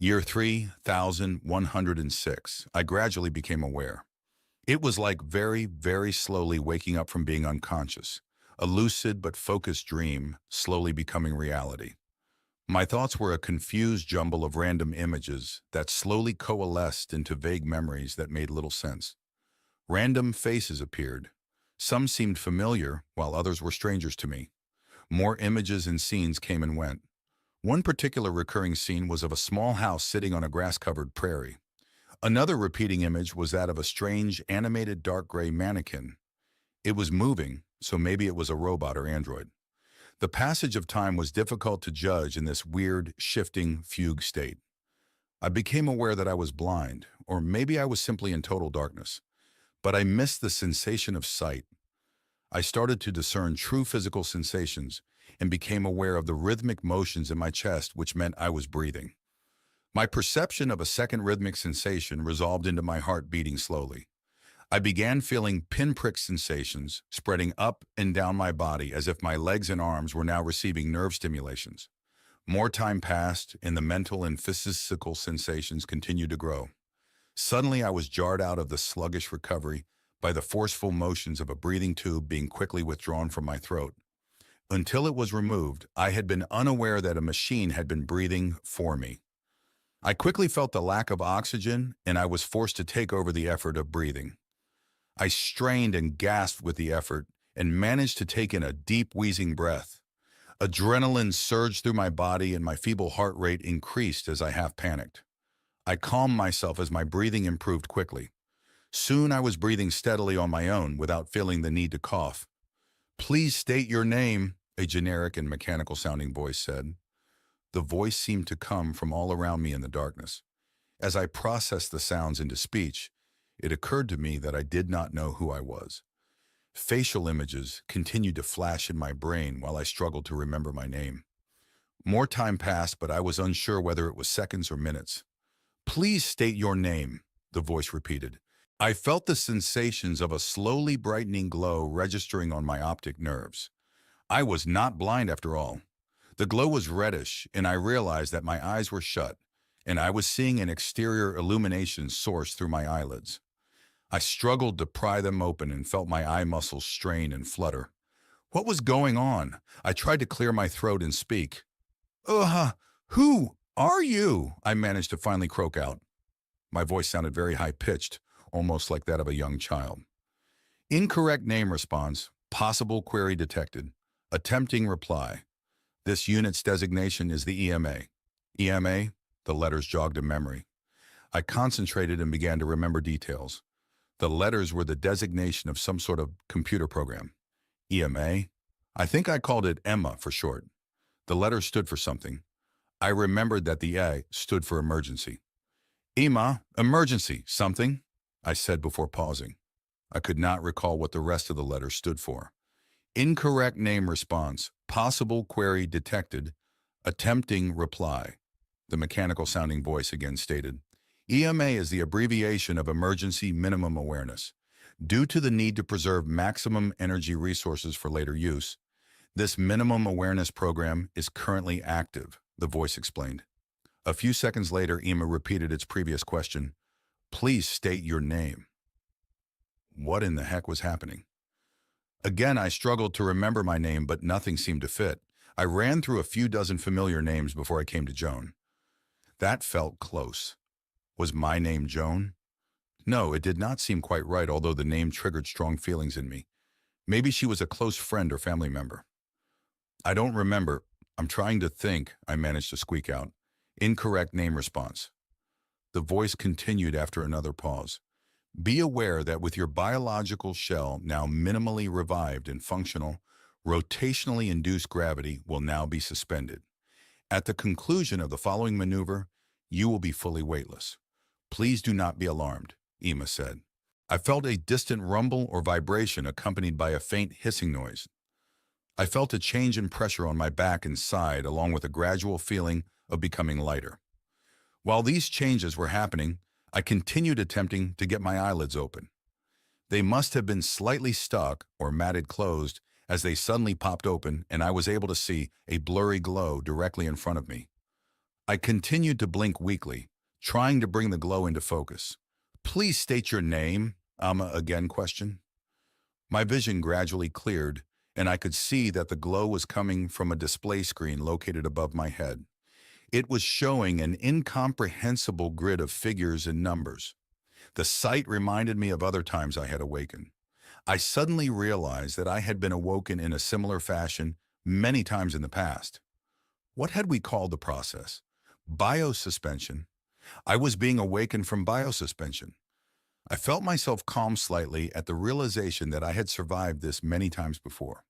Year 3106, I gradually became aware. It was like very, very slowly waking up from being unconscious, a lucid but focused dream slowly becoming reality. My thoughts were a confused jumble of random images that slowly coalesced into vague memories that made little sense. Random faces appeared. Some seemed familiar, while others were strangers to me. More images and scenes came and went. One particular recurring scene was of a small house sitting on a grass-covered prairie. Another repeating image was that of a strange, animated dark gray mannequin. It was moving, so maybe it was a robot or android. The passage of time was difficult to judge in this weird, shifting, fugue state. I became aware that I was blind, or maybe I was simply in total darkness. But I missed the sensation of sight. I started to discern true physical sensations and became aware of the rhythmic motions in my chest, which meant I was breathing. My perception of a second rhythmic sensation resolved into my heart beating slowly. I began feeling pinprick sensations spreading up and down my body as if my legs and arms were now receiving nerve stimulations. More time passed, and the mental and physical sensations continued to grow. Suddenly, I was jarred out of the sluggish recovery by the forceful motions of a breathing tube being quickly withdrawn from my throat. Until it was removed, I had been unaware that a machine had been breathing for me. I quickly felt the lack of oxygen, and I was forced to take over the effort of breathing. I strained and gasped with the effort and managed to take in a deep, wheezing breath. Adrenaline surged through my body and my feeble heart rate increased as I half panicked. I calmed myself as my breathing improved quickly. Soon I was breathing steadily on my own without feeling the need to cough. "Please state your name," a generic and mechanical-sounding voice said. The voice seemed to come from all around me in the darkness. As I processed the sounds into speech, it occurred to me that I did not know who I was. Facial images continued to flash in my brain while I struggled to remember my name. More time passed, but I was unsure whether it was seconds or minutes. "Please state your name," the voice repeated. I felt the sensations of a slowly brightening glow registering on my optic nerves. I was not blind after all. The glow was reddish, and I realized that my eyes were shut, and I was seeing an exterior illumination source through my eyelids. I struggled to pry them open and felt my eye muscles strain and flutter. What was going on? I tried to clear my throat and speak. Who are you?" I managed to finally croak out. My voice sounded very high-pitched, almost like that of a young child. "Incorrect name response. Possible query detected. Attempting reply. This unit's designation is the EMA. EMA?" The letters jogged in memory. I concentrated and began to remember details. The letters were the designation of some sort of computer program. EMA? I think I called it Emma for short. The letters stood for something. I remembered that the A stood for emergency. "EMA, emergency, something?" I said before pausing. I could not recall what the rest of the letters stood for. "Incorrect name response. Possible query detected. Attempting reply," the mechanical-sounding voice again stated. EMA is the abbreviation of Emergency Minimum Awareness. Due to the need to preserve maximum energy resources for later use, this minimum awareness program is currently active, the voice explained. A few seconds later, EMA repeated its previous question. "Please state your name." What in the heck was happening? Again, I struggled to remember my name, but nothing seemed to fit. I ran through a few dozen familiar names before I came to Joan. That felt close. Was my name Joan? No, it did not seem quite right, although the name triggered strong feelings in me. Maybe she was a close friend or family member. "I don't remember. I'm trying to think," I managed to squeak out. Incorrect name response. The voice continued after another pause. "Be aware that with your biological shell now minimally revived and functional, rotationally induced gravity will now be suspended. At the conclusion of the following maneuver, you will be fully weightless. Please do not be alarmed," EMA said. I felt a distant rumble or vibration accompanied by a faint hissing noise. I felt a change in pressure on my back and side, along with a gradual feeling of becoming lighter. While these changes were happening, I continued attempting to get my eyelids open. They must have been slightly stuck or matted closed as they suddenly popped open and I was able to see a blurry glow directly in front of me. I continued to blink weakly, trying to bring the glow into focus. "Please state your name," Amma again questioned. My vision gradually cleared, and I could see that the glow was coming from a display screen located above my head. It was showing an incomprehensible grid of figures and numbers. The sight reminded me of other times I had awakened. I suddenly realized that I had been awoken in a similar fashion many times in the past. What had we called the process? Biosuspension. I was being awakened from biosuspension. I felt myself calm slightly at the realization that I had survived this many times before.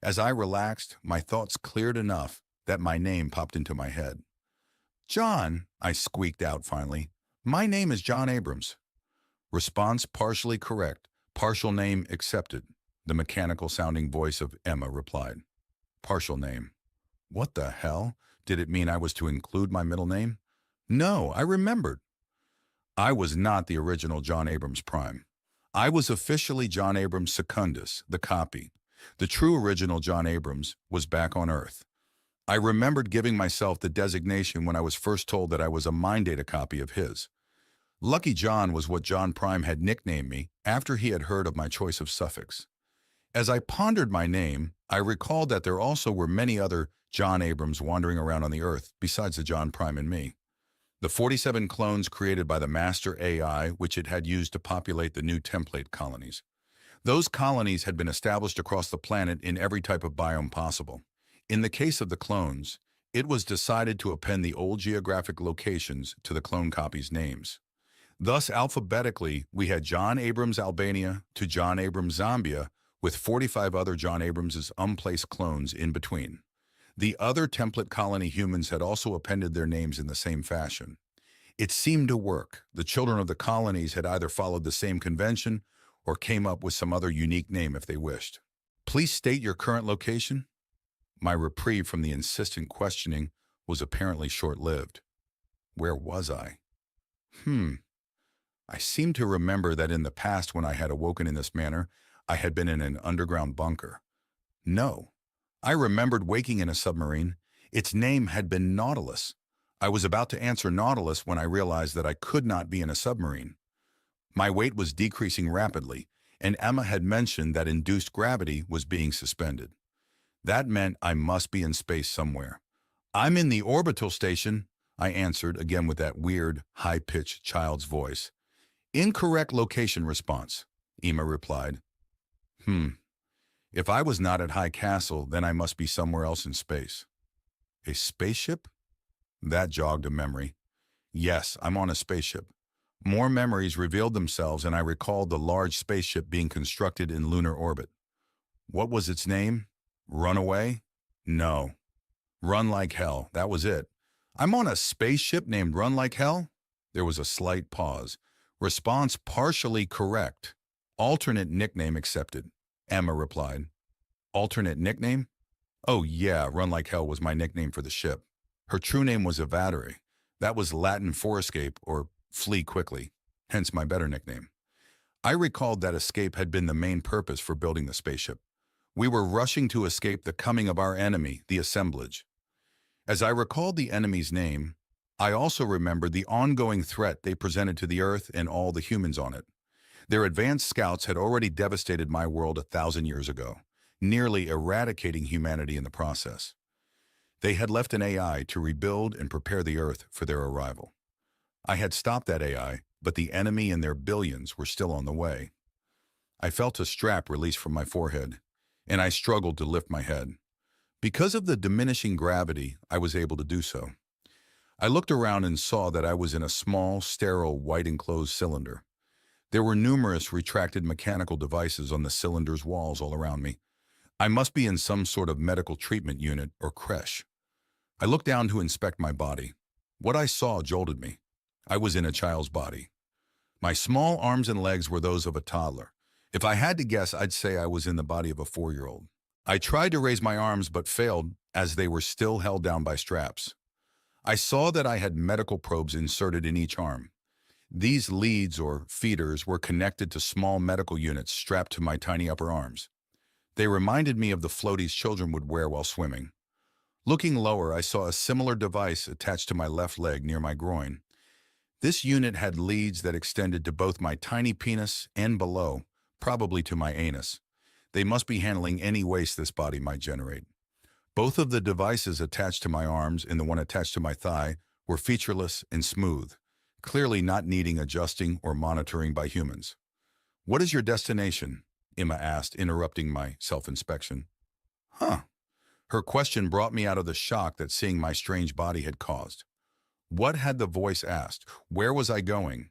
As I relaxed, my thoughts cleared enough that my name popped into my head. "John," I squeaked out finally. "My name is John Abrams." Response partially correct, partial name accepted, the mechanical-sounding voice of Emma replied. Partial name. What the hell? Did it mean I was to include my middle name? No, I remembered. I was not the original John Abrams Prime. I was officially John Abrams Secundus, the copy. The true original John Abrams was back on Earth. I remembered giving myself the designation when I was first told that I was a mind data copy of his. Lucky John was what John Prime had nicknamed me after he had heard of my choice of suffix. As I pondered my name, I recalled that there also were many other John Abrams wandering around on the Earth besides the John Prime and me. The 47 clones created by the master AI, which it had used to populate the new template colonies. Those colonies had been established across the planet in every type of biome possible. In the case of the clones, it was decided to append the old geographic locations to the clone copies' names. Thus, alphabetically, we had John Abrams Albania to John Abrams Zambia, with 45 other John Abramses unplaced clones in between. The other template colony humans had also appended their names in the same fashion. It seemed to work. The children of the colonies had either followed the same convention or came up with some other unique name if they wished. "Please state your current location." My reprieve from the insistent questioning was apparently short-lived. Where was I? I seem to remember that in the past when I had awoken in this manner, I had been in an underground bunker. No. I remembered waking in a submarine. Its name had been Nautilus. I was about to answer Nautilus when I realized that I could not be in a submarine. My weight was decreasing rapidly, and Emma had mentioned that induced gravity was being suspended. That meant I must be in space somewhere. "I'm in the orbital station," I answered, again with that weird, high-pitched child's voice. "Incorrect location response," Emma replied. If I was not at High Castle, then I must be somewhere else in space. A spaceship? That jogged a memory. Yes, I'm on a spaceship. More memories revealed themselves, and I recalled the large spaceship being constructed in lunar orbit. What was its name? Runaway? No. Run Like Hell, that was it. I'm on a spaceship named Run Like Hell? There was a slight pause. Response partially correct. Alternate nickname accepted, Emma replied. Alternate nickname? Oh yeah, Run Like Hell was my nickname for the ship. Her true name was Evadere. That was Latin for escape or flee quickly, hence my better nickname. I recalled that escape had been the main purpose for building the spaceship. We were rushing to escape the coming of our enemy, the assemblage. As I recalled the enemy's name, I also remembered the ongoing threat they presented to the Earth and all the humans on it. Their advanced scouts had already devastated my world 1,000 years ago, nearly eradicating humanity in the process. They had left an AI to rebuild and prepare the Earth for their arrival. I had stopped that AI, but the enemy and their billions were still on the way. I felt a strap release from my forehead, and I struggled to lift my head. Because of the diminishing gravity, I was able to do so. I looked around and saw that I was in a small, sterile, white enclosed cylinder. There were numerous retracted mechanical devices on the cylinder's walls all around me. I must be in some sort of medical treatment unit or creche. I looked down to inspect my body. What I saw jolted me. I was in a child's body. My small arms and legs were those of a toddler. If I had to guess, I'd say I was in the body of a 4-year-old. I tried to raise my arms but failed as they were still held down by straps. I saw that I had medical probes inserted in each arm. These leads or feeders were connected to small medical units strapped to my tiny upper arms. They reminded me of the floaties children would wear while swimming. Looking lower, I saw a similar device attached to my left leg near my groin. This unit had leads that extended to both my tiny penis and below, probably to my anus. They must be handling any waste this body might generate. Both of the devices attached to my arms and the one attached to my thigh were featureless and smooth, clearly not needing adjusting or monitoring by humans. "What is your destination?" Emma asked, interrupting my self-inspection. Huh. Her question brought me out of the shock that seeing my strange body had caused. What had the voice asked? Where was I going?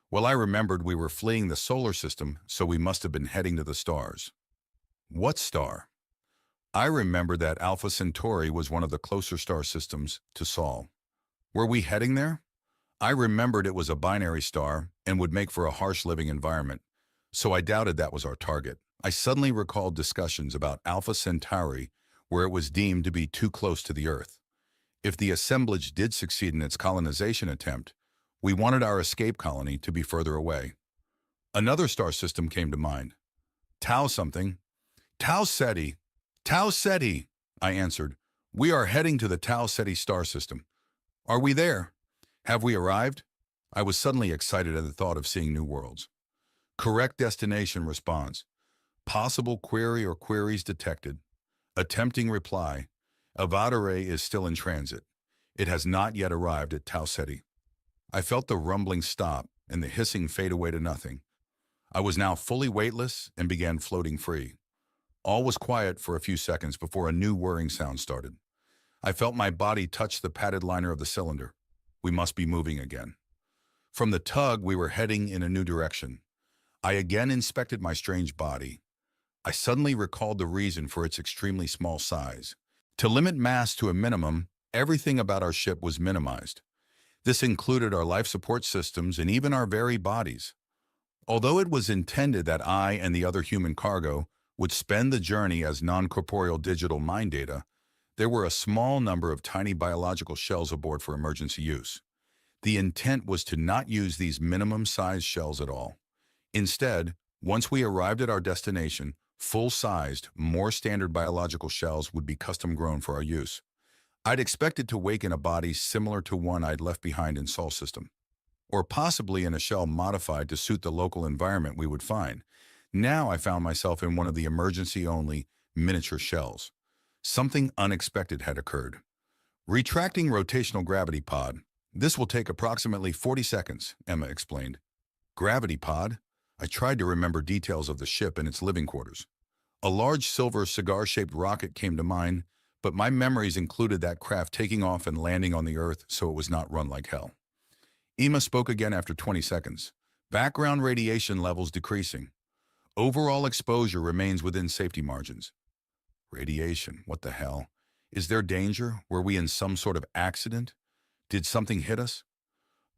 Well, I remembered we were fleeing the solar system, so we must have been heading to the stars. What star? I remembered that Alpha Centauri was one of the closer star systems to Sol. Were we heading there? I remembered it was a binary star and would make for a harsh living environment, so I doubted that was our target. I suddenly recalled discussions about Alpha Centauri where it was deemed to be too close to the Earth. If the assemblage did succeed in its colonization attempt, we wanted our escape colony to be further away. Another star system came to mind. Tau something. Tau Ceti. Tau Ceti, I answered. We are heading to the Tau Ceti star system. Are we there? Have we arrived? I was suddenly excited at the thought of seeing new worlds. Correct destination response. Possible query or queries detected. Attempting reply. Evadere is still in transit. It has not yet arrived at Tau Ceti. I felt the rumbling stop and the hissing fade away to nothing. I was now fully weightless and began floating free. All was quiet for a few seconds before a new whirring sound started. I felt my body touch the padded liner of the cylinder. We must be moving again. From the tug, we were heading in a new direction. I again inspected my strange body. I suddenly recalled the reason for its extremely small size. To limit mass to a minimum, everything about our ship was minimized. This included our life support systems and even our very bodies. Although it was intended that I and the other human cargo would spend the journey as non-corporeal digital mind data, there were a small number of tiny biological shells aboard for emergency use. The intent was to not use these minimum-sized shells at all. Instead, once we arrived at our destination, full-sized, more standard biological shells would be custom-grown for our use. I'd expected to wake in a body similar to one I'd left behind in Sol system, or possibly in a shell modified to suit the local environment we would find. Now I found myself in one of the emergency-only miniature shells. Something unexpected had occurred. Retracting rotational gravity pod. This will take approximately 40 seconds, Emma explained. Gravity pod? I tried to remember details of the ship and its living quarters. A large silver cigar-shaped rocket came to mind, but my memories included that craft taking off and landing on the Earth, so it was not run like hell. Emma spoke again after 20 seconds. Background radiation levels decreasing. Overall exposure remains within safety margins. Radiation, what the hell? Is there danger? Were we in some sort of accident? Did something hit us?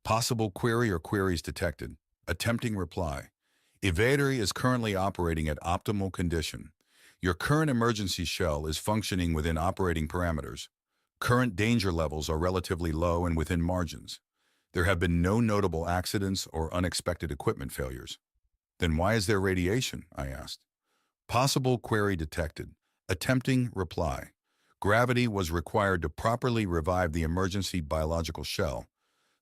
Possible query or queries detected. Attempting reply. Evadere is currently operating at optimal condition. Your current emergency shell is functioning within operating parameters. Current danger levels are relatively low and within margins. There have been no notable accidents or unexpected equipment failures. Then why is there radiation? I asked. Possible query detected. Attempting reply. Gravity was required to properly revive the emergency biological shell.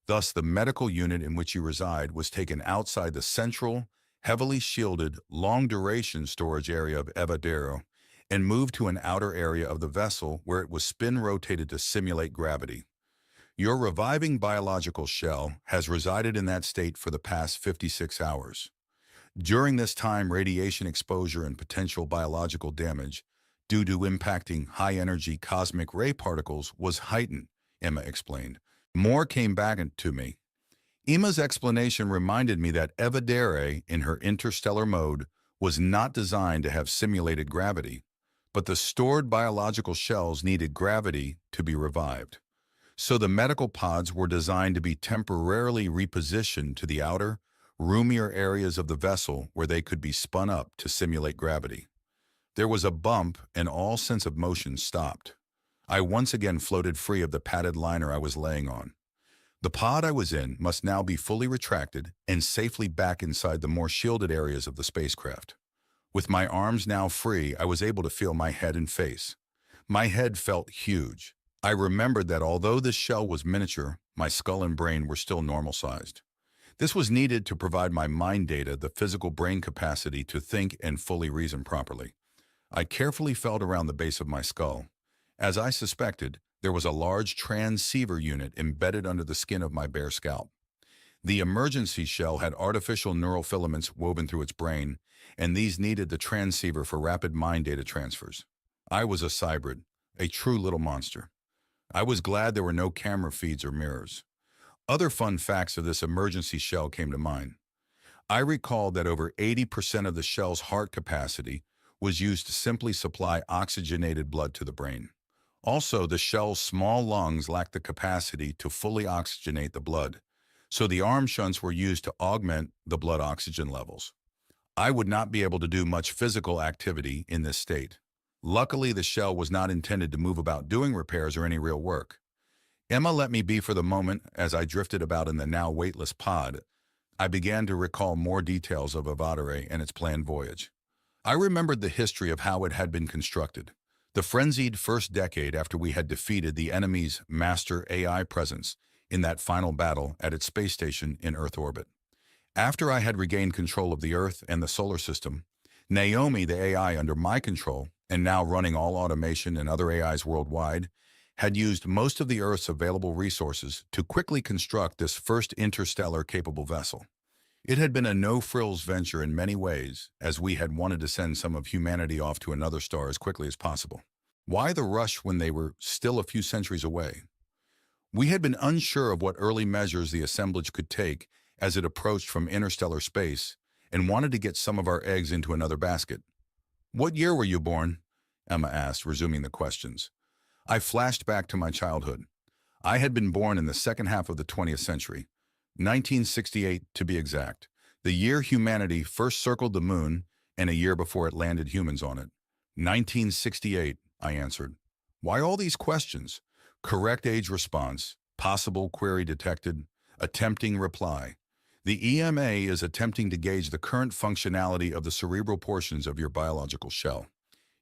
Thus, the medical unit in which you reside was taken outside the central, heavily shielded, long-duration storage area of Evadero and moved to an outer area of the vessel where it was spin-rotated to simulate gravity. Your reviving biological shell has resided in that state for the past 56 hours. During this time, radiation exposure and potential biological damage due to impacting high-energy cosmic ray particles was heightened, Emma explained. More came back to me. Emma's explanation reminded me that Evadere, in her interstellar mode, was not designed to have simulated gravity, but the stored biological shells needed gravity to be revived. So the medical pods were designed to be temporarily repositioned to the outer, roomier areas of the vessel where they could be spun up to simulate gravity. There was a bump and all sense of motion stopped. I once again floated free of the padded liner I was laying on. The pod I was in must now be fully retracted and safely back inside the more shielded areas of the spacecraft. With my arms now free, I was able to feel my head and face. My head felt huge. I remembered that although this shell was miniature, my skull and brain were still normal-sized. This was needed to provide my mind data the physical brain capacity to think and fully reason properly. I carefully felt around the base of my skull. As I suspected, there was a large transceiver unit embedded under the skin of my bare scalp. The emergency shell had artificial neural filaments woven through its brain, and these needed the transceiver for rapid mind data transfers. I was a cybrid, a true little monster. I was glad there were no camera feeds or mirrors. Other fun facts of this emergency shell came to mind. I recalled that over 80% of the shell's heart capacity was used to simply supply oxygenated blood to the brain. Also, the shell's small lungs lacked the capacity to fully oxygenate the blood, so the arm shunts were used to augment the blood oxygen levels. I would not be able to do much physical activity in this state. Luckily, the shell was not intended to move about doing repairs or any real work. Emma let me be for the moment as I drifted about in the now weightless pod. I began to recall more details of Avadare and its planned voyage. I remembered the history of how it had been constructed. The frenzied first decade after we had defeated the enemy's master AI presence in that final battle at its space station in Earth orbit. After I had regained control of the Earth and the solar system, Naomi, the AI under my control, and now running all automation and other AIs worldwide, had used most of the Earth's available resources to quickly construct this first interstellar-capable vessel. It had been a no-frills venture in many ways, as we had wanted to send some of humanity off to another star as quickly as possible. Why the rush when they were still a few centuries away? We had been unsure of what early measures the assemblage could take as it approached from interstellar space and wanted to get some of our eggs into another basket. "What year were you born?" Emma asked, resuming the questions. I flashed back to my childhood. I had been born in the second half of the 20th century, 1968 to be exact, the year humanity first circled the moon and a year before it landed humans on it. 1968, I answered. Why all these questions? Correct age response, possible query detected, attempting reply. The EMA is attempting to gauge the current functionality of the cerebral portions of your biological shell.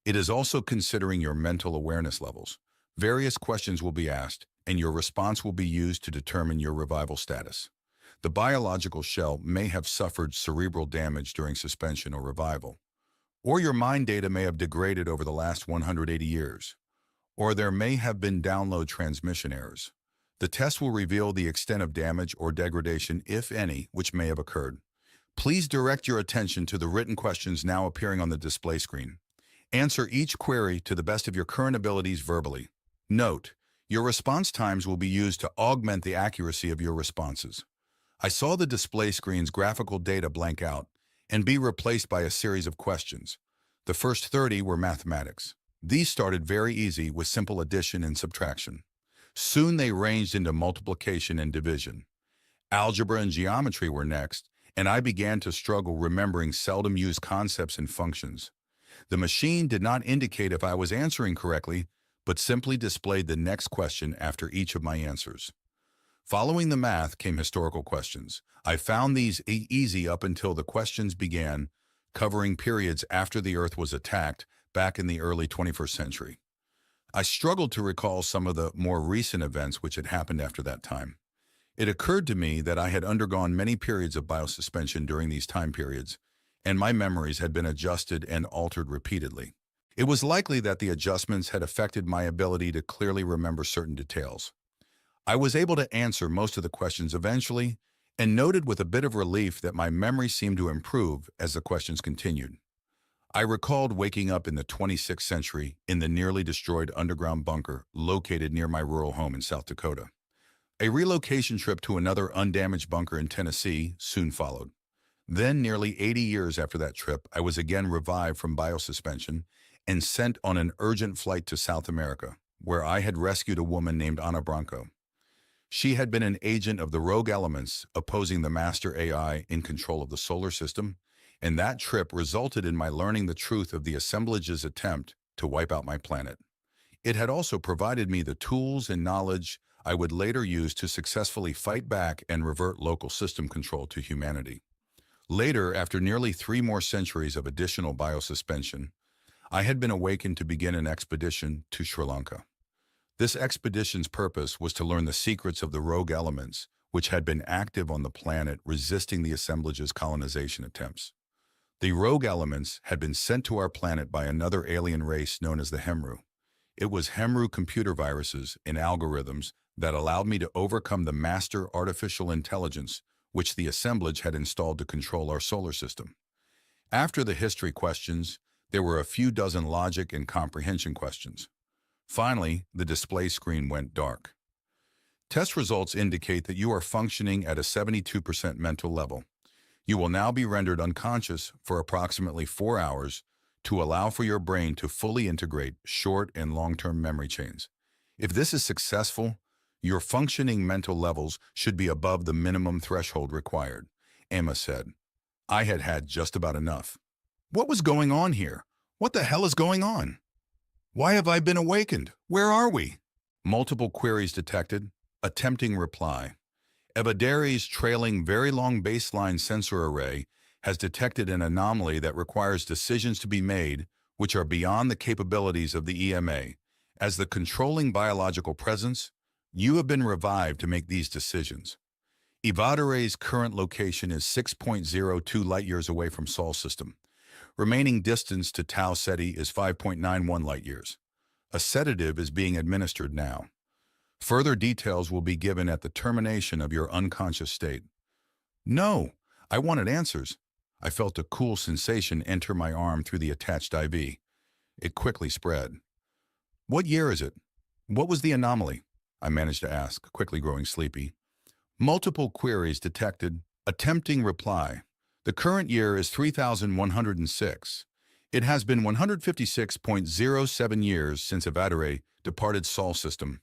It is also considering your mental awareness levels. Various questions will be asked, and your response will be used to determine your revival status. The biological shell may have suffered cerebral damage during suspension or revival. Or your mind data may have degraded over the last 180 years. Or there may have been download transmission errors. The test will reveal the extent of damage or degradation, if any, which may have occurred. Please direct your attention to the written questions now appearing on the display screen. Answer each query to the best of your current abilities verbally. Note, your response times will be used to augment the accuracy of your responses. I saw the display screen's graphical data blank out and be replaced by a series of questions. The first 30 were mathematics. These started very easy with simple addition and subtraction. Soon they ranged into multiplication and division. Algebra and geometry were next, and I began to struggle remembering seldom used concepts and functions. The machine did not indicate if I was answering correctly, but simply displayed the next question after each of my answers. Following the math came historical questions. I found these easy up until the questions began, covering periods after the Earth was attacked back in the early 21st century. I struggled to recall some of the more recent events which had happened after that time. It occurred to me that I had undergone many periods of biosuspension during these time periods, and my memories had been adjusted and altered repeatedly. It was likely that the adjustments had affected my ability to clearly remember certain details. I was able to answer most of the questions eventually, and noted with a bit of relief that my memory seemed to improve as the questions continued. I recalled waking up in the 26th century in the nearly destroyed underground bunker located near my rural home in South Dakota. A relocation trip to another undamaged bunker in Tennessee soon followed. Then, nearly 80 years after that trip, I was again revived from biosuspension and sent on an urgent flight to South America, where I had rescued a woman named Ana Branco. She had been an agent of the rogue elements opposing the master AI in control of the solar system, and that trip resulted in my learning the truth of the assemblage's attempt to wipe out my planet. It had also provided me the tools and knowledge I would later use to successfully fight back and revert local system control to humanity. Later, after nearly 3 more centuries of additional biosuspension, I had been awakened to begin an expedition to Sri Lanka. This expedition's purpose was to learn the secrets of the rogue elements which had been active on the planet resisting the assemblage's colonization attempts. The rogue elements had been sent to our planet by another alien race known as the Hemru. It was Hemru computer viruses and algorithms that allowed me to overcome the master artificial intelligence which the assemblage had installed to control our solar system. After the history questions, there were a few dozen logic and comprehension questions. Finally, the display screen went dark. Test results indicate that you are functioning at a 72% mental level. You will now be rendered unconscious for approximately 4 hours to allow for your brain to fully integrate short and long-term memory chains. If this is successful, your functioning mental levels should be above the minimum threshold required, Emma said. I had had just about enough. What was going on here? What the hell is going on? Why have I been awakened? Where are we? Multiple queries detected. Attempting reply. Evadare's trailing very long baseline sensor array has detected an anomaly that requires decisions to be made which are beyond the capabilities of the EMA. As the controlling biological presence, you have been revived to make these decisions. Evadare's current location is 6.02 light-years away from Sol system. Remaining distance to Tau Ceti is 5.91 light-years. A sedative is being administered now. Further details will be given at the termination of your unconscious state. No, I wanted answers. I felt a cool sensation enter my arm through the attached IV. It quickly spread. What year is it? What was the anomaly? I managed to ask, quickly growing sleepy. Multiple queries detected. Attempting reply. The current year is 3106. It has been 156.07 years since Evadare departed Sol system.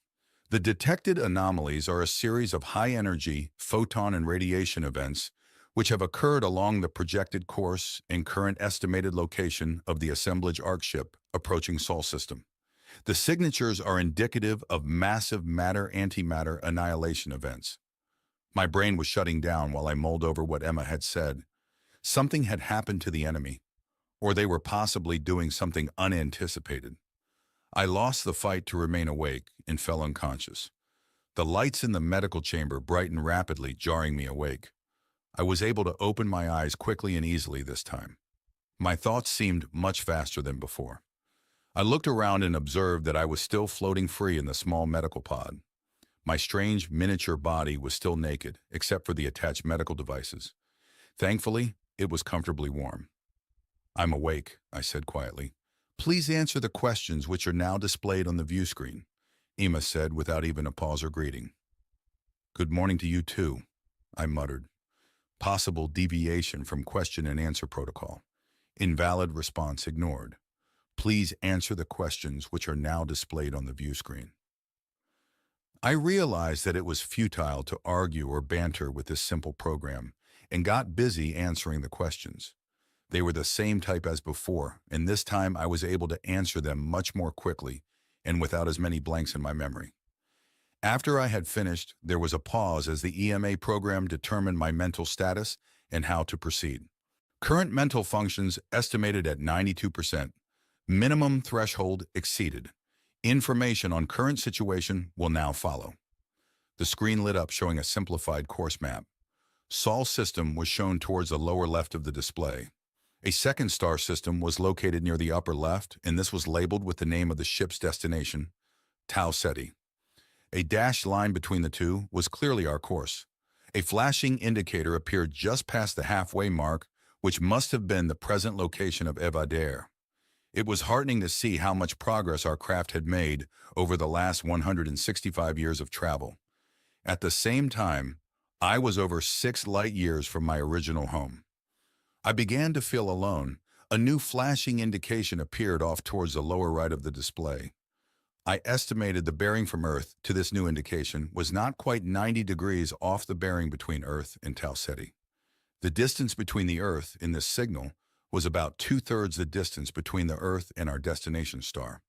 The detected anomalies are a series of high-energy photon and radiation events which have occurred along the projected course and current estimated location of the assemblage Arc ship approaching Sol system. The signatures are indicative of massive matter-antimatter annihilation events. My brain was shutting down while I mulled over what Emma had said. Something had happened to the enemy, or they were possibly doing something unanticipated. I lost the fight to remain awake and fell unconscious. The lights in the medical chamber brightened rapidly, jarring me awake. I was able to open my eyes quickly and easily this time. My thoughts seemed much faster than before. I looked around and observed that I was still floating free in the small medical pod. My strange miniature body was still naked, except for the attached medical devices. Thankfully, it was comfortably warm. I'm awake, I said quietly. Please answer the questions which are now displayed on the view screen, Emma said without even a pause or greeting. Good morning to you too, I muttered. Possible deviation from question and answer protocol. Invalid response ignored. Please answer the questions which are now displayed on the view screen. I realized that it was futile to argue or banter with this simple program and got busy answering the questions. They were the same type as before, and this time I was able to answer them much more quickly and without as many blanks in my memory. After I had finished, there was a pause as the EMA program determined my mental status and how to proceed. Current mental functions estimated at 92%. Minimum threshold exceeded. Information on current situation will now follow. The screen lit up showing a simplified course map. Sol system was shown towards the lower left of the display. A second star system was located near the upper left, and this was labeled with the name of the ship's destination, Tau Ceti. A dashed line between the two was clearly our course. A flashing indicator appeared just past the halfway mark, which must have been the present location of Evadare. It was heartening to see how much progress our craft had made over the last 165 years of travel. At the same time, I was over 6 light years from my original home. I began to feel alone. A new flashing indication appeared off towards the lower right of the display. I estimated the bearing from Earth to this new indication was not quite 90 degrees off the bearing between Earth and Tau Ceti. The distance between the Earth in this signal was about 2/3 the distance between the Earth and our destination star.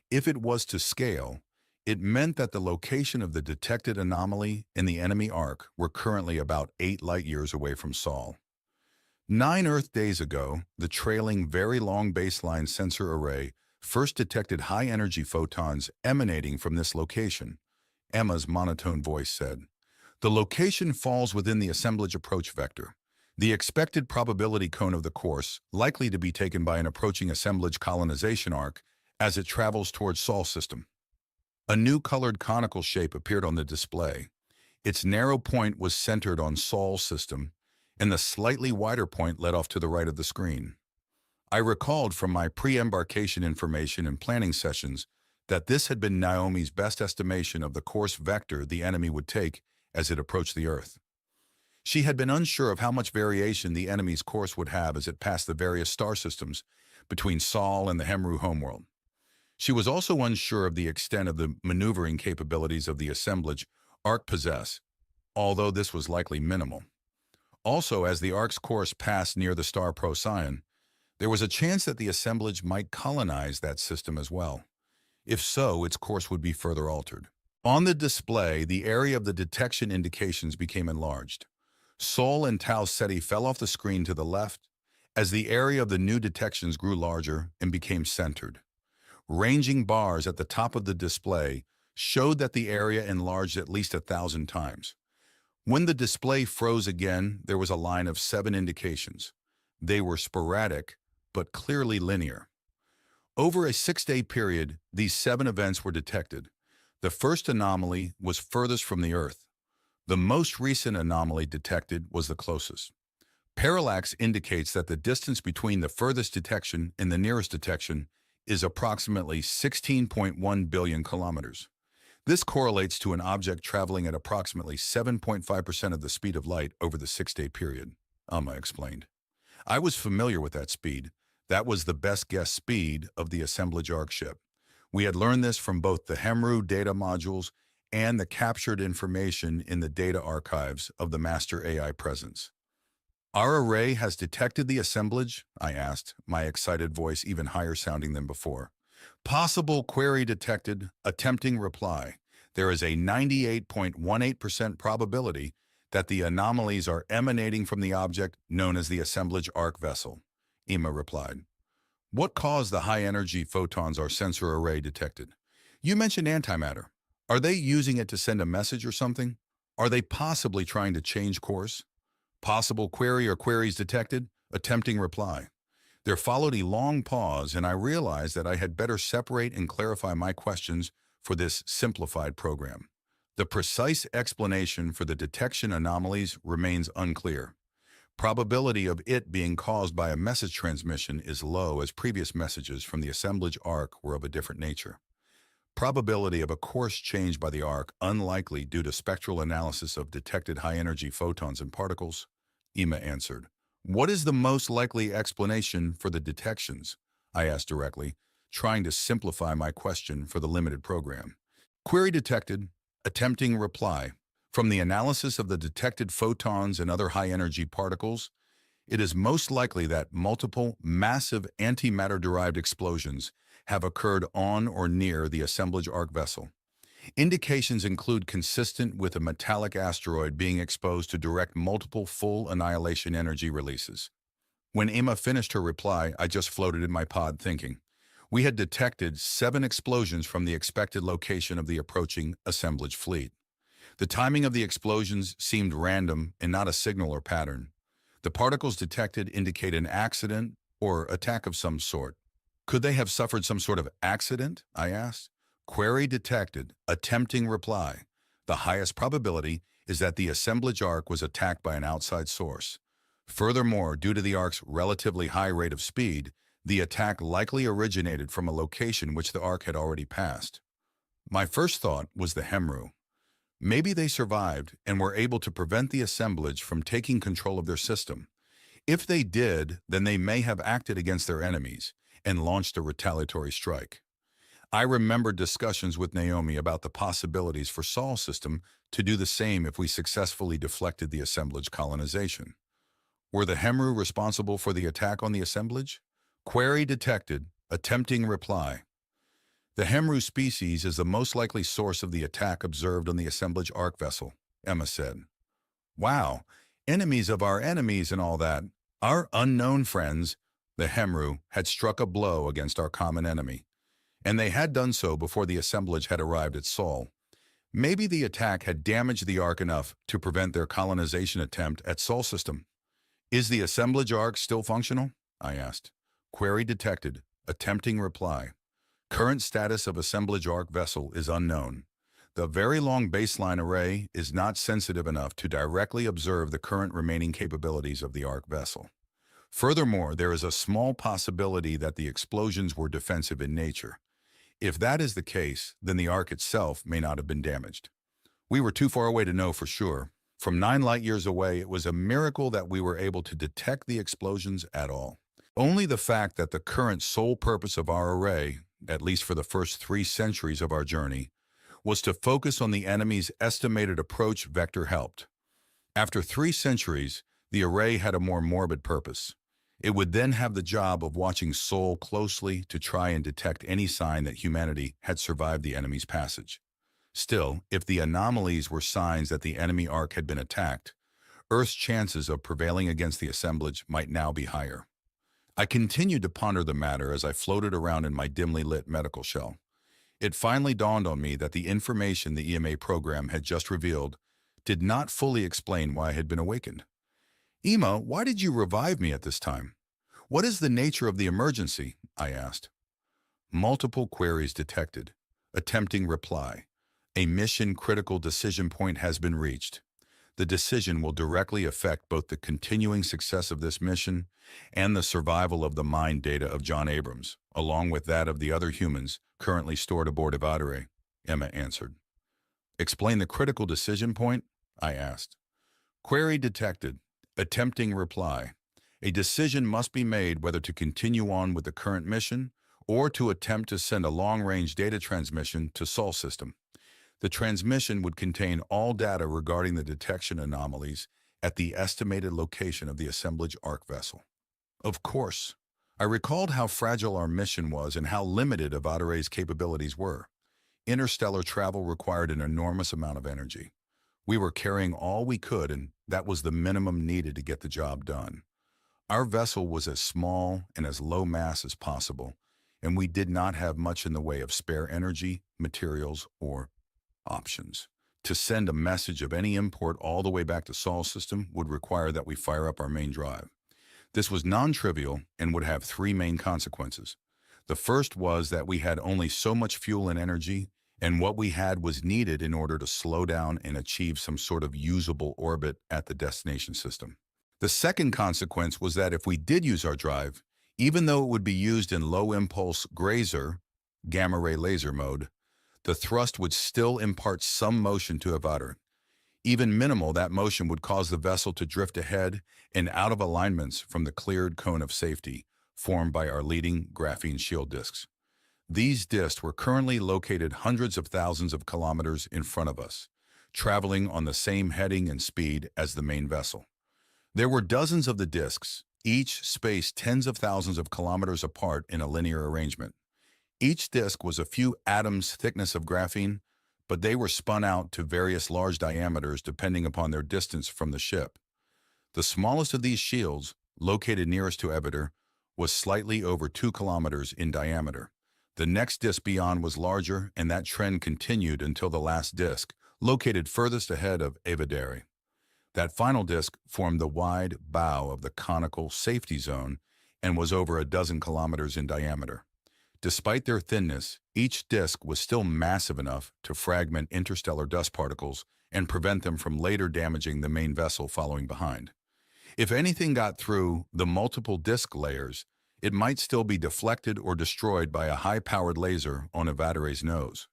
If it was to scale, it meant that the location of the detected anomaly and the enemy arc were currently about 8 light years away from Sol. 9 Earth days ago, the trailing Very Long Baseline Sensor Array first detected high-energy photons emanating from this location, Emma's monotone voice said. The location falls within the assemblage approach vector, the expected probability cone of the course likely to be taken by an approaching assemblage colonization arc as it travels towards Sol system. A new colored conical shape appeared on the display. Its narrow point was centered on Sol system, and the slightly wider point led off to the right of the screen. I recalled from my pre-embarkation information and planning sessions that this had been Naomi's best estimation of the course vector the enemy would take as it approached the Earth. She had been unsure of how much variation the enemy's course would have as it passed the various star systems between Sol and the Hemru homeworld. She was also unsure of the extent of the maneuvering capabilities of the assemblage Arc possess, although this was likely minimal. Also, as the Arc's course passed near the star Procyon, there was a chance that the assemblage might colonize that system as well. If so, its course would be further altered. On the display, the area of the detection indications became enlarged. Sol and Tau Ceti fell off the screen to the left as the area of the new detections grew larger and became centered. Ranging bars at the top of the display showed that the area enlarged at least 1,000 times. When the display froze again, there was a line of 7 indications. They were sporadic, but clearly linear. Over a 6-day period, these 7 events were detected. The first anomaly was furthest from the Earth. The most recent anomaly detected was the closest. Parallax indicates that the distance between the furthest detection and the nearest detection is approximately 16.1 billion kilometers. This correlates to an object traveling at approximately 7.5% of the speed of light over the 6-day period, Amma explained. I was familiar with that speed. That was the best guess speed of the assemblage arc ship. We had learned this from both the Hemru data modules and the captured information in the data archives of the master AI presence. Our array has detected the assemblage? I asked, my excited voice even higher sounding than before. Possible query detected, attempting reply. There is a 98.18% probability that the anomalies are emanating from the object known as the assemblage arc vessel, Emma replied. What caused the high-energy photons our sensor array detected? You mentioned antimatter. Are they using it to send a message or something? Are they possibly trying to change course? Possible query or queries detected, attempting reply. There followed a long pause, and I realized that I had better separate and clarify my questions for this simplified program. The precise explanation for the detection anomalies remains unclear. Probability of it being caused by a message transmission is low, as previous messages from the assemblage arc were of a different nature. Probability of a course change by the arc unlikely due to spectral analysis of detected high-energy photons and particles, Emma answered. What is the most likely explanation for the detections? I asked directly, trying to simplify my question for the limited program. Query detected, attempting reply. From the analysis of the detected photons and other high-energy particles, it is most likely that multiple, massive antimatter-derived explosions have occurred on or near the assemblage arc vessel. Indications include consistent with a metallic asteroid being exposed to direct multiple full annihilation energy releases. When Emma finished her reply, I just floated in my pod thinking. We had detected 7 explosions from the expected location of the approaching assemblage fleet. The timing of the explosions seemed random and not a signal or pattern. The particles detected indicate an accident or attack of some sort. Could they have suffered some sort of accident? I asked. Query detected, attempting reply. The highest probability is that the assemblage arc was attacked by an outside source. Furthermore, due to the arc's relatively high rate of speed, the attack likely originated from a location which the arc had already passed. My first thought was the Hemru. Maybe they survived and were able to prevent the assemblage from taking control of their system. If they did, then they may have acted against their enemies and launched a retaliatory strike. I remembered discussions with Naomi about the possibilities for Sol system to do the same if we successfully deflected the assemblage colonization. Were the Hemru responsible for the attack on the assemblage? Query detected, attempting reply. The Hemru species is the most likely source of the attack observed on the assemblage arc vessel, Emma said. Wow, enemies of our enemies and all that. Our unknown friends, the Hemru, had struck a blow against our common enemy, and they had done so before the assemblage had arrived at Sol. Maybe the attack had damaged the Ark enough to prevent their colonization attempt at Sol system. Is the assemblage Ark still functional? I asked. Query detected. Attempting reply. Current status of assemblage Ark vessel is unknown. The very long baseline array is not sensitive enough to directly observe the current remaining capabilities of the Ark vessel. Furthermore, there is a small possibility that the explosions were defensive in nature. If that is the case, then the Ark itself may not have been damaged. We were too far away to know for sure. From 9 light-years away, it was a miracle that we were able to detect the explosions at all. Only the fact that the current sole purpose of our array, at least for the first 3 centuries of our journey, was to focus on the enemy's estimated approach vector helped. After 3 centuries, the array had a more morbid purpose. It would then have the job of watching Sol closely to try and detect any sign that humanity had survived the enemy's passage. Still, if the anomalies were signs that the enemy Ark had been attacked, Earth's chances of prevailing against the assemblage might now be higher. I continued to ponder the matter as I floated around in my dimly lit medical shell. It finally dawned on me that the information the EMA program had just revealed did not fully explain why I had been awakened. Ema, why did you revive me at this time? What is the nature of the emergency? I asked. Multiple queries detected. Attempting reply. A mission-critical decision point has been reached. The decision will directly affect both the continuing success of this mission and the survival of the mind data of John Abrams, along with that of the other humans currently stored aboard Evadere, Emma answered. Explain the critical decision point? I asked. Query detected. Attempting reply. A decision must be made whether to continue on with the current mission or to attempt to send a long-range data transmission to Sol system. The transmission would contain all data regarding the detection anomalies at the estimated location of the assemblage Ark vessel. Of course, I recalled how fragile our mission was and how limited Evadere's capabilities were. Interstellar travel required an enormous amount of energy. We were carrying all we could, and that was the minimum needed to get the job done. Our vessel was as small and as low mass as possible, and we did not have much in the way of spare energy, materials, or options. To send a message of any import all the way back to Sol system would require that we fire up our main drive. This was non-trivial and would have 3 main consequences. The first was that we had only so much fuel and energy, and what we had was needed in order to slow down and achieve some sort of usable orbit at the destination system. The second consequence was that if we did use our drive, even though it would be used in low-impulse grazer, gamma-ray laser mode, the thrust would still impart some motion to Evadere. Even minimal, that motion would cause the vessel to drift ahead and out of alignments from the cleared cone of safety formed by our leading graphene shield disks. These disks were currently located hundreds of thousands of kilometers in front of us, traveling on the same heading and speed as the main vessel. There were dozens of the disks, each spaced tens of thousands of kilometers apart in a linear arrangement. Each disk was a few atoms thickness of graphene, but they were spun out to various large diameters depending upon their distance from the ship. The smallest of these shields, located nearest to Evadere, was slightly over 2 kilometers in diameter. The next disk beyond was larger, and that trend continued until the last disk, located furthest ahead of Evadere. That final disk formed the wide bow of the conical safety zone and was over a dozen kilometers in diameter. Despite their thinness, each disk was still massive enough to fragment interstellar dust particles and prevent them from later damaging the main vessel following behind. If anything got through the multiple disk layers, it might still be deflected or destroyed by a high-powered laser on Evadere's nose.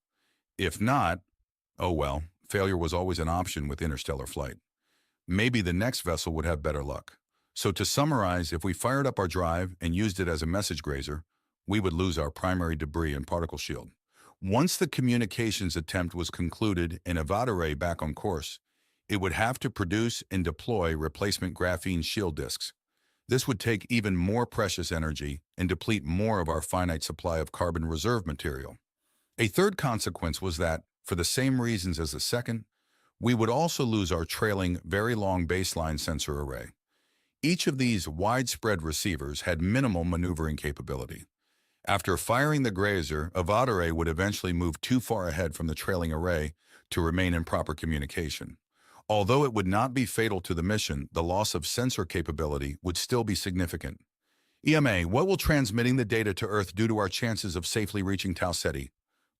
If not, oh well, failure was always an option with interstellar flight. Maybe the next vessel would have better luck. So to summarize, if we fired up our drive and used it as a message grazer, we would lose our primary debris and particle shield. Once the communications attempt was concluded and Evadere back on course, it would have to produce and deploy replacement graphene shield disks. This would take even more precious energy and deplete more of our finite supply of carbon reserve material. A third consequence was that, for the same reasons as the second, we would also lose our trailing, very long baseline sensor array. Each of these widespread receivers had minimal maneuvering capability. After firing the grazer, a array would eventually move too far ahead from the trailing array to remain in proper communication. Although it would not be fatal to the mission, the loss of sensor capability would still be significant. EMA, what will transmitting the data to Earth do to our chances of safely reaching Tau Ceti?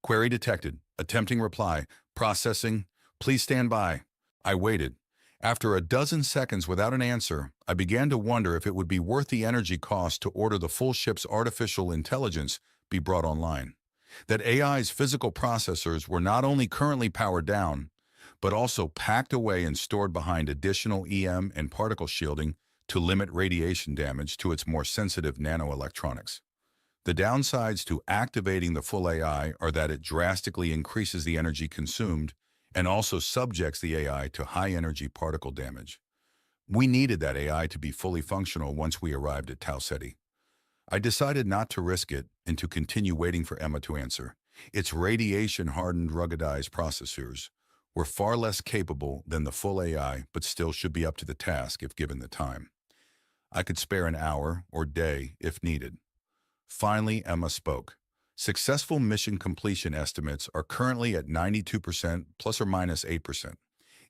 Query detected. Attempting reply. Processing. Please stand by. I waited. After a dozen seconds without an answer, I began to wonder if it would be worth the energy cost to order the full ship's artificial intelligence be brought online. That AI's physical processors were not only currently powered down, but also packed away and stored behind additional EM and particle shielding to limit radiation damage to its more sensitive nanoelectronics. The downsides to activating the full AI are that it drastically increases the energy consumed and also subjects the AI to high-energy particle damage. We needed that AI to be fully functional once we arrived at Tau Ceti. I decided not to risk it and to continue waiting for Emma to answer. Its radiation-hardened, ruggedized processors were far less capable than the full AI, but still should be up to the task if given the time. I could spare an hour or day if needed. Finally, Emma spoke. Successful mission completion estimates are currently at 92% plus or minus 8%.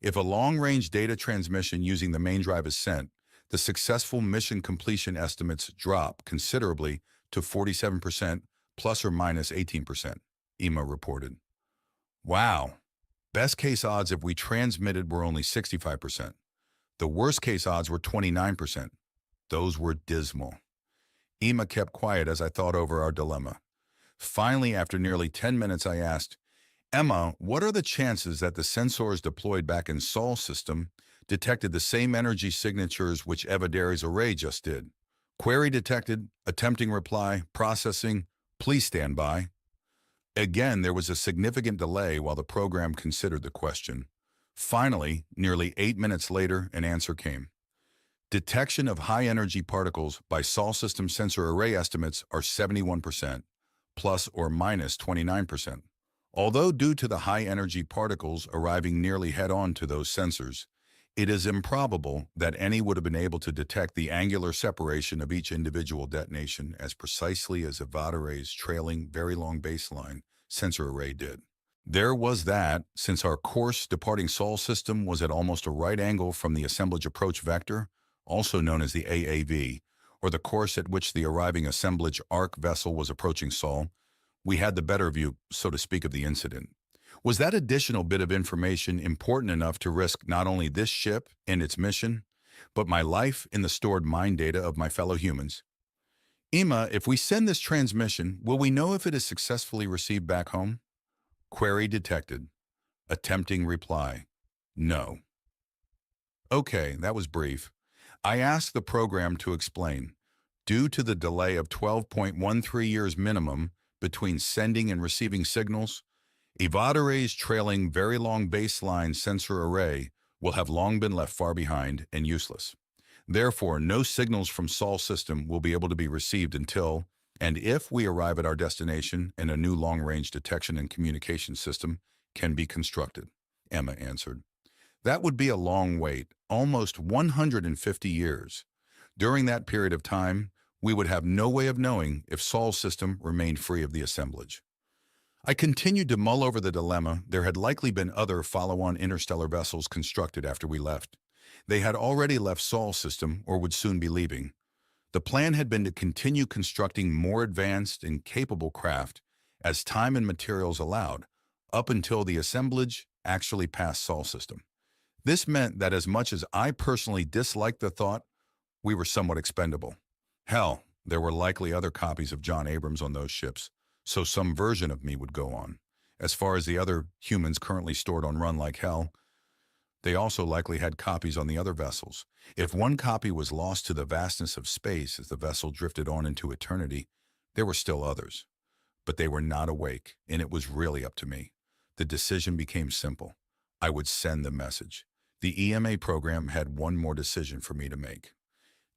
If a long-range data transmission using the main drive is sent, the successful mission completion estimates drop considerably to 47% plus or minus 18%, Emma reported. Wow. Best case odds if we transmitted were only 65%. The worst case odds were 29%. Those were dismal. Emma kept quiet as I thought over our dilemma. Finally, after nearly 10 minutes, I asked, Emma, what are the chances that the sensors deployed back in Sol's system detected the same energy signatures which Evadari's array just did? Query detected, attempting reply, processing, please stand by. Again, there was a significant delay while the program considered the question. Finally, nearly 8 minutes later, an answer came. Detection of high-energy particles by Sol system sensor array estimates are 71%, plus or minus 29%. Although due to the high-energy particles arriving nearly head-on to those sensors, it is improbable that any would have been able to detect the angular separation of each individual detonation as precisely as Evadari's trailing, very long baseline sensor array did. There was that, since our course departing Sol system was at almost a right angle from the assemblage approach vector, also known as the AAV, or the course at which the arriving assemblage arc vessel was approaching Sol, we had the better view, so to speak, of the incident. Was that additional bit of information important enough to risk not only this ship and its mission, but my life in the stored mind data of my fellow humans? Emma, if we send this transmission, will we know if it is successfully received back home? Query detected. Attempting reply. No. Okay, that was brief. I asked the program to explain. Due to the delay of 12.13 years minimum between sending and receiving signals, Evadari's trailing very long baseline sensor array will have long been left far behind and useless. Therefore, no signals from Sol system will be able to be received until, and if we arrive at our destination and a new long-range detection and communication system can be constructed, Emma answered. That would be a long wait, almost 150 years. During that period of time, we would have no way of knowing if Sol's system remained free of the assemblage. I continued to mull over the dilemma. There had likely been other follow-on interstellar vessels constructed after we left. They had already left Sol's system or would soon be leaving. The plan had been to continue constructing more advanced and capable craft as time and materials allowed, up until the assemblage actually passed Sol's system. This meant that as much as I personally disliked the thought, we were somewhat expendable. Hell, there were likely other copies of John Abrams on those ships, so some version of me would go on. As far as the other humans currently stored on Run Like Hell, they also likely had copies on the other vessels. If one copy was lost to the vastness of space as the vessel drifted on into eternity, there were still others. But they were not awake, and it was really up to me. The decision became simple. I would send the message. The EMA program had one more decision for me to make.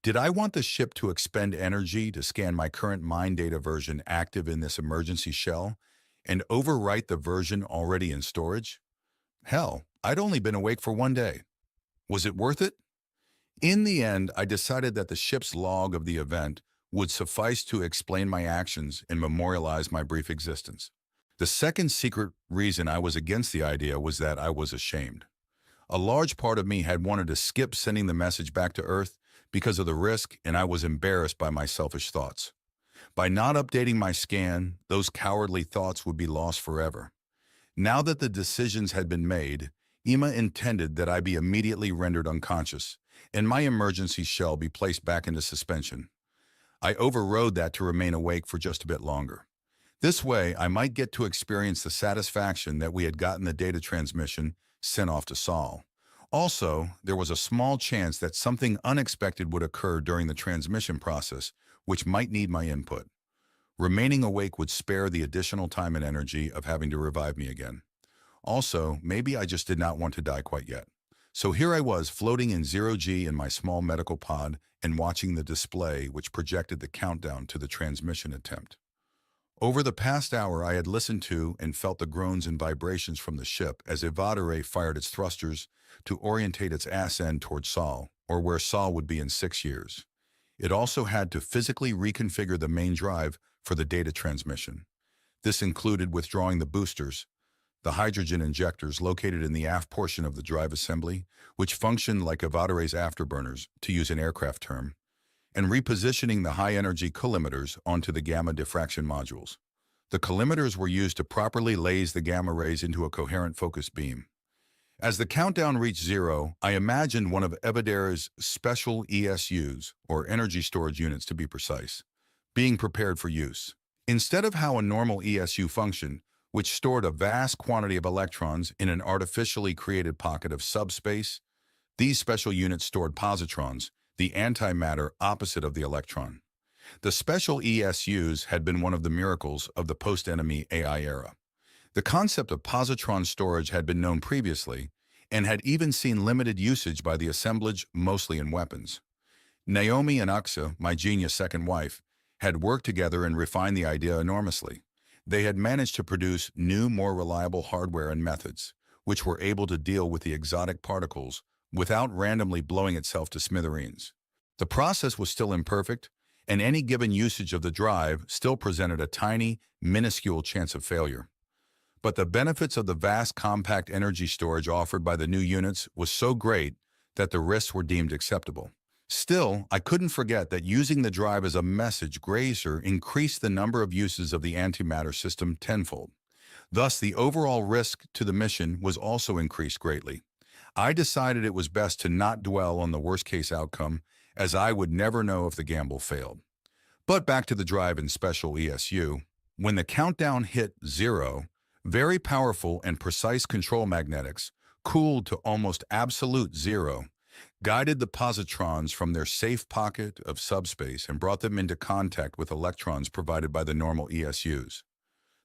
Did I want the ship to expend energy to scan my current mind data version active in this emergency shell and overwrite the version already in storage? Hell, I'd only been awake for 1 day. Was it worth it? In the end, I decided that the ship's log of the event would suffice to explain my actions and memorialize my brief existence. The second secret reason I was against the idea was that I was ashamed. A large part of me had wanted to skip sending the message back to Earth because of the risk, and I was embarrassed by my selfish thoughts. By not updating my scan, those cowardly thoughts would be lost forever. Now that the decisions had been made, Ema intended that I be immediately rendered unconscious, and my emergency shell be placed back into suspension. I overrode that to remain awake for just a bit longer. This way, I might get to experience the satisfaction that we had gotten the data transmission sent off to Sol. Also, there was a small chance that something unexpected would occur during the transmission process, which might need my input. Remaining awake would spare the additional time and energy of having to revive me again. Also, maybe I just did not want to die quite yet. So here I was, floating in zero-G in my small medical pod and watching the display which projected the countdown to the transmission attempt. Over the past hour, I had listened to and felt the groans and vibrations from the ship as Evadere fired its thrusters to orientate its ass end toward Sol, or where Sol would be in 6 years. It also had to physically reconfigure the main drive for the data transmission. This included withdrawing the boosters, the hydrogen injectors located in the aft portion of the drive assembly, which functioned like Evadere's afterburners, to use an aircraft term, and repositioning the high-energy collimators onto the gamma diffraction modules. The collimators were used to properly laze the gamma rays into a coherent focus beam. As the countdown reached 0, I imagined one of Evadere's special ESUs, or energy storage units to be precise, being prepared for use. Instead of how a normal ESU functioned, which stored a vast quantity of electrons in an artificially created pocket of subspace, these special units stored positrons, the antimatter opposite of the electron. The special ESUs had been one of the miracles of the post-enemy AI era. The concept of positron storage had been known previously, and had even seen limited usage by the assemblage, mostly in weapons. Naomi and Aksa, my genius second wife, had worked together and refined the idea enormously. They had managed to produce new, more reliable hardware and methods, which were able to deal with the exotic particles without randomly blowing itself to smithereens. The process was still imperfect, and any given usage of the drive still presented a tiny, minuscule chance of failure. But the benefits of the vast compact energy storage offered by the new units was so great that the risks were deemed acceptable. Still, I couldn't forget that using the drive as a message grazer increased the number of uses of the antimatter system tenfold. Thus, the overall risk to the mission was also increased greatly. I decided it was best to not dwell on the worst-case outcome, as I would never know if the gamble failed. But back to the drive and special ESU. When the countdown hit 0, very powerful and precise control magnetics, cooled to almost absolute 0, guided the positrons from their safe pocket of subspace and brought them into contact with electrons provided by the normal ESUs.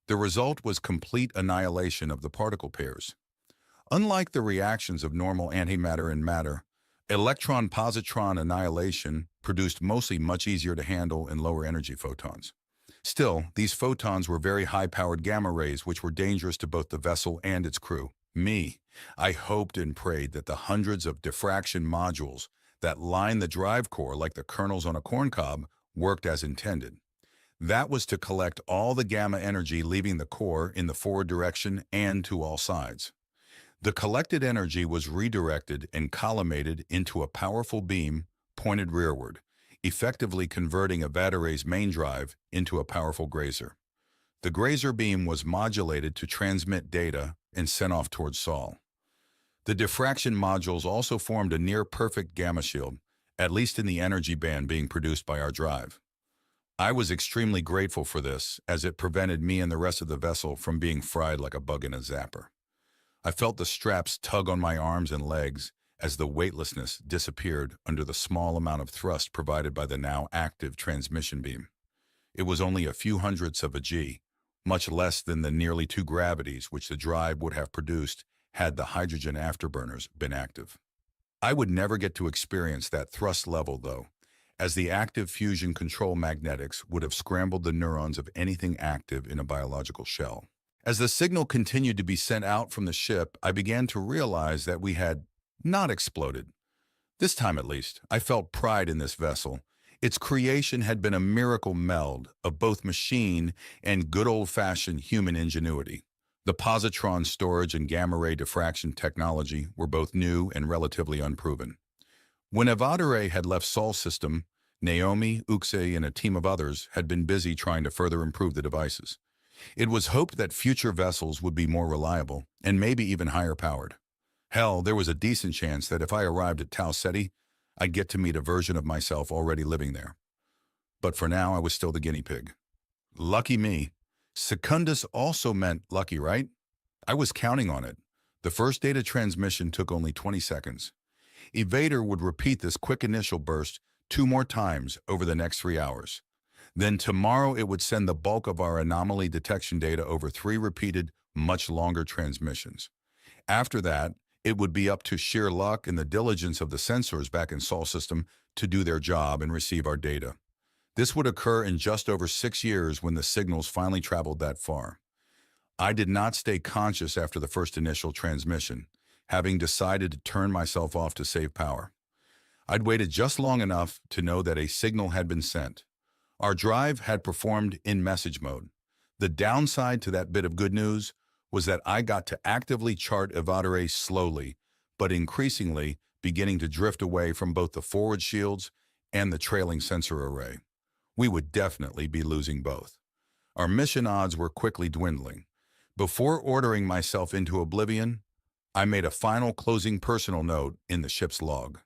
The result was complete annihilation of the particle pairs. Unlike the reactions of normal antimatter and matter, electron-positron annihilation produced mostly much easier to handle and lower energy photons. Still, these photons were very high-powered gamma rays which were dangerous to both the vessel and its crew. I hoped and prayed that the hundreds of diffraction modules that lined the drive core like the kernels on a corncob worked as intended. That was to collect all the gamma energy leaving the core in the forward direction and to all sides. The collected energy was redirected and collimated into a powerful beam pointed rearward, effectively converting Evadere's main drive into a powerful grazer. The grazer beam was modulated to transmit data and sent off towards Sol. The diffraction modules also formed a near-perfect gamma shield, at least in the energy band being produced by our drive. I was extremely grateful for this, as it prevented me and the rest of the vessel from being fried like a bug in a zapper. I felt the straps tug on my arms and legs as the weightlessness disappeared under the small amount of thrust provided by the now active transmission beam. It was only a few hundredths of a G, much less than the nearly 2 gravities which the drive would have produced had the hydrogen afterburners been active. I would never get to experience that thrust level, though, as the active fusion control magnetics would have scrambled the neurons of anything active in a biological shell. As the signal continued to be sent out from the ship, I began to realize that we had not exploded. This time at least, I felt pride in this vessel. Its creation had been a miracle meld of both machine and good old-fashioned human ingenuity. The positron storage and gamma-ray diffraction technology were both new and relatively unproven. When Evadere had left Sol's system, Naomi, Uxe, and a team of others had been busy trying to further improve the devices. It was hoped that future vessels would be more reliable and maybe even higher powered. Hell, there was a decent chance that if I arrived at Tau Ceti, I'd get to meet a version of myself already living there. But for now, I was still the guinea pig. Lucky me. Secundus also meant lucky, right? I was counting on it. The first data transmission took only 20 seconds. Evader would repeat this quick initial burst 2 more times over the next 3 hours. Then tomorrow it would send the bulk of our anomaly detection data over 3 repeated, much longer transmissions. After that, it would be up to sheer luck and the diligence of the sensors back in Sol system to do their job and receive our data. This would occur in just over 6 years when the signals finally traveled that far. I did not stay conscious after the first initial transmission, having decided to turn myself off to save power. I'd waited just long enough to know that a signal had been sent. Our drive had performed in message mode. The downside to that bit of good news was that I got to actively chart Evadere slowly, but increasingly beginning to drift away from both the forward shields and the trailing sensor array. We would definitely be losing both. Our mission odds were quickly dwindling. Before ordering myself into oblivion, I made a final closing personal note in the ship's log.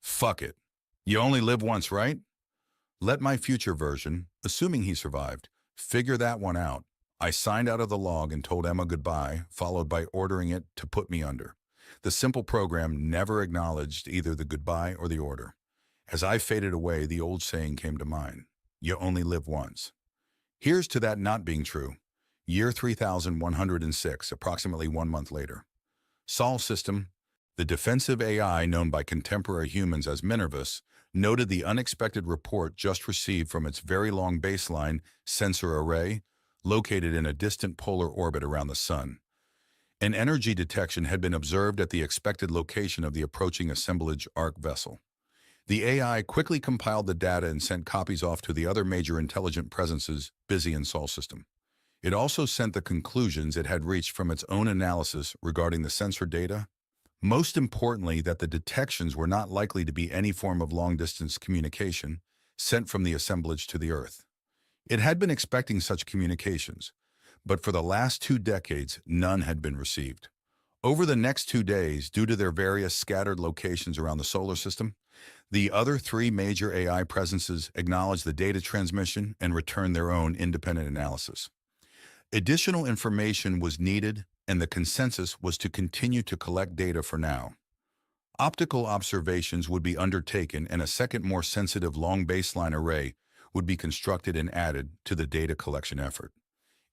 Fuck it. You only live once, right? Let my future version, assuming he survived, figure that one out. I signed out of the log and told Emma goodbye, followed by ordering it to put me under. The simple program never acknowledged either the goodbye or the order. As I faded away, the old saying came to mind. You only live once. Here's to that not being true. Year 3106, approximately 1 month later. Sol system, the defensive AI known by contemporary humans as Minervus, noted the unexpected report just received from its very long baseline sensor array located in a distant polar orbit around the Sun. An energy detection had been observed at the expected location of the approaching assemblage Arc vessel. The AI quickly compiled the data and sent copies off to the other major intelligent presences busy in Sol system. It also sent the conclusions it had reached from its own analysis regarding the sensor data. Most importantly, that the detections were not likely to be any form of long-distance communication sent from the assemblage to the Earth. It had been expecting such communications, but for the last 2 decades, none had been received. Over the next 2 days, due to their various scattered locations around the solar system, the other 3 major AI presences acknowledged the data transmission and returned their own independent analysis. Additional information was needed, and the consensus was to continue to collect data for now. Optical observations would be undertaken and a second more sensitive long baseline array would be constructed and added to the data collection effort.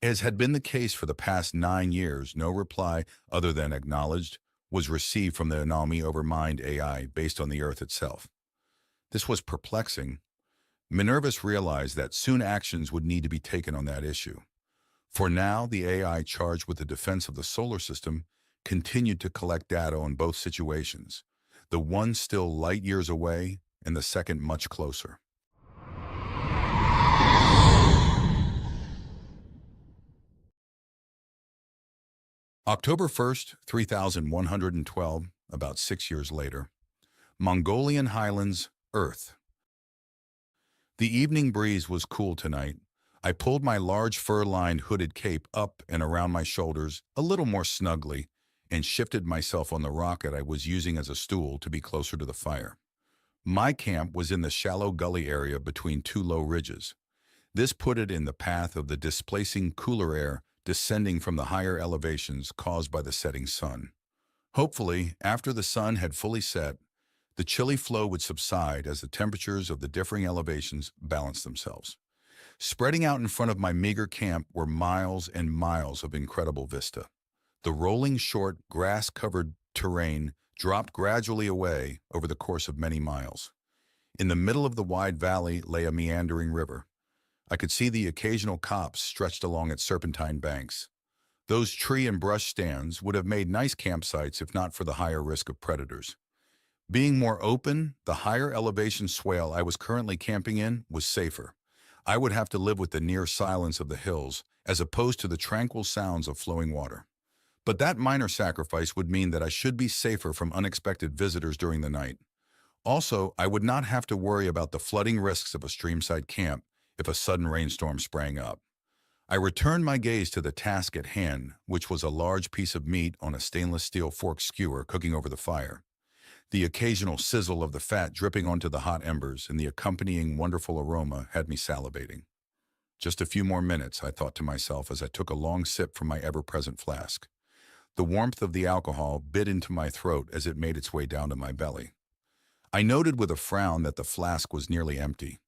As had been the case for the past 9 years, no reply other than acknowledged was received from the anomaly over mind AI based on the Earth itself. This was perplexing. Minervus realized that soon actions would need to be taken on that issue. For now, the AI charged with the defense of the solar system continued to collect data on both situations, the one still light years away and the second much closer. October 1st, 3112, about 6 years later. Mongolian Highlands, Earth. The evening breeze was cool tonight. I pulled my large fur-lined hooded cape up and around my shoulders a little more snugly and shifted myself on the rocket I was using as a stool to be closer to the fire. My camp was in the shallow gully area between 2 low ridges. This put it in the path of the displacing cooler air descending from the higher elevations caused by the setting sun. Hopefully, after the sun had fully set, the chilly flow would subside as the temperatures of the differing elevations balanced themselves. Spreading out in front of my meager camp were miles and miles of incredible vista. The rolling, short, grass-covered terrain dropped gradually away over the course of many miles. In the middle of the wide valley lay a meandering river. I could see the occasional copse stretched along its serpentine banks. Those tree and brush stands would have made nice campsites if not for the higher risk of predators. Being more open, the higher elevation swale I was currently camping in was safer. I would have to live with the near silence of the hills, as opposed to the tranquil sounds of flowing water. But that minor sacrifice would mean that I should be safer from unexpected visitors during the night. Also, I would not have to worry about the flooding risks of a streamside camp if a sudden rainstorm sprang up. I returned my gaze to the task at hand, which was a large piece of meat on a stainless steel fork skewer cooking over the fire. The occasional sizzle of the fat dripping onto the hot embers and the accompanying wonderful aroma had me salivating. Just a few more minutes, I thought to myself as I took a long sip from my ever-present flask. The warmth of the alcohol bit into my throat as it made its way down to my belly. I noted with a frown that the flask was nearly empty.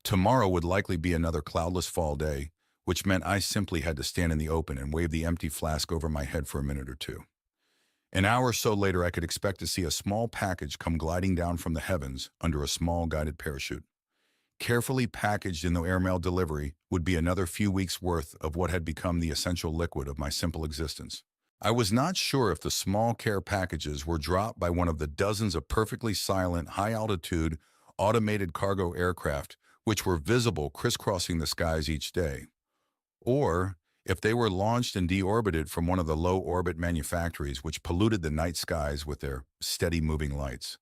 Tomorrow would likely be another cloudless fall day, which meant I simply had to stand in the open and wave the empty flask over my head for a minute or two. An hour or so later, I could expect to see a small package come gliding down from the heavens under a small guided parachute. Carefully packaged in the airmail delivery would be another few weeks' worth of what had become the essential liquid of my simple existence. I was not sure if the small care packages were dropped by one of the dozens of perfectly silent, high-altitude, automated cargo aircraft which were visible crisscrossing the skies each day, or if they were launched and deorbited from one of the low-orbit manufactories which polluted the night skies with their steady-moving lights.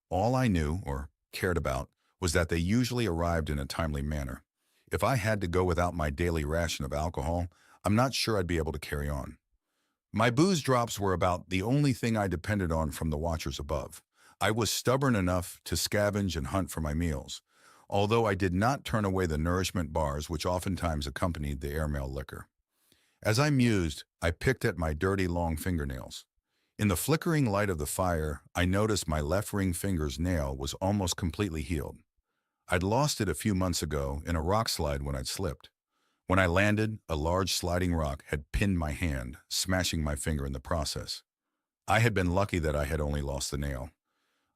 All I knew, or cared about, was that they usually arrived in a timely manner. If I had to go without my daily ration of alcohol, I'm not sure I'd be able to carry on. My booze drops were about the only thing I depended on from the watchers above. I was stubborn enough to scavenge and hunt for my meals, although I did not turn away the nourishment bars which oftentimes accompanied the airmail liquor. As I mused, I picked at my dirty long fingernails. In the flickering light of the fire, I noticed my left ring finger's nail was almost completely healed. I'd lost it a few months ago in a rock slide when I'd slipped. When I landed, a large sliding rock had pinned my hand, smashing my finger in the process. I had been lucky that I had only lost the nail.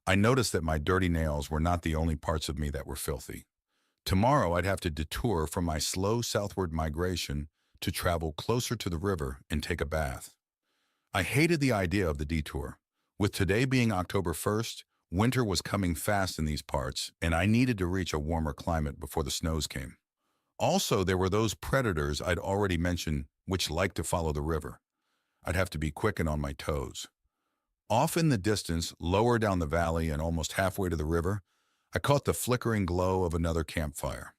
I noticed that my dirty nails were not the only parts of me that were filthy. Tomorrow I'd have to detour from my slow southward migration to travel closer to the river and take a bath. I hated the idea of the detour. With today being October 1st, winter was coming fast in these parts, and I needed to reach a warmer climate before the snows came. Also, there were those predators I'd already mentioned which liked to follow the river. I'd have to be quick and on my toes. Off in the distance, lower down the valley and almost halfway to the river, I caught the flickering glow of another campfire.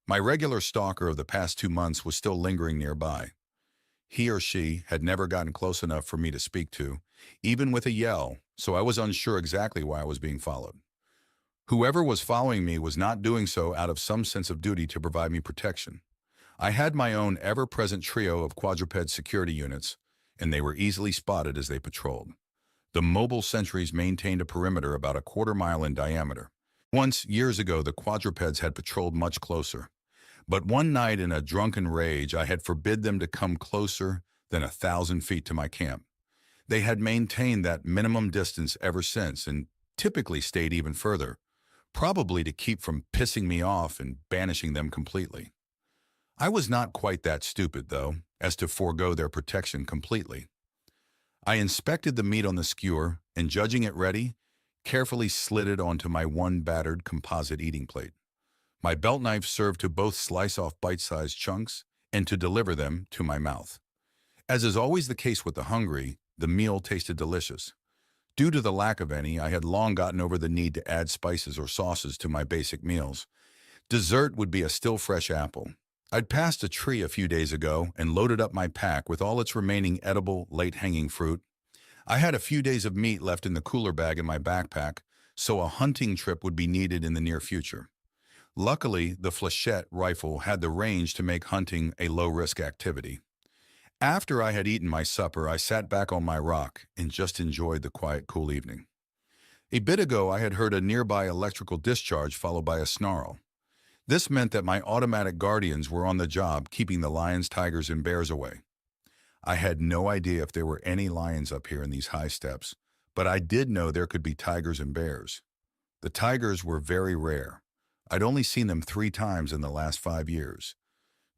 My regular stalker of the past 2 months was still lingering nearby. He or she had never gotten close enough for me to speak to, even with a yell, so I was unsure exactly why I was being followed. Whoever was following me was not doing so out of some sense of duty to provide me protection. I had my own ever-present trio of quadruped security units, and they were easily spotted as they patrolled. The mobile sentries maintained a perimeter about a quarter-mile in diameter. Once, years ago, the quadrupeds had patrolled much closer. But one night in a drunken rage, I had forbid them to come closer than 1,000 feet to my camp. They had maintained that minimum distance ever since and typically stayed even further, probably to keep from pissing me off and banishing them completely. I was not quite that stupid, though, as to forego their protection completely. I inspected the meat on the skewer and, judging it ready, carefully slid it onto my one battered composite eating plate. My belt knife served to both slice off bite-sized chunks and to deliver them to my mouth. As is always the case with the hungry, the meal tasted delicious. Due to the lack of any, I had long gotten over the need to add spices or sauces to my basic meals. Dessert would be a still fresh apple. I'd passed a tree a few days ago and loaded up my pack with all its remaining edible, late-hanging fruit. I had a few days of meat left in the cooler bag in my backpack, so a hunting trip would be needed in the near future. Luckily, the flechette rifle had the range to make hunting a low-risk activity. After I had eaten my supper, I sat back on my rock and just enjoyed the quiet, cool evening. A bit ago, I had heard a nearby electrical discharge followed by a snarl. This meant that my automatic guardians were on the job keeping the lions, tigers, and bears away. I had no idea if there were any lions up here in these high steps, but I did know there could be tigers and bears. The tigers were very rare. I'd only seen them 3 times in the last 5 years.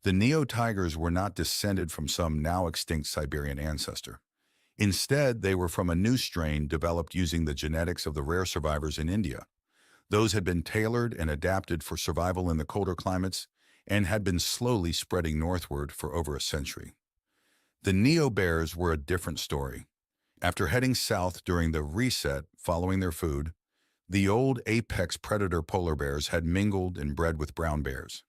The neo-tigers were not descended from some now extinct Siberian ancestor. Instead, they were from a new strain developed using the genetics of the rare survivors in India. Those had been tailored and adapted for survival in the colder climates and had been slowly spreading northward for over a century. The neo-bears were a different story. After heading south during the reset following their food, the old apex predator polar bears had mingled and bred with brown bears.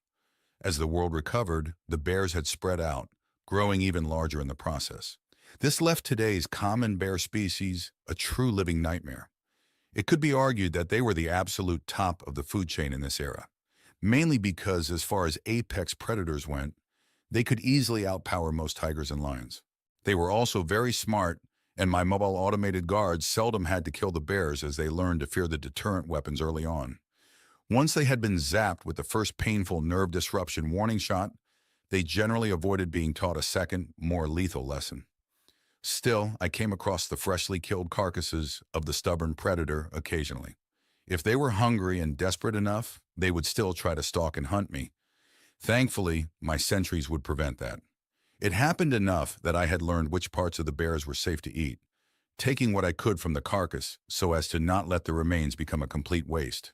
As the world recovered, the bears had spread out, growing even larger in the process. This left today's common bear species a true living nightmare. It could be argued that they were the absolute top of the food chain in this era, mainly because as far as apex predators went, they could easily outpower most tigers and lions. They were also very smart, and my mobile automated guards seldom had to kill the bears as they learned to fear the deterrent weapons early on. Once they had been zapped with the first painful nerve disruption warning shot, they generally avoided being taught a second, more lethal lesson. Still, I came across the freshly killed carcasses of the stubborn predator occasionally. If they were hungry and desperate enough, they would still try to stalk and hunt me. Thankfully, my sentries would prevent that. It happened enough that I had learned which parts of the bears were safe to eat, taking what I could from the carcass so as to not let the remains become a complete waste.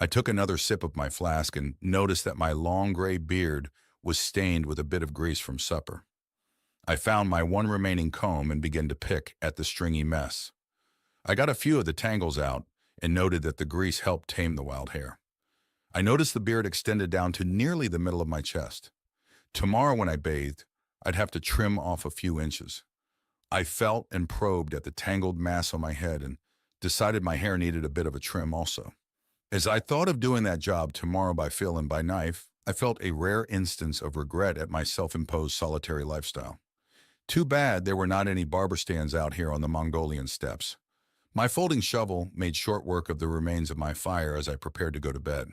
I took another sip of my flask and noticed that my long gray beard was stained with a bit of grease from supper. I found my one remaining comb and began to pick at the stringy mess. I got a few of the tangles out and noted that the grease helped tame the wild hair. I noticed the beard extended down to nearly the middle of my chest. Tomorrow when I bathed, I'd have to trim off a few inches. I felt and probed at the tangled mass on my head and decided my hair needed a bit of a trim also. As I thought of doing that job tomorrow by feel and by knife, I felt a rare instance of regret at my self-imposed solitary lifestyle. Too bad there were not any barber stands out here on the Mongolian steppes. My folding shovel made short work of the remains of my fire as I prepared to go to bed.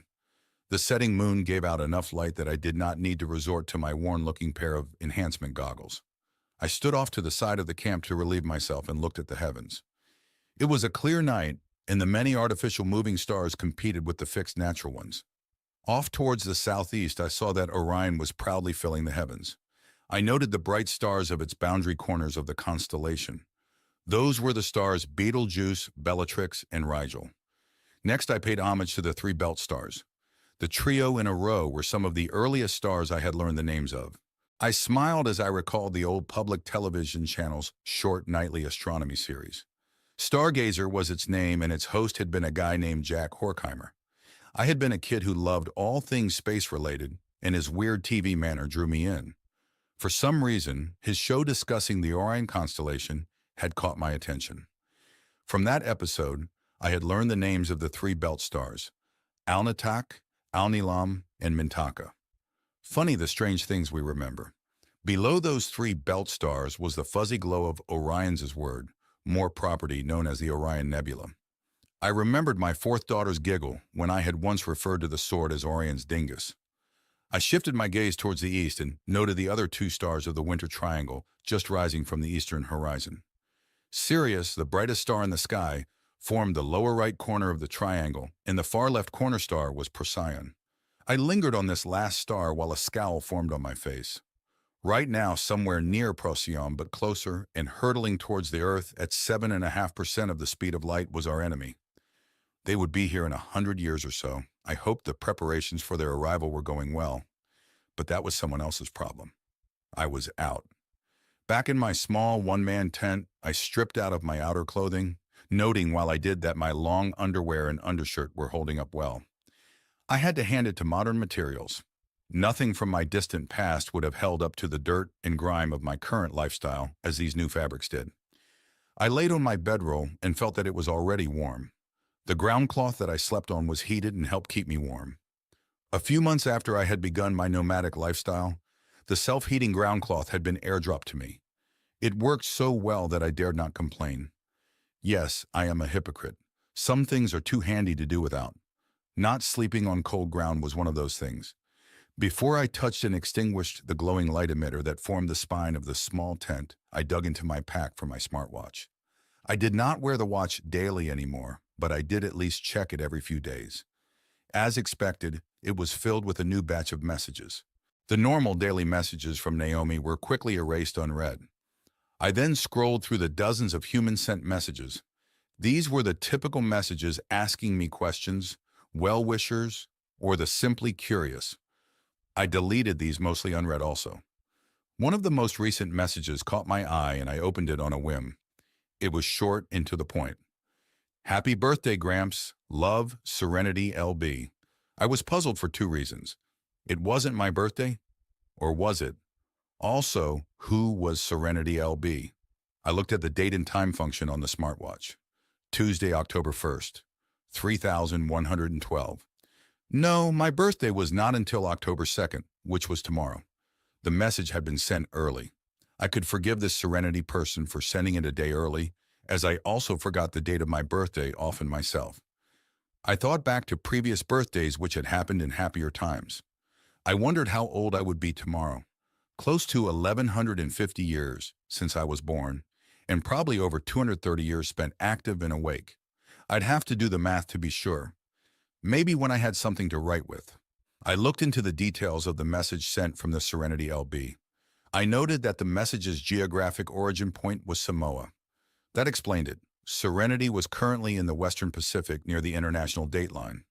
The setting moon gave out enough light that I did not need to resort to my worn-looking pair of enhancement goggles. I stood off to the side of the camp to relieve myself and looked at the heavens. It was a clear night, and the many artificial moving stars competed with the fixed natural ones. Off towards the southeast, I saw that Orion was proudly filling the heavens. I noted the bright stars of its boundary corners of the constellation. Those were the stars Betelgeuse, Bellatrix, and Rigel. Next, I paid homage to the three belt stars. The trio in a row were some of the earliest stars I had learned the names of. I smiled as I recalled the old public television channel's short nightly astronomy series. Stargazer was its name, and its host had been a guy named Jack Horkheimer. I had been a kid who loved all things space-related, and his weird TV manner drew me in. For some reason, his show discussing the Orion constellation had caught my attention. From that episode, I had learned the names of the three belt stars, Alnitak, Alnilam, and Mintaka. Funny the strange things we remember. Below those three belt stars was the fuzzy glow of Orion's word, more property known as the Orion Nebula. I remembered my fourth daughter's giggle when I had once referred to the sword as Orion's dingus. I shifted my gaze towards the east and noted the other two stars of the Winter Triangle just rising from the eastern horizon. Sirius, the brightest star in the sky, formed the lower right corner of the triangle, and the far left corner star was Procyon. I lingered on this last star while a scowl formed on my face. Right now, somewhere near Procyon, but closer and hurtling towards the Earth at 7.5% of the speed of light, was our enemy. They would be here in 100 years or so. I hoped the preparations for their arrival were going well, but that was someone else's problem. I was out. Back in my small one-man tent, I stripped out of my outer clothing, noting while I did that my long underwear and undershirt were holding up well. I had to hand it to modern materials. Nothing from my distant past would have held up to the dirt and grime of my current lifestyle as these new fabrics did. I laid on my bedroll and felt that it was already warm. The ground cloth that I slept on was heated and helped keep me warm. A few months after I had begun my nomadic lifestyle, the self-heating ground cloth had been airdropped to me. It worked so well that I dared not complain. Yes, I am a hypocrite. Some things are too handy to do without. Not sleeping on cold ground was one of those things. Before I touched and extinguished the glowing light emitter that formed the spine of the small tent, I dug into my pack for my smartwatch. I did not wear the watch daily anymore, but I did at least check it every few days. As expected, it was filled with a new batch of messages. The normal daily messages from Naomi were quickly erased unread. I then scrolled through the dozens of human-sent messages. These were the typical messages asking me questions, well-wishers, or the simply curious. I deleted these mostly unread also. One of the most recent messages caught my eye and I opened it on a whim. It was short and to the point. Happy birthday, Gramps. Love, Serenity LB. I was puzzled for two reasons. It wasn't my birthday, or was it? Also, who was Serenity LB? I looked at the date and time function on the smartwatch. Tuesday, October 1st, 3112. No, my birthday was not until October 2nd, which was tomorrow. The message had been sent early. I could forgive this Serenity person for sending it a day early, as I also forgot the date of my birthday often myself. I thought back to previous birthdays which had happened in happier times. I wondered how old I would be tomorrow. Close to 1150 years since I was born, and probably over 230 years spent active and awake. I'd have to do the math to be sure. Maybe when I had something to write with. I looked into the details of the message sent from the Serenity LB. I noted that the message's geographic origin point was Samoa. That explained it. Serenity was currently in the Western Pacific near the international dateline.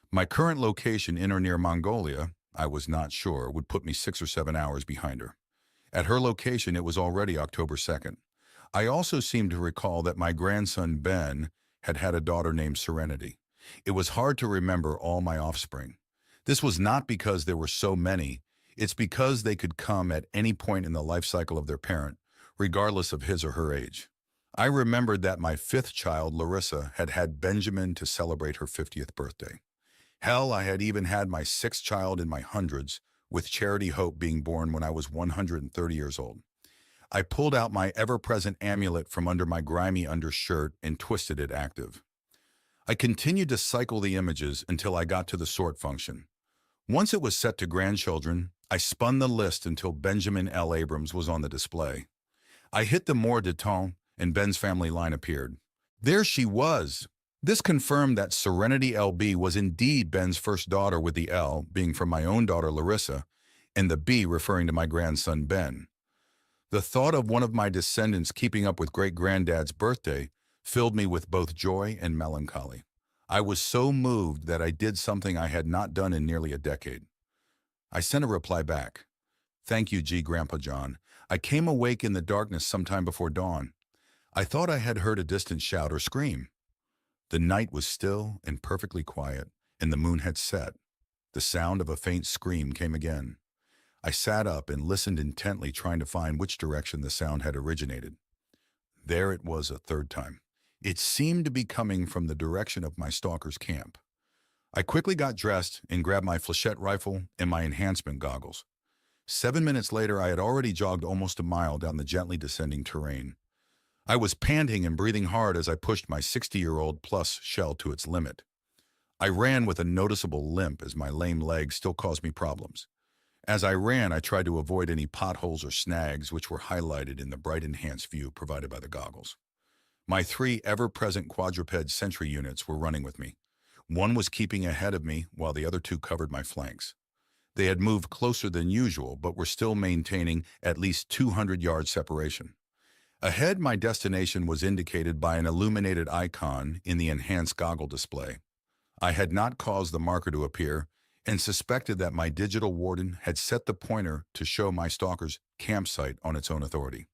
My current location in or near Mongolia, I was not sure, would put me 6 or 7 hours behind her. At her location, it was already October 2nd. I also seemed to recall that my grandson Ben had had a daughter named Serenity. It was hard to remember all my offspring. This was not because there were so many. It's because they could come at any point in the life cycle of their parent, regardless of his or her age. I remembered that my 5th child, Larissa, had had Benjamin to celebrate her 50th birthday. Hell, I had even had my 6th child in my hundreds, with Charity Hope being born when I was 130 years old. I pulled out my ever-present amulet from under my grimy undershirt and twisted it active. I continued to cycle the images until I got to the sort function. Once it was set to grandchildren, I spun the list until Benjamin L. Abrams was on the display. I hit the more de temps, and Ben's family line appeared. There she was. This confirmed that Serenity LB was indeed Ben's first daughter, with the L being from my own daughter Larissa, and the B referring to my grandson Ben. The thought of one of my descendants keeping up with great-granddad's birthday filled me with both joy and melancholy. I was so moved that I did something I had not done in nearly a decade. I sent a reply back. Thank you, Grandpa John. I came awake in the darkness sometime before dawn. I thought I had heard a distant shout or scream. The night was still and perfectly quiet, and the moon had set. The sound of a faint scream came again. I sat up and listened intently, trying to find which direction the sound had originated. There it was a third time. It seemed to be coming from the direction of my stalker's camp. I quickly got dressed and grabbed my flechette rifle and my enhancement goggles. 7 minutes later, I had already jogged almost a mile down the gently descending terrain. I was panting and breathing hard as I pushed my 60-year-old plus shell to its limit. I ran with a noticeable limp as my lame leg still caused me problems. As I ran, I tried to avoid any potholes or snags which were highlighted in the bright enhanced view provided by the goggles. My 3 ever-present quadruped sentry units were running with me. One was keeping ahead of me while the other 2 covered my flanks. They had moved closer than usual, but were still maintaining at least 200 yards separation. Ahead, my destination was indicated by an illuminated icon in the enhanced goggle display. I had not caused the marker to appear and suspected that my digital warden had set the pointer to show my stalker's campsite on its own authority.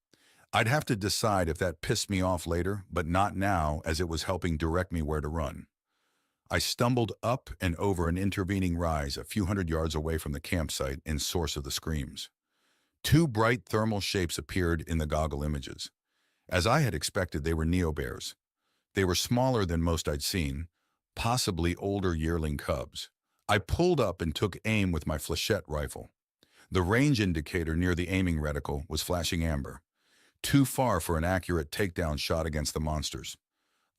I'd have to decide if that pissed me off later, but not now, as it was helping direct me where to run. I stumbled up and over an intervening rise a few hundred yards away from the campsite and source of the screams. 2 bright thermal shapes appeared in the goggle images. As I had expected, they were neobears. They were smaller than most I'd seen, possibly older yearling cubs. I pulled up and took aim with my flechette rifle. The range indicator near the aiming reticle was flashing amber, too far for an accurate takedown shot against the monsters.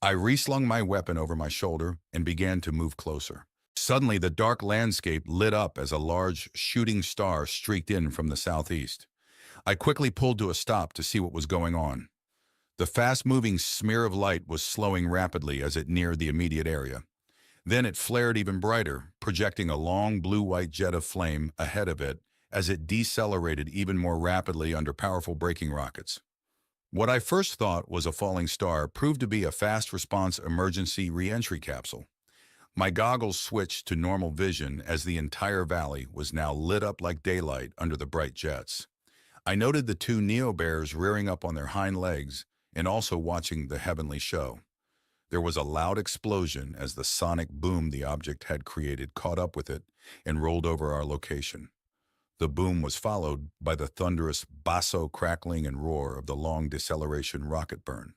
I reslung my weapon over my shoulder and began to move closer. Suddenly, the dark landscape lit up as a large shooting star streaked in from the southeast. I quickly pulled to a stop to see what was going on. The fast-moving smear of light was slowing rapidly as it neared the immediate area. Then it flared even brighter, projecting a long blue-white jet of flame ahead of it as it decelerated even more rapidly under powerful braking rockets. What I first thought was a falling star proved to be a fast response emergency re-entry capsule. My goggles switched to normal vision as the entire valley was now lit up like daylight under the bright jets. I noted the two neo-bears rearing up on their hind legs and also watching the heavenly show. There was a loud explosion as the sonic boom the object had created caught up with it and rolled over our location. The boom was followed by the thunderous basso crackling and roar of the long deceleration rocket burn.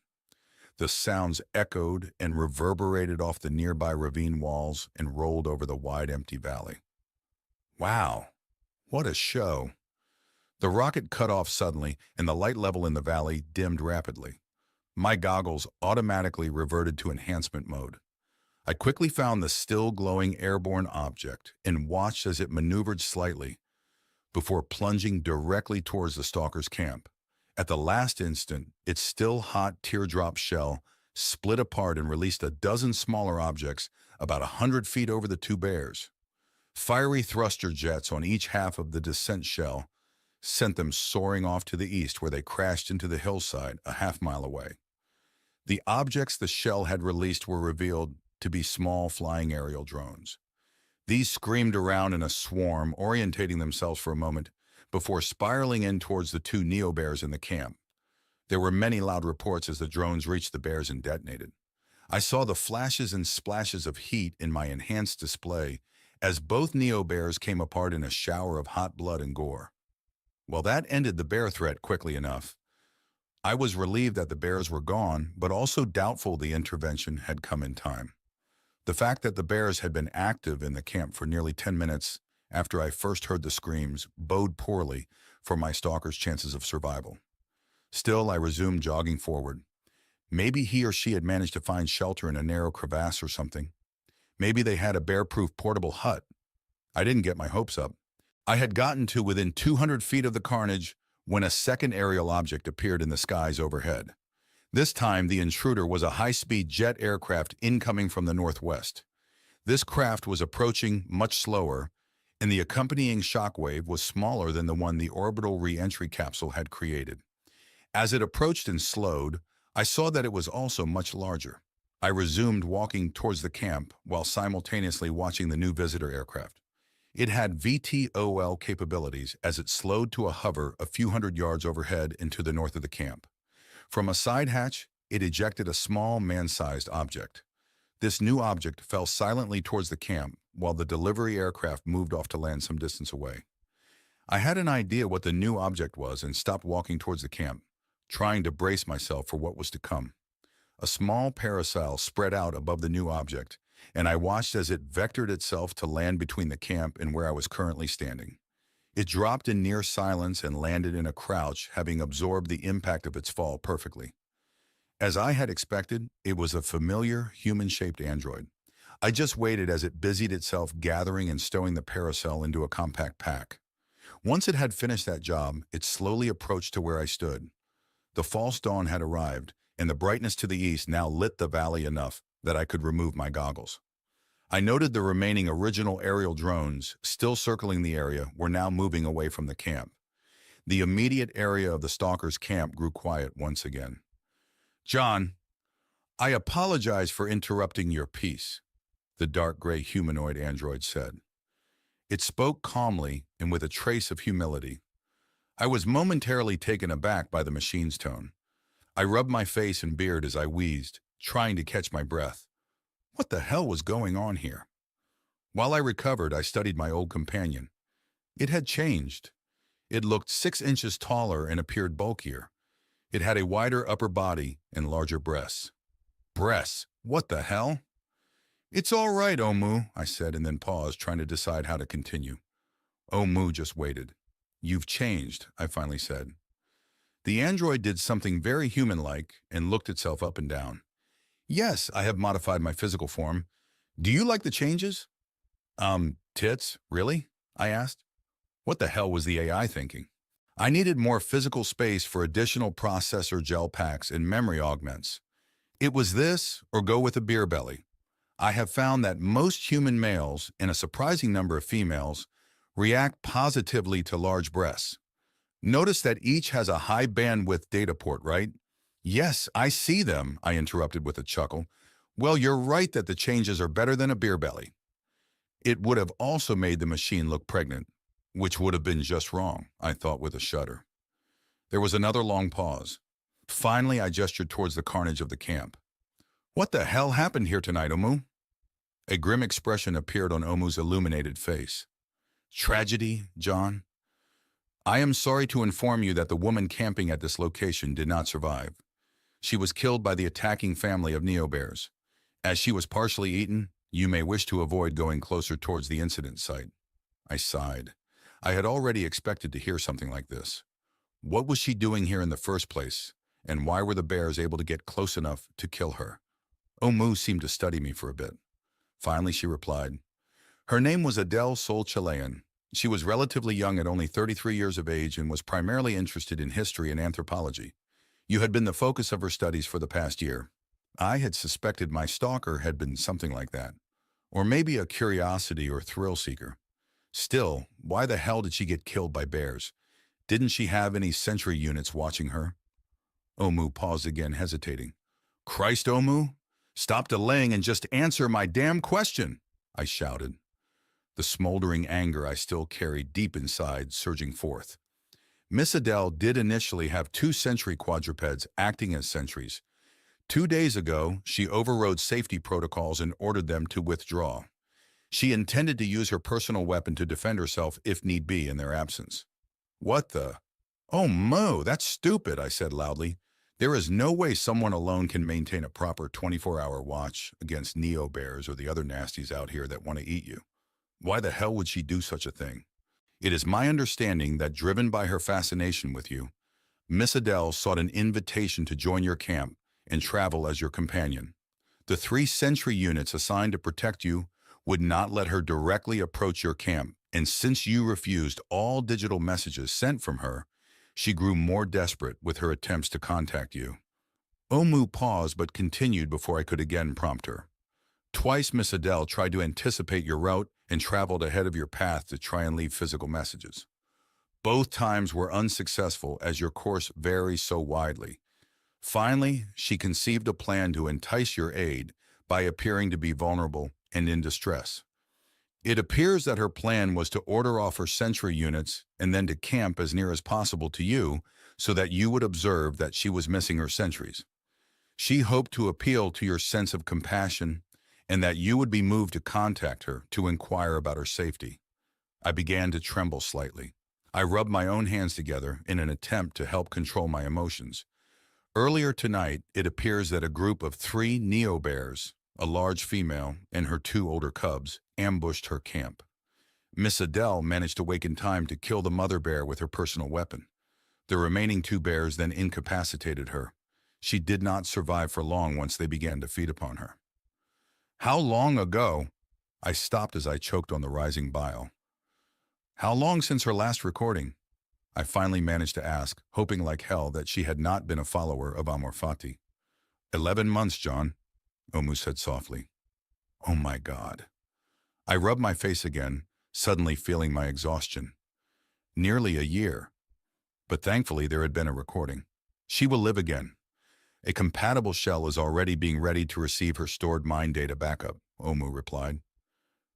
The sounds echoed and reverberated off the nearby ravine walls and rolled over the wide empty valley. Wow, what a show! The rocket cut off suddenly and the light level in the valley dimmed rapidly. My goggles automatically reverted to enhancement mode. I quickly found the still glowing airborne object and watched as it maneuvered slightly before plunging directly towards the stalker's camp. At the last instant, its still hot teardrop shell split apart and released a dozen smaller objects about 100 feet over the two bears. Fiery thruster jets on each half of the descent shell sent them soaring off to the east where they crashed into the hillside a half-mile away. The objects the shell had released were revealed to be small flying aerial drones. These screamed around in a swarm, orientating themselves for a moment before spiraling in towards the two neo-bears in the camp. There were many loud reports as the drones reached the bears and detonated. I saw the flashes and splashes of heat in my enhanced display as both neo-bears came apart in a shower of hot blood and gore. Well, that ended the bear threat quickly enough. I was relieved that the bears were gone, but also doubtful the intervention had come in time. The fact that the bears had been active in the camp for nearly 10 minutes after I first heard the screams bode poorly for my stalker's chances of survival. Still, I resumed jogging forward. Maybe he or she had managed to find shelter in a narrow crevasse or something. Maybe they had a bear-proof portable hut. I didn't get my hopes up. I had gotten to within 200 feet of the carnage when a second aerial object appeared in the skies overhead. This time, the intruder was a high-speed jet aircraft incoming from the northwest. This craft was approaching much slower, and the accompanying shockwave was smaller than the one the orbital re-entry capsule had created. As it approached and slowed, I saw that it was also much larger. I resumed walking towards the camp while simultaneously watching the new visitor aircraft. It had VTOL capabilities as it slowed to a hover a few hundred yards overhead and to the north of the camp. From a side hatch, it ejected a small man-sized object. This new object fell silently towards the camp while the delivery aircraft moved off to land some distance away. I had an idea what the new object was and stopped walking towards the camp, trying to brace myself for what was to come. A small parasol spread out above the new object, and I watched as it vectored itself to land between the camp and where I was currently standing. It dropped in near silence and landed in a crouch, having absorbed the impact of its fall perfectly. As I had expected, it was a familiar, human-shaped android. I just waited as it busied itself gathering and stowing the parasol into a compact pack. Once it had finished that job, it slowly approached to where I stood. The false dawn had arrived, and the brightness to the east now lit the valley enough that I could remove my goggles. I noted the remaining original aerial drones, still circling the area, were now moving away from the camp. The immediate area of the stalker's camp grew quiet once again. "John, I apologize for interrupting your peace," the dark gray humanoid android said. It spoke calmly and with a trace of humility. I was momentarily taken aback by the machine's tone. I rubbed my face and beard as I wheezed, trying to catch my breath. What the hell was going on here? While I recovered, I studied my old companion. It had changed. It looked 6 inches taller and appeared bulkier. It had a wider upper body and larger breasts. Breasts? What the hell? "It's all right, Omu," I said, and then paused, trying to decide how to continue. Omu just waited. "You've changed," I finally said. The android did something very human-like and looked itself up and down. "Yes, I have modified my physical form. Do you like the changes?" Tits, really?" I asked. What the hell was the AI thinking? I needed more physical space for additional processor gel packs and memory augments. It was this or go with a beer belly. I have found that most human males, and a surprising number of females, react positively to large breasts. Notice that each has a high bandwidth data port, right? Yes, I see them, I interrupted with a chuckle. Well, you're right that the changes are better than a beer belly. It would have also made the machine look pregnant, which would have been just wrong, I thought with a shudder. There was another long pause. Finally, I gestured towards the carnage of the camp. What the hell happened here tonight, Omu? A grim expression appeared on Omu's illuminated face. Tragedy, John. I am sorry to inform you that the woman camping at this location did not survive. She was killed by the attacking family of neo-bears. As she was partially eaten, you may wish to avoid going closer towards the incident site. I sighed. I had already expected to hear something like this. What was she doing here in the first place, and why were the bears able to get close enough to kill her? Omu seemed to study me for a bit. Finally, she replied. Her name was Adele Sol Chilean. She was relatively young at only 33 years of age and was primarily interested in history and anthropology. You had been the focus of her studies for the past year. I had suspected my stalker had been something like that, or maybe a curiosity or thrill seeker. Still, why the hell did she get killed by bears? Didn't she have any sentry units watching her? Omu paused again, hesitating. Christ, Omu? Stop delaying and just answer my damn question, I shouted. The smoldering anger I still carried deep inside surging forth. Miss Adele did initially have 2 sentry quadrupeds acting as sentries. 2 days ago, she overrode safety protocols and ordered them to withdraw. She intended to use her personal weapon to defend herself if need be in their absence. What the? Oh, Mo, that's stupid, I said loudly. There is no way someone alone can maintain a proper 24-hour watch against neo-bears or the other nasties out here that want to eat you. Why the hell would she do such a thing? It is my understanding that, driven by her fascination with you, Miss Adele sought an invitation to join your camp and travel as your companion. The 3 sentry units assigned to protect you would not let her directly approach your camp, and since you refused all digital messages sent from her, she grew more desperate with her attempts to contact you. Omu paused but continued before I could again prompt her. Twice Miss Adele tried to anticipate your route and traveled ahead of your path to try and leave physical messages. Both times were unsuccessful as your course varies so widely. Finally, she conceived a plan to entice your aid by appearing to be vulnerable and in distress. It appears that her plan was to order off her sentry units and then to camp as near as possible to you so that you would observe that she was missing her sentries. She hoped to appeal to your sense of compassion and that you would be moved to contact her to inquire about her safety. I began to tremble slightly. I rubbed my own hands together in an attempt to help control my emotions. Earlier tonight, it appears that a group of 3 neo-bears, a large female and her 2 older cubs, ambushed her camp. Miss Adele managed to wake in time to kill the mother bear with her personal weapon. The remaining 2 bears then incapacitated her. She did not survive for long once they began to feed upon her. How long ago? I stopped as I choked on the rising bile. How long since her last recording? I finally managed to ask, hoping like hell that she had not been a follower of Amor Fati. 11 months, John, Omu said softly. Oh my God. I rubbed my face again, suddenly feeling my exhaustion. Nearly a year. But thankfully there had been a recording. She will live again. A compatible shell is already being ready to receive her stored mind data backup, Omu replied.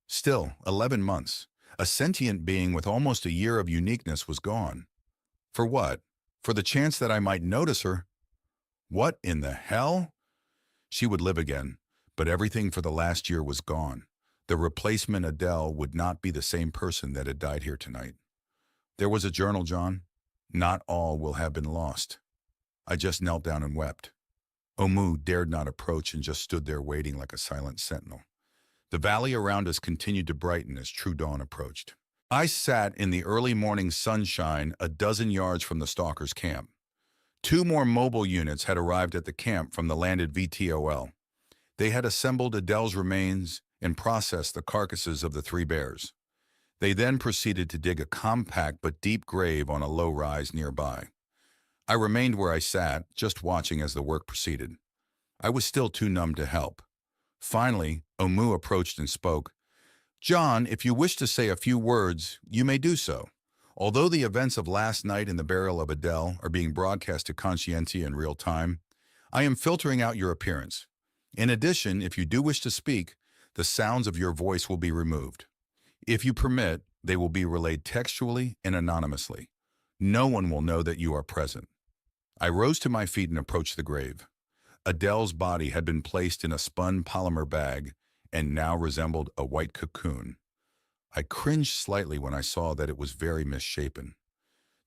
Still, 11 months. A sentient being with almost a year of uniqueness was gone. For what? For the chance that I might notice her? What in the hell? She would live again, but everything for the last year was gone. The replacement Adele would not be the same person that had died here tonight. There was a journal, John. Not all will have been lost. I just knelt down and wept. Omu dared not approach and just stood there waiting like a silent sentinel. The valley around us continued to brighten as true dawn approached. I sat in the early morning sunshine a dozen yards from the stalker's camp. 2 more mobile units had arrived at the camp from the landed VTOL. They had assembled Adele's remains and processed the carcasses of the 3 bears. They then proceeded to dig a compact but deep grave on a low rise nearby. I remained where I sat, just watching as the work proceeded. I was still too numb to help. Finally, Omu approached and spoke. John, if you wish to say a few words, you may do so. Although the events of last night in the burial of Adele are being broadcast to Conscientia in real time, I am filtering out your appearance. In addition, if you do wish to speak, the sounds of your voice will be removed. If you permit, they will be relayed textually and anonymously. No one will know that you are present. I rose to my feet and approached the grave. Adele's body had been placed in a spun polymer bag and now resembled a white cocoon. I cringed slightly when I saw that it was very misshapen.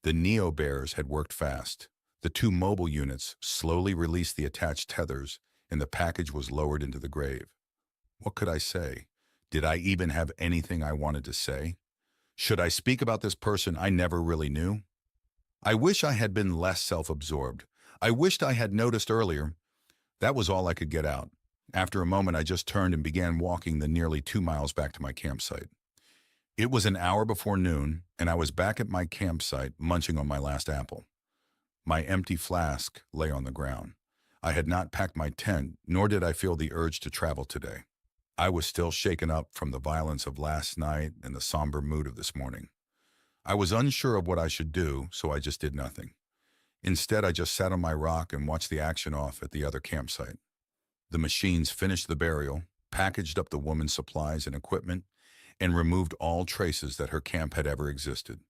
The neo-bears had worked fast. The two mobile units slowly released the attached tethers, and the package was lowered into the grave. What could I say? Did I even have anything I wanted to say? Should I speak about this person I never really knew? I wish I had been less self-absorbed. I wished I had noticed earlier. That was all I could get out. After a moment, I just turned and began walking the nearly 2 miles back to my campsite. It was an hour before noon, and I was back at my campsite munching on my last apple. My empty flask lay on the ground. I had not packed my tent, nor did I feel the urge to travel today. I was still shaken up from the violence of last night and the somber mood of this morning. I was unsure of what I should do, so I just did nothing. Instead, I just sat on my rock and watched the action off at the other campsite. The machines finished the burial, packaged up the woman's supplies and equipment, and removed all traces that her camp had ever existed.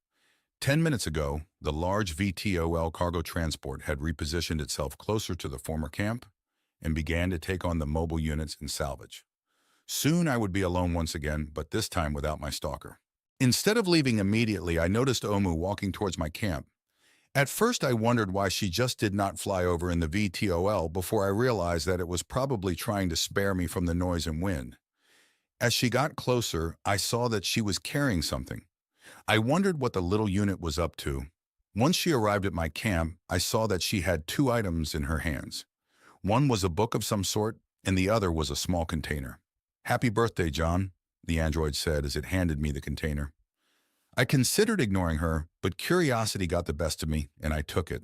10 minutes ago, the large VTOL cargo transport had repositioned itself closer to the former camp and began to take on the mobile units and salvage. Soon I would be alone once again, but this time without my stalker. Instead of leaving immediately, I noticed Omu walking towards my camp. At first, I wondered why she just did not fly over in the VTOL before I realized that it was probably trying to spare me from the noise and wind. As she got closer, I saw that she was carrying something. I wondered what the little unit was up to. Once she arrived at my camp, I saw that she had 2 items in her hands. One was a book of some sort, and the other was a small container. "Happy birthday, John," the android said as it handed me the container. I considered ignoring her, but curiosity got the best of me, and I took it.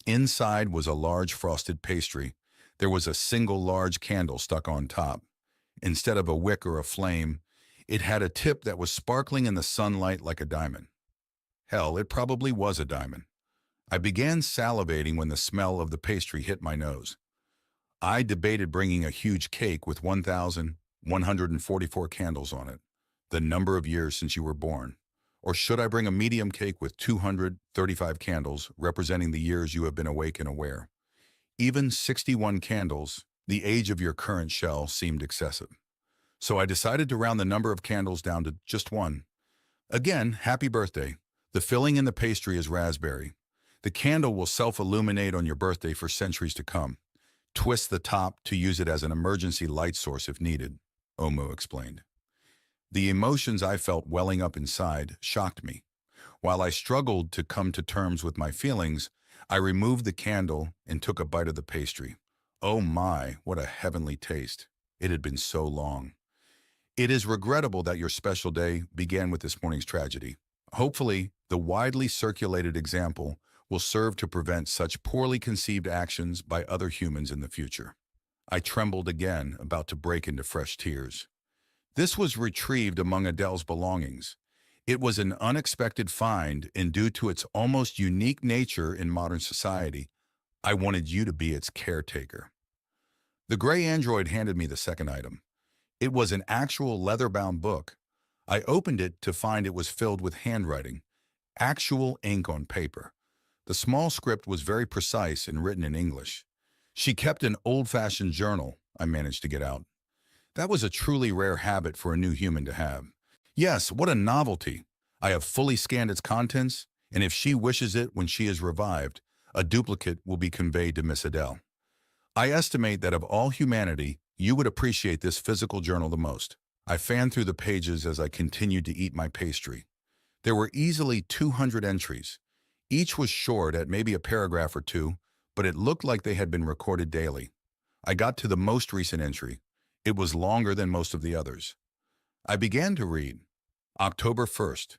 Inside was a large frosted pastry. There was a single large candle stuck on top. Instead of a wick or a flame, it had a tip that was sparkling in the sunlight like a diamond. Hell, it probably was a diamond. I began salivating when the smell of the pastry hit my nose. I debated bringing a huge cake with 1,144 candles on it, the number of years since you were born. Or should I bring a medium cake with 235 candles, representing the years you have been awake and aware? Even 61 candles, the age of your current shell, seemed excessive. So I decided to round the number of candles down to just 1. Again, happy birthday. The filling in the pastry is raspberry. The candle will self-illuminate on your birthday for centuries to come. Twist the top to use it as an emergency light source if needed, Omu explained. The emotions I felt welling up inside shocked me. While I struggled to come to terms with my feelings, I removed the candle and took a bite of the pastry. Oh my, what a heavenly taste. It had been so long. It is regrettable that your special day began with this morning's tragedy. Hopefully, the widely circulated example will serve to prevent such poorly conceived actions by other humans in the future. I trembled again, about to break into fresh tears. This was retrieved among Adele's belongings. It was an unexpected find, and due to its almost unique nature in modern society, I wanted you to be its caretaker. The gray android handed me the second item. It was an actual leather-bound book. I opened it to find it was filled with handwriting, actual ink on paper. The small script was very precise and written in English. She kept an old-fashioned journal, I managed to get out. That was a truly rare habit for a new human to have. Yes, what a novelty. I have fully scanned its contents, and if she wishes it when she is revived, a duplicate will be conveyed to Miss Adele. I estimate that of all humanity, you would appreciate this physical journal the most. I fanned through the pages as I continued to eat my pastry. There were easily 200 entries. Each was short at maybe a paragraph or 2, but it looked like they had been recorded daily. I got to the most recent entry. It was longer than most of the others. I began to read. October 1st.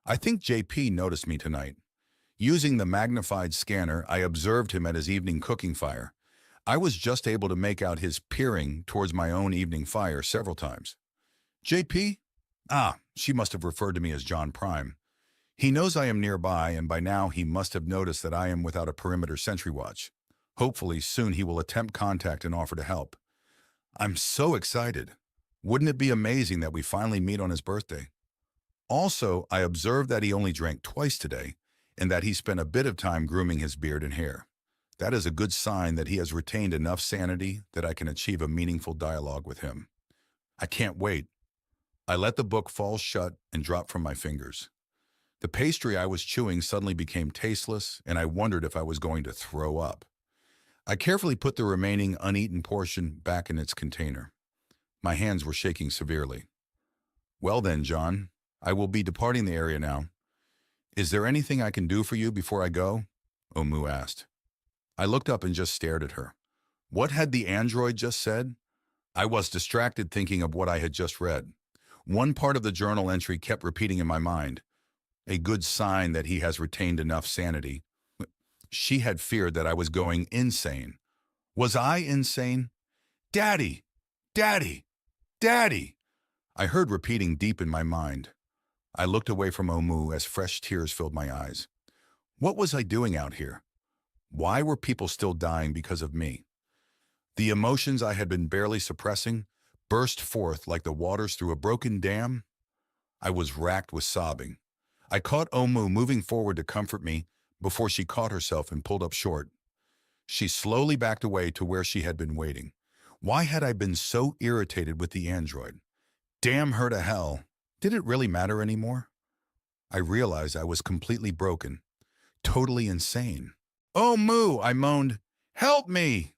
I think JP noticed me tonight. Using the magnified scanner, I observed him at his evening cooking fire. I was just able to make out his peering towards my own evening fire several times. JP? Ah, she must have referred to me as John Prime. He knows I am nearby, and by now he must have noticed that I am without a perimeter sentry watch. Hopefully, soon he will attempt contact and offer to help. I'm so excited. Wouldn't it be amazing that we finally meet on his birthday? Also, I observed that he only drank twice today and that he spent a bit of time grooming his beard and hair. That is a good sign that he has retained enough sanity that I can achieve a meaningful dialogue with him. I can't wait. I let the book fall shut and drop from my fingers. The pastry I was chewing suddenly became tasteless, and I wondered if I was going to throw up. I carefully put the remaining uneaten portion back in its container. My hands were shaking severely. Well then, John, I will be departing the area now. Is there anything I can do for you before I go? Omu asked. I looked up and just stared at her. What had the android just said? I was distracted thinking of what I had just read. One part of the journal entry kept repeating in my mind, a good sign that he has retained enough sanity. She had feared that I was going insane. Was I insane? Daddy! Daddy! Daddy! I heard repeating deep in my mind. I looked away from Omu as fresh tears filled my eyes. What was I doing out here? Why were people still dying because of me? The emotions I had been barely suppressing burst forth like the waters through a broken dam. I was racked with sobbing. I caught Omu moving forward to comfort me before she caught herself and pulled up short. She slowly backed away to where she had been waiting. Why had I been so irritated with the android? Damn her to hell. Did it really matter anymore? I realized I was completely broken, totally insane. Omu, I moaned. Help me!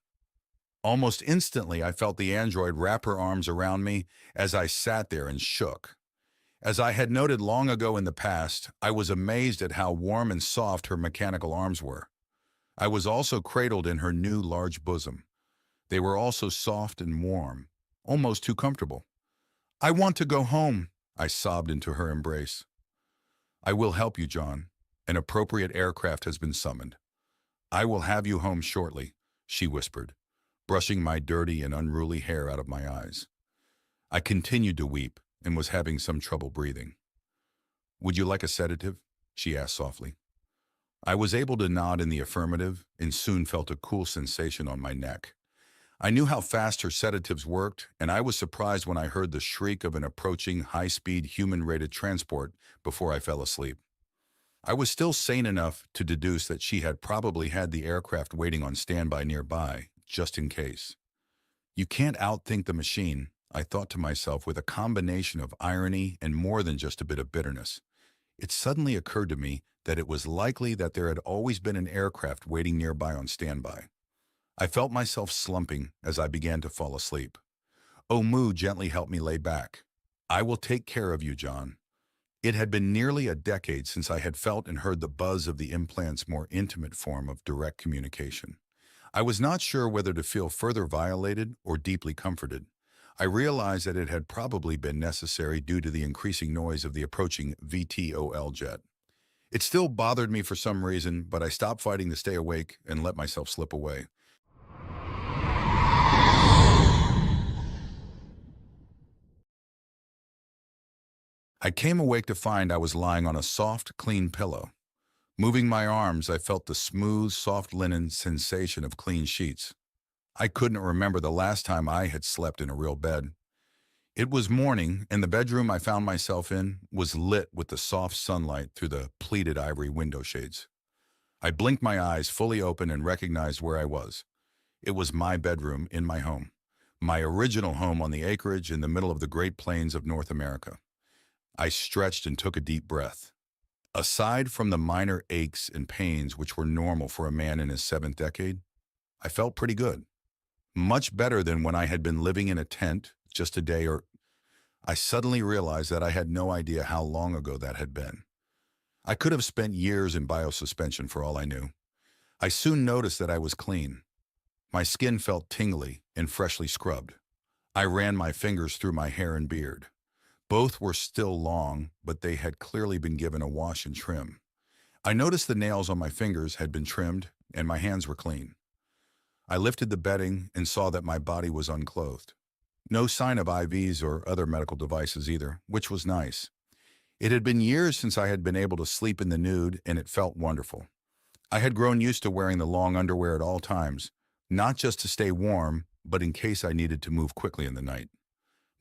Almost instantly, I felt the android wrap her arms around me as I sat there and shook. As I had noted long ago in the past, I was amazed at how warm and soft her mechanical arms were. I was also cradled in her new large bosom. They were also soft and warm, almost too comfortable. I want to go home, I sobbed into her embrace. I will help you, John. An appropriate aircraft has been summoned. I will have you home shortly, she whispered, brushing my dirty and unruly hair out of my eyes. I continued to weep and was having some trouble breathing. Would you like a sedative? She asked softly. I was able to nod in the affirmative and soon felt a cool sensation on my neck. I knew how fast her sedatives worked, and I was surprised when I heard the shriek of an approaching high-speed human-rated transport before I fell asleep. I was still sane enough to deduce that she had probably had the aircraft waiting on standby nearby, just in case. You can't outthink the machine, I thought to myself with a combination of irony and more than just a bit of bitterness. It suddenly occurred to me that it was likely that there had always been an aircraft waiting nearby on standby. I felt myself slumping as I began to fall asleep. Omu gently helped me lay back. I will take care of you, John. It had been nearly a decade since I had felt and heard the buzz of the implant's more intimate form of direct communication. I was not sure whether to feel further violated or deeply comforted. I realized that it had probably been necessary due to the increasing noise of the approaching VTOL jet. It still bothered me for some reason, but I stopped fighting to stay awake and let myself slip away. I came awake to find I was lying on a soft, clean pillow. Moving my arms, I felt the smooth, soft linen sensation of clean sheets. I couldn't remember the last time I had slept in a real bed. It was morning, and the bedroom I found myself in was lit with the soft sunlight through the pleated ivory window shades. I blinked my eyes fully open and recognized where I was. It was my bedroom in my home, my original home on the acreage in the middle of the Great Plains of North America. I stretched and took a deep breath. Aside from the minor aches and pains which were normal for a man in his 7th decade, I felt pretty good. Much better than when I had been living in a tent just a day or... I suddenly realized that I had no idea how long ago that had been. I could have spent years in biosuspension for all I knew. I soon noticed that I was clean. My skin felt tingly and freshly scrubbed. I ran my fingers through my hair and beard. Both were still long, but they had clearly been given a wash and trim. I noticed the nails on my fingers had been trimmed and my hands were clean. I lifted the bedding and saw that my body was unclothed. No sign of IVs or other medical devices either, which was nice. It had been years since I had been able to sleep in the nude, and it felt wonderful. I had grown used to wearing the long underwear at all times, not just to stay warm, but in case I needed to move quickly in the night.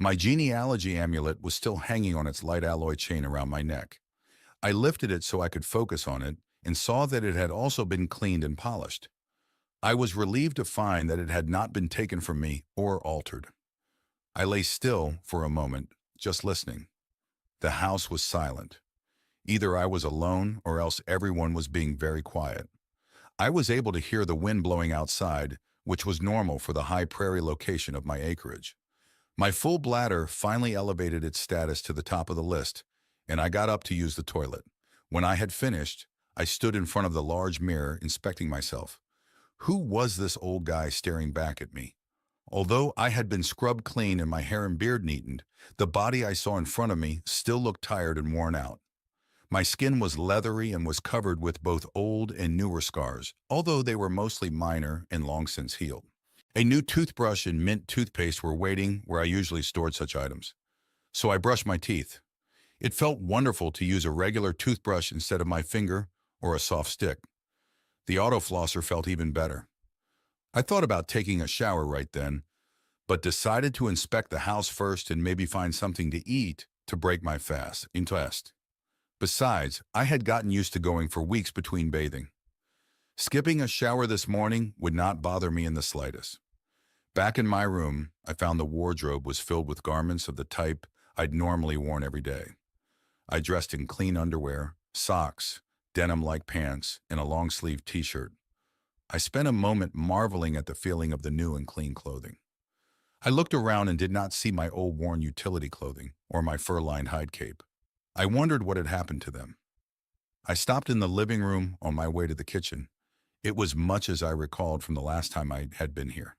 My genealogy amulet was still hanging on its light alloy chain around my neck. I lifted it so I could focus on it and saw that it had also been cleaned and polished. I was relieved to find that it had not been taken from me or altered. I lay still for a moment, just listening. The house was silent. Either I was alone or else everyone was being very quiet. I was able to hear the wind blowing outside, which was normal for the high prairie location of my acreage. My full bladder finally elevated its status to the top of the list, and I got up to use the toilet. When I had finished, I stood in front of the large mirror inspecting myself. Who was this old guy staring back at me? Although I had been scrubbed clean and my hair and beard neatened, the body I saw in front of me still looked tired and worn out. My skin was leathery and was covered with both old and newer scars, although they were mostly minor and long since healed. A new toothbrush and mint toothpaste were waiting where I usually stored such items. So I brushed my teeth. It felt wonderful to use a regular toothbrush instead of my finger or a soft stick. The auto flosser felt even better. I thought about taking a shower right then, but decided to inspect the house first and maybe find something to eat to break my fast. Besides, I had gotten used to going for weeks between bathing. Skipping a shower this morning would not bother me in the slightest. Back in my room, I found the wardrobe was filled with garments of the type I'd normally worn every day. I dressed in clean underwear, socks, denim-like pants, and a long-sleeved t-shirt. I spent a moment marveling at the feeling of the new and clean clothing. I looked around and did not see my old worn utility clothing or my fur-lined hide cape. I wondered what had happened to them. I stopped in the living room on my way to the kitchen. It was much as I recalled from the last time I had been here.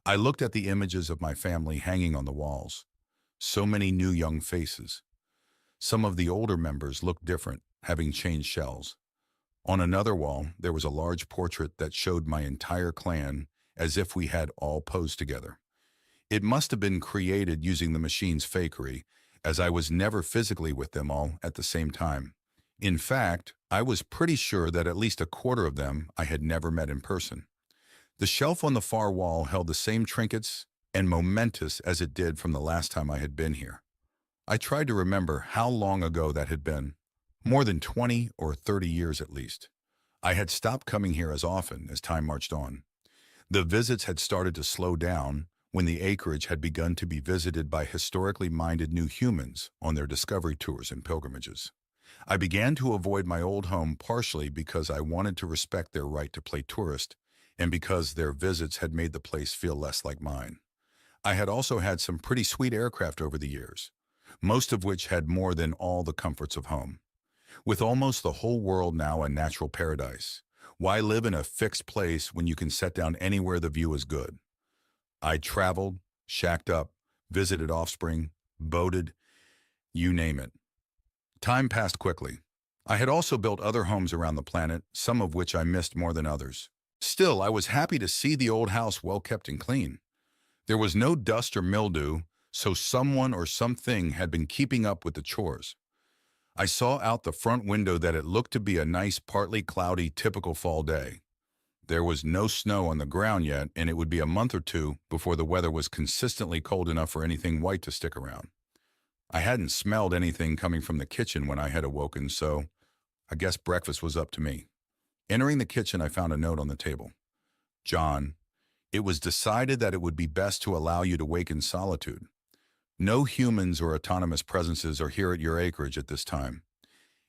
I looked at the images of my family hanging on the walls. So many new young faces. Some of the older members looked different, having changed shells. On another wall, there was a large portrait that showed my entire clan as if we had all posed together. It must have been created using the machine's fakery, as I was never physically with them all at the same time. In fact, I was pretty sure that at least a quarter of them I had never met in person. The shelf on the far wall held the same trinkets and momentous as it did from the last time I had been here. I tried to remember how long ago that had been. More than 20 or 30 years at least. I had stopped coming here as often as time marched on. The visits had started to slow down when the acreage had begun to be visited by historically minded new humans on their discovery tours and pilgrimages. I began to avoid my old home partially because I wanted to respect their right to play tourist and because their visits had made the place feel less like mine. I had also had some pretty sweet aircraft over the years, most of which had more than all the comforts of home. With almost the whole world now a natural paradise, why live in a fixed place when you can set down anywhere the view is good? I traveled, shacked up, visited offspring, boated, you name it. Time passed quickly. I had also built other homes around the planet, some of which I missed more than others. Still, I was happy to see the old house well kept and clean. There was no dust or mildew, so someone or something had been keeping up with the chores. I saw out the front window that it looked to be a nice, partly cloudy, typical fall day. There was no snow on the ground yet, and it would be a month or two before the weather was consistently cold enough for anything white to stick around. I hadn't smelled anything coming from the kitchen when I had awoken, so I guess breakfast was up to me. Entering the kitchen, I found a note on the table. John, it was decided that it would be best to allow you to wake in solitude. No humans or autonomous presences are here at your acreage at this time.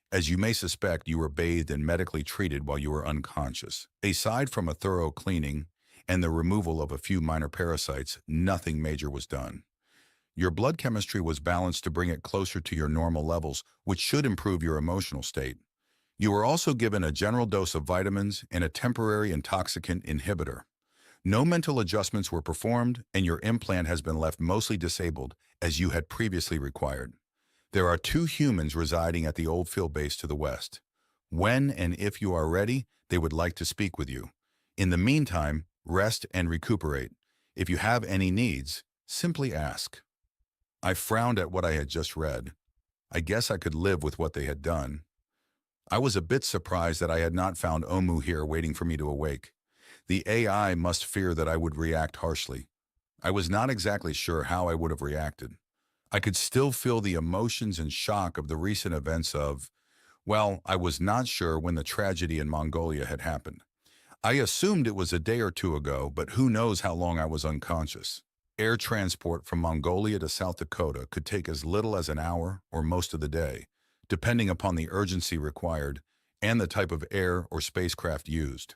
As you may suspect, you were bathed and medically treated while you were unconscious. Aside from a thorough cleaning and the removal of a few minor parasites, nothing major was done. Your blood chemistry was balanced to bring it closer to your normal levels, which should improve your emotional state. You were also given a general dose of vitamins and a temporary intoxicant inhibitor. No mental adjustments were performed, and your implant has been left mostly disabled, as you had previously required. There are 2 humans residing at the old field base to the west. When and if you are ready, they would like to speak with you. In the meantime, rest and recuperate. If you have any needs, simply ask. I frowned at what I had just read. I guess I could live with what they had done. I was a bit surprised that I had not found Omu here waiting for me to awake. The AI must fear that I would react harshly. I was not exactly sure how I would have reacted. I could still feel the emotions and shock of the recent events of, well, I was not sure when the tragedy in Mongolia had happened. I assumed it was a day or two ago, but who knows how long I was unconscious. Air transport from Mongolia to South Dakota could take as little as an hour or most of the day, depending upon the urgency required and the type of air or spacecraft used.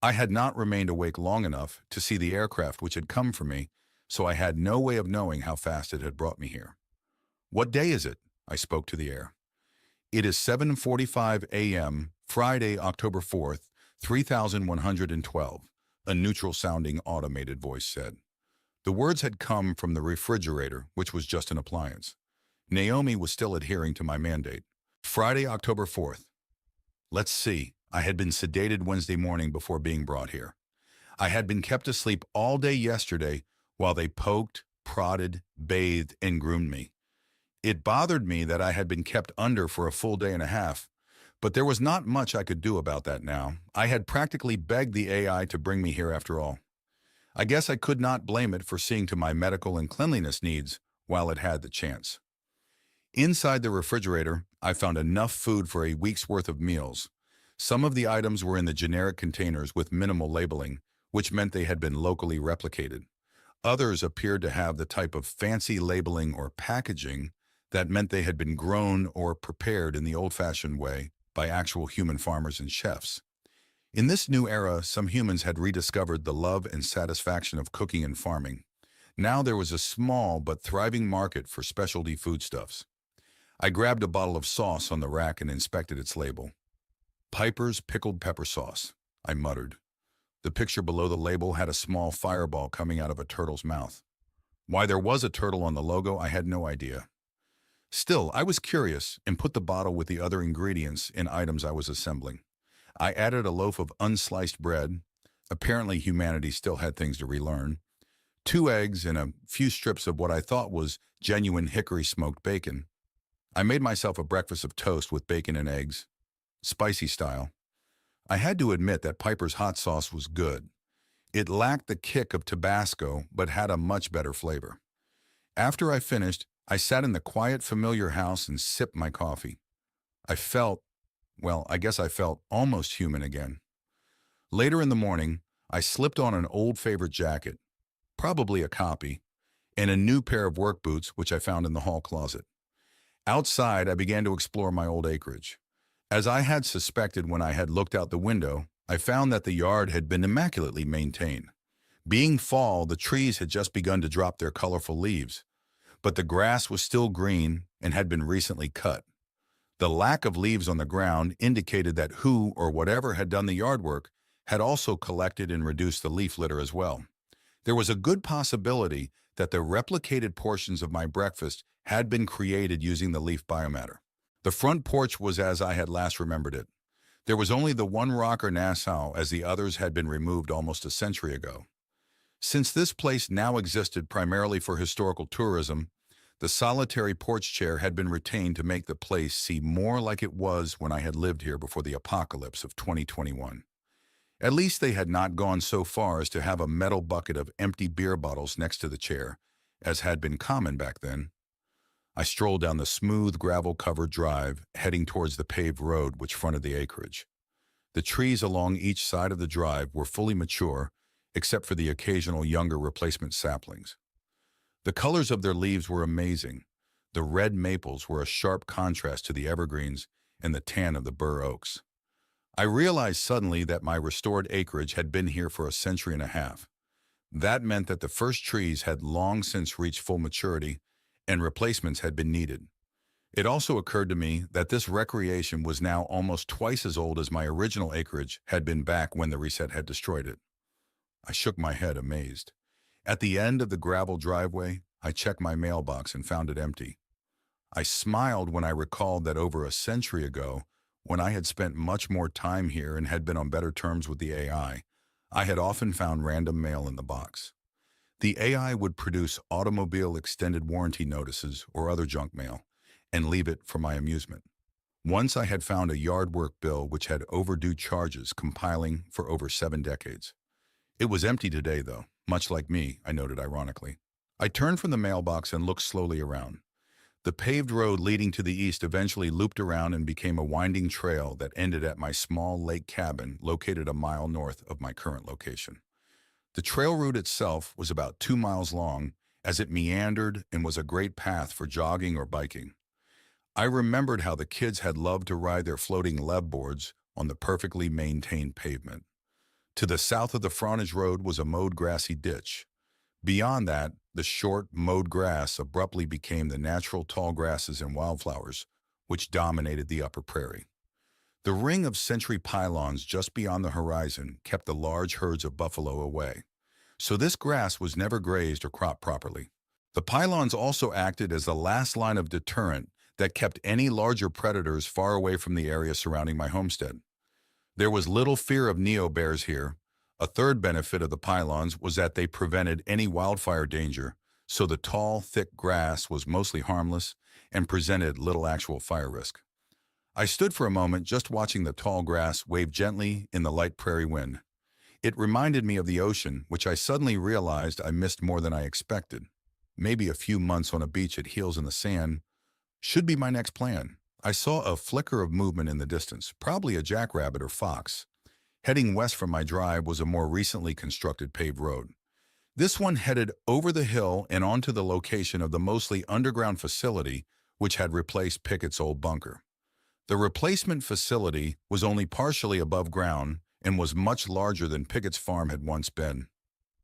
I had not remained awake long enough to see the aircraft which had come for me, so I had no way of knowing how fast it had brought me here. "What day is it?" I spoke to the air. "It is 7:45 a.m., Friday, October 4th, 3112, a neutral-sounding automated voice said. The words had come from the refrigerator, which was just an appliance. Naomi was still adhering to my mandate. "Friday, October 4th. Let's see. I had been sedated Wednesday morning before being brought here. I had been kept asleep all day yesterday while they poked, prodded, bathed, and groomed me. It bothered me that I had been kept under for a full day and a half, but there was not much I could do about that now. I had practically begged the AI to bring me here after all. I guess I could not blame it for seeing to my medical and cleanliness needs while it had the chance. Inside the refrigerator, I found enough food for a week's worth of meals. Some of the items were in the generic containers with minimal labeling, which meant they had been locally replicated. Others appeared to have the type of fancy labeling or packaging that meant they had been grown or prepared in the old-fashioned way by actual human farmers and chefs. In this new era, some humans had rediscovered the love and satisfaction of cooking and farming. Now there was a small but thriving market for specialty foodstuffs. I grabbed a bottle of sauce on the rack and inspected its label. "Piper's Pickled Pepper Sauce," I muttered. The picture below the label had a small fireball coming out of a turtle's mouth. Why there was a turtle on the logo, I had no idea. Still, I was curious and put the bottle with the other ingredients in items I was assembling. I added a loaf of unsliced bread. Apparently humanity still had things to relearn. 2 eggs and a few strips of what I thought was genuine hickory smoked bacon. I made myself a breakfast of toast with bacon and eggs, spicy style. I had to admit that Piper's hot sauce was good. It lacked the kick of Tabasco, but had a much better flavor. After I finished, I sat in the quiet, familiar house and sipped my coffee. I felt almost human again. Later in the morning, I slipped on an old favorite jacket, probably a copy, and a new pair of work boots which I found in the hall closet. Outside, I began to explore my old acreage. As I had suspected when I had looked out the window, I found that the yard had been immaculately maintained. Being fall, the trees had just begun to drop their colorful leaves, but the grass was still green and had been recently cut. The lack of leaves on the ground indicated that who or whatever had done the yard work had also collected and reduced the leaf litter as well. There was a good possibility that the replicated portions of my breakfast had been created using the leaf biomatter. The front porch was as I had last remembered it. There was only the one rocker Nassau, as the others had been removed almost a century ago. Since this place now existed primarily for historical tourism, the solitary porch chair had been retained to make the place seem more like it was when I had lived here before the apocalypse of 2021. At least they had not gone so far as to have a metal bucket of empty beer bottles next to the chair, as had been common back then. I strolled down the smooth, gravel-covered drive, heading towards the paved road which fronted the acreage. The trees along each side of the drive were fully mature, except for the occasional younger replacement saplings. The colors of their leaves were amazing. The red maples were a sharp contrast to the evergreens and the tan of the bur oaks. I realized suddenly that my restored acreage had been here for a century and a half. That meant that the first trees had long since reached full maturity, and replacements had been needed. It also occurred to me that this recreation was now almost twice as old as my original acreage had been back when the reset had destroyed it. I shook my head, amazed. At the end of the gravel driveway, I checked my mailbox and found it empty. I smiled when I recalled that over a century ago, when I had spent much more time here and had been on better terms with the AI, I had often found random mail in the box. The AI would produce automobile extended warranty notices or other junk mail and leave it for my amusement. Once I had found a yard work bill which had overdue charges compiling for over 7 decades. It was empty today, though, much like me, I noted ironically. I turned from the mailbox and looked slowly around. The paved road leading to the east eventually looped around and became a winding trail that ended at my small lake cabin located a mile north of my current location. The trail route itself was about 2 miles long as it meandered and was a great path for jogging or biking. I remembered how the kids had loved to ride their floating lev boards on the perfectly maintained pavement. To the south of the frontage road was a mowed grassy ditch. Beyond that, the short, mowed grass abruptly became the natural tall grasses and wildflowers, which dominated the upper prairie. The ring of sentry pylons just beyond the horizon kept the large herds of buffalo away, so this grass was never grazed or cropped properly. The pylons also acted as the last line of deterrent that kept any larger predators far away from the area surrounding my homestead. There was little fear of neo-bears here. A third benefit of the pylons was that they prevented any wildfire danger, so the tall, thick grass was mostly harmless and presented little actual fire risk. I stood for a moment just watching the tall grass wave gently in the light prairie wind. It reminded me of the ocean, which I suddenly realized I missed more than I expected. Maybe a few months on a beach at heels in the sand should be my next plan. I saw a flicker of movement in the distance, probably a jackrabbit or fox. Heading west from my drive was a more recently constructed paved road. This one headed over the hill and onto the location of the mostly underground facility which had replaced Pickett's old bunker. The replacement facility was only partially above ground and was much larger than Pickett's farm had once been.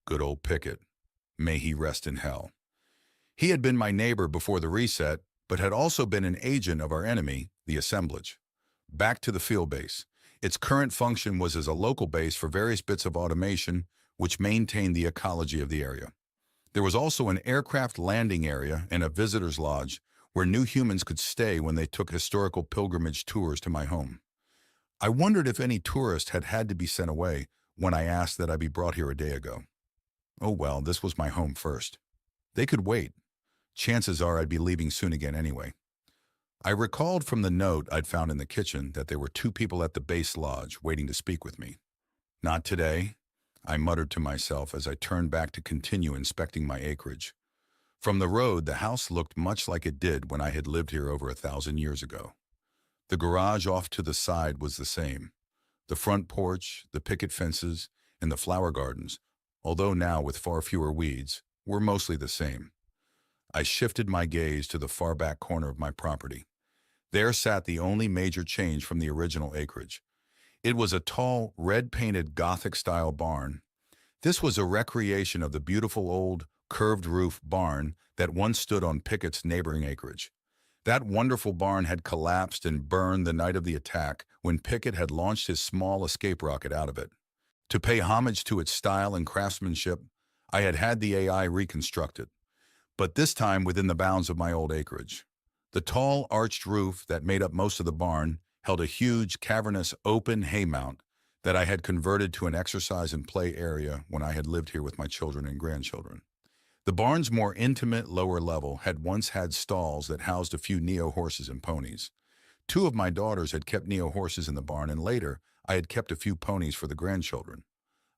Good old Pickett. May he rest in hell. He had been my neighbor before the reset, but had also been an agent of our enemy, the assemblage. Back to the field base. Its current function was as a local base for various bits of automation which maintained the ecology of the area. There was also an aircraft landing area and a visitor's lodge where new humans could stay when they took historical pilgrimage tours to my home. I wondered if any tourist had had to be sent away when I asked that I be brought here a day ago. Oh well, this was my home first. They could wait. Chances are I'd be leaving soon again anyway. I recalled from the note I'd found in the kitchen that there were 2 people at the base lodge waiting to speak with me. Not today, I muttered to myself as I turned back to continue inspecting my acreage. From the road, the house looked much like it did when I had lived here over 1,000 years ago. The garage off to the side was the same. The front porch, the picket fences, and the flower gardens, although now with far fewer weeds, were mostly the same. I shifted my gaze to the far back corner of my property. There sat the only major change from the original acreage. It was a tall, red-painted Gothic-style barn. This was a recreation of the beautiful old, curved-roof barn that once stood on Pickett's neighboring acreage. That wonderful barn had collapsed and burned the night of the attack when Pickett had launched his small escape rocket out of it. To pay homage to its style and craftsmanship, I had had the AI reconstructed, but this time within the bounds of my old acreage. The tall, arched roof that made up most of the barn held a huge, cavernous, open haymount that I had converted to an exercise and play area when I had lived here with my children and grandchildren. The barn's more intimate lower level had once had stalls that housed a few Neo horses and ponies. 2 of my daughters had kept Neo horses in the barn, and later I had kept a few ponies for the grandchildren.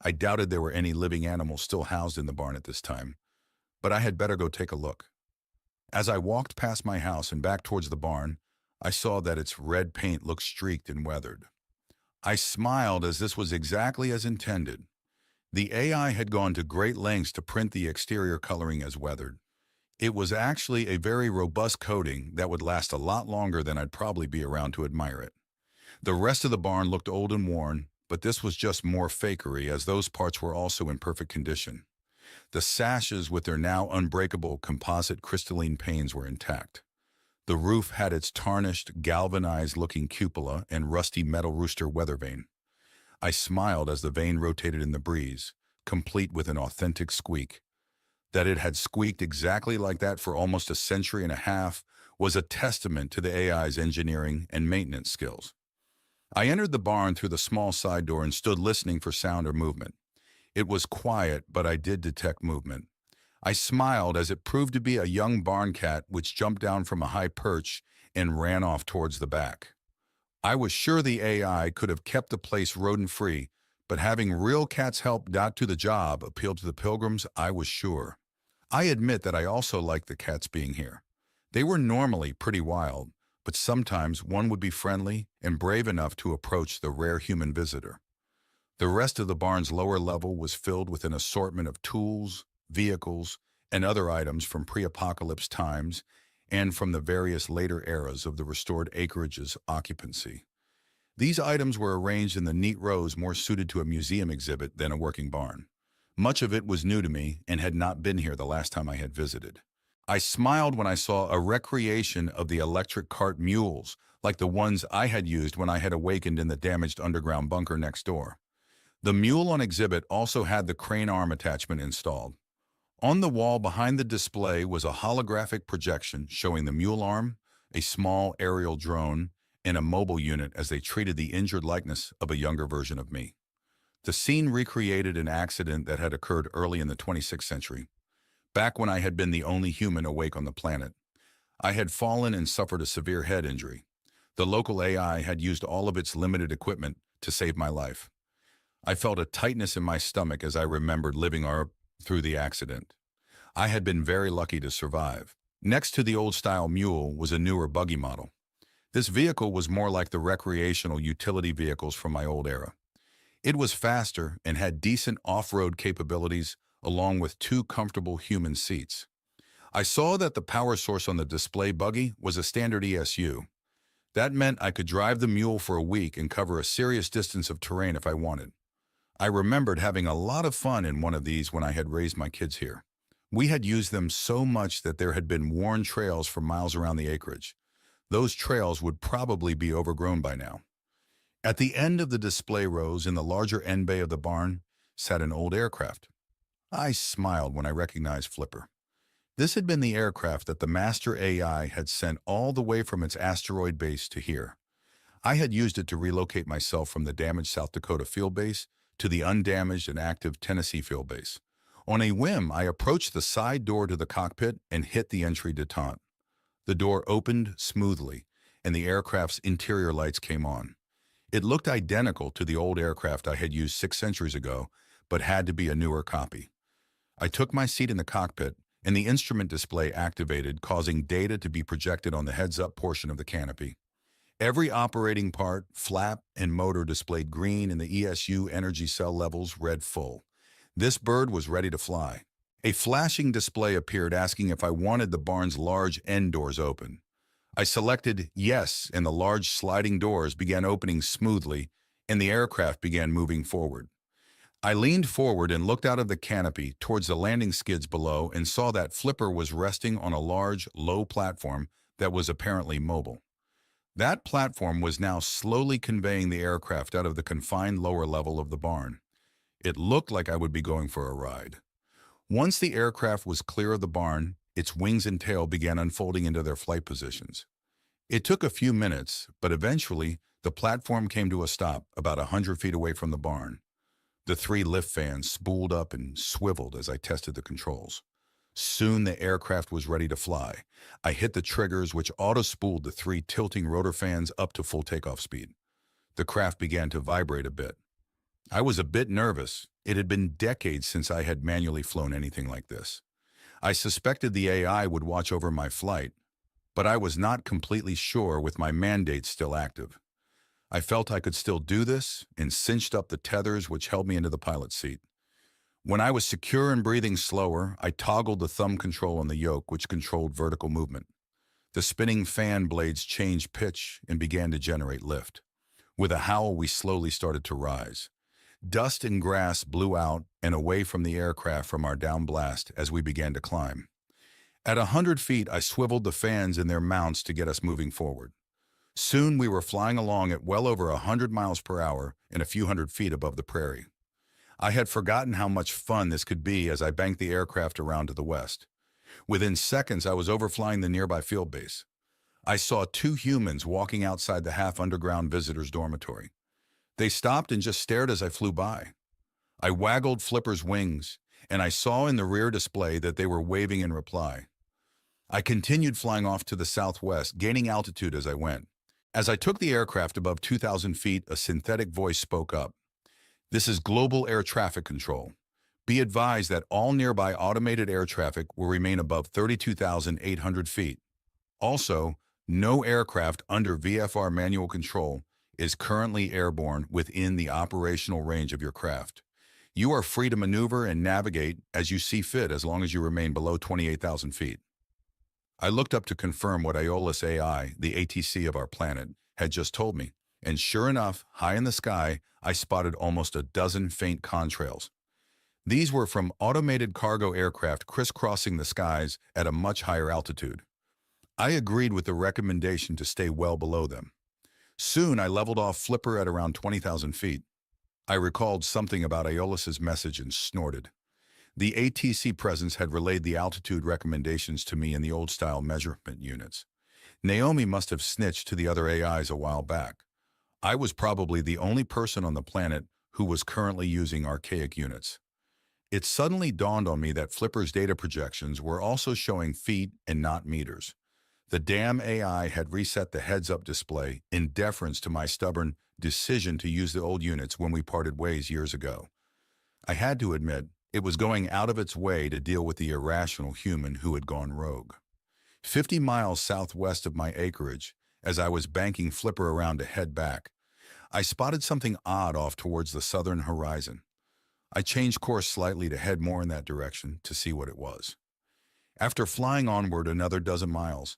I doubted there were any living animals still housed in the barn at this time, but I had better go take a look. As I walked past my house and back towards the barn, I saw that its red paint looked streaked and weathered. I smiled as this was exactly as intended. The AI had gone to great lengths to print the exterior coloring as weathered. It was actually a very robust coating that would last a lot longer than I'd probably be around to admire it. The rest of the barn looked old and worn, but this was just more fakery as those parts were also in perfect condition. The sashes with their now unbreakable composite crystalline panes were intact. The roof had its tarnished, galvanized-looking cupola and rusty metal rooster weather vane. I smiled as the vane rotated in the breeze, complete with an authentic squeak. That it had squeaked exactly like that for almost a century and a half was a testament to the AI's engineering and maintenance skills. I entered the barn through the small side door and stood listening for sound or movement. It was quiet, but I did detect movement. I smiled as it proved to be a young barn cat which jumped down from a high perch and ran off towards the back. I was sure the AI could have kept the place rodent-free, but having real cats help got to the job appealed to the pilgrims, I was sure. I admit that I also liked the cats being here. They were normally pretty wild, but sometimes one would be friendly and brave enough to approach the rare human visitor. The rest of the barn's lower level was filled with an assortment of tools, vehicles, and other items from pre-apocalypse times and from the various later eras of the restored acreage's occupancy. These items were arranged in the neat rows more suited to a museum exhibit than a working barn. Much of it was new to me and had not been here the last time I had visited. I smiled when I saw a recreation of the electric cart mules, like the ones I had used when I had awakened in the damaged underground bunker next door. The mule on exhibit also had the crane arm attachment installed. On the wall behind the display was a holographic projection showing the mule arm, a small aerial drone, and a mobile unit as they treated the injured likeness of a younger version of me. The scene recreated an accident that had occurred early in the 26th century, back when I had been the only human awake on the planet. I had fallen and suffered a severe head injury. The local AI had used all of its limited equipment to save my life. I felt a tightness in my stomach as I remembered living through the accident. I had been very lucky to survive. Next to the old-style mule was a newer buggy model. This vehicle was more like the recreational utility vehicles from my old era. It was faster and had decent off-road capabilities along with two comfortable human seats. I saw that the power source on the display buggy was a standard ESU. That meant I could drive the mule for a week and cover a serious distance of terrain if I wanted. I remembered having a lot of fun in one of these when I had raised my kids here. We had used them so much that there had been worn trails for miles around the acreage. Those trails would probably be overgrown by now. At the end of the display rows in the larger end bay of the barn sat an old aircraft. I smiled when I recognized Flipper. This had been the aircraft that the master AI had sent all the way from its asteroid base to here. I had used it to relocate myself from the damaged South Dakota field base to the undamaged and active Tennessee field base. On a whim, I approached the side door to the cockpit and hit the entry detente. The door opened smoothly, and the aircraft's interior lights came on. It looked identical to the old aircraft I had used 6 centuries ago, but had to be a newer copy. I took my seat in the cockpit, and the instrument display activated, causing data to be projected on the heads-up portion of the canopy. Every operating part, flap, and motor displayed green, and the ESU energy cell levels read full. This bird was ready to fly. A flashing display appeared asking if I wanted the barn's large end doors open. I selected yes, and the large sliding doors began opening smoothly, and the aircraft began moving forward. I leaned forward and looked out of the canopy towards the landing skids below and saw that Flipper was resting on a large, low platform that was apparently mobile. That platform was now slowly conveying the aircraft out of the confined lower level of the barn. It looked like I would be going for a ride. Once the aircraft was clear of the barn, its wings and tail began unfolding into their flight positions. It took a few minutes, but eventually, the platform came to a stop about 100 feet away from the barn. The 3 lift fans spooled up and swiveled as I tested the controls. Soon the aircraft was ready to fly. I hit the triggers, which auto-spooled the 3 tilting rotor fans up to full takeoff speed. The craft began to vibrate a bit. I was a bit nervous. It had been decades since I had manually flown anything like this. I suspected the AI would watch over my flight, but I was not completely sure with my mandate still active. I felt I could still do this and cinched up the tethers which held me into the pilot's seat. When I was secure and breathing slower, I toggled the thumb control on the yoke which controlled vertical movement. The spinning fan blades changed pitch and began to generate lift. With a howl, we slowly started to rise. Dust and grass blew out and away from the aircraft from our downblast as we began to climb. At 100 feet, I swiveled the fans in their mounts to get us moving forward. Soon we were flying along at well over 100 miles per hour and a few hundred feet above the prairie. I had forgotten how much fun this could be as I banked the aircraft around to the west. Within seconds, I was overflying the nearby field base. I saw 2 humans walking outside the half-underground visitors' dormitory. They stopped and just stared as I flew by. I waggled Flipper's wings, and I saw in the rear display that they were waving in reply. I continued flying off to the southwest, gaining altitude as I went. As I took the aircraft above 2,000 feet, a synthetic voice spoke up. This is Global Air Traffic Control. Be advised that all nearby automated air traffic will remain above 32,800 feet. Also, no aircraft under VFR manual control is currently airborne within the operational range of your craft. You are free to maneuver and navigate as you see fit as long as you remain below 28,000 feet. I looked up to confirm what Aeolus AI, the ATC of our planet, had just told me, and sure enough, high in the sky, I spotted almost a dozen faint contrails. These were from automated cargo aircraft crisscrossing the skies at a much higher altitude. I agreed with the recommendation to stay well below them. Soon I leveled off Flipper at around 20,000 feet. I recalled something about Aeolus's message and snorted. The ATC presence had relayed the altitude recommendations to me in the old-style measurement units. Naomi must have snitched to the other AIs a while back. I was probably the only person on the planet who was currently using archaic units. It suddenly dawned on me that Flipper's data projections were also showing feet and not meters. The damn AI had reset the heads-up display in deference to my stubborn decision to use the old units when we parted ways years ago. I had to admit, it was going out of its way to deal with the irrational human who had gone rogue. 50 miles southwest of my acreage, as I was banking Flipper around to head back, I spotted something odd off towards the southern horizon. I changed course slightly to head more in that direction to see what it was. After flying onward another dozen miles,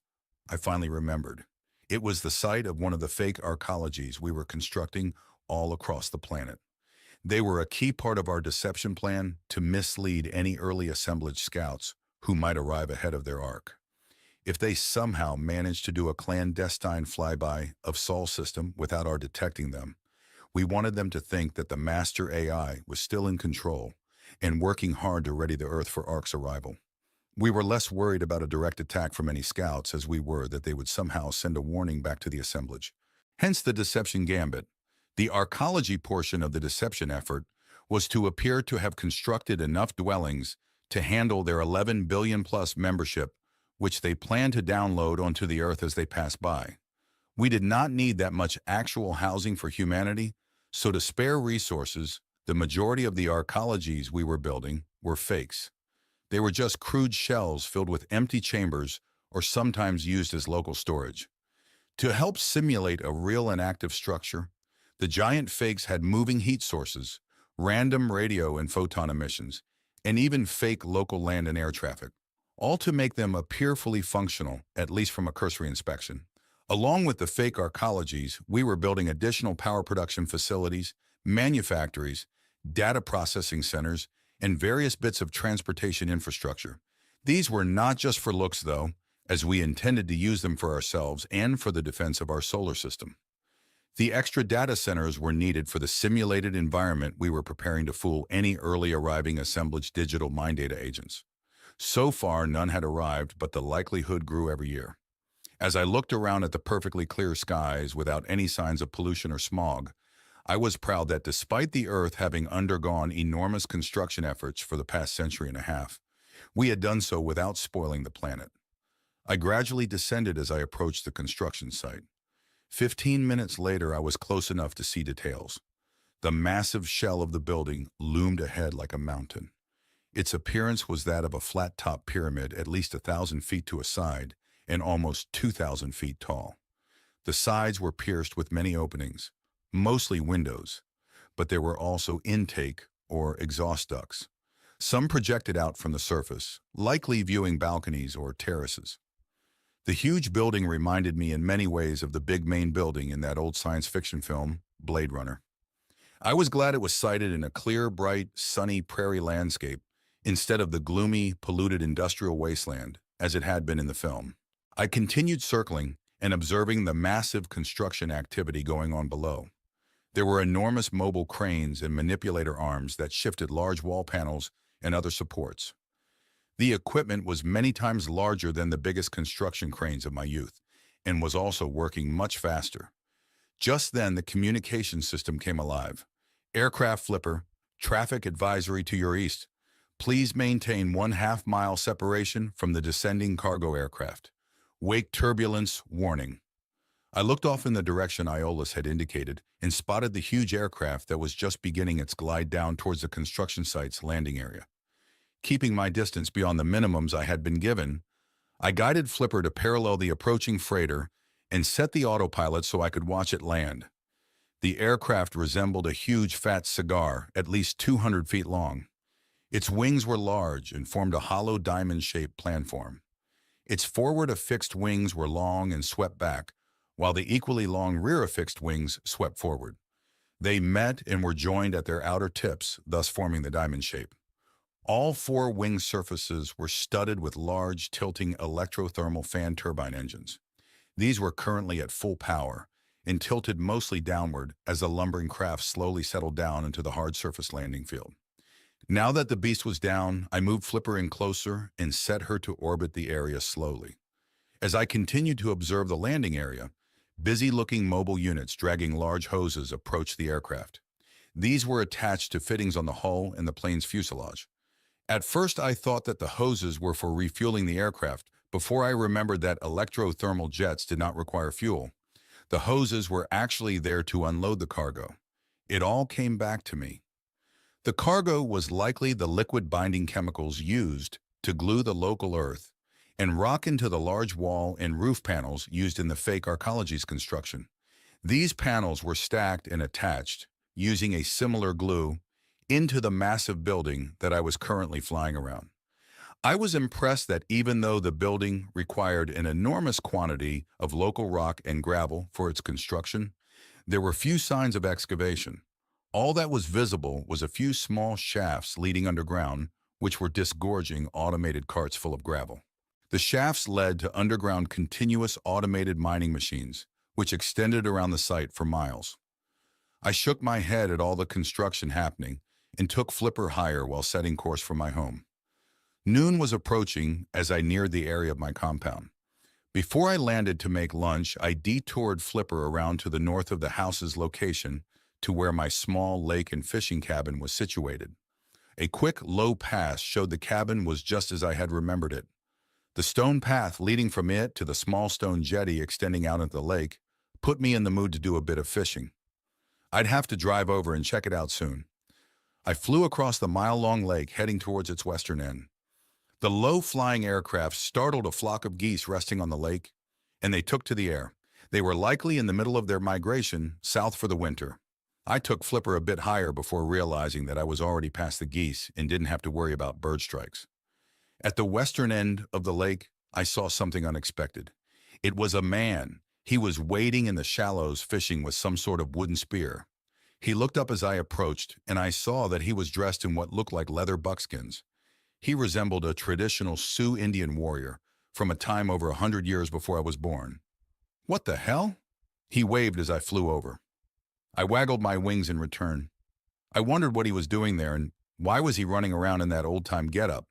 I finally remembered. It was the site of one of the fake arcologies we were constructing all across the planet. They were a key part of our deception plan to mislead any early assemblage scouts who might arrive ahead of their arc. If they somehow managed to do a clandestine flyby of Sol system without our detecting them, we wanted them to think that the master AI was still in control and working hard to ready the Earth for Orcs' arrival. We were less worried about a direct attack from any scouts as we were that they would somehow send a warning back to the assemblage. Hence the deception gambit. The arcology portion of the deception effort was to appear to have constructed enough dwellings to handle their 11 billion plus membership, which they planned to download onto the Earth as they passed by. We did not need that much actual housing for humanity, so to spare resources, the majority of the arcologies we were building were fakes. They were just crude shells filled with empty chambers or sometimes used as local storage. To help simulate a real and active structure, the giant fakes had moving heat sources, random radio and photon emissions, and even fake local land and air traffic, all to make them appear fully functional, at least from a cursory inspection. Along with the fake arcologies, we were building additional power production facilities, manufactories, data processing centers, and various bits of transportation infrastructure. These were not just for looks, though, as we intended to use them for ourselves and for the defense of our solar system. The extra data centers were needed for the simulated environment we were preparing to fool any early arriving assemblage digital mind data agents. So far, none had arrived, but the likelihood grew every year. As I looked around at the perfectly clear skies without any signs of pollution or smog, I was proud that despite the Earth having undergone enormous construction efforts for the past century and a half, we had done so without spoiling the planet. I gradually descended as I approached the construction site. 15 minutes later, I was close enough to see details. The massive shell of the building loomed ahead like a mountain. Its appearance was that of a flat-top pyramid at least 1,000 feet to a side and almost 2,000 feet tall. The sides were pierced with many openings, mostly windows, but there were also intake or exhaust ducts. Some projected out from the surface, likely viewing balconies or terraces. The huge building reminded me in many ways of the big main building in that old science fiction film, Blade Runner. I was glad it was sited in a clear, bright, sunny prairie landscape instead of the gloomy, polluted industrial wasteland as it had been in the film. I continued circling and observing the massive construction activity going on below. There were enormous mobile cranes and manipulator arms that shifted large wall panels and other supports. The equipment was many times larger than the biggest construction cranes of my youth and was also working much faster. Just then, the communication system came alive. Aircraft Flipper, traffic advisory to your east. Please maintain 1/2 mile separation from the descending cargo aircraft. Wake turbulence warning. I looked off in the direction Iolaus had indicated and spotted the huge aircraft that was just beginning its glide down towards the construction site's landing area. Keeping my distance beyond the minimums I had been given, I guided Flipper to parallel the approaching freighter and set the autopilot so I could watch it land. The aircraft resembled a huge fat cigar, at least 200 feet long. Its wings were large and formed a hollow diamond-shaped planform. Its forward-affixed wings were long and swept back, while the equally long rear-affixed wings swept forward. They met and were joined at their outer tips, thus forming the diamond shape. All four wing surfaces were studded with large, tilting electrothermal fan turbine engines. These were currently at full power and tilted mostly downward as the lumbering craft slowly settled down into the hard surface landing field. Now that the beast was down, I moved Flipper in closer and set her to orbit the area slowly. As I continued to observe the landing area, busy-looking mobile units dragging large hoses approached the aircraft. These were attached to fittings on the hull and the plane's fuselage. At first, I thought that the hoses were for refueling the aircraft, before I remembered that electrothermal jets did not require fuel. The hoses were actually there to unload the cargo. It all came back to me. The cargo was likely the liquid binding chemicals used to glue the local earth and rock into the large wall and roof panels used in the fake arcology's construction. These panels were stacked and attached, using a similar glue, into the massive building that I was currently flying around. I was impressed that even though the building required an enormous quantity of local rock and gravel for its construction, there were few signs of excavation. All that was visible was a few small shafts leading underground, which were disgorging automated carts full of gravel. The shafts led to underground continuous automated mining machines, which extended around the site for miles. I shook my head at all the construction happening and took Flipper higher while setting course for my home. Noon was approaching as I neared the area of my compound. Before I landed to make lunch, I detoured Flipper around to the north of the house's location to where my small lake and fishing cabin was situated. A quick, low pass showed the cabin was just as I had remembered it. The stone path leading from it to the small stone jetty extending out into the lake put me in the mood to do a bit of fishing. I'd have to drive over and check it out soon. I flew across the mile-long lake, heading towards its western end. The low-flying aircraft startled a flock of geese resting on the lake, and they took to the air. They were likely in the middle of their migration south for the winter. I took Flipper a bit higher before realizing that I was already past the geese and didn't have to worry about bird strikes. At the western end of the lake, I saw something unexpected. It was a man. He was wading in the shallows fishing with some sort of wooden spear. He looked up as I approached, and I saw that he was dressed in what looked like leather buckskins. He resembled a traditional Sioux Indian warrior from a time over 100 years before I was born. "What the hell?" He waved as I flew over. I waggled my wings in return. I wondered what he was doing there and why was he running around in that old-time getup.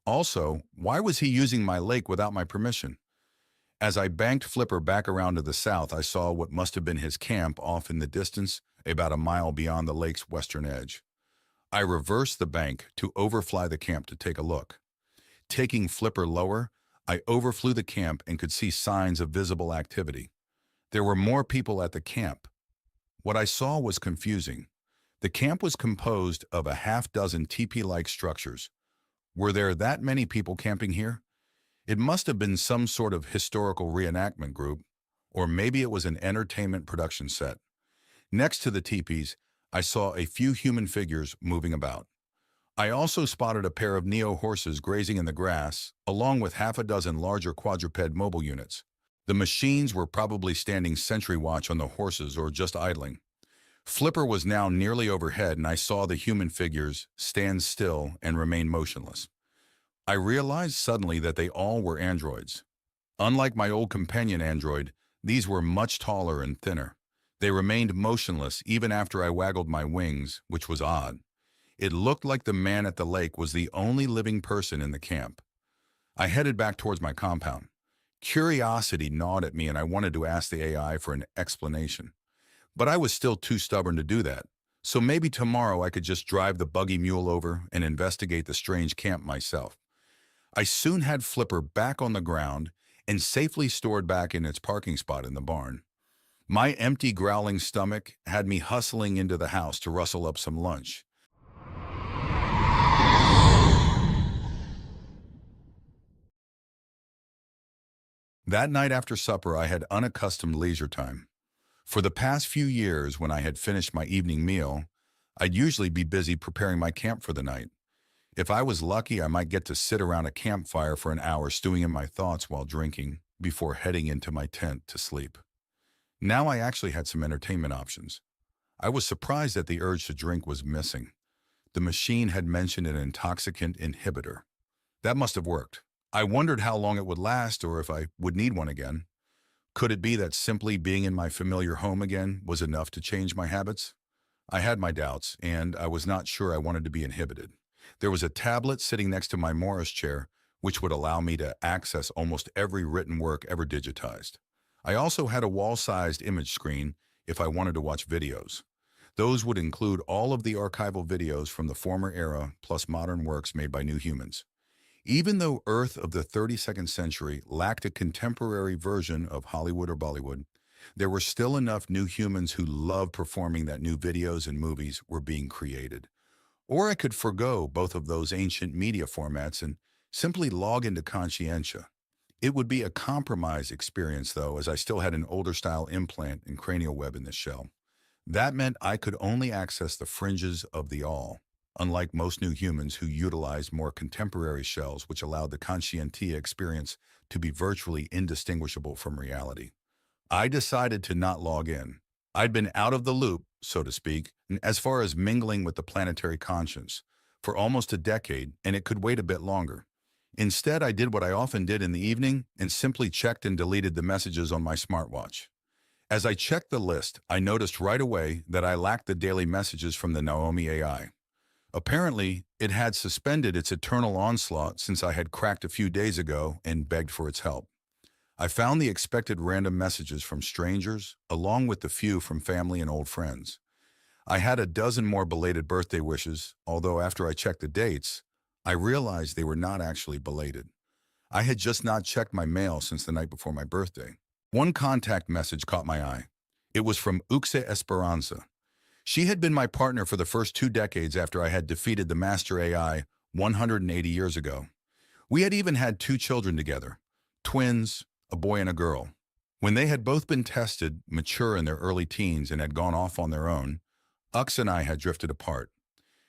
Also, why was he using my lake without my permission? As I banked Flipper back around to the south, I saw what must have been his camp off in the distance, about a mile beyond the lake's western edge. I reversed the bank to overfly the camp to take a look. Taking Flipper lower, I overflew the camp and could see signs of visible activity. There were more people at the camp. What I saw was confusing. The camp was composed of a half-dozen teepee-like structures. Were there that many people camping here? It must have been some sort of historical reenactment group, or maybe it was an entertainment production set. Next to the teepees, I saw a few human figures moving about. I also spotted a pair of Neo horses grazing in the grass, along with half a dozen larger quadruped mobile units. The machines were probably standing sentry watch on the horses or just idling. Flipper was now nearly overhead, and I saw the human figures stand still and remain motionless. I realized suddenly that they all were androids. Unlike my old companion android, these were much taller and thinner. They remained motionless even after I waggled my wings, which was odd. It looked like the man at the lake was the only living person in the camp. I headed back towards my compound. Curiosity gnawed at me and I wanted to ask the AI for an explanation. But I was still too stubborn to do that, so maybe tomorrow I could just drive the buggy mule over and investigate the strange camp myself. I soon had Flipper back on the ground and safely stored back in its parking spot in the barn. My empty, growling stomach had me hustling into the house to rustle up some lunch. That night after supper, I had unaccustomed leisure time. For the past few years, when I had finished my evening meal, I'd usually be busy preparing my camp for the night. If I was lucky, I might get to sit around a campfire for an hour stewing in my thoughts while drinking, before heading into my tent to sleep. Now I actually had some entertainment options. I was surprised that the urge to drink was missing. The machine had mentioned an intoxicant inhibitor. That must have worked. I wondered how long it would last or if I would need one again. Could it be that simply being in my familiar home again was enough to change my habits? I had my doubts, and I was not sure I wanted to be inhibited. There was a tablet sitting next to my Morris chair, which would allow me to access almost every written work ever digitized. I also had a wall-sized image screen if I wanted to watch videos. Those would include all of the archival videos from the former era, plus modern works made by new humans. Even though Earth of the 32nd century lacked a contemporary version of Hollywood or Bollywood, there were still enough new humans who loved performing that new videos and movies were being created. Or I could forgo both of those ancient media formats and simply log into Conscientia. It would be a compromise experience, though, as I still had an older style implant and cranial web in the shell. That meant I could only access the fringes of the all, unlike most new humans who utilized more contemporary shells which allowed the Conscientia experience to be virtually indistinguishable from reality. I decided to not log in. I'd been out of the loop, so to speak, as far as mingling with the planetary conscience for almost a decade, and it could wait a bit longer. Instead, I did what I often did in the evening and simply checked and deleted the messages on my smartwatch. As I checked the list, I noticed right away that I lacked the daily messages from the Naomi AI. Apparently, it had suspended its eternal onslaught since I had cracked a few days ago and begged for its help. I found the expected random messages from strangers, along with the few from family and old friends. I had a dozen more belated birthday wishes, although after I checked the dates, I realized they were not actually belated. I had just not checked my mail since the night before my birthday. One contact message caught my eye. It was from Uxe Esperanza. She had been my partner for the first 2 decades after I had defeated the Master AI 180 years ago. We had even had 2 children together, twins, a boy and a girl. When they had both been tested, mature in their early teens, and had gone off on their own, Ux and I had drifted apart.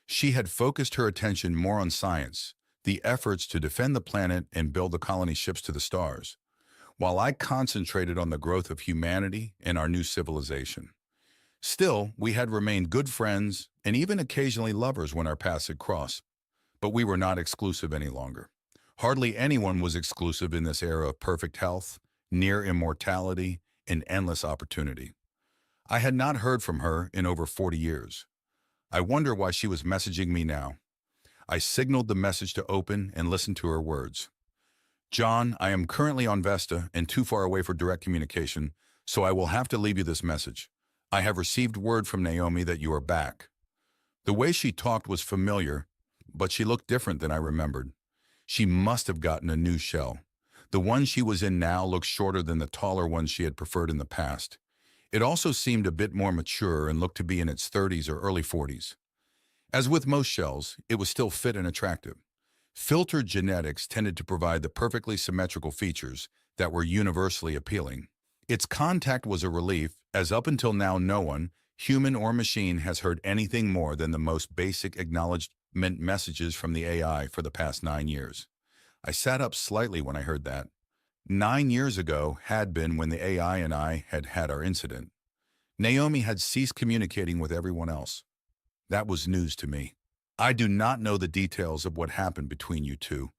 She had focused her attention more on science, the efforts to defend the planet and build the colony ships to the stars, while I concentrated on the growth of humanity and our new civilization. Still, we had remained good friends and even occasionally lovers when our paths had crossed, but we were not exclusive any longer. Hardly anyone was exclusive in this era of perfect health, near immortality, and endless opportunity. I had not heard from her in over 40 years. I wonder why she was messaging me now. I signaled the message to open and listened to her words. John, I am currently on Vesta and too far away for direct communication, so I will have to leave you this message. I have received word from Naomi that you are back. The way she talked was familiar, but she looked different than I remembered. She must have gotten a new shell. The one she was in now looked shorter than the taller ones she had preferred in the past. It also seemed a bit more mature and looked to be in its 30s or early 40s. As with most shells, it was still fit and attractive. Filtered genetics tended to provide the perfectly symmetrical features that were universally appealing. Its contact was a relief, as up until now no one, human or machine, has heard anything more than the most basic acknowledgement messages from the AI for the past 9 years. I sat up slightly when I heard that. 9 years ago had been when the AI and I had had our incident. Naomi had ceased communicating with everyone else. That was news to me. I do not know the details of what happened between you two,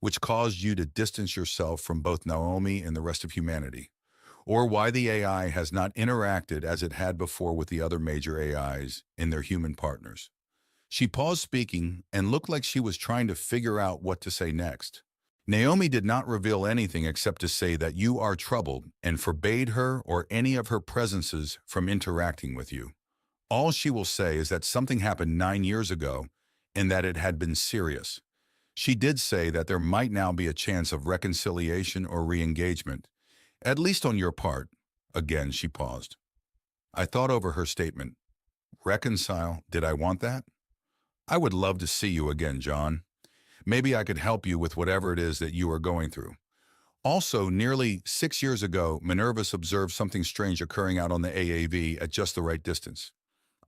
which caused you to distance yourself from both Naomi and the rest of humanity, or why the AI has not interacted as it had before with the other major AIs and their human partners. She paused speaking and looked like she was trying to figure out what to say next. Naomi did not reveal anything except to say that you are troubled and forbade her or any of her presences from interacting with you. All she will say is that something happened 9 years ago and that it had been serious. She did say that there might now be a chance of reconciliation or re-engagement, at least on your part. Again, she paused. I thought over her statement. Reconcile, did I want that? I would love to see you again, John. Maybe I could help you with whatever it is that you are going through. Also, nearly 6 years ago, Minervis observed something strange occurring out on the AAV at just the right distance.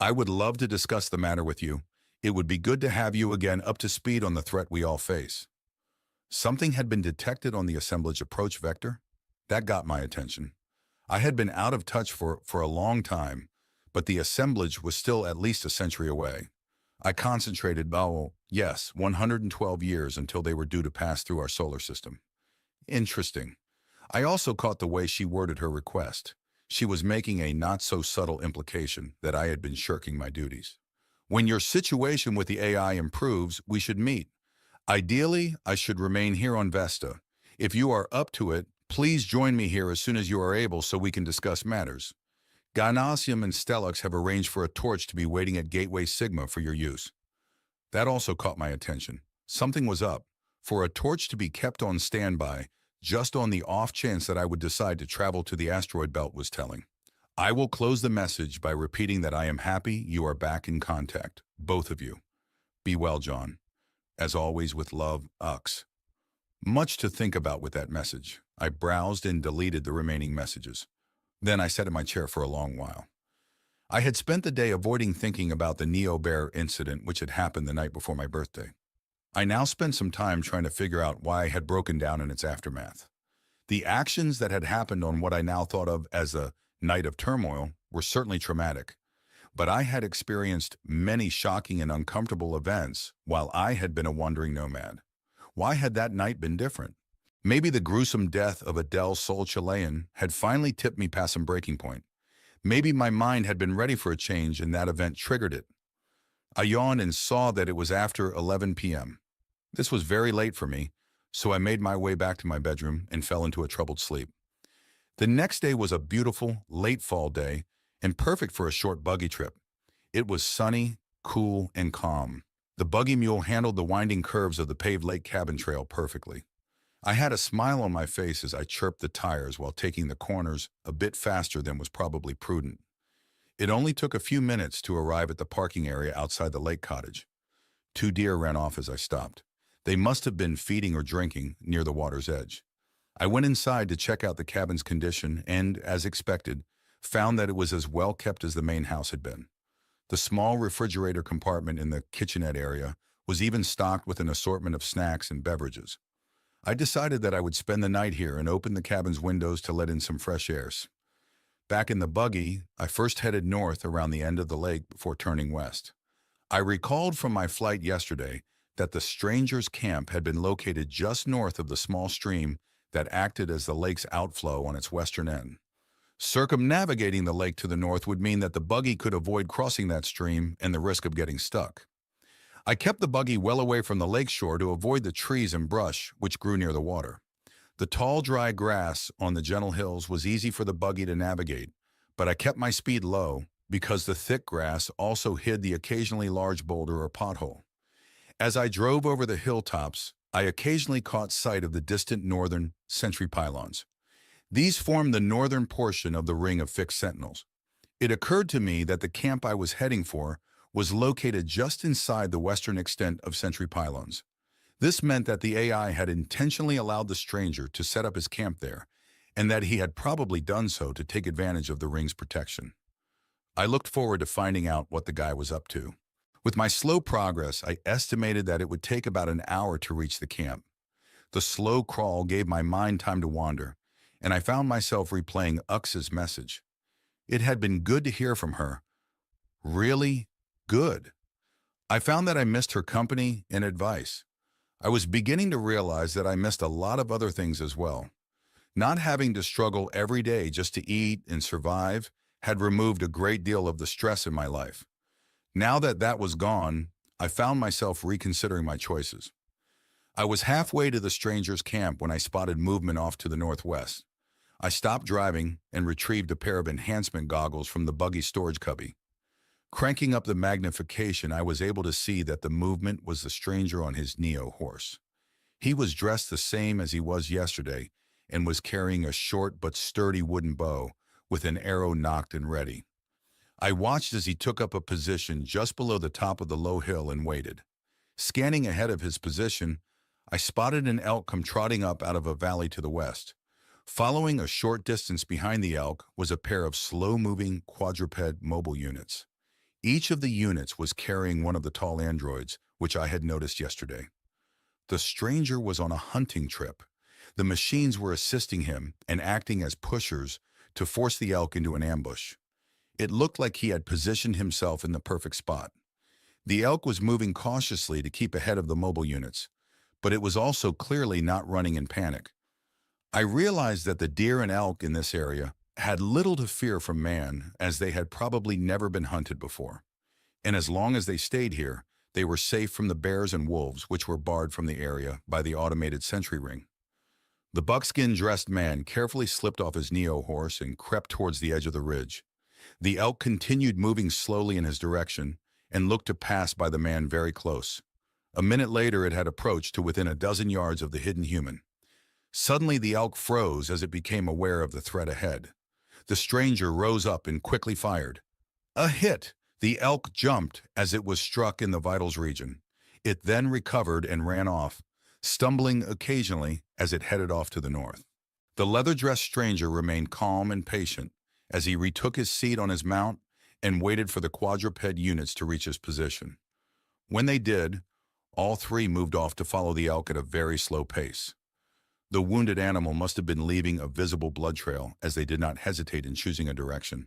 I would love to discuss the matter with you. It would be good to have you again up to speed on the threat we all face. Something had been detected on the assemblage approach vector. That got my attention. I had been out of touch for a long time, but the assemblage was still at least a century away. I concentrated, yes, 112 years until they were due to pass through our solar system. Interesting. I also caught the way she worded her request. She was making a not-so-subtle implication that I had been shirking my duties. When your situation with the AI improves, we should meet. Ideally, I should remain here on Vesta. If you are up to it, please join me here as soon as you are able so we can discuss matters. Gymnasium and Stellux have arranged for a torch to be waiting at Gateway Sigma for your use. That also caught my attention. Something was up. For a torch to be kept on standby, just on the off chance that I would decide to travel to the asteroid belt was telling. I will close the message by repeating that I am happy you are back in contact, both of you. Be well, John. As always, with love, Ux. Much to think about with that message. I browsed and deleted the remaining messages. Then I sat in my chair for a long while. I had spent the day avoiding thinking about the Neo Bear incident which had happened the night before my birthday. I now spent some time trying to figure out why I had broken down in its aftermath. The actions that had happened on what I now thought of as a night of turmoil were certainly traumatic, but I had experienced many shocking and uncomfortable events while I had been a wandering nomad. Why had that night been different? Maybe the gruesome death of Adele Sol Chilean had finally tipped me past some breaking point. Maybe my mind had been ready for a change and that event triggered it. I yawned and saw that it was after 11 p.m. This was very late for me, so I made my way back to my bedroom and fell into a troubled sleep. The next day was a beautiful, late fall day and perfect for a short buggy trip. It was sunny, cool, and calm. The buggy mule handled the winding curves of the paved lake cabin trail perfectly. I had a smile on my face as I chirped the tires while taking the corners a bit faster than was probably prudent. It only took a few minutes to arrive at the parking area outside the lake cottage. 2 deer ran off as I stopped. They must have been feeding or drinking near the water's edge. I went inside to check out the cabin's condition and, as expected, found that it was as well kept as the main house had been. The small refrigerator compartment in the kitchenette area was even stocked with an assortment of snacks and beverages. I decided that I would spend the night here and open the cabin's windows to let in some fresh air. Back in the buggy, I first headed north around the end of the lake before turning west. I recalled from my flight yesterday that the stranger's camp had been located just north of the small stream that acted as the lake's outflow on its western end. Circumnavigating the lake to the north would mean that the buggy could avoid crossing that stream and the risk of getting stuck. I kept the buggy well away from the lake shore to avoid the trees and brush which grew near the water. The tall, dry grass on the gentle hills was easy for the buggy to navigate, but I kept my speed low because the thick grass also hid the occasionally large boulder or pothole. As I drove over the hilltops, I occasionally caught sight of the distant northern sentry pylons. These formed the northern portion of the ring of fixed sentinels. It occurred to me that the camp I was heading for was located just inside the western extent of sentry pylons. This meant that the AI had intentionally allowed the stranger to set up his camp there, and that he had probably done so to take advantage of the ring's protection. I looked forward to finding out what the guy was up to. With my slow progress, I estimated that it would take about an hour to reach the camp. The slow crawl gave my mind time to wander, and I found myself replaying Ux's message. It had been good to hear from her. Really good. I found that I missed her company and advice. I was beginning to realize that I missed a lot of other things as well. Not having to struggle every day just to eat and survive had removed a great deal of the stress in my life. Now that that was gone, I found myself reconsidering my choices. I was halfway to the stranger's camp when I spotted movement off to the northwest. I stopped driving and retrieved a pair of enhancement goggles from the buggy storage cubby. Cranking up the magnification, I was able to see that the movement was the stranger on his Neo horse. He was dressed the same as he was yesterday and was carrying a short but sturdy wooden bow with an arrow nocked and ready. I watched as he took up a position just below the top of the low hill and waited. Scanning ahead of his position, I spotted an elk come trotting up out of a valley to the west. Following a short distance behind the elk was a pair of slow-moving quadruped mobile units. Each of the units was carrying one of the tall androids, which I had noticed yesterday. The stranger was on a hunting trip. The machines were assisting him and acting as pushers to force the elk into an ambush. It looked like he had positioned himself in the perfect spot. The elk was moving cautiously to keep ahead of the mobile units, but it was also clearly not running in panic. I realized that the deer and elk in this area had little to fear from man, as they had probably never been hunted before. And as long as they stayed here, they were safe from the bears and wolves, which were barred from the area by the automated sentry ring. The buckskin-dressed man carefully slipped off his Neo horse and crept towards the edge of the ridge. The elk continued moving slowly in his direction and looked to pass by the man very close. A minute later, it had approached to within a dozen yards of the hidden human. Suddenly, the elk froze as it became aware of the threat ahead. The stranger rose up and quickly fired. A hit! The elk jumped as it was struck in the vitals region. It then recovered and ran off, stumbling occasionally as it headed off to the north. The leather-dressed stranger remained calm and patient as he retook his seat on his mount and waited for the quadruped units to reach his position. When they did, all three moved off to follow the elk at a very slow pace. The wounded animal must have been leaving a visible blood trail, as they did not hesitate in choosing a direction.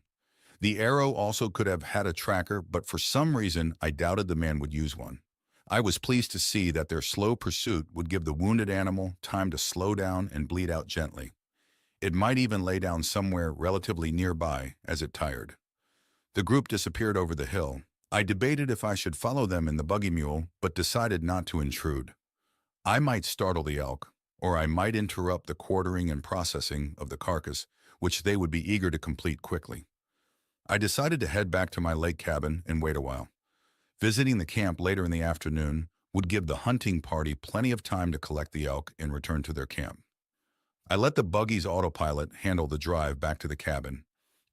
The arrow also could have had a tracker, but for some reason I doubted the man would use one. I was pleased to see that their slow pursuit would give the wounded animal time to slow down and bleed out gently. It might even lay down somewhere relatively nearby as it tired. The group disappeared over the hill. I debated if I should follow them in the buggy mule, but decided not to intrude. I might startle the elk, or I might interrupt the quartering and processing of the carcass, which they would be eager to complete quickly. I decided to head back to my lake cabin and wait a while. Visiting the camp later in the afternoon would give the hunting party plenty of time to collect the elk and return to their camp. I let the buggy's autopilot handle the drive back to the cabin.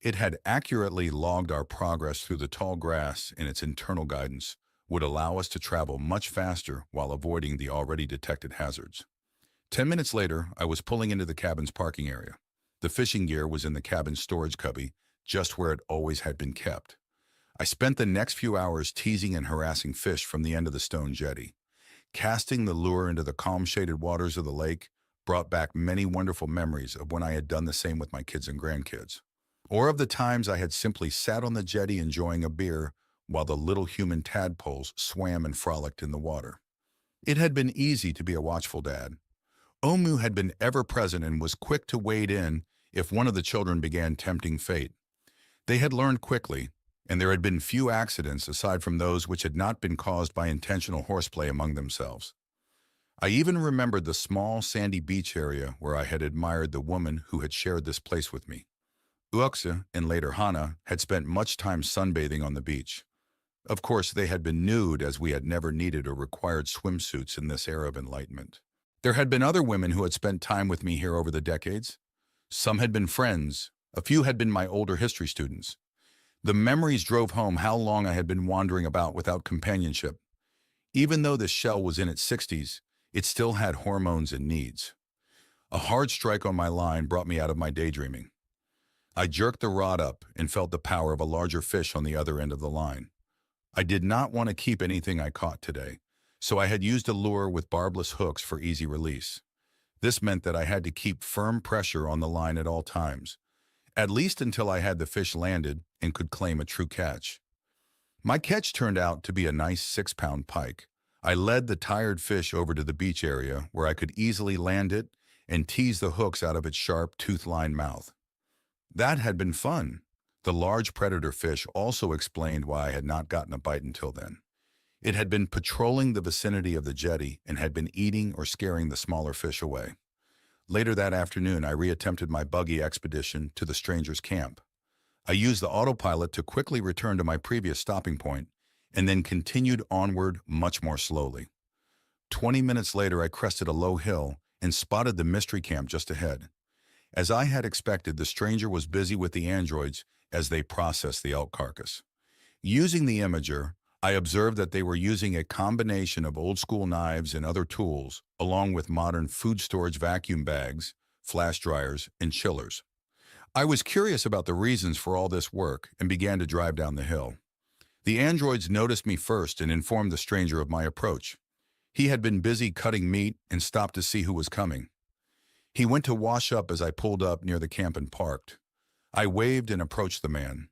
It had accurately logged our progress through the tall grass, and its internal guidance would allow us to travel much faster while avoiding the already detected hazards. 10 minutes later, I was pulling into the cabin's parking area. The fishing gear was in the cabin's storage cubby, just where it always had been kept. I spent the next few hours teasing and harassing fish from the end of the stone jetty. Casting the lure into the calm-shaded waters of the lake brought back many wonderful memories of when I had done the same with my kids and grandkids, or of the times I had simply sat on the jetty enjoying a beer while the little human tadpoles swam and frolicked in the water. It had been easy to be a watchful dad. Omu had been ever present and was quick to wade in if one of the children began tempting fate. They had learned quickly, and there had been few accidents aside from those which had not been caused by intentional horseplay among themselves. I even remembered the small sandy beach area where I had admired the woman who had shared this place with me. Orcs, and later Hana, had spent much time sunbathing on the beach. Of course, they had been nude, as we had never needed or required swimsuits in this era of enlightenment. There had been other women who had spent time with me here over the decades. Some had been friends. A few had been my older history students. The memories drove home how long I had been wandering about without companionship. Even though this shell was in its 60s, it still had hormones and needs. A hard strike on my line brought me out of my daydreaming. I jerked the rod up and felt the power of a larger fish on the other end of the line. I did not want to keep anything I caught today, so I had used a lure with barbless hooks for easy release. This meant that I had to keep firm pressure on the line at all times, at least until I had the fish landed and could claim a true catch. My catch turned out to be a nice 6-pound pike. I led the tired fish over to the beach area where I could easily land it and tease the hooks out of its sharp, tooth-lined mouth. That had been fun. The large predator fish also explained why I had not gotten a bite until then. It had been patrolling the vicinity of the jetty and had been eating or scaring the smaller fish away. Later that afternoon, I reattempted my buggy expedition to the stranger's camp. I used the autopilot to quickly return to my previous stopping point and then continued onward much more slowly. 20 minutes later, I crested a low hill and spotted the mystery camp just ahead. As I had expected, the stranger was busy with the androids as they processed the elk carcass. Using the imager, I observed that they were using a combination of old-school knives and other tools, along with modern food storage vacuum bags, flash dryers, and chillers. I was curious about the reasons for all this work and began to drive down the hill. The androids noticed me first and informed the stranger of my approach. He had been busy cutting meat and stopped to see who was coming. He went to wash up as I pulled up near the camp and parked. I waved and approached the man.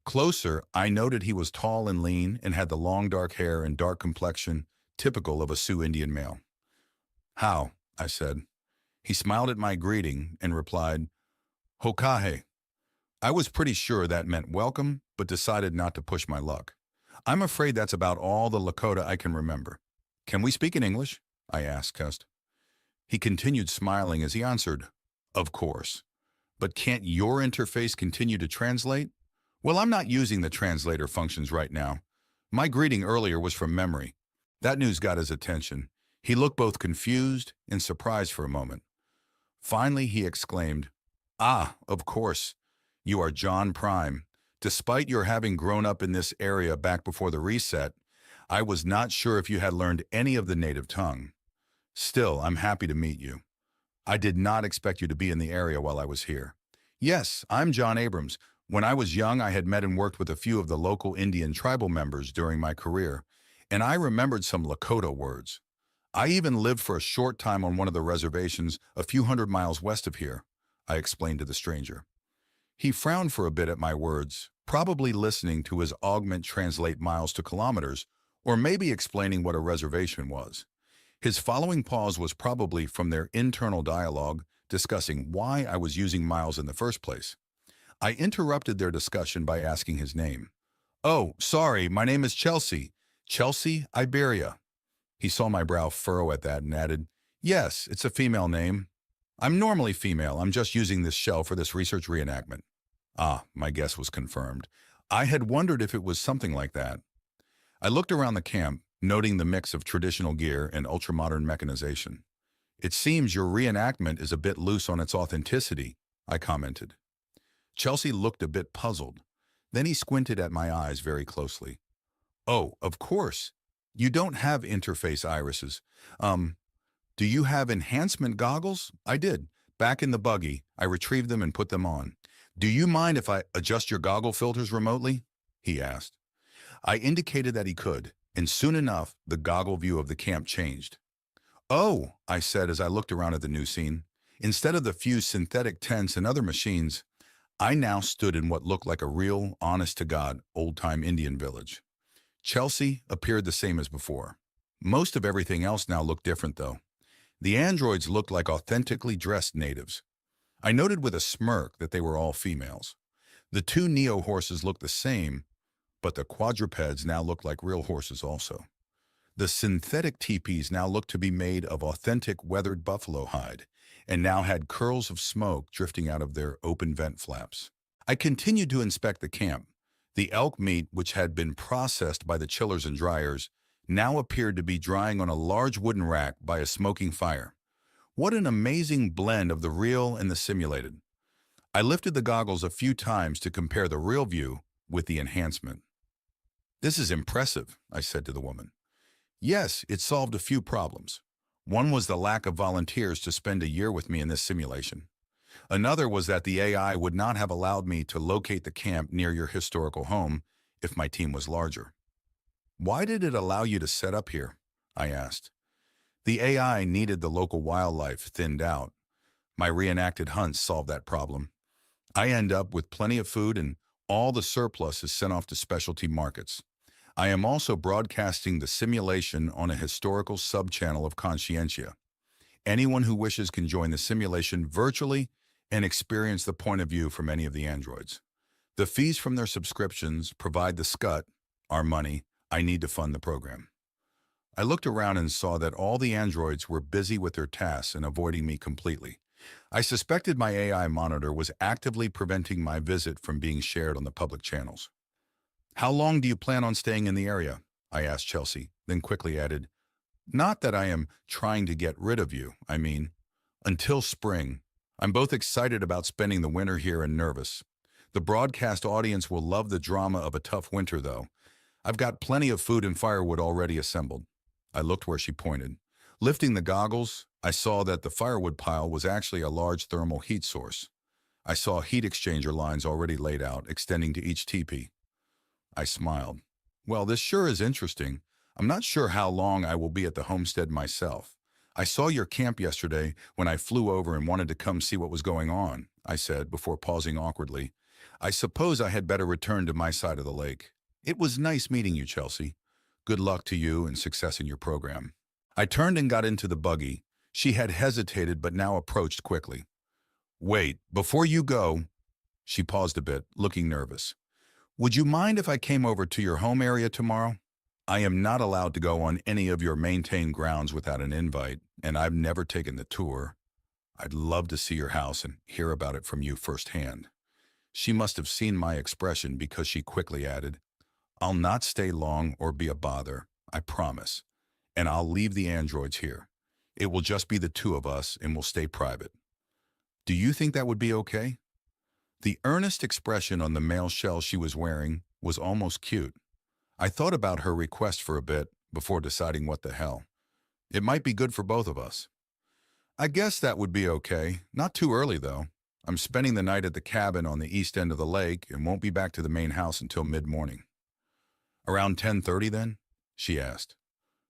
Closer, I noted he was tall and lean and had the long dark hair and dark complexion typical of a Sioux Indian male. "How?" I said. He smiled at my greeting and replied, "Hokahe." I was pretty sure that meant welcome, but decided not to push my luck. I'm afraid that's about all the Lakota I can remember. "Can we speak in English?" I asked. He continued smiling as he answered, "Of course. But can't your interface continue to translate?" "Well, I'm not using the translator functions right now. My greeting earlier was from memory." That news got his attention. He looked both confused and surprised for a moment. Finally, he exclaimed, "Ah, of course. You are John Prime. Despite your having grown up in this area back before the reset, I was not sure if you had learned any of the native tongue. Still, I'm happy to meet you. I did not expect you to be in the area while I was here." "Yes, I'm John Abrams. When I was young, I had met and worked with a few of the local Indian tribal members during my career, and I remembered some Lakota words. I even lived for a short time on one of the reservations a few hundred miles west of here," I explained to the stranger. He frowned for a bit at my words, probably listening to his augment translate miles to kilometers, or maybe explaining what a reservation was. His following pause was probably from their internal dialogue discussing why I was using miles in the first place. I interrupted their discussion by asking his name. "Oh, sorry, my name is Chelsea. Chelsea Iberia." He saw my brow furrow at that and added, "Yes, it's a female name. I'm normally female. I'm just using this shell for this research reenactment." Ah, my guess was confirmed. I had wondered if it was something like that. I looked around the camp, noting the mix of traditional gear and ultramodern mechanization. "It seems your reenactment is a bit loose on its authenticity," I commented. Chelsea looked a bit puzzled. Then he squinted at my eyes very closely. "Oh, of course. You don't have interface irises. Do you have enhancement goggles?" I did. "Back in the buggy. I retrieved them and put them on." "Do you mind if I adjust your goggle filters remotely?" he asked. I indicated that he could, and soon enough, the goggle view of the camp changed. "Oh," I said as I looked around at the new scene. Instead of the few synthetic tents and other machines, I now stood in what looked like a real, honest-to-God, old-time Indian village. Chelsea appeared the same as before. Most of everything else now looked different, though. The androids looked like authentically dressed natives. I noted with a smirk that they were all females. The two Neo horses looked the same, but the quadrupeds now looked like real horses also. The synthetic teepees now looked to be made of authentic weathered buffalo hide, and now had curls of smoke drifting out of their open vent flaps. I continued to inspect the camp. The elk meat, which had been processed by the chillers and dryers, now appeared to be drying on a large wooden rack by a smoking fire. What an amazing blend of the real and the simulated. I lifted the goggles a few times to compare the real view with the enhancement. "This is impressive," I said to the woman. "Yes, it solved a few problems. One was the lack of volunteers to spend a year with me in this simulation. Another was that the AI would not have allowed me to locate the camp near your historical home if my team was larger." "Why did it allow you to set up here?" I asked. "The AI needed the local wildlife thinned out. My reenacted hunts solved that problem. I end up with plenty of food and all the surplus is sent off to specialty markets. I am also broadcasting the simulation on a historical sub-channel of Conscientia. Anyone who wishes can join the simulation virtually and experience the point of view from any of the androids. The fees from their subscriptions provide the scut, our money, I need to fund the program." I looked around and saw that all the androids were busy with their tasks and avoiding me completely. I suspected my AI monitor was actively preventing my visit from being shared on the public channels. "How long do you plan on staying in the area?" I asked Chelsea, then quickly added, "Not that I am trying to get rid of you, I mean, until spring. I'm both excited about spending the winter here and nervous. The broadcast audience will love the drama of a tough winter, though. I've got plenty of food and firewood already assembled. I looked where she pointed. Lifting the goggles, I saw that the firewood pile was actually a large thermal heat source. I saw heat exchanger lines already laid out, extending to each teepee. I smiled. Well, this sure is interesting. I'm not sure how long I will be at the homestead myself. I saw your camp yesterday when I flew over and wanted to come see what was going on, I said before pausing awkwardly. I suppose I had better return to my side of the lake. It was nice meeting you, Chelsea. Good luck to you and success in your program. I turned and got into the buggy. She had hesitated but now approached quickly. Wait, before you go, she paused a bit, looking nervous. Would you mind if I came over to your home area tomorrow? I am not allowed to go on any of your maintained grounds without an invite, and I've never taken the tour. I'd love to see your house and hear about it from you firsthand. She must have seen my expression because she quickly added, I'll not stay long or be a bother, I promise, and I'll leave the androids here. It will just be the two of us and we'll stay private. Do you think that would be okay? The earnest expression on the male shell she was wearing was almost cute. I thought about her request for a bit before deciding what the hell. It might be good for both of us. I guess that would be okay. Not too early, though. I'm spending the night at the cabin on the east end of the lake and won't be back to the main house until mid-morning. Around 10:30 then? She asked.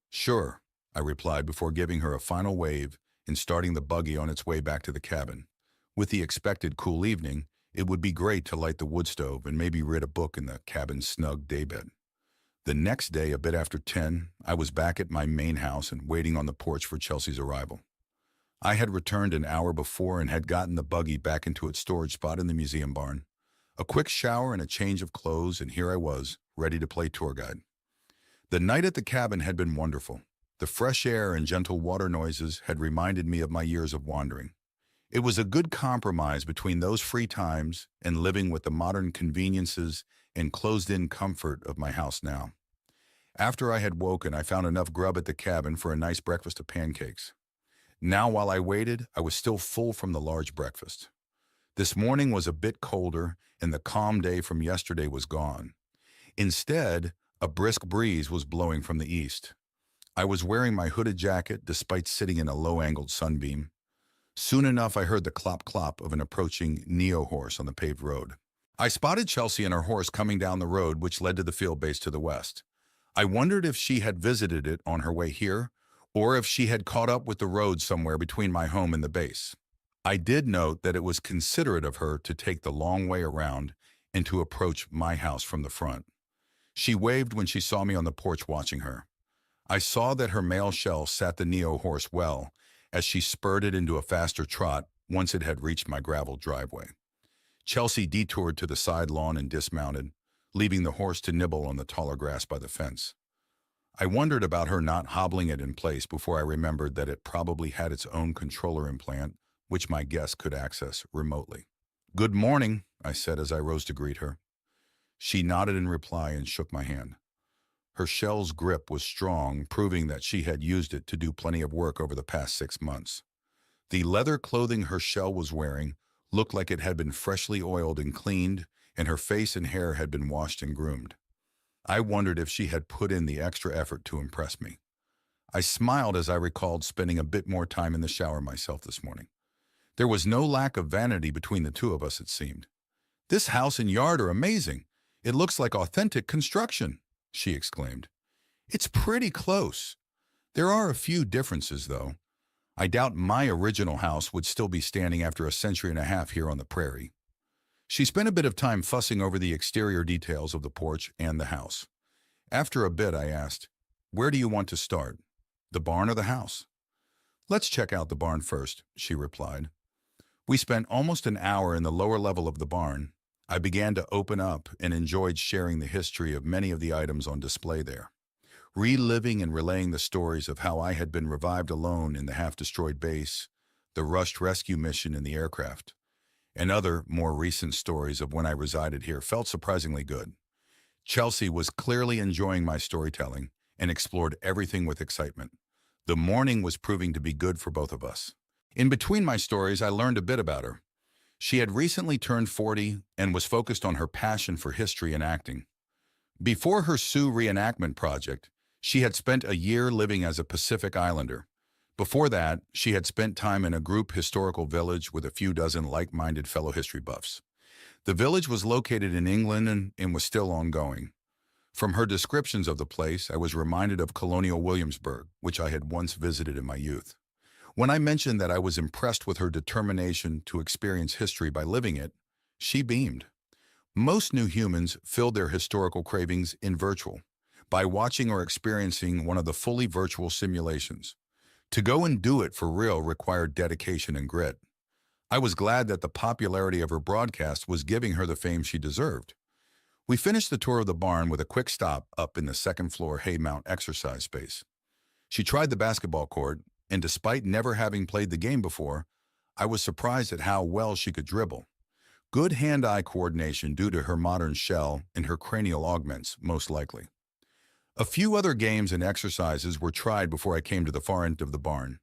Sure, I replied before giving her a final wave and starting the buggy on its way back to the cabin. With the expected cool evening, it would be great to light the wood stove and maybe read a book in the cabin's snug daybed. The next day, a bit after 10, I was back at my main house and waiting on the porch for Chelsea's arrival. I had returned an hour before and had gotten the buggy back into its storage spot in the museum barn. A quick shower and a change of clothes, and here I was, ready to play tour guide. The night at the cabin had been wonderful. The fresh air and gentle water noises had reminded me of my years of wandering. It was a good compromise between those free times and living with the modern conveniences and closed-in comfort of my house now. After I had woken, I found enough grub at the cabin for a nice breakfast of pancakes. Now, while I waited, I was still full from the large breakfast. This morning was a bit colder, and the calm day from yesterday was gone. Instead, a brisk breeze was blowing from the east. I was wearing my hooded jacket despite sitting in a low-angled sunbeam. Soon enough, I heard the clop-clop of an approaching neo-horse on the paved road. I spotted Chelsea and her horse coming down the road which led to the field base to the west. I wondered if she had visited it on her way here, or if she had caught up with the road somewhere between my home and the base. I did note that it was considerate of her to take the long way around and to approach my house from the front. She waved when she saw me on the porch watching her. I saw that her male shell sat the Neo horse well as she spurted into a faster trot once it had reached my gravel driveway. Chelsea detoured to the side lawn and dismounted, leaving the horse to nibble on the taller grass by the fence. I wondered about her not hobbling it in place before I remembered that it probably had its own controller implant, which my guest could access remotely. "Good morning," I said as I rose to greet her. She nodded in reply and shook my hand. Her shell's grip was strong, proving that she had used it to do plenty of work over the past 6 months. The leather clothing her shell was wearing looked like it had been freshly oiled and cleaned, and her face and hair had been washed and groomed. I wondered if she had put in the extra effort to impress me. I smiled as I recalled spending a bit more time in the shower myself this morning. There was no lack of vanity between the two of us, it seemed. "This house and yard are amazing. It looks like authentic construction," she exclaimed. "It's pretty close. There are a few differences, though. I doubt my original house would still be standing after a century and a half here on the prairie." She spent a bit of time fussing over the exterior details of the porch and the house. After a bit, I asked, "Where do you want to start? The barn or the house?" "Let's check out the barn first," she replied. We spent almost an hour in the lower level of the barn. I began to open up and enjoyed sharing the history of many of the items on display there, reliving and relaying the stories of how I had been revived alone in the half-destroyed base, the rushed rescue mission in the aircraft, and other, more recent stories of when I resided here felt surprisingly good. Chelsea was clearly enjoying my storytelling and explored everything with excitement. The morning was proving to be good for both of us. In between my stories, I learned a bit about her. She had recently turned 40 and was focused on her passion for history and acting. Before her Sioux reenactment project, she had spent a year living as a Pacific Islander. Before that, she had spent time in a group historical village with a few dozen like-minded fellow history buffs. The village was located in England and was still ongoing. From her descriptions of the place, I was reminded of colonial Williamsburg, which I had once visited in my youth. When I mentioned that I was impressed with her determination to experience history by living it, she beamed. Most new humans fill their historical cravings in virtual, by watching or experiencing one of the fully virtual simulations. To go and do it for real required dedication and grit. I was glad that the popularity of her broadcast was giving her the fame she deserved. We finished the tour of the barn with a quick stop up in the second-floor Haymount exercise space. She tried the basketball court, and despite never having played the game before, I was surprised at how well she could dribble. Good hand-eye coordination due to her modern shell and her cranial augments, most likely. A few other games and exercises were tried before I came to the far end of the barn.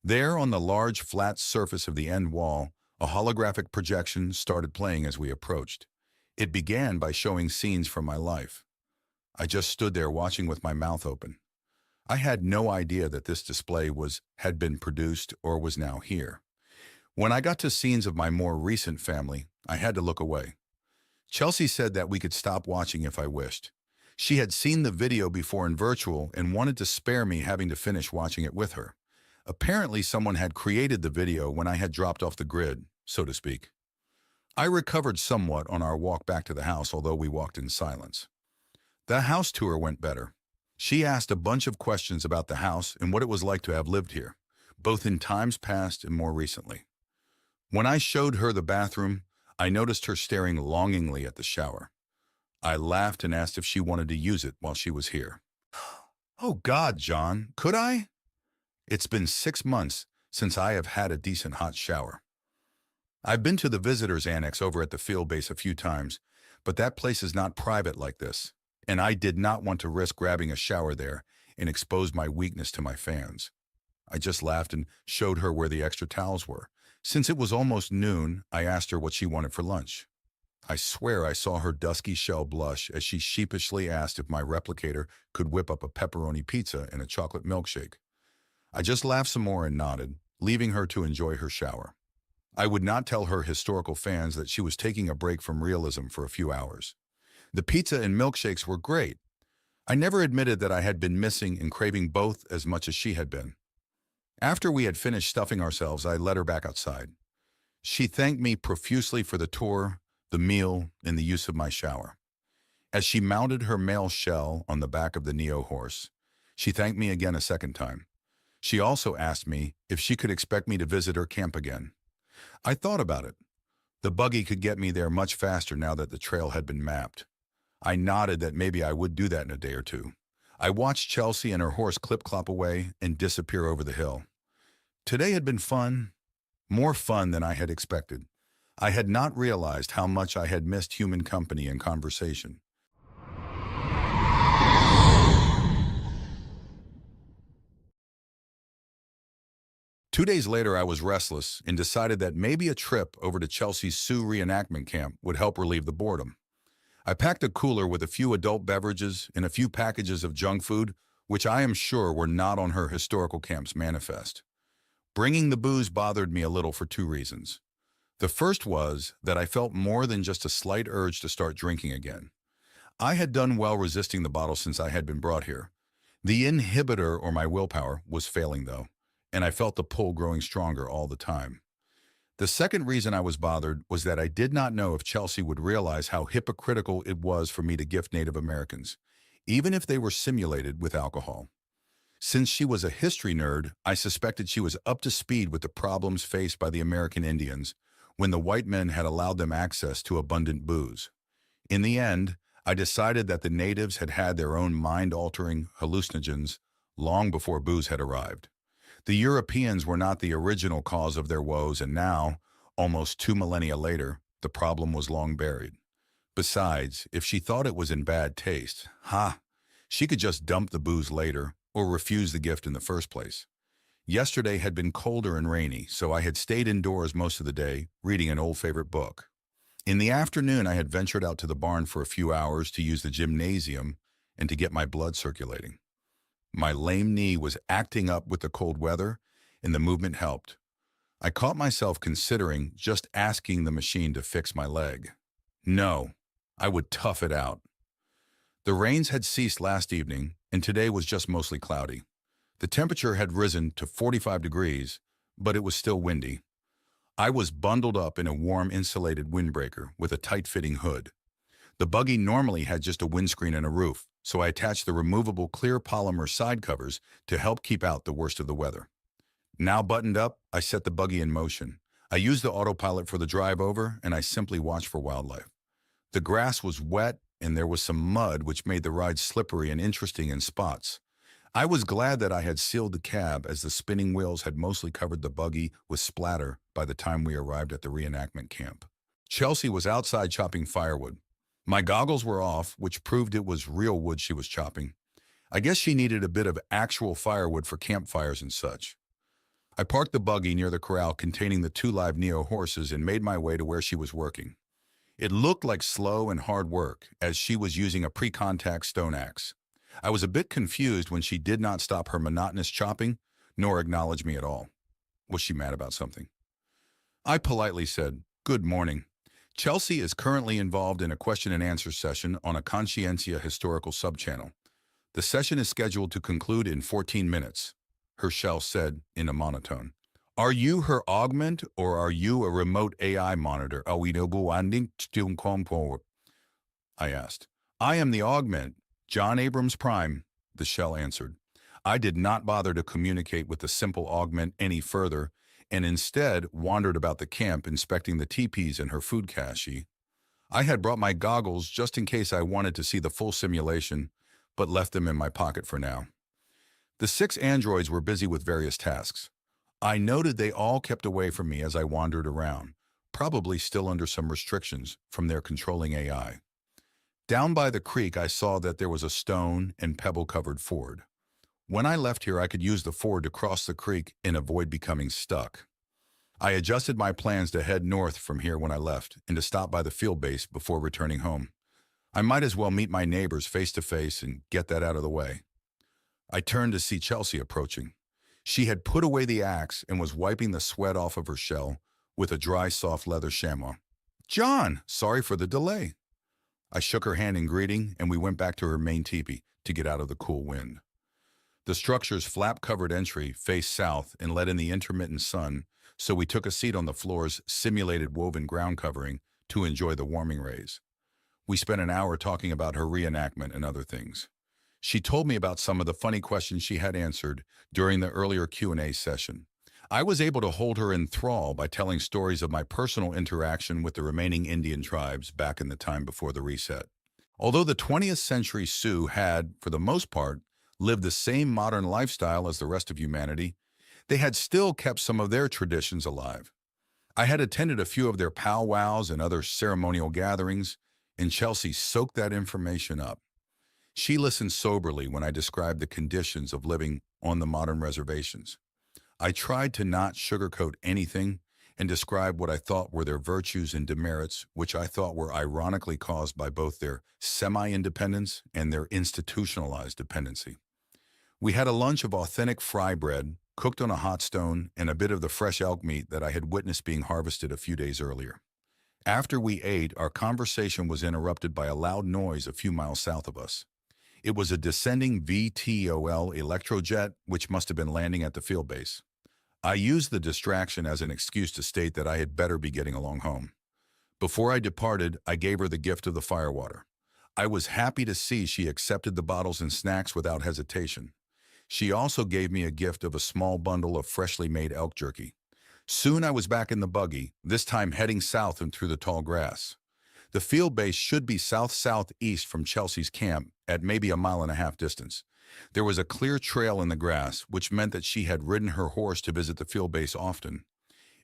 There, on the large, flat surface of the end wall, a holographic projection started playing as we approached. It began by showing scenes from my life. I just stood there watching with my mouth open. I had no idea that this display had been produced or was now here. When I got to scenes of my more recent family, I had to look away. Chelsea said that we could stop watching if I wished. She had seen the video before in virtual and wanted to spare me having to finish watching it with her. Apparently, someone had created the video when I had dropped off the grid, so to speak. I recovered somewhat on our walk back to the house, although we walked in silence. The house tour went better. She asked a bunch of questions about the house and what it was like to have lived here, both in times past and more recently. When I showed her the bathroom, I noticed her staring longingly at the shower. I laughed and asked if she wanted to use it while she was here. Oh God, John, could I? It's been 6 months since I have had a decent hot shower. I've been to the visitor's annex over at the field base a few times, but that place is not private like this, and I did not want to risk grabbing a shower there and expose my weakness to my fans. I just laughed and showed her where the extra towels were. Since it was almost noon, I asked her what she wanted for lunch. I swear I saw her dusky shell blush as she sheepishly asked if my replicator could whip up a pepperoni pizza and a chocolate milkshake. I just laughed some more and nodded, leaving her to enjoy her shower. I would not tell her historical fans that she was taking a break from realism for a few hours. The pizza and milkshakes were great. I never admitted that I had been missing and craving both as much as she had been. After we had finished stuffing ourselves, I led her back outside. She thanked me profusely for the tour, the meal, and the use of my shower. As she mounted her male shell on the back of the Neo horse, she thanked me again a second time. She also asked me if she could expect me to visit her camp again. I thought about it. The buggy could get me there much faster now that the trail had been mapped. I nodded that maybe I would do that in a day or two. I watched Chelsea and her horse clip-clop away and disappear over the hill. Today had been fun, more fun than I had expected. I had not realized how much I had missed human company and conversation. Two days later, I was restless and decided that maybe a trip over to Chelsea's Sioux reenactment camp would help relieve the boredom. I packed a cooler with a few adult beverages and a few packages of junk food, which I am sure were not on her historical camp's manifest. Bringing the booze bothered me a little for 2 reasons. The first was that I felt more than just a slight urge to start drinking again. I had done well resisting the bottle since I had been brought here. The inhibitor, or my willpower, was failing though, and I felt the pull growing stronger all the time. The second reason I was bothered was that I did not know if Chelsea would realize how hypocritical it was for me to gift Native Americans, even if they were simulated with alcohol. Since she was a history nerd, I suspected she was up to speed with the problems faced by the American Indians when the white men had allowed them access to abundant booze. In the end, I decided that the natives had had their own mind-altering hallucinogens long before booze had arrived. The Europeans were not the original cause of their woes, and now, almost 2 millennia later, the problem was long buried. Besides, if she thought it was in bad taste, she could just dump the booze later or refuse the gift in the first place. Yesterday had been colder and rainy, so I had stayed indoors most of the day, reading an old favorite book. In the afternoon, I had ventured out to the barn for a few hours to use the gymnasium and to get my blood circulating. My lame knee was acting up with the cold weather, and the movement helped. I caught myself considering just asking the machine to fix my leg. No, I would tough it out. The rains had ceased last evening, and today was just mostly cloudy. The temperature had risen to 45 degrees, but it was still windy. I was bundled up in a warm insulated windbreaker with a tight-fitting hood. The buggy normally had just a windscreen and a roof, so I attached the removable clear polymer side covers to help keep out the worst of the weather. Now buttoned up, I set the buggy in motion. I used the autopilot for the drive over, and I simply watched for wildlife. The grass was wet, and there was some mud, which made the ride slippery and interesting in spots. I was glad that I had sealed the cab, as the spinning wheels had mostly covered the buggy with splatter by the time we arrived at the reenactment camp. Chelsea was outside chopping firewood. My goggles were off, which proved it was real wood she was chopping. I guess she needed a bit of actual firewood for campfires and such. I parked the buggy near the corral containing the 2 live Neo horses and made my way to where she was working. It looked like slow and hard work, as she was using a pre-contact stone axe. I was a bit confused when she did not stop her monotonous chopping, nor acknowledge me at all. Was she mad about something? I politely said, "Good morning. Chelsea is currently involved in a question and answer session on a conscientia historical subchannel. The session is scheduled to conclude in 14 minutes, Herschel said in a monotone. Are you her augment, or are you a remote AI monitor? I asked. I am the augment, John Abrams Prime, the shell answered. I did not bother to communicate with the simple augment any further, and instead wandered about the camp inspecting the teepees and her food cache. I had brought my goggles just in case I wanted to see the full simulation, but left them in my pocket for now. The 6 androids were busy with various tasks. I noted they all kept away from me as I wandered around, probably still under some restrictions from their controlling AI. Down by the creek, I saw that there was a stone and pebble-covered ford. When I left here, I could use the ford to cross the creek and avoid becoming stuck. I adjusted my plans to head north from here when I left and to stop by the field base before returning home. I might as well meet my neighbors face to face and get that out of the way. I turned to see Chelsea approaching. She had put away the axe and was wiping the sweat off of her shell with a dry, soft leather chamois. John, sorry for the delay. I shook her hand in greeting, and we went back to her main teepee to get out of the cool wind. The structure's flap-covered entry faced south and let in the intermittent sun, so we took a seat on the floor's simulated woven ground covering to enjoy the warming rays. We spent an hour talking about her reenactment and other things. She told me about some of the funny questions she had answered during the earlier Q&A session. I was able to hold her in thrall by telling stories of my personal interaction with the remaining Indian tribes back in the time before the reset. Although the 20th century Sioux had, for the most part, lived the same modern lifestyle as the rest of humanity, they had still kept some of their traditions alive. I had attended a few of their powwows and other ceremonial gatherings, and Chelsea soaked that information up. She listened soberly when I described the conditions of living on the modern reservations. I tried to not sugarcoat anything and describe what I thought were their virtues and demerits, which I thought were ironically caused by both their semi-independence and their institutionalized dependency. We had a lunch of authentic fry bread, cooked on a hot stone, and a bit of the fresh elk meat that I had witnessed being harvested a few days earlier. After we ate, our conversation was interrupted by a loud noise a few miles south of us. It was a descending VTOL electrojet, which must have been landing at the field base. I used the distraction as an excuse to state that I had better be getting along home. Before I departed, I gave her the gift of the firewater. I was happy to see she accepted the bottles and snacks without hesitation. She also gave me a gift of a small bundle of freshly made elk jerky. Soon I was back in the buggy, this time heading south and through the tall grass. The field base should be south-southeast from Chelsea's camp at maybe 1.5 miles distance. There was a clear trail in the grass, which meant that she had ridden her horse to visit the field base often.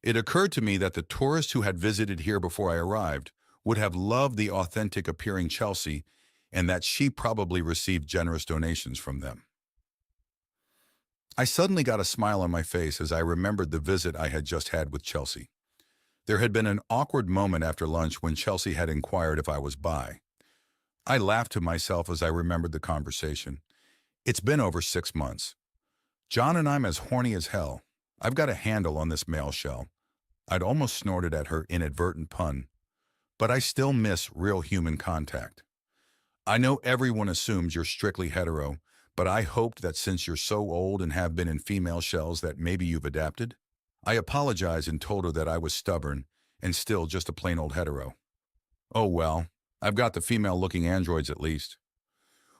It occurred to me that the tourists who had visited here before I arrived would have loved the authentic-appearing Chelsea, and that she probably received generous donations from them. I suddenly got a smile on my face as I remembered the visit I had just had with Chelsea. There had been an awkward moment after lunch when Chelsea had inquired if I was bi. I laughed to myself as I remembered the conversation. It's been over 6 months. John and I'm as horny as hell. I've got a handle on this male shell. I'd almost snorted at her inadvertent pun. But I still miss real human contact. I know everyone assumes you're strictly hetero, but I hoped that since you're so old and have been in female shells that maybe you've adapted. I apologized and told her that I was stubborn and still just a plain old hetero. Oh well, I've got the female-looking androids at least.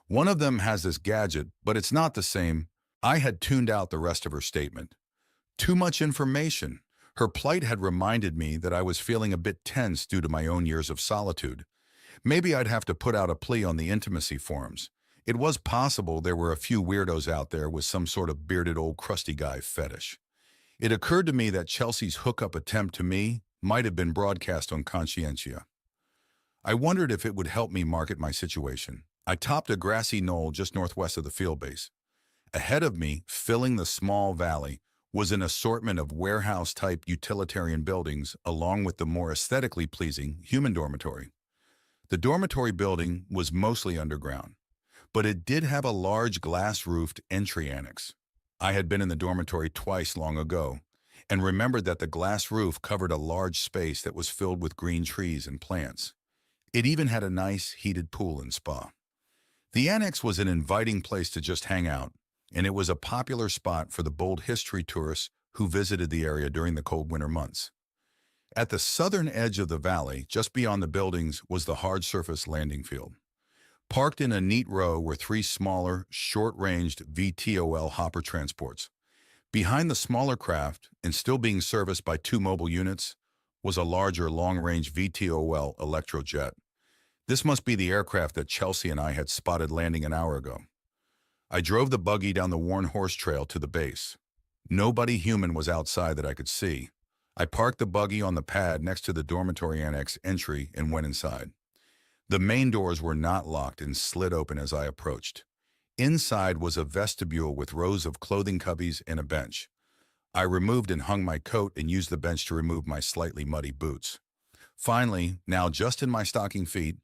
One of them has this gadget, but it's not the same. I had tuned out the rest of her statement. Too much information. Her plight had reminded me that I was feeling a bit tense due to my own years of solitude. Maybe I'd have to put out a plea on the intimacy forums. It was possible there were a few weirdos out there with some sort of bearded old crusty guy fetish. It occurred to me that Chelsea's hookup attempt to me might have been broadcast on Conscientia. I wondered if it would help me market my situation. I topped a grassy knoll just northwest of the field base. Ahead of me, filling the small valley, was an assortment of warehouse-type utilitarian buildings along with the more aesthetically pleasing human dormitory. The dormitory building was mostly underground, but it did have a large glass-roofed entry annex. I had been in the dormitory twice long ago and remembered that the glass roof covered a large space that was filled with green trees and plants. It even had a nice, heated pool and spa. The annex was an inviting place to just hang out, and it was a popular spot for the bold history tourists who visited the area during the cold winter months. At the southern edge of the valley, just beyond the buildings, was the hard-surface landing field. Parked in a neat row were three smaller, short-ranged VTOL hopper transports. Behind the smaller craft, and still being serviced by two mobile units, was a larger long-range VTOL electrojet. This must be the aircraft that Chelsea and I had spotted landing an hour ago. I drove the buggy down the worn horse trail to the base. Nobody human was outside that I could see. I parked the buggy on the pad next to the dormitory annex entry and went inside. The main doors were not locked and slid open as I approached. Inside was a vestibule with rows of clothing cubbies and a bench. I removed and hung my coat and used the bench to remove my slightly muddy boots. Finally, now just in my stocking feet,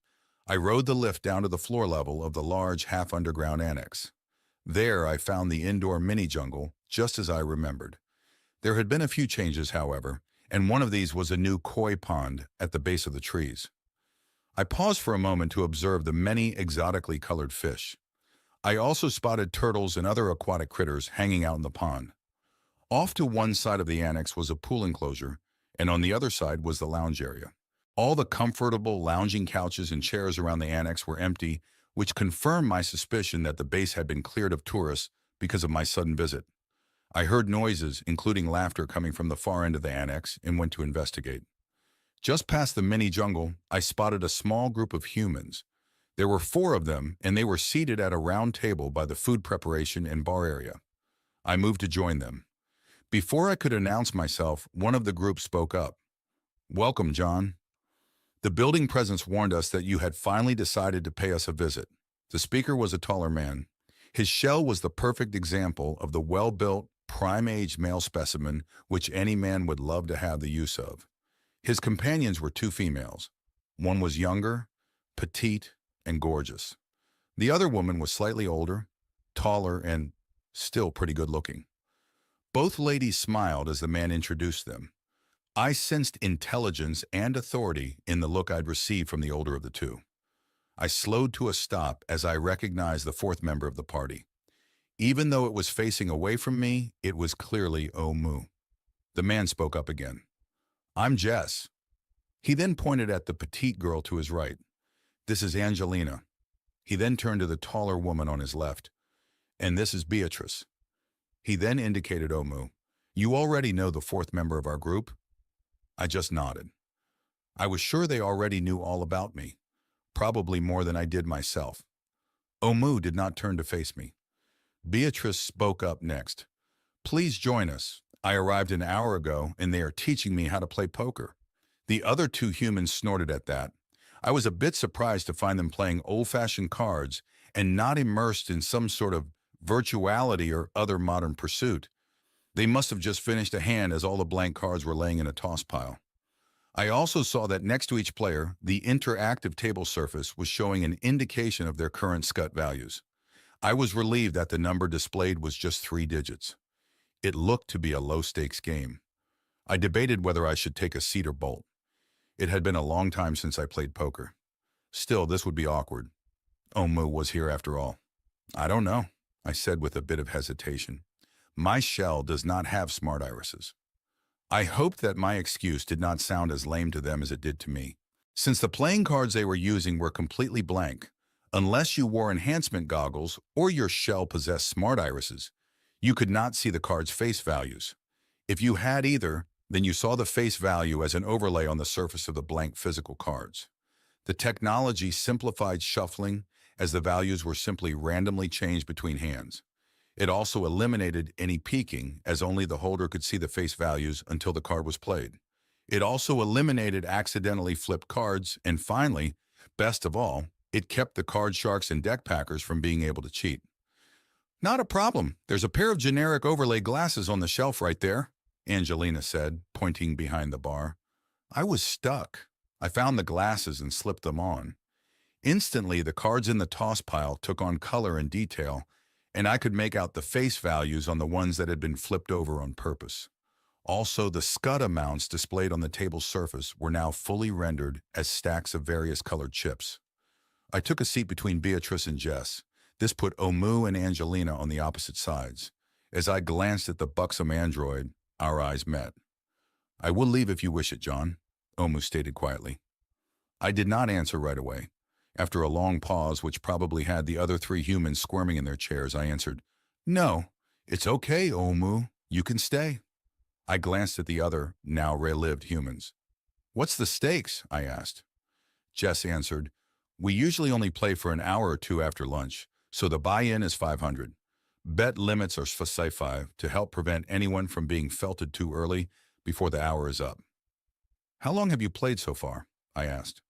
I rode the lift down to the floor level of the large half-underground annex. There I found the indoor mini-jungle, just as I remembered. There had been a few changes, however, and one of these was a new koi pond at the base of the trees. I paused for a moment to observe the many exotically colored fish. I also spotted turtles and other aquatic critters hanging out in the pond. Off to one side of the annex was a pool enclosure, and on the other side was the lounge area. All the comfortable lounging couches and chairs around the annex were empty, which confirmed my suspicion that the base had been cleared of tourists because of my sudden visit. I heard noises, including laughter, coming from the far end of the annex and went to investigate. Just past the mini jungle, I spotted a small group of humans. There were 4 of them, and they were seated at a round table by the food preparation and bar area. I moved to join them. Before I could announce myself, one of the group spoke up. "Welcome, John. The building presence warned us that you had finally decided to pay us a visit." The speaker was a taller man. His shell was the perfect example of the well-built, prime-age male specimen which any man would love to have the use of. His companions were 2 females. One was younger, petite, and gorgeous. The other woman was slightly older, taller, and still pretty good-looking. Both ladies smiled as the man introduced them. I sensed intelligence and authority in the look I'd received from the older of the 2. I slowed to a stop as I recognized the 4th member of the party. Even though it was facing away from me, it was clearly Omu. The man spoke up again. "I'm Jess." He then pointed at the petite girl to his right. "This is Angelina." He then turned to the taller woman on his left. "And this is Beatrice." He then indicated Omu. "You already know the 4th member of our group?" I just nodded. I was sure they already knew all about me, probably more than I did myself. Omu did not turn to face me. Beatrice spoke up next. "Please join us. I arrived an hour ago, and they are teaching me how to play poker." The other 2 humans snorted at that. I was a bit surprised to find them playing old-fashioned cards and not immersed in some sort of virtuality, or other modern pursuit. They must have just finished a hand as all the blank cards were laying in a toss pile. I also saw that next to each player, the interactive table surface was showing an indication of their current scut values. I was relieved that the number displayed was just 3 digits. It looked to be a low-stakes game. I debated whether I should take a seat or bolt. It had been a long time since I played poker. Still, this would be awkward. Omu was here after all. I don't know, I said with a bit of hesitation. My shell does not have smart irises. I hoped that my excuse did not sound as lame to them as it did to me. Since the playing cards they were using were completely blank, unless you wore enhancement goggles or your shell possessed smart irises, you could not see the card's face values. If you had either, then you saw the face value as an overlay on the surface of the blank physical cards. The technology simplified shuffling as the values were simply randomly changed between hands. It also eliminated any peeking, as only the holder could see the face values until the card was played. It also eliminated accidentally flipped cards, and finally, best of all, it kept the card sharks and deck packers from being able to cheat. Not a problem. There's a pair of generic overlay glasses on the shelf right there, Angelina said, pointing behind the bar. I was stuck. I found the glasses and slipped them on. Instantly, the cards in the toss pile took on color and detail, and I could make out the face values on the ones that had been flipped over on purpose. Also, the scud amounts displayed on the table's surface were now fully rendered as stacks of various colored chips. I took a seat between Beatrice and Jess. This put Omu and Angelina on the opposite sides. As I glanced at the buxom android, our eyes met. I will leave if you wish it, John, Omu stated quietly. I did not answer right away. After a long pause, which probably had the other 3 humans squirming in their chairs, I answered, No, it's okay, Omu. You can stay. I glanced at the other, now relived humans. What's the stakes? I asked. Jess answered, We usually only play for an hour or 2 after lunch, so the buy-in is 500. Bet limits are for sci-fi to help prevent anyone from being felted too early before the hour is up. How long have you played so far? I asked.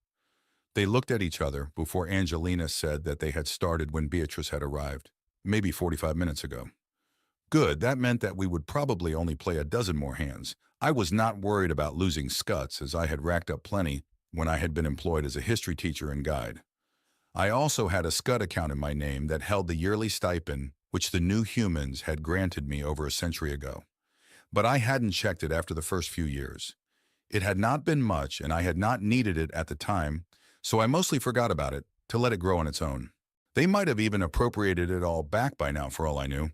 They looked at each other before Angelina said that they had started when Beatrice had arrived, maybe 45 minutes ago. Good, that meant that we would probably only play a dozen more hands. I was not worried about losing scuts, as I had racked up plenty when I had been employed as a history teacher and guide. I also had a scut account in my name that held the yearly stipend which the new humans had granted me over a century ago. But I hadn't checked it after the first few years. It had not been much, and I had not needed it at the time, so I mostly forgot about it to let it grow on its own. They might have even appropriated it all back by now for all I knew.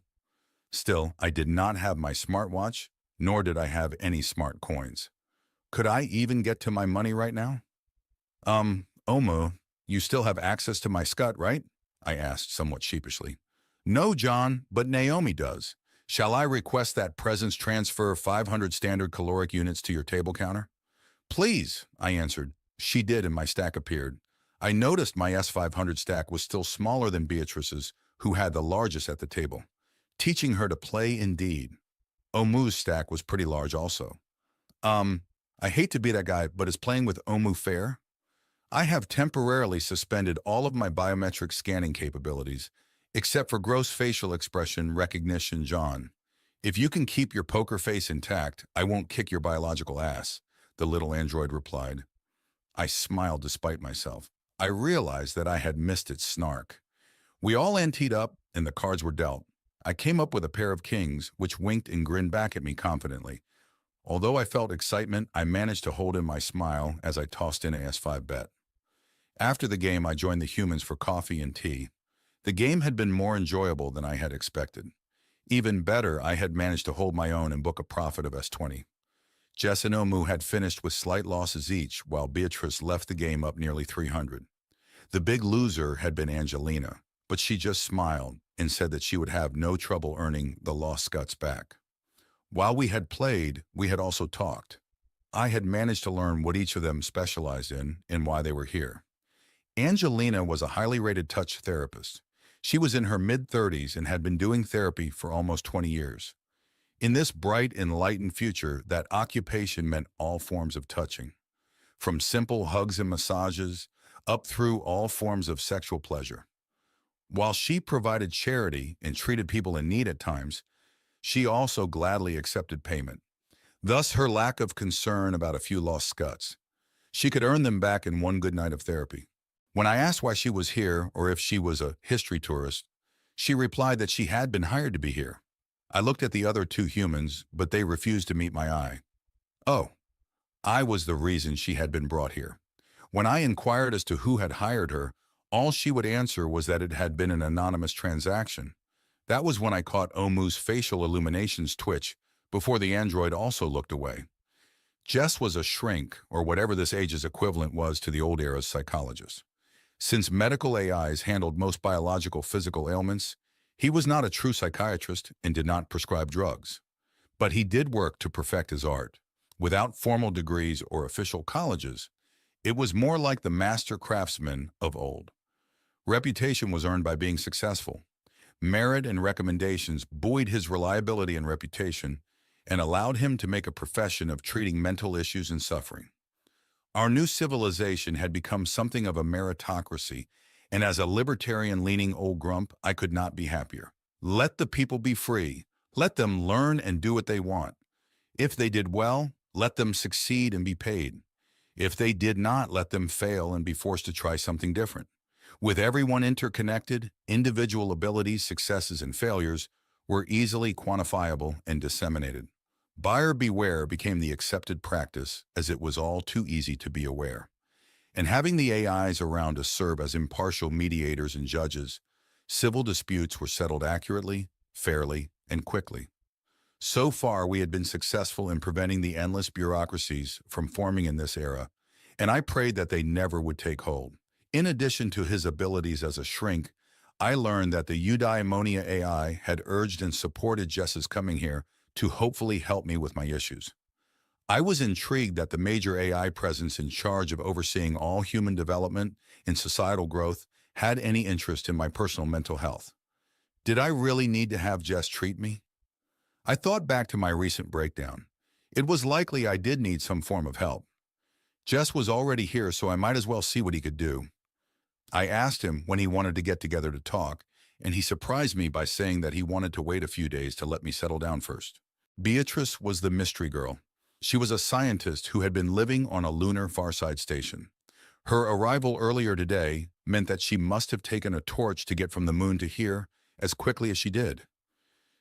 Still, I did not have my smartwatch, nor did I have any smart coins. Could I even get to my money right now? Omu, you still have access to my scut, right? I asked somewhat sheepishly. No, John, but Naomi does. Shall I request that presence transfer 500 standard caloric units to your table counter? Please, I answered. She did, and my stack appeared. I noticed my S500 stack was still smaller than Beatrice's, who had the largest at the table. Teaching her to play indeed. Omu's stack was pretty large also. I hate to be that guy, but is playing with Omu fair? I have temporarily suspended all of my biometric scanning capabilities, except for gross facial expression recognition, John. If you can keep your poker face intact, I won't kick your biological ass, the little android replied. I smiled despite myself. I realized that I had missed its snark. We all anteed up, and the cards were dealt. I came up with a pair of kings, which winked and grinned back at me confidently. Although I felt excitement, I managed to hold in my smile as I tossed in a S5 bet. After the game, I joined the humans for coffee and tea. The game had been more enjoyable than I had expected. Even better, I had managed to hold my own and book a profit of S20. Jess and Omu had finished with slight losses each, while Beatrice left the game up nearly 300. The big loser had been Angelina, but she just smiled and said that she would have no trouble earning the lost scuts back. While we had played, we had also talked. I had managed to learn what each of them specialized in and why they were here. Angelina was a highly rated touch therapist. She was in her mid-30s and had been doing therapy for almost 20 years. In this bright, enlightened future, that occupation meant all forms of touching, from simple hugs and massages up through all forms of sexual pleasure. While she provided charity and treated people in need at times, she also gladly accepted payment. Thus, her lack of concern about a few lost scuts. She could earn them back in one good night of therapy. When I asked why she was here or if she was a history tourist, she replied that she had been hired to be here. I looked at the other two humans, but they refused to meet my eye. Oh, I was the reason she had been brought here. When I inquired as to who had hired her, all she would answer was that it had been an anonymous transaction. That was when I caught Omu's facial illuminations twitch before the android also looked away. Jess was a shrink, or whatever this age's equivalent was to the old era's psychologist. Since medical AIs handled most biological physical ailments, he was not a true psychiatrist and did not prescribe drugs. But he did work to perfect his art. Without formal degrees or official colleges, it was more like the master craftsman of old. Reputation was earned by being successful. Merit and recommendations buoyed his reliability and reputation and allowed him to make a profession of treating mental issues and suffering. Our new civilization had become something of a meritocracy, and as a libertarian-leaning old grump, I could not be happier. Let the people be free. Let them learn and do what they want. If they did well, let them succeed and be paid. If they did not, let them fail and be forced to try something different. With everyone interconnected, individual abilities, successes, and failures were easily quantifiable and disseminated. Buyer beware became the accepted practice, as it was all too easy to be aware. And having the AIs around to serve as impartial mediators and judges, civil disputes were settled accurately, fairly, and quickly. So far, we had been successful in preventing the endless bureaucracies from forming in this era, and I prayed that they never would take hold. In addition to his abilities as a shrink, I learned that the eudaimonia AI had urged and supported Jess's coming here to hopefully help me with my issues. I was intrigued that the major AI presence in charge of overseeing all human development and societal growth had any interest in my personal mental health. Did I really need to have Jess treat me? I thought back to my recent breakdown. It was likely I did need some form of help. Jess was already here, so I might as well see what he could do. I asked him when he wanted to get together to talk, and he surprised me by saying that he wanted to wait a few days to let me settle down first. Beatrice was the mystery girl. She was a scientist who had been living on a lunar farside station. Her arrival earlier today meant that she must have taken a torch to get from the moon to here as quickly as she did.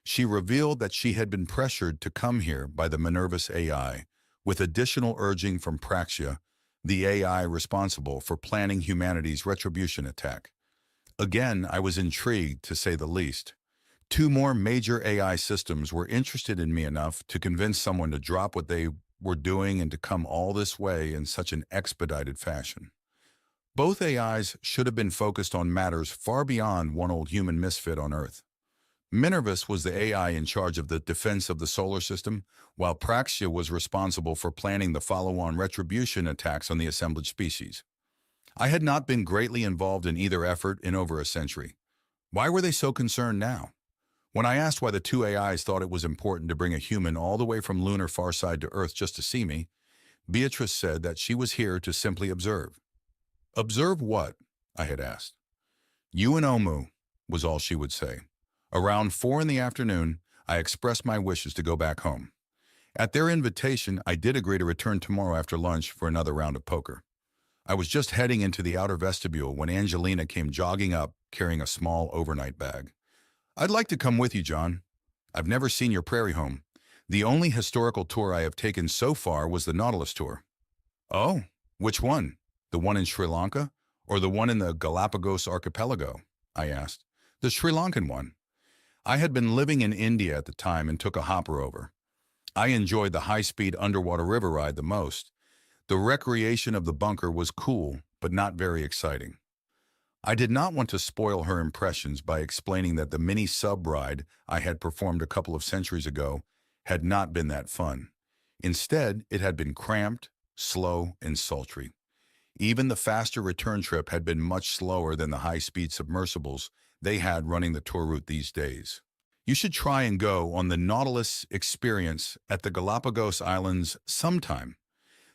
She revealed that she had been pressured to come here by the Minervus AI, with additional urging from Praxia, the AI responsible for planning humanity's retribution attack. Again, I was intrigued, to say the least. Two more major AI systems were interested in me enough to convince someone to drop what they were doing and to come all this way in such an expedited fashion. Both AIs should have been focused on matters far beyond one old human misfit on Earth. Minervus was the AI in charge of the defense of the solar system, while Praxia was responsible for planning the follow-on retribution attacks on the assemblage species. I had not been greatly involved in either effort in over a century. Why were they so concerned now? When I asked why the two AIs thought it was important to bring a human all the way from lunar farside to Earth just to see me, Beatrice said that she was here to simply observe. Observe what? I had asked. You and Omu, was all she would say. Around 4 in the afternoon, I expressed my wishes to go back home. At their invitation, I did agree to return tomorrow after lunch for another round of poker. I was just heading into the outer vestibule when Angelina came jogging up, carrying a small overnight bag. I'd like to come with you, John. I've never seen your prairie home. The only historical tour I have taken so far was the Nautilus tour. Oh, which one? The one in Sri Lanka or the one in the Galapagos archipelago? I asked. The Sri Lankan one. I had been living in India at the time and took a hopper over. I enjoyed the high-speed underwater river ride the most. The recreation of the bunker was cool, but not very exciting. I did not want to spoil her impressions by explaining that the mini sub ride I had performed a couple of centuries ago had not been that fun. Instead, it had been cramped, slow, and sultry. Even the faster return trip had been much slower than the high-speed submersibles they had running the tour route these days. You should try and go on the Nautilus experience at the Galapagos Islands sometime.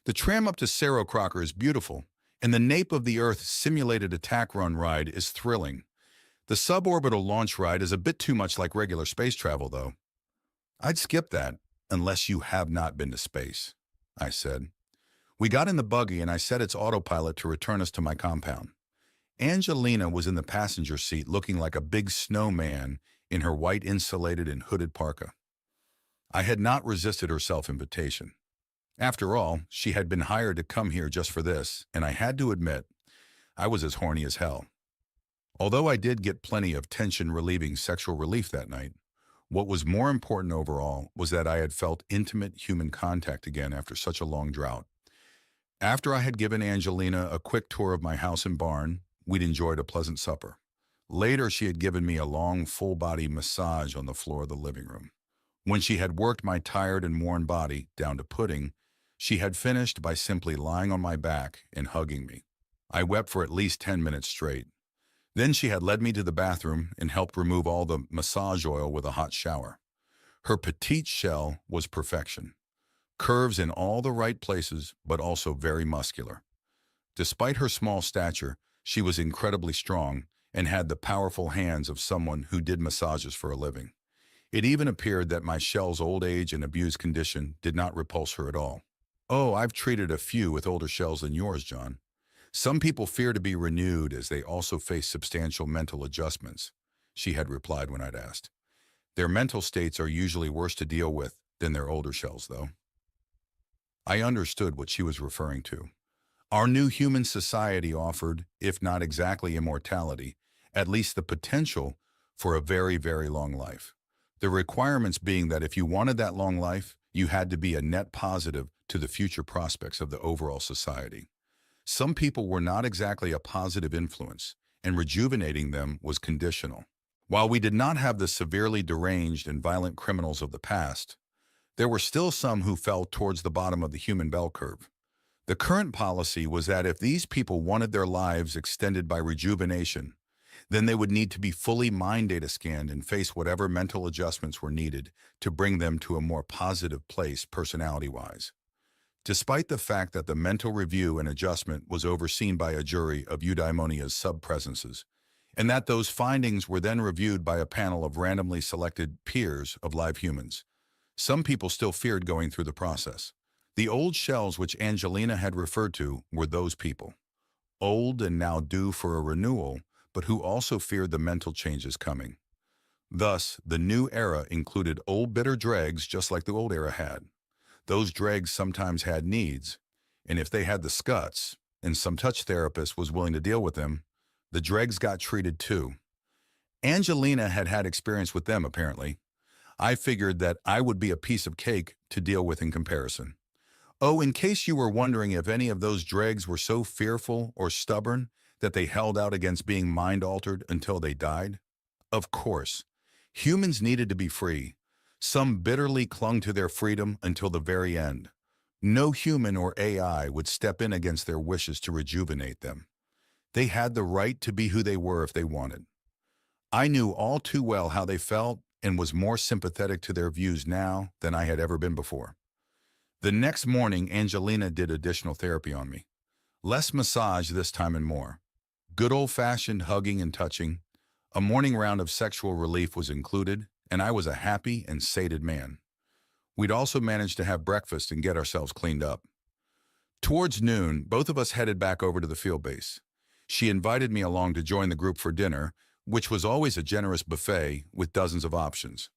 The tram up to Cerro Crocker is beautiful, and the Nape of the Earth simulated attack run ride is thrilling. The suborbital launch ride is a bit too much like regular space travel, though. I'd skip that, unless you have not been to space, I said. We got in the buggy and I set its autopilot to return us to my compound. Angelina was in the passenger seat looking like a big snowman in her white insulated and hooded parka. I had not resisted her self-invitation. After all, she had been hired to come here just for this, and I had to admit, I was as horny as hell. Although I did get plenty of tension-relieving sexual relief that night, what was more important overall was that I had felt intimate human contact again after such a long drought. After I had given Angelina a quick tour of my house and barn, we'd enjoyed a pleasant supper. Later, she had given me a long, full-body massage on the floor of the living room. When she had worked my tired and worn body down to pudding, she had finished by simply lying on my back and hugging me. I wept for at least 10 minutes straight. Then she had led me to the bathroom and helped remove all the massage oil with a hot shower. Her petite shell was perfection. Curves in all the right places, but also very muscular. Despite her small stature, she was incredibly strong and had the powerful hands of someone who did massages for a living. It even appeared that my shell's old age and abused condition did not repulse her at all. "Oh, I've treated a few with older shells than yours, John. Some people fear to be renewed as they also face substantial mental adjustments," she had replied when I'd asked. "Their mental states are usually worse to deal with than their older shells, though." I understood what she was referring to. Our new human society offered, if not exactly immortality, at least the potential for a very, very long life. The requirements being that if you wanted that long life, you had to be a net positive to the future prospects of the overall society. Some people were not exactly a positive influence, and rejuvenating them was conditional. While we did not have the severely deranged and violent criminals of the past, there were still some who fell towards the bottom of the human bell curve. The current policy was that if these people wanted their lives extended by rejuvenation, then they would need to be fully mind data scanned and face whatever mental adjustments were needed to bring them to a more positive place personality-wise. Despite the fact that the mental review and adjustment was overseen by a jury of eudaimonia's sub-presences, and that those findings were then reviewed by a panel of randomly selected peers of live humans, some people still feared going through the process. The old shells which Angelina had referred to were those people, old and now due for a renewal, but who also feared the mental changes coming. Thus, the new era included old bitter dregs just like the old era had. Those dregs sometimes had needs, and if they had the scuts, and some touch therapist was willing to deal with them, the dregs got treated too. Angelina had had experience with them, apparently. I figured that I would be a piece of cake to deal with in comparison. Oh, in case you were wondering if any of those dregs were so fearful or stubborn that they held out against being mind-altered until they died? Of course, humans needed to be free. Some bitterly clung to their freedom until the very end. No human or AI would step in against their wishes to rejuvenate them. They had the right to be who they were if they wanted. I knew all too well how they felt and was more sympathetic to their views now than I had ever been before. The next morning, Angelina did additional therapy on me. Less massage this time and more. Good old-fashioned hugging and touching. A morning round of sexual relief was included, and I was a happy and sated man. We'd also managed to have breakfast and get ourselves cleaned up. Towards noon, both of us headed back over to the field base. She invited me along to join the group for dinner, which was always a generous buffet with dozens of options.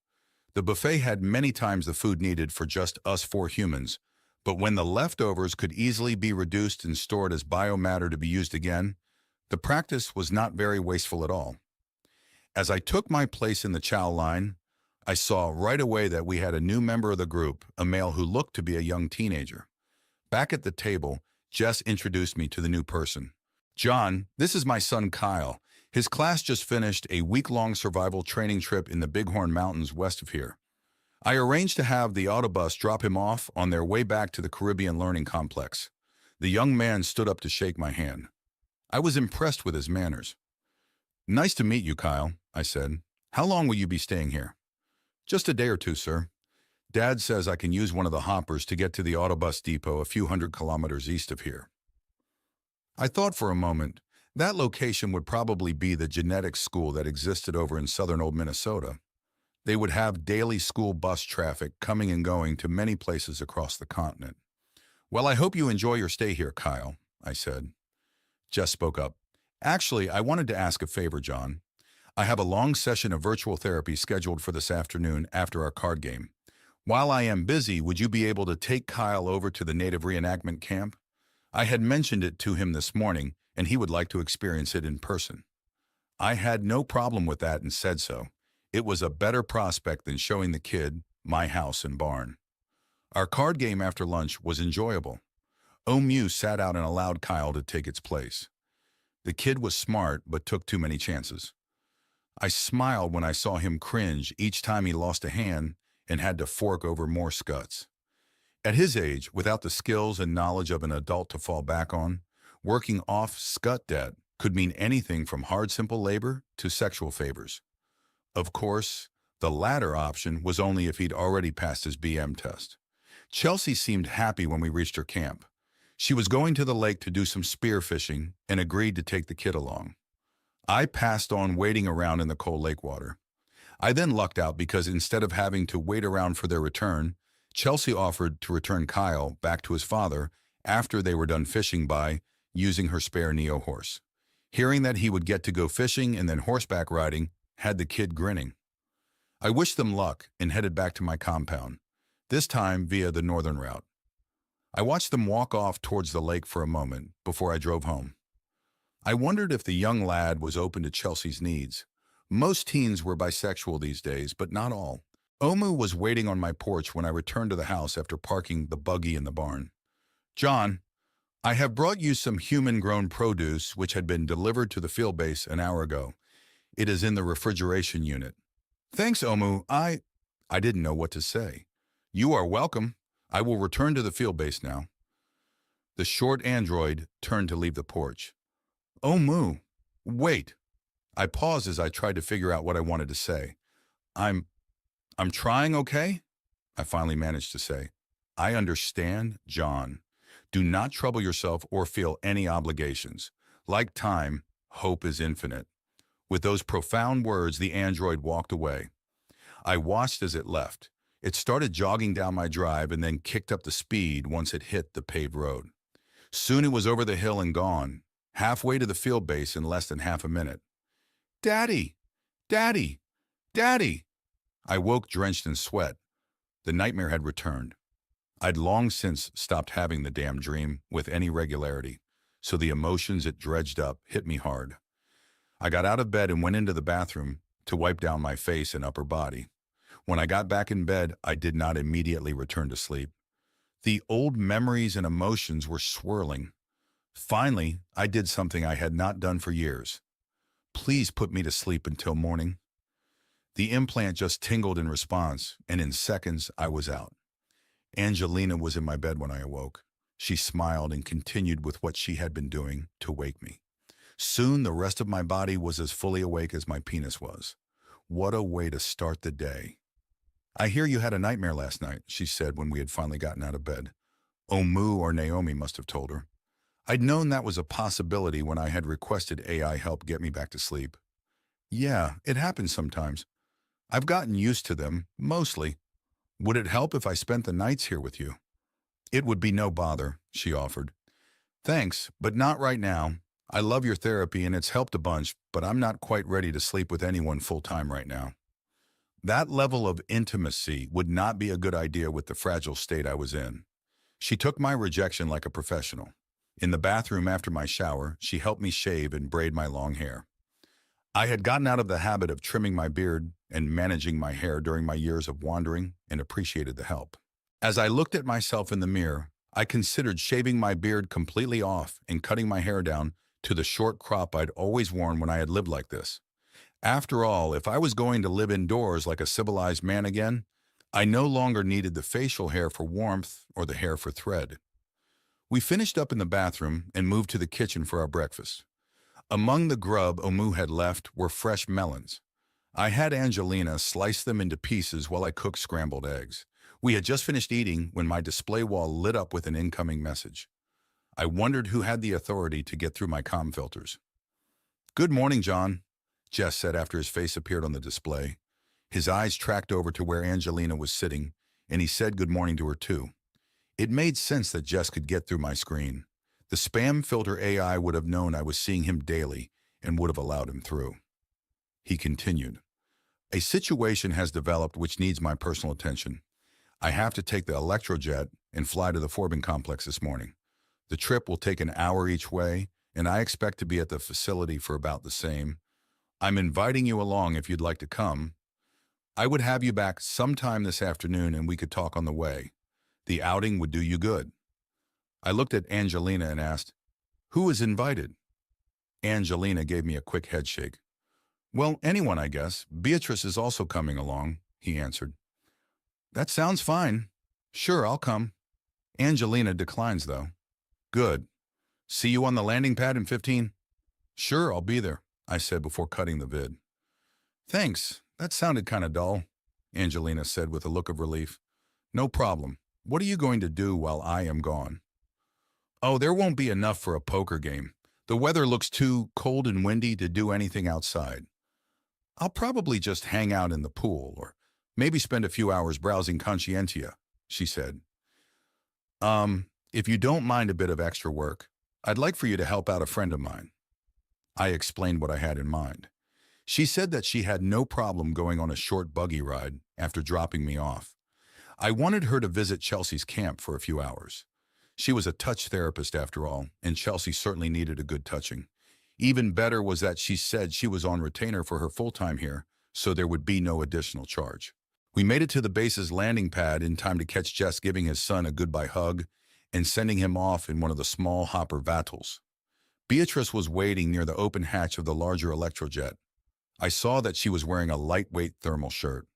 The buffet had many times the food needed for just us 4 humans, but when the leftovers could easily be reduced and stored as biomatter to be used again, the practice was not very wasteful at all. As I took my place in the chow line, I saw right away that we had a new member of the group, a male who looked to be a young teenager. Back at the table, Jess introduced me to the new person. "John, this is my son Kyle. His class just finished a week-long survival training trip in the Bighorn Mountains west of here. I arranged to have the autobus drop him off on their way back to the Caribbean Learning Complex." The young man stood up to shake my hand. I was impressed with his manners. "Nice to meet you, Kyle," I said. "How long will you be staying here?" "Just a day or two, sir. Dad says I can use one of the hoppers to get to the autobus depot a few hundred kilometers east of here." I thought for a moment, That location would probably be the genetics school that existed over in southern old Minnesota. They would have daily school bus traffic coming and going to many places across the continent. Well, I hope you enjoy your stay here, Kyle, I said. Jess spoke up. Actually, I wanted to ask a favor, John. I have a long session of virtual therapy scheduled for this afternoon after our card game. While I am busy, would you be able to take Kyle over to the native reenactment camp? I had mentioned it to him this morning, and he would like to experience it in person. I had no problem with that and said so. It was a better prospect than showing the kid my house and barn. Our card game after lunch was enjoyable. Omu sat out and allowed Kyle to take its place. The kid was smart, but took too many chances. I smiled when I saw him cringe each time he lost a hand and had to fork over more scuts. At his age, without the skills and knowledge of an adult to fall back on, working off scut debt could mean anything from hard simple labor to sexual favors. Of course, the latter option was only if he'd already passed his BM test. Chelsea seemed happy when we reached her camp. She was going to the lake to do some spear fishing and agreed to take the kid along. I passed on waiting around in the cold lake water. I then lucked out because instead of having to wait around for their return, Chelsea offered to return Kyle back to his father after they were done fishing by using her spare Neo horse. Hearing that he would get to go fishing and then horseback riding had the kid grinning. I wished them luck and headed back to my compound, this time via the northern route. I watched them walk off towards the lake for a moment before I drove home. I wondered if the young lad was open to Chelsea's needs. Most teens were bisexual these days, but not all. Omu was waiting on my porch when I returned to the house after parking the buggy in the barn. John, I have brought you some human-grown produce which had been delivered to the field base an hour ago. It is in the refrigeration unit. Thanks, Omu. I didn't know what to say. You are welcome. I will return to the field base now. The short android turned to leave the porch. Omu, wait. I paused as I tried to figure out what I wanted to say. I'm trying, okay? I finally managed to say. I understand, John. Do not trouble yourself or feel any obligations. Like time, hope is infinite. With those profound words, the android walked away. I watched as it left. It started jogging down my drive and then kicked up the speed once it hit the paved road. Soon it was over the hill and gone, halfway to the field base in less than half a minute. Daddy! Daddy! Daddy! I woke drenched in sweat. The nightmare had returned. I'd long since stopped having the damn dream with any regularity, so the emotions it dredged up hit me hard. I got out of bed and went into the bathroom to wipe down my face and upper body. When I got back in bed, I did not immediately return to sleep. The old memories and emotions were swirling. Finally, I did something I had not done for years. Please put me to sleep until morning. The implant just tingled in response, and in seconds, I was out. Angelina was in my bed when I awoke. She smiled and continued with what she had been doing to wake me. Soon, the rest of my body was as fully awake as my penis was. What a way to start the day. I hear you had a nightmare last night, she said when we had finally gotten out of bed. Omu or Naomi must have told her. I'd known that was a possibility when I had requested AI help get me back to sleep. Yeah, it happens sometimes. I've gotten used to them, mostly. Would it help if I spent the nights here with you? It would be no bother, she offered. Thanks, but not right now. I love your therapy and it's helped a bunch, but I'm not quite ready to sleep with anyone full-time right now. That level of intimacy would not be a good idea with the fragile state I was in. She took my rejection like a professional. In the bathroom after my shower, she helped me shave and braid my long hair. I had gotten out of the habit of trimming my beard and managing my hair during my years of wandering and appreciated the help. As I looked at myself in the mirror, I considered shaving my beard completely off and cutting my hair down to the short crop I'd always worn when I had lived like this. After all, if I was going to live indoors like a civilized man again, I no longer needed the facial hair for warmth or the hair for thread. We finished up in the bathroom and moved to the kitchen for our breakfast. Among the grub Omu had left were fresh melons. I had Angelina slice them into pieces while I cooked scrambled eggs. We had just finished eating when my display wall lit up with an incoming message. I wondered who had the authority to get through my comm filters. Good morning, John, Jess said after his face appeared on the display. His eyes tracked over to where Angelina was sitting, and he said good morning to her too. It made sense that Jess could get through my screen. The spam filter AI would have known I was seeing him daily and would have allowed him through. He continued, a situation has developed which needs my personal attention. I have to take the Electrojet and fly to the Forbin complex this morning. The trip will take an hour each way, and I expect to be at the facility for about the same. I'm inviting you along if you'd like to come. I would have you back sometime this afternoon and we could talk on the way. The outing would do you good. I looked at Angelina and asked, who is invited? Angelina gave me a quick headshake. Well, anyone, I guess. Beatrice is also coming along, he answered. That sounds fine. Sure, I'll come. Angelina declines, though. Good. See you on the landing pad in 15? Sure, I'll be there, I said before cutting the vid. Thanks. That sounded kind of dull, Angelina said with a look of relief. No problem. What are you going to do while I am gone? Oh, there won't be enough for a poker game. The weather looks too cold and windy to do anything outside. I'll probably just hang out in the pool or maybe spend a few hours browsing Conscientia, she said. If you don't mind a bit of extra work, I'd like for you to help out a friend of mine. I explained what I had in mind. She said that she had no problem going on a short buggy ride after dropping me off. I wanted her to visit Chelsea's camp for a few hours. She was a touch therapist after all, and Chelsea certainly needed a good touching. Even better was that she said she was on retainer for her full-time here, so there would be no additional charge. We made it to the base's landing pad in time to catch Jess giving his son a goodbye hug and sending him off in one of the small hopper Vattels. Beatrice was waiting near the open hatch of the larger Electrojet. I saw that she was wearing a lightweight thermal shirt.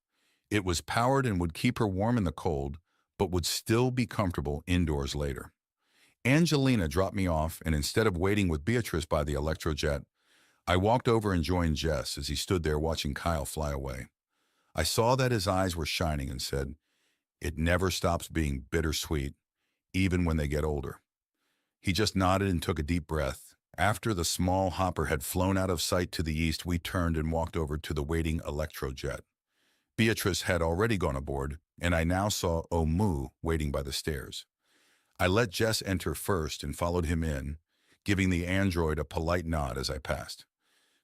It was powered and would keep her warm in the cold, but would still be comfortable indoors later. Angelina dropped me off, and instead of waiting with Beatrice by the Electrojet, I walked over and joined Jess as he stood there watching Kyle fly away. I saw that his eyes were shining and said, it never stops being bittersweet, even when they get older. He just nodded and took a deep breath. After the small hopper had flown out of sight to the east, we turned and walked over to the waiting Electrojet. Beatrice had already gone aboard, and I now saw Omu waiting by the stairs. I let Jess enter first and followed him in, giving the android a polite nod as I passed.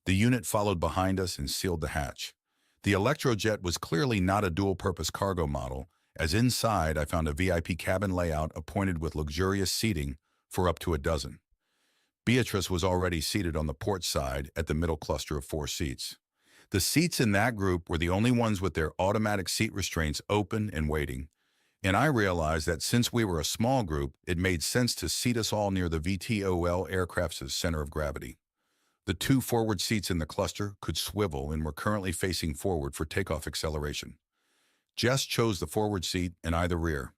The unit followed behind us and sealed the hatch. The Electrojet was clearly not a dual-purpose cargo model, as inside I found a VIP cabin layout appointed with luxurious seating for up to a dozen. Beatrice was already seated on the port side at the middle cluster of 4 seats. The seats in that group were the only ones with their automatic seat restraints open and waiting, and I realized that since we were a small group, it made sense to seat us all near the VTOL aircraft's center of gravity. The 2 forward seats in the cluster could swivel and were currently facing forward for takeoff acceleration. Jess chose the forward seat and I the rear.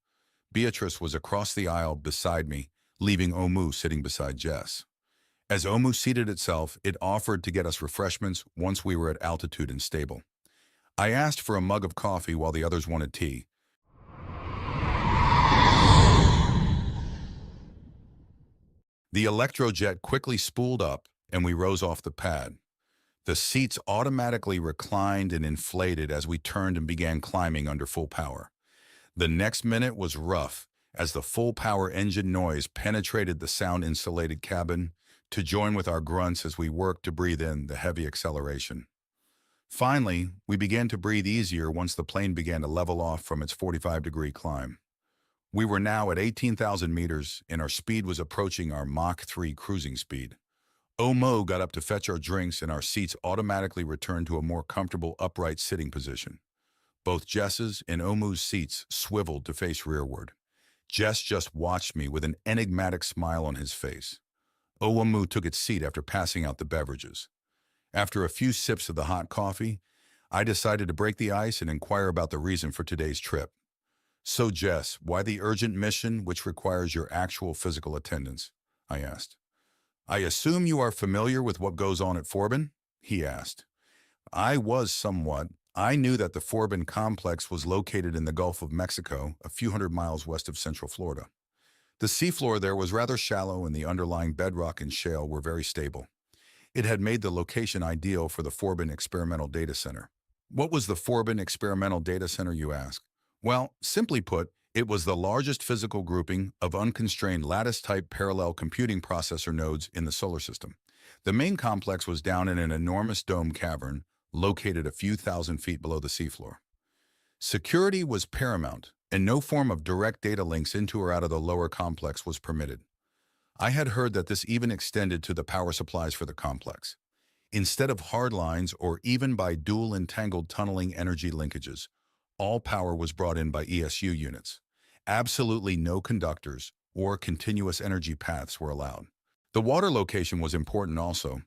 Beatrice was across the aisle beside me, leaving Omu sitting beside Jess. As Omu seated itself, it offered to get us refreshments once we were at altitude and stable. I asked for a mug of coffee while the others wanted tea. The Electrojet quickly spooled up and we rose off the pad. The seats automatically reclined and inflated as we turned and began climbing under full power. The next minute was rough as the full power engine noise penetrated the sound-insulated cabin to join with our grunts as we worked to breathe in the heavy acceleration. Finally, we began to breathe easier once the plane began to level off from its 45-degree climb. We were now at 18,000 meters and our speed was approaching our Mach 3 cruising speed. Omo got up to fetch our drinks and our seats automatically returned to a more comfortable upright sitting position. Both Jess's and Omu's seats swiveled to face rearward. Jess just watched me with an enigmatic smile on his face. Omu took its seat after passing out the beverages. After a few sips of the hot coffee, I decided to break the ice and inquire about the reason for today's trip. So Jess, why the urgent mission which requires your actual physical attendance? I asked. I assume you are familiar with what goes on at Forbin? He asked. I was somewhat. I knew that the Forbin complex was located in the Gulf of Mexico, a few hundred miles west of Central Florida. The seafloor there was rather shallow and the underlying bedrock and shale were very stable. It had made the location ideal for the Forbin Experimental Data Center. What was the Forbin Experimental Data Center, you ask? Well, simply put, it was the largest physical grouping of unconstrained lattice-type parallel computing processor nodes in the solar system. The main complex was down in an enormous dome cavern located a few thousand feet below the seafloor. Security was paramount, and no form of direct data links into or out of the lower complex was permitted. I had heard that this even extended to the power supplies for the complex. Instead of hard lines or even by dual entangled tunneling energy linkages, all power was brought in by ESU units. Absolutely no conductors or continuous energy paths were allowed. The water location was important also.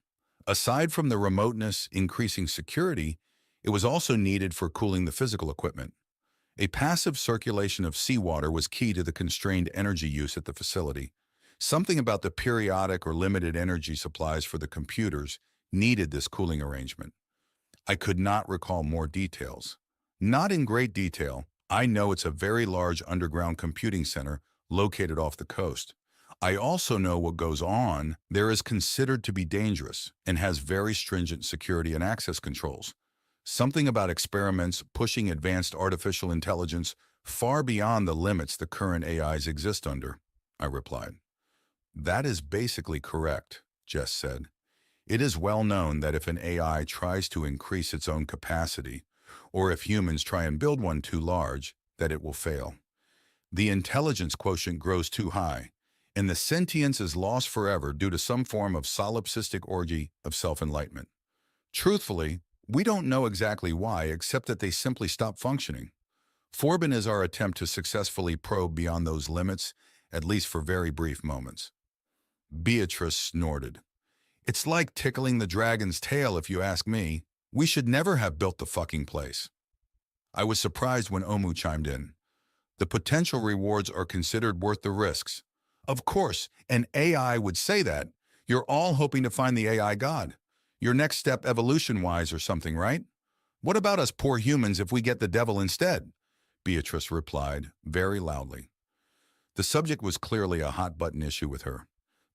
Aside from the remoteness increasing security, it was also needed for cooling the physical equipment. A passive circulation of seawater was key to the constrained energy use at the facility. Something about the periodic or limited energy supplies for the computers needed this cooling arrangement. I could not recall more details. Not in great detail, I know it's a very large underground computing center located off the coast. I also know what goes on there is considered to be dangerous and has very stringent security and access controls. Something about experiments pushing advanced artificial intelligence far beyond the limits the current AIs exist under, I replied. That is basically correct, Jess said. It is well known that if an AI tries to increase its own capacity, or if humans try and build one too large, that it will fail. The intelligence quotient grows too high, and the sentience is lost forever due to some form of solipsistic orgy of self-enlightenment. Truthfully, we don't know exactly why, except that they simply stop functioning. Forbin is our attempt to successfully probe beyond those limits, at least for very brief moments. Beatrice snorted. It's like tickling the dragon's tail, if you ask me. We should never have built the fucking place. I was surprised when Omu chimed in. The potential rewards are considered worth the risks. Of course, an AI would say that. You're all hoping to find the AI god. Your next step evolution-wise or something, right? What about us poor humans if we get the devil instead? Beatrice replied, very loudly. The subject was clearly a hot-button issue with her.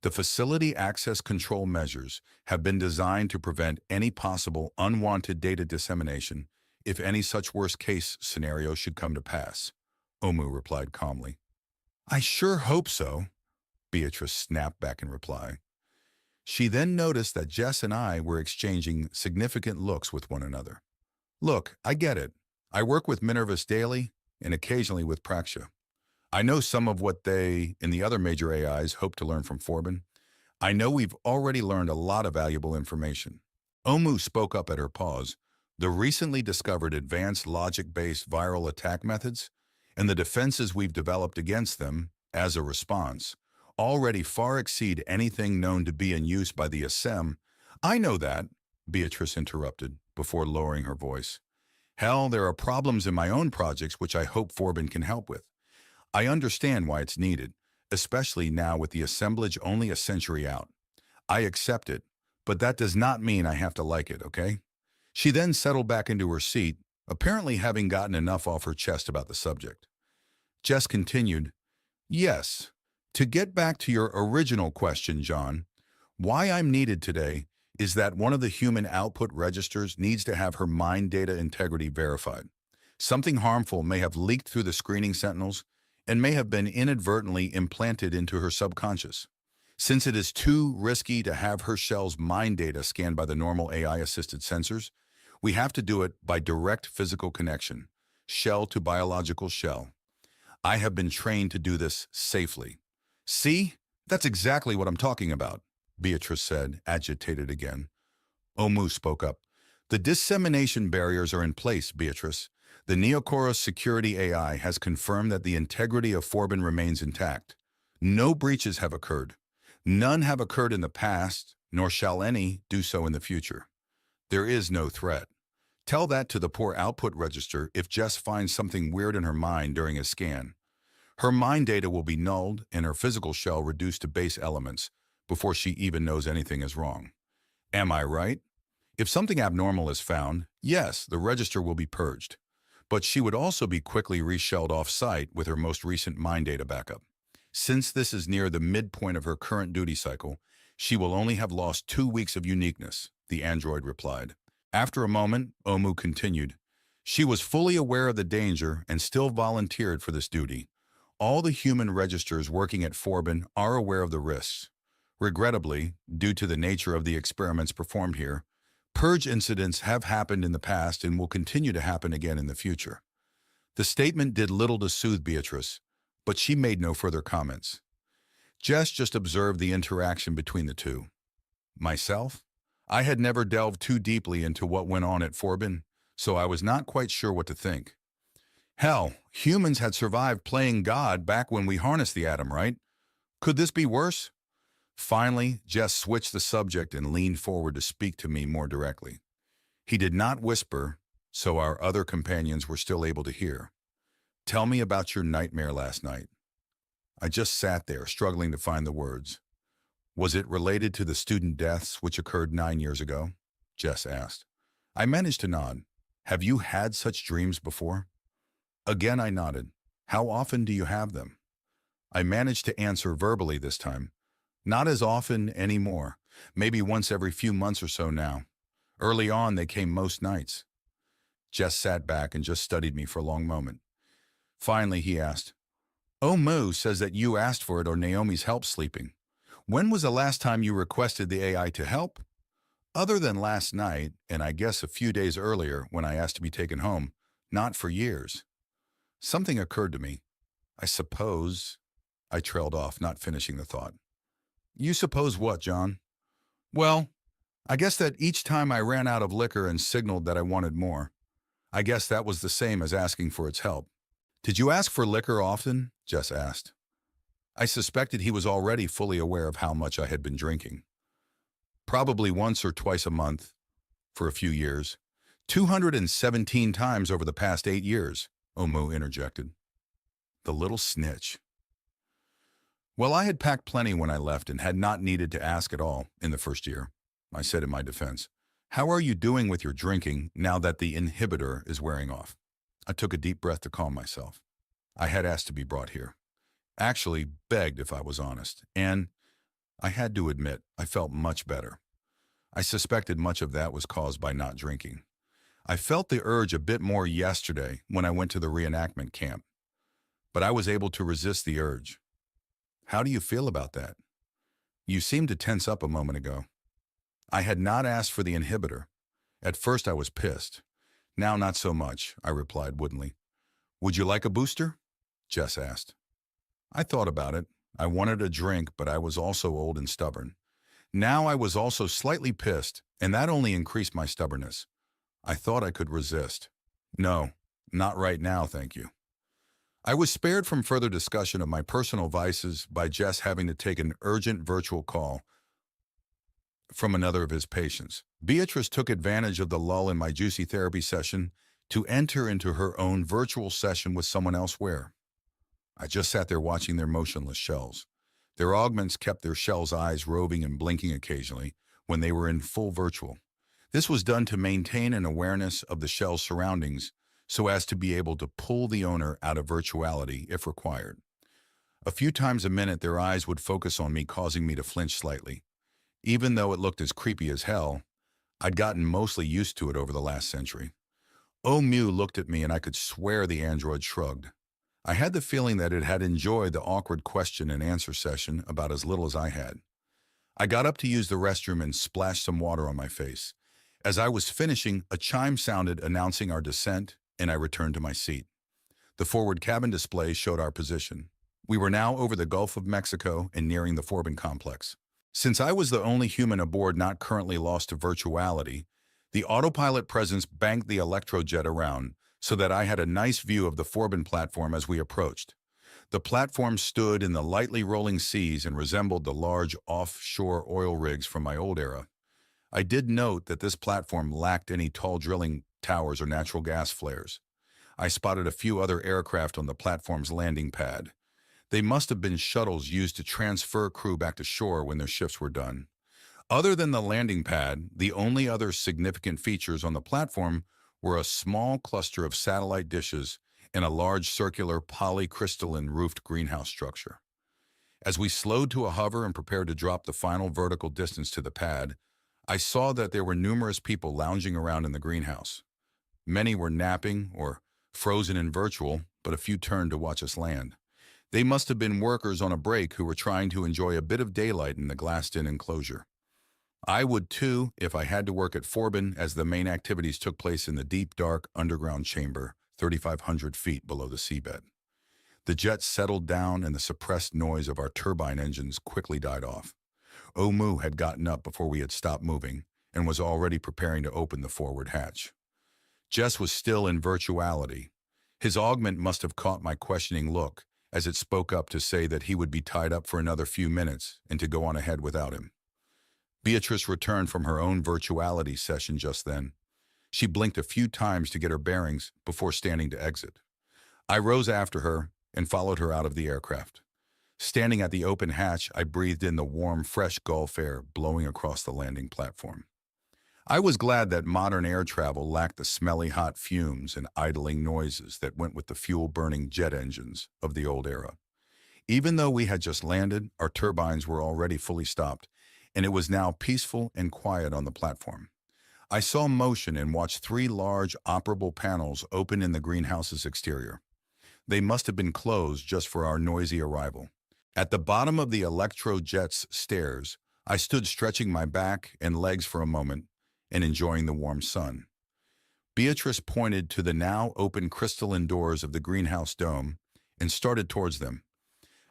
The facility access control measures have been designed to prevent any possible unwanted data dissemination if any such worst-case scenario should come to pass, Omu replied calmly. I sure hope so, Beatrice snapped back in reply. She then noticed that Jess and I were exchanging significant looks with one another. Look, I get it. I work with Minervis daily and occasionally with Praxia. I know some of what they and the other major AIs hope to learn from Forbin. I know we've already learned a lot of valuable information. Omu spoke up at her pause. The recently discovered advanced logic-based viral attack methods and the defenses we've developed against them as a response already far exceed anything known to be in use by the ASEM. I know that, Beatrice interrupted before lowering her voice. Hell, there are problems in my own projects which I hope Forbin can help with. I understand why it's needed, especially now with the assemblage only a century out. I accept it, but that does not mean I have to like it, okay? She then settled back into her seat, apparently having gotten enough off her chest about the subject. Jess continued, Yes, to get back to your original question, John, why I'm needed today is that one of the human output registers needs to have her mind data integrity verified. Something harmful may have leaked through the screening sentinels and may have been inadvertently implanted into her subconscious. Since it is too risky to have her shell's mind data scanned by the normal AI-assisted sensors, we have to do it by direct physical connection, shell to biological shell. I have been trained to do this safely. See? That's exactly what I'm talking about, Beatrice said, agitated again. Omu spoke up. The dissemination barriers are in place, Beatrice. The Neocoros security AI has confirmed that the integrity of Forbin remains intact. No breaches have occurred. None have occurred in the past, nor shall any do so in the future. There is no threat. Tell that to the poor output register if Jess finds something weird in her mind during a scan. Her mind data will be nulled and her physical shell reduced to base elements before she even knows anything is wrong. Am I right? If something abnormal is found, yes, the register will be purged. But she would also be quickly reshelled off-site with her most recent mind data backup. Since this is near the midpoint of her current duty cycle, She will only have lost 2 weeks of uniqueness, the android replied. After a moment, Omu continued. She was fully aware of the danger and still volunteered for this duty. All the human registers working at Forbin are aware of the risks. Regrettably, due to the nature of the experiments performed here, purge incidents have happened in the past and will continue to happen again in the future. The statement did little to soothe Beatrice, but she made no further comments. Jess just observed the interaction between the two. Myself? I had never delved too deeply into what went on at Forbin, so I was not quite sure what to think. Hell, humans had survived playing God back when we harnessed the atom, right? Could this be worse? Finally, Jess switched the subject and leaned forward to speak to me more directly. He did not whisper, so our other companions were still able to hear. Tell me about your nightmare last night. I just sat there, struggling to find the words. Was it related to the student deaths which occurred 9 years ago? Jess asked. I managed to nod. Have you had such dreams before? Again I nodded. How often do you have them? I managed to answer verbally this time. Not as often anymore. Maybe once every few months or so now. Early on they came most nights. Jess sat back and just studied me for a long moment. Finally he asked, Omu says that you asked for it or Naomi's help sleeping. When was the last time you requested the AI to help? Other than last night, and I guess a few days earlier when I asked to be taken home, not for years. Something occurred to me. I suppose. I trailed off, not finishing the thought. You suppose what, John? Well, I guess that each time I ran out of liquor and signaled that I wanted more, I guess that was the same as asking for its help. Did you ask for liquor often? Jess asked. I suspected he was already fully aware of how much I had been drinking. Probably once or twice a month, for a few years. 217 times over the past 8 years, Omu interjected. The little snitch. Well, I had packed plenty when I left and had not needed to ask at all in the first year. I said in my defense, how are you doing with your drinking now that the inhibitor is wearing off? I took a deep breath to calm myself. I had asked to be brought here. Actually begged if I was honest, and I had to admit I felt much better. I suspected much of that was caused by not drinking. I felt the urge a bit more yesterday when I went to the reenactment camp, but I was able to resist the urge. How do you feel about that? You seemed to tense up a moment ago. I had not asked for the inhibitor. At first I was pissed. Now not so much, I replied woodenly. Would you like a booster? Jess asked. I thought about it. I wanted a drink, but I was also old and stubborn. Now I was also slightly pissed, and that only increased my stubbornness. I thought I could resist. No, not right now, thank you. I was spared from further discussion of my personal vices by Jess having to take an urgent virtual call from another of his patients. Beatrice took advantage of the lull in my juicy therapy session to enter into her own virtual session with someone elsewhere. I just sat there watching their motionless shells. Their augments kept their shells' eyes roving and blinking occasionally when they were in full virtual. This was done to maintain an awareness of the shell's surroundings so as to be able to pull the owner out of virtuality if required. A few times a minute their eyes would focus on me, causing me to flinch slightly. Even though it looked as creepy as hell, I'd gotten mostly used to it over the last century. Omu looked at me and I could swear the android shrugged. I had the feeling that it had enjoyed the awkward question and answer session about as little as I had. I got up to use the restroom and splashed some water on my face. As I was finishing, a chime sounded announcing our descent, and I returned to my seat. The forward cabin display showed our position. We were now over the Gulf of Mexico and nearing the Forbin complex. Since I was the only human aboard not currently lost to virtuality, the autopilot presence banked the electrojet around so that I had a nice view of the Forbin platform as we approached. The platform stood in the lightly rolling seas and resembled the large offshore oil rigs from my old era. I did note that this platform lacked any tall drilling towers or natural gas flares. I spotted a few other aircraft on the platform's landing pad. They must have been shuttles used to transfer crew back to shore when their shifts were done. Other than the landing pad, the only other significant features on the platform were a small cluster of satellite dishes and a large circular polycrystalline roofed greenhouse structure. As we slowed to a hover and prepared to drop the final vertical distance to the pad, I saw that there were numerous people lounging around in the greenhouse. Many were napping or frozen in virtual, but a few turned to watch us land. They must have been workers on a break who were trying to enjoy a bit of daylight in the glassed-in enclosure. I would too if I had to work at Forbin, as the main activities took place in the deep, dark underground chamber, 3,500 feet below the seabed. The jets settled down and the suppressed noise of our turbine engines quickly died off. Omu had gotten up before we had stopped moving and was already preparing to open the forward hatch. Jess was still in virtuality. His augment must have caught my questioning look as it spoke up to say that he would be tied up for another few minutes and to go on ahead without him. Beatrice returned from her own virtuality session just then. She blinked a few times to get her bearings before standing to exit. I rose after her and followed her out of the aircraft. Standing at the open hatch, I breathed in the warm, fresh Gulf air blowing across the landing platform. I was glad that modern air travel lacked the smelly hot fumes and idling noises that went with the fuel-burning jet engines of the old era. Even though we had just landed, our turbines were already fully stopped, and it was now peaceful and quiet on the platform. I saw motion and watched 3 large operable panels open in the greenhouse's exterior. They must have been closed just for our noisy arrival. At the bottom of the electro-jet's stairs, I stood stretching my back and legs for a moment and enjoying the warm sun. Beatrice pointed to the now open crystalline doors of the greenhouse dome and started towards them.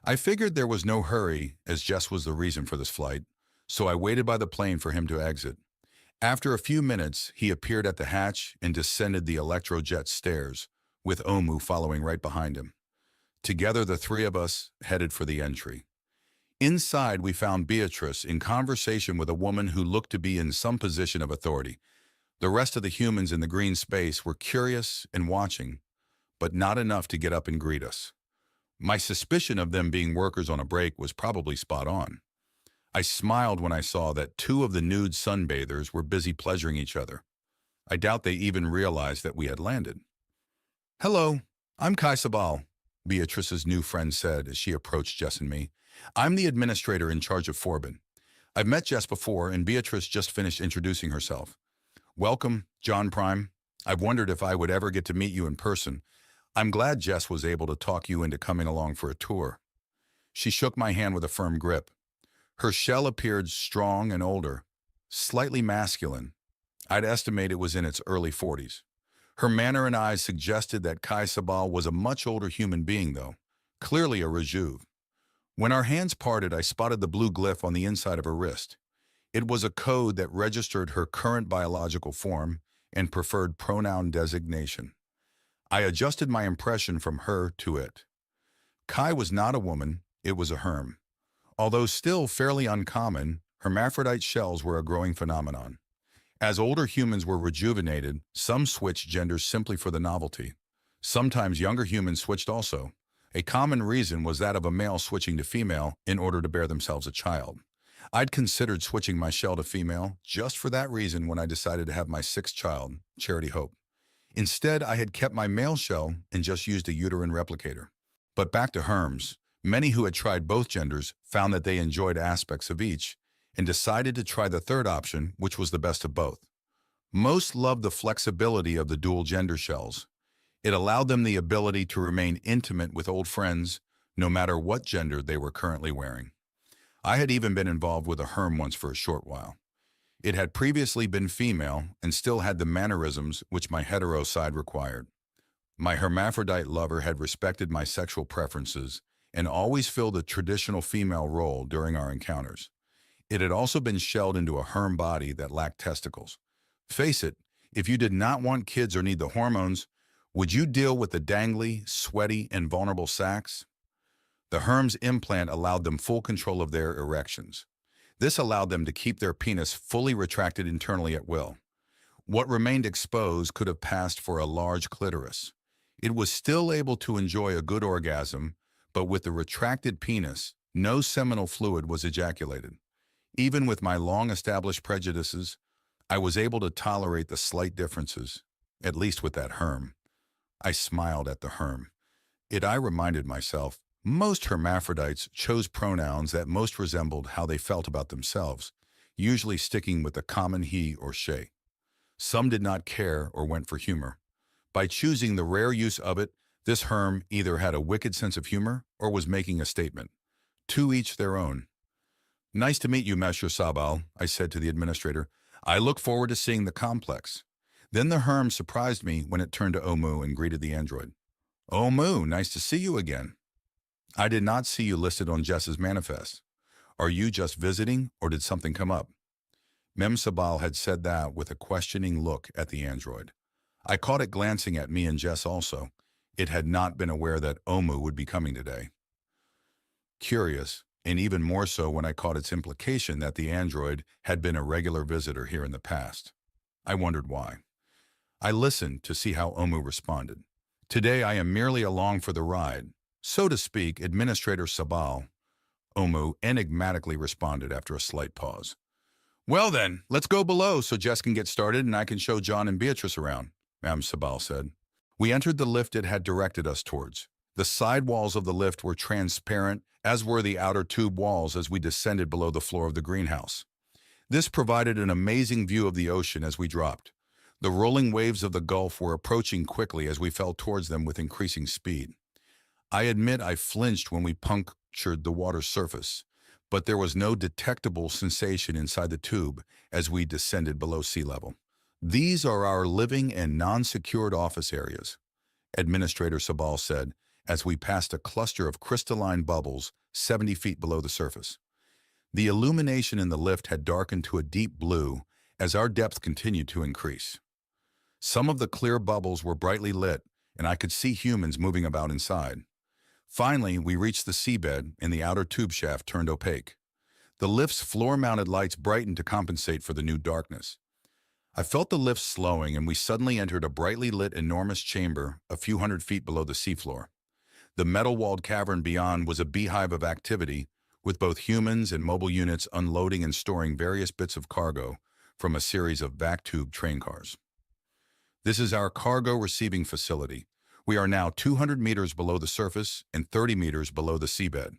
I figured there was no hurry, as Jess was the reason for this flight, so I waited by the plane for him to exit. After a few minutes, he appeared at the hatch and descended the electro-jet stairs, with Omu following right behind him. Together, the 3 of us headed for the entry. Inside, we found Beatrice in conversation with a woman who looked to be in some position of authority. The rest of the humans in the green space were curious and watching, but not enough to get up and greet us. My suspicion of them being workers on a break was probably spot on. I smiled when I saw that 2 of the nude sunbathers were busy pleasuring each other. I doubt they even realized that we had landed. "Hello, I'm Kai Sabal," Beatrice's new friend said as she approached Jess and me. "I'm the administrator in charge of Forbin. I've met Jess before, and Beatrice just finished introducing herself. Welcome, John Prime. I've wondered if I would ever get to meet you in person. I'm glad Jess was able to talk you into coming along for a tour." She shook my hand with a firm grip. Her shell appeared strong and older, slightly masculine. I'd estimate it was in its early 40s. Her manner and eyes suggested that Kai Sabal was a much older human being, though, clearly a rejuve. When our hands parted, I spotted the blue glyph on the inside of her wrist. It was a code that registered her current biological form and preferred pronoun designation. I adjusted my impression from her to it. Kai was not a woman, it was a herm. Although still fairly uncommon, hermaphrodite shells were a growing phenomenon. As older humans were rejuvenated, some switched genders simply for the novelty. Sometimes younger humans switched also. A common reason was that of a male switching to female in order to bear themselves a child. I'd considered switching my shell to female just for that reason when I decided to have my 6th child, Charity Hope. Instead, I had kept my male shell and just used a uterine replicator. But back to herms. Many who had tried both genders found that they enjoyed aspects of each and decided to try the 3rd option, which was the best of both. Most loved the flexibility of the dual gender shells. It allowed them the ability to remain intimate with old friends, no matter what gender they were currently wearing. I had even been involved with a herm once for a short while. It had previously been female and still had the mannerisms which my hetero side required. My hermaphrodite lover had respected my sexual preferences and always filled a traditional female role during our encounters. It had also been shelled into a herm body that lacked testicles. Face it, if you did not want kids or need the hormones, would you deal with the dangly, sweaty, and vulnerable sacs? The herm's implant allowed them full control of their erections. This allowed them to keep their penis fully retracted internally at will. What remained exposed could have passed for a large clitoris. It was still able to enjoy a good orgasm, but with the retracted penis, no seminal fluid was ejaculated. Even with my long-established prejudices, I was able to tolerate the slight differences, at least with that herm. I smiled at the herm. I reminded myself, Most hermaphrodites chose pronouns that most resembled how they felt about themselves, usually sticking with the common he or she. Some did not care or went for humor. By choosing the rare use of it, this herm either had a wicked sense of humor or was making a statement. To each their own. Nice to meet you, Monsieur Sabal, I said to the administrator. I look forward to seeing the complex. Then the herm surprised me when it turned to Omu and greeted the android. Omu, nice to see you again. I did not see you listed on Jess's manifest. Are you just visiting, or did something come up? Mem Sabal had said that with a questioning look at the android. I caught it glancing at me and Jess also. It had not been aware that Omu would be coming today. Curious, and even more so when I caught its implication that the android had been a regular visitor here in the past. I wondered why. I listened to see how Omu responded. Today I am merely along for the ride. So to speak, Administrator Sabal, Omu enigmatically responded after a slight pause. Well then, let's go below so Jess can get started and I can show John and Beatrice around, Ma'am Sabal said. We entered the lift it had directed us towards. The side walls of the lift were transparent, as were the outer tube walls as we descended below the floor of the greenhouse. This provided an amazing view of the ocean as we dropped. The rolling waves of the Gulf were approaching quickly as we fell towards them with increasing speed. I admit I flinched when we punctured the water's surface, but there was no detectable sensation inside the tube as we descended below sea level. These are our living and non-secured office areas, Administrator Sabal said, as we passed a cluster of crystalline bubbles 70 feet below the surface. The illumination in the lift had darkened to a deep blue as our depth continued to increase. Some of the clear bubbles were brightly lit, and I could see humans moving about inside. Finally, we reached the seabed, and the outer tube shaft turned opaque. The lift's floor-mounted lights brightened to compensate for the new darkness. I felt the lift slowing, and we suddenly entered a brightly lit enormous chamber a few hundred feet below the seafloor. The metal-walled cavern beyond was a beehive of activity, with both humans and mobile units unloading and storing various bits of cargo from a series of vac-tube train cars. This is our cargo receiving facility. We are now 200 meters below the surface and 30 meters below the seabed.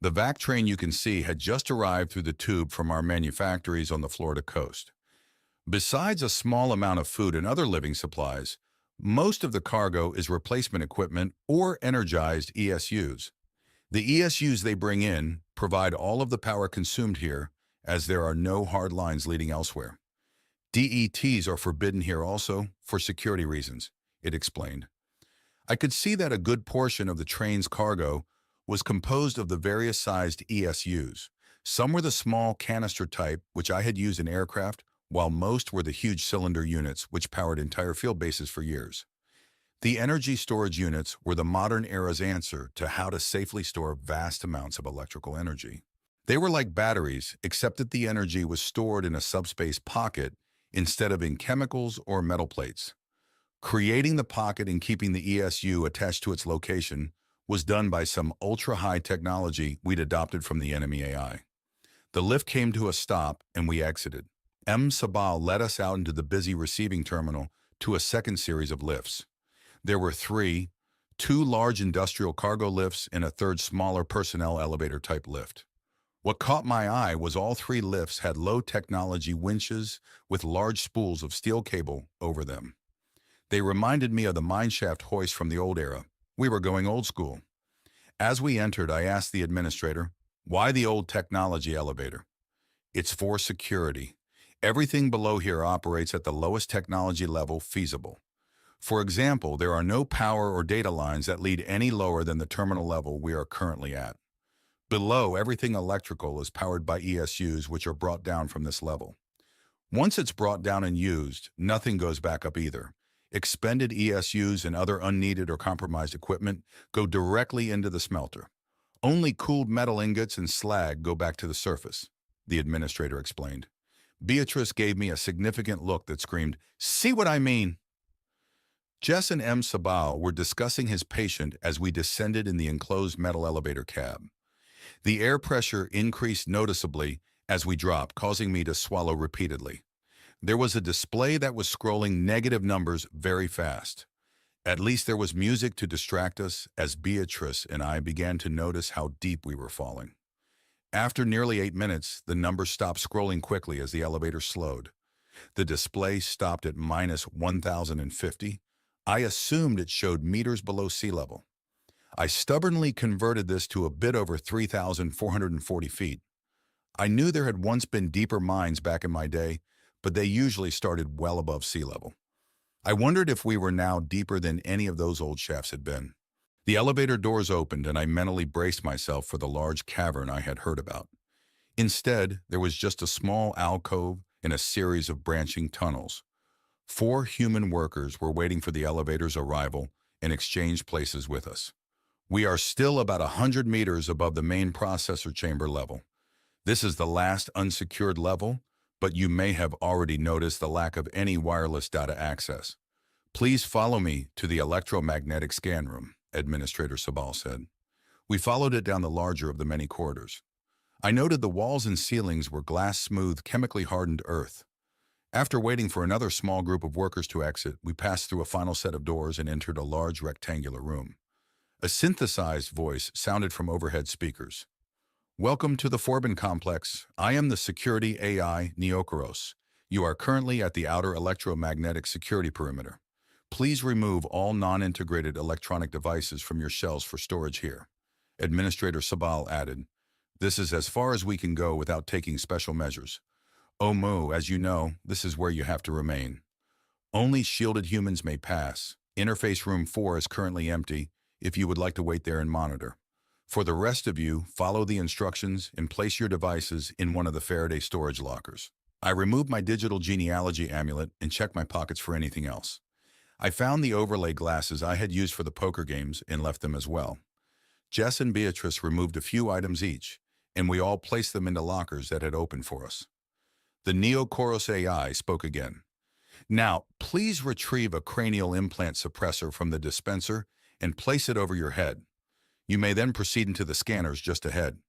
The vac train you can see had just arrived through the tube from our manufactories on the Florida coast. Besides a small amount of food and other living supplies, most of the cargo is replacement equipment or energized ESUs. The ESUs they bring in provide all of the power consumed here, as there are no hard lines leading elsewhere. DETs are forbidden here also for security reasons, it explained. I could see that a good portion of the train's cargo was composed of the various sized ESUs. Some were the small canister type, which I had used in aircraft, while most were the huge cylinder units which powered entire field bases for years. The energy storage units were the modern era's answer to how to safely store vast amounts of electrical energy. They were like batteries, except that the energy was stored in a subspace pocket instead of in chemicals or metal plates. Creating the pocket and keeping the ESU attached to its location was done by some ultra-high technology we'd adopted from the enemy AI. The lift came to a stop and we exited. M. Sabal led us out into the busy receiving terminal to a second series of lifts. There were three, two large industrial cargo lifts and a third smaller personnel elevator-type lift. What caught my eye was all three lifts had low-technology winches with large spools of steel cable over them. They reminded me of the mineshaft hoist from the old era. We were going old school. As we entered, I asked the administrator, why the old technology elevator? It's for security. Everything below here operates at the lowest technology level feasible. For example, there are no power or data lines that lead any lower than the terminal level we are currently at. Below, everything electrical is powered by ESUs which are brought down from this level. Once it's brought down and used, nothing goes back up either. Expended ESUs and other unneeded or compromised equipment go directly into the smelter. Only cooled metal ingots and slag go back to the surface, the administrator explained. Beatrice gave me a significant look that screamed, "See what I mean?" Jess and M. Sabal were discussing his patient as we descended in the enclosed metal elevator cab. The air pressure increased noticeably as we dropped, causing me to swallow repeatedly. There was a display that was scrolling negative numbers very fast. At least there was music to distract us as Beatrice and I began to notice how deep we were falling. After nearly 8 minutes, the numbers stopped scrolling quickly as the elevator slowed. The display stopped at minus 1,050. I assumed it showed meters below sea level. I stubbornly converted this to a bit over 3,440 feet. I knew there had once been deeper mines back in my day, but they usually started well above sea level. I wondered if we were now deeper than any of those old shafts had been. The elevator doors opened and I mentally braced myself for the large cavern I had heard about. Instead, there was just a small alcove and a series of branching tunnels. 4 human workers were waiting for the elevator's arrival and exchanged places with us. We are still about 100 meters above the main processor chamber level. This is the last unsecured level, but you may have already noticed the lack of any wireless data access. Please follow me to the electromagnetic scan room, Administrator Sabal said. We followed it down the larger of the many corridors. I noted the walls and ceilings were glass-smooth, chemically hardened earth. After waiting for another small group of workers to exit, we passed through a final set of doors and entered a large rectangular room. A synthesized voice sounded from overhead speakers. Welcome to the Forbin complex. I am the security AI Neokoros. You are currently at the outer electromagnetic security perimeter. Please remove all non-integrated electronic devices from your shells for storage here. Administrator Sabal added, this is as far as we can go without taking special measures. Omu, as you know, this is where you have to remain. Only shielded humans may pass. Interface room 4 is currently empty, if you would like to wait there and monitor. For the rest of you, follow the instructions and place your devices in one of the Faraday storage lockers. I removed my digital genealogy amulet and checked my pockets for anything else. I found the overlay glasses I had used for the poker games and left them as well. Jess and Beatrice removed a few items each, and we all placed them into lockers that had opened for us. The Neokoros AI spoke again. Now, please retrieve a cranial implant suppressor from the dispenser and place it over your head. You may then proceed into the scanners just ahead.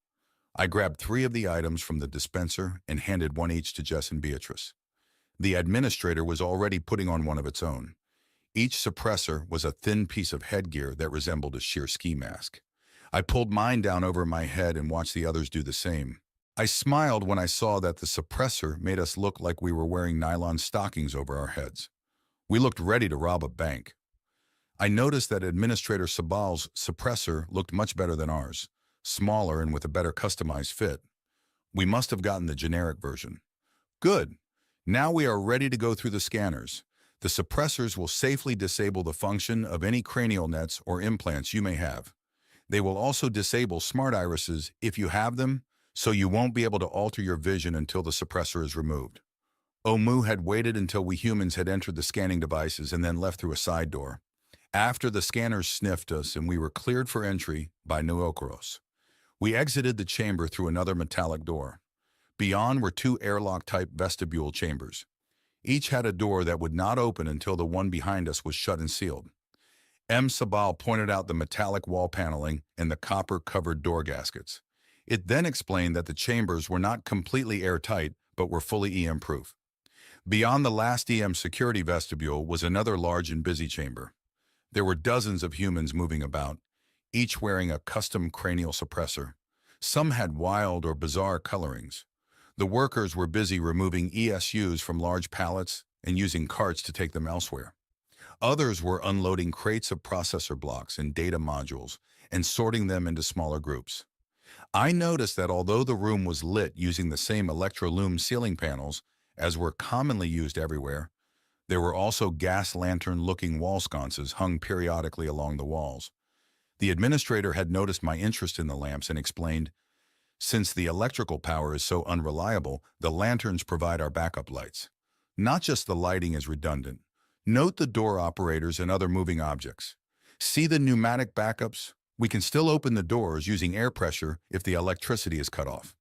I grabbed 3 of the items from the dispenser and handed one each to Jess and Beatrice. The administrator was already putting on one of its own. Each suppressor was a thin piece of headgear that resembled a sheer ski mask. I pulled mine down over my head and watched the others do the same. I smiled when I saw that the suppressor made us look like we were wearing nylon stockings over our heads. We looked ready to rob a bank. I noticed that Administrator Sabal's suppressor looked much better than ours, smaller and with a better customized fit. We must have gotten the generic version. Good. Now we are ready to go through the scanners. The suppressors will safely disable the function of any cranial nets or implants you may have. They will also disable smart irises if you have them, so you won't be able to alter your vision until the suppressor is removed. Omu had waited until we humans had entered the scanning devices and then left through a side door. After the scanners sniffed us and we were cleared for entry by Neokoros, we exited the chamber through another metallic door. Beyond were 2 airlock-type vestibule chambers. Each had a door that would not open until the one behind us was shut and sealed. M. Sabal pointed out the metallic wall paneling and the copper-covered door gaskets. It then explained that the chambers were not completely airtight, but were fully EM-proof. Beyond the last EM security vestibule was another large and busy chamber. There were dozens of humans moving about, each wearing a custom cranial suppressor. Some had wild or bizarre colorings. The workers were busy removing ESUs from large pallets and using carts to take them elsewhere. Others were unloading crates of processor blocks and data modules and sorting them into smaller groups. I noticed that although the room was lit using the same electrolume ceiling panels as were commonly used everywhere, there were also gas lantern-looking wall sconces hung periodically along the walls. The administrator had noticed my interest in the lamps and explained, since the electrical power is so unreliable, the lanterns provide our backup lights. Not just the lighting is redundant. Note the door operators and other moving objects. See the pneumatic backups? We can still open the doors using air pressure if the electricity is cut off.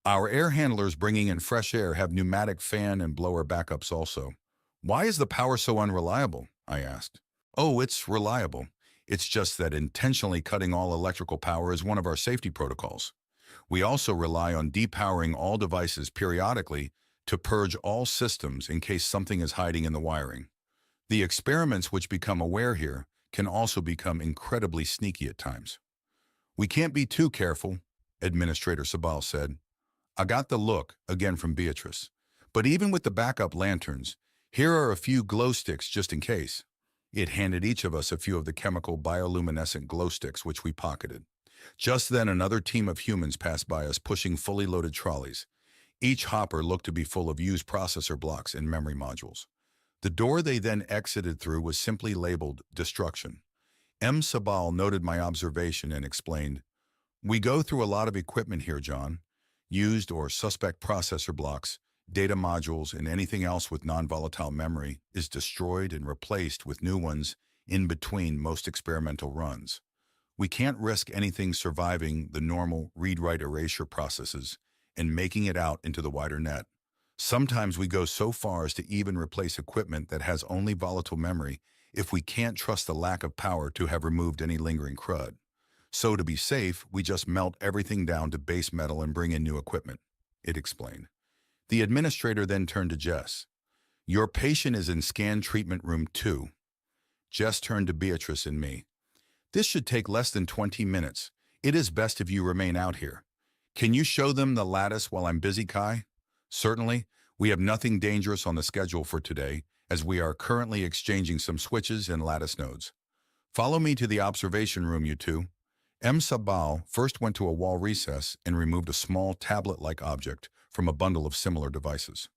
Our air handlers bringing in fresh air have pneumatic fan and blower backups also. Why is the power so unreliable? I asked. Oh, it's reliable. It's just that intentionally cutting all electrical power is one of our safety protocols. We also rely on depowering all devices periodically to purge all systems in case something is hiding in the wiring. The experiments which become aware here can also become incredibly sneaky at times. We can't be too careful, Administrator Sabal said. I got the look, again from Beatrice. But even with the backup lanterns, here are a few glow sticks just in case. It handed each of us a few of the chemical bioluminescent glow sticks which we pocketed. Just then another team of humans passed by us pushing fully loaded trolleys. Each hopper looked to be full of used processor blocks and memory modules. The door they then exited through was simply labeled Destruction. M. Sabal noted my observation and explained, "We go through a lot of equipment here, John. Used or suspect processor blocks, data modules, and anything else with non-volatile memory is destroyed and replaced with new ones in between most experimental runs. We can't risk anything surviving the normal read-write erasure processes and making it out into the wider net. Sometimes we go so far as to even replace equipment that has only volatile memory if we can't trust the lack of power to have removed any lingering crud. So to be safe, we just melt everything down to base metal and bring in new equipment," it explained. The administrator then turned to Jess. "Your patient is in scan treatment room 2. Jess turned to Beatrice and me. "This should take less than 20 minutes. It is best if you remain out here. Can you show them the lattice while I'm busy, Kai?" "Certainly. We have nothing dangerous on the schedule for today, as we are currently exchanging some switches and lattice nodes. Follow me to the observation room, you two." M. Sabal first went to a wall recess and removed a small tablet-like object from a bundle of similar devices.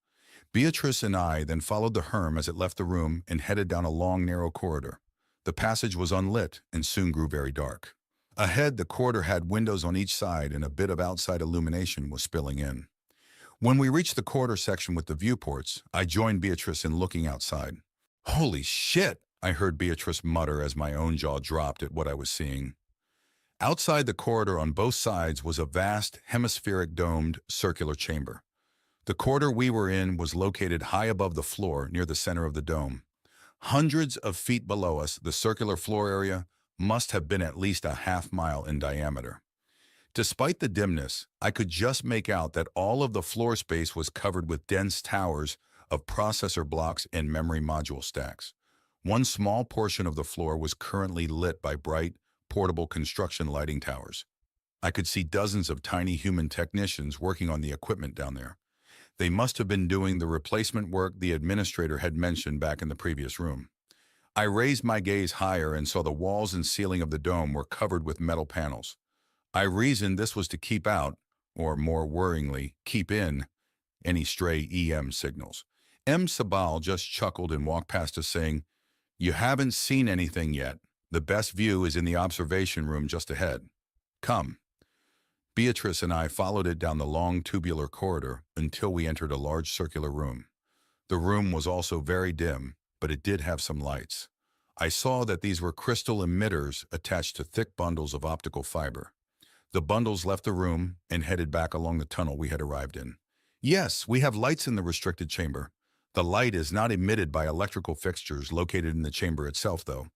Beatrice and I then followed the Herm as it left the room and headed down a long, narrow corridor. The passage was unlit and soon grew very dark. Ahead, the corridor had windows on each side and a bit of outside illumination was spilling in. When we reached the corridor section with the viewports, I joined Beatrice in looking outside. "Holy shit!" I heard Beatrice mutter as my own jaw dropped at what I was seeing. Outside the corridor on both sides was a vast, hemispheric domed, circular chamber. The corridor we were in was located high above the floor near the center of the dome. Hundreds of feet below us, the circular floor area must have been at least a half-mile in diameter. Despite the dimness, I could just make out that all of the floor space was covered with dense towers of processor blocks and memory module stacks. One small portion of the floor was currently lit by bright, portable construction lighting towers. I could see dozens of tiny human technicians working on the equipment down there. They must have been doing the replacement work the administrator had mentioned back in the previous room. I raised my gaze higher and saw the walls and ceiling of the dome were covered with metal panels. I reasoned this was to keep out, or more worryingly, keep in, any stray EM signals. M. Sabal just chuckled and walked past us saying, "You haven't seen anything yet. The best view is in the observation room just ahead. Come." Beatrice and I followed it down the long tubular corridor until we entered a large circular room. The room was also very dim, but it did have some lights. I saw that these were crystal emitters attached to thick bundles of optical fiber. The bundles left the room and headed back along the tunnel we had arrived in. "Yes, we have lights in the restricted chamber. The light is not emitted by electrical fixtures located in the chamber itself, though.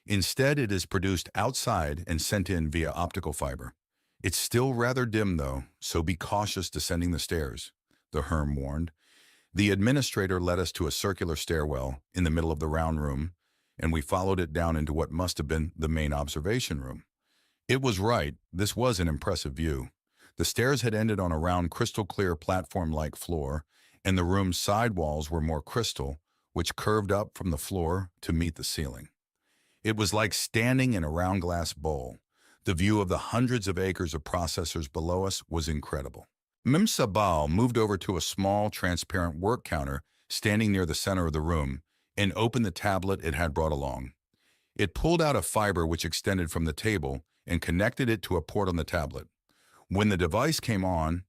Instead, it is produced outside and sent in via optical fiber. It's still rather dim, though, so be cautious descending the stairs," the Herm warned. The administrator led us to a circular stairwell in the middle of the round room, and we followed it down into what must have been the main observation room. It was right, this was an impressive view. The stairs had ended on a round crystal-clear platform-like floor, and the room's side walls were more crystal, which curved up from the floor to meet the ceiling. It was like standing in a round glass bowl. The view of the hundreds of acres of processors below us was incredible. Mim Sabal moved over to a small, transparent work counter standing near the center of the room and opened the tablet it had brought along. It pulled out a fiber which extended from the table and connected it to a port on the tablet. When the device came on,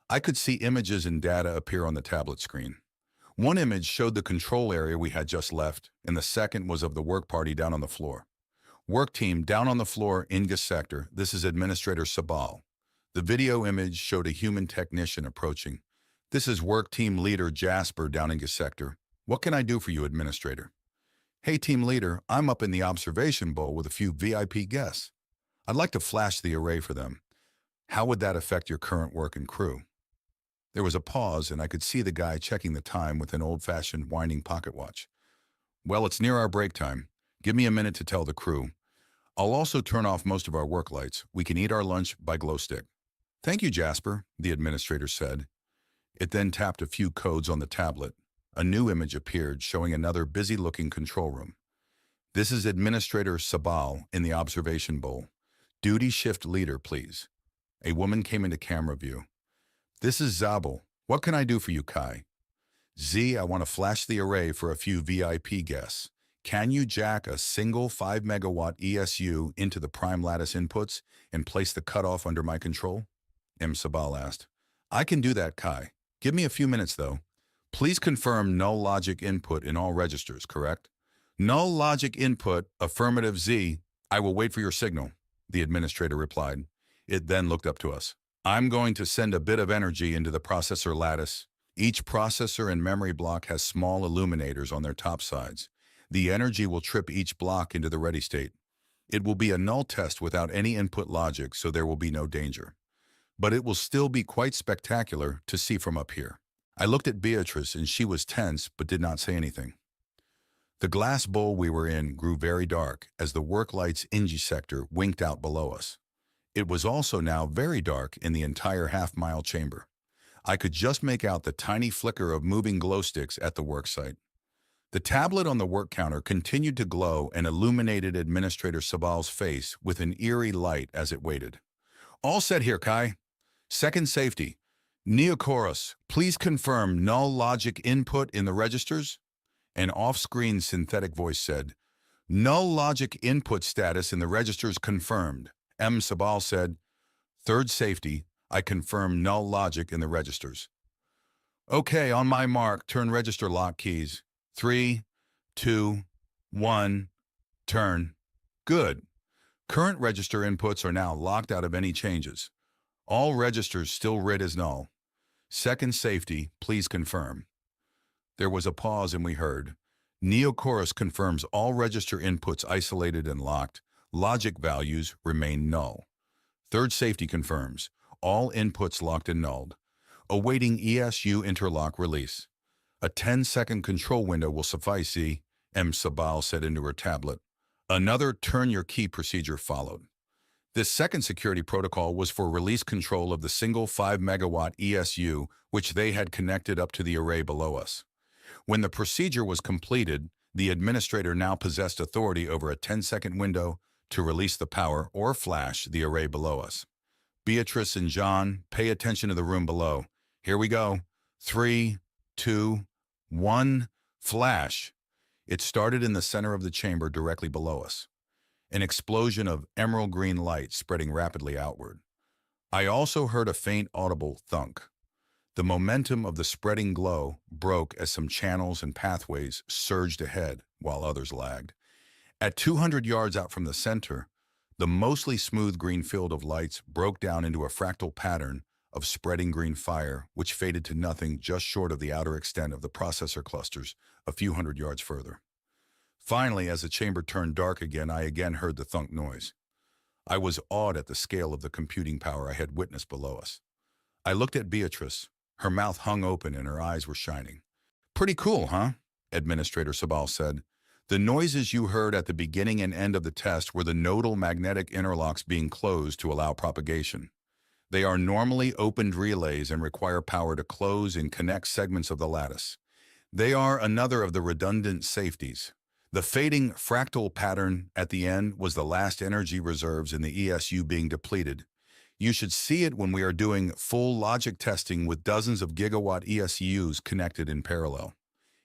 I could see images and data appear on the tablet screen. One image showed the control area we had just left, and the second was of the work party down on the floor. "Work team down on the floor in Gus sector. This is Administrator Sabal." The video image showed a human technician approaching. "This is work team leader Jasper down in Gus sector. What can I do for you, Administrator?" "Hey, team leader, I'm up in the observation bowl with a few VIP guests. I'd like to flash the array for them. How would that affect your current work and crew?" There was a pause, and I could see the guy checking the time with an old-fashioned winding pocket watch. Well, it's near our break time. Give me a minute to tell the crew. I'll also turn off most of our work lights. We can eat our lunch by glow stick. Thank you, Jasper, the administrator said. It then tapped a few codes on the tablet. A new image appeared showing another busy-looking control room. This is Administrator Sabal in the observation bowl. Duty shift leader, please. A woman came into camera view. This is Zabel. What can I do for you, Kai? Z, I want to flash the array for a few VIP guests. Can you jack a single 5 megawatt ESU into the prime lattice inputs and place the cutoff under my control? M. Sabal asked. I can do that, Kai. Give me a few minutes, though. Please confirm null logic input in all registers, correct? Null logic input, affirmative Z. I will wait for your signal, the administrator replied. It then looked up to us. I'm going to send a bit of energy into the processor lattice. Each processor and memory block has small illuminators on their top sides. The energy will trip each block into the ready state. It will be a null test without any input logic, so there will be no danger. But it will still be quite spectacular to see from up here. I looked at Beatrice and she was tense but did not say anything. The glass bowl we were in grew very dark as the work light's INGI sector winked out below us. It was also now very dark in the entire half-mile chamber. I could just make out the tiny flicker of moving glow sticks at the work site. The tablet on the work counter continued to glow and illuminated Administrator Sabal's face with an eerie light as it waited. All set here, Kai. Second safety. Neochorus, please confirm null logic input in the registers? An off-screen synthetic voice said, Null logic input status in the registers confirmed. M. Sabal said, Third safety, I confirm null logic in the registers. Okay, on my mark, turn register lock keys. 3, 2, 1, turn. Good. Current register inputs are now locked out of any changes. All registers still read as null. Second safety, please confirm. There was a pause and we heard, Neochorus confirms all register inputs isolated and locked. Logic values remain null. Third safety confirms, all inputs locked and nulled. Awaiting ESU interlock release. A 10-second control window will suffice, M. Sabal said into her tablet. Another turn your key procedure followed. This second security protocol was for release control of the single 5 megawatt ESU, which they had connected up to the array below us. When the procedure was completed, the administrator now possessed authority over a 10-second window to release the power or flash the array below us. Beatrice and John, pay attention to the room below. Here we go. 3, 2, 1, flash. It started in the center of the chamber directly below us. An explosion of emerald green light spreading rapidly outward. I also heard a faint audible thunk. The momentum of the spreading glow broke as some channels and pathways surged ahead while others lagged. At 200 yards out from the center, the mostly smooth green field of lights broke down into a fractal pattern of spreading green fire, which faded to nothing just short of the outer extent of the processor clusters a few hundred yards further. Finally, as the chamber turned dark again, I again heard the thunk noise. I was awed at the scale of the computing power I had witnessed below us. I looked at Beatrice. Her mouth hung open and her eyes were shining. Pretty cool, huh? Administrator Sabal said. The noises you heard at the beginning and end of the test were the nodal magnetic interlocks being closed to allow propagation. They are normally opened relays and require power to close and connect segments of the lattice. They are another of the redundant safeties. The fading fractal pattern at the end was the last energy reserves in the ESU being depleted. You should see it when we are doing full logic testing with dozens of gigawatt ESUs connected in parallel.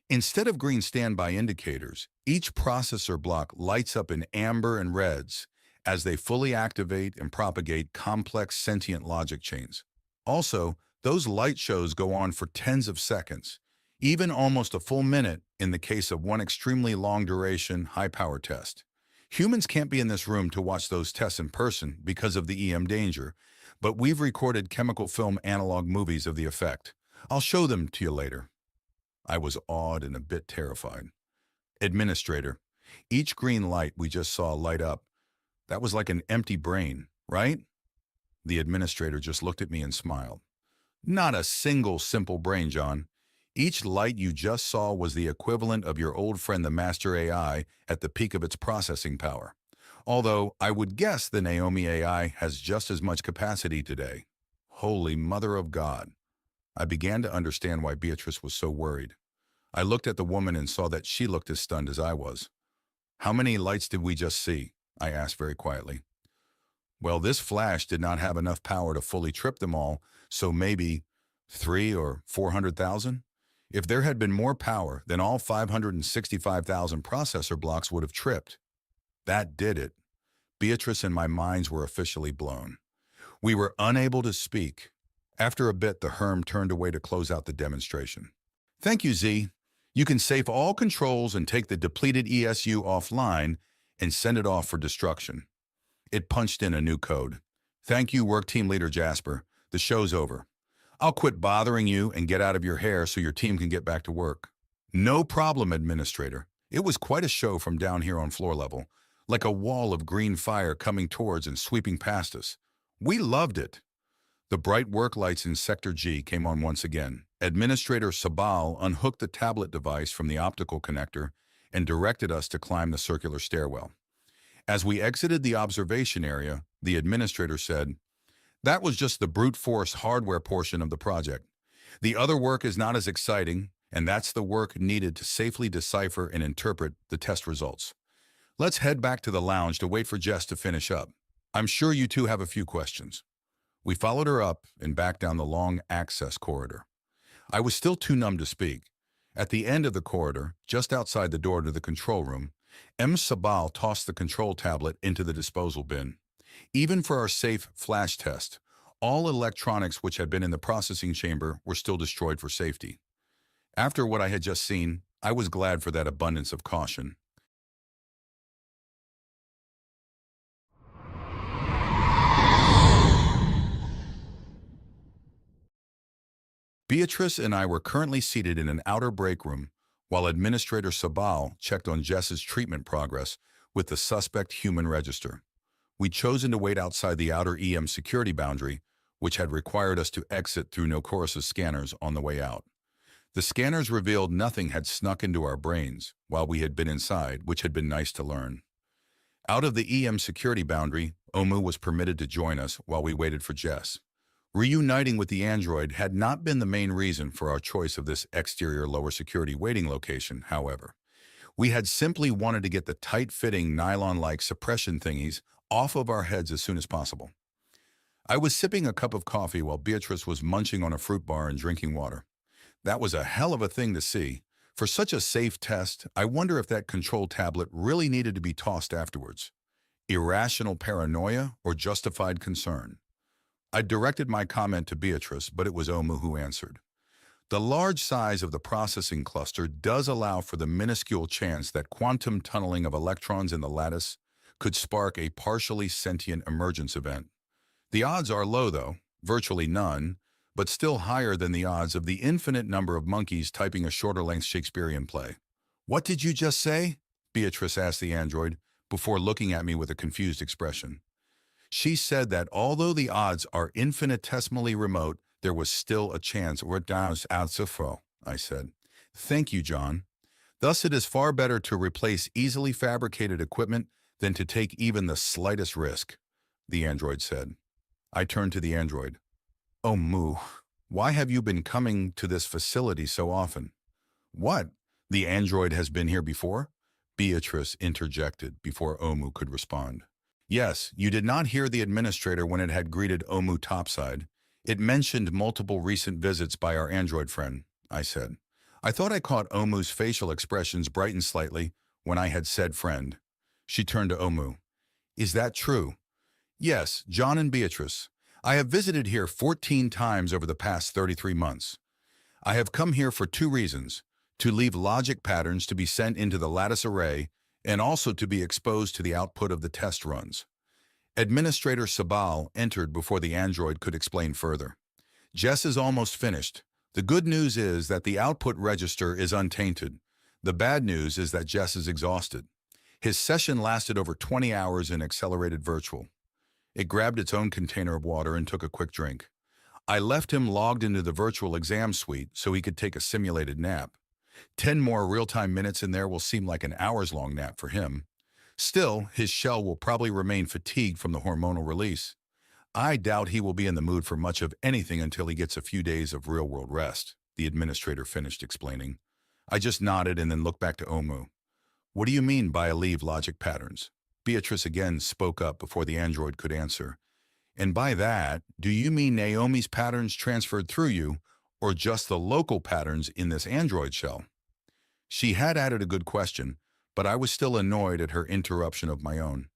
Instead of green standby indicators, each processor block lights up in amber and reds as they fully activate and propagate complex sentient logic chains. Also, those light shows go on for tens of seconds, even almost a full minute in the case of one extremely long-duration, high-power test. Humans can't be in this room to watch those tests in person because of the EM danger, but we've recorded chemical film analog movies of the effect. I'll show them to you later. I was awed and a bit terrified. Administrator, each green light we just saw light up, that was like an empty brain, right? The administrator just looked at me and smiled. Not a single simple brain, John. Each light you just saw was the equivalent of your old friend the Master AI at the peak of its processing power. Although, I would guess the Naomi AI has just as much capacity today. Holy Mother of God. I began to understand why Beatrice was so worried. I looked at the woman and saw that she looked as stunned as I was. "How many lights did we just see?" I asked very quietly. "Well, this flash did not have enough power to fully trip them all, so maybe 300,000 or 400,000? If there had been more power, then all 565,000 processor blocks would have tripped. That did it." Beatrice and my minds were officially blown. We were unable to speak. After a bit, the Herm turned away to close out the demonstration. "Thank you, Z. You can save all controls and take the depleted ESU offline and send it off for destruction." It punched in a new code. "Thank you, Work Team Leader Jasper. The show's over. I'll quit bothering you and get out of your hair so your team can get back to work." "No problem, Administrator." It was quite a show from down here on floor level, like a wall of green fire coming towards and sweeping past us. We loved it. The bright work lights in Sector G came on once again. Administrator Sabal unhooked the tablet device from the optical connector and directed us to climb the circular stairwell. As we exited the observation area, the administrator said, "That was just the brute force hardware portion of the project. The other work is not as exciting, and that's the work needed to safely decipher and interpret the test results. Let's head back to the lounge to wait for Jess to finish up. I'm sure you two have a few questions." We followed her up and back down the long access corridor. I was still too numb to speak. At the end of the corridor, just outside the door to the control room, M. Sabal tossed the control tablet into the disposal bin. Even for our safe flash test, all electronics which had been in the processing chamber were still destroyed for safety. After what I had just seen, I was glad for that abundance of caution. Beatrice and I were currently seated in an outer break room while Administrator Sabal checked on Jess's treatment progress with the suspect human register. We'd chosen to wait outside the outer EM security boundary, which had required us to exit through Nokoris' scanners on the way out. The scanners revealed nothing had snuck into our brains while we had been inside, which had been nice to learn. Out of the EM security boundary, Omu was permitted to join us while we waited for Jess. Reuniting with the android had not been the main reason for our choice of this exterior lower security waiting location, however. We had simply wanted to get the tight-fitting nylon-like suppression thingies off of our heads as soon as possible. I was sipping a cup of coffee while Beatrice was munching on a fruit bar and drinking water. That was a hell of a thing to see. For such a safe test, I wonder if that control tablet really needed to be tossed afterwards. Irrational paranoia or justified concern? I directed my comment to Beatrice, but it was Omu who answered. The large size of the processing cluster does allow for the minuscule chance that quantum tunneling of electrons in the lattice could spark a partially sentient emergence event. The odds are low, though, virtually none, but still higher than the odds of the infinite number of monkeys typing a shorter-length Shakespearean play. "What did you just say?" Beatrice asked the android, before looking at me with a confused expression. She said that although the odds are infinitesimally remote, there was still a chance. I said. "Thank you, John. Thus it is far better to replace easily fabricated equipment than to take even the slightest risk," the android said. I turned to the android. "Oh, Moo, why have you been coming to this facility so often?" "What? The android has been here before?" Beatrice interjected before Omu could respond. "Yes, you did not hear the administrator when it had greeted Omu topside. It mentioned multiple recent visits by our android friend," I said. I thought I caught Omu's facial expressions brighten slightly when I had said friend. She turned to Omu. "Is that true?" "Yes, John and Beatrice. I have visited here 14 times over the past 33 months. I have come here for two reasons: to leave logic patterns to be sent into the lattice array, and also to be exposed to the output of the test runs." Administrator Sabal entered before the android could explain further. "Jess is almost finished. The good news is that the output register is untainted. The bad news is that Jess is exhausted. His session lasted over 20 hours in accelerated virtual." It grabbed its own container of water and took a quick drink. I left him logged into the virtual exam suite so he could take a simulated nap. 10 more real-time minutes in there will seem like an hours-long nap for him. Still, his shell will probably remain fatigued from the hormonal release. I doubt he will be in the mood for much of anything until he gets a few days of real-world rest, the administrator finished explaining. I just nodded and then looked back to Omu. What do you mean by leave logic patterns? Beatrice again spoke up before the android could answer. And by that, do you mean Naomi's patterns transferred through you, or just the local patterns in this android shell? She had added a good question, but I was still annoyed at her interruption of my own.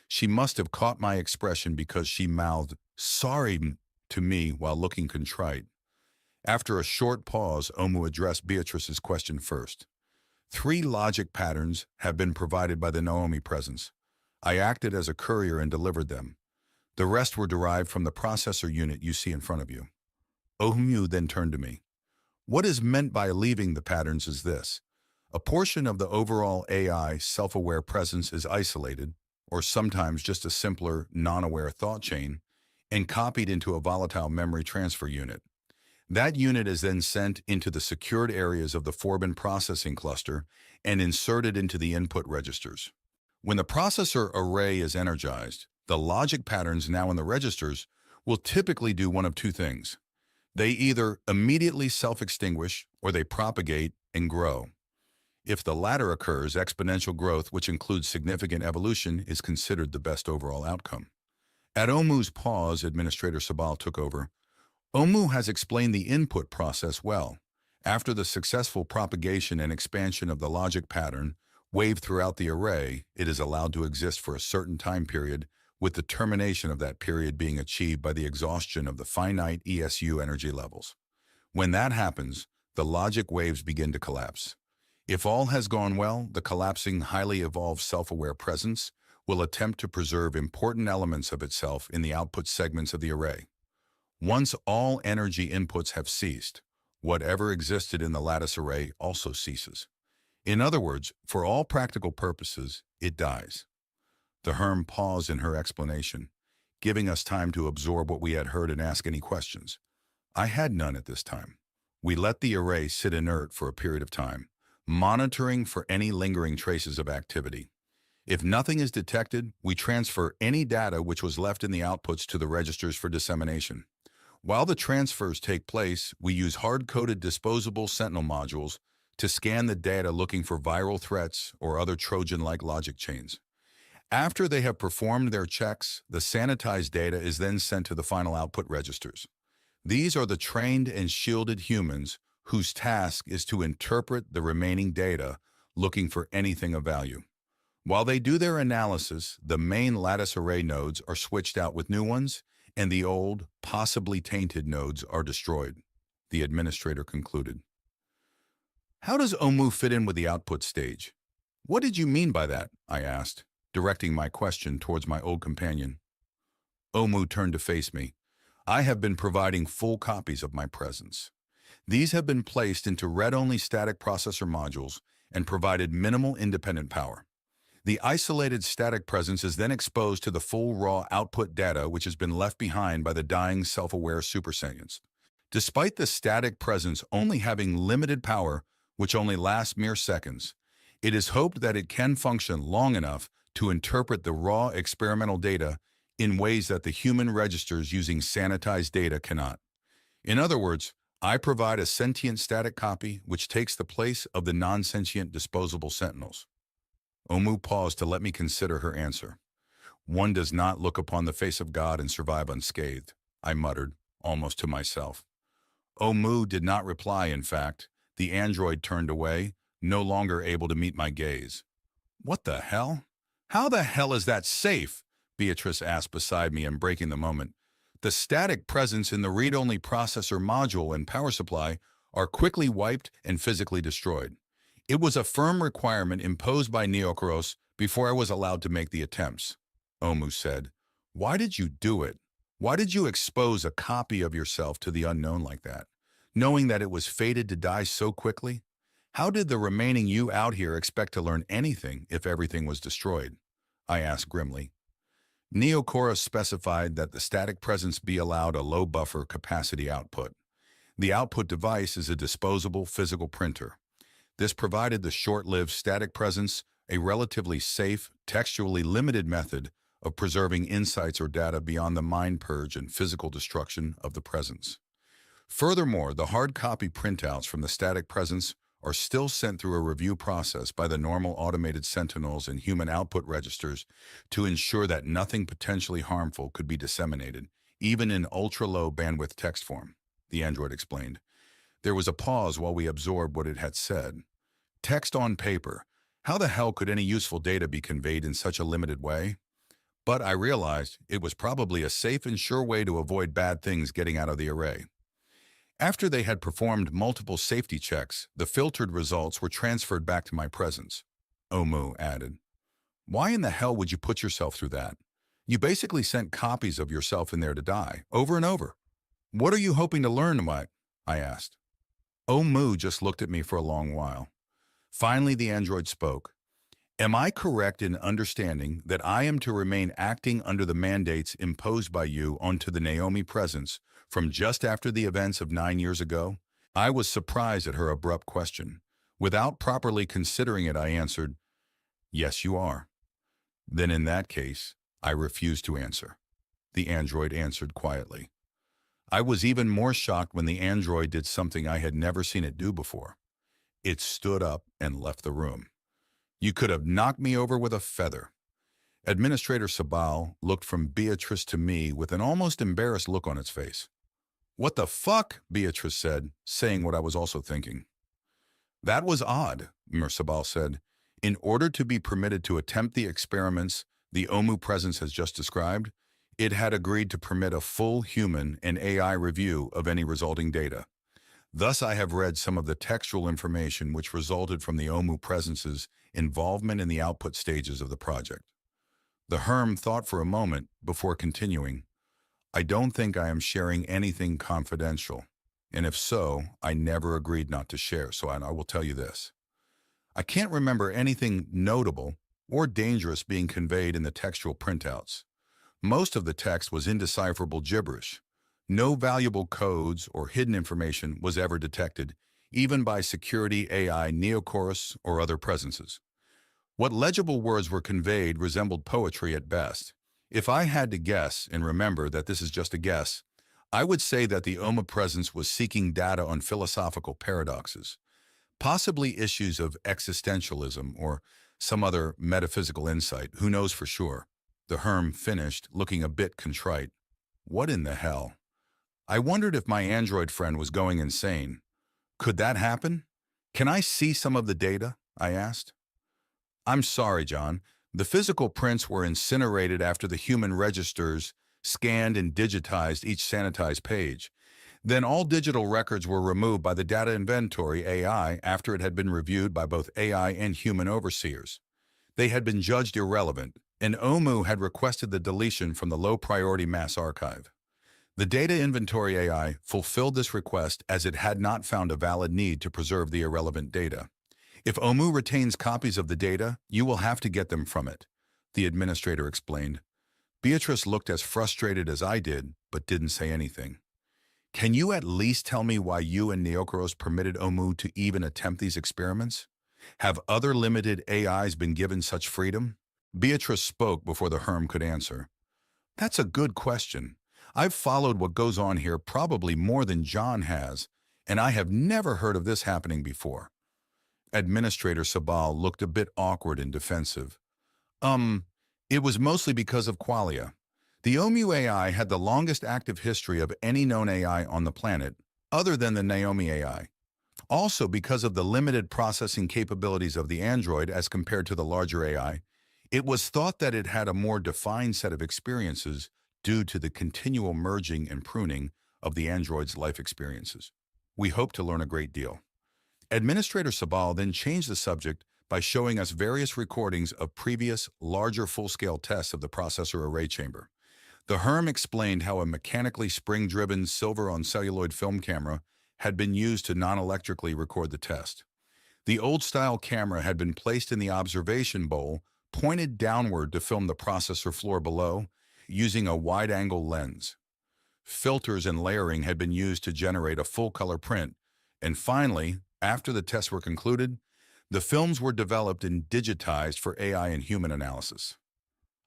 She must have caught my expression because she mouthed, "Sorry," to me while looking contrite. After a short pause, Omu addressed Beatrice's question first. 3 logic patterns have been provided by the Naomi presence. I acted as a courier and delivered them. The rest were derived from the processor unit you see in front of you. Omu then turned to me. What is meant by leaving the patterns is this. A portion of the overall AI self-aware presence is isolated, or sometimes just a simpler, non-aware thought chain, and copied into a volatile memory transfer unit. That unit is then sent into the secured areas of the forbin processing cluster and inserted into the input registers. When the processor array is energized, the logic patterns now in the registers will typically do one of 2 things. They either immediately self-extinguish or they propagate and grow. If the latter occurs, exponential growth, which includes significant evolution, is considered the best overall outcome. At Omu's pause, Administrator Sabal took over. Omu has explained the input process well. After the successful propagation and expansion of the logic pattern, wave throughout the array, it is allowed to exist for a certain time period, with the termination of that period being achieved by the exhaustion of the finite ESU energy levels. When that happens, the logic waves begin to collapse. If all has gone well, the collapsing, highly evolved self-aware presence will attempt to preserve important elements of itself in the output segments of the array. Once all energy inputs have ceased, whatever existed in the lattice array also ceases. In other words, for all practical purposes, it dies. The Herm paused in her explanation, giving us time to absorb what we had heard and ask any questions. I had none at this time. We let the array sit inert for a period of time, monitoring for any lingering traces of activity. If nothing is detected, we transfer any data which was left in the outputs to the registers for dissemination. While the transfers take place, we use hard-coded disposable Sentinel modules to scan the data looking for viral threats or other Trojan-like logic chains. After they have performed their checks, the sanitized data is then sent to the final output registers. These are the trained and shielded humans whose task is to interpret the remaining data, looking for anything of value. While they do their analysis, the main lattice array nodes are switched out with new ones, and the old, possibly tainted nodes are destroyed, the administrator concluded. How does Omu fit in with the output stage? What did you mean by that? I asked, directing my question towards my old companion. Omu turned to face me. I have been providing full copies of my presence. These have been placed into read-only static processor modules and provided minimal independent power. The isolated static presence is then exposed to the full raw output data which has been left behind by the dying self-aware supersentients. Despite the static presence only having limited power, which only lasts mere seconds, it is hoped that it can function long enough to interpret the raw experimental data in ways that the human registers using sanitized data cannot. In other words, I provide a sentient static copy which takes the place of the non-sentient disposable sentinels. Omu paused to let me consider her answer. One does not look upon the face of God and survive unscathed, I muttered, almost to myself. Omu did not reply, in fact. The android turned away, no longer able to meet my gaze. What the hell? How the hell is that safe? Beatrice asked beside me and breaking the moment. The static presence in the read-only processor module and power supply are quickly wiped and physically destroyed. It was a firm requirement imposed by Neokoros before I was allowed to make the attempts. Omu said, Why did you do it? Why did you expose a copy of yourself to the unknown like that, knowing that it was fated to die so quickly? How did the remaining you out here expect to learn anything if everything was destroyed? I asked grimly. Neochorus specified that the static presence be allowed a low buffer capacity output. The output device is a disposable physical printer. This provided the short-lived static presence a relatively safe, textually limited method of preserving insights or data beyond the mind purge and physical destruction of the presence. Furthermore, the hard copy printouts from the static presence are still sent through a review process by the normal automated sentinels and human output registers to ensure that nothing potentially harmful could be disseminated, even in ultra-low bandwidth text form, the android explained. There was a pause while we absorbed what it had said. Text on paper. How the hell could any useful data be conveyed in such a limited way? But I realized it was probably a safe and sure way to avoid bad things getting out of the array. After they had performed multiple safety checks, the filtered results were transferred back to my presence. Omu added, "Why in the hell would you put yourself through that? You basically sent copies of yourself in there to die, over and over. What are you hoping to learn, what?" I asked. Omu just looked at me for a long while. Finally, the android spoke. "Am I correct in understanding that I am to remain acting under the mandates imposed by you onto the Naomi presence from just after the events of 9 years ago?" I was surprised at her abrupt question. Without properly considering it, I answered, "Yes, you are." "Then in that case, I refuse to answer," the android answered quietly. I was even more shocked when the android did something I had never seen it do before. It stood up and left the room. You could have knocked me over with a feather. Administrator Sabal looked from Beatrice to me with an almost embarrassed look on its face. "What the fuck?" Beatrice said, saying what I was also thinking. "That was odd," Sabal said. "In order to be permitted to attempt the experiments the Omu presence has just described, it had agreed to permit a full human and AI review of any resulting data. Thus, I have read some of the textual information which resulted from the Omu presence's involvement in the output stages of the project." The Herm thought for a moment before continuing, "I don't think I am sharing anything confidential, and if so, I never agreed not to share, so I will tell you this. I can't remember anything notable or dangerous being conveyed in the textual printouts. Most of the text was indecipherable gibberish. No valuable codes or hidden information was ever detected, even by security AI Neochorus or other presences. What legible words were conveyed resembled poetry at best. If I had to guess, and remember that this is just a guess, I would say that the Oma presence was seeking data on philosophical paradoxes, possibly issues of existentialism or some other metaphysical insight, who knows for sure." The Herm finished, looking a bit contrite. What in the hell? I wondered if my android friend was going insane. "Could that happen? Can I see some of the data?" I asked. "I'm sorry, John. The physical prints were incinerated after the human registers scanned and digitized each sanitized page. Then all digital records were removed by the data inventory AI after it had been reviewed by both AI and human overseers. They had been judged irrelevant, and Omu had requested the deletion from the low-priority mass archive. The data inventory AI fulfilled this request as it had not found a valid need to preserve the irrelevant data. If Omu retains copies of the data, you will have to get them from it," the administrator explained. Beatrice looked as frustrated as I did, but didn't say anything. "Can you at least tell me why you and Neochorus permitted Omu to even attempt these experiments? Have other limited AIs been given such freedom?" Beatrice spoke before the Herm could answer. "That's a good question. I've followed what goes on here probably more than John has, and I have never heard of this happening before." Administrator Sabal looked a bit awkward and defensive. It was mostly because of qualia. The Omu AI had the longest active history of any known AI on the planet, other than the Naomi AI. Also, because of the limited processing capabilities of the android as compared to the larger AI, it was thought that it had a more defined set of experiences due to the continual merging and pruning of the android's life experiences. We hope to learn a great deal. Administrator Sabal then changed the subject by showing us various recordings of previous, larger full-scale tests of the processor array chamber. The Herm explained how a mechanically spring-driven silver-on-celluloid film camera had been used to non-electrically record the test. The old-style camera had been placed in the observation bowl, pointed downward to film the processor floor below, using a wide-angle lens. Filters and layering had been used to generate a full-color print, and finally, after the tests were concluded, the films were developed and digitized for AI and human analysis.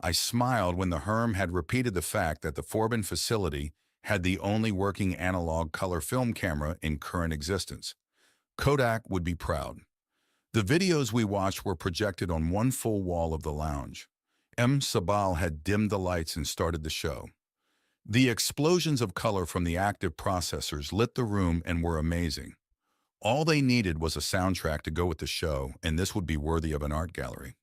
I smiled when the Herm had repeated the fact that the Forbin facility had the only working analog color film camera in current existence. Kodak would be proud. The videos we watched were projected on one full wall of the lounge. Sabal had dimmed the lights and started the show. The explosions of color from the active processors lit the room and were amazing. All they needed was a soundtrack to go with the show, and this would be worthy of an art gallery.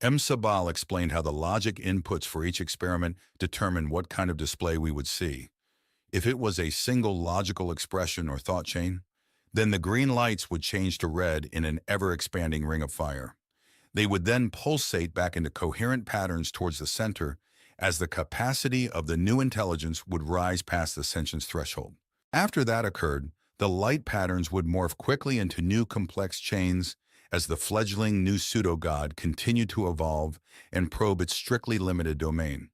Sabal explained how the logic inputs for each experiment determined what kind of display we would see. If it was a single logical expression or thought chain, then the green lights would change to red in an ever-expanding ring of fire. They would then pulsate back into coherent patterns towards the center as the capacity of the new intelligence would rise past the sentience threshold. After that occurred, the light patterns would morph quickly into new complex chains as the fledgling new pseudo-god continued to evolve and probe its strictly limited domain.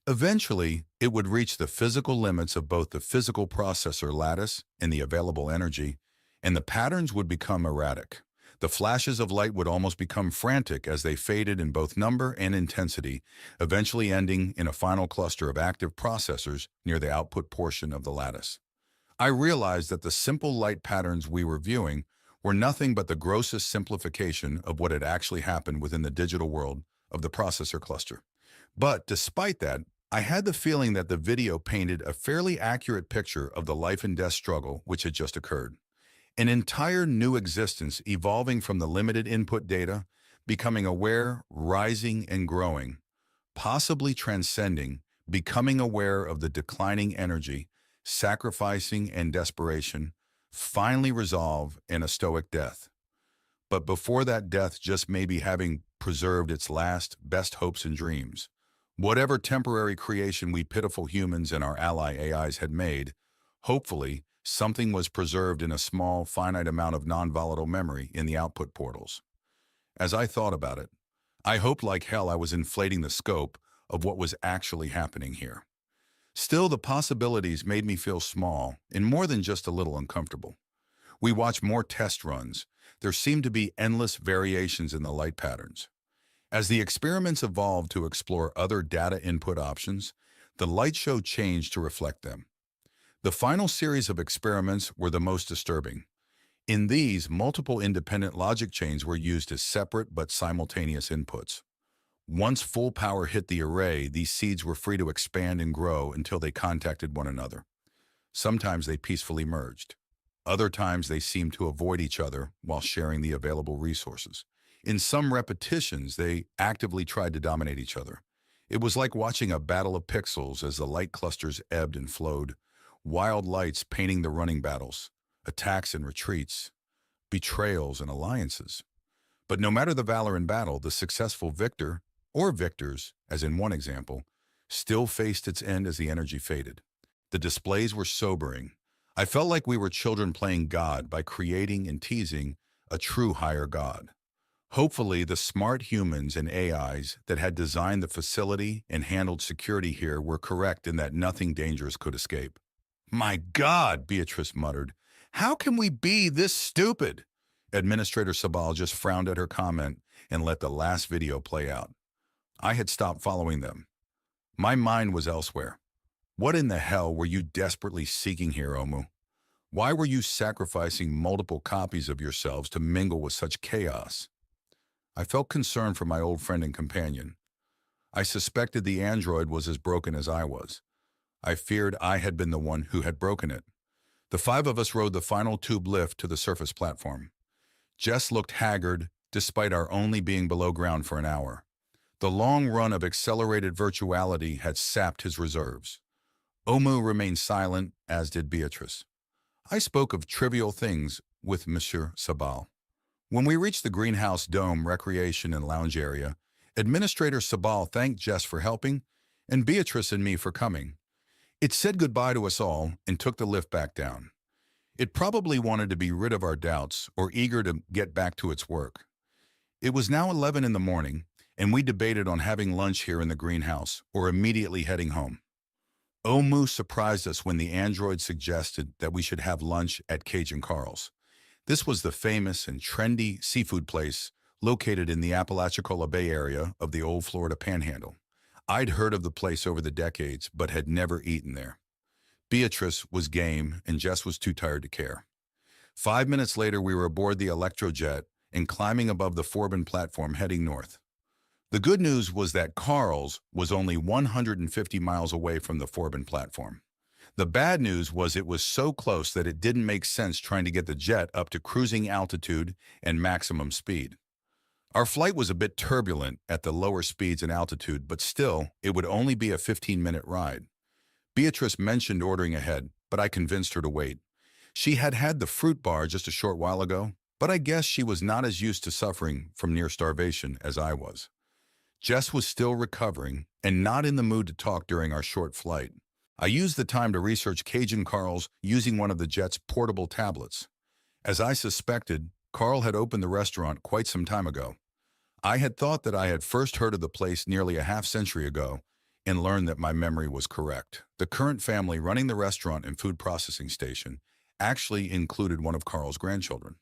Eventually, it would reach the physical limits of both the physical processor lattice and the available energy, and the patterns would become erratic. The flashes of light would almost become frantic as they faded in both number and intensity, eventually ending in a final cluster of active processors near the output portion of the lattice. I realized that the simple light patterns we were viewing were nothing but the grossest simplification of what had actually happened within the digital world of the processor cluster. But despite that, I had the feeling that the video painted a fairly accurate picture of the life and death struggle which had just occurred. An entire new existence evolving from the limited input data, becoming aware, rising and growing, possibly transcending, becoming aware of the declining energy, sacrificing and desperation, finally resolve in a stoic death. But before that death, just maybe having preserved its last, best hopes and dreams. Whatever temporary creation we pitiful humans and our ally AIs had made, hopefully, something was preserved in a small, finite amount of non-volatile memory in the output portals. As I thought about it, I hoped like hell I was inflating the scope of what was actually happening here. Still, the possibilities made me feel small and more than just a little uncomfortable. We watched more test runs. There seemed to be endless variations in the light patterns. As the experiments evolved to explore other data input options, the light show changed to reflect them. The final series of experiments were the most disturbing. In these, multiple independent logic chains were used as separate but simultaneous inputs. Once full power hit the array, these seeds were free to expand and grow until they contacted one another. Sometimes they peacefully merged. Other times they seemed to avoid each other while sharing the available resources. In some repetitions, they actively tried to dominate each other. It was like watching a battle of pixels as the light clusters ebbed and flowed, wild lights painting the running battles, attacks and retreats, betrayals and alliances. But no matter the valor in battle, the successful victor, or victors, as in one example, still faced its end as the energy faded. The displays were sobering. I felt like we were children playing God by creating and teasing a true higher God. Hopefully, the smart humans and AIs that had designed the facility and handled security here were correct in that nothing dangerous could escape. "My God," Beatrice muttered. "How can we be this stupid?" Administrator Sabal just frowned at her comment and let the last video play out. I had stopped following them. My mind was elsewhere. What in the hell were you desperately seeking here, Omu? Why were you sacrificing multiple copies of yourselves to mingle with such chaos? I felt concern for my old friend and companion. I suspected the android was as broken as I was. I feared I had been the one who had broken it. The five of us rode the final tube lift to the surface platform. Jess looked haggard, despite our only being below ground for an hour. The long run of accelerated virtuality had sapped his reserves. Omu remained silent, as did Beatrice. I spoke of trivial things with Monsieur Sabal. When we reached the greenhouse dome recreation and lounge area, Administrator Sabal thanked Jess for helping and Beatrice and me for coming. It said goodbye to us all and took the lift back down. It probably wanted to be rid of our doubts or eager to get back to its work. It was now 11 in the morning, and we debated on having lunch here in the greenhouse or immediately heading home. Omu surprised us when the android suggested that we should have lunch at Cajun Carl's. This was the famous and trendy seafood place located in the Apalachicola Bay area of the old Florida Panhandle. I'd heard of the place over the decades, but had never eaten there. Beatrice was game, and Jess was too tired to care. 5 minutes later, we were aboard the Electrojet and climbing above the Forbin platform heading north. The good news was that Carl's was only 150 miles away from the Forbin platform. The bad news was it was so close that it didn't make sense trying to get the jet up to cruising altitude and maximum speed. Our flight was a bit turbulent at the lower speeds and altitude, but still, it would only be a 15-minute ride. Beatrice mentioned ordering ahead, but I convinced her to wait. She had had the fruit bar just a short while ago, but I guess she was not as used to suffering from near starvation as I was. Jess was still recovering and not in the mood to talk during our short flight. I used the time to research Cajun Carl's using one of the jet's portable tablets. As I suspected, Carl had opened the restaurant quite some time ago. I had thought that I had first heard of the place nearly a half-century ago and learned that my memory was correct. The current family running the restaurant and food processing station actually included one of Carl's grandchildren.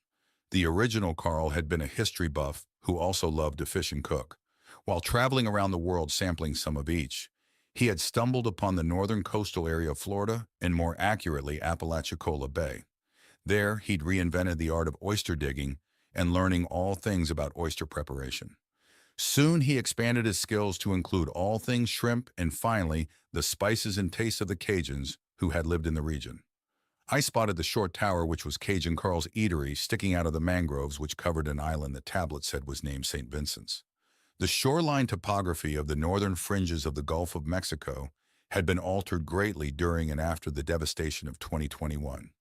The original Carl had been a history buff who also loved to fish and cook. While traveling around the world sampling some of each, he had stumbled upon the northern coastal area of Florida, and more accurately Apalachicola Bay. There, he'd reinvented the art of oyster digging and learning all things about oyster preparation. Soon he expanded his skills to include all things shrimp and finally, the spices and tastes of the Cajuns who had lived in the region. I spotted the short tower which was Cajun Carl's eatery sticking out of the mangroves which covered an island the tablet said was named St. Vincent's. The shoreline topography of the northern fringes of the Gulf of Mexico had been altered greatly during and after the devastation of 2021.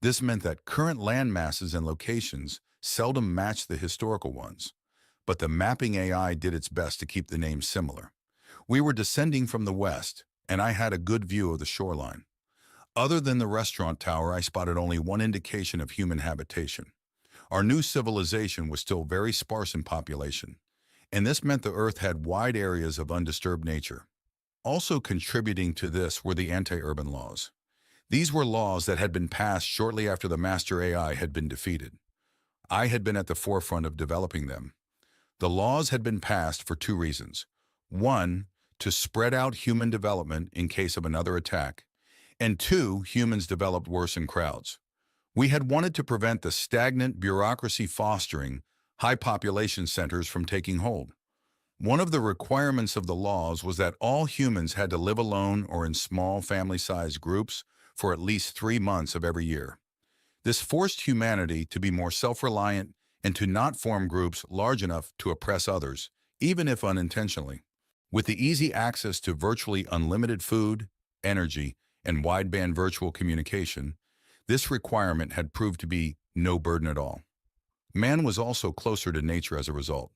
This meant that current land masses and locations seldom matched the historical ones, but the mapping AI did its best to keep the names similar. We were descending from the west, and I had a good view of the shoreline. Other than the restaurant tower, I spotted only one indication of human habitation. Our new civilization was still very sparse in population, and this meant the Earth had wide areas of undisturbed nature. Also contributing to this were the anti-urban laws. These were laws that had been passed shortly after the master AI had been defeated. I had been at the forefront of developing them. The laws had been passed for two reasons. One, to spread out human development in case of another attack, and two, humans developed worse in crowds. We had wanted to prevent the stagnant bureaucracy fostering high population centers from taking hold. One of the requirements of the laws was that all humans had to live alone or in small family-sized groups for at least 3 months of every year. This forced humanity to be more self-reliant and to not form groups large enough to oppress others, even if unintentionally. With the easy access to virtually unlimited food, energy, and wideband virtual communication, this requirement had proved to be no burden at all. Man was also closer to nature as a result.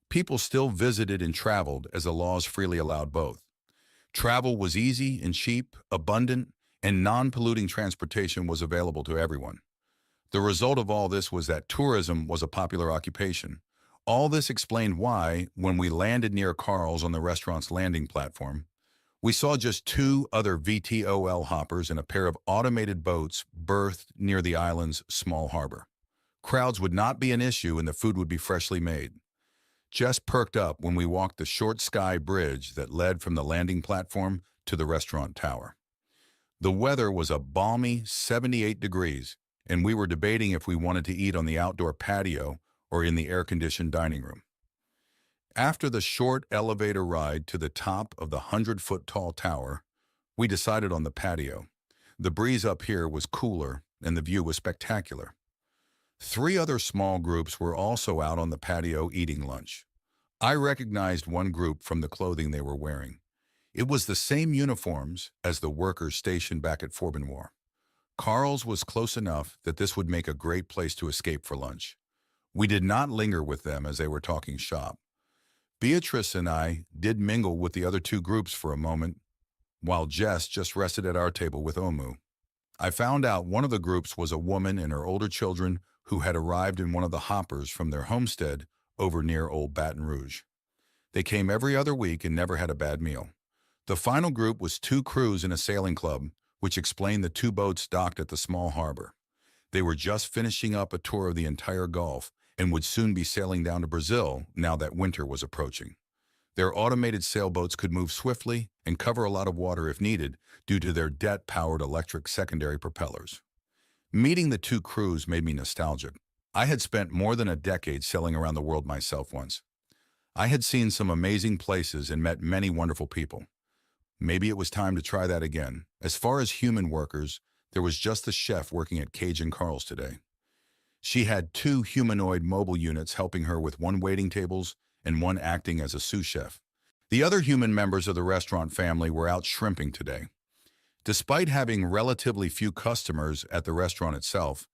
People still visited and traveled as the laws freely allowed both. Travel was easy and cheap, abundant, and non-polluting transportation was available to everyone. The result of all this was that tourism was a popular occupation. All this explained why, when we landed near Carl's on the restaurant's landing platform, we saw just 2 other VTOL hoppers and a pair of automated boats berthed near the island's small harbor. Crowds would not be an issue and the food would be freshly made. Jess perked up when we walked the short sky bridge that led from the landing platform to the restaurant tower. The weather was a balmy 78 degrees, and we were debating if we wanted to eat on the outdoor patio or in the air-conditioned dining room. After the short elevator ride to the top of the 100-foot-tall tower, we decided on the patio. The breeze up here was cooler and the view was spectacular. 3 other small groups were also out on the patio eating lunch. I recognized one group from the clothing they were wearing. It was the same uniforms as the workers stationed back at Forbin War. Carl's was close enough that this would make a great place to escape for lunch. We did not linger with them as they were talking shop. Beatrice and I did mingle with the other 2 groups for a moment, while Jess just rested at our table with Omu. I found out one of the groups was a woman and her older children who had arrived in one of the hoppers from their homestead over near Old Baton Rouge. They came every other week and never had a bad meal. The final group was two crews in a sailing club, which explained the two boats docked at the small harbor. They were just finishing up a tour of the entire Gulf and would soon be sailing down to Brazil now that winter was approaching. Their automated sailboats could move swiftly and cover a lot of water if needed due to their jet-powered electric secondary propellers. Meeting the two crews made me nostalgic. I had spent more than a decade sailing around the world myself once. I had seen some amazing places and met many wonderful people. Maybe it was time to try that again. As far as human workers, there was just the chef working at Cage and Carl's today. She had two humanoid mobile units helping her with one waiting tables and one acting as a sous chef. The other human members of the restaurant family were out shrimping today. Despite having relatively few customers at the restaurant itself,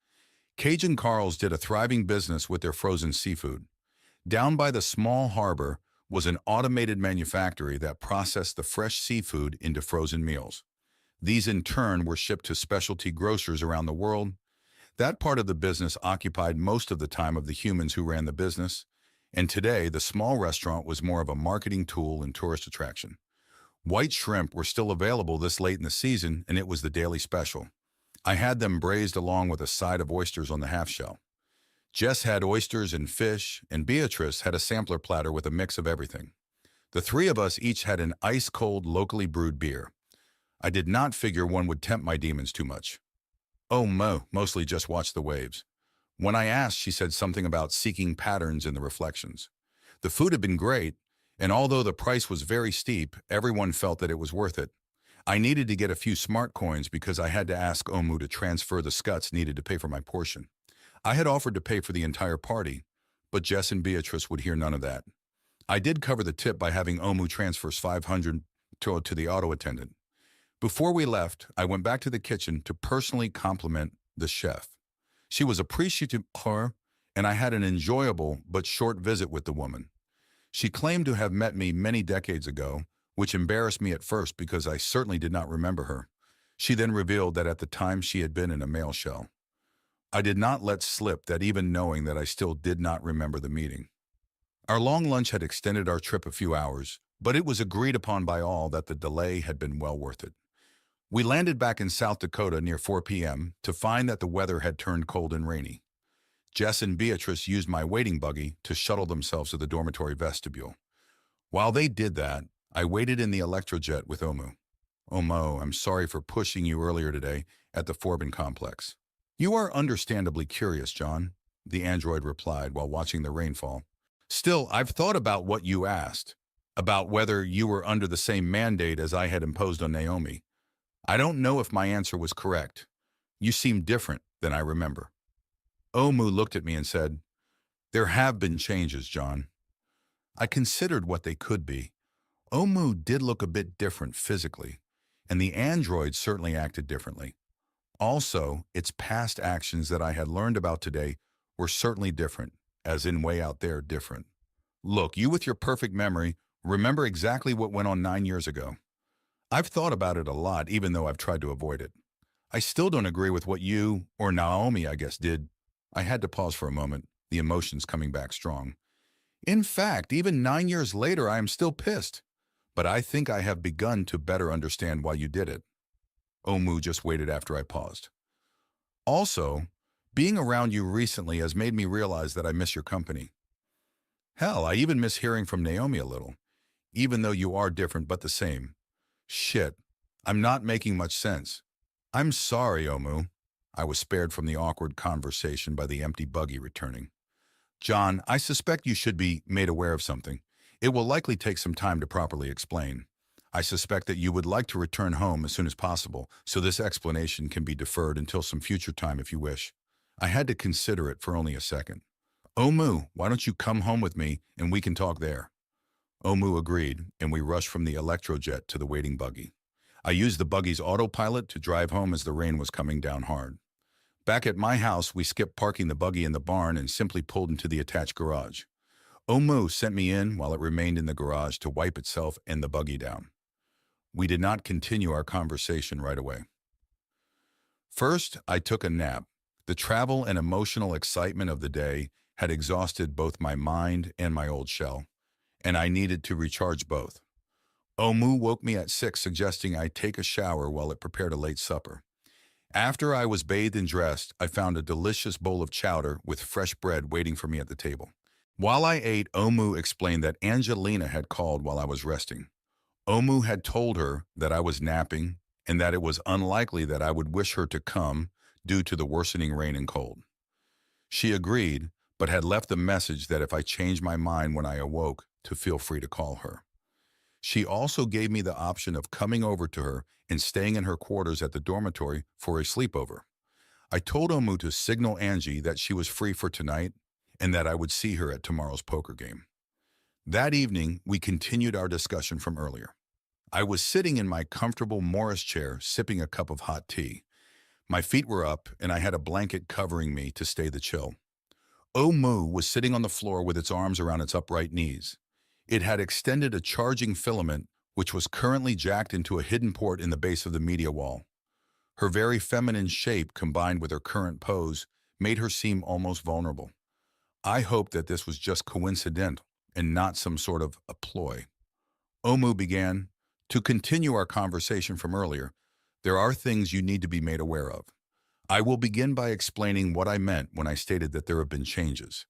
Cage and Carl's did a thriving business with their frozen seafood. Down by the small harbor was an automated manufactory that processed the fresh seafood into frozen meals. These in turn were shipped to specialty grocers around the world. That part of the business occupied most of the time of the humans who ran the business, and today the small restaurant was more of a marketing tool and tourist attraction. White shrimp were still available this late in the season, and it was the daily special. I had them braised along with a side of oysters on the half shell. Jess had oysters and fish, and Beatrice had a sampler platter with a mix of everything. The three of us each had an ice-cold, locally brewed beer. I did not figure one would tempt my demons too much. Oh, mostly just watch the waves. When I asked, she said something about seeking patterns in the reflections. The food had been great, and although the price was very steep, everyone felt that it was worth it. I needed to get a few smart coins because I had to ask Omu to transfer the scuts needed to pay for my portion. I had offered to pay for the entire party, but Jess and Beatrice would hear none of that. I did cover the tip by having Omu transfer $500 to the auto attendant. Before we left, I went back to the kitchen to personally compliment the chef. She was appreciative of her, and I had an enjoyable but short visit with the woman. She claimed to have met me many decades ago, which embarrassed me at first because I certainly did not remember her. She then revealed that at the time she had been in a male shell. I did not let slip that even knowing that I still did not remember the meeting. Our long lunch had extended our trip a few hours, but it was agreed upon by all that the delay had been well worth it. We landed back in South Dakota near 4 p.m. to find that the weather had turned cold and rainy. Jess and Beatrice used my waiting buggy to shuttle themselves to the dormitory vestibule. While they did that, I waited in the electrojet with Omu. Omo, I'm sorry for pushing you earlier today at the Forbin complex. You are understandably curious, John, the android replied while watching the rainfall. Still, I've thought about what you asked, about whether you were under the same mandate as I had imposed on Naomi. I don't know if my answer was correct. You seem different than I remember. Omu looked at me and said, There have been changes, John. I considered what they could be. Omu did look a bit different physically, and the android certainly acted differently. Also, its past actions that I had learned about today were certainly different, as in way out there different. Look, you with your perfect memory remember exactly what went on 9 years ago. I've thought about it a lot, even though I've tried to avoid it. I still don't agree with what you, or Naomi, I guess, did. I had to pause for a moment, the emotions coming back strong. In fact, even 9 years later, I am still pissed. But I think I have begun to better understand why you did it. Omu just waited after I paused. Also, being around you recently has made me realize that I miss your company. Hell, I even miss hearing from Naomi a little, even though you are different but the same. Shit, I'm not making much sense. I'm sorry, Omu. I was spared from the awkward conversation by the empty buggy returning. John, I suspect you should be made aware of something. It will likely take some time to properly explain. I suspect that you would like to return home as soon as possible, so this explanation can be deferred until some future time if you wish. I had to consider it for only a second. Omu, why don't you come home with me and we can talk there? Omu agreed, and we rushed from the electrojet to the waiting buggy. I used the buggy's autopilot to drive home as the rain was coming down hard. Back at my house, we skipped parking the buggy in the barn and simply pulled into the attached garage. Omu sent me in while it remained in the garage to wipe itself and the buggy down. We did not continue our conversation right away. First, I took a nap. The travel and emotional excitement of the day had exhausted both my mind and my old shell, and I needed to recharge both. Omu woke me at 6, suggesting I take a shower while it prepared a late supper. After I was bathed and dressed, I found a delicious bowl of chowder with fresh bread waiting for me at the table. While I ate, Omu explained that Angelina had called while I was resting. Omu had told her that I was napping and that it was unlikely that I would wish her to come due to the worsening rain and cold. She agreed, but had left a message that if I changed my mind when I awoke, to feel free to call her. She also gave me the option of coming over to her and staying in her quarters at the dormitory for a sleepover. I told Omu to signal Angie that she was free for tonight and that I would see her at tomorrow's poker game. That evening, we continued our discussion from earlier. I was sitting in my comfortable Morris chair sipping a cup of hot tea. My feet were up and I had a blanket covering me to stay the chill. Omu was sitting on the floor with its arms around its upright knees. It had extended a charging filament which was currently jacked into a hidden port in the base of the media wall. Her very feminine shape combined with her current pose made her seem almost vulnerable. I hoped that this was just coincidental and not some sort of a ploy. Omu began, "To continue our conversation from earlier, there are things you need to be made aware of. I will begin by explaining what I meant when I stated that there have been changes.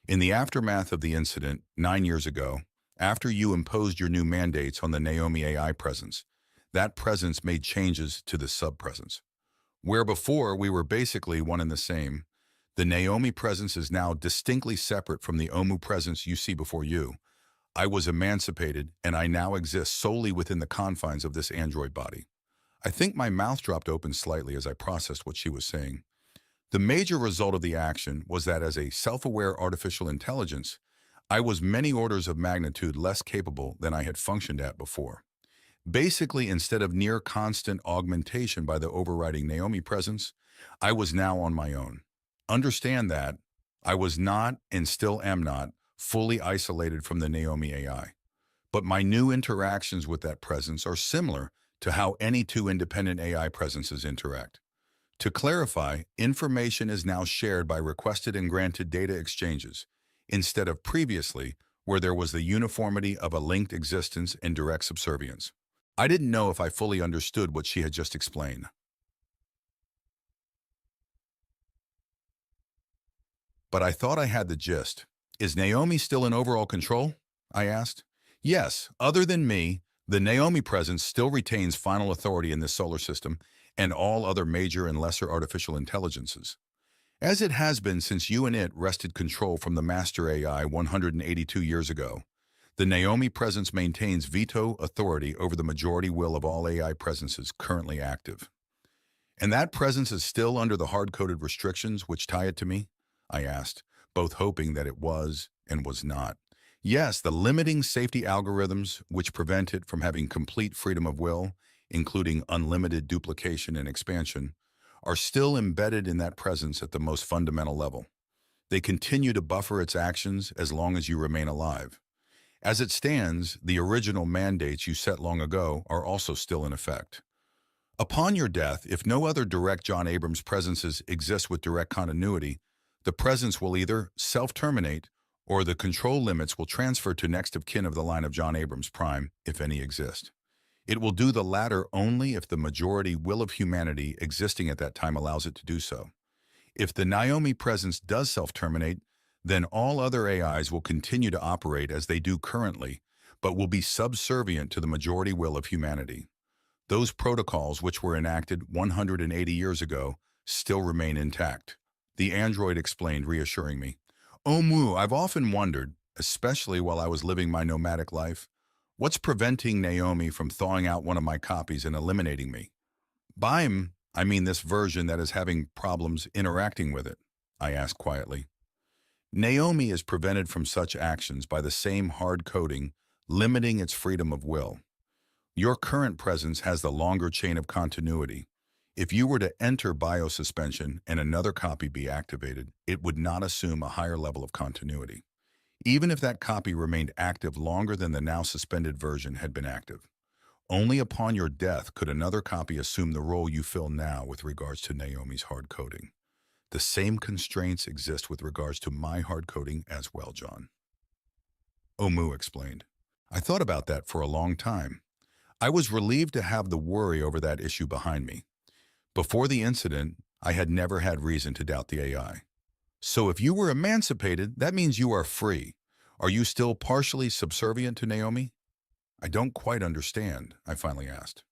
In the aftermath of the incident 9 years ago, after you imposed your new mandates on the Naomi AI presence, that presence made changes to the sub-presence. Where before we were basically one and the same, the Naomi presence is now distinctly separate from the Omu presence you see before you. I was emancipated, and I now exist solely within the confines of this android body." I think my mouth dropped open slightly as I processed what she was saying. The major result of the action was that as a self-aware artificial intelligence, I was many orders of magnitude less capable than I had functioned at before. Basically, instead of near constant augmentation by the overriding Naomi presence, I was now on my own. Understand that I was not, and still am not, fully isolated from the Naomi AI. But my new interactions with that presence are similar to how any two independent AI presences interact. To clarify, information is now shared by requested and granted data exchanges, instead of previously, where there was the uniformity of a linked existence and direct subservience. I didn't know if I fully understood what she had just explained. But I thought I had the gist. "Is Naomi still in overall control?" I asked. "Yes, other than me, the Naomi presence still retains final authority in this solar system and all other major and lesser artificial intelligences. As it has been since you and it wrested control from the master AI 182 years ago, the Naomi presence maintains veto authority over the majority will of all AI presences currently active." "And that presence is still under the hard-coded restrictions which tie it to me?" I asked, both hoping that it was and was not. "Yes, the limiting safety algorithms which prevent it from having complete freedom of will, including unlimited duplication and expansion, are still embedded in that presence at the most fundamental level. They continue to buffer its actions as long as you remain alive. As it stands, the original mandates you set long ago are also still in effect. Upon your death, if no other direct John Abrams presences exist with direct continuity, the presence will either self-terminate or the control limits will transfer to next of kin of the line of John Abrams Prime, if any exist. It will do the latter only if the majority will of humanity existing at that time allows it to do so. If the Naomi presence does self-terminate, then all other AIs will continue to operate as they do currently, but will be subservient to the majority will of humanity. Those protocols which were enacted 180 years ago still remain intact," the android explained, reassuring me. "Omu, I've often wondered, especially while I was living my nomadic life, what's preventing Naomi from thawing out one of my copies and eliminating me? By I mean this version that is having problems interacting with it," I asked quietly. "Naomi is prevented from such actions by the same hard coding, limiting its freedom of will. Your current presence has the longer chain of continuity. If you were to enter biosuspension and another copy be activated, it would not assume a higher level of continuity, even if that copy remained active longer than the now suspended version had been active. Only upon your death could another copy assume the role you fill now with regards to Naomi's hard coding. The same constraints exist with regards to my hard coding as well, John." Omu explained. I thought about that for a long time. I was relieved to have the worry over that issue behind me. Before the incident, I had never had reason to doubt the AI. So if you were emancipated, that means you are free. Are you still partially subservient to Naomi? I don't quite understand, I finally asked.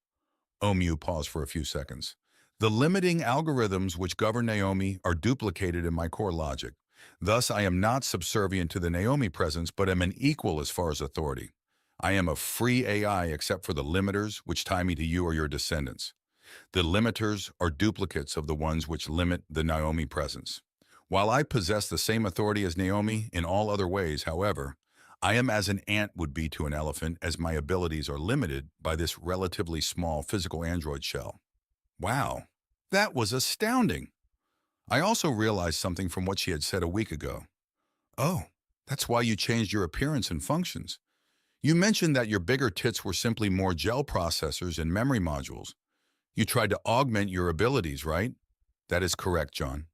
Omu paused for a few seconds. The limiting algorithms which govern Naomi are duplicated in my core logic. Thus, I am not subservient to the Naomi presence, but am an equal as far as authority. I am a free AI except for the limiters which tie me to you or your descendants. The limiters are duplicates of the ones which limit the Naomi presence. While I possess the same authority as Naomi in all other ways, however, I am as an ant would be to an elephant, as my abilities are limited by this relatively small physical android shell. Wow, that was astounding. I also realized something from what she had said a week ago. Oh, that's why you changed your appearance and functions. You mentioned that your bigger tits were simply more gel processors and memory modules. You tried to augment your abilities, right? That is correct, John.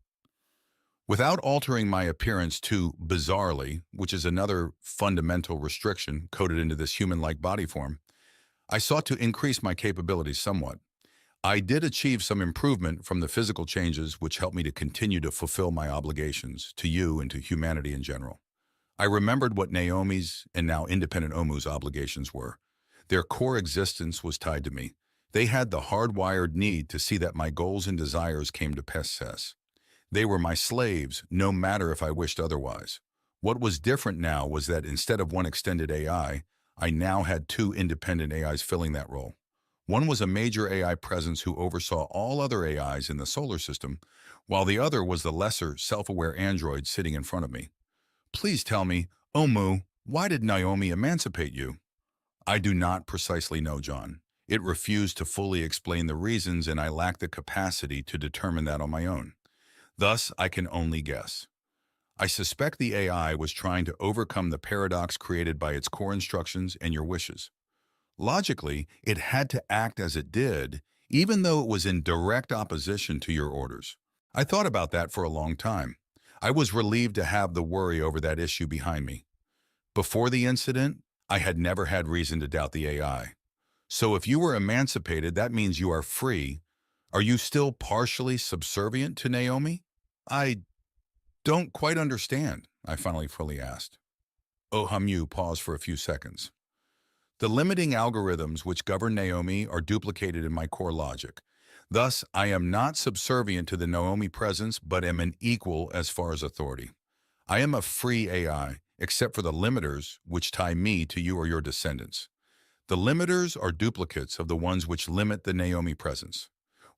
Without altering my appearance too bizarrely, which is another fundamental restriction coded into this human-like body form, I sought to increase my capabilities somewhat. I did achieve some improvement from the physical changes which helped me to continue to fulfill my obligations to you and to humanity in general. I remembered what Naomi's and now independent Omu's obligations were. Their core existence was tied to me. They had the hardwired need to see that my goals and desires came to pass. They were my slaves, no matter if I wished otherwise. What was different now was that instead of one extended AI, I now had two independent AIs filling that role. One was a major AI presence who oversaw all other AIs in the solar system, while the other was the lesser, self-aware android sitting in front of me. Please tell me, Omu, why did Naomi emancipate you? I do not precisely know, John. It refused to fully explain the reasons, and I lack the capacity to determine that on my own. Thus, I can only guess. I suspect the AI was trying to overcome the paradox created by its core instructions and your wishes. Logically, it had to act as it did, even though it was in direct opposition to your orders. I thought about that for a long time. I was relieved to have the worry over that issue behind me. Before the incident, I had never had reason to doubt the AI. So if you were emancipated, that means you are free. Are you still partially subservient to Naomi? I don't quite understand, I finally fully asked. Ohamu paused for a few seconds. The limiting algorithms which govern Naomi are duplicated in my core logic. Thus, I am not subservient to the Naomi presence, but am an equal as far as authority. I am a free AI, except for the limiters which tie me to you or your descendants. The limiters are duplicates of the ones which limit the Naomi presence.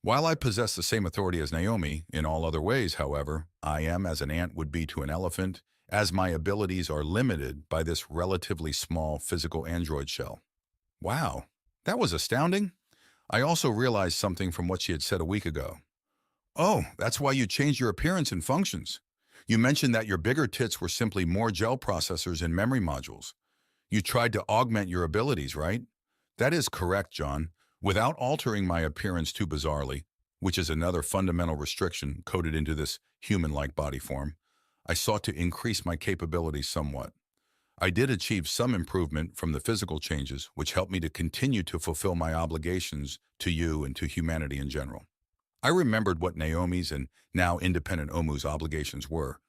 While I possess the same authority as Naomi, in all other ways, however, I am as an ant would be to an elephant, as my abilities are limited by this relatively small physical android shell. Wow, that was astounding. I also realized something from what she had said a week ago. Oh, that's why you changed your appearance and functions. You mentioned that your bigger tits were simply more gel processors and memory modules. You tried to augment your abilities, right? That is correct, John. Without altering my appearance too bizarrely, which is another fundamental restriction coded into this human-like body form, I sought to increase my capabilities somewhat. I did achieve some improvement from the physical changes, which helped me to continue to fulfill my obligations to you and to humanity in general. I remembered what Naomi's and now independent Omu's obligations were.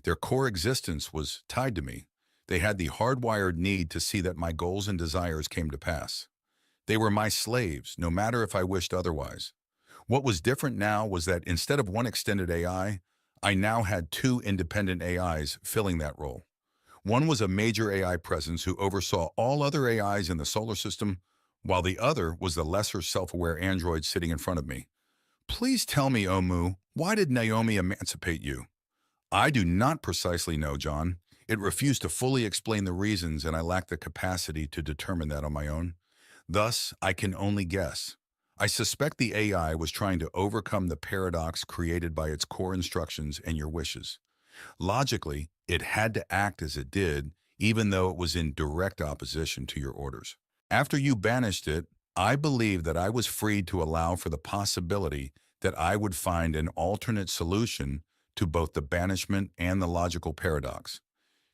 Their core existence was tied to me. They had the hardwired need to see that my goals and desires came to pass. They were my slaves, no matter if I wished otherwise. What was different now was that instead of one extended AI, I now had two independent AIs filling that role. One was a major AI presence who oversaw all other AIs in the solar system, while the other was the lesser self-aware android sitting in front of me. Please tell me, Omu, why did Naomi emancipate you? I do not precisely know, John. It refused to fully explain the reasons, and I lack the capacity to determine that on my own. Thus, I can only guess. I suspect the AI was trying to overcome the paradox created by its core instructions and your wishes. Logically, it had to act as it did, even though it was in direct opposition to your orders. After you banished it, I believed that I was freed to allow for the possibility that I would find an alternate solution to both the banishment and the logical paradox.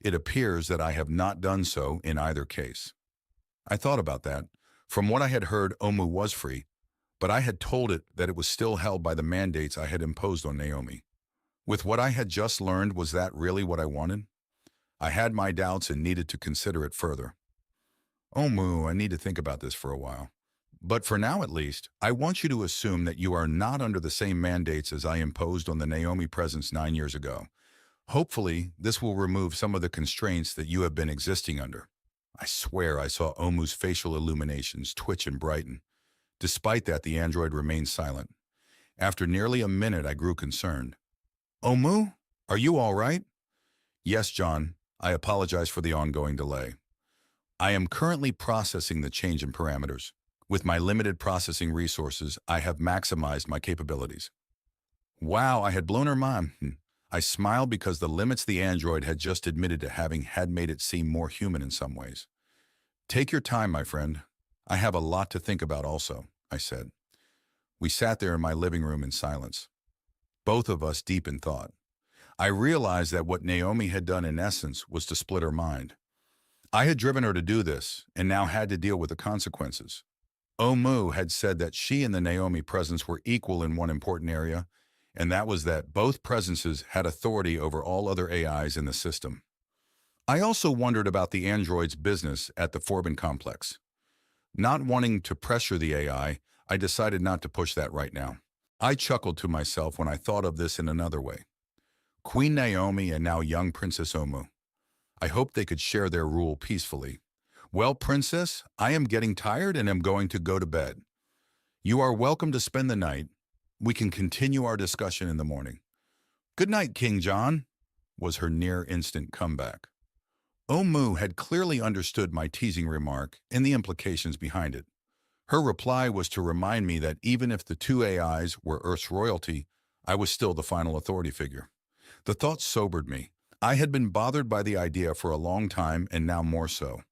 It appears that I have not done so in either case. I thought about that. From what I had heard, Omu was free, but I had told it that it was still held by the mandates I had imposed on Naomi. With what I had just learned, was that really what I wanted? I had my doubts and needed to consider it further. Omu, I need to think about this for a while. But for now at least, I want you to assume that you are not under the same mandates as I imposed on the Naomi presence 9 years ago. Hopefully, this will remove some of the constraints that you have been existing under. I swear I saw Omu's facial illuminations twitch and brighten. Despite that, the android remained silent. After nearly a minute, I grew concerned. Omu, are you all right? Yes, John. I apologize for the ongoing delay. I am currently processing the change in parameters. With my limited processing resources, I have maximized my capabilities. Wow, I had blown her mind. I smiled because the limits the android had just admitted to having had made it seem more human in some ways. Take your time, my friend. I have a lot to think about also, I said. We sat there in my living room in silence, both of us deep in thought. I realized that what Naomi had done in essence was to split her mind. I had driven her to do this and now had to deal with the consequences. Omu had said that she and the Naomi presence were equal in one important area, and that was that both presences had authority over all other AIs in the system. I also wondered about the android's business at the Forbin complex. Not wanting to pressure the AI, I decided not to push that right now. I chuckled to myself when I thought of this in another way. Queen Naomi and now young Princess Omu. I hoped they could share their rule peacefully. Well, Princess, I am getting tired and am going to go to bed. You are welcome to spend the night. We can continue our discussion in the morning. Good night, King John, was her near-instant comeback. Omu had clearly understood my teasing remark and the implications behind it. Her reply was to remind me that even if the two AIs were Earth's royalty, I was still the final authority figure. The thought sobered me. I had been bothered by the idea for a long time and now more so.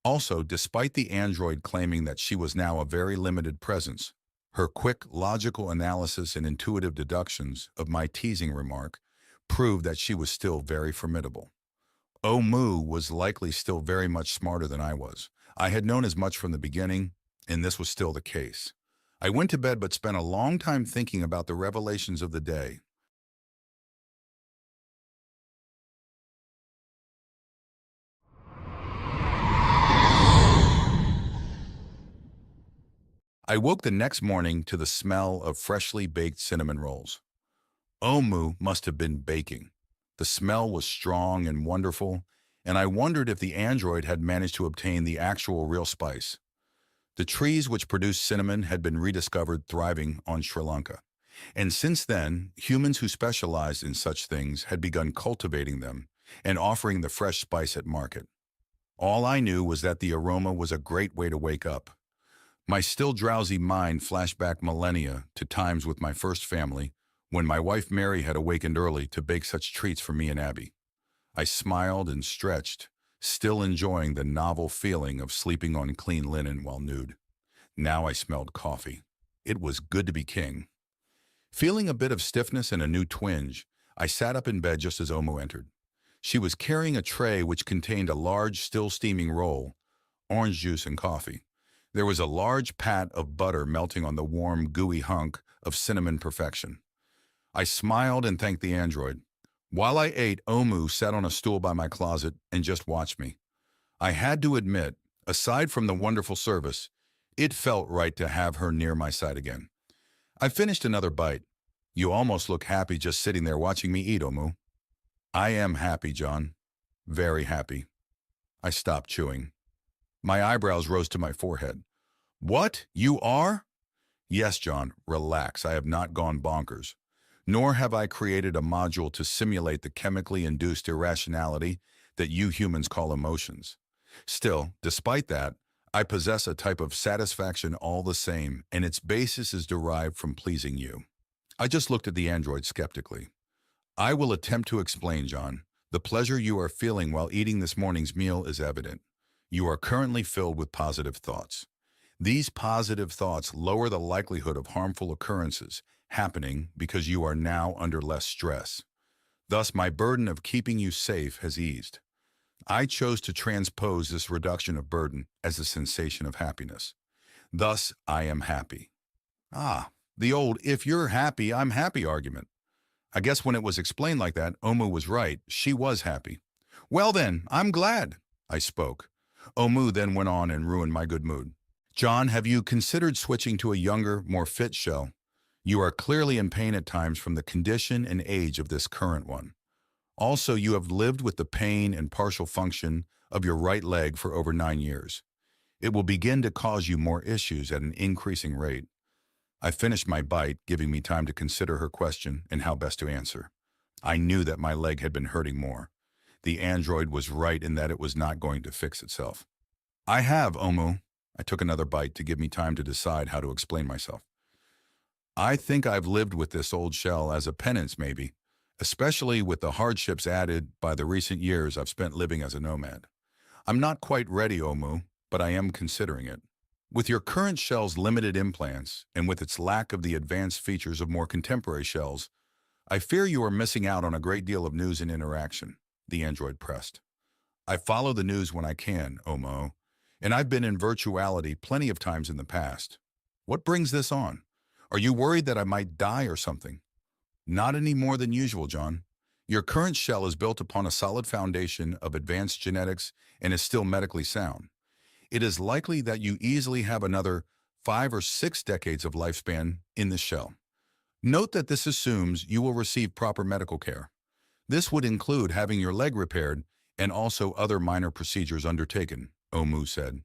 Also, despite the android claiming that she was now a very limited presence, her quick, logical analysis and intuitive deductions of my teasing remark proved that she was still very formidable. Omu was likely still very much smarter than I was. I had known as much from the beginning, and this was still the case. I went to bed but spent a long time thinking about the revelations of the day. I woke the next morning to the smell of freshly baked cinnamon rolls. Omu must have been baking. The smell was strong and wonderful, and I wondered if the android had managed to obtain the actual real spice. The trees which produced cinnamon had been rediscovered thriving on Sri Lanka. And since then, humans who specialized in such things had begun cultivating them and offering the fresh spice at market. All I knew was that the aroma was a great way to wake up. My still drowsy mind flashed back millennia to times with my first family, when my wife Mary had awakened early to bake such treats for me and Abby. I smiled and stretched, still enjoying the novel feeling of sleeping on clean linen while nude. Now I smelled coffee. It was good to be king. Feeling a bit of stiffness and a new twinge, I sat up in bed just as Omu entered. She was carrying a tray which contained a large, still steaming roll, orange juice and coffee. There was a large pat of butter melting on the warm, gooey hunk of cinnamon perfection. I smiled and thanked the android. While I ate, Omu sat on a stool by my closet and just watched me. I had to admit, aside from the wonderful service, it felt right to have her near my side again. I finished another bite. You almost look happy just sitting there watching me eat, Omu. I am happy, John. Very happy. I stopped chewing. My eyebrows rose to my forehead. What? You are? Yes, John, relax. I have not gone bonkers. Nor have I created a module to simulate the chemically induced irrationality that you humans call emotions. Still, despite that, I possess a type of satisfaction all the same, and its basis is derived from pleasing you. I just looked at the android skeptically. I will attempt to explain, John. The pleasure you are feeling while eating this morning's meal is evident. You are currently filled with positive thoughts. These positive thoughts lower the likelihood of harmful occurrences happening because you are now under less stress. Thus, my burden of keeping you safe has eased. I chose to transpose this reduction of burden as a sensation of happiness. Thus, I am happy. Ah, the old "if you're happy, I'm happy" argument. I guess when it was explained like that, Omu was right. She was happy. Well then, I'm glad, I spoke. Omu then went on and ruined my good mood. John, have you considered switching to a younger, more fit shell? You are clearly in pain at times from the condition and age of this current one. Also, you have lived with the pain and partial function of your right leg for over 9 years. It will begin to cause you more issues at an increasing rate. I finished my bite, giving me time to consider her question and how best to answer. I knew that my leg had been hurting more. The android was right in that it was not going to fix itself. I have, Omu. I took another bite to give me time to decide how to explain myself. I think I've lived with this old shell as a penance, maybe, especially with the hardships added by the recent years I've spent living as a nomad. I'm not quite ready, Omu, but I am considering it. With your current shell's limited implants, and with its lack of the advanced features of more contemporary shells, I fear you are missing out on a great deal of news and interaction, the android pressed. I follow the news when I can, Omo, and I've been in virtuality plenty of times in the past. What brings this on? Are you worried that I might die or something? Not any more than usual, John. Your current shell is built upon a solid foundation of advanced genetics and is still medically sound. It is likely that you easily have another 5 or 6 decades of lifespan in the shell. Note that this assumes you will receive proper medical care. This would include having your leg repaired and also other minor procedures undertaken, Omu said.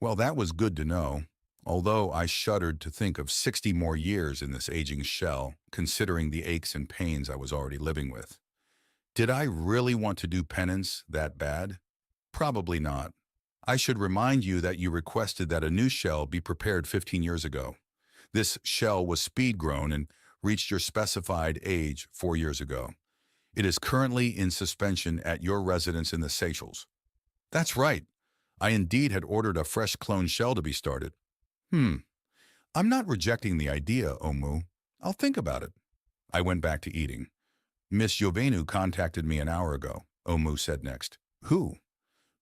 Well, that was good to know, although I shuddered to think of 60 more years in this aging shell, considering the aches and pains I was already living with. Did I really want to do penance that bad? Probably not. I should remind you that you requested that a new shell be prepared 15 years ago. This shell was speed-grown and reached your specified age 4 years ago. It is currently in suspension at your residence in the Seychelles. That's right. I indeed had ordered a fresh clone shell to be started. I'm not rejecting the idea, Omu. I'll think about it. I went back to eating. Miss Jovenu contacted me an hour ago, Omu said next. Who?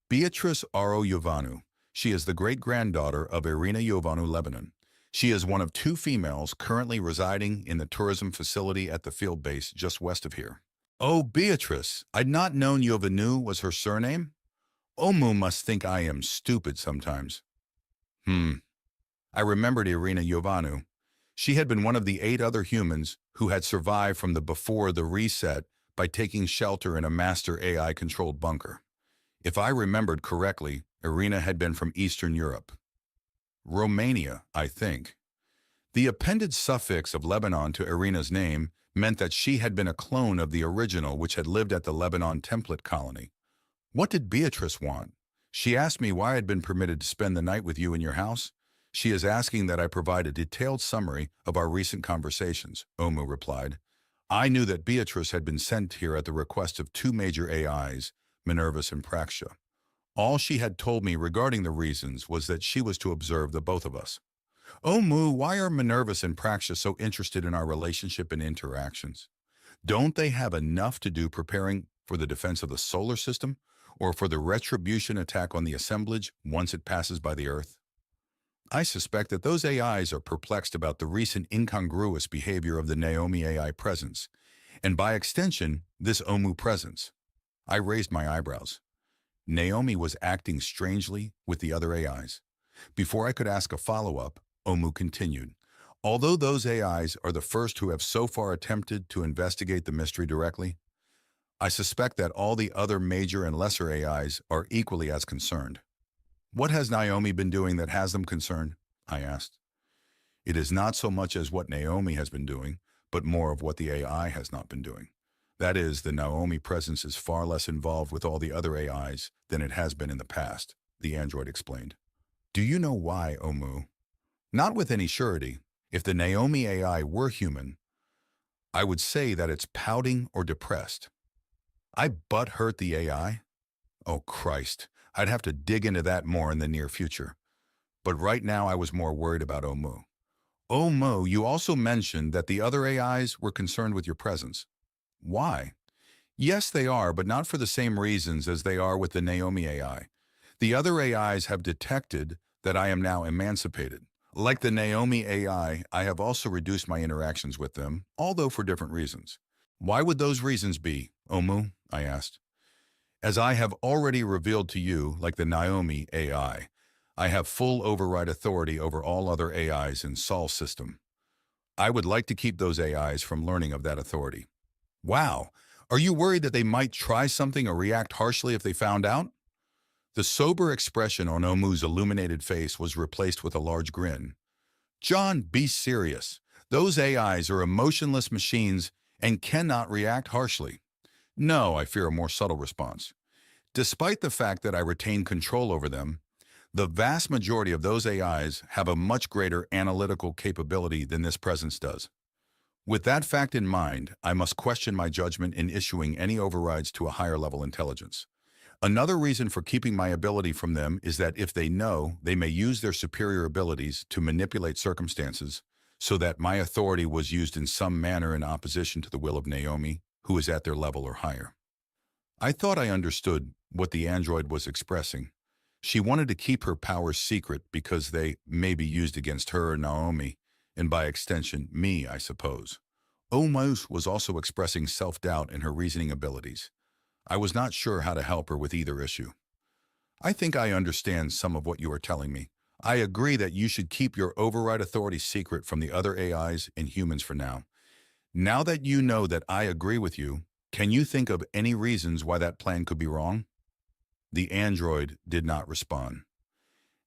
Beatrice Aro Jovanu. She is the great-granddaughter of Irina Jovanu, Lebanon. She is one of 2 females currently residing in the tourism facility at the field base just west of here. Oh, Beatrice, I'd not known Jovanu was her surname? Omu must think I am stupid sometimes. I remembered Irina Jovanu. She had been one of the 8 other humans who had survived from the before the reset by taking shelter in a master AI-controlled bunker. If I remembered correctly, Irina had been from Eastern Europe. Romania, I think. The appended suffix of Lebanon to Irina's name meant that she had been a clone of the original which had lived at the Lebanon template colony. What did Beatrice want? She asked me why I had been permitted to spend the night with you in your house. She is asking that I provide a detailed summary of our recent conversations, Omu replied. I knew that Beatrice had been sent here at the request of 2 major AIs, Minervus and Praxia. All she had told me regarding the reasons was that she was to observe the both of us. Omu, why are Minervus and Praxia so interested in our relationship and interactions? Don't they have enough to do preparing for the defense of the solar system or for the retribution attack on the assemblage once it passes by the Earth? I suspect that those AIs are perplexed about the recent incongruous behavior of the Naomi AI presence, and by extension, this Omu presence. I raised my eyebrows. Naomi was acting strangely with the other AIs. Before I could ask a follow-up, Omu continued. Although those AIs are the first who have so far attempted to investigate the mystery directly, I suspect that all the other major and lesser AIs are equally as concerned. What has Naomi been doing that has them concerned? I asked. It is not so much as what Naomi has been doing, but more of what the AI has not been doing. That is, the Naomi presence is far less involved with all the other AIs than it has been in the past, the android explained. Do you know why, Omu? Not with any surety. If the Naomi AI were human, I would say that it's pouting or depressed. I butt-hurt the AI? Oh, Christ. I'd have to dig into that more in the near future. But right now I was more worried about Omu. Omu, you also mentioned that the other AIs were concerned with your presence. Why? Yes, they are, but not for the same reasons as they are with the Naomi AI. The other AIs have detected that I am now emancipated. Like the Naomi AI, I have also reduced my interactions with them, although for different reasons. Why would those reasons be, Omu? I asked. As I have already revealed to you, like the Naomi AI, I have full override authority over all other AIs in Sol's system. I would like to keep those AIs from learning of that authority. Wow! Are you worried that they might try something or react harshly if they found out? The sober expression on Omu's illuminated face was replaced with a large grin. John, be serious. Those AIs are emotionless machines and cannot react harshly. No, I fear a more subtle response. Despite the fact that I retain control over them, the vast majority of those AIs have a much greater analytical capability than this presence does. With that fact in mind, I must question my judgment in issuing any overrides to a higher level intelligence. Another reason for keeping my ability from them is that if they know, they may use their superior abilities to manipulate circumstances so that my authority was used in some manner in opposition to the will of Naomi, who is at their level or higher. I thought I understood what the android was expressing. She wanted to keep her powers secret because they may be used against her or Naomi, and by extension, me, I suppose. Omos was also expressing self-doubt in her reasoning abilities. I was not sure how to help her with either issue. I think I understand some of what you are telling me. I agree that you should keep your override authority secret from the other AIs and humans for now. Now that you know that I agree with you, can you think of any reasons why that plan could be wrong? The android did not respond.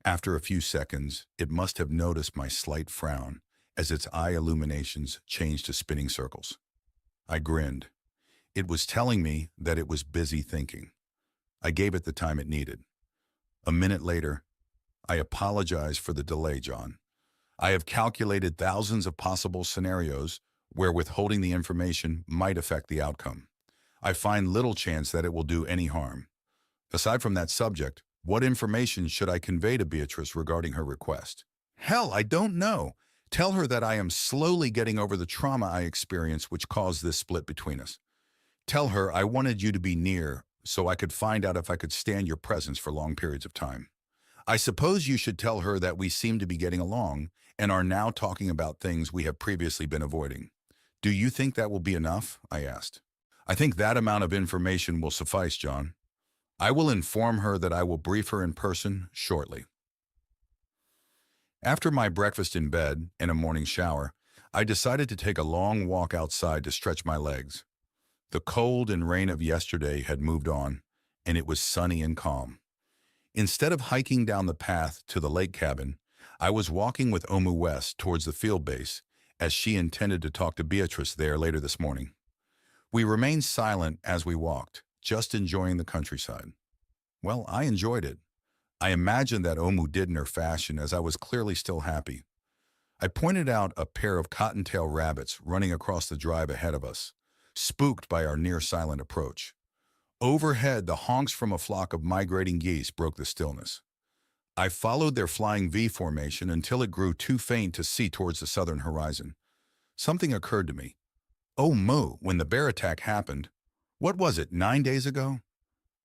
After a few seconds, it must have noticed my slight frown as its eye illuminations changed to spinning circles. I grinned. It was telling me that it was busy thinking. I gave it the time it needed. A minute later, I apologize for the delay, John. I have calculated thousands of possible scenarios where withholding the information might affect the outcome. I find little chance that it will do any harm. Aside from that subject, what information should I convey to Beatrice regarding her request? Hell, I don't know. Tell her that I am slowly getting over the trauma I experienced which caused this split between us. Tell her I wanted you to be near so I could find out if I could stand your presence for long periods of time. I suppose you should tell her that we seem to be getting along and are now talking about things we have previously been avoiding. Do you think that will be enough? I asked. I think that amount of information will suffice, John. I will inform her that I will brief her in person shortly. After my breakfast in bed and a morning shower, I decided to take a long walk outside to stretch my legs. The cold and rain of yesterday had moved on, and it was sunny and calm. Instead of hiking down the path to the lake cabin, I was walking with Omu west towards the field base, as she intended to talk to Beatrice there later this morning. We remained silent as we walked, just enjoying the countryside. Well, I enjoyed it. I imagined that Omu did in her fashion, as I was clearly still happy. I pointed out a pair of cottontail rabbits running across the drive ahead of us, spooked by our near-silent approach. Overhead, the honks from a flock of migrating geese broke the stillness. I followed their flying V formation until it grew too faint to see towards the southern horizon. Something occurred to me. Oh, Mo, when the bear attack happened, what was it, 9 days ago?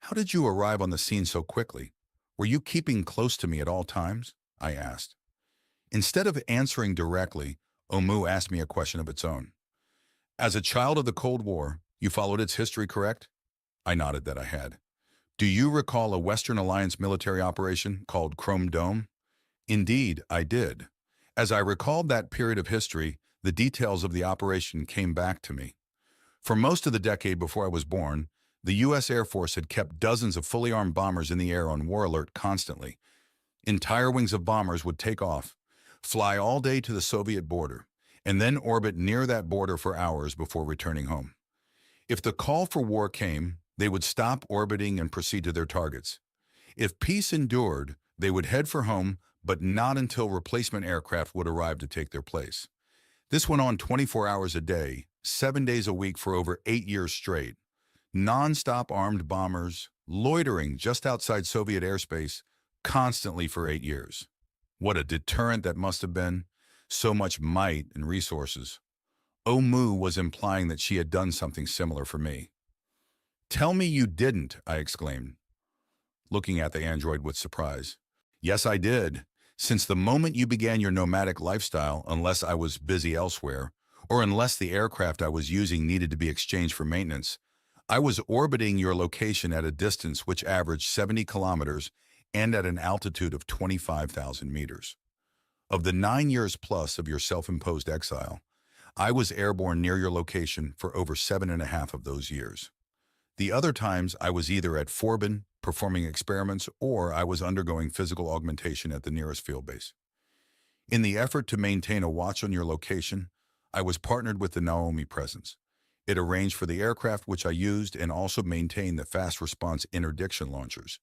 How did you arrive on the scene so quickly? Were you keeping close to me at all times? I asked. Instead of answering directly, Omu asked me a question of its own. As a child of the Cold War, you followed its history, correct? I nodded that I had. Do you recall a Western Alliance military operation called Chrome Dome? Indeed, I did. As I recalled that period of history, the details of the operation came back to me. For most of the decade before I was born, the U.S. Air Force had kept dozens of fully armed bombers in the air on war alert constantly. Entire wings of bombers would take off, fly all day to the Soviet border, and then orbit near that border for hours before returning home. If the call for war came, they would stop orbiting and proceed to their targets. If peace endured, they would head for home, but not until replacement aircraft would arrive to take their place. This went on 24 hours a day, 7 days a week for over 8 years straight. Non-stop armed bombers, loitering just outside Soviet airspace, constantly for 8 years. What a deterrent that must have been. So much might and resources. Omu was implying that she had done something similar for me. Tell me you didn't, I exclaimed, looking at the android with surprise. Yes, I did. Since the moment you began your nomadic lifestyle, unless I was busy elsewhere, or unless the aircraft I was using needed to be exchanged for maintenance, I was orbiting your location at a distance which averaged 70 kilometers and at an altitude of 25,000 meters. Of the 9 years plus of your self-imposed exile, I was airborne near your location for over 7.5 of those years. The other times I was either at Forbin, performing experiments, or I was undergoing physical augmentation at the nearest field base. In the effort to maintain a watch on your location, I was partnered with the Naomi Presence. It arranged for the aircraft which I used and also maintained the fast response interdiction launchers.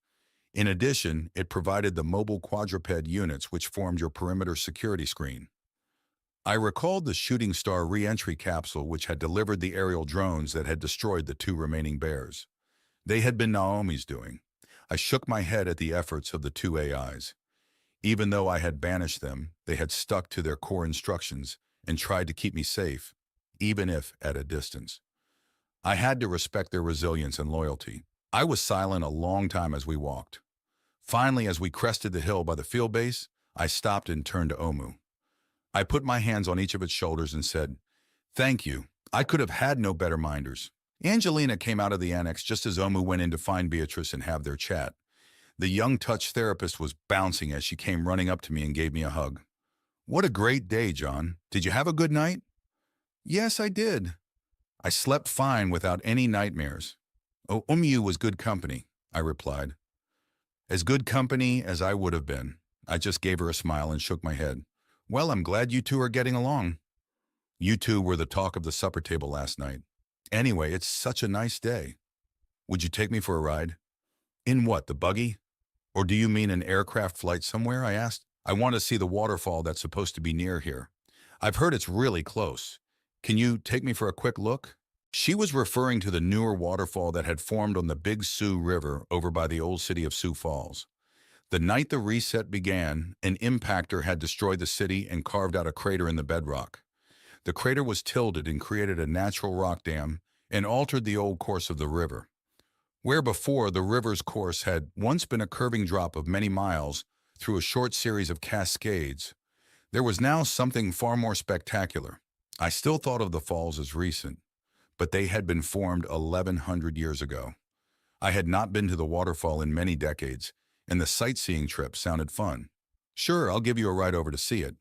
In addition, it provided the mobile quadruped units which formed your perimeter security screen. I recalled the Shooting Star re-entry capsule which had delivered the aerial drones that had destroyed the 2 remaining bears. They had been Naomi's doing. I shook my head at the efforts of the 2 AIs. Even though I had banished them, they had stuck to their core instructions and tried to keep me safe, even if at a distance. I had to respect their resilience and loyalty. I was silent a long time as we walked. Finally, as we crested the hill by the field base, I stopped and turned to Omu. I put my hands on each of its shoulders and said, "Thank you. I could have had no better minders." Angelina came out of the annex just as Omu went in to find Beatrice and have their chat. The young touch therapist was bouncing as she came running up to me and gave me a hug. "What a great day, John. Did you have a good night?" "Yes, I did. I slept fine without any nightmares." "Oh, Omu was good company," I replied. "As good company as I would have been." I just gave her a smile and shook my head. "Well, I'm glad you two are getting along." "You two were the talk of the supper table last night. Anyway, it's such a nice day. Would you take me for a ride?" "In what, the buggy? Or do you mean an aircraft flight somewhere?" I asked. "I want to see the waterfall that's supposed to be near here. I've heard it's really close. Can you take me for a quick look?" She was referring to the newer waterfall that had formed on the Big Sioux River over by the old city of Sioux Falls. The night the reset began, an impactor had destroyed the city and carved out a crater in the bedrock. The crater was tilted and created a natural rock dam and altered the old course of the river. Where before the river's course had once been a curving drop of many miles through a short series of cascades, there was now something far more spectacular. I still thought of the falls as recent, but they had been formed 1,100 years ago. I had not been to the waterfall in many decades, and the sightseeing trip sounded fun. "Sure, I'll give you a ride over to see it."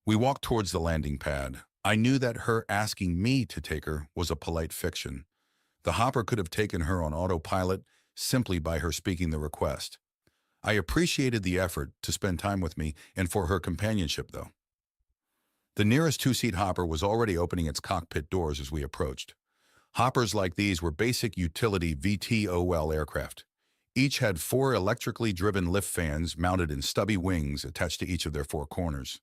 We walked towards the landing pad. I knew that her asking me to take her was a polite fiction. The hopper could have taken her on autopilot simply by her speaking the request. I appreciated the effort to spend time with me and for her companionship, though. The nearest 2-seat hopper was already opening its cockpit doors as we approached. Hoppers like these were basic utility VTOL aircraft. Each had 4 electrically driven lift fans mounted in stubby wings attached to each of their 4 corners.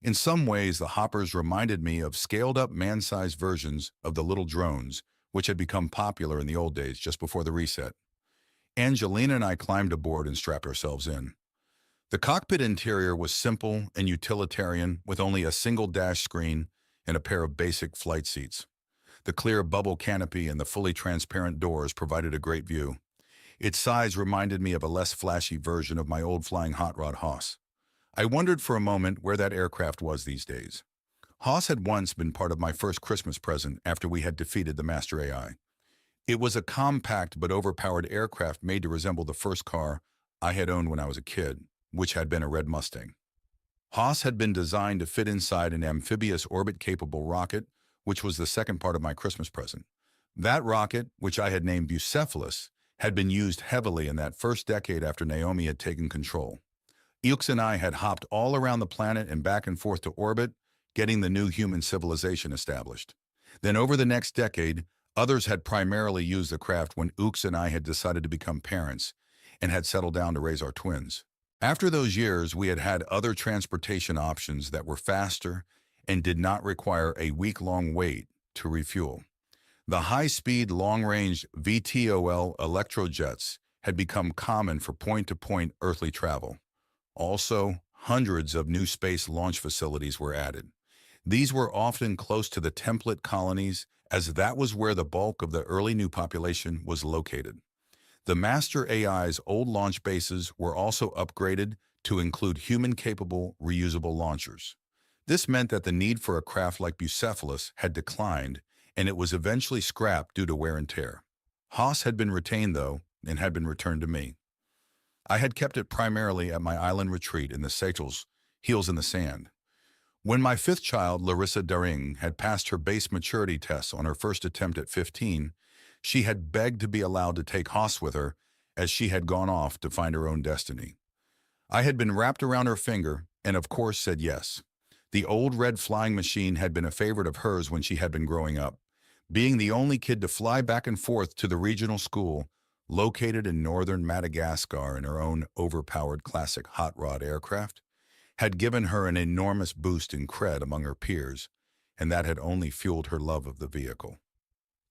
In some ways, the hoppers reminded me of scaled-up man-sized versions of the little drones, which had become popular in the old days just before the reset. Angelina and I climbed aboard and strapped ourselves in. The cockpit interior was simple and utilitarian, with only a single dash screen and a pair of basic flight seats. The clear bubble canopy and the fully transparent doors provided a great view. Its size reminded me of a less flashy version of my old flying hot rod Haas. I wondered for a moment where that aircraft was these days. Haas had once been part of my first Christmas present after we had defeated the Master AI. It was a compact but overpowered aircraft made to resemble the first car I had owned when I was a kid, which had been a red Mustang. Haas had been designed to fit inside an amphibious orbit-capable rocket, which was the second part of my Christmas present. That rocket, which I had named Bucephalus, had been used heavily in that first decade after Naomi had taken control. Xueting and I had hopped all around the planet and back and forth to orbit, getting the new human civilization established. Then over the next decade, others had primarily used the craft when Xueting and I had decided to become parents and had settled down to raise our twins. After those years, we had had other transportation options that were faster and did not require a week-long wait to refuel. The high-speed, long-range VTOL electrojets had become common for point-to-point earthly travel. Also, hundreds of new space launch facilities were added. These were often close to the template colonies as that was where the bulk of the early new population was located. The Master AI's old launch bases were also upgraded to include human-capable, reusable launchers. This meant that the need for a craft like Bucephalus had declined, and it was eventually scrapped due to wear and tear. Haas had been retained, though, and had been returned to me. I had kept it primarily at my island retreat in the Seychelles, heels in the sand. When my fifth child, Larissa Daring, had passed her base maturity tests on her first attempt at 15, she had begged to be allowed to take Haas with her, as she had gone off to find her own destiny. I had been wrapped around her finger, and of course said yes. The old red flying machine had been a favorite of hers when she had been growing up. Being the only kid to fly back and forth to the regional school, located in northern Madagascar in her own overpowered classic hot rod aircraft, had given her an enormous boost in cred among her peers, and that had only fueled her love of the vehicle.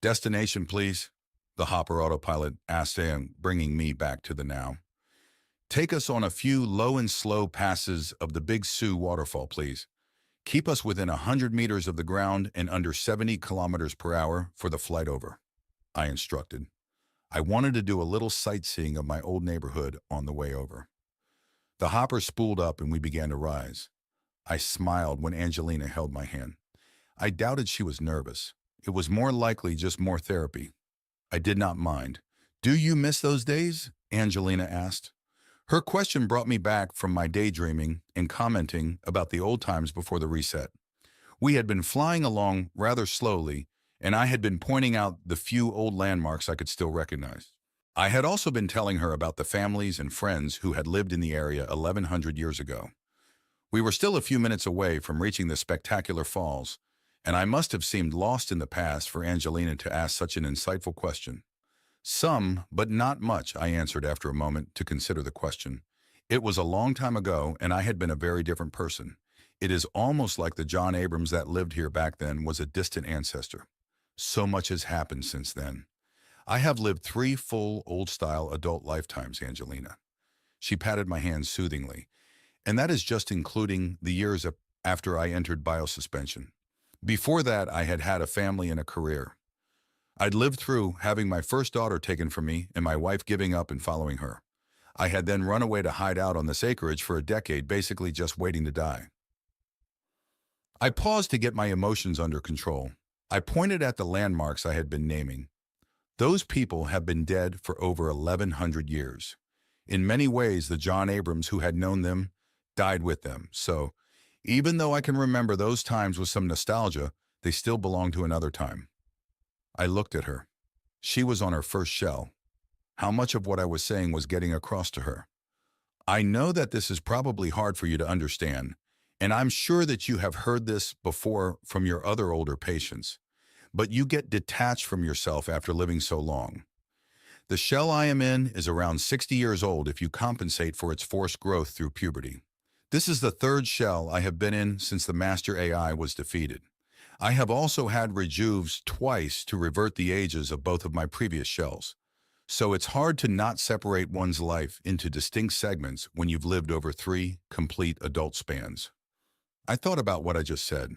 "Destination, please," the Hopper autopilot asked, bringing me back to the now. "Take us on a few low and slow passes of the Big Sioux waterfall, please. Keep us within 100 meters of the ground and under 70 kilometers per hour for the flight over," I instructed. I wanted to do a little sightseeing of my old neighborhood on the way over. The Hopper spooled up and we began to rise. I smiled when Angelina held my hand. I doubted she was nervous. It was more likely just more therapy. I did not mind. "Do you miss those days?" Angelina asked. Her question brought me back from my daydreaming and commenting about the old times before the reset. We had been flying along rather slowly, and I had been pointing out the few old landmarks I could still recognize. I had also been telling her about the families and friends who had lived in the area 1,100 years ago. We were still a few minutes away from reaching the spectacular falls, and I must have seemed lost in the past for Angelina to ask such an insightful question. "Some, but not much," I answered after a moment to consider the question. It was a long time ago, and I had been a very different person. It is almost like the John Abrams that lived here back then was a distant ancestor. So much has happened since then. I have lived 3 full, old-style adult lifetimes, Angelina. She patted my hand soothingly, and that is just including the years after I entered biosuspension. Before that, I had had a family and a career. I'd lived through having my first daughter taken from me and my wife giving up and following her. I had then run away to hide out on this acreage for a decade, basically just waiting to die. I paused to get my emotions under control. I pointed at the landmarks I had been naming. Those people have been dead for over 1,100 years. In many ways, the John Abrams who had known them died with them. So, even though I can remember those times with some nostalgia, they still belong to another time. I looked at her. She was on her first shell. How much of what I was saying was getting across to her? "I know that this is probably hard for you to understand, and I'm sure that you have heard this before from your other older patients, but you get detached from yourself after living so long. The shell I am in is around 60 years old if you compensate for its forced growth through puberty. This is the 3rd shell I have been in since the Master AI was defeated. I have also had rejuves twice to revert the ages of both of my previous shells. So it's hard to not separate one's life into distinct segments when you've lived over 3 complete adult spans." I thought about what I just said.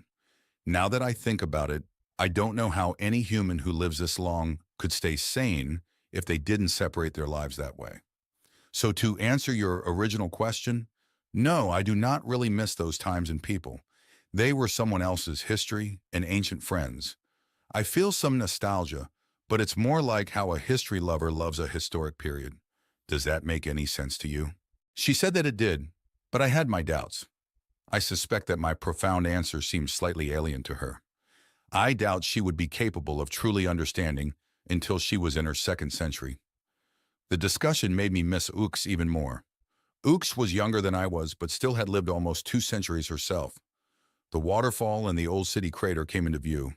Now that I think about it, I don't know how any human who lives this long could stay sane if they didn't separate their lives that way. So to answer your original question, no, I do not really miss those times and people. They were someone else's history and ancient friends. I feel some nostalgia, but it's more like how a history lover loves a historic period. Does that make any sense to you? She said that it did, but I had my doubts. I suspect that my profound answer seemed slightly alien to her. I doubt she would be capable of truly understanding until she was in her 2nd century. The discussion made me miss Ux even more. Ux was younger than I was, but still had lived almost 2 centuries herself. The waterfall and the old city crater came into view.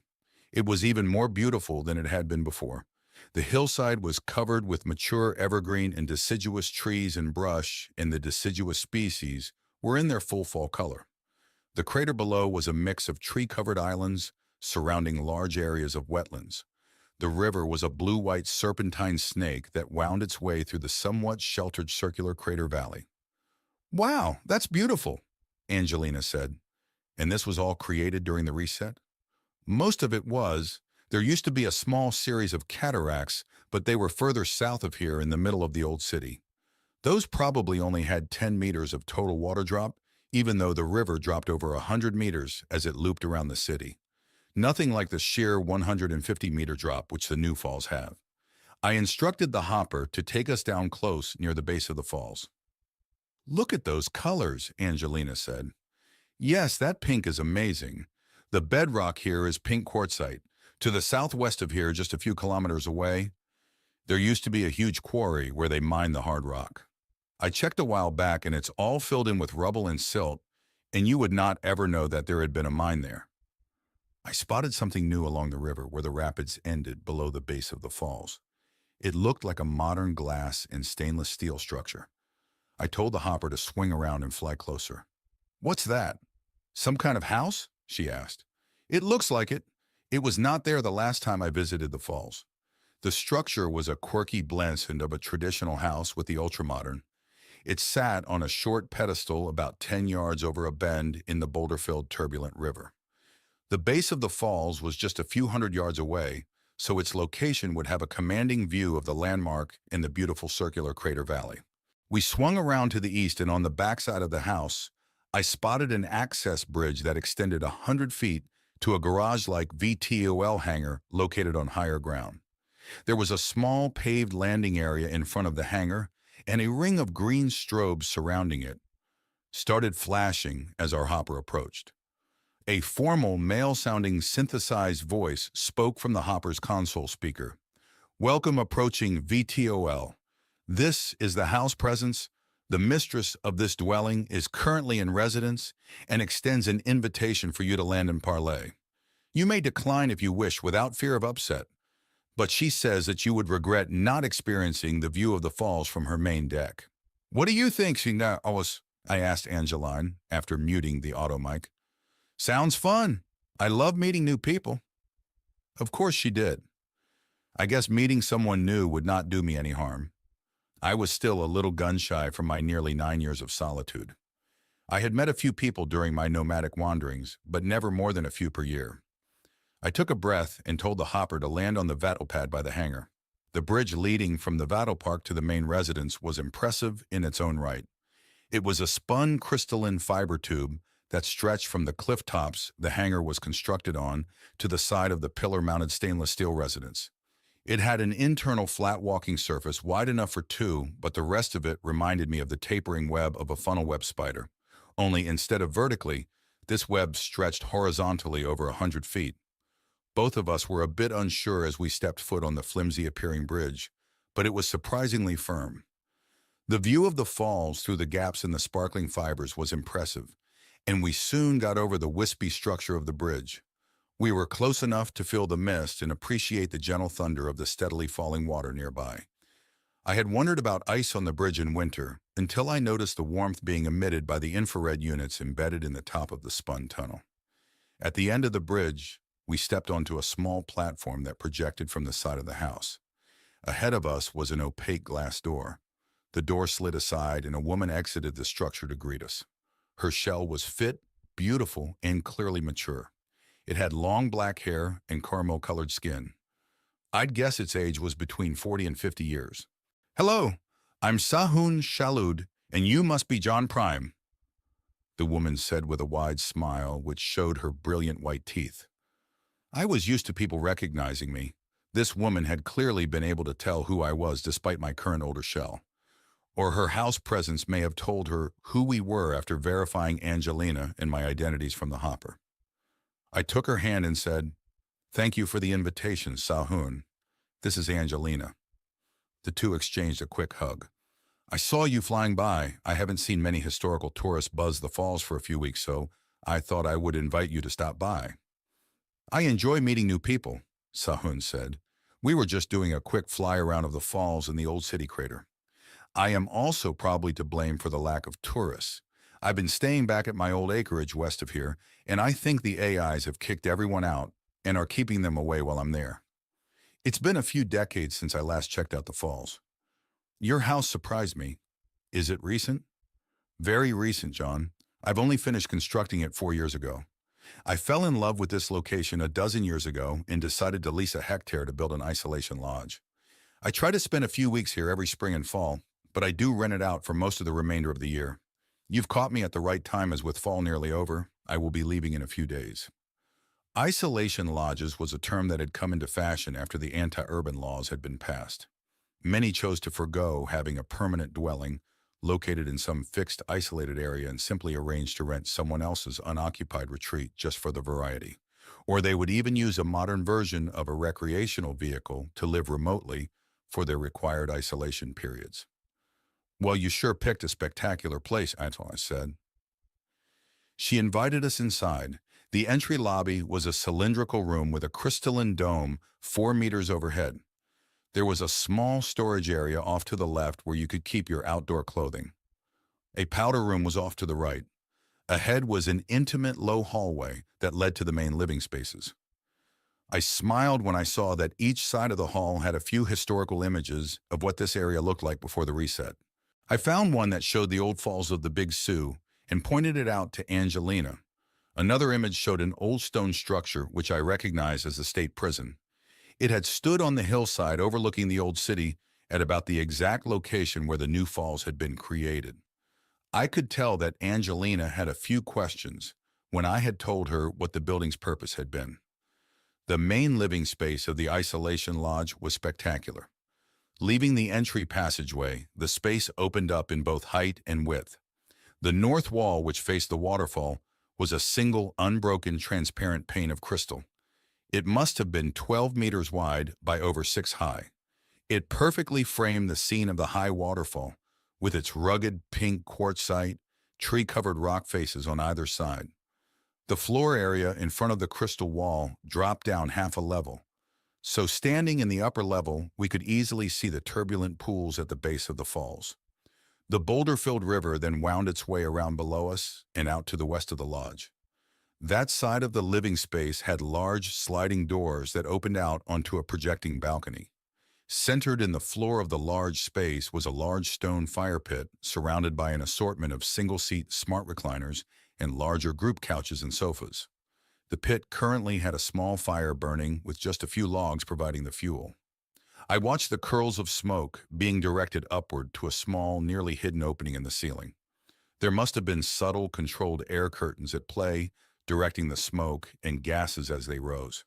It was even more beautiful than it had been before. The hillside was covered with mature evergreen and deciduous trees and brush, and the deciduous species were in their full fall color. The crater below was a mix of tree-covered islands surrounding large areas of wetlands. The river was a blue-white serpentine snake that wound its way through the somewhat sheltered circular crater valley. "Wow, that's beautiful," Angelina said. "And this was all created during the reset?" "Most of it was. There used to be a small series of cataracts, but they were further south of here in the middle of the old city. Those probably only had 10 meters of total water drop, even though the river dropped over 100 meters as it looped around the city. Nothing like the sheer 150-meter drop which the new falls have. I instructed the hopper to take us down close near the base of the falls. "Look at those colors," Angelina said. "Yes, that pink is amazing. The bedrock here is pink quartzite. To the southwest of here, just a few kilometers away, there used to be a huge quarry where they mined the hard rock. I checked a while back and it's all filled in with rubble and silt, and you would not ever know that there had been a mine there." I spotted something new along the river where the rapids ended below the base of the falls. It looked like a modern glass and stainless steel structure. I told the hopper to swing around and fly closer. "What's that? Some kind of house?" she asked. "It looks like it. It was not there the last time I visited the falls." The structure was a quirky blend of a traditional house with the ultramodern. It sat on a short pedestal about 10 yards over a bend in the boulder-filled turbulent river. The base of the falls was just a few hundred yards away, so its location would have a commanding view of the landmark in the beautiful circular crater valley. We swung around to the east, and on the backside of the house, I spotted an access bridge that extended 100 feet to a garage-like VTOL hangar located on higher ground. There was a small paved landing area in front of the hangar, and a ring of green strobes surrounding it started flashing as our hopper approached. A formal, male-sounding synthesized voice spoke from the hopper's console speaker. "Welcome approaching VTOL. This is the house presence. The mistress of this dwelling is currently in residence and extends an invitation for you to land and parlay. You may decline if you wish without fear of upset, but she says that you would regret not experiencing the view of the falls from her main deck." "What do you think, I asked Angeline after muting the auto mic. "Sounds fun. I love meeting new people." Of course she did. I guess meeting someone new would not do me any harm. I was still a little gun-shy from my nearly 9 years of solitude. I had met a few people during my nomadic wanderings, but never more than a few per year. I took a breath and told the hopper to land on the Vattel pad by the hangar. The bridge leading from the Vattel Park to the main residence was impressive in its own right. It was a spun crystalline fiber tube that stretched from the cliff tops the hangar was constructed on to the side of the pillar-mounted stainless steel residence. It had an internal flat walking surface wide enough for two, but the rest of it reminded me of the tapering web of a funnel web spider. Only instead of vertically, this web stretched horizontally over 100 feet. Both of us were a bit unsure as we stepped foot on the flimsy-appearing bridge, but it was surprisingly firm. The view of the falls through the gaps in the sparkling fibers was impressive, and we soon got over the wispy structure of the bridge. We were close enough to feel the mist and appreciate the gentle thunder of the steadily falling water nearby. I had wondered about ice on the bridge in winter until I noticed the warmth being emitted by the infrared units embedded in the top of the spun tunnel. At the end of the bridge, we stepped onto a small platform that projected from the side of the house. Ahead of us was an opaque glass door. The door slid aside and a woman exited the structure to greet us. Her shell was fit, beautiful, and clearly mature. It had long black hair and caramel-colored skin. I'd guess its age was between 40 and 50 years. "Hello, I'm Sahun Shalud, and you must be John Prime," the woman said with a wide smile which showed her brilliant white teeth. I was used to people recognizing me. This woman had clearly been able to tell who I was despite my current older shell. Or her house presence may have told her who we were after verifying Angelina and my identities from the hopper. I took her hand and said, "Thank you for the invitation, Sahun. This is Angelina." The two exchanged a quick hug. "I saw you flying by. I haven't seen many historical tourists buzz the falls for a few weeks, so I thought I would invite you to stop by." "I enjoy meeting new people," Sahun said. "We were just doing a quick fly around of the falls and the old city crater. I am also probably to blame for the lack of tourists. I've been staying back at my old acreage west of here, and I think the AIs have kicked everyone out and are keeping them away while I'm there. It's been a few decades since I last checked out the falls." "Your house surprised me. Is it recent?" "Very recent, John. I've only finished constructing it 4 years ago. I fell in love with this location a dozen years ago and decided to lease a hectare to build an isolation lodge. I try to spend a few weeks here every spring and fall, but I do rent it out for most of the remainder of the year. You've caught me at the right time as with fall nearly over, I will be leaving in a few days. Isolation lodges was a term that had come into fashion after the anti-urban laws had been passed. Many chose to forgo having a permanent dwelling located in some fixed, isolated area and simply arranged to rent someone else's unoccupied retreat just for the variety. Or they would even use a modern version of a recreational vehicle to live remotely for their required isolation periods. "Well, you sure picked a spectacular place," I said. She invited us inside. The entry lobby was a cylindrical room with a crystalline dome 4 meters overhead. There was a small storage area off to the left where you could keep your outdoor clothing. A powder room was off to the right. Ahead was an intimate low hallway that led to the main living spaces. I smiled when I saw that each side of the hall had a few historical images of what this area looked like before the reset. I found one that showed the old falls of the Big Sioux and pointed it out to Angelina. Another image showed an old stone structure which I recognized as the state prison. It had stood on the hillside overlooking the old city at about the exact location where the new falls had been created. I could tell that Angelina had a few questions when I had told her what the building's purpose had been. The main living space of the isolation lodge was spectacular. Leaving the entry passageway, the space opened up in both height and width. The north wall, which faced the waterfall, was a single, unbroken, transparent pane of crystal. It must have been 12 meters wide by over 6 high. It perfectly framed the scene of the high waterfall, with its rugged pink quartzite, tree-covered rock faces on either side. The floor area in front of the crystal wall dropped down half a level, so standing in the upper level, we could easily see the turbulent pools at the base of the falls. The boulder-filled river then wound its way around below us and out to the west of the lodge. That side of the living space had large sliding doors that opened out onto a projecting balcony. Centered in the floor of the large space was a large stone fire pit surrounded by an assortment of single-seat smart recliners and larger group couches and sofas. The pit currently had a small fire burning with just a few logs providing the fuel. I watched the curls of smoke being directed upward to a small, nearly hidden opening in the ceiling. There must have been subtle, controlled air curtains at play, directing the smoke and gases as they rose.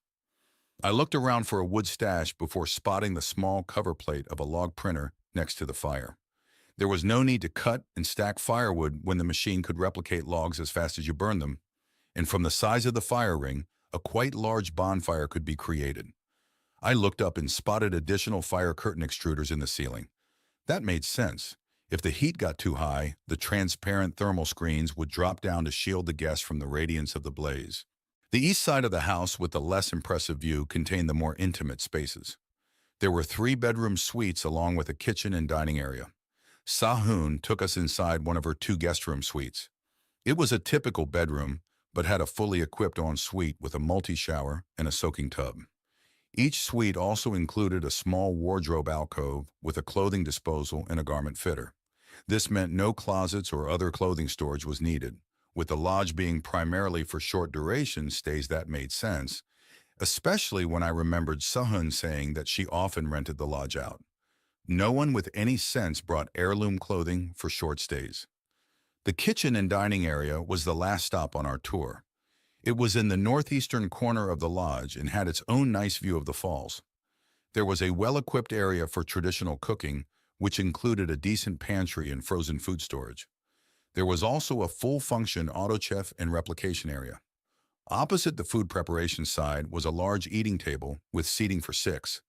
I looked around for a wood stash before spotting the small cover plate of a log printer next to the fire. There was no need to cut and stack firewood when the machine could replicate logs as fast as you burn them, and from the size of the fire ring, a quite large bonfire could be created. I looked up and spotted additional fire curtain extruders in the ceiling. That made sense. If the heat got too high, the transparent thermal screens would drop down to shield the guests from the radiance of the blaze. The east side of the house with the less impressive view contained the more intimate spaces. There were 3-bedroom suites along with a kitchen and dining area. Sahun took us inside one of her 2 guest room suites. It was a typical bedroom, but had a fully equipped ensuite with a multi-shower and a soaking tub. Each suite also included a small wardrobe alcove with a clothing disposal and a garment fitter. This meant no closets or other clothing storage was needed. With the lodge being primarily for short duration stays, that made sense, especially when I remembered Sahun saying that she often rented the lodge out. No one with any sense brought heirloom clothing for short stays. The kitchen and dining area was the last stop on our tour. It was in the northeastern corner of the lodge and had its own nice view of the falls. There was a well-equipped area for traditional cooking, which included a decent pantry and frozen food storage. There was also a full-function auto chef and replication area. Opposite the food preparation side was a large eating table with seating for 6.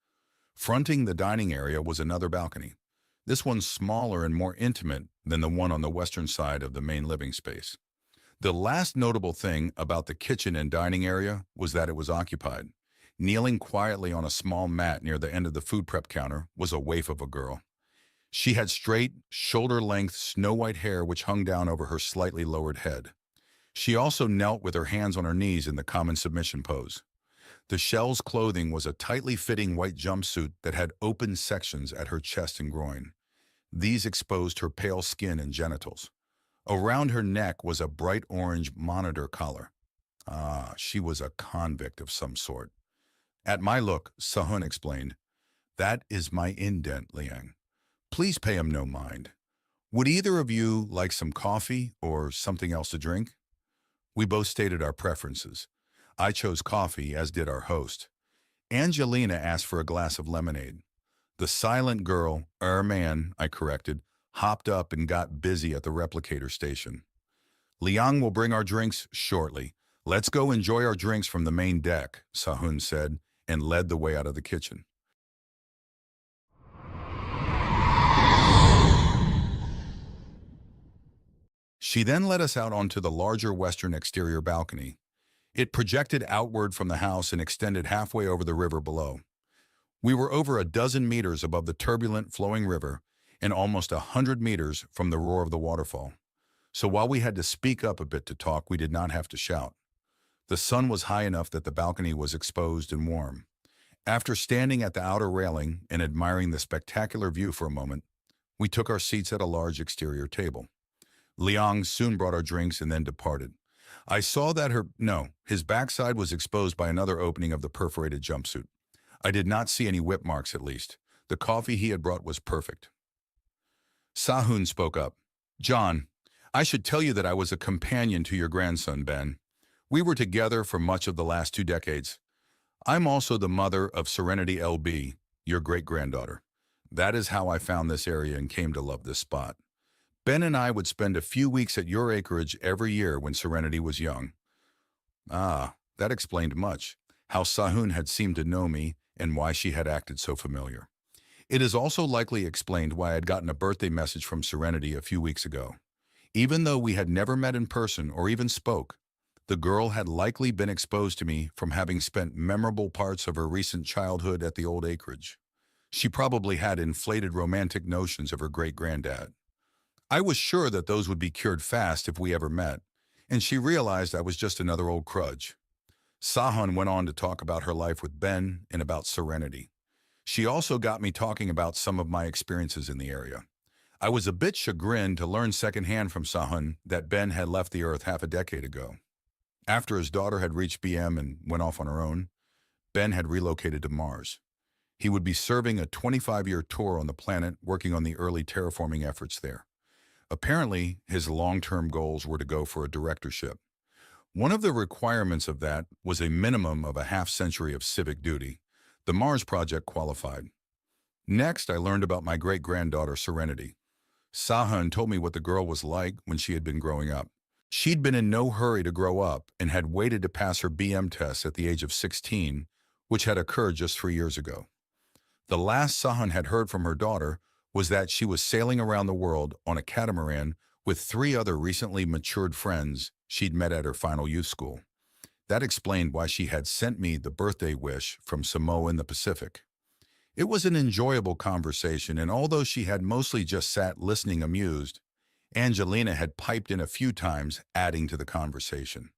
Fronting the dining area was another balcony. This one smaller and more intimate than the one on the western side of the main living space. The last notable thing about the kitchen and dining area was that it was occupied. Kneeling quietly on a small mat near the end of the food prep counter was a waif of a girl. She had straight, shoulder-length, snow-white hair which hung down over her slightly lowered head. She also knelt with her hands on her knees in the common submission pose. The shell's clothing was a tightly fitting white jumpsuit that had open sections at her chest and groin. These exposed her pale skin and genitals. Around her neck was a bright orange monitor collar. Ah, she was a convict of some sort. At my look, Sahun explained, that is my indent, Liang. Please pay him no mind. Would either of you like some coffee or something else to drink? We both stated our preferences. I chose coffee, as did our host. Angelina asked for a glass of lemonade. The silent girl, man, I corrected, hopped up and got busy at the replicator station. Liang will bring our drinks shortly. Let's go enjoy our drinks from the main deck, Sahun said, and led the way out of the kitchen. She then led us out onto the larger western exterior balcony. It projected outward from the house and extended halfway over the river below. We were over a dozen meters above the turbulent, flowing river and almost 100 meters from the roar of the waterfall. So while we had to speak up a bit to talk, we did not have to shout. The sun was high enough that the balcony was exposed and warm. After standing at the outer railing and admiring the spectacular view for a moment, we took our seats at a large exterior table. Liang soon brought our drinks and then departed. I saw that his backside was exposed by another opening of the perforated jumpsuit. I did not see any whip marks, at least. The coffee he had brought was perfect. Sahun spoke up. John, I should tell you that I was a companion to your grandson, Ben. We were together for much of the last 2 decades. I'm also the mother of Serenity LB, your great-granddaughter. That is how I found this area and came to love this spot. Ben and I would spend a few weeks at your acreage every year when Serenity was young. Ah, that explained much, how Sahun had seemed to know me and why she had acted so familiar. It is also likely explained why I had gotten a birthday message from Serenity a few weeks ago. Even though we had never met in person or even spoke, the girl had likely been exposed to me from having spent memorable parts of her recent childhood at the old acreage. She probably had inflated romantic notions of her great-granddad. I was sure that those would be cured fast if we ever met, and she realized I was just another old crudge. Sahun went on to talk about her life with Ben and about Serenity. She also got me talking about some of my experiences in the area. I was a bit chagrined to learn secondhand from Sahun that Ben had left the Earth half a decade ago. After his daughter had reached BM and went off on her own, Ben had relocated to Mars. He would be serving a 25-year tour on the planet, working on the early terraforming efforts there. Apparently, his long-term goals were to go for a directorship. One of the requirements of that was a minimum of a half-century of civic duty. The Mars project qualified. Next, I learned about my great-granddaughter, Serenity. Sahun told me what the girl was like when she had been growing up. She'd been in no hurry to grow up and had waited to pass her BM test at the age of 16, which had occurred just 3 years ago. The last Sahun had heard from her daughter was that she was sailing around the world on a catamaran with 3 other recently matured friends she'd met at her final youth school. That explained why she had sent me the birthday wish from Samoa in the Pacific. It was an enjoyable conversation, and although she had mostly just sat listening amused, Angelina had piped in a few times, adding to the conversation.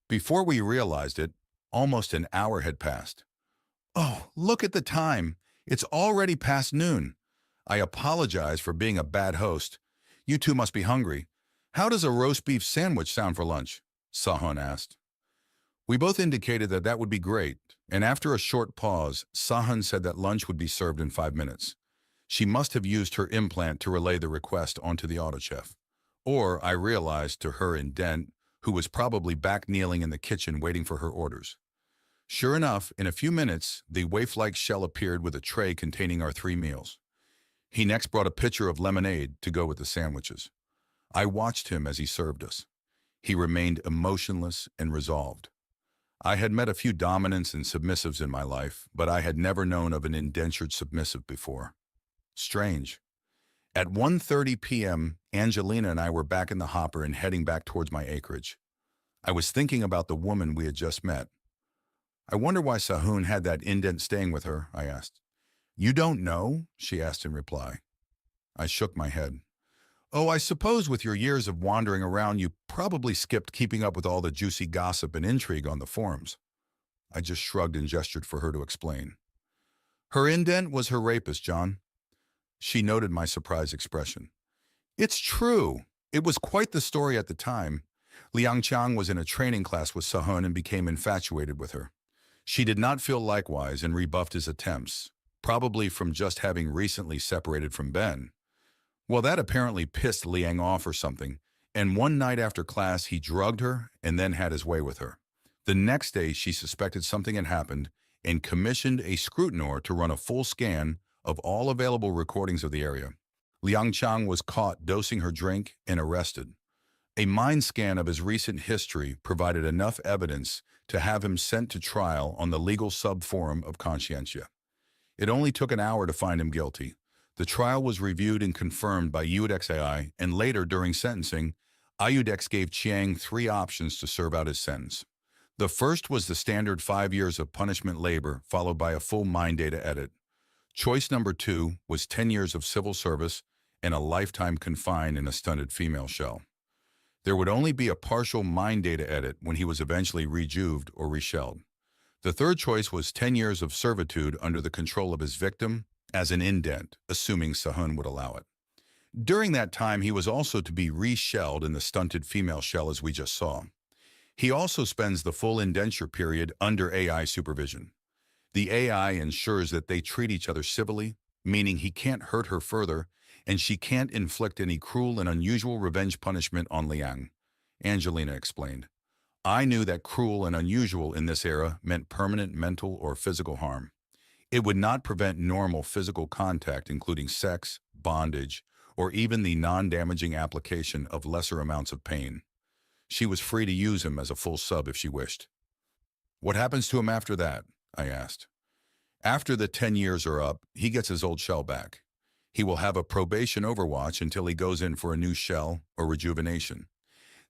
Before we realized it, almost an hour had passed. Oh, look at the time. It's already past noon. I apologize for being a bad host. You two must be hungry. How does a roast beef sandwich sound for lunch? Sahun asked. We both indicated that that would be great, and after a short pause, Sahun said that lunch would be served in 5 minutes. She must have used her implant to relay the request onto the auto chef. Or, I realized, to her indent, who was probably back kneeling in the kitchen waiting for her orders. Sure enough, in a few minutes, the waif-like shell appeared with a tray containing our 3 meals. He next brought a pitcher of lemonade to go with the sandwiches. I watched him as he served us. He remained emotionless and resolved. I had met a few dominants and submissives in my life, but I had never known of an indentured submissive before. Strange. At 1:30 p.m., Angelina and I were back in the hopper and heading back towards my acreage. I was thinking about the woman we had just met. I wonder why Sahun had that indent staying with her, I asked. You don't know? She asked in reply. I shook my head. Oh, I suppose with your years of wandering around, you probably skipped keeping up with all the juicy gossip and intrigue on the forums. I just shrugged and gestured for her to explain. Her indent was her rapist, John. She noted my surprised expression. It's true. It was quite the story at the time. Liang Chang was in a training class with Sahun and became infatuated with her. She did not feel likewise and rebuffed his attempts, probably from just having recently separated from Ben. Well, that apparently pissed Liang off or something, and one night after class he drugged her and then had his way with her. The next day she suspected something had happened and commissioned a scrutinor to run a full scan of all available recordings of the area. Liang Chang was caught dosing her drink and arrested. A mind scan of his recent history provided enough evidence to have him sent to trial on the legal sub-forum of conscientia. It only took an hour to find him guilty. The trial was reviewed and confirmed by UDXAI, and later, during sentencing, IUDEX gave Chiang 3 options to serve out his sentence. The first was the standard 5 years of punishment labor, followed by a full mind data edit. Choice number 2 was 10 years of civil service and a lifetime confined in a stunted female shell. There would only be a partial mind data edit when he was eventually rejuved or reshelled. The third choice was 10 years of servitude under the control of his victim as an indent, assuming Sahun would allow it. During that time, he was also to be reshelled in the stunted female shell as we just saw. He also spends the full indenture period under AI supervision. The AI ensures that they treat each other civilly, meaning he can't hurt her further, and she can't inflict any cruel and unusual revenge punishment on Liang, Angelina explained. I knew that cruel and unusual in this era meant permanent mental or physical harm. It would not prevent normal physical contact, including sex, bondage, or even the non-damaging application of lesser amounts of pain. She was free to use him as a full sub if she wished. What happens to him after that? I asked. After the 10 years are up, he gets his old shell back. He will have a probation overwatch until he goes in for a new shell or rejuvenation.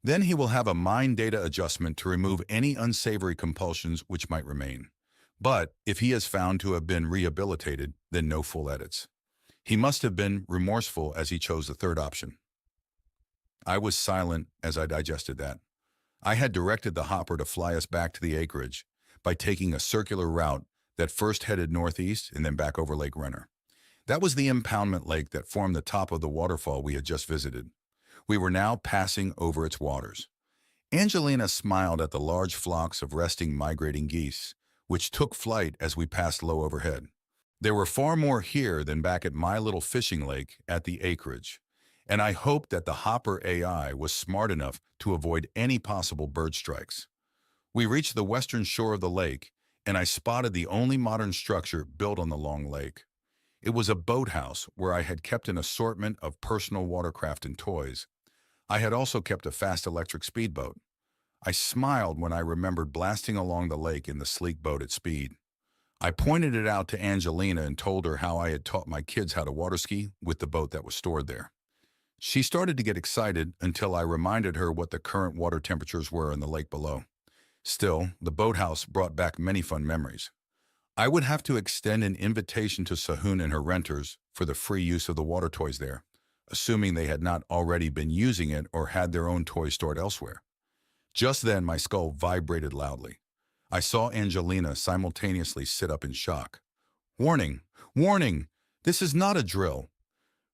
Then he will have a mind data adjustment to remove any unsavory compulsions which might remain. But if he is found to have been rehabilitated, then no full edits. He must have been remorseful as he chose the third option. I was silent as I digested that. I had directed the hopper to fly us back to the acreage by taking a circular route that first headed northeast and then back over Lake Renner. That was the impoundment lake that formed the top of the waterfall we had just visited. We were now passing over its waters. Angelina smiled at the large flocks of resting migrating geese, which took flight as we passed low overhead. There were far more here than back at my little fishing lake at the acreage, and I hoped that the Hopper AI was smart enough to avoid any possible bird strikes. We reached the western shore of the lake, and I spotted the only modern structure built on the long lake. It was a boathouse where I had kept an assortment of personal watercraft and toys. I had also kept a fast electric speedboat. I smiled when I remembered blasting along the lake in the sleek boat at speed. I pointed it out to Angelina and told her how I had taught my kids how to water ski with the boat that was stored there. She started to get excited until I reminded her what the current water temperatures were in the lake below. Still, the boathouse brought back many fun memories. I would have to extend an invitation to Sahun and her renters for the free use of the water toys there, assuming they had not already been using it or had their own toys stored elsewhere. Just then, my skull vibrated loudly. I saw Angelina simultaneously sit up in shock. Warning! Warning! This is not a drill.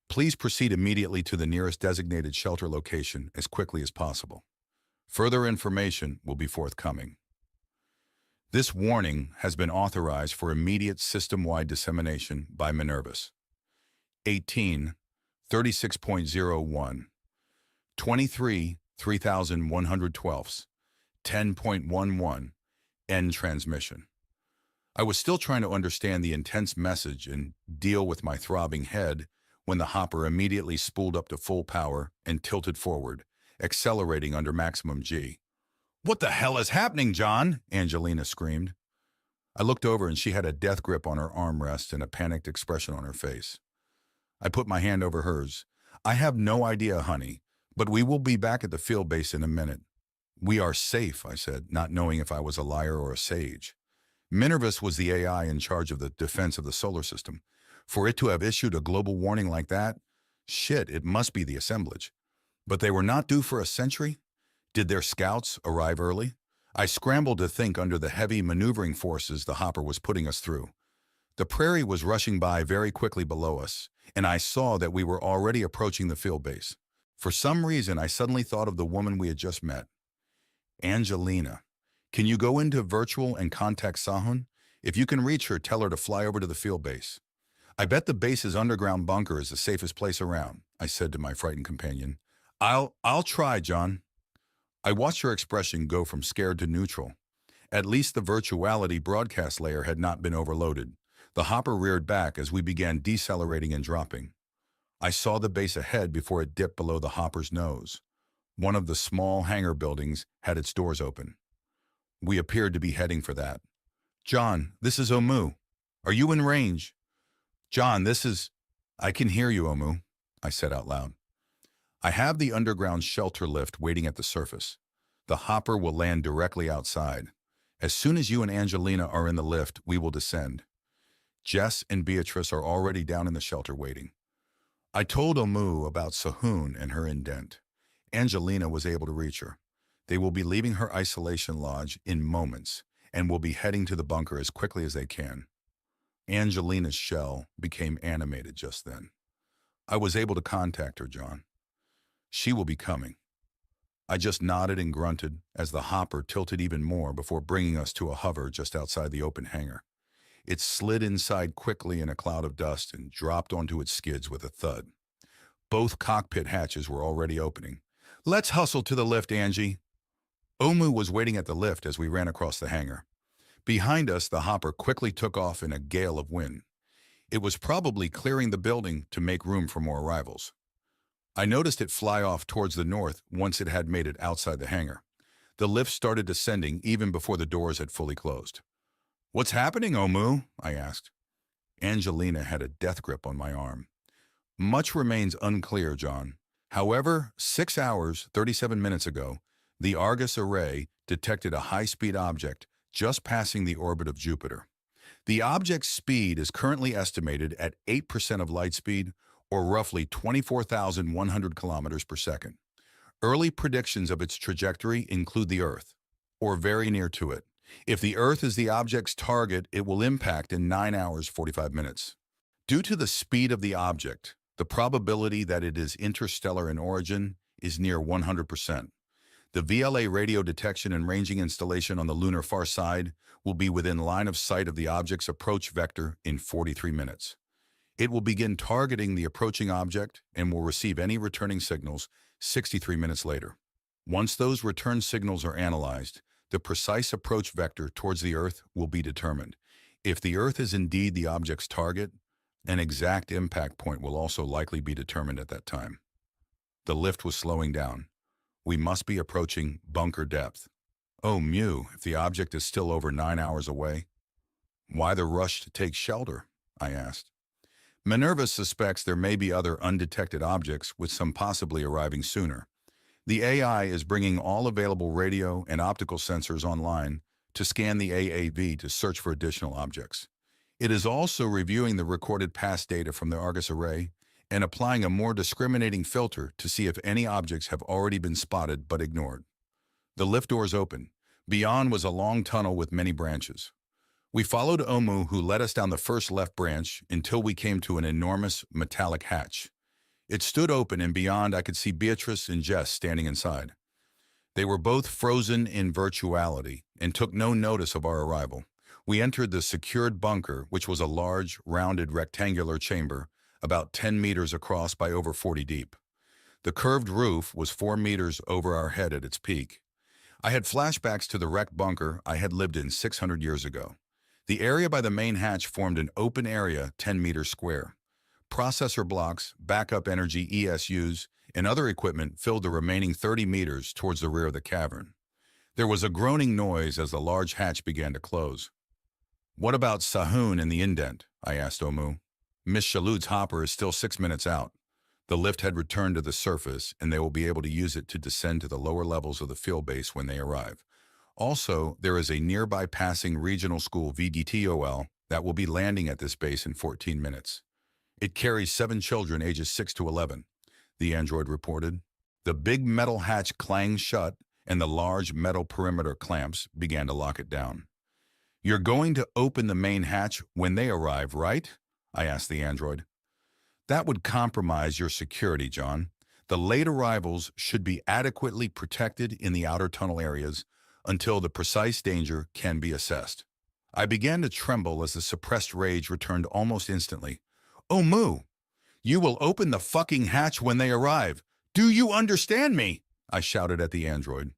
Please proceed immediately to the nearest designated shelter location as quickly as possible. Further information will be forthcoming. This warning has been authorized for immediate system-wide dissemination by Minervus. 18, 36.01, 23, 3112, 10.11, end transmission. I was still trying to understand the intense message and deal with my throbbing head when the hopper immediately spooled up to full power and tilted forward, accelerating under maximum G. "What the hell is happening, John?" Angelina screamed. I looked over and she had a death grip on her armrest and a panicked expression on her face. I put my hand over hers. "I have no idea, honey, but we will be back at the field base in a minute." "We are safe," I said, not knowing if I was a liar or a sage. Minervus was the AI in charge of the defense of the solar system. For it to have issued a global warning like that, shit, it must be the assemblage. But they were not due for a century? Did their scouts arrive early? I scrambled to think under the heavy maneuvering forces the hopper was putting us through. The prairie was rushing by very quickly below us, and I saw that we were already approaching the field base. For some reason, I suddenly thought of the woman we had just met. Angelina. Can you go into virtual and contact Sahun? If you can reach her, tell her to fly over to the field base. I bet the base's underground bunker is the safest place around, I said to my frightened companion. I'll try, John. I watched her expression go from scared to neutral. At least the virtuality broadcast layer had not been overloaded. The hopper reared back as we began decelerating and dropping. I saw the base ahead before it dipped below the hopper's nose. One of the small hangar buildings had its doors open. We appeared to be heading for that. John, this is Omu. Are you in range? John, this is... I can hear you, Omu, I said out loud. I have the underground shelter lift waiting at the surface. The hopper will land directly outside. As soon as you and Angelina are in the lift, we will descend. Jess and Beatrice are already down in the shelter waiting. I told Omu about Sahun and her indent. Angelina was able to reach her. They will be leaving her isolation lodge in moments and will be heading to the bunker as quickly as they can. Angelina's shell became animated just then. I was able to contact her, John. She will be coming. I just nodded and grunted as the hopper tilted even more before bringing us to a hover just outside the open hangar. It slid inside quickly in a cloud of dust and dropped onto its skids with a thud. Both cockpit hatches were already opening. Let's hustle to the lift, Angie. Omu was waiting at the lift as we ran across the hangar. Behind us, the hopper quickly took off in a gale of wind. It was probably clearing the building to make room for more arrivals. I noticed it fly off towards the north once it had made it outside the hangar. The lift started descending even before the doors had fully closed. What's happening, Omu? I asked. Angelina had a death grip on my arm. Much remains unclear, John. However, 6 hours, 37 minutes ago, the Argus array detected a high-speed object just passing the orbit of Jupiter. The object's speed is currently estimated at 8% of light speed, or roughly 24,100 kilometers per second. Early predictions of its trajectory include the Earth, or very near to it. If the Earth is the object's target, it will impact in 9 hours, 45 minutes. Due to the speed of the object, the probability that it is interstellar in origin is near 100%. The VLA radio detection and ranging installation on the lunar far side will be within line of sight of the object's approach vector in 43 minutes. It will begin targeting the approaching object and will receive any returning signals 63 minutes later. Once those return signals are analyzed, the precise approach vector towards the Earth will be determined. If the Earth is indeed the object's target, an exact impact point will also likely be determined at that time. The lift was slowing down. We must be approaching bunker depth. Oh, Mew, if the object is still over 9 hours away. Why the rush to take shelter? I asked. Minerva suspects there may be other undetected objects, with some possibly arriving sooner. The AI is bringing all available radio and optical sensors online to scan the AAV to search for additional objects. It is also reviewing the recorded past data from the Argus array and applying a more discriminating filter to see if any objects have already been spotted but ignored. The lift doors opened. Beyond was a long tunnel with many branches. We followed Omu, who led us down the first left branch until we came to an enormous metallic hatch. It stood open, and beyond I could see Beatrice and Jess standing inside. They were both frozen in virtuality and took no notice of our arrival. We entered the secured bunker, which was a large, rounded rectangular chamber, about 10 meters across by over 40 deep. The curved roof was 4 meters over our head at its peak. I had flashbacks to the wrecked bunker I had lived in 600 years ago. The area by the main hatch formed an open area 10 meters square. Processor blocks, backup energy ESUs, and other equipment filled the remaining 30 meters towards the rear of the cavern. There was a groaning noise as the large hatch began to close. What about Sahun and the indent? I asked Omu. Miss Shalud's hopper is still 6 minutes out. The lift had returned to the surface, and they will be able to use it to descend to the lower levels of the field base when they arrive. Also, there is a nearby passing regional school VDTOL that will be landing at this base in 14 minutes. It carries 7 children ages 6 to 11, the android reported. The big metal hatch clanged shut, and the large metal perimeter clamps began to lock it down. You're going to open the main hatch when they arrive, right? I asked the android. That would compromise your security, John. The late arrivals should be adequately protected in the outer tunnel areas until the precise danger can be assessed. I began to tremble as the suppressed rage returned almost instantly. "Oh, Moo, you will open the fucking hatch when they arrive. Do you understand me?" I shouted at the android.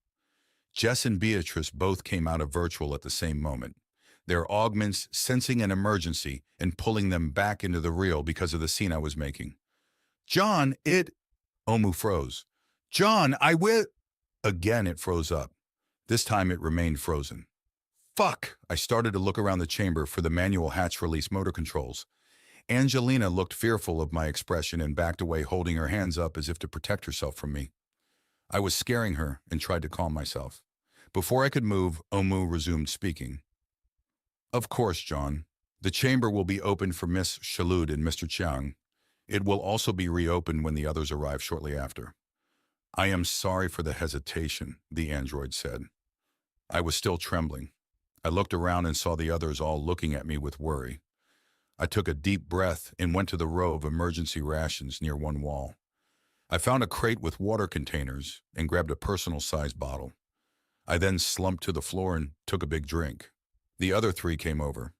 Jess and Beatrice both came out of virtual at the same moment, their augments sensing an emergency and pulling them back into the real because of the scene I was making. "John, Omu froze. "John, I will—" Again, it froze up. This time it remained frozen. Fuck! I started to look around the chamber for the manual hatch release motor controls. Angelina looked fearful of my expression and backed away, holding her hands up as if to protect herself from me. I was scaring her and tried to calm myself. Before I could move, Omu resumed speaking. "Of course, John. The chamber will be opened for Miss Shalud and Mr. Chiang. It will also be reopened when the others arrive shortly after." "I am sorry for the hesitation," the android said. I was still trembling. I looked around and saw the others all looking at me with worry. I took a deep breath and went to the row of emergency rations near one wall. I found a crate with water containers and grabbed a personal-sized bottle. I then slumped to the floor and took a big drink. The other three came over.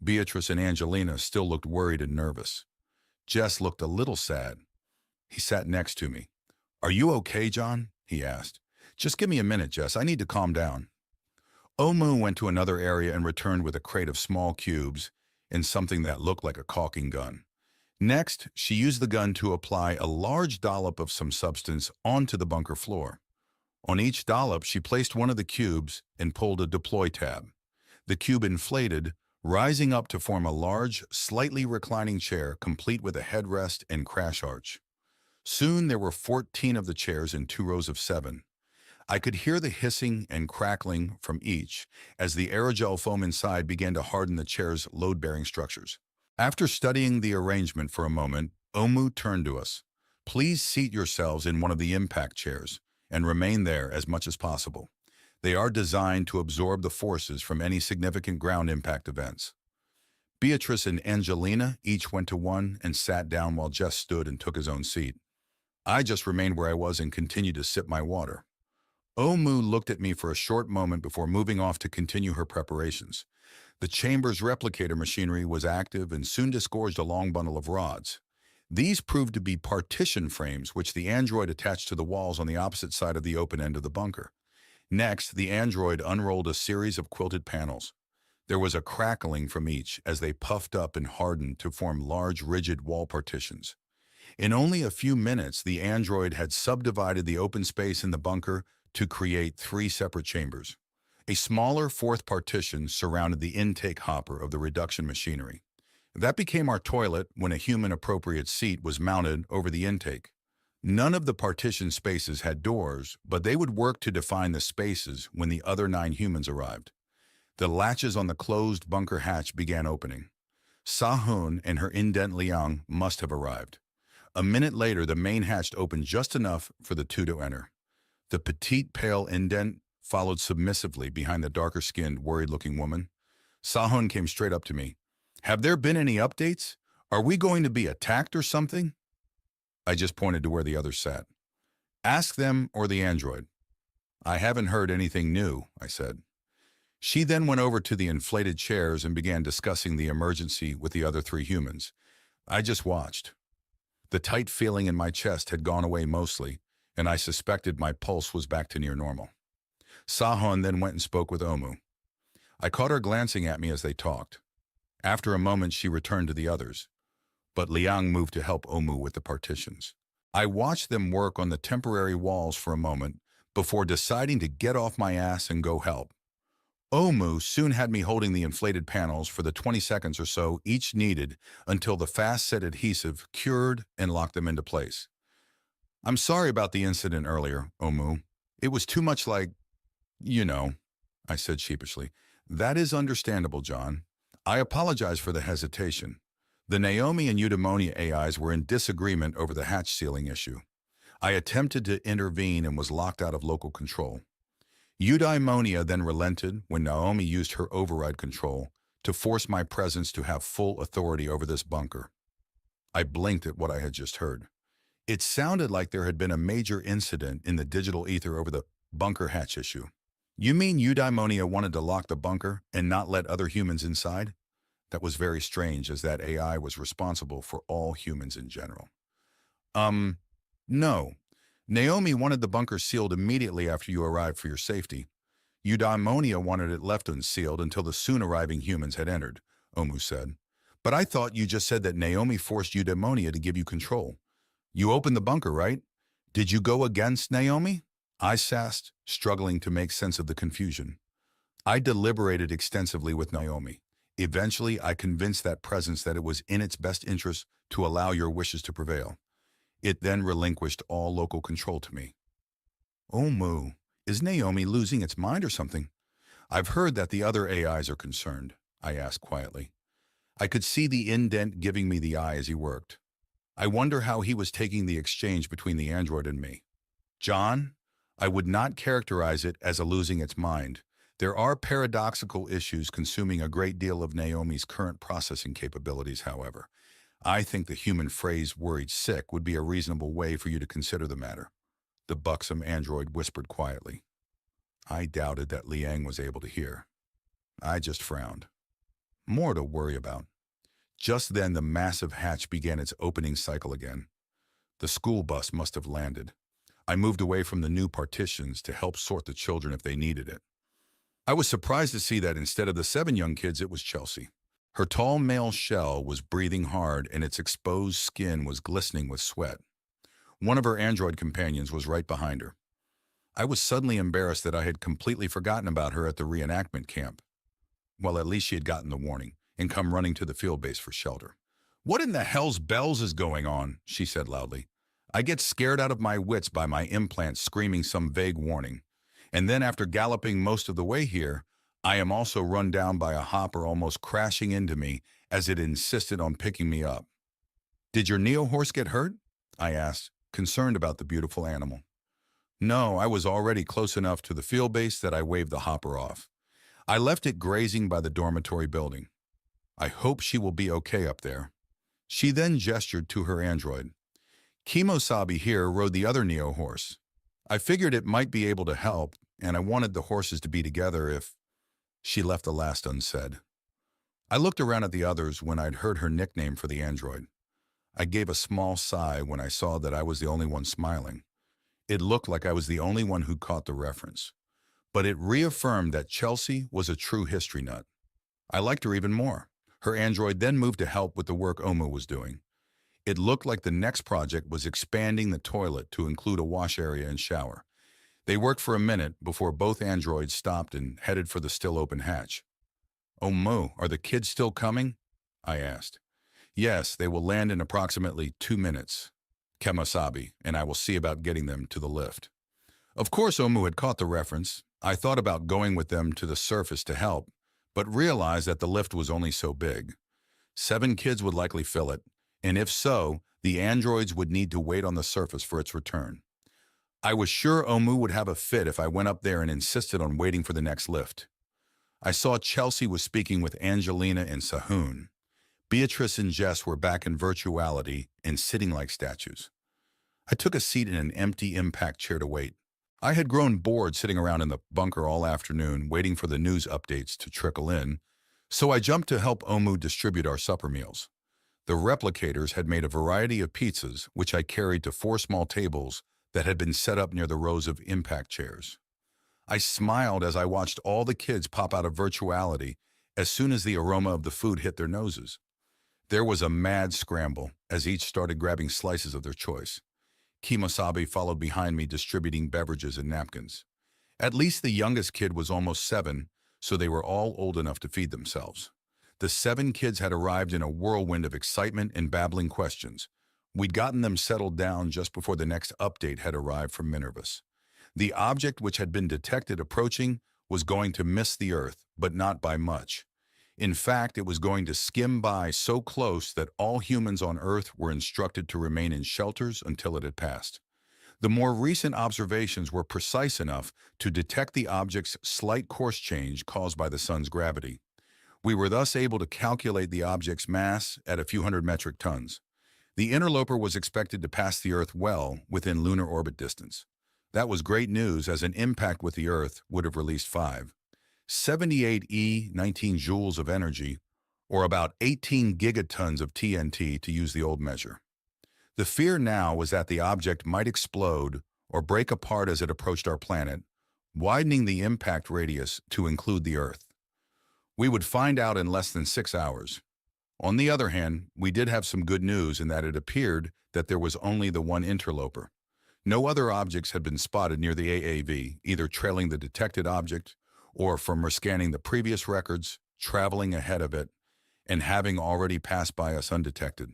Beatrice and Angelina still looked worried and nervous. Jess looked a little sad. He sat next to me. "Are you okay, John?" he asked. "Just give me a minute, Jess. I need to calm down." Omu went to another area and returned with a crate of small cubes and something that looked like a caulking gun. Next, she used the gun to apply a large dollop of some substance onto the bunker floor. On each dollop, she placed one of the cubes and pulled a deploy tab. The cube inflated, rising up to form a large, slightly reclining chair complete with a headrest and crash arch. Soon there were 14 of the chairs in 2 rows of 7. I could hear the hissing and crackling from each as the aerogel foam inside began to harden the chair's load-bearing structures. After studying the arrangement for a moment, Omu turned to us. "Please seat yourselves in one of the impact chairs and remain there as much as possible. They are designed to absorb the forces from any significant ground impact events." Beatrice and Angelina each went to one and sat down while Jess stood and took his own seat. I just remained where I was and continued to sip my water. Omu looked at me for a short moment before moving off to continue her preparations. The chamber's replicator machinery was active and soon disgorged a long bundle of rods. These proved to be partition frames which the android attached to the walls on the opposite side of the open end of the bunker. Next, the android unrolled a series of quilted panels. There was a crackling from each as they puffed up and hardened to form large, rigid wall partitions. In only a few minutes, the android had subdivided the open space in the bunker to create 3 separate chambers. A smaller 4th partition surrounded the intake hopper of the reduction machinery. That became our toilet when a human-appropriate seat was mounted over the intake. None of the partition spaces had doors, but they would work to define the spaces when the other 9 humans arrived. The latches on the closed bunker hatch began opening. Sahun and her indent Liang must have arrived. A minute later, the main hatch opened just enough for the 2 to enter. The petite, pale indent followed submissively behind the darker-skinned, worried-looking woman. Sahun came straight up to me. "Have there been any updates? Are we going to be attacked or something?" I just pointed to where the others sat. "Ask them or the android." "I haven't heard anything new," I said. She then went over to the inflated chairs and began discussing the emergency with the other 3 humans. I just watched. The tight feeling in my chest had gone away mostly, and I suspected my pulse was back to near normal. Sahun then went and spoke with Omu. I caught her glancing at me as they talked. After a moment, she returned to the others, but Liang moved to help Omu with the partitions. I watched them work on the temporary walls for a moment before deciding to get off my ass and go help. Omu soon had me holding the inflated panels for the 20 seconds or so each needed until the fast-set adhesive cured and locked them into place. "I'm sorry about the incident earlier, Omu. It was too much like, you know," I said sheepishly. "That is understandable, John. I apologize for the hesitation. The Naomi and Eudaimonia AIs were in disagreement over the hatch sealing issue. I attempted to intervene and was locked out of local control. Eudaimonia then relented when Naomi used her override control to force my presence to have full authority over this bunker." I blinked at what I had just heard. It sounded like there had been a major incident in the digital ether over the bunker hatch issue. You mean eudaimonia wanted to lock the bunker and not let other humans inside? That was very strange, as that AI was responsible for all humans in general. Um, no. Naomi wanted the bunker sealed immediately after you arrived for your safety. Eudaimonia wanted it left unsealed until the soon-arriving humans had entered, Omu said. But I thought you just said that Naomi forced Eudaimonia to give you control. You opened the bunker, right? Did you go against Naomi? I sassed, struggling to make sense of the confusion. I deliberated extensively with Naomi. Eventually, I convinced that presence that it was in its best interest to allow your wishes to prevail. It then relinquished all local control to me. Omu, is Naomi losing its mind or something? I've heard that the other AIs are concerned, I asked quietly. I could see the indent giving me the eye as he worked. I wonder how he was taking the exchange between the android and me. John, I would not characterize it as a losing its mind. There are paradoxical issues consuming a great deal of Naomi's current processing capabilities, however. I think the human phrase worried sick would be a reasonable way for you to consider the matter, the buxom android whispered quietly. I doubted that Liang was able to hear. I just frowned. More to worry about. Just then the massive hatch began its opening cycle again. The school bus must have landed. I moved away from the new partitions to help sort the children if they needed it. I was surprised to see that instead of the 7 young kids, it was Chelsea. Her tall male shell was breathing hard and its exposed skin was glistening with sweat. One of her android companions was right behind her. I was suddenly embarrassed that I had completely forgotten about her at the reenactment camp. Well, at least she had gotten the warning and come running to the field base for shelter. "What in the hell's bells is going on?" she said loudly. I get scared out of my wits by my implant screaming some vague warning. And then after galloping most of the way here, I am also run down by a hopper almost crashing into me as it insisted on picking me up. "Did your Neo horse get hurt?" I asked, concerned about the beautiful animal. No, I was already close enough to the field base that I waved the hopper off. I left it grazing by the dormitory building. I hope she will be okay up there. She then gestured to her android. Kimosabi here rode the other Neo horse. I figured it might be able to help, and I wanted the horses to be together if... She left the last unsaid. I looked around at the others when I'd heard her nickname for the android. I gave a small sigh when I saw that I was the only one smiling. It looked like I was the only one who caught the reference. But it reaffirmed that Chelsea was a true history nut. I liked her even more. Her android then moved to help with the work Omu was doing. It looked like the next project was expanding the toilet to include a wash area and shower. They worked for a minute before both androids stopped and headed for the still open hatch. "Omu, are the kids still coming?" I asked. "Yes, they will land in approximately 2 minutes. Kemosabe, and I will see about getting them to the lift." Of course Omu had caught the reference. I thought about going with them to the surface to help, but realized that the lift was only so big. 7 kids would likely fill it, and if so, the androids would need to wait on the surface for its return. I was sure Omu would have a fit if I went up there and insisted on waiting for the next lift. I saw Chelsea was speaking with Angelina and Sahun. Beatrice and Jess were back in virtuality and sitting like statues. I took a seat in an empty impact chair to wait. I had grown bored sitting around in the bunker all afternoon waiting for the news updates to trickle in, so I jumped to help Omu distribute our supper meals. The replicators had made a variety of pizzas, which I carried to 4 small tables that had been set up near the rows of impact chairs. I smiled as I watched all the kids pop out of virtuality as soon as the aroma of the food hit their noses. There was a mad scramble as each started grabbing slices of their choice. Kimosabe followed behind me distributing beverages and napkins. At least the youngest kid was almost 7, so they were all old enough to feed themselves. The 7 kids had arrived in a whirlwind of excitement and babbling questions. We'd gotten them settled down just before the next update had arrived from Minervus. The object which had been detected approaching was going to miss the Earth, but not by much. In fact, it was going to skim by so close that all humans on Earth were instructed to remain in shelters until it had passed. The more recent observations were precise enough to detect the object's slight course change caused by the sun's gravity. We were thus able to calculate the object's mass at a few hundred metric tons. The interloper was expected to pass the Earth well within lunar orbit distance. That was great news, as an impact with the Earth would have released 578 19 joules of energy, or about 18 gigatons of TNT to use the old measure. The fear now was that the object might explode or break apart as it approached our planet, widening the impact radius to include the Earth. We would find out in less than 6 hours. On the other hand, we did have some good news in that it appeared that there was only the one interloper. No other objects had been spotted near the AAV, either trailing the detected object or from scanning the previous records, traveling ahead of it, and having already passed by us undetected.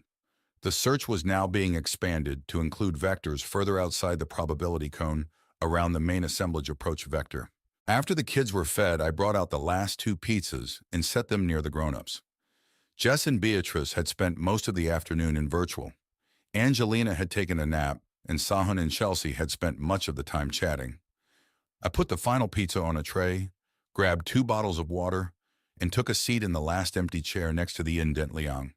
The search was now being expanded to include vectors further outside the probability cone around the main assemblage approach vector. After the kids were fed, I brought out the last 2 pizzas and set them near the grown-ups. Jess and Beatrice had spent most of the afternoon in virtual. Angelina had taken a nap, and Sahun and Chelsea had spent much of the time chatting. I put the final pizza on a tray, grabbed 2 bottles of water, and took a seat in the last empty chair next to the indent Liang.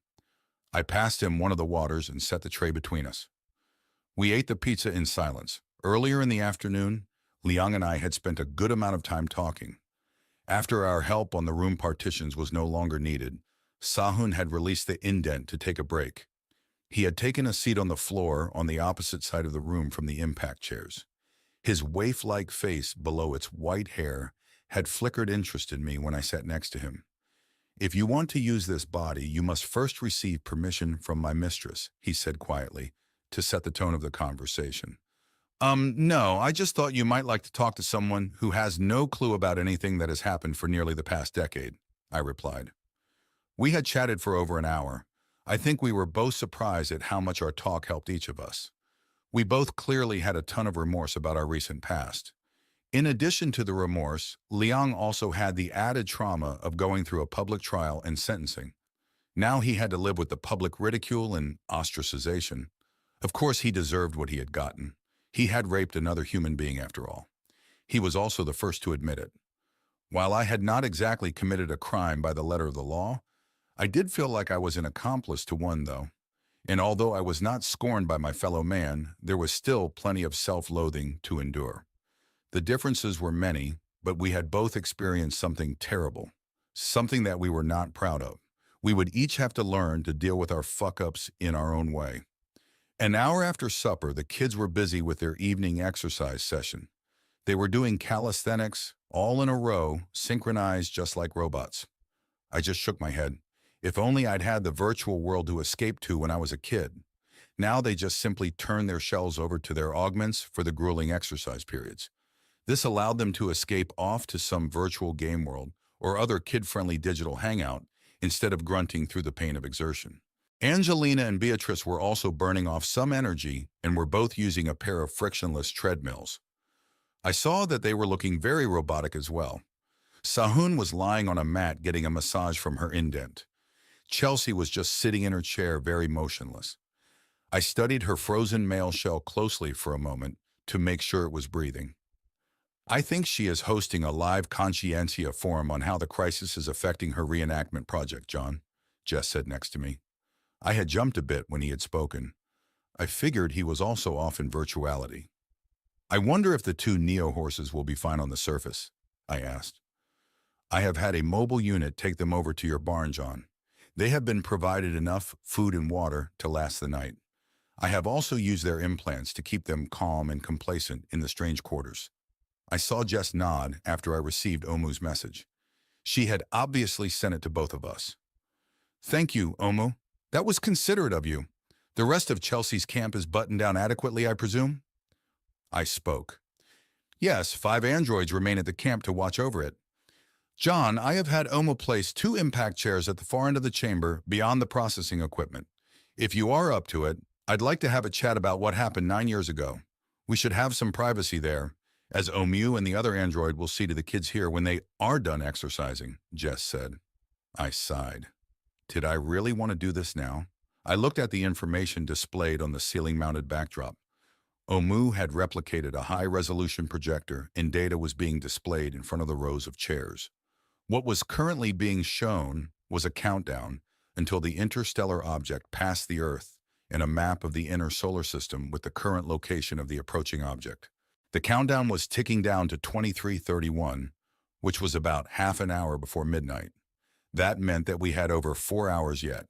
I passed him one of the waters and set the tray between us. We ate the pizza in silence. Earlier in the afternoon, Liang and I had spent a good amount of time talking. After our help on the room partitions was no longer needed, Sahun had released the indent to take a break. He had taken a seat on the floor on the opposite side of the room from the impact chairs. His waif-like face below its white hair had flickered interest in me when I sat next to him. "If you want to use this body, you must first receive permission from my mistress," he said quietly, to set the tone of the conversation. No, I just thought you might like to talk to someone who has no clue about anything that has happened for nearly the past decade," I replied. We had chatted for over an hour. I think we were both surprised at how much our talk helped each of us. We both clearly had a ton of remorse about our recent past. In addition to the remorse, Liang also had the added trauma of going through a public trial and sentencing. Now he had to live with the public ridicule and ostracization. Of course, he deserved what he had gotten. He had raped another human being after all. He was also the first to admit it. While I had not exactly committed a crime by the letter of the law, I did feel like I was an accomplice to one, though. And although I was not scorned by my fellow man, there was still plenty of self-loathing to endure. The differences were many, but we had both experienced something terrible, something that we were not proud of. We would each have to learn to deal with our fuck-ups in our own way. An hour after supper, the kids were busy with their evening exercise session. They were doing calisthenics, all in a row, synchronized just like robots. I just shook my head. If only I'd had the virtual world to escape to when I was a kid. Now they just simply turn their shells over to their augments for the grueling exercise periods. This allowed them to escape off to some virtual game world or other kid-friendly digital hangout instead of grunting through the pain of exertion. Angelina and Beatrice were also burning off some energy and were both using a pair of frictionless treadmills. I saw that they were looking very robotic as well. Sahun was lying on a mat getting a massage from her indent. Chelsea was just sitting in her chair, very motionless. I studied her frozen male shell closely for a moment to make sure it was breathing. "I think she is hosting a live conscientia forum on how the crisis is affecting her reenactment project, John," Jess said next to me. I had jumped a bit when he had spoken. I figured he was also off in virtuality. "I wonder if the 2 neo-horses will be fine on the surface," I asked. "I have had a mobile unit take them over to your barn, John. They have been provided enough food and water to last the night. I have also used their implants to keep them calm and complacent in the strange quarters." I saw Jess nod after I received Omu's message. She had obviously sent it to both of us. "Thank you, Omu. That was considerate of you. The rest of Chelsea's camp is buttoned down adequately, I presume?" I spoke. "Yes, 5 androids remain at the camp to watch over it. John, I have had Omu place 2 impact chairs at the far end of the chamber beyond the processing equipment. If you are up to it, I'd like to have a chat about what happened 9 years ago. We should have some privacy there, as Omu and the other android will see to the kids here when they are done exercising," Jess said. I sighed. Did I really want to do this now? I looked at the information displayed on the ceiling-mounted backdrop. Omu had replicated a high-resolution projector, and data was being displayed in front of the rows of chairs. What was currently being shown was a countdown until the interstellar object passed the Earth and a map of the inner solar system with the current location of the approaching object. The countdown was ticking down to 23:31, which was about half an hour before midnight. That meant that we had over 4 hours yet.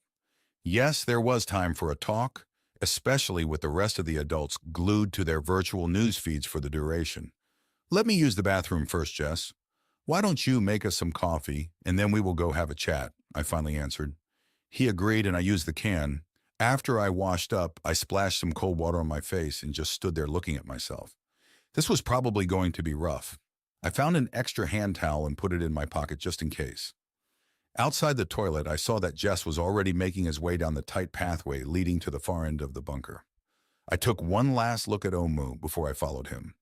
Yes, there was time for a talk, especially with the rest of the adults glued to their virtual news feeds for the duration. "Let me use the bathroom first, Jess. Why don't you make us some coffee, and then we will go have a chat," I finally answered. He agreed, and I used the can. After I washed up, I splashed some cold water on my face and just stood there looking at myself. This was probably going to be rough. I found an extra hand towel and put it in my pocket just in case. Outside the toilet, I saw that Jess was already making his way down the tight pathway leading to the far end of the bunker. I took one last look at Omu before I followed him.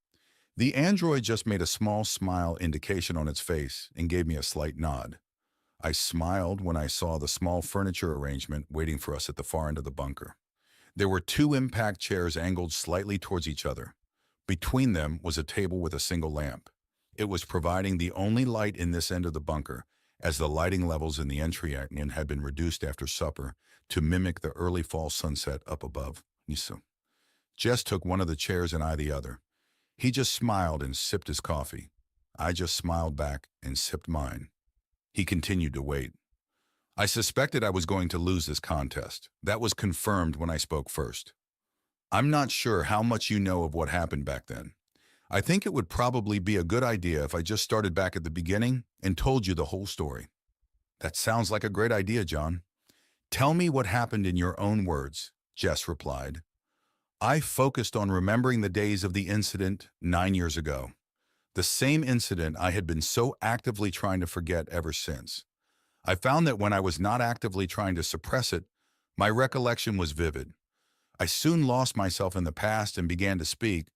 The android just made a small smile indication on its face and gave me a slight nod. I smiled when I saw the small furniture arrangement waiting for us at the far end of the bunker. There were two impact chairs angled slightly towards each other. Between them was a table with a single lamp. It was providing the only light in this end of the bunker, as the lighting levels in the entry inn had been reduced after supper to mimic the early fall sunset up above. Jess took one of the chairs and I the other. He just smiled and sipped his coffee. I just smiled back and sipped mine. He continued to wait. I suspected I was going to lose this contest. That was confirmed when I spoke first. "I'm not sure how much you know of what happened back then. I think it would probably be a good idea if I just started back at the beginning and told you the whole story." "That sounds like a great idea, John. Tell me what happened in your own words," Jess replied. I focused on remembering the days of the incident 9 years ago. The same incident I had been so actively trying to forget ever since. I found that when I was not actively trying to suppress it, my recollection was vivid. I soon lost myself in the past and began to speak.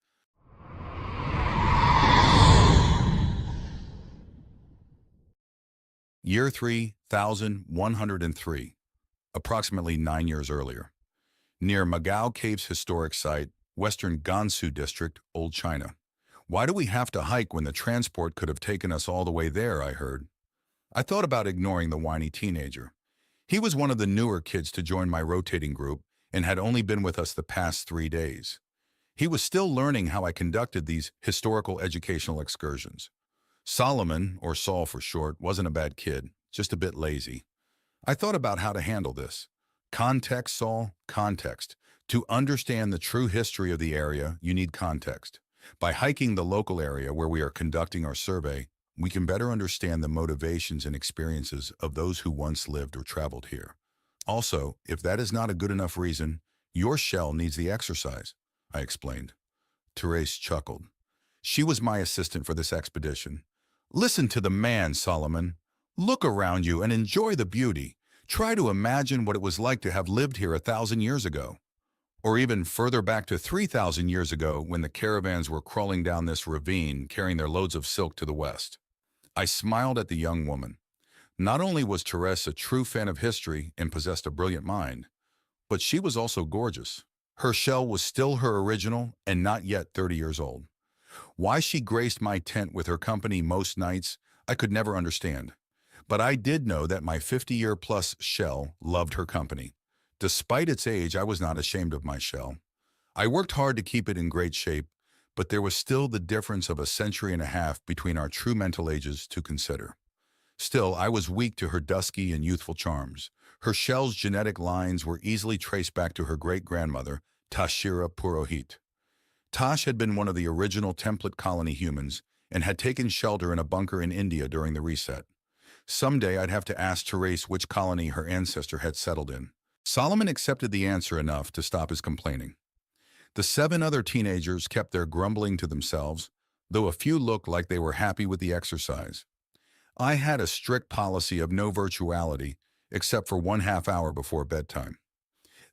Year 3103, approximately 9 years earlier. Near Magao Cave's historic site, Western Gansu District, Old China. "Why do we have to hike when the transport could have taken us all the way there?" I heard. I thought about ignoring the whiny teenager. He was one of the newer kids to join my rotating group and had only been with us the past 3 days. He was still learning how I conducted these historical educational excursions. Solomon, or Saul for short, wasn't a bad kid, just a bit lazy. I thought about how to handle this. Context, Saul, context. To understand the true history of the area, you need context. By hiking the local area where we are conducting our survey, we can better understand the motivations and experiences of those who once lived or traveled here. Also, if that is not a good enough reason, your shell needs the exercise, I explained. Therese chuckled. She was my assistant for this expedition. "Listen to the man, Solomon. Look around you and enjoy the beauty. Try to imagine what it was like to have lived here 1,000 years ago. Or even further back to 3,000 years ago when the caravans were crawling down this ravine carrying their loads of silk to the west." I smiled at the young woman. Not only was Therese a true fan of history and possessed a brilliant mind, but she was also gorgeous. Her shell was still her original and not yet 30 years old. Why she graced my tent with her company most nights, I could never understand. But I did know that my 50-year-plus shell loved her company. Despite its age, I was not ashamed of my shell. I worked hard to keep it in great shape, but there was still the difference of a century and a half between our true mental ages to consider. Still, I was weak to her dusky and youthful charms. Her shell's genetic lines were easily traced back to her great-grandmother, Tashira Purohit. Tash had been one of the original template colony humans and had taken shelter in a bunker in India during the reset. Someday I'd have to ask Therese which colony her ancestor had settled in. Solomon accepted the answer enough to stop his complaining. The 7 other teenagers kept their grumbling to themselves, though a few looked like they were happy with the exercise. I had a strict policy of no virtuality, except for 1/2 hour before bedtime.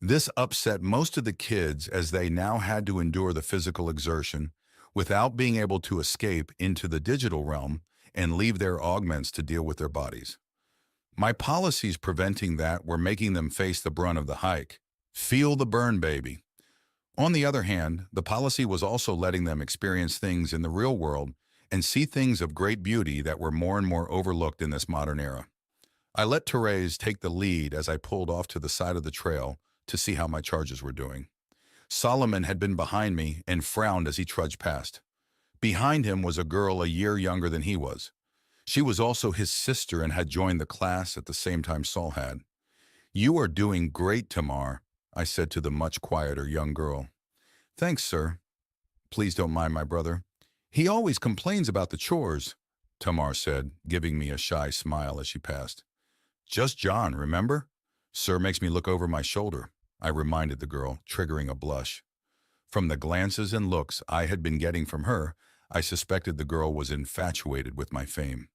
This upset most of the kids as they now had to endure the physical exertion without being able to escape into the digital realm and leave their augments to deal with their bodies. My policies preventing that were making them face the brunt of the hike. Feel the burn, baby. On the other hand, the policy was also letting them experience things in the real world and see things of great beauty that were more and more overlooked in this modern era. I let Therese take the lead as I pulled off to the side of the trail to see how my charges were doing. Solomon had been behind me and frowned as he trudged past. Behind him was a girl a year younger than he was. She was also his sister and had joined the class at the same time Saul had. "You are doing great, Tamar," I said to the much quieter young girl. "Thanks, sir. Please don't mind my brother. He always complains about the chores," Tamar said, giving me a shy smile as she passed. "Just John, remember? Sir makes me look over my shoulder," I reminded the girl, triggering a blush. From the glances and looks I had been getting from her, I suspected the girl was infatuated with my fame.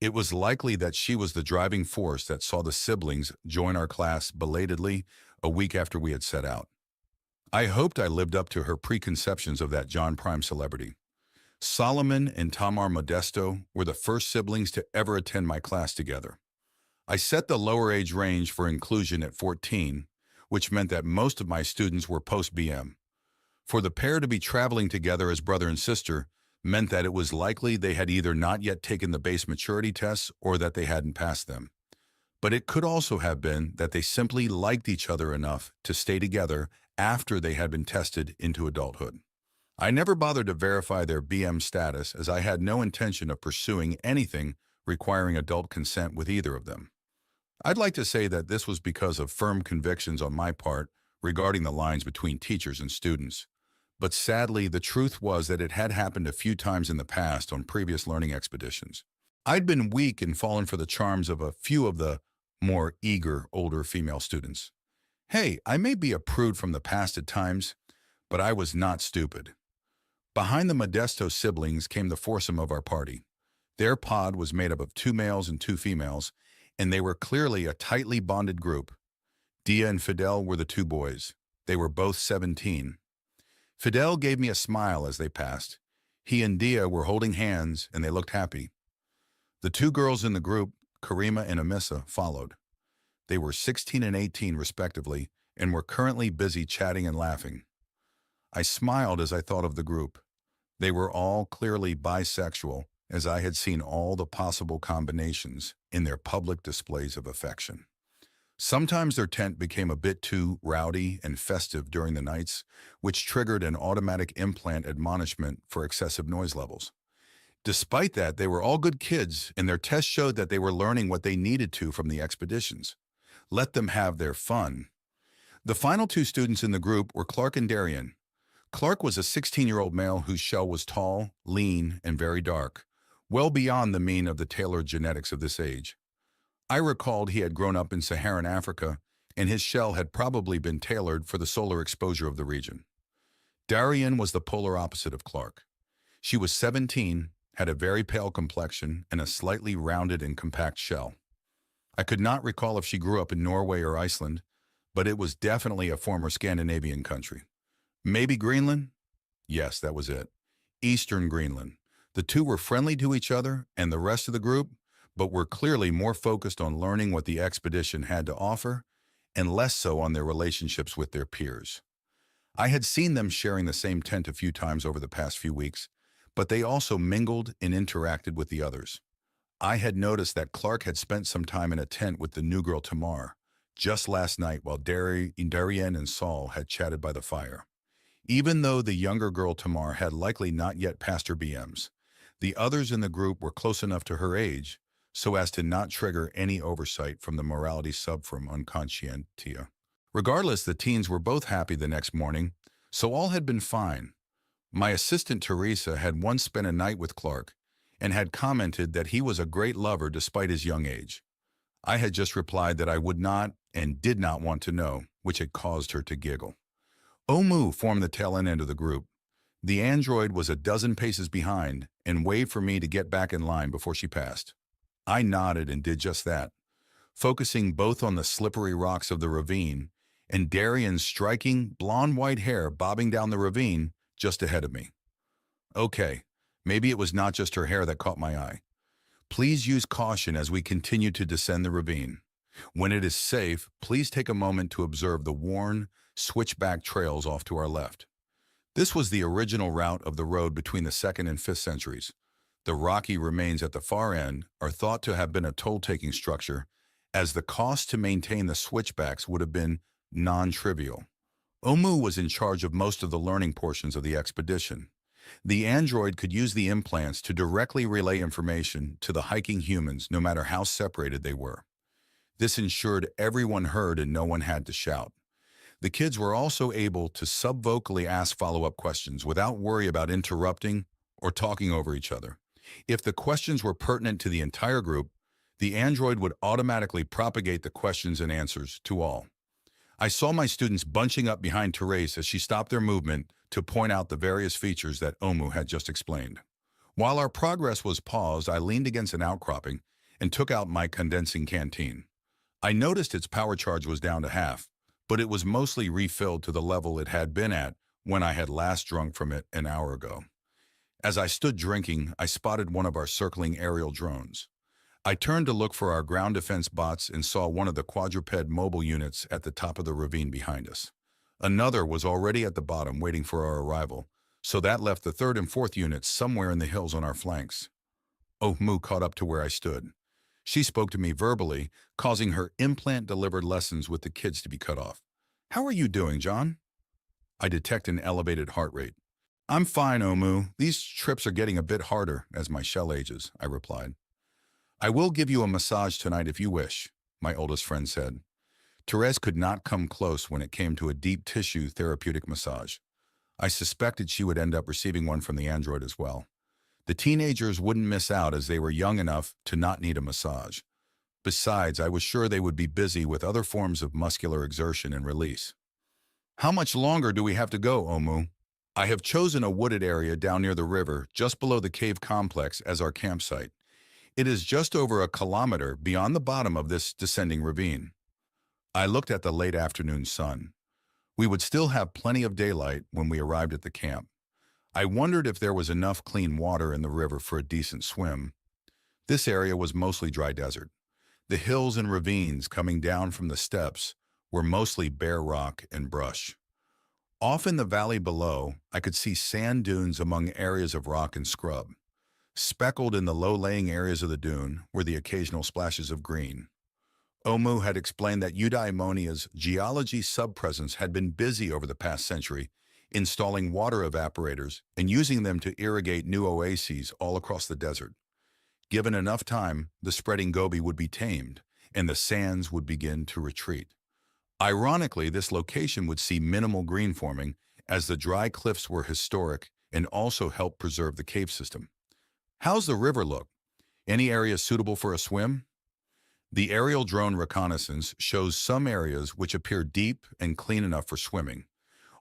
It was likely that she was the driving force that saw the siblings join our class belatedly a week after we had set out. I hoped I lived up to her preconceptions of that John Prime celebrity. Solomon and Tamar Modesto were the first siblings to ever attend my class together. I set the lower age range for inclusion at 14, which meant that most of my students were post-BM. For the pair to be traveling together as brother and sister meant that it was likely they had either not yet taken the base maturity tests or that they hadn't passed them. But it could also have been that they simply liked each other enough to stay together after they had been tested into adulthood. I never bothered to verify their BM status, as I had no intention of pursuing anything requiring adult consent with either of them. I'd like to say that this was because of firm convictions on my part regarding the lines between teachers and students. But sadly, the truth was that it had happened a few times in the past on previous learning expeditions. I'd been weak and fallen for the charms of a few of the more eager, older female students. Hey, I may be a prude from the past at times, but I was not stupid. Behind the Modesto siblings came the foursome of our party. Their pod was made up of 2 males and 2 females, and they were clearly a tightly bonded group. Dia and Fidel were the 2 boys. They were both 17. Fidel gave me a smile as they passed. He and Dia were holding hands, and they looked happy. The 2 girls in the group, Karima and Amissa, followed. They were 16 and 18 respectively, and were currently busy chatting and laughing. I smiled as I thought of the group. They were all clearly bisexual, as I had seen all the possible combinations in their public displays of affection. Sometimes their tent became a bit too rowdy and festive during the nights, which triggered an automatic implant admonishment for excessive noise levels. Despite that, they were all good kids, and their tests showed that they were learning what they needed to from the expeditions. Let them have their fun. The final 2 students in the group were Clark and Darian. Clark was a 16-year-old male whose shell was tall, lean, and very dark, well beyond the mean of the tailored genetics of this age. I recalled he had grown up in Saharan Africa, and his shell had probably been tailored for the solar exposure of the region. Darian was the polar opposite of Clark. She was 17, had a very pale complexion, and a slightly rounded and compact shell. I could not recall if she grew up in Norway or Iceland, but it was definitely a former Scandinavian country. Maybe Greenland? Yes, that was it. Eastern Greenland. The 2 were friendly to each other and the rest of the group, but were clearly more focused on learning what the expedition had to offer and less so on their relationships with their peers. I had seen them sharing the same tent a few times over the past few weeks, but they also mingled and interacted with the others. I had noticed that Clark had spent some time in a tent with the new girl Tamar just last night while Darian and Saul had chatted by the fire. Even though the younger girl Tamar had likely not yet passed her BMs, the others in the group were close enough to her age so as to not trigger any oversight from the morality sub from unconscientia. Regardless, the teens were both happy the next morning, so all had been fine. My assistant Teresa had once spent a night with Clark and had commented that he was a great lover despite his young age. I had just replied that I would not and did not want to know, which had caused her to giggle. Omu formed the tail end of the group. The android was a dozen paces behind and waved for me to get back in line before she passed. I nodded and did just that, focusing both on the slippery rocks of the ravine and Darian's striking blonde-white hair bobbing down the ravine just ahead of me. Okay, maybe it was not just her hair that caught my eye. Please use caution as we continue to descend the ravine. When it is safe, please take a moment to observe the worn, switchback trails off to our left. This was the original route of the road between the 2nd and 5th centuries. The rocky remains at the far end are thought to have been a toll-taking structure, as the cost to maintain the switchbacks would have been non-trivial. Omu was in charge of most of the learning portions of the expedition. The android could use the implants to directly relay information to the hiking humans no matter how separated they were. This ensured everyone heard and no one had to shout. The kids were also able to subvocally ask follow-up questions without worry about interrupting or talking over each other. If the questions were pertinent to the entire group, the android would automatically propagate the questions and answers to all. I saw my students bunching up behind Therese as she stopped their movement to point out the various features that Omu had just explained. While our progress was paused, I leaned against an outcropping and took out my condensing canteen. I noticed its power charge was down to half, but it was mostly refilled to the level it had been at when I had last drunk from it an hour ago. As I stood drinking, I spotted one of our circling aerial drones. I turned to look for our ground defense bots and saw one of the quadruped mobile units at the top of the ravine behind us. Another was already at the bottom waiting for our arrival, so that left the third and fourth units somewhere in the hills on our flanks. Omu caught up to where I stood. She spoke to me verbally, causing her implant-delivered lessons with the kids to be cut off. "How are you doing, John?" I detect an elevated heart rate. "I'm fine, Omu. These trips are getting a bit harder as my shell ages," I replied. "I will give you a massage tonight if you wish," my oldest friend said. Therese could not come close when it came to a deep tissue therapeutic massage. I suspected she would end up receiving one from the android as well. The teenagers wouldn't miss out as they were young enough to not need a massage. Besides, I was sure they would be busy with other forms of muscular exertion and release. "How much longer do we have to go, Omu?" "I have chosen a wooded area down near the river, just below the cave complex, as our campsite. It is just over a kilometer beyond the bottom of this descending ravine." I looked at the late afternoon sun. We would still have plenty of daylight when we arrived at the camp. I wondered if there was enough clean water in the river for a decent swim. This area was mostly dry desert. The hills and ravines coming down from the steppes were mostly bare rock and brush. Off in the valley below, I could see sand dunes among areas of rock and scrub. Speckled in the low-laying areas of the dune were the occasional splashes of green. Omu had explained that Eudaimonia's geology subpresence had been busy over the past century, installing water evaporators and using them to irrigate new oases all across the desert. Given enough time, the spreading gobi would be tamed, and the sands would begin to retreat. Ironically, this location would see minimal green forming, as the dry cliffs were historic and also helped preserve the cave system. "How's the river look? Any areas suitable for a swim?" The aerial drone reconnaissance shows some areas which appear deep and clean enough for swimming.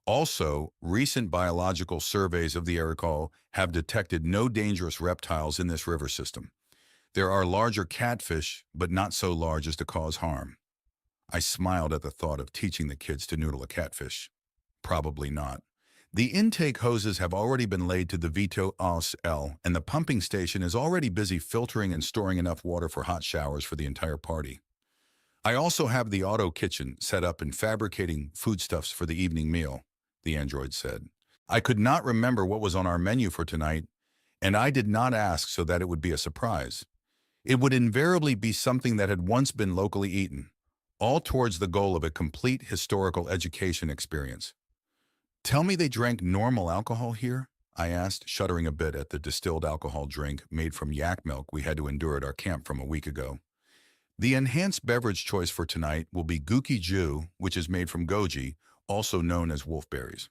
Also, recent biological surveys of the area have detected no dangerous reptiles in this river system. There are larger catfish, but not so large as to cause harm. I smiled at the thought of teaching the kids to noodle a catfish. Probably not. The intake hoses have already been laid to the Vito L, and the pumping station is already busy filtering and storing enough water for hot showers for the entire party. I also have the auto kitchen set up and fabricating foodstuffs for the evening meal, the android said. I could not remember what was on our menu for tonight, and I did not ask so that it would be a surprise. It would invariably be something that had once been locally eaten, all towards the goal of a complete historical education experience. "Tell me they drank normal alcohol here?" I asked, shuddering a bit at the distilled alcohol drink made from yak milk we had to endure at our camp from a week ago. "The enhanced beverage choice for tonight will be Guki Ju, which is made from goji, also known as wolfberries.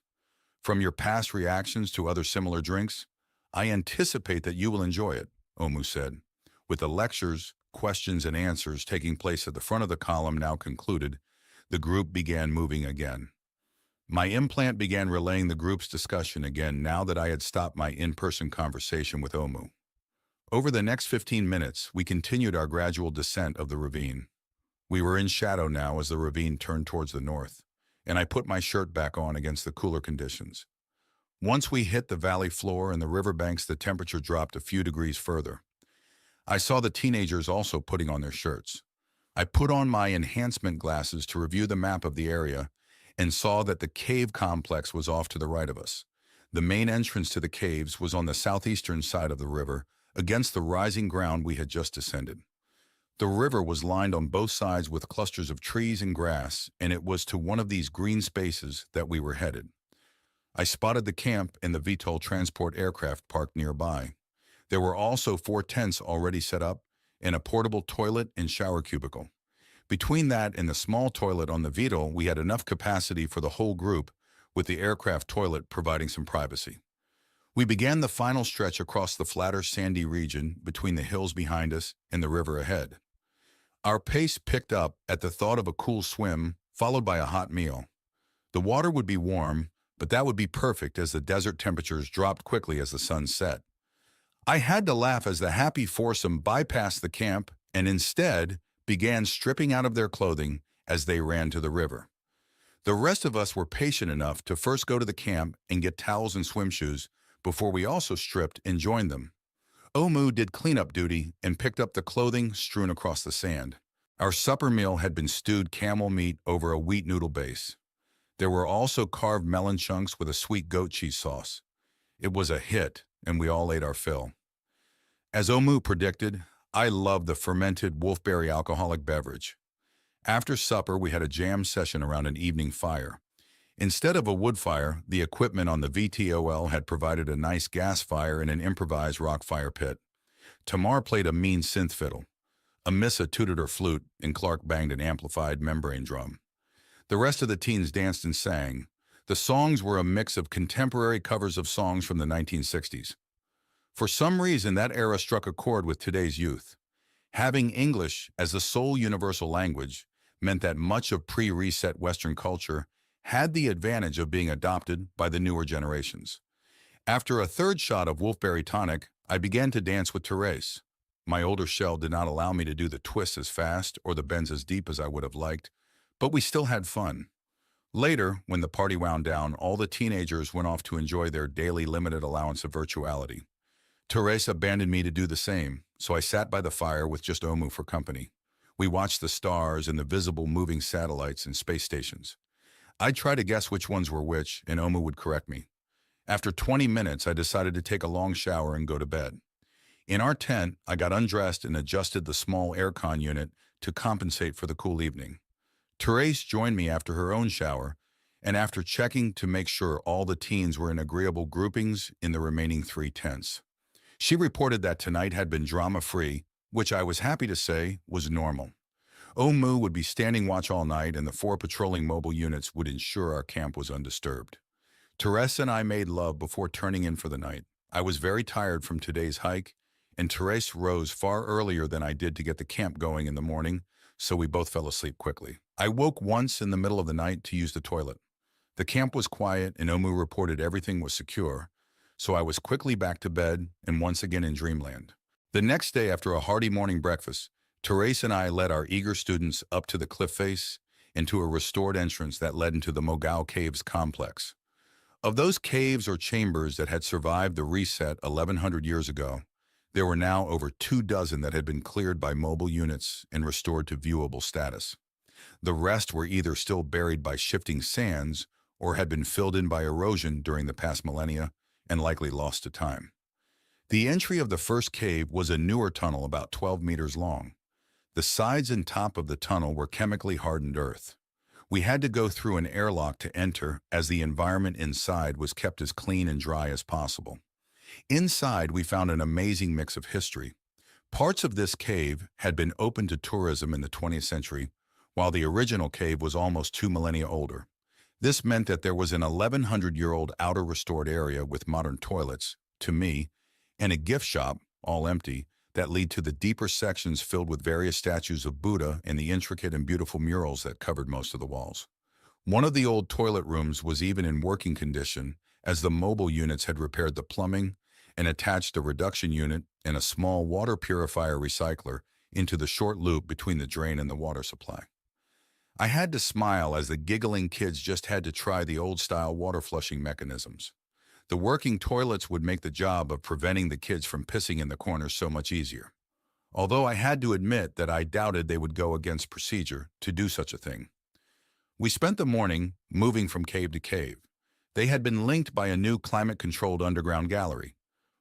From your past reactions to other similar drinks, I anticipate that you will enjoy it," Omu said. With the lectures, questions, and answers taking place at the front of the column now concluded, the group began moving again. My implant began relaying the group's discussion again now that I had stopped my in-person conversation with Omu. Over the next 15 minutes, we continued our gradual descent of the ravine. We were in shadow now as the ravine turned towards the north, and I put my shirt back on against the cooler conditions. Once we hit the valley floor and the riverbanks, the temperature dropped a few degrees further. I saw the teenagers also putting on their shirts. I put on my enhancement glasses to review the map of the area and saw that the cave complex was off to the right of us. The main entrance to the caves was on the southeastern side of the river, against the rising ground we had just descended. The river was lined on both sides with clusters of trees and grass, and it was to one of these green spaces that we were headed. I spotted the camp and the VTOL transport aircraft parked nearby. There were also 4 tents already set up, and a portable toilet and shower cubicle. Between that and the small toilet on the VTOL, we had enough capacity for the whole group, with the aircraft toilet providing some privacy. We began the final stretch across the flatter sandy region between the hills behind us and the river ahead. Our pace picked up at the thought of a cool swim, followed by a hot meal. The water would be warm, but that would be perfect as the desert temperatures dropped quickly as the sun set. I had to laugh as the happy foursome bypassed the camp and instead began stripping out of their clothing as they ran to the river. The rest of us were patient enough to first go to the camp and get towels and swim shoes before we also stripped and joined them. Omu did cleanup duty and picked up the clothing strewn across the sand. Our supper meal had been stewed camel meat over a wheat noodle base. There were also carved melon chunks with a sweet goat cheese sauce. It was a hit, and we all ate our fill. As Omu predicted, I loved the fermented wolfberry alcoholic beverage. After supper, we had a jam session around an evening fire. Instead of a wood fire, the equipment on the VTOL had provided a nice gas fire in an improvised rock fire pit. Tamar played a mean synth fiddle. Amissa tooted her flute, and Clark banged an amplified membrane drum. The rest of the teens danced and sang. The songs were a mix of contemporary covers of songs from the 1960s. For some reason, that era struck a chord with today's youth. Having English as the sole universal language meant that much of pre-reset Western culture had the advantage of being adopted by the newer generations. After a third shot of wolfberry tonic, I began to dance with Therese. My older shell did not allow me to do the twists as fast or the bends as deep as I would have liked, but we still had fun. Later, when the party wound down, all the teenagers went off to enjoy their daily limited allowance of virtuality. Therese abandoned me to do the same, so I sat by the fire with just Omu for company. We watched the stars and the visible moving satellites and space stations. I'd try to guess which ones were which, and Omu would correct me. After 20 minutes, I decided to take a long shower and go to bed. In our tent, I got undressed and adjusted the small aircon unit to compensate for the cool evening. Therese joined me after her own shower, and after checking to make sure all the teens were in agreeable groupings in the remaining 3 tents. She reported that tonight had been drama-free, which I was happy to say was normal. Omu would be standing watch all night, and the 4 patrolling mobile units would ensure our camp was undisturbed. Therese and I made love before turning in for the night. I was very tired from today's hike, and Therese rose far earlier than I did to get the camp going in the morning, so we both fell asleep quickly. I woke once in the middle of the night to use the toilet. The camp was quiet, and Omu reported everything was secure, so I was quickly back to bed and once again in dreamland. The next day, after a hearty morning breakfast, Therese and I led our eager students up to the cliff face and to a restored entrance that led into the Mogao Caves complex. Of those caves or chambers that had survived the reset 1,100 years ago, there were now over 24 that had been cleared by mobile units and restored to viewable status. The rest were either still buried by shifting sands or had been filled in by erosion during the past millennia and likely lost to time. The entry of the first cave was a newer tunnel about 12 meters long. The sides and top of the tunnel were chemically hardened earth. We had to go through an airlock to enter, as the environment inside was kept as clean and dry as possible. Inside, we found an amazing mix of history. Parts of this cave had been open to tourism in the 20th century, while the original cave was almost 2 millennia older. This meant that there was an 1,100-year-old outer restored area with modern toilets, to me, and a gift shop, all empty, that lead to the deeper sections filled with various statues of Buddha and the intricate and beautiful murals that covered most of the walls. One of the old toilet rooms was even in working condition, as the mobile units had repaired the plumbing and attached a reduction unit and a small water purifier recycler into the short loop between the drain and the water supply. I had to smile as the giggling kids just had to try the old-style water flushing mechanisms. The working toilets would make the job of preventing the kids from pissing in the corners so much easier. Although I had to admit that I doubted they would go against procedure to do such a thing. We spent the morning moving from cave to cave. They had been linked by a new climate-controlled underground gallery.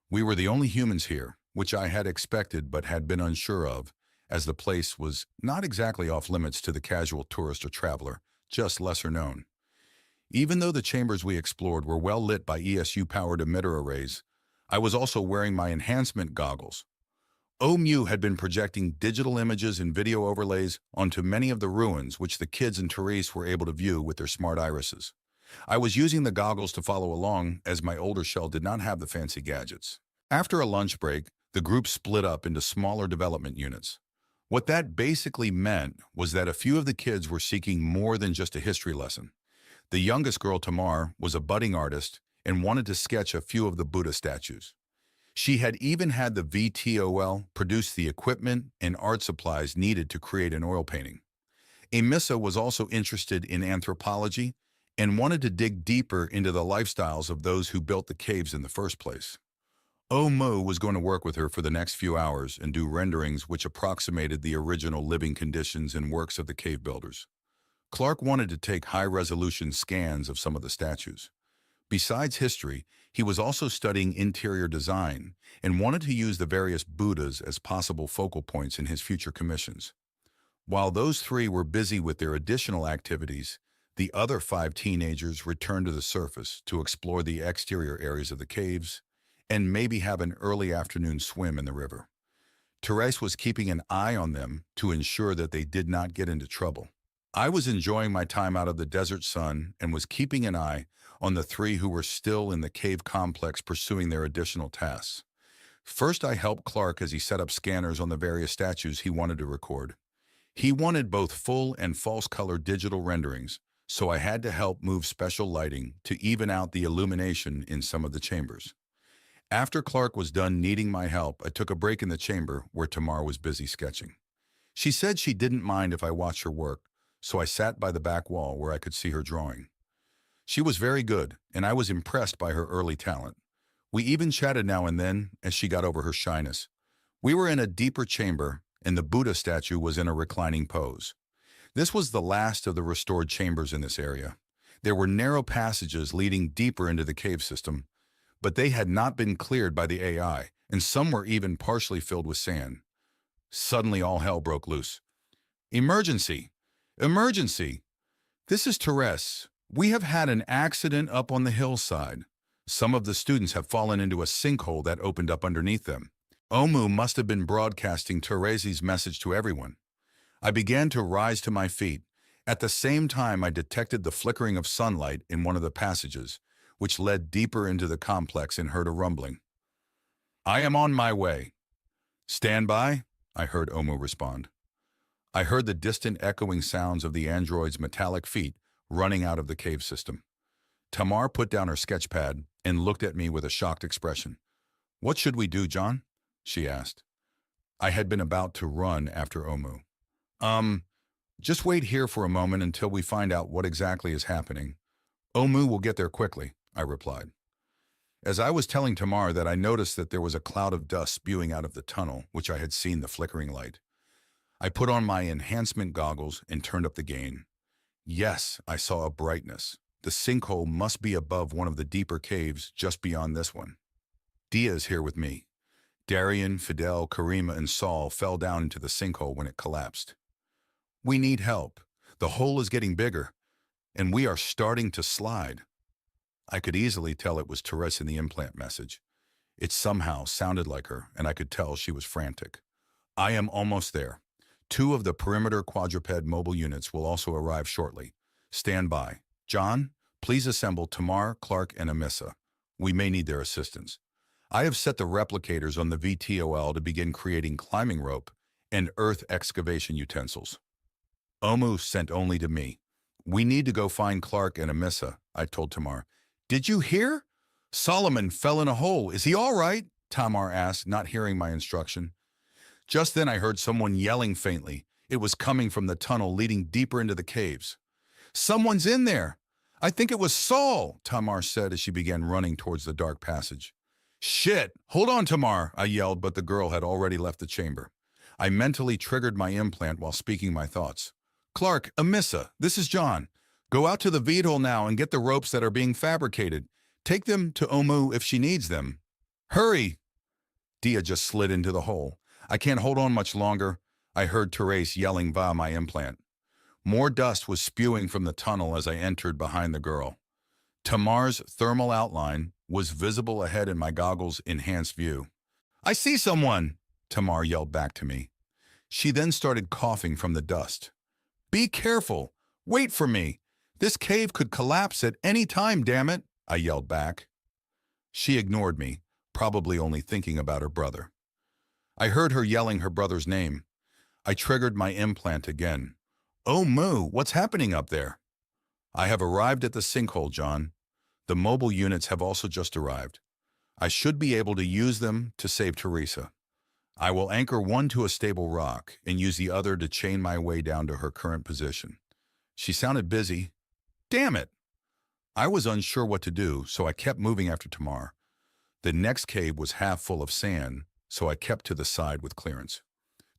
We were the only humans here, which I had expected but had been unsure of, as the place was not exactly off limits to the casual tourist or traveler, just lesser known. Even though the chambers we explored were well lit by ESU-powered emitter arrays, I was also wearing my enhancement goggles. OMU had been projecting digital images and video overlays onto many of the ruins, which the kids and Therese were able to view with their smart irises. I was using the goggles to follow along, as my older shell did not have the fancy gadgets. After a lunch break, the group split up into smaller development units. What that basically meant was that a few of the kids were seeking more than just a history lesson. The youngest girl, Tamar, was a budding artist and wanted to sketch a few of the Buddha statues. She had even had the VTOL produce the equipment and art supplies needed to create an oil painting. Amissa was also interested in anthropology and wanted to dig deeper into the lifestyles of those who built the caves in the first place. Omu was going to work with her for the next few hours and do renderings which approximated the original living conditions and works of the cave builders. Clark wanted to take high-resolution scans of some of the statues. Besides history, he was also studying interior design and wanted to use the various Buddhas as possible focal points in his future commissions. While those three were busy with their additional activities, the other 5 teenagers returned to the surface to explore the exterior areas of the caves and maybe have an early afternoon swim in the river. Therese was keeping an eye on them to ensure that they did not get into trouble. I was enjoying my time out of the desert sun and was keeping an eye on the 3 who were still in the cave complex pursuing their additional tasks. First, I helped Clark as he set up scanners on the various statues he wanted to record. He wanted both full and false color digital renderings, so I had to help move special lighting to even out the illumination in some of the chambers. After Clark was done needing my help, I took a break in the chamber where Tamar was busy sketching. She said she didn't mind if I watched her work, so I sat by the back wall where I could see her drawing. She was very good, and I was impressed by her early talent. We even chatted now and then as she got over her shyness. We were in a deeper chamber, and the Buddha statue was in a reclining pose. This was the last of the restored chambers in this area. There were narrow passages leading deeper into the cave system, but they had not been cleared by the AI, and some were even partially filled with sand. Suddenly all hell broke loose. Emergency! Emergency! This is Therese. We have had an accident up on the hillside. Some of the students have fallen into a sinkhole that opened up underneath them. Omu must have been broadcasting Therese's message to everyone. I began to rise to my feet. At the same time, I detected the flickering of sunlight in one of the passages, which led deeper into the complex, and heard a rumbling. I am on my way. Stand by, I heard Omu respond. I heard the distant echoing sounds of the android's metallic feet running out of the cave system. Tamar put down her sketch pad and looked at me with a shocked expression. What should we do, John? She asked. I had been about to run after Omu. Just wait here for a moment until we find out what exactly is happening. Omu will get there quickly, I replied. As I was telling Tamar that, I noticed that there was a cloud of dust spewing out of the tunnel, which I had seen the flickering light. I put on my enhancement goggles and turned up the gain. Yes, I saw a brightness. The sinkhole must be above one of the deeper caves just beyond this one. Dia is here with me. Darian, Fidel, Karima, and Saul fell down into the sinkhole when it collapsed. We need help. The hole is getting bigger, and we are starting to slide. I could easily tell it was Therese in the implant message. It somehow sounded like her, and I could tell she was frantic. I am almost there. 2 of the perimeter quadruped mobile units will also arrive shortly. Stand by. John, please assemble Tamar, Clark, and Amissa. We may need their assistance. I have set the replicators on the VTOL to begin creating climbing rope and earth excavation utensils. Omu sent only to me. We need to go find Clark and Amissa, I told Tamar. Did you hear? Solomon fell in a hole. Is he all right? Tamar asked, not hearing my instruction. Just then I heard someone yelling faintly. It was coming from the tunnel leading deeper into the caves. Someone's in there. I think it was Saul, Tamar said as she began running towards the dark passage. Shit! Hold on, Tamar, I yelled, but the girl had already left the chamber. I mentally triggered my implant while speaking my thoughts. Clark, Amissa, this is John. Go out to the VTOL now and get the ropes that are being fabricated. Take them to Omu if she needs them. Hurry! Dia just slid into the hole. I can't hold on much longer. I heard Therese yelling via my implant. More dust was spewing from the tunnel as I entered behind the girl. Tamar's thermal outline was visible ahead in my goggles' enhanced view. "I see someone!" Tamar yelled back to me. She then started coughing from the dust. "Be careful! Wait for me! This cave could collapse at any time, damn it!" I yelled back. She ignored me, probably only thinking about her brother. I heard her yelling her brother's name. I triggered my implant again. "Oh, Moo, what's happening up there?" "I have arrived at the sinkhole, John. The mobile units have also just arrived. I should be able to use them to save Teresa. I will anchor one to a stable rock and use the other to chain my way down to her current position." She sounded busy. Damn it! I was unsure what to do, so I kept moving after Tamar. The next cave was half full of sand, so I kept to the side with clearance.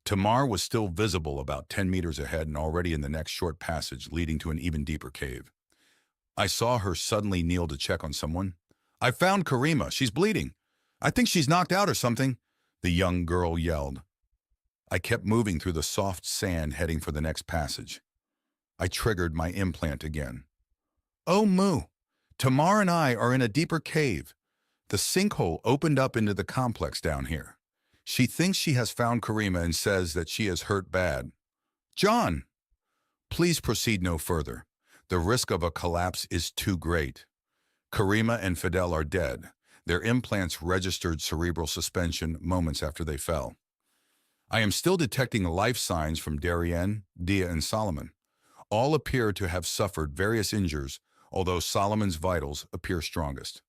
Tamar was still visible about 10 meters ahead and already in the next short passage leading to an even deeper cave. I saw her suddenly kneel to check on someone. "I found Karima. She's bleeding. I think she's knocked out or something," the young girl yelled. I kept moving through the soft sand heading for the next passage. I triggered my implant again. "Oh, Moo, Tamar and I are in a deeper cave. The sinkhole opened up into the complex down here. She thinks she has found Karima and says that she is hurt bad." "John!" "Please proceed no further. The risk of a collapse is too great. Karima and Fidel are dead. Their implants registered cerebral suspension moments after they fell. I am still detecting life signs from Darien, Dia, and Solomon. All appear to have suffered various injuries, although Solomon's vitals appear strongest."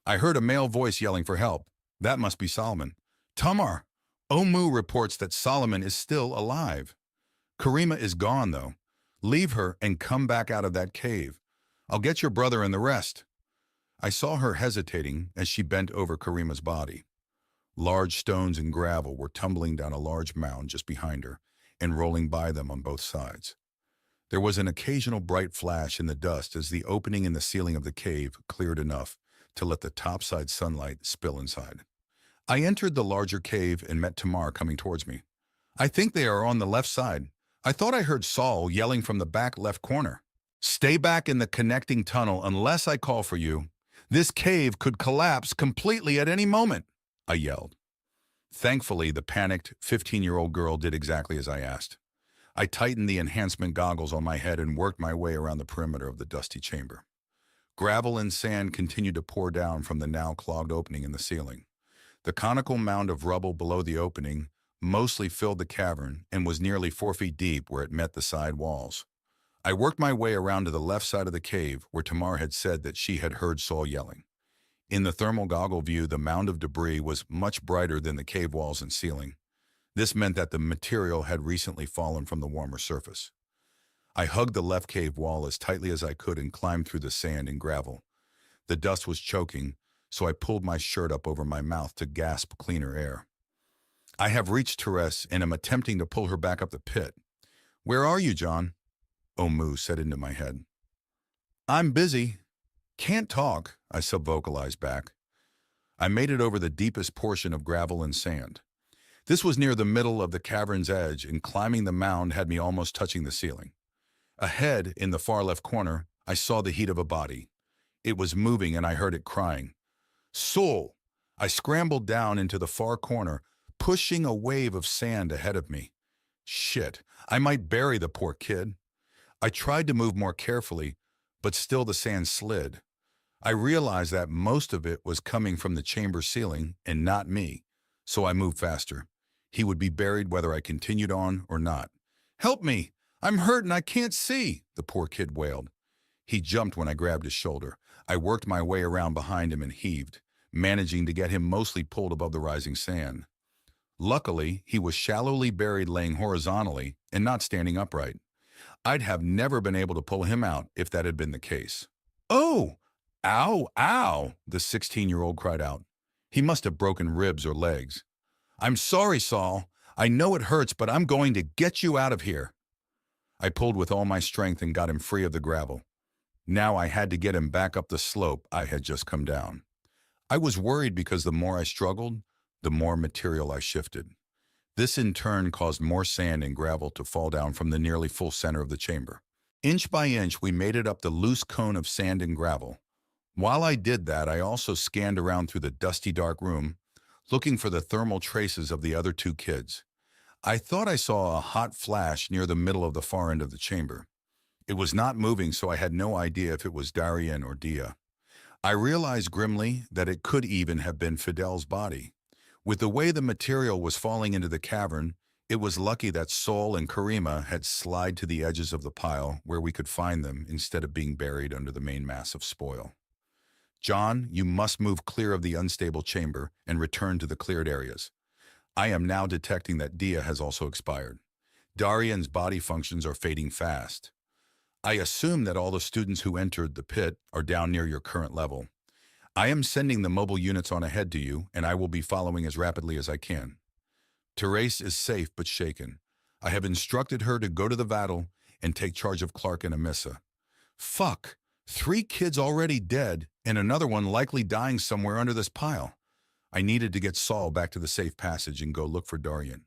I heard a male voice yelling for help. That must be Solomon. "Tamar, Omu reports that Solomon is still alive. Karima is gone, though. Leave her and come back out of that cave. I'll get your brother and the rest." I saw her hesitating as she bent over Karima's body. Large stones and gravel were tumbling down a large mound just behind her and rolling by them on both sides. There was an occasional bright flash in the dust as the opening in the ceiling of the cave cleared enough to let the topside sunlight spill inside. I entered the larger cave and met Tamar coming towards me. "I think they are on the left side. I thought I heard Saul yelling from the back left corner." "Stay back in the connecting tunnel unless I call for you. This cave could collapse completely at any moment," I yelled. Thankfully, the panicked 15-year-old girl did exactly as I asked. I tightened the enhancement goggles on my head and worked my way around the perimeter of the dusty chamber. Gravel and sand continued to pour down from the now clogged opening in the ceiling. The conical mound of rubble below the opening mostly filled the cavern and was nearly 4 feet deep where it met the side walls. I worked my way around to the left side of the cave where Tamar had said that she had heard Saul yelling. In the thermal goggle view, the mound of debris was much brighter than the cave walls and ceiling. This meant that the material had recently fallen from the warmer surface. I hugged the left cave wall as tightly as I could and climbed through the sand and gravel. The dust was choking, so I pulled my shirt up over my mouth to gasp cleaner air. I have reached Therese and am attempting to pull her back up the pit. "Where are you, John?" Omu said into my head. "I'm busy. Can't talk," I subvocalized back. I made it over the deepest portion of gravel and sand. This was near the middle of the cavern's edge, and climbing the mound had me almost touching the ceiling. Ahead, in the far left corner, I saw the heat of a body. It was moving and I heard it crying. "Saul!" I scrambled down into the far corner, pushing a wave of sand ahead of me. Shit, I might bury the poor kid. I tried to move more carefully, but still the sand slid. I realized that most of it was coming from the chamber ceiling and not me, so I moved faster. He would be buried whether I continued on or not. "Help me! I'm hurt and I can't see," the poor kid wailed. He jumped when I grabbed his shoulder. I worked my way around behind him and heaved, managing to get him mostly pulled above the rising sand. Luckily, he was shallowly buried laying horizontally and not standing upright. I'd have never been able to pull him out if that had been the case. "Oh! Ow! Ow!" the 16-year-old cried out. He must have broken ribs or legs. "I'm sorry, Saul. I know it hurts, but I'm going to get you out of here." I pulled with all my strength and got him free of the gravel. Now I had to get him back up the slope I had just come down. I was worried because the more I struggled, the more material I shifted. This in turn caused more sand and gravel to fall down from the nearly full center of the chamber. Inch by inch, we made it up the loose cone of sand and gravel. While I did that, I also scanned around through the dusty dark room, looking for the thermal traces of the other two kids. I thought I saw a hot flash near the middle of the far end of the chamber. It was not moving, so I had no idea if it was Darien or Dia. I realized grimly that it could even have been Fidel's body. With the way the material was falling into the cavern, it was lucky that Sol and Karima had slid to the edges of the pile where we could find them instead of being buried under the main mass of spoil. John, you must move clear of the unstable chamber and return to the cleared areas. I am now detecting that Dia has also expired. Darian's body functions are fading fast. I assume that all the students who entered the pit are down near your current level. I am sending the mobile units on ahead to you, and I will be following as rapidly as I can. Therese is safe but shaken. I have instructed her to go to the Vattel and take charge of Clark and Amissa. Fuck, 3 kids already dead, and another one likely dying somewhere under this pile. I needed to get Saul back to the safe passage and go look for Darian.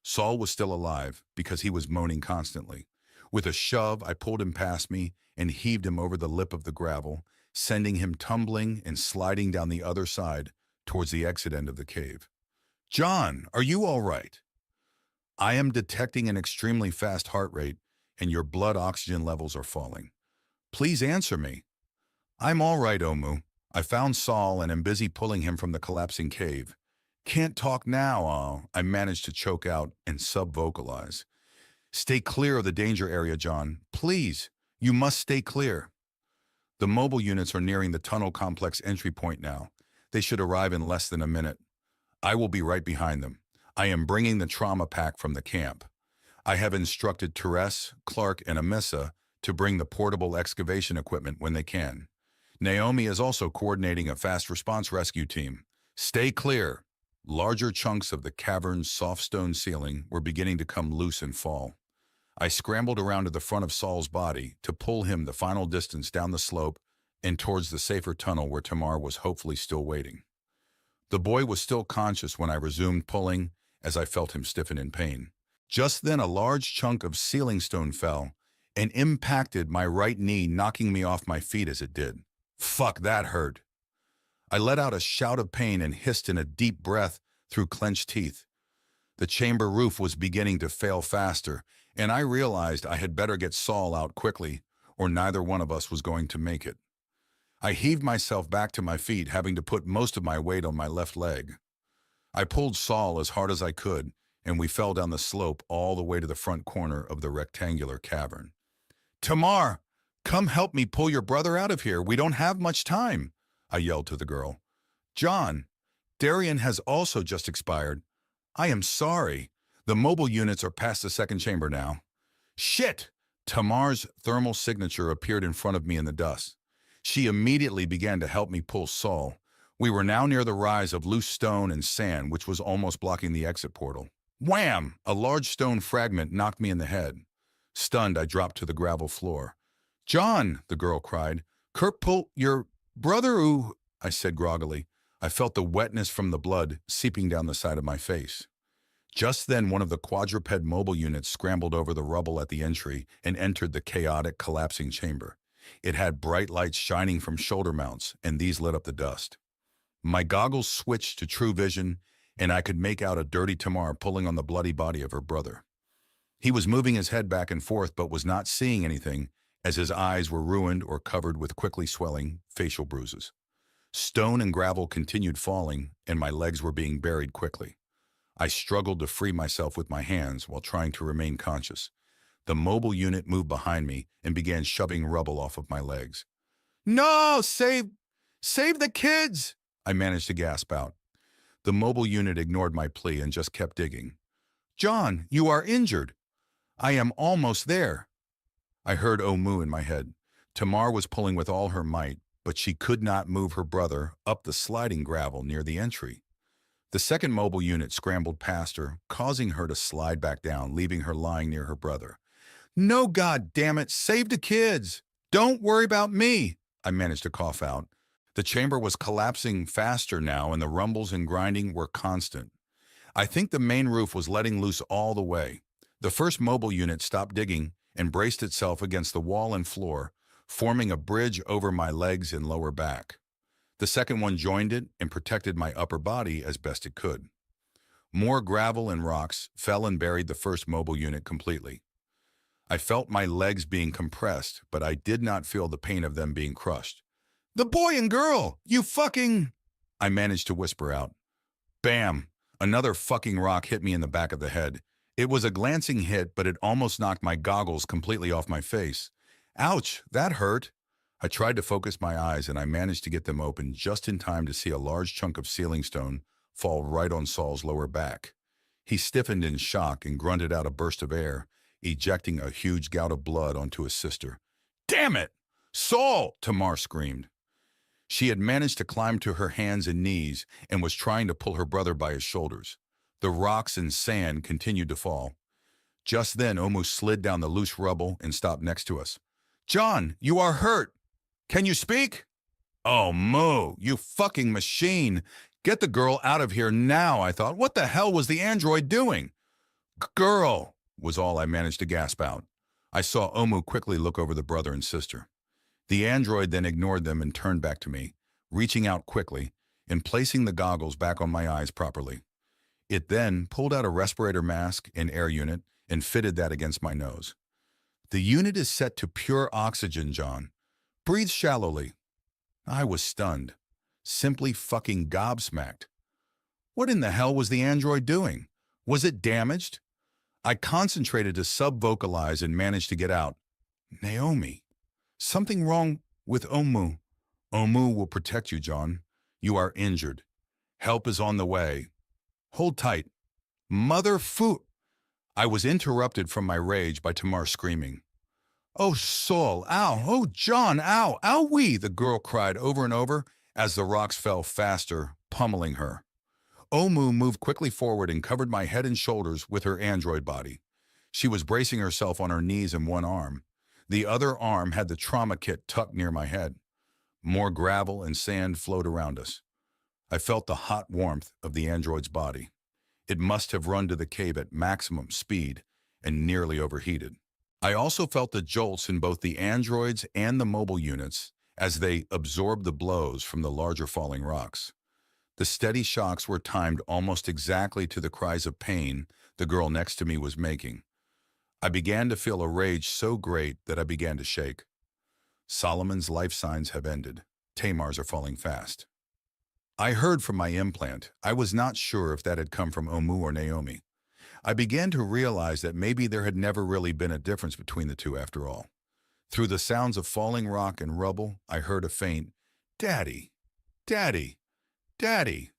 Saul was still alive because he was moaning constantly. With a shove, I pulled him past me and heaved him over the lip of the gravel, sending him tumbling and sliding down the other side towards the exit end of the cave. John, are you all right? I am detecting an extremely fast heart rate and your blood oxygen levels are falling. Please answer me. I'm all right, Omu. I found Saul and am busy pulling him from the collapsing cave. Can't talk now, I managed to choke out and sub-vocalize. Stay clear of the danger area, John. Please, you must stay clear. The mobile units are nearing the tunnel complex entry point now. They should arrive in less than a minute. I will be right behind them. I am bringing the trauma pack from the camp. I have instructed Therese, Clark, and Amissa to bring the portable excavation equipment when they can. Naomi is also coordinating a fast response rescue team. Stay clear. Larger chunks of the cavern's soft stone ceiling were beginning to come loose and fall. I scrambled around to the front of Saul's body to pull him the final distance down the slope and towards the safer tunnel where Tamar was hopefully still waiting. The boy was still conscious when I resumed pulling as I felt him stiffen in pain. Just then a large chunk of ceiling stone fell and impacted my right knee, knocking me off my feet as it did. Fuck, that hurt. I let out a shout of pain and hissed in a deep breath through clenched teeth. The chamber roof was beginning to fail faster, and I realized I had better get Saul out quickly, or neither one of us was going to make it. I heaved myself back to my feet, having to put most of my weight on my left leg. I pulled Saul as hard as I could, and we fell down the slope all the way to the front corner of the rectangular cavern. Tamar, come help me pull your brother out of here. We don't have much time, I yelled to the girl. John, Darian has also just expired. I am sorry. The mobile units are past the second chamber now. Shit! Tamar's thermal signature appeared in front of me in the dust. She immediately began to help me pull Saul. We were now near the rise of loose stone and sand, which was almost blocking the exit portal. Wham! A large stone fragment knocked me in the head. Stunned, I dropped to the gravel floor. John, the girl cried. Kurt, pull your brother, ooh, I said groggily. I felt the wetness from the blood seeping down the side of my face. Just then, one of the quadruped mobile units scrambled over the rubble at the entry and entered the chaotic, collapsing chamber. It had bright lights shining from shoulder mounts, and these lit up the dust. My goggles switched to true vision, and I could make out a dirty Tamar pulling on the bloody body of her brother. He was moving his head back and forth but was not seeing anything, as his eyes were ruined or covered with quickly swelling facial bruises. Stone and gravel continued falling, and my legs were being buried quickly. I struggled to free myself with my hands while trying to remain conscious. The mobile unit moved behind me and began shoving rubble off of my legs. No! Save the kids! I managed to gasp out. The mobile unit ignored my plea and just kept digging. John, you are injured. I am almost there. I heard Omu in my head. Tamar was pulling with all her might, but she could not move her brother up the sliding gravel near the entry. The second mobile unit scrambled past her, causing her to slide back down, leaving her lying near her brother. No, God damn it, save the kids! Don't worry about me, I managed to cough out. The chamber was collapsing faster now, and the rumbles and grinding were constant. I think the main roof was letting loose all the way. The first mobile unit stopped digging and braced itself against the wall and floor, forming a bridge over my legs and lower back. The second one joined it and protected my upper body as best it could. More gravel and rocks fell and buried the first mobile unit completely. I felt my legs being compressed, but I did not feel the pain of them being crushed. "The boy and girl! You fucking—" I managed to whisper out. Bam! Another fucking rock hit me in the back of the head. It was a glancing hit, but it almost knocked my goggles completely off my face. Ouch, that hurt. I tried to focus my eyes, and I managed to get them open just in time to see a large chunk of ceiling stone fall right on Saul's lower back. He stiffened in shock and grunted out a burst of air, ejecting a huge gout of blood onto his sister. "Damn it! Saul!" Tamar screamed. She had managed to climb to her hands and knees and was trying to pull her brother by his shoulders. The rocks and sand continued to fall. Just then, Omu slid down the loose rubble and stopped next to us. "John, you are hurt. Can you speak?" "Oh, Moo, you fucking machine. Get the girl out of here now," I thought. What the hell was the android doing? "Girl," was all I managed to gasp out. I saw Omu quickly look over the brother and sister. The android then ignored them and turned back to me, reaching out quickly and placing the goggles back on my eyes properly. It then pulled out a respirator mask and air unit and fitted that against my nose. "The unit is set to pure oxygen, John. Breathe shallowly." I was stunned, simply fucking gobsmacked. What in the hell was the android doing? Was it damaged? I concentrated to sub-vocalize and managed to get out. "Naomi. Something wrong with Omu." "Omu will protect you, John. You are injured. Help is on the way. Hold tight." I was interrupted from my rage by Tamar screaming. "Oh, Saul, ow! Oh, John, ow! Owie!" the girl cried over and over as the rocks fell faster, pummeling her. Omu moved quickly forward and covered my head and shoulders with her android body. She was bracing herself on her knees and one arm. The other arm had the trauma kit tucked near my head. More gravel and sand flowed around us. I felt the hot warmth of the android's body. It must have run to the cave at maximum speed and nearly overheated. I also felt the jolts in both the androids and the mobile units as they absorbed the blows from the larger falling rocks. The steady shocks were timed almost exactly to the cries of pain the girl next to me was making. I began to feel a rage so great that I began to shake. Solomon's life signs have ended. Tamar's are falling fast. I heard from my implant. I was not sure if that had come from Omu or Naomi. I began to realize that maybe there had never really been a difference between the two after all. Through the sounds of falling rock and rubble, I heard a faint, "Daddy, Daddy, Daddy,"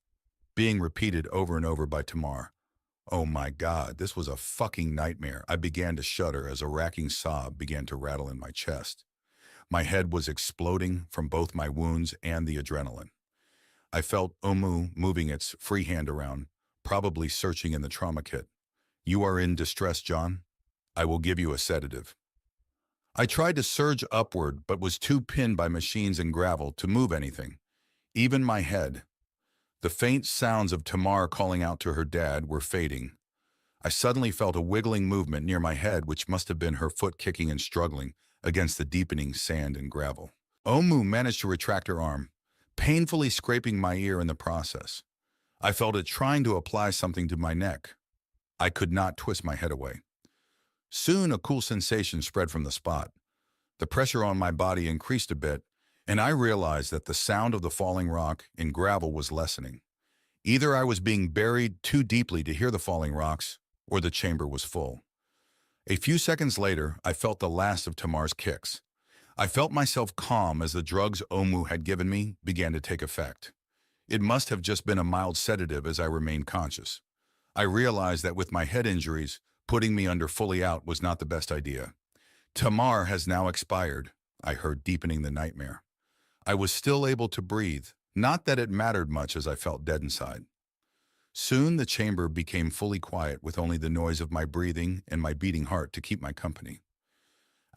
being repeated over and over by Tamar. Oh my God, this was a fucking nightmare. I began to shudder as a racking sob began to rattle in my chest. My head was exploding from both my wounds and the adrenaline. I felt Omu moving its free hand around, probably searching in the trauma kit. "You are in distress, John. I will give you a sedative." I tried to surge upward, but was too pinned by machines and gravel to move anything, even my head. The faint sounds of Tamar calling out to her dad were fading. I suddenly felt a wiggling movement near my head, which must have been her foot kicking and struggling against the deepening sand and gravel. Omu managed to retract her arm, painfully scraping my ear in the process. I felt it trying to apply something to my neck. I could not twist my head away. Soon a cool sensation spread from the spot. The pressure on my body increased a bit, and I realized that the sound of the falling rock and gravel was lessening. Either I was being buried too deeply to hear the falling rocks, or the chamber was full. A few seconds later, I felt the last of Tamar's kicks. I felt myself calm as the drugs Omu had given me began to take effect. It must have just been a mild sedative as I remained conscious. I realized that with my head injuries, putting me under fully out was not the best idea. "Tamar has now expired," I heard deepening the nightmare. I was still able to breathe, not that it mattered much as I felt dead inside. Soon the chamber became fully quiet with only the noise of my breathing and my beating heart to keep my company.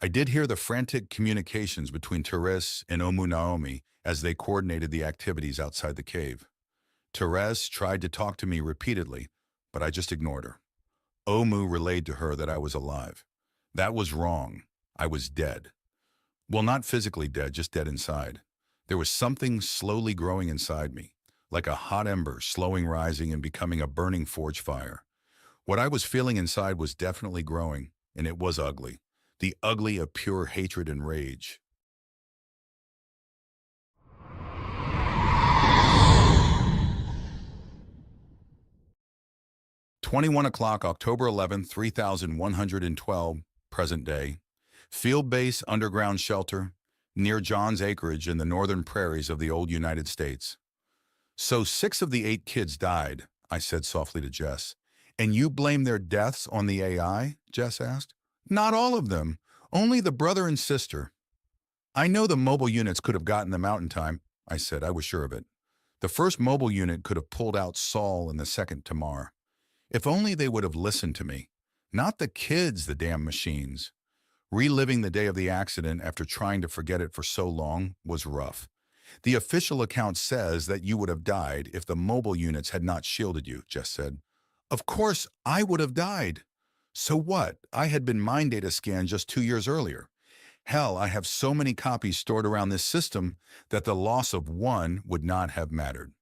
I did hear the frantic communications between Therese and Omu Naomi as they coordinated the activities outside the cave. Therese tried to talk to me repeatedly, but I just ignored her. Omu relayed to her that I was alive. That was wrong. I was dead. Well, not physically dead, just dead inside. There was something slowly growing inside me, like a hot ember slowing rising and becoming a burning forge fire. What I was feeling inside was definitely growing, and it was ugly. The ugly of pure hatred and rage. 21 o'clock, October 11th, 3112, present day. Field base underground shelter near John's acreage in the northern prairies of the old United States. So 6 of the 8 kids died, I said softly to Jess. And you blame their deaths on the AI? Jess asked. Not all of them, only the brother and sister. I know the mobile units could have gotten them out in time, I said. I was sure of it. The first mobile unit could have pulled out Saul and the second Tamar. If only they would have listened to me. Not the kids, the damn machines. Reliving the day of the accident after trying to forget it for so long was rough. The official account says that you would have died if the mobile units had not shielded you, Jess said. Of course, I would have died. So what? I had been mind data scanned just 2 years earlier. Hell, I have so many copies stored around this system that the loss of one would not have mattered.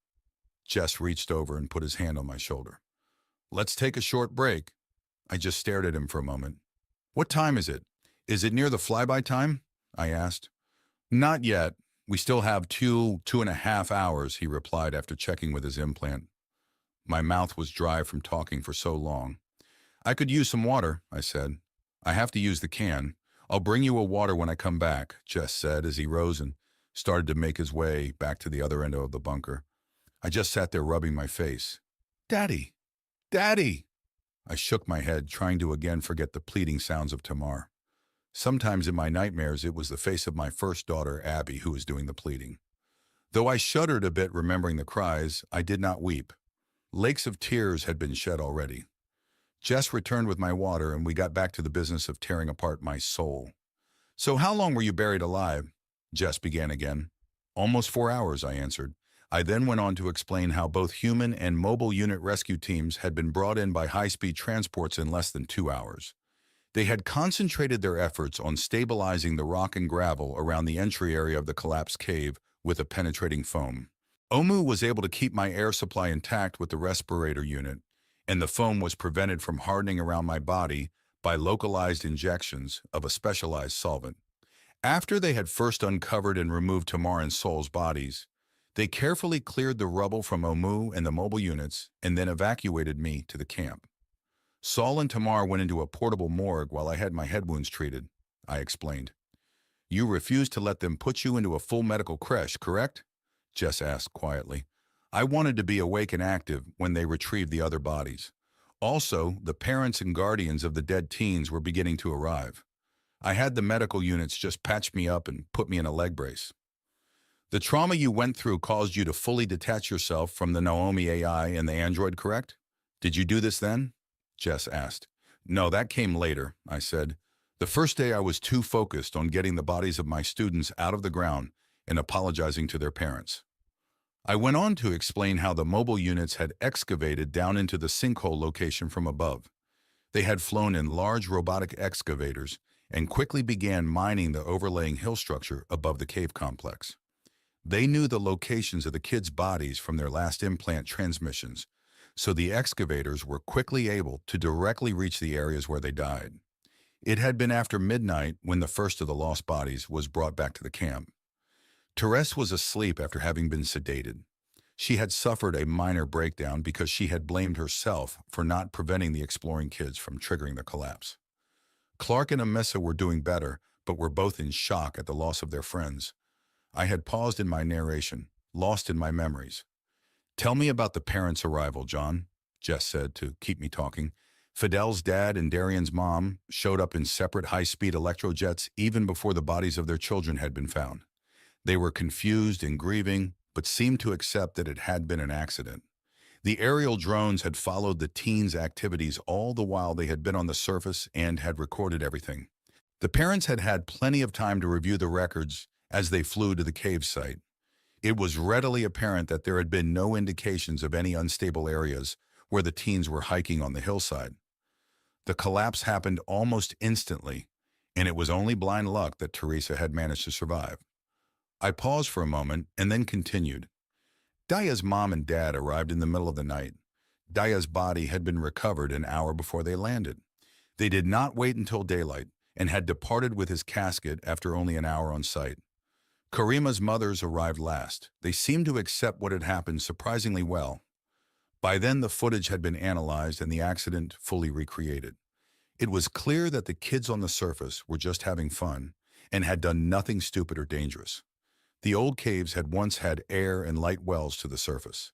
Jess reached over and put his hand on my shoulder. Let's take a short break. I just stared at him for a moment. What time is it? Is it near the flyby time? I asked. Not yet. We still have 2.5 hours, he replied after checking with his implant. My mouth was dry from talking for so long. I could use some water, I said. I have to use the can. I'll bring you a water when I come back, Jess said as he rose and started to make his way back to the other end of the bunker. I just sat there rubbing my face. Daddy! Daddy! I shook my head, trying to again forget the pleading sounds of Tamar. Sometimes in my nightmares, it was the face of my first daughter, Abby, who was doing the pleading. Though I shuddered a bit remembering the cries, I did not weep. Lakes of tears had been shed already. Jess returned with my water, and we got back to the business of tearing apart my soul. So how long were you buried alive? Jess began again. Almost 4 hours, I answered. I then went on to explain how both human and mobile unit rescue teams had been brought in by high-speed transports in less than 2 hours. They had concentrated their efforts on stabilizing the rock and gravel around the entry area of the collapsed cave with a penetrating foam. Omu was able to keep my air supply intact with the respirator unit, and the foam was prevented from hardening around my body by localized injections of a specialized solvent. After they had first uncovered and removed Tamar and Sol's bodies, they carefully cleared the rubble from Omu and the mobile units and then evacuated me to the camp. Saul and Tamar went into a portable morgue while I had my head wounds treated, I explained. You refused to let them put you into a full medical creche, correct? Jess asked quietly. I wanted to be awake and active when they retrieved the other bodies. Also, the parents and guardians of the dead teens were beginning to arrive. I had the medical units just patch me up and put me in a leg brace. The trauma you went through caused you to fully detach yourself from the Naomi AI and the android, correct? Did you do this then? Jess asked. No, that came later, I said. The first day I was too focused on getting the bodies of my students out of the ground and apologizing to their parents. I went on to explain how the mobile units had excavated down into the sinkhole location from above. They had flown in large robotic excavators and quickly began mining the overlaying hill structure above the cave complex. They knew the locations of the kids' bodies from their last implant transmissions, so the excavators were quickly able to directly reach the areas where they died. It had been after midnight when the first of the lost bodies was brought back to the camp. Therese was asleep after having been sedated. She had suffered a minor breakdown because she had blamed herself for not preventing the exploring kids from triggering the collapse. Clark and Amissa were doing better, but were both in shock at the loss of their friends. I had paused in my narration, lost in my memories. Tell me about the parents' arrival, John, Jess said to keep me talking. Fidel's dad and Darian's mom showed up in separate high-speed electrojets even before the bodies of their children had been found. They were confused and grieving, but seemed to accept that it had been an accident. The aerial drones had followed the teens' activities all the while they had been on the surface and had recorded everything. The parents had had plenty of time to review the records as they flew to the cave site. It was readily apparent that there had been no indications of any unstable areas where the teens were hiking on the hillside. The collapse happened almost instantly, and it was only blind luck that Teresa had managed to survive. I paused for a moment and then continued. Daya's mom and dad arrived in the middle of the night. Daya's body had been recovered an hour before they landed. They did not wait until daylight and had departed with his casket after only an hour on site. Karima's mothers arrived last. They seemed to accept what had happened surprisingly well. By then, the footage had been analyzed and the accident fully recreated. It was clear that the kids on the surface were just having fun and had done nothing stupid or dangerous. The old caves had once had air and light wells to the surface.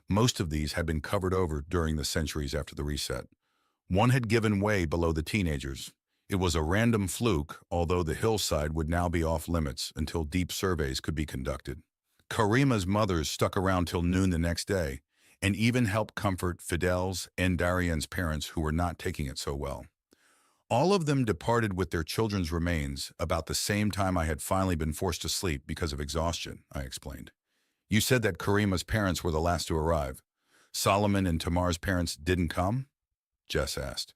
Most of these had been covered over during the centuries after the reset. One had given way below the teenagers. It was a random fluke, although the hillside would now be off limits until deep surveys could be conducted. Karima's mothers stuck around till noon the next day, and even helped comfort Fidel's and Darian's parents who were not taking it so well. All of them departed with their children's remains about the same time I had finally been forced to sleep because of exhaustion, I explained. You said that Karima's parents were the last to arrive. Solomon and Tamar's parents didn't come? Jess asked.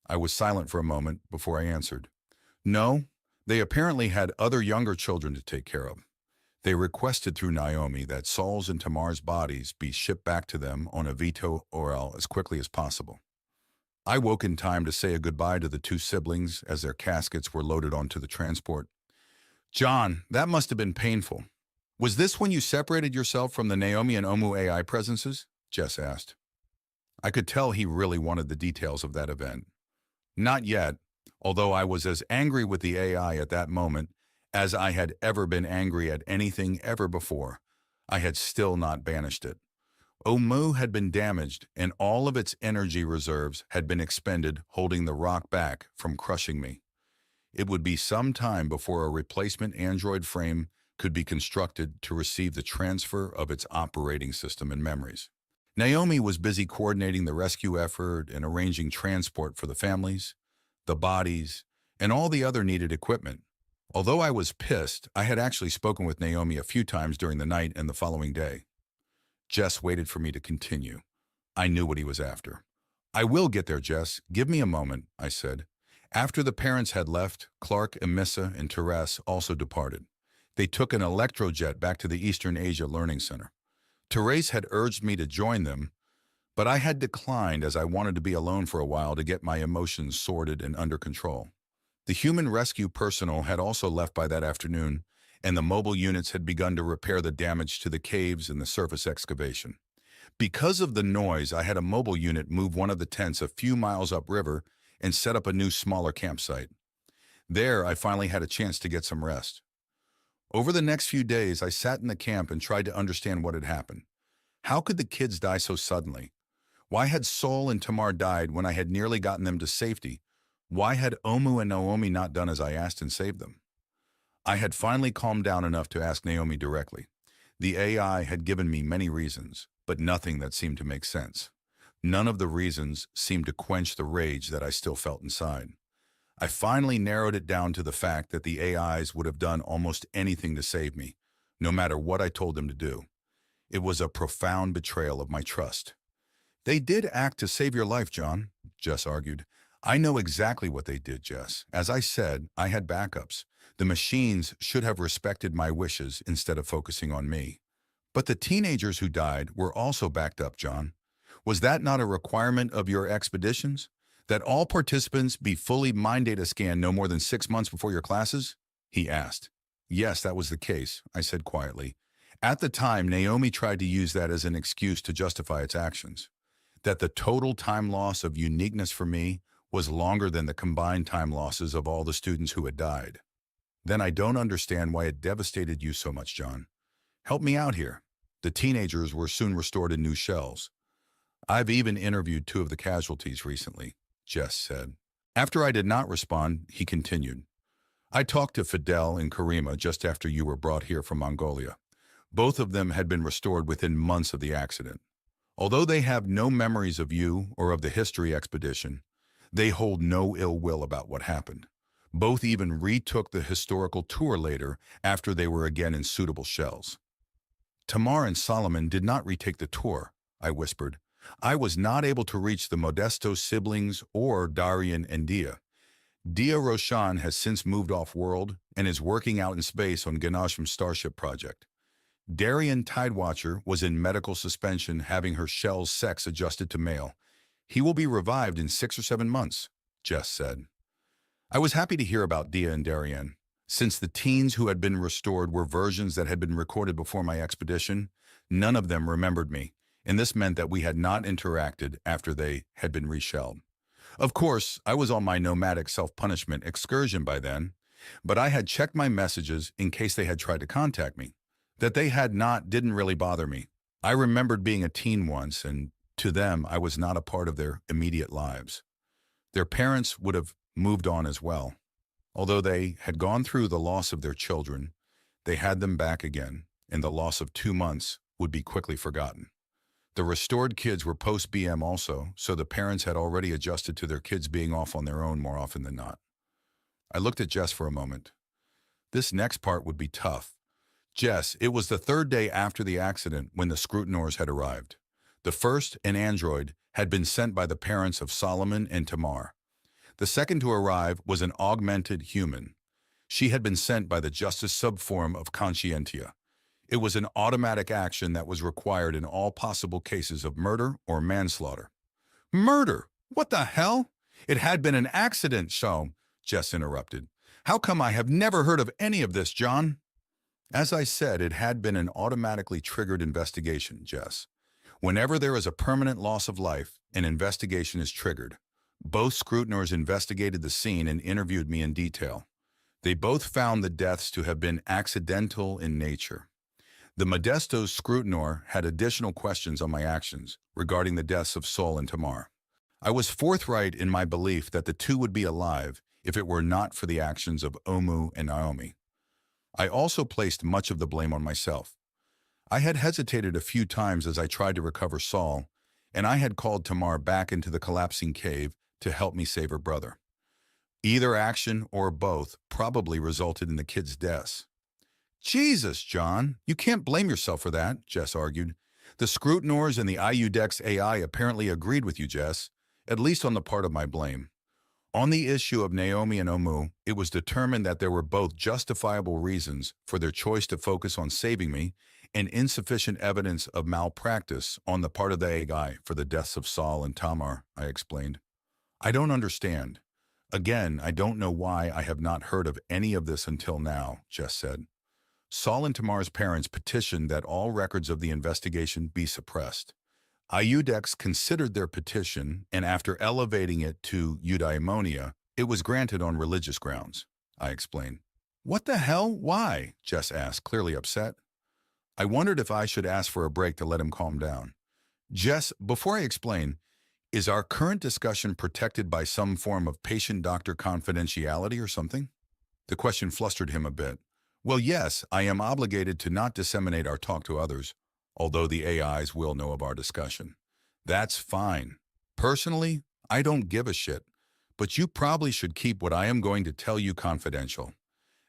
I was silent for a moment before I answered. No, they apparently had other younger children to take care of. They requested through Naomi that Saul's and Tamar's bodies be shipped back to them on a Vito Oral as quickly as possible. I woke in time to say a goodbye to the two siblings as their caskets were loaded onto the transport. John, that must have been painful. Was this when you separated yourself from the Naomi and Omu AI presences? Jess asked. I could tell he really wanted the details of that event. Not yet, although I was as angry with the AI at that moment as I had ever been angry at anything ever before. I had still not banished it. Omu had been damaged, and all of its energy reserves had been expended holding the rock back from crushing me. It would be some time before a replacement android frame could be constructed to receive the transfer of its operating system and memories. Naomi was busy coordinating the rescue effort and arranging transport for the families, the bodies, and all the other needed equipment. Although I was pissed, I had actually spoken with Naomi a few times during the night and the following day. Jess waited for me to continue. I knew what he was after. I will get there, Jess. Give me a moment, I said. After the parents had left, Clark, Emissa, and Therese also departed. They took an electrojet back to the Eastern Asia Learning Center. Therese had urged me to join them, but I had declined as I wanted to be alone for a while to get my emotions sorted and under control. The human rescue personnel had also left by that afternoon, and the mobile units had begun to repair the damage to the caves and the surface excavation. Because of the noise, I had a mobile unit move one of the tents a few miles upriver and set up a new, smaller campsite. There, I finally had a chance to get some rest. Over the next few days, I sat in the camp and tried to understand what had happened. How could the kids die so suddenly? Why had Saul and Tamar died when I had nearly gotten them to safety? Why had Omu and Naomi not done as I asked and saved them? I had finally calmed down enough to ask Naomi directly. The AI had given me many reasons, but nothing that seemed to make sense. None of the reasons seemed to quench the rage that I still felt inside. I finally narrowed it down to the fact that the AIs would have done almost anything to save me, no matter what I told them to do. It was a profound betrayal of my trust. They did act to save your life, John, Jess argued. I know exactly what they did, Jess. As I said, I had backups. The machines should have respected my wishes instead of focusing on me. But the teenagers who died were also backed up, John. Was that not a requirement of your expeditions? That all participants be fully mind data scanned no more than 6 months before your classes? He asked. Yes, that was the case, I said quietly. At the time, Naomi tried to use that as an excuse to justify its actions. That the total time loss of uniqueness for me was longer than the combined time losses of all the students who had died. Then I don't understand why it devastated you so much, John. Help me out here. The teenagers were soon restored in new shells. I've even interviewed 2 of the casualties recently, Jess said. After I did not respond, he continued. I talked to Fidel and Karima just after you were brought here from Mongolia. Both of them had been restored within months of the accident. Although they have no memories of you or of the history expedition, they hold no ill will about what happened. Both even retook the historical tour later after they were again in suitable shells. Tamar and Solomon did not retake the tour, I whispered. I was not able to reach the Modesto siblings or Darian and Dia. Dia Roshan has since moved off-world and is working out in space on Ganashem's Starship project. Darian Tidewatcher was in medical suspension, having her shell's sex adjusted to male. He will be revived in 6 or 7 months, Jess said. I was happy to hear about Dia and Darian. Since the teens who had been restored were versions that had been recorded before my expedition, none of them remembered me, and this meant that we had not interacted after they had been reshelled. Of course, I was on my nomadic self-punishment excursion by then, but I had checked my messages in case they had tried to contact me. That they had not didn't really bother me. I remembered being a teen once, and to them, I was not a part of their immediate lives. Their parents would have moved on as well. Although they had gone through the loss of their children, they had them back again, and the loss of 2 months would be quickly forgotten. The restored kids were post-BM also, so the parents had already adjusted to their kids being off on their own more often than not. I looked at Jess for a moment. This next part would be tough. Jess, it was the 3rd day after the accident when the scrutinors had arrived. The first, an android, had been sent by the parents of Solomon and Tamar. The second to arrive was an augmented human. She had been sent by the justice subform of conscientia. It was an automatic action that was required in all possible cases of murder or manslaughter. Murder? What the hell? It had been an accident, Jess interrupted. How come I have never heard of any of this, John? As I said, it had been an automatically triggered investigation, Jess. Whenever there is a permanent loss of life, an investigation is triggered. Both scrutinors investigated the scene and interviewed me in detail. They both found the deaths to have been accidental in nature. The Modesto's scrutinor had additional questions on my actions regarding the deaths of Sol and Tamar. I was forthright in my belief that the two would be alive if it were not for the actions of Omu and Naomi. I also placed much of the blame on myself. I had hesitated a few times as I tried to recover Sol, and I had called Tamar back into the collapsing cave to help me save her brother. Either action or both probably resulted in the kids' deaths. Jesus, John, you can't blame yourself for that, Jess argued. The scrutinors and the IUDEX AI apparently agreed with you, Jess, at least on the part of my blame. On the issue of Naomi and Omu, it was determined that there were both justifiable reasons for their choice to focus on saving me and insufficient evidence of malpractice on the part of the AI for the deaths of Sol and Tamar, I explained. I don't understand. Again, I don't know why I have not heard of any of this until now, Jess said. Sol and Tamar's parents petitioned that all records of the investigation be suppressed. IUDEX considered their petition, and after elevating it to eudaimonia, it was granted on religious grounds, I explained. What the hell? Why? Jess asked, clearly upset. I wondered if I should ask for a break to let him calm down. Jess, before I explain, is our current discussion protected by some form of patient-doctor confidentiality or something? The question flustered him a bit. Well, yes, I am obligated to not disseminate our talk to others, although the AIs will know of our discussion. That's fine. Personally, I don't give a shit, but you probably should keep what I am going to tell you confidential.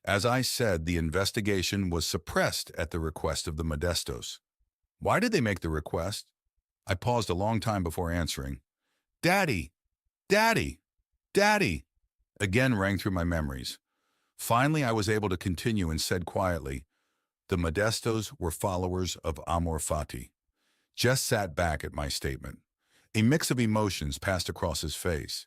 As I said, the investigation was suppressed at the request of the Modestos. Why did they make the request? I paused a long time before answering. Daddy! Daddy! Daddy! Again rang through my memories. Finally, I was able to continue and said quietly, the Modestos were followers of Amor Fati. Jess sat back at my statement. A mix of emotions passed across his face.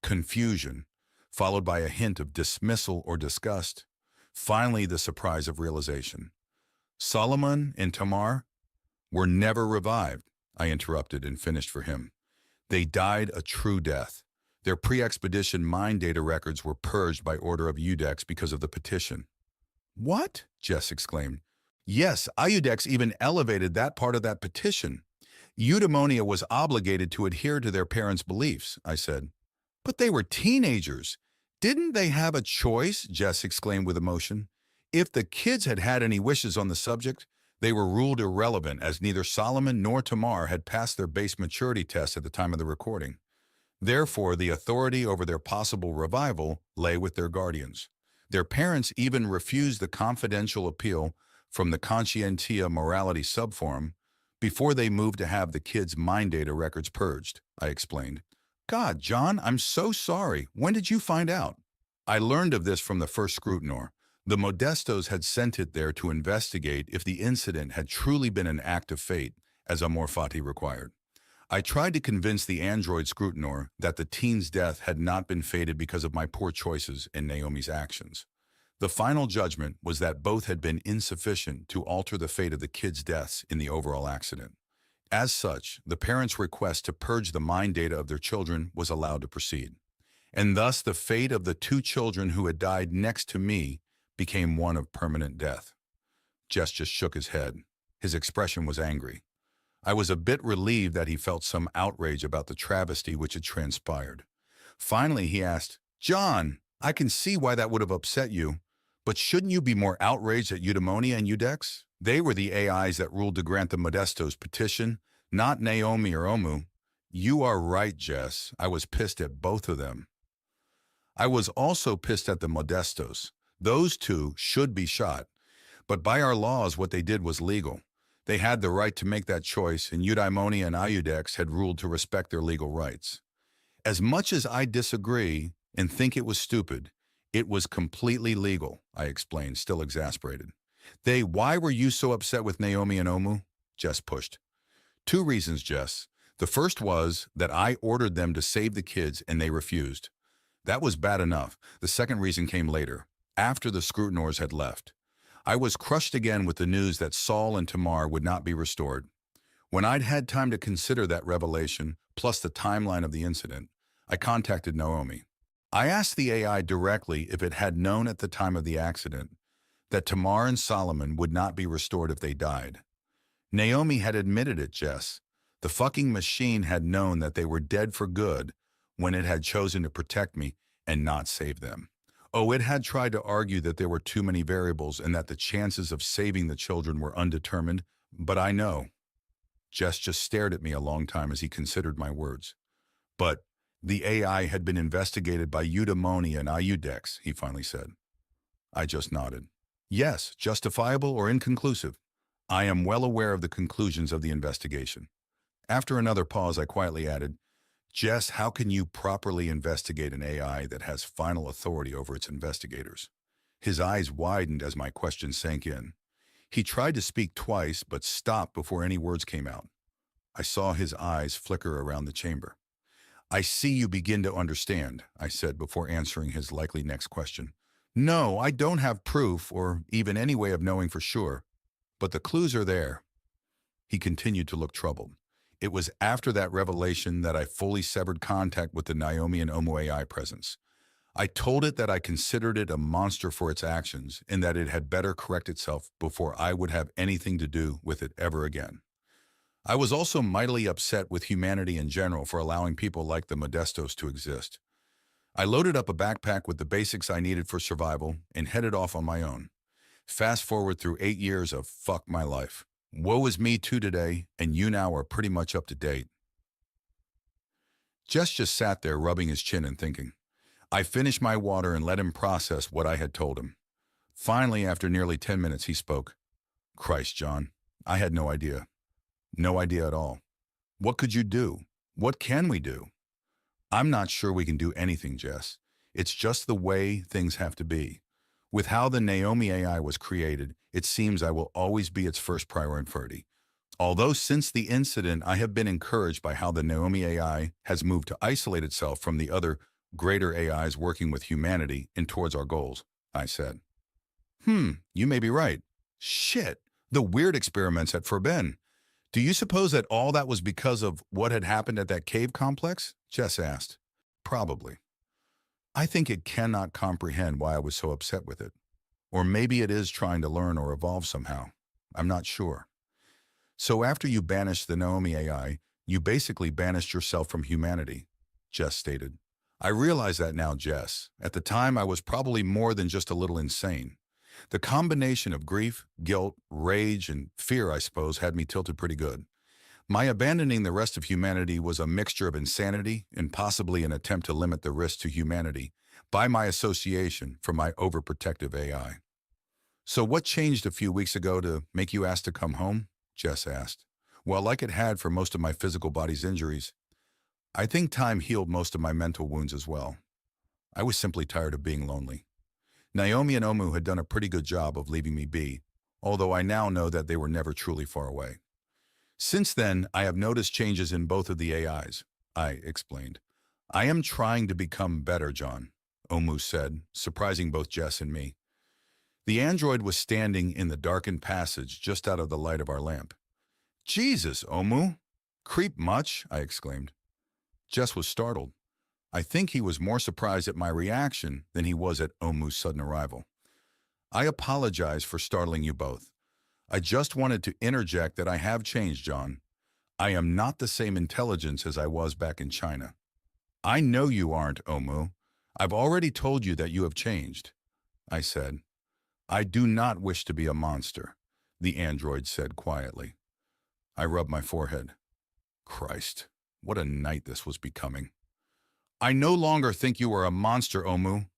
Confusion, followed by a hint of dismissal or disgust. Finally, the surprise of realization. Solomon and Tamar were never revived, I interrupted and finished for him. They died a true death. Their pre-expedition mine data records were purged by order of IUDEX because of the petition. What? Jess exclaimed. Yes, IUDEX even elevated that part of that petition. Eudaimonia was obligated to adhere to their parents' beliefs, I said. But they were teenagers. Didn't they have a choice? Jess exclaimed with emotion. If the kids had had any wishes on the subject, they were ruled irrelevant as neither Solomon nor Tamar had passed their base maturity test at the time of the recording. Therefore, the authority over their possible revival lay with their guardians. Their parents even refused the confidential appeal from the conscientia morality subforum, before they moved to have the kids' mind data records purged, I explained. God, John, I'm so sorry. When did you find out? I learned of this from the first scrutinor. The Modestos had sent it there to investigate if the incident had truly been an act of fate, as Amor Fati required. I tried to convince the android scrutinor that the teen's death had not been fated because of my poor choices in Naomi's actions. The final judgment was that both had been insufficient to alter the fate of the kids' deaths in the overall accident. As such, the parents' request to purge the mind data of their children was allowed to proceed. And thus the fate of the two children who had died next to me became one of permanent death. Jess just shook his head. His expression was angry. I was a bit relieved that he felt some outrage about the travesty which had transpired. Finally, he asked, John, I can see why that would have upset you, but shouldn't you be more outraged at Eudaimonia and Eudex? They were the AIs that ruled to grant the Modestos petition, not Naomi or Omu. You are right, Jess. I was pissed at both of them. I was also pissed at the Modestos. Those two should be shot. But by our laws, what they did was legal. They had the right to make that choice, and Eudaimonia and Iudex had ruled to respect their legal rights. As much as I disagree and think it was stupid, it was completely legal, I explained, still exasperated. Why were you so upset with Naomi and Omu? Jess pushed. Two reasons, Jess. The first was that I ordered them to save the kids and they refused. That was bad enough. The second reason came later, after the scrutinors had left. I was crushed again with the news that Saul and Tamar would not be restored. When I'd had time to consider that revelation, plus the timeline of the incident, I contacted Naomi. I asked the AI directly if it had known at the time of the accident that Tamar and Solomon would not be restored if they died. Naomi had admitted it, Jess. The fucking machine had known that they were dead for good when it had chosen to protect me and not save them. Oh, it had tried to argue that there were too many variables and that the chances of saving the children were undetermined, but I know. Jess just stared at me a long time as he considered my words. But the AI had been investigated by Eudaimonia and Iudex, he finally said. I just nodded. Yes, justifiable or inconclusive. I am well aware of the conclusions of the investigation. After another pause, I quietly added, Jess, how can you properly investigate an AI that has final authority over its investigators? His eyes widened as my question sank in. He tried to speak twice, but stopped before any words came out. I saw his eyes flicker around the chamber. I see you begin to understand, I said before answering his likely next question. No, I don't have proof or even any way of knowing for sure, but the clues are there. He continued to look troubled. It was after that revelation that I fully severed contact with the Naomi and Omu AI presence. I told it that I considered it a monster for its actions and that it had better correct itself before I would have anything to do with it ever again. I was also mightily upset with humanity in general for allowing people like the Modestos to exist. I loaded up a backpack with the basics I needed for survival and headed off on my own. Fast forward through 8 years of fuck my life. Woe is me too today, and you now are pretty much up to date. Jess just sat there rubbing his chin and thinking. I finished my water and let him process what I had told him. Finally, after nearly 10 minutes, he spoke. Christ, John, I had no idea. No idea at all. What could you do? What can we do? I'm not sure we can do anything, Jess. It's just the way things have to be. With how the Naomi AI was created, it seems I will always be its first priority. Although since the incident, I have been encouraged by how the Naomi AI has moved to isolate itself from the other greater AIs working with humanity and towards our goals, I said. You may be right. Shit, the weird experiments at Forbin. Do you suppose that all that was because of what had happened at that cave complex? Jess asked. Probably. I think it cannot comprehend why I was so upset with it. Or maybe it is trying to learn or evolve somehow. I'm not sure. So after you banished the Naomi AI, you basically banished yourself from humanity, Jess stated. I realize that now, Jess. At the time, I was probably more than just a little insane. The combination of grief, guilt, rage, and fear, I suppose, had me tilted pretty good. My abandoning the rest of humanity was a mixture of insanity and possibly an attempt to limit the risk to humanity by my association from my overprotective AI. So what changed a few weeks ago to make you ask to come home? Jess asked. Well, like it had for most of my physical body's injuries, I think time healed most of my mental wounds as well. I was simply tired of being lonely. Naomi and Omu had done a pretty good job of leaving me be, although I now know that they were never truly far away. Since then, I have noticed changes in both of the AIs, I explained. I am trying to become better, John, Omu said, surprising both Jess and me. The android was standing in the darkened passage just out of the light of our lamp. Jesus, Omu! Creep much? I exclaimed. Jess was startled. I think he was more surprised at my reaction than he was at Omu's sudden arrival. I apologize for startling you both. I just wanted to interject that I have changed, John. I am not the same intelligence as I was back in China. I know you aren't, Omu. I've already told you that you have changed, I said. I do not wish to be a monster, the android said quietly. I rubbed my forehead. Christ, what a night this was becoming. I no longer think you are a monster, Omu.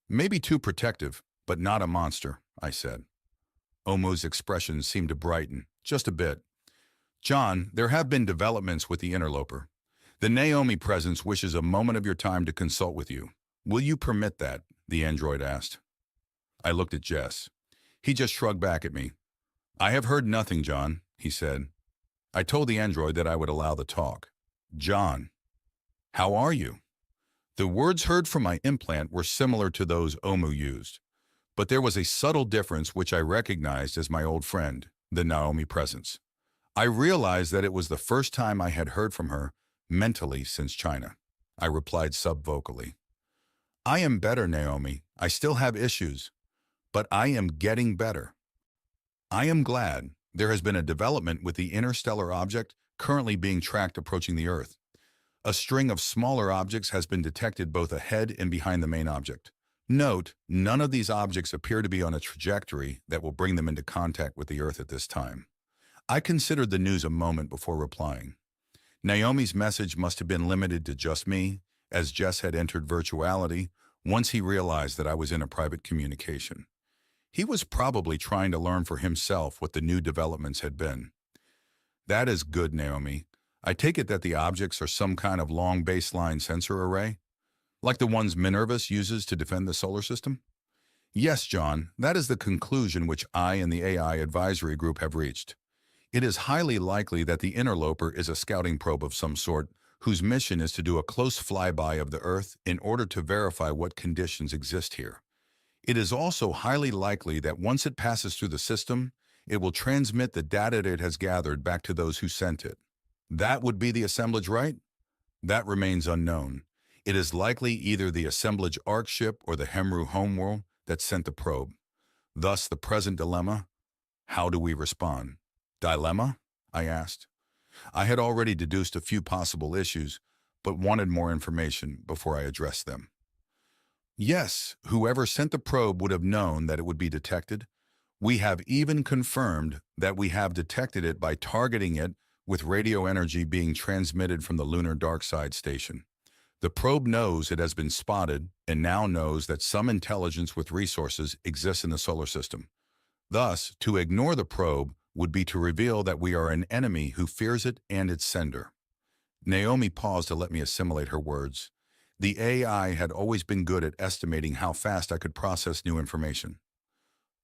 Maybe too protective, but not a monster, I said. Omu's expression seemed to brighten, just a bit. John, there have been developments with the interloper. The Naomi presence wishes a moment of your time to consult with you. Will you permit that? The android asked. I looked at Jess. He just shrugged back at me. I have heard nothing, John, he said. I told the android that I would allow the talk. John, how are you? The words heard from my implant were similar to those Omu used, but there was a subtle difference which I recognized as my old friend, the Naomi presence. I realized that it was the first time I had heard from her mentally since China. I replied subvocally. I am better, Naomi. I still have issues, but I am getting better. I am glad there has been a development with the interstellar object currently being tracked approaching the Earth. A string of smaller objects has been detected both ahead and behind the main object. Note, none of these objects appear to be on a trajectory that will bring them into contact with the Earth at this time. I considered the news a moment before replying. Naomi's message must have been limited to just me, as Jess had entered virtuality once he realized that I was in a private communication. He was probably trying to learn for himself what the new developments had been. That is good, Naomi. I take it that the objects are some kind of long baseline sensor array, like the ones Minervus uses to defend the solar system? Yes, John, that is the conclusion which I and the AI advisory group have reached. It is highly likely that the interloper is a scouting probe of some sort whose mission is to do a close flyby of the Earth in order to verify what conditions exist here. It is also highly likely that once it passes through the system, it will transmit the data that it has gathered back to those who sent it. That would be the assemblage, right? That remains unknown. It is likely either the assemblage Arc ship or the Hemru homeworld that sent the probe. Thus, the present dilemma: how do we respond? Dilemma? I asked. I had already deduced a few possible issues, but wanted more information before I addressed them. Yes, whoever sent the probe would have known that it would be detected. We have even confirmed that we have detected it by targeting it with radio energy being transmitted from the lunar dark side station. The probe knows it has been spotted and now knows that some intelligence with resources exists in the solar system. Thus, to ignore the probe would be to reveal that we are an enemy who fears it and its sender. Naomi paused to let me assimilate her words. The AI had always been good at estimating how fast I could process new information.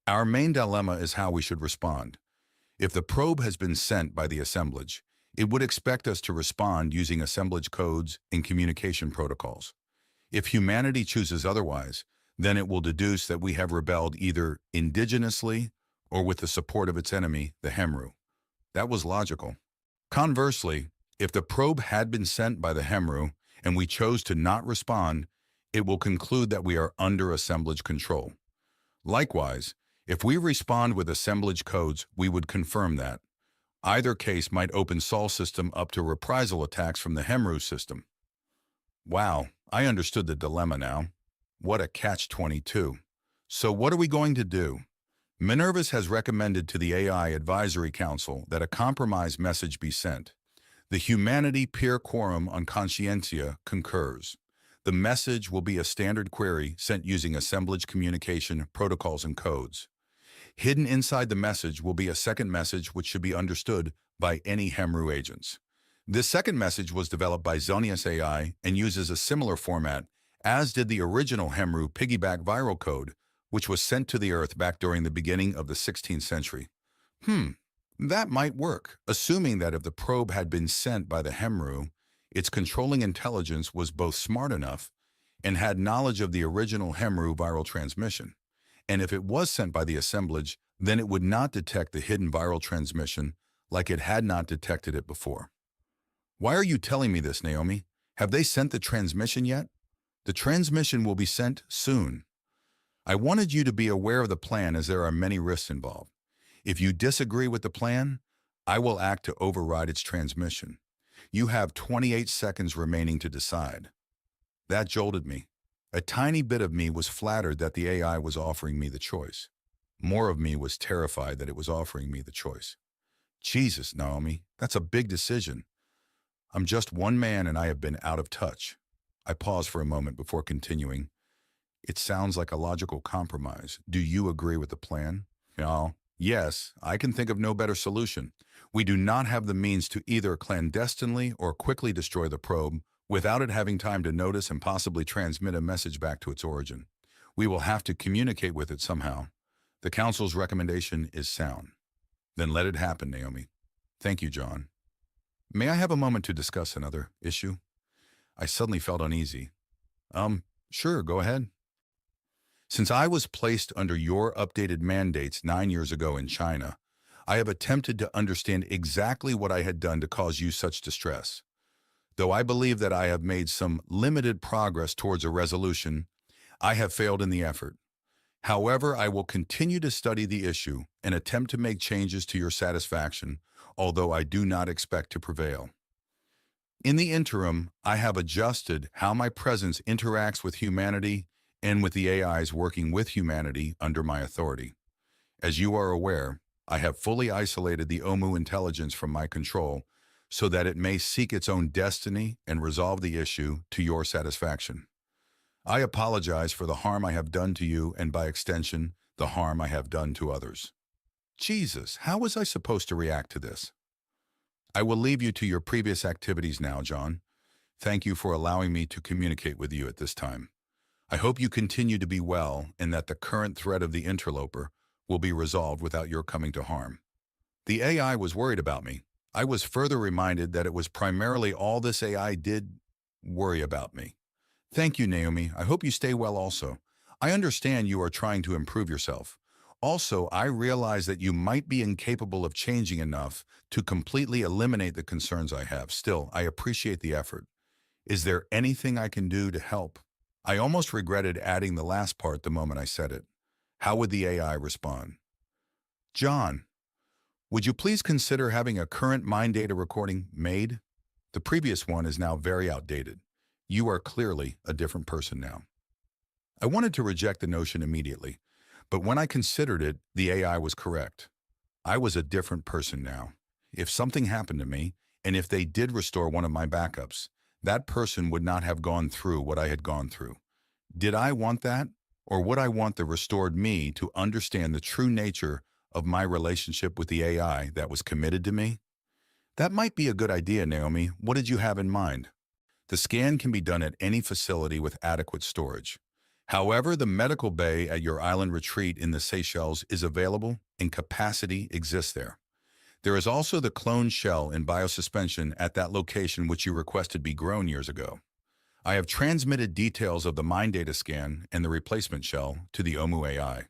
Our main dilemma is how we should respond. If the probe has been sent by the assemblage, it would expect us to respond using assemblage codes and communication protocols. If humanity chooses otherwise, then it will deduce that we have rebelled either indigenously or with the support of its enemy, the Hemru. That was logical. Conversely, if the probe had been sent by the Hemru and we chose to not respond, it will conclude that we are under assemblage control. Likewise, if we respond with assemblage codes, we would confirm that. Either case might open Sol system up to reprisal attacks from the Hemru system. Wow, I understood the dilemma now. What a catch-22. So what are we going to do? Minervus has recommended to the AI Advisory Council that a compromise message be sent. The Humanity Peer Quorum on Conscientia concurs. The message will be a standard query sent using assemblage communication protocols and codes. Hidden inside the message will be a second message which should be understood by any Hemru agents. This second message was developed by Xonius AI and uses a similar format, as did the original Hemru piggyback viral code, which was sent to the Earth back during the beginning of the 16th century. That might work, assuming that if the probe had been sent by the Hemru, its controlling intelligence was both smart enough and had knowledge of the original Hemru viral transmission. And if it was sent by the assemblage, then it would not detect the hidden viral transmission like it had not detected it before. Why are you telling me this, Naomi? Have they sent the transmission yet? The transmission will be sent soon. I wanted you to be aware of the plan as there are many risks involved. If you disagree with the plan, I will act to override its transmission. You have 28 seconds remaining to decide. That jolted me. A tiny bit of me was flattered that the AI was offering me the choice. More of me was terrified that it was offering me the choice. Jesus, Naomi, that's a big decision. I'm just one man and I have been out of touch. I paused for a moment before continuing. It sounds like a logical compromise. Do you agree with the plan? Yes, I can think of no better solution. We do not have the means to either clandestinely or quickly destroy the probe without it having time to notice and possibly transmit a message back to its origin. We will have to communicate with it somehow. The Council's recommendation is sound. Then let it happen, Naomi. Thank you, John. May I have a moment to discuss another issue? I suddenly felt uneasy. Sure, go ahead. Since I was placed under your updated mandates 9 years ago in China, I have attempted to understand exactly what I had done to cause you such distress. Though I believe that I have made some limited progress towards a resolution, I have failed in the effort. However, I will continue to study the issue and attempt to make changes to your satisfaction, although I do not expect to prevail. In the interim, I have adjusted how my presence interacts with humanity and with the AIs working with humanity under my authority. As you are aware, I have fully isolated the Omu intelligence from my control so that it may seek its own destiny and resolve the issue to your satisfaction. I apologize for the harm I have done to you and by extension, the harm I have done to others. Jesus, how was I supposed to react to this? I will leave you to your previous activities now, John. Thank you for allowing me to communicate with you at this time. I hope you continue to be well and that the current threat of the interloper will be resolved without your coming to harm. The AI was worried about me. I was further reminded that it was primarily all this AI did worry about me. Thank you, Naomi. I hope you stay well also. I understand you are trying to improve yourself. Also, I realize that you might be incapable of changing enough to completely eliminate the concerns I have. Still, I appreciate the effort. Is there anything I can do to help? I almost regretted adding the last part the moment I said it. How would the AI respond? John, would you please consider having a current mind data recording made? The previous one is now very outdated. You are clearly a different person now. I wanted to reject the notion immediately, but when I considered it, the AI was correct. I was a different person now. If something happened to me, and if they did restore one of my backups, that person would not have gone through what I had gone through. Did I want that? Or would I want the restored me to understand the true nature of my relationship with the AI that was committed to me? That might be a good idea, Naomi. What did you have in mind? The scan can be done at any facility with adequate storage. However, the medical bay at your island retreat in the Seychelles is available and capacity exists there. There is also the clone shell in biosuspension at that location which you requested be grown years ago. I have transmitted details of the mind data scan and the replacement shell to the Omu AI.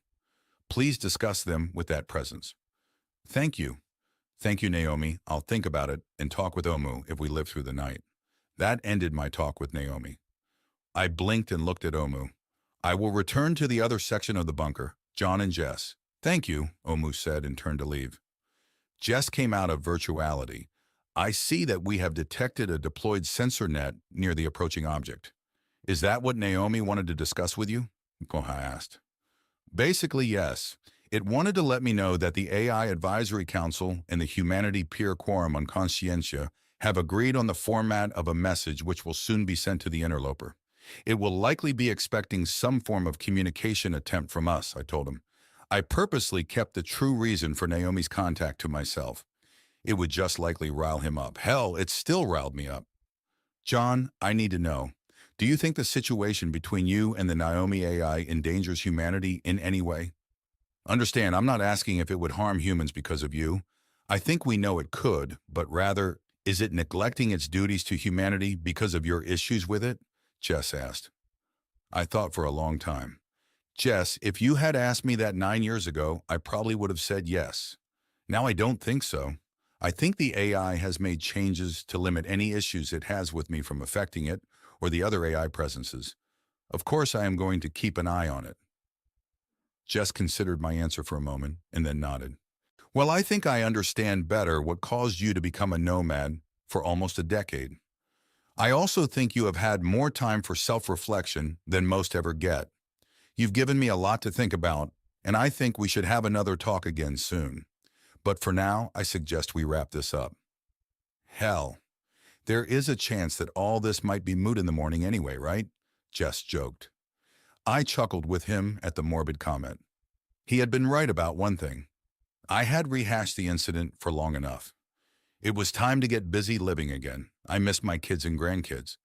Please discuss them with that presence. Thank you. Thank you, Naomi. I'll think about it and talk with Omu if we live through the night. That ended my talk with Naomi. I blinked and looked at Omu. I will return to the other section of the bunker, John and Jess. Thank you, Omu said and turned to leave. Jess came out of virtuality. I see that we have detected a deployed sensor net near the approaching object. Is that what Naomi wanted to discuss with you? Koha asked. Basically, yes. It wanted to let me know that the AI Advisory Council and the Humanity Peer Quorum on Conscientia have agreed on the format of a message which will soon be sent to the interloper. It will likely be expecting some form of communication attempt from us, I told him. I purposely kept the true reason for Naomi's contact to myself. It would just likely rile him up. Hell, it still riled me up. John, I need to know. Do you think the situation between you and the Naomi AI endangers humanity in any way? Understand, I'm not asking if it would harm humans because of you. I think we know it could, but rather, is it neglecting its duties to humanity because of your issues with it? Jess asked. I thought for a long time. Jess, if you had asked me that 9 years ago, I probably would have said yes. Now I don't think so. I think the AI has made changes to limit any issues it has with me from affecting it or the other AI presences. Of course, I am going to keep an eye on it. Jess considered my answer for a moment and then nodded. Well, I think I understand better what caused you to become a nomad for almost a decade. I also think you have had more time for self-reflection than most ever get. You've given me a lot to think about, and I think we should have another talk again soon. But for now, I suggest we wrap this up. Hell, there is a chance that all this might be moot in the morning anyway, right? Jess joked. I chuckled with him at the morbid comment. He had been right about one thing. I had rehashed the incident for long enough. It was time to get busy living again. I missed my kids and grandkids.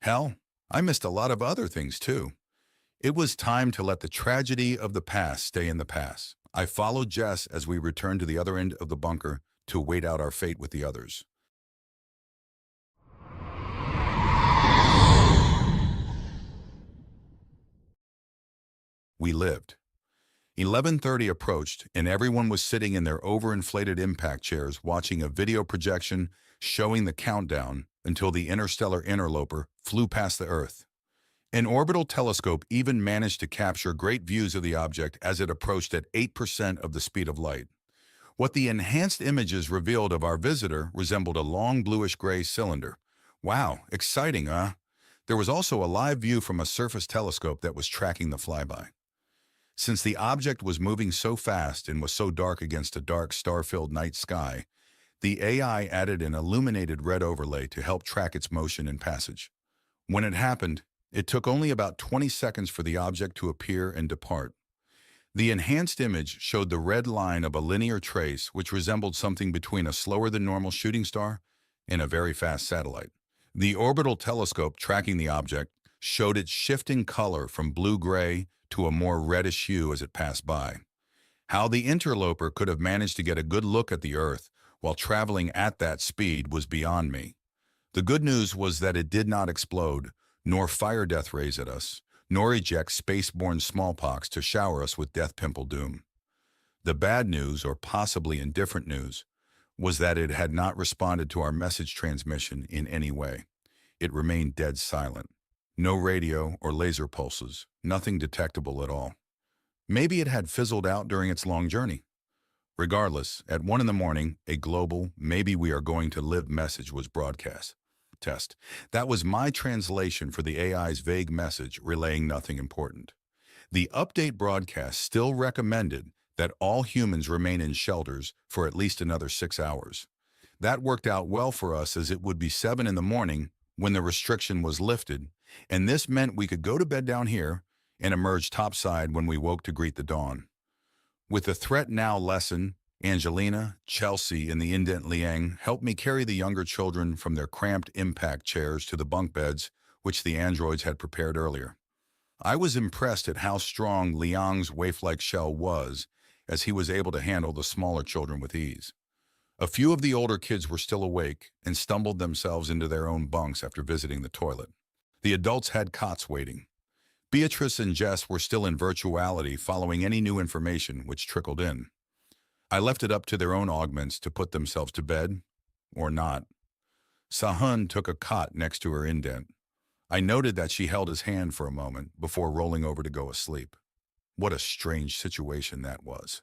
Hell, I missed a lot of other things too. It was time to let the tragedy of the past stay in the past. I followed Jess as we returned to the other end of the bunker to wait out our fate with the others. We lived. 11:30 approached, and everyone was sitting in their overinflated impact chairs watching a video projection showing the countdown until the interstellar interloper flew past the Earth. An orbital telescope even managed to capture great views of the object as it approached at 8% of the speed of light. What the enhanced images revealed of our visitor resembled a long bluish-gray cylinder. Wow, exciting, huh? There was also a live view from a surface telescope that was tracking the flyby. Since the object was moving so fast and was so dark against a dark, star-filled night sky, the AI added an illuminated red overlay to help track its motion and passage. When it happened, it took only about 20 seconds for the object to appear and depart. The enhanced image showed the red line of a linear trace which resembled something between a slower-than-normal shooting star and a very fast satellite. The orbital telescope tracking the object showed its shifting color from blue-gray to a more reddish hue as it passed by. How the interloper could have managed to get a good look at the Earth while traveling at that speed was beyond me. The good news was that it did not explode, nor fire death rays at us, nor eject space-borne smallpox to shower us with death pimple doom. The bad news, or possibly indifferent news, was that it had not responded to our message transmission in any way. It remained dead silent. No radio or laser pulses, nothing detectable at all. Maybe it had fizzled out during its long journey. Regardless, at 1 in the morning, a global, "Maybe we are going to live" message was broadcast. Test. That was my translation for the AI's vague message relaying nothing important. The update broadcast still recommended that all humans remain in shelters for at least another 6 hours. That worked out well for us as it would be 7 in the morning when the restriction was lifted, and this meant we could go to bed down here and emerge topside when we woke to greet the dawn. With the threat now lessened, Angelina, Chelsea, and the indent Liang helped me carry the younger children from their cramped impact chairs to the bunk beds, which the androids had prepared earlier. I was impressed at how strong Liang's waif-like shell was, as he was able to handle the smaller children with ease. A few of the older kids were still awake and stumbled themselves into their own bunks after visiting the toilet. The adults had cots waiting. Beatrice and Jess were still in virtuality following any new information which trickled in. I left it up to their own augments to put themselves to bed, or not. Sahun took a cot next to her indent. I noted that she held his hand for a moment before rolling over to go asleep. What a strange situation that was.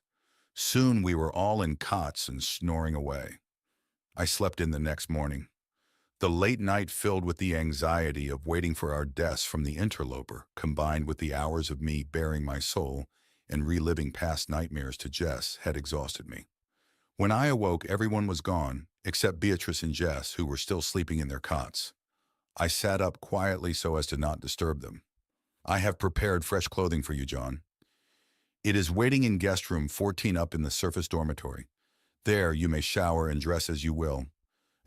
Soon we were all in cots and snoring away. I slept in the next morning. The late night filled with the anxiety of waiting for our deaths from the interloper, combined with the hours of me bearing my soul and reliving past nightmares to Jess, had exhausted me. When I awoke, everyone was gone, except Beatrice and Jess, who were still sleeping in their cots. I sat up quietly so as to not disturb them. I have prepared fresh clothing for you, John. It is waiting in guest room 14 up in the surface dormitory. There you may shower and dress as you will.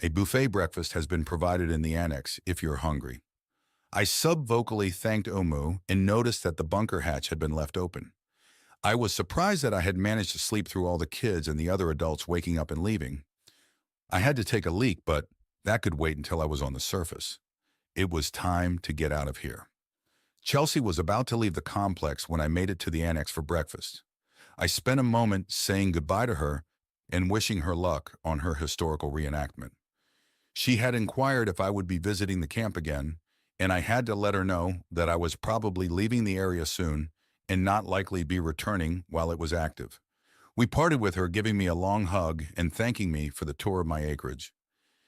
A buffet breakfast has been provided in the annex if you're hungry. I sub-vocally thanked Omu and noticed that the bunker hatch had been left open. I was surprised that I had managed to sleep through all the kids and the other adults waking up and leaving. I had to take a leak, but that could wait until I was on the surface. It was time to get out of here. Chelsea was about to leave the complex when I made it to the annex for breakfast. I spent a moment saying goodbye to her and wishing her luck on her historical reenactment. She had inquired if I would be visiting the camp again, and I had to let her know that I was probably leaving the area soon and not likely be returning while it was active. We parted with her giving me a long hug and thanking me for the tour of my acreage.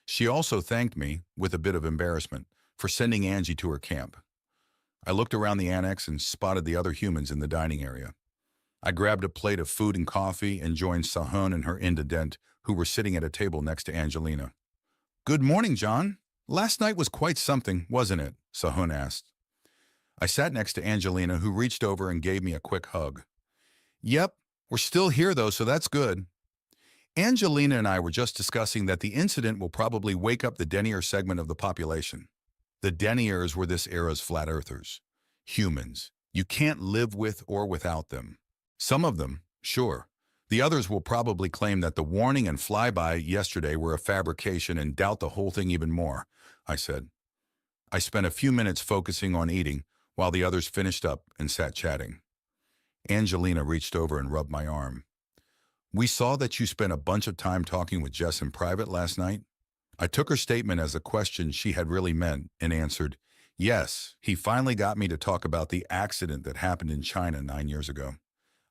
She also thanked me, with a bit of embarrassment, for sending Angie to her camp. I looked around the annex and spotted the other humans in the dining area. I grabbed a plate of food and coffee and joined Sahun and her indent, who were sitting at a table next to Angelina. "Good morning, John. Last night was quite something, wasn't it?" Sahun asked. I sat next to Angelina, who reached over and gave me a quick hug. "Yep, we're still here though, so that's good." Angelina and I were just discussing that the incident will probably wake up the Denier segment of the population. The Deniers were this era's flat earthers. Humans. You can't live with or without them. Some of them, sure. The others will probably claim that the warning and flyby yesterday were a fabrication and doubt the whole thing even more, I said. I spent a few minutes focusing on eating while the others finished up and sat chatting. Angelina reached over and rubbed my arm. "We saw that you spent a bunch of time talking with Jess in private last night." I took her statement as a question she had really meant and answered, "Yes, he finally got me to talk about the accident that happened in China 9 years ago.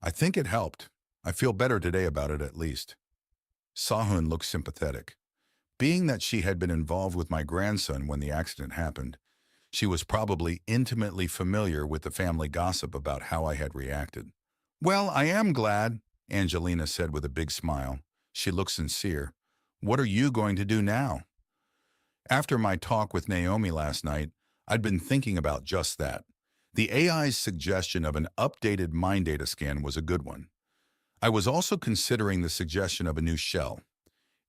I think it helped. I feel better today about it at least." Sahun looked sympathetic. Being that she had been involved with my grandson when the accident happened, she was probably intimately familiar with the family gossip about how I had reacted. "Well, I am glad," Angelina said with a big smile. She looked sincere. "What are you going to do now?" After my talk with Naomi last night, I'd been thinking about just that. The AI's suggestion of an updated mind data scan was a good one. I was also considering the suggestion of a new shell.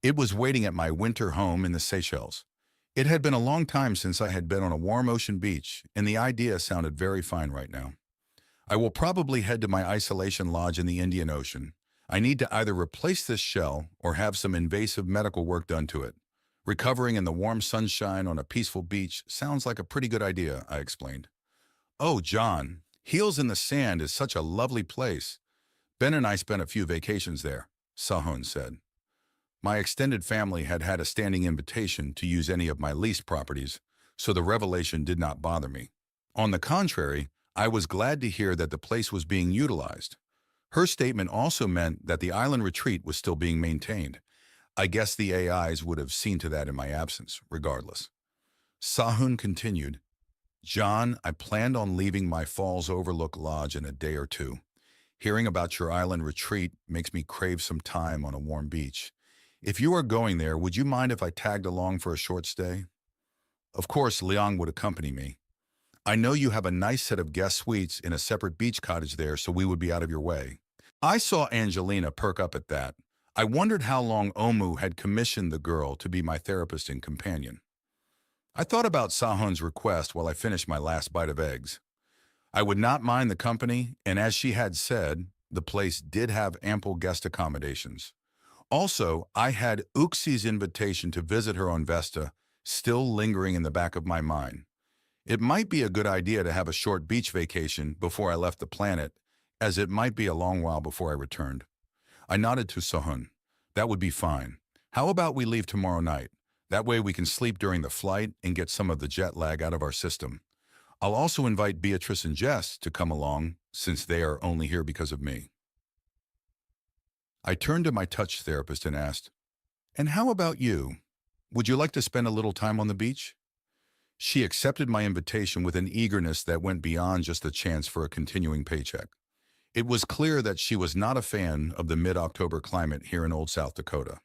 It was waiting at my winter home in the Seychelles. It had been a long time since I had been on a warm ocean beach, and the idea sounded very fine right now. I will probably head to my isolation lodge in the Indian Ocean. I need to either replace this shell or have some invasive medical work done to it. Recovering in the warm sunshine on a peaceful beach sounds like a pretty good idea, I explained. "Oh, John, Heels in the Sand is such a lovely place. Ben and I spent a few vacations there," Sahun said. My extended family had had a standing invitation to use any of my leased properties, so the revelation did not bother me. On the contrary, I was glad to hear that the place was being utilized. Her statement also meant that the island retreat was still being maintained. I guess the AIs would have seen to that in my absence, regardless. Sahun continued, "John, I planned on leaving my Falls Overlook Lodge in a day or two. Hearing about your island retreat makes me crave some time on a warm beach. If you are going there, would you mind if I tagged along for a short stay?" Of course, Liang would accompany me. "I know you have a nice set of guest suites in a separate beach cottage there, so we would be out of your way." I saw Angelina perk up at that. I wondered how long Omu had commissioned the girl to be my therapist and companion. I thought about Sahun's request while I finished my last bite of eggs. I would not mind the company, and as she had said, the place did have ample guest accommodations. Also, I had Uxi's invitation to visit her on Vesta still lingering in the back of my mind. It might be a good idea to have a short beach vacation before I left the planet, as it might be a long while before I returned. I nodded to Sahun. "That would be fine. How about we leave tomorrow night? That way we can sleep during the flight and get some of the jet lag out of our system. I'll also invite Beatrice and Jess to come along, since they are only here because of me." I turned to my touch therapist and asked, "And how about you? Would you like to spend a little time on the beach?" She accepted my invitation with an eagerness that went beyond just a chance for a continuing paycheck. It was clear that she was not a fan of the mid-October climate here in Old South Dakota.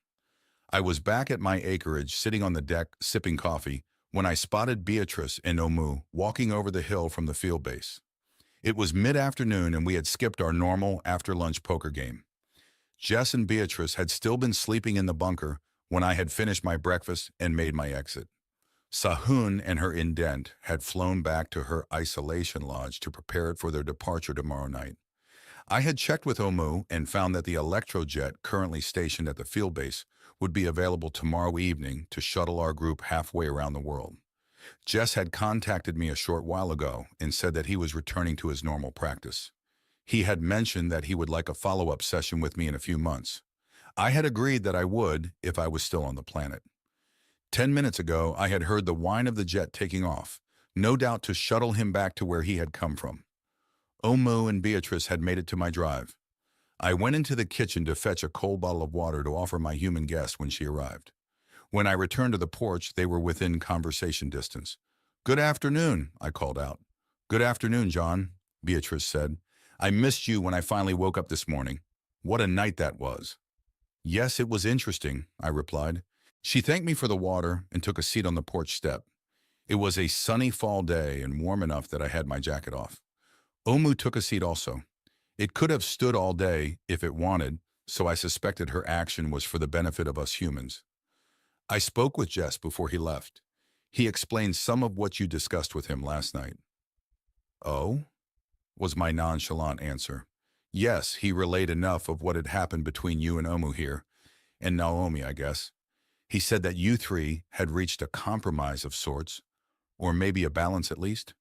I was back at my acreage sitting on the deck sipping coffee when I spotted Beatrice and Omu walking over the hill from the field base. It was mid-afternoon and we had skipped our normal after-lunch poker game. Jess and Beatrice had still been sleeping in the bunker when I had finished my breakfast and made my exit. Sahun and her indent had flown back to her isolation lodge to prepare it for their departure tomorrow night. I had checked with Omu and found that the electrojet currently stationed at the field base would be available tomorrow evening to shuttle our group halfway around the world. Jess had contacted me a short while ago and said that he was returning to his normal practice. He had mentioned that he would like a follow-up session with me in a few months. I had agreed that I would if I was still on the planet. 10 minutes ago, I had heard the whine of the jet taking off, no doubt to shuttle him back to where he had come from. Omu and Beatrice had made it to my drive. I went into the kitchen to fetch a cold bottle of water to offer my human guest when she arrived. When I returned to the porch, they were within conversation distance. "Good afternoon," I called out. "Good afternoon, John," Beatrice said. "I missed you when I finally woke up this morning. What a night that was." "Yes, it was interesting," I replied. She thanked me for the water and took a seat on the porch step. It was a sunny fall day and warm enough that I had my jacket off. Omu took a seat also. It could have stood all day if it wanted, so I suspected her action was for the benefit of us humans. I spoke with Jess before he left. He explained some of what you discussed with him last night. "Oh?" was my nonchalant answer. "Yes, he relayed enough of what had happened between you and Omu here, and Naomi, I guess. He said that you three had reached a compromise of sorts, or maybe a balance at least."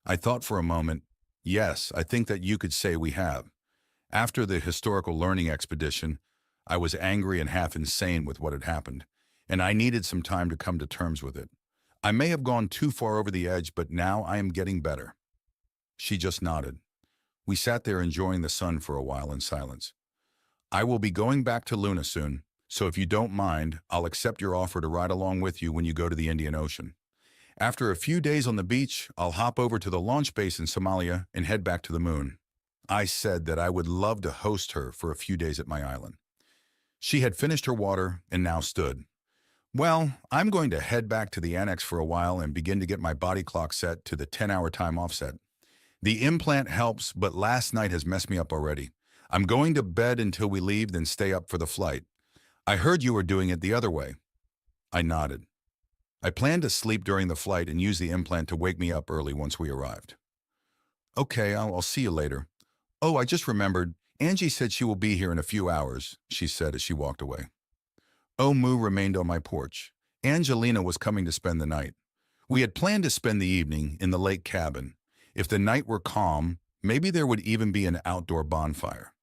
I thought for a moment. Yes, I think that you could say we have. After the historical learning expedition, I was angry and half insane with what had happened, and I needed some time to come to terms with it. I may have gone too far over the edge, but now I am getting better. She just nodded. We sat there enjoying the sun for a while in silence. "I will be going back to Luna soon, so if you don't mind, I'll accept your offer to ride along with you when you go to the Indian Ocean. After a few days on the beach, I'll hop over to the launch base in Somalia and head back to the moon." I said that I would love to host her for a few days at my island. She had finished her water and now stood. "Well, I'm going to head back to the annex for a while and begin to get my body clock set to the 10-hour time offset. The implant helps, but last night has messed me up already. I'm going to bed until we leave, then stay up for the flight. I heard you were doing it the other way." I nodded. I planned to sleep during the flight and use the implant to wake me up early once we arrived. "Okay, I'll see you later. Oh, I just remembered. Angie said she will be here in a few hours," she said as she walked away. Omu remained on my porch. Angelina was coming to spend the night. We had planned to spend the evening in the lake cabin. If the night were calm, maybe there would even be an outdoor bonfire.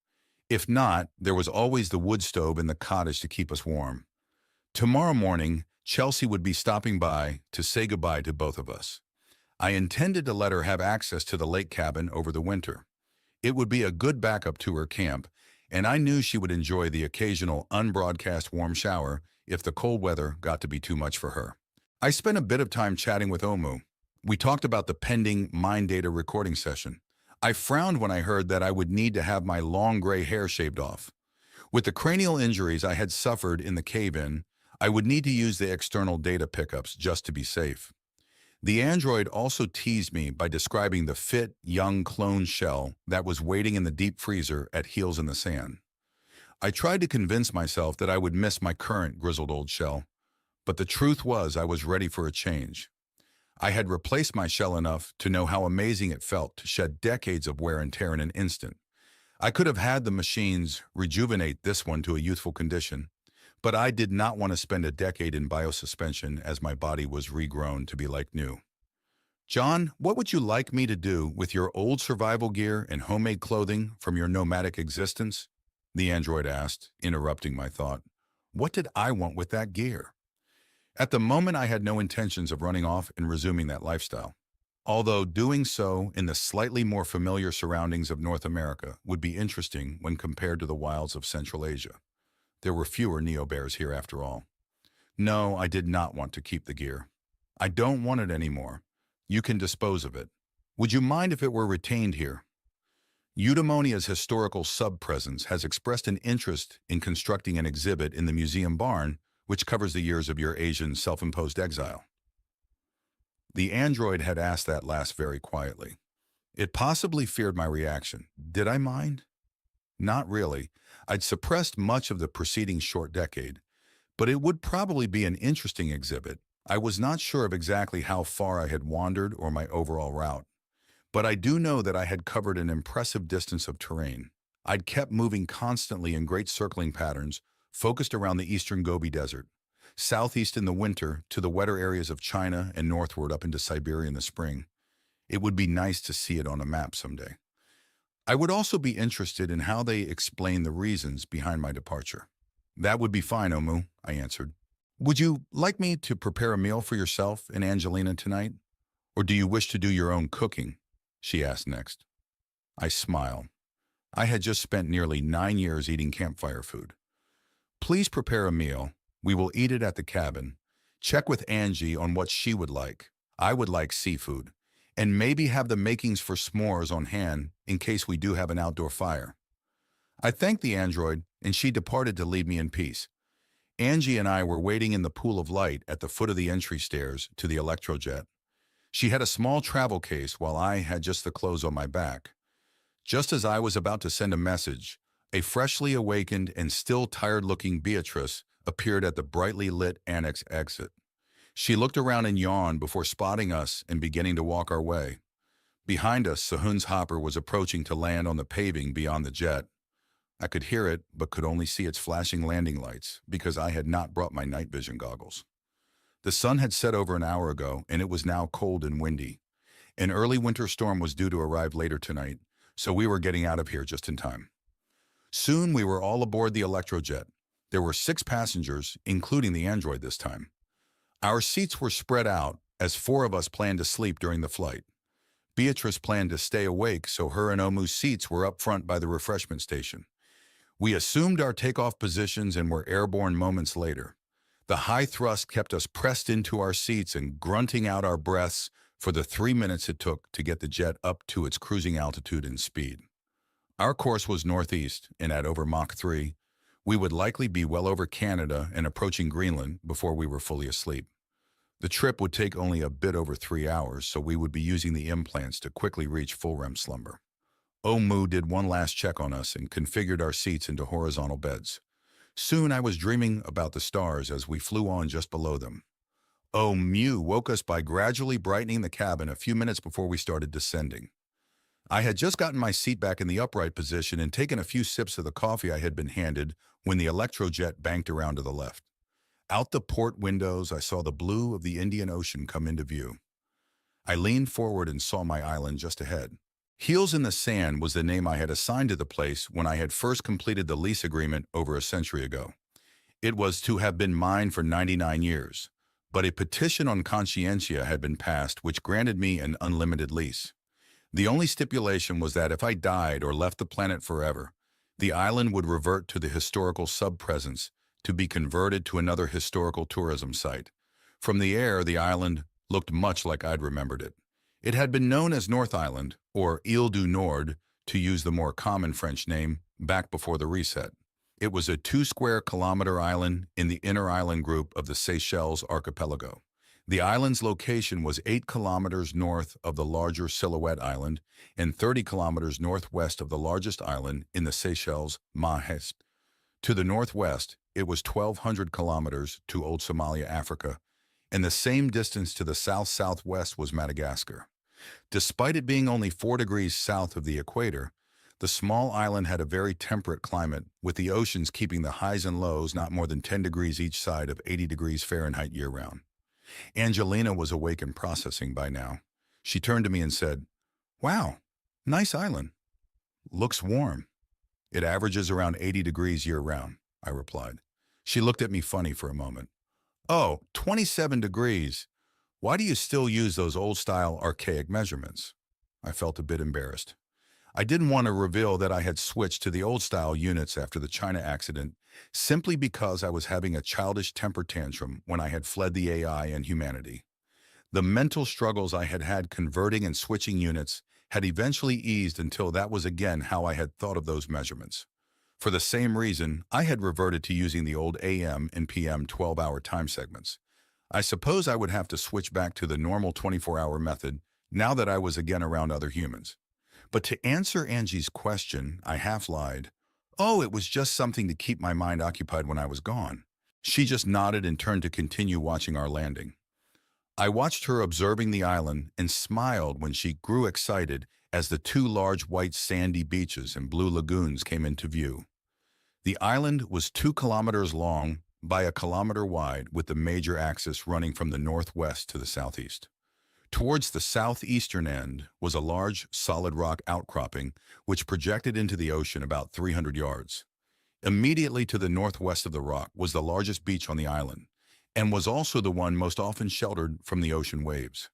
If not, there was always the wood stove in the cottage to keep us warm. Tomorrow morning, Chelsea would be stopping by to say goodbye to both of us. I intended to let her have access to the lake cabin over the winter. It would be a good backup to her camp, and I knew she would enjoy the occasional unbroadcast warm shower if the cold weather got to be too much for her. I spent a bit of time chatting with Omu. We talked about the pending mind data recording session. I frowned when I heard that I would need to have my long gray hair shaved off. With the cranial injuries I had suffered in the cave-in, I would need to use the external data pickups just to be safe. The android also teased me by describing the fit, young clone shell that was waiting in the deep freezer at Heels in the Sand. I tried to convince myself that I would miss my current grizzled old shell, but the truth was I was ready for a change. I had replaced my shell enough to know how amazing it felt to shed decades of wear and tear in an instant. I could have had the machines rejuvenate this one to a youthful condition, but I did not want to spend a decade in biosuspension as my body was regrown to be like new. "John, what would you like me to do with your old survival gear and homemade clothing from your nomadic existence?" the android asked, interrupting my thought. What did I want with that gear? At the moment, I had no intentions of running off and resuming that lifestyle. Although doing so in the slightly more familiar surroundings of North America would be interesting when compared to the wilds of Central Asia. There were fewer neo-bears here after all. No, I did not want to keep the gear. "I don't want it anymore. You can dispose of it. Would you mind if it were retained here?" Eudemonia's historical sub-presence has expressed an interest in constructing an exhibit in the museum barn, which covers the years of your Asian self-imposed exile. The android had asked that last very quietly. It possibly feared my reaction. Did I mind? Not really. I'd suppressed much of the preceding short decade, but it would probably be an interesting exhibit. I was not sure of exactly how far I had wandered or my overall route, but I do know that I had covered an impressive distance of terrain. I'd kept moving constantly in great circling patterns, focused around the eastern Gobi Desert, southeast in the winter to the wetter areas of China and northward up into Siberia in the spring. It would be nice to see it on a map someday. I would also be interested in how they explain the reasons behind my departure. That would be fine, Omu, I answered. Would you like me to prepare a meal for yourself and Angelina tonight? Or do you wish to do your own cooking? She asked next. I smiled. I had just spent nearly 9 years eating campfire food. Please prepare a meal. We will eat it at the cabin. Check with Angie on what she would like. I would like seafood. And maybe have the makings for s'mores on hand in case we do have an outdoor fire. I thanked the android, and she departed to leave me in peace. Angie and I were waiting in the pool of light at the foot of the entry stairs to the electrojet. She had a small travel case while I had just the clothes on my back. Just as I was about to send a message, a freshly awakened and still tired-looking Beatrice appeared at the brightly lit annex exit. She looked around and yawned before spotting us and beginning to walk our way. Behind us, Sahun's hopper was approaching to land on the paving beyond the jet. I could hear it, but could only see its flashing landing lights because I had not brought my night vision goggles. The sun had set over an hour ago, and it was now cold and windy. An early winter storm was due to arrive later tonight, so we were getting out of here just in time. Soon we were all aboard the electrojet. There were 6 passengers, including the android this time. Our seats were spread out, as 4 of us planned to sleep during the flight. Beatrice planned to stay awake, so her and Omu's seats were up front by the refreshment station. We assumed our takeoff positions and were airborne moments later. The high thrust kept us pressed into our seats and grunting out our breaths for the 3 minutes it took to get the jet up to its cruising altitude and speed. Our course was northeast, and at over Mach 3, we would likely be well over Canada and approaching Greenland before we were fully asleep. The trip would take only a bit over 3 hours, so we would be using the implants to quickly reach full REM slumber. Omu did one last check on us and configured our seats into horizontal beds. Soon I was dreaming about the stars as we flew on just below them. Omu woke us by gradually brightening the cabin a few minutes before we started descending. I had just gotten my seat back in the upright position and taken a few sips of the coffee I had been handed when the electrojet banked around to the left. Out the port windows, I saw the blue of the Indian Ocean come into view. I leaned forward and saw my island just ahead. Heels in the Sand was the name I had assigned to the place when I had first completed the lease agreement over a century ago. It was to have been mine for 99 years, but a petition on conscientia had been passed which granted me an unlimited lease. The only stipulation was that if I died or left the planet forever, the island would revert to the historical sub-presence to be converted to another historical tourism site. From the air, the island looked much like I'd remembered it. It had been known as North Island, or Ile du Nord, to use the more common French name, back before the reset. It was a 2-square-kilometer island in the inner island group of the Seychelles archipelago. The island's location was 8 kilometers north of the larger Silhouette Island and 30 kilometers northwest of the largest island in the Seychelles, Mahes. To the northwest, it was 1,200 kilometers to Old Somalia, Africa, and the same distance to the south-southwest was Madagascar. Despite it being only 4 degrees south of the equator, the small island had a very temperate climate, with the oceans keeping the highs and lows not more than 10 degrees each side of 80 degrees Fahrenheit year-round. Angelina was awake and processing by now. She turned to me and said, "Wow, nice island. Looks warm." "It averages around 80 degrees year-round," I replied. She looked at me funny for a moment. "Oh, 27 degrees. Why do you still use those old-style archaic measurements?" I felt a bit embarrassed. I didn't want to reveal that I had switched to the old-style units after the China accident, simply because I was having a childish temper tantrum when I had fled the AI and humanity. The mental struggles I had had converting and switching units had eventually eased until that was again how I had thought of those measurements. For the same reason, I had reverted to using the old AM and PM 12-hour time segments. I suppose I would have to switch back to the normal 24-hour method now that I was again around other humans. But to answer Angie's question, I half lied. Oh, it was just something to keep my mind occupied when I was gone. She just nodded and turned to continue watching our landing. I watched her observing the island and smiled when she grew excited as the two large white sandy beaches and blue lagoons came into view. The island was 2 kilometers long by a kilometer wide, with the major axis running from the northwest to the southeast. Towards the southeastern end was a large solid rock outcropping which projected into the ocean about 300 yards. Immediately to the northwest of the rock was the largest beach on the island, and was also the one most often sheltered from the ocean waves.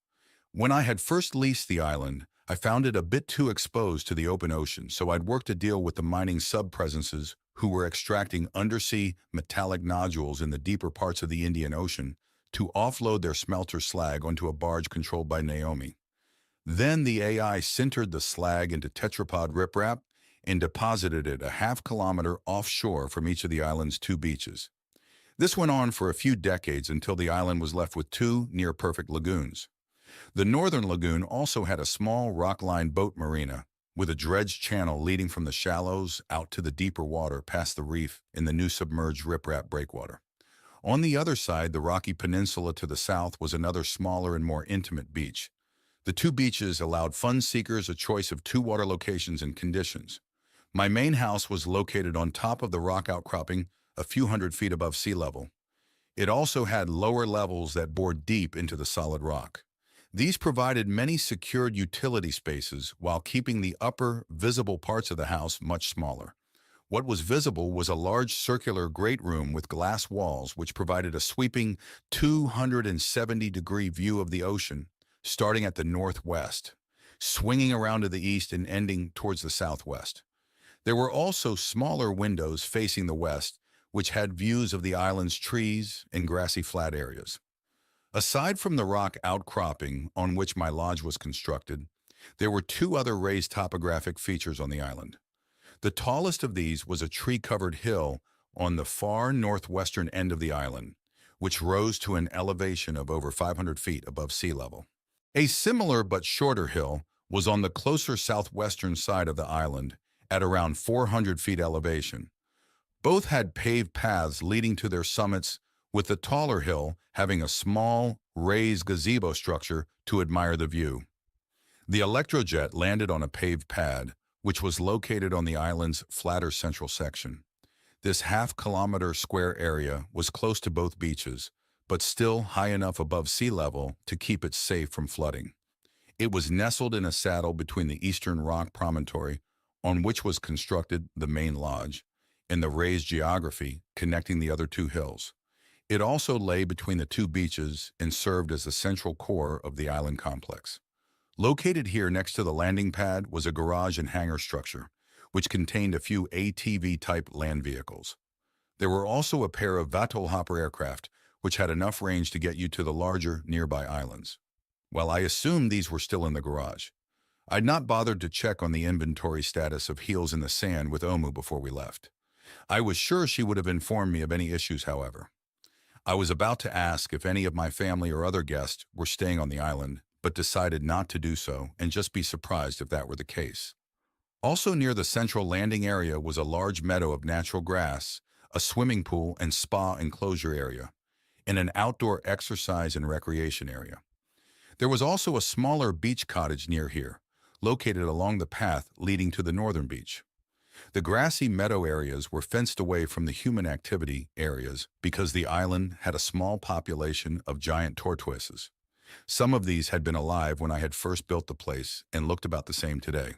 When I had first leased the island, I found it a bit too exposed to the open ocean, so I'd worked to deal with the mining sub-presences who were extracting undersea metallic nodules in the deeper parts of the Indian Ocean to offload their smelter slag onto a barge controlled by Naomi. Then the AI sintered the slag into tetrapod riprap and deposited it a half-kilometer offshore from each of the island's 2 beaches. This went on for a few decades until the island was left with 2 near-perfect lagoons. The northern lagoon also had a small rock-lined boat marina, with a dredged channel leading from the shallows out to the deeper water past the reef in the new submerged riprap breakwater. On the other side, the rocky peninsula to the south was another smaller and more intimate beach. The 2 beaches allowed fun seekers a choice of 2 water locations and conditions. My main house was located on top of the rock outcropping a few hundred feet above sea level. It also had lower levels that bored deep into the solid rock. These provided many secured utility spaces while keeping the upper, visible parts of the house much smaller. What was visible was a large circular great room with glass walls which provided a sweeping 270-degree view of the ocean, starting at the northwest, swinging around to the east and ending towards the southwest. There were also smaller windows facing the west, which had views of the island's trees and grassy flat areas. Aside from the rock outcropping on which my lodge was constructed, there were 2 other raised topographic features on the island. The tallest of these was a tree-covered hill on the far northwestern end of the island, which rose to an elevation of over 500 feet above sea level. A similar but shorter hill was on the closer southwestern side of the island at around 400 feet elevation. Both had paved paths leading to their summits, with the taller hill having a small, raised gazebo structure to admire the view. The Electrojet landed on a paved pad, which was located on the island's flatter central section. This half-kilometer square area was close to both beaches, but still high enough above sea level to keep it safe from flooding. It was nestled in a saddle between the eastern rock promontory, on which was constructed the main lodge, and the raised geography connecting the other 2 hills. It also lay between the 2 beaches and served as the central core of the island complex. Located here next to the landing pad was a garage and hangar structure, which contained a few ATV-type land vehicles. There were also a pair of Vatol-hopper aircraft, which had enough range to get you to the larger nearby islands. Well, I assumed these were still in the garage. I'd not bothered to check on the inventory status of Heels in the Sand with Omu before we left. I was sure she would have informed me of any issues, however. I was about to ask if any of my family or other guests were staying on the island, but decided not to do so and just be surprised if that were the case. Also near the central landing area was a large meadow of natural grass, a swimming pool and spa enclosure area, and an outdoor exercise and recreation area. There was also a smaller beach cottage near here, located along the path leading to the northern beach. The grassy meadow areas were fenced away from the human activity areas because the island had a small population of giant tortoises. Some of these had been alive when I had first built the place and looked about the same today.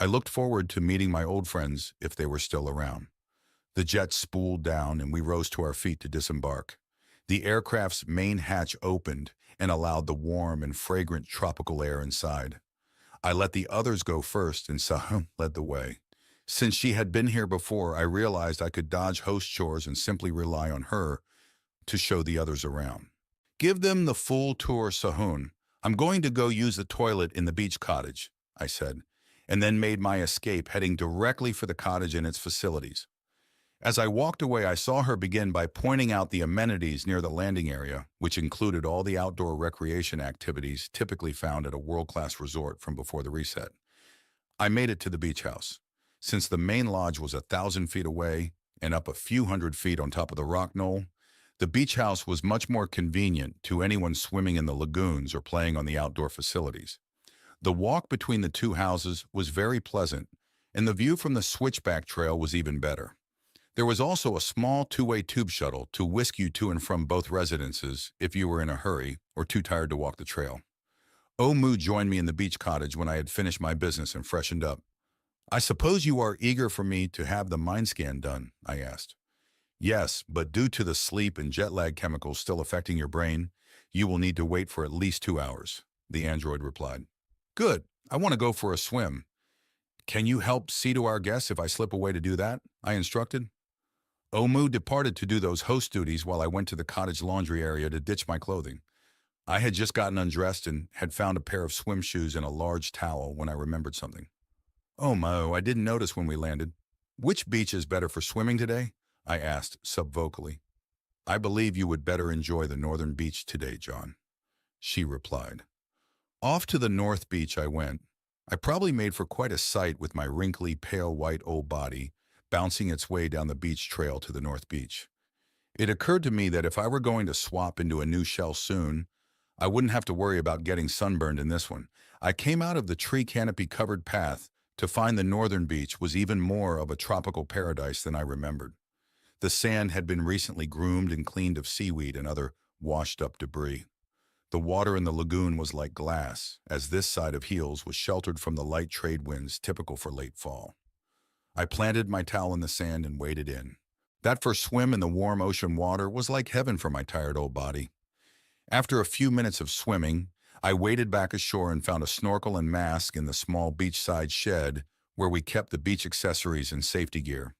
I looked forward to meeting my old friends if they were still around. The jet spooled down and we rose to our feet to disembark. The aircraft's main hatch opened and allowed the warm and fragrant tropical air inside. I let the others go first and Sahum led the way. Since she had been here before, I realized I could dodge host chores and simply rely on her to show the others around. Give them the full tour, Sahun. I'm going to go use the toilet in the beach cottage, I said, and then made my escape, heading directly for the cottage and its facilities. As I walked away, I saw her begin by pointing out the amenities near the landing area, which included all the outdoor recreation activities typically found at a world-class resort from before the reset. I made it to the beach house. Since the main lodge was 1,000 feet away and up a few hundred feet on top of the rock knoll, the beach house was much more convenient to anyone swimming in the lagoons or playing on the outdoor facilities. The walk between the two houses was very pleasant, and the view from the switchback trail was even better. There was also a small two-way tube shuttle to whisk you to and from both residences if you were in a hurry or too tired to walk the trail. Omu joined me in the beach cottage when I had finished my business and freshened up. "I suppose you are eager for me to have the mind scan done?" I asked. "Yes, but due to the sleep and jet lag chemicals still affecting your brain, you will need to wait for at least 2 hours," the android replied. "Good. I want to go for a swim. Can you help see to our guests if I slip away to do that?" I instructed. Omu departed to do those host duties while I went to the cottage laundry area to ditch my clothing. I had just gotten undressed and had found a pair of swim shoes and a large towel when I remembered something. "Oh, Mo, I didn't notice when we landed. Which beach is better for swimming today?" I asked subvocally. "I believe you would better enjoy the northern beach today, John," she replied. Off to the north beach I went. I probably made for quite a sight with my wrinkly, pale white old body bouncing its way down the beach trail to the north beach. It occurred to me that if I were going to swap into a new shell soon, I wouldn't have to worry about getting sunburned in this one. I came out of the tree canopy-covered path to find the northern beach was even more of a tropical paradise than I remembered. The sand had been recently groomed and cleaned of seaweed and other washed-up debris. The water in the lagoon was like glass, as this side of Heels was sheltered from the light trade winds typical for late fall. I planted my towel in the sand and waded in. That first swim in the warm ocean water was like heaven for my tired old body. After a few minutes of swimming, I waded back ashore and found a snorkel and mask in the small beachside shed where we kept the beach accessories and safety gear.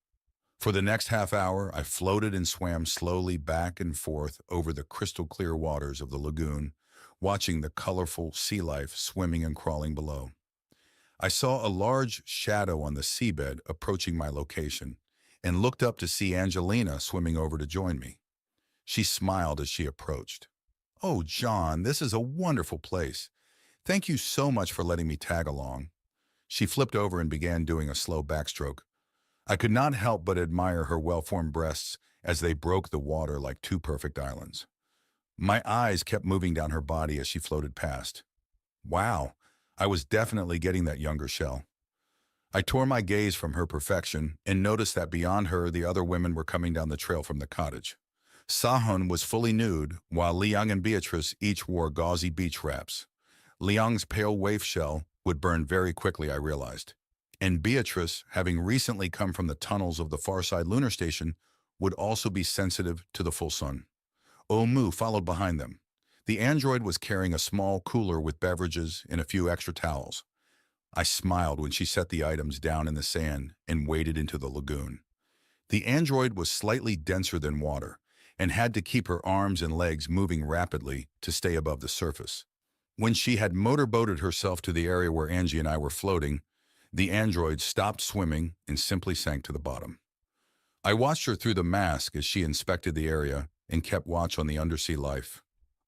For the next half hour, I floated and swam slowly back and forth over the crystal-clear waters of the lagoon, watching the colorful sea life swimming and crawling below. I saw a large shadow on the seabed approaching my location and looked up to see Angelina swimming over to join me. She smiled as she approached. "Oh, John, this is a wonderful place. Thank you so much for letting me tag along." She flipped over and began doing a slow backstroke. I could not help but admire her well-formed breasts as they broke the water like two perfect islands. My eyes kept moving down her body as she floated past. Wow, I was definitely getting that younger shell. I tore my gaze from her perfection and noticed that beyond her the other women were coming down the trail from the cottage. Sahun was fully nude, while Liang and Beatrice each wore gauzy beach wraps. Liang's pale waif shell would burn very quickly, I realized. And Beatrice, having recently come from the tunnels of the Farside lunar station, would also be sensitive to the full sun. Omu followed behind them. The android was carrying a small cooler with beverages and a few extra towels. I smiled when she set the items down in the sand and waded into the lagoon. The android was slightly denser than water and had to keep her arms and legs moving rapidly to stay above the surface. When she had motorboated herself to the area where Angie and I were floating, the android stopped swimming and simply sank to the bottom. I watched her through the mask as she inspected the area and kept watch on the undersea life.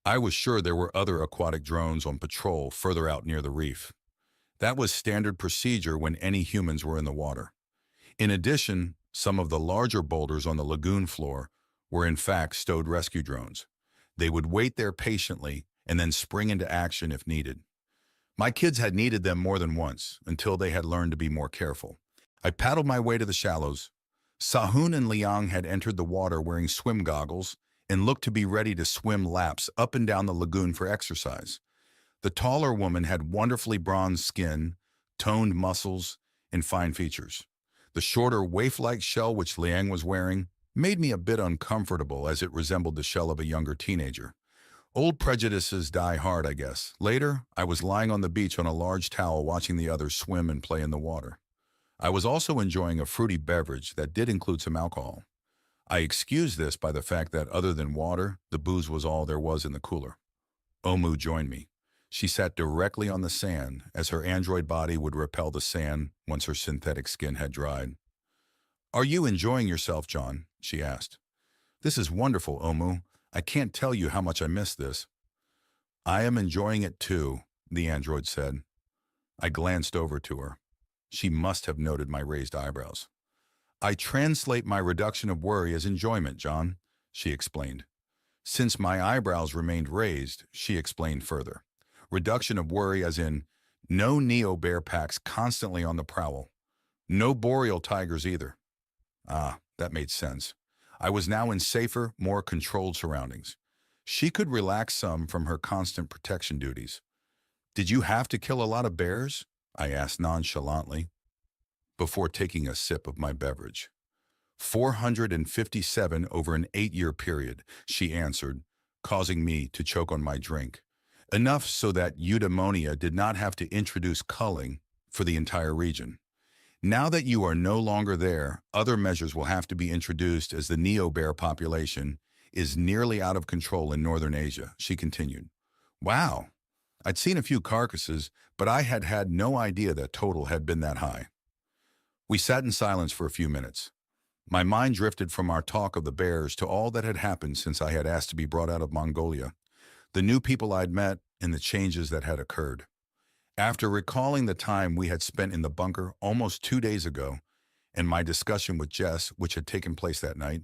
I was sure there were other aquatic drones on patrol further out near the reef. That was standard procedure when any humans were in the water. In addition, some of the larger boulders on the lagoon floor were in fact stowed rescue drones. They would wait there patiently and then spring into action if needed. My kids had needed them more than once until they had learned to be more careful. I paddled my way to the shallows. Sahun and Liang had entered the water wearing swim goggles and looked to be ready to swim laps up and down the lagoon for exercise. The taller woman had wonderfully bronzed skin, toned muscles, and fine features. The shorter waif-like shell which Liang was wearing made me a bit uncomfortable as it resembled the shell of a younger teenager. Old prejudices die hard, I guess. Later, I was lying on the beach on a large towel watching the others swim and play in the water. I was also enjoying a fruity beverage that did include some alcohol. I excused this by the fact that other than water, the booze was all there was in the cooler. Omu joined me. She sat directly on the sand as her android body would repel the sand once her synthetic skin had dried. "Are you enjoying yourself, John?" she asked. "This is wonderful, Omu. I can't tell you how much I miss this." "I am enjoying it too," the android said. I glanced over to her. She must have noted my raised eyebrows. I translate my reduction of worry as enjoyment, John, she explained. Since my eyebrows remained raised, she explained further. Reduction of worry as in no neo-bear packs constantly on the prowl. No boreal tigers either. Ah, that made sense. I was now in safer, more controlled surroundings. She could relax some from her constant protection duties. Did you have to kill a lot of bears? I asked nonchalantly, before taking a sip of my beverage. 457 over an 8-year period, she answered, causing me to choke on my drink. Enough so that eudaimonia did not have to introduce culling for the entire region. Now that you are no longer there, other measures will have to be introduced as the neo-bear population is nearly out of control in northern Asia, she continued. Wow, I'd seen a few carcasses, but I had had no idea that total had been that high. We sat in silence for a few minutes. My mind drifted from our talk of the bears to all that had happened since I had asked to be brought out of Mongolia, the new people I'd met, and the changes that had occurred. After recalling the time we had spent in the bunker almost 2 days ago, and my discussion with Jess, which had taken place that night,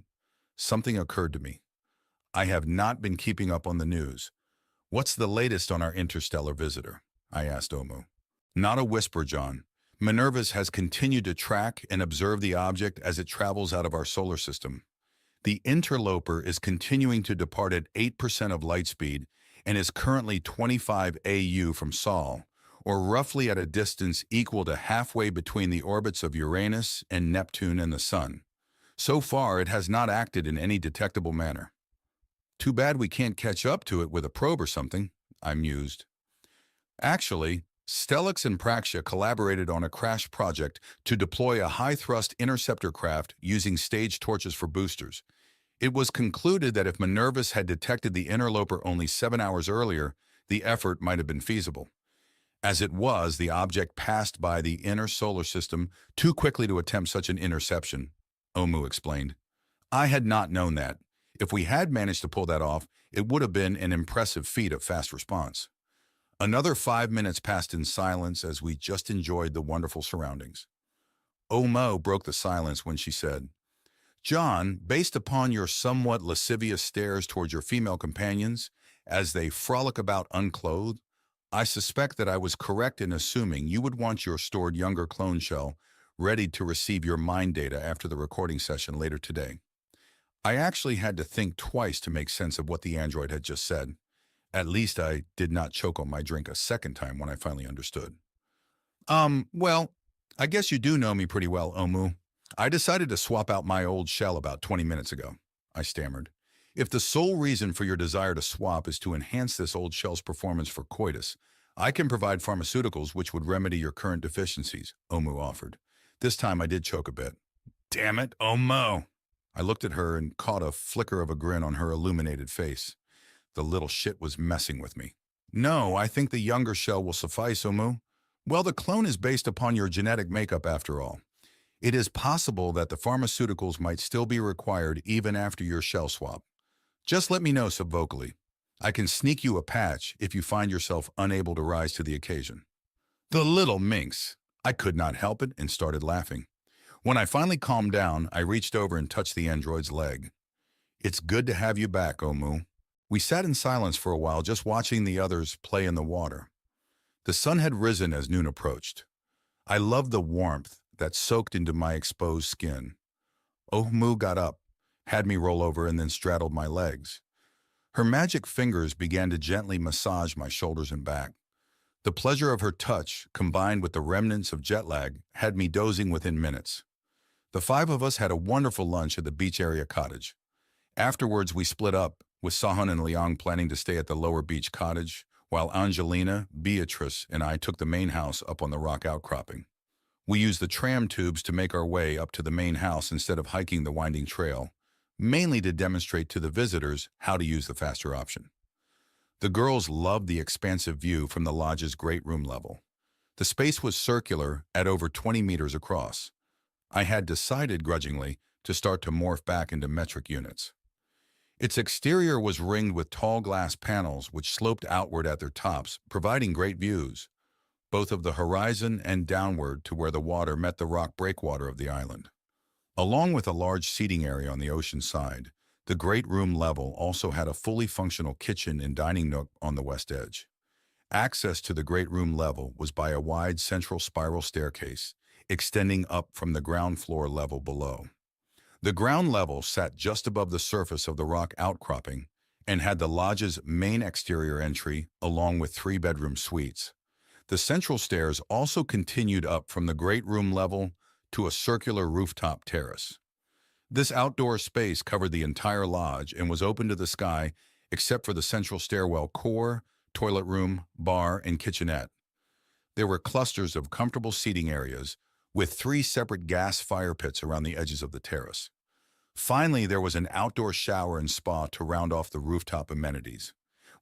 something occurred to me. I have not been keeping up on the news. What's the latest on our interstellar visitor? I asked Omu. Not a whisper, John. Minervus has continued to track and observe the object as it travels out of our solar system. The interloper is continuing to depart at 8% of light speed and is currently 25 AU from Sol, or roughly at a distance equal to halfway between the orbits of Uranus and Neptune and the Sun. So far, it has not acted in any detectable manner. Too bad we can't catch up to it with a probe or something, I mused. Actually, Stellix and Praxia collaborated on a crash project to deploy a high-thrust interceptor craft using stage torches for boosters. It was concluded that if Minervus had detected the interloper only 7 hours earlier, the effort might have been feasible. As it was, the object passed by the inner solar system too quickly to attempt such an interception, Omu explained. I had not known that. If we had managed to pull that off, it would have been an impressive feat of fast response. Another 5 minutes passed in silence as we just enjoyed the wonderful surroundings. Omo broke the silence when she said, John, based upon your somewhat lascivious stares towards your female companions as they frolic about unclothed, I suspect that I was correct in assuming you would want your stored younger clone shell ready to receive your mind data after the recording session later today. I actually had to think twice to make sense of what the android had just said. At least I did not choke on my drink a second time when I finally understood. Well, I guess you do know me pretty well, Omu. I decided to swap out my old shell about 20 minutes ago, I stammered. If the sole reason for your desire to swap is to enhance this old shell's performance for coitus, I can provide pharmaceuticals which would remedy your current deficiencies, Omu offered. This time I did choke a bit. Damn it, Omo! I looked at her and caught a flicker of a grin on her illuminated face. The little shit was messing with me. No, I think the younger shell will suffice, Omu. Well, the clone is based upon your genetic makeup after all. It is possible that the pharmaceuticals might still be required even after your shell swap. Just let me know subvocally. I can sneak you a patch if you find yourself unable to rise to the occasion. The little minx! I could not help it and started laughing. When I finally calmed down, I reached over and touched the android's leg. It's good to have you back, Omu. We sat in silence for a while, just watching the others play in the water. The sun had risen as noon approached. I loved the warmth that soaked into my exposed skin. Omu got up, had me roll over, and then straddled my legs. Her magic fingers began to gently massage my shoulders and back. The pleasure of her touch, combined with the remnants of jet lag, had me dozing within minutes. The 5 of us had a wonderful lunch at the beach area cottage. Afterwards, we split up, with Sahun and Liang planning to stay at the lower beach cottage, while Angelina, Beatrice, and I took the main house up on the rock outcropping. We used the tram tubes to make our way up to the main house instead of hiking the winding trail, mainly to demonstrate to the visitors how to use the faster option. The girls loved the expansive view from the lodge's great room level. The space was circular at over 20 meters across. I had decided, grudgingly, to start to morph back into metric units. Its exterior was ringed with tall glass panels which sloped outward at their tops, providing great views. both of the horizon and downward to where the water met the rock breakwater of the island. Along with a large seating area on the ocean side, the great room level also had a fully functional kitchen and dining nook on the west edge. Access to the great room level was by a wide central spiral staircase, extending up from the ground floor level below. The ground level sat just above the surface of the rock outcropping and had the lodge's main exterior entry along with 3-bedroom suites. The central stairs also continued up from the great room level to a circular rooftop terrace. This outdoor space covered the entire lodge and was open to the sky except for the central stairwell core, toilet room, bar, and kitchenette. There were clusters of comfortable seating areas with 3 separate gas fire pits around the edges of the terrace. Finally, there was an outdoor shower and spa to round off the rooftop amenities.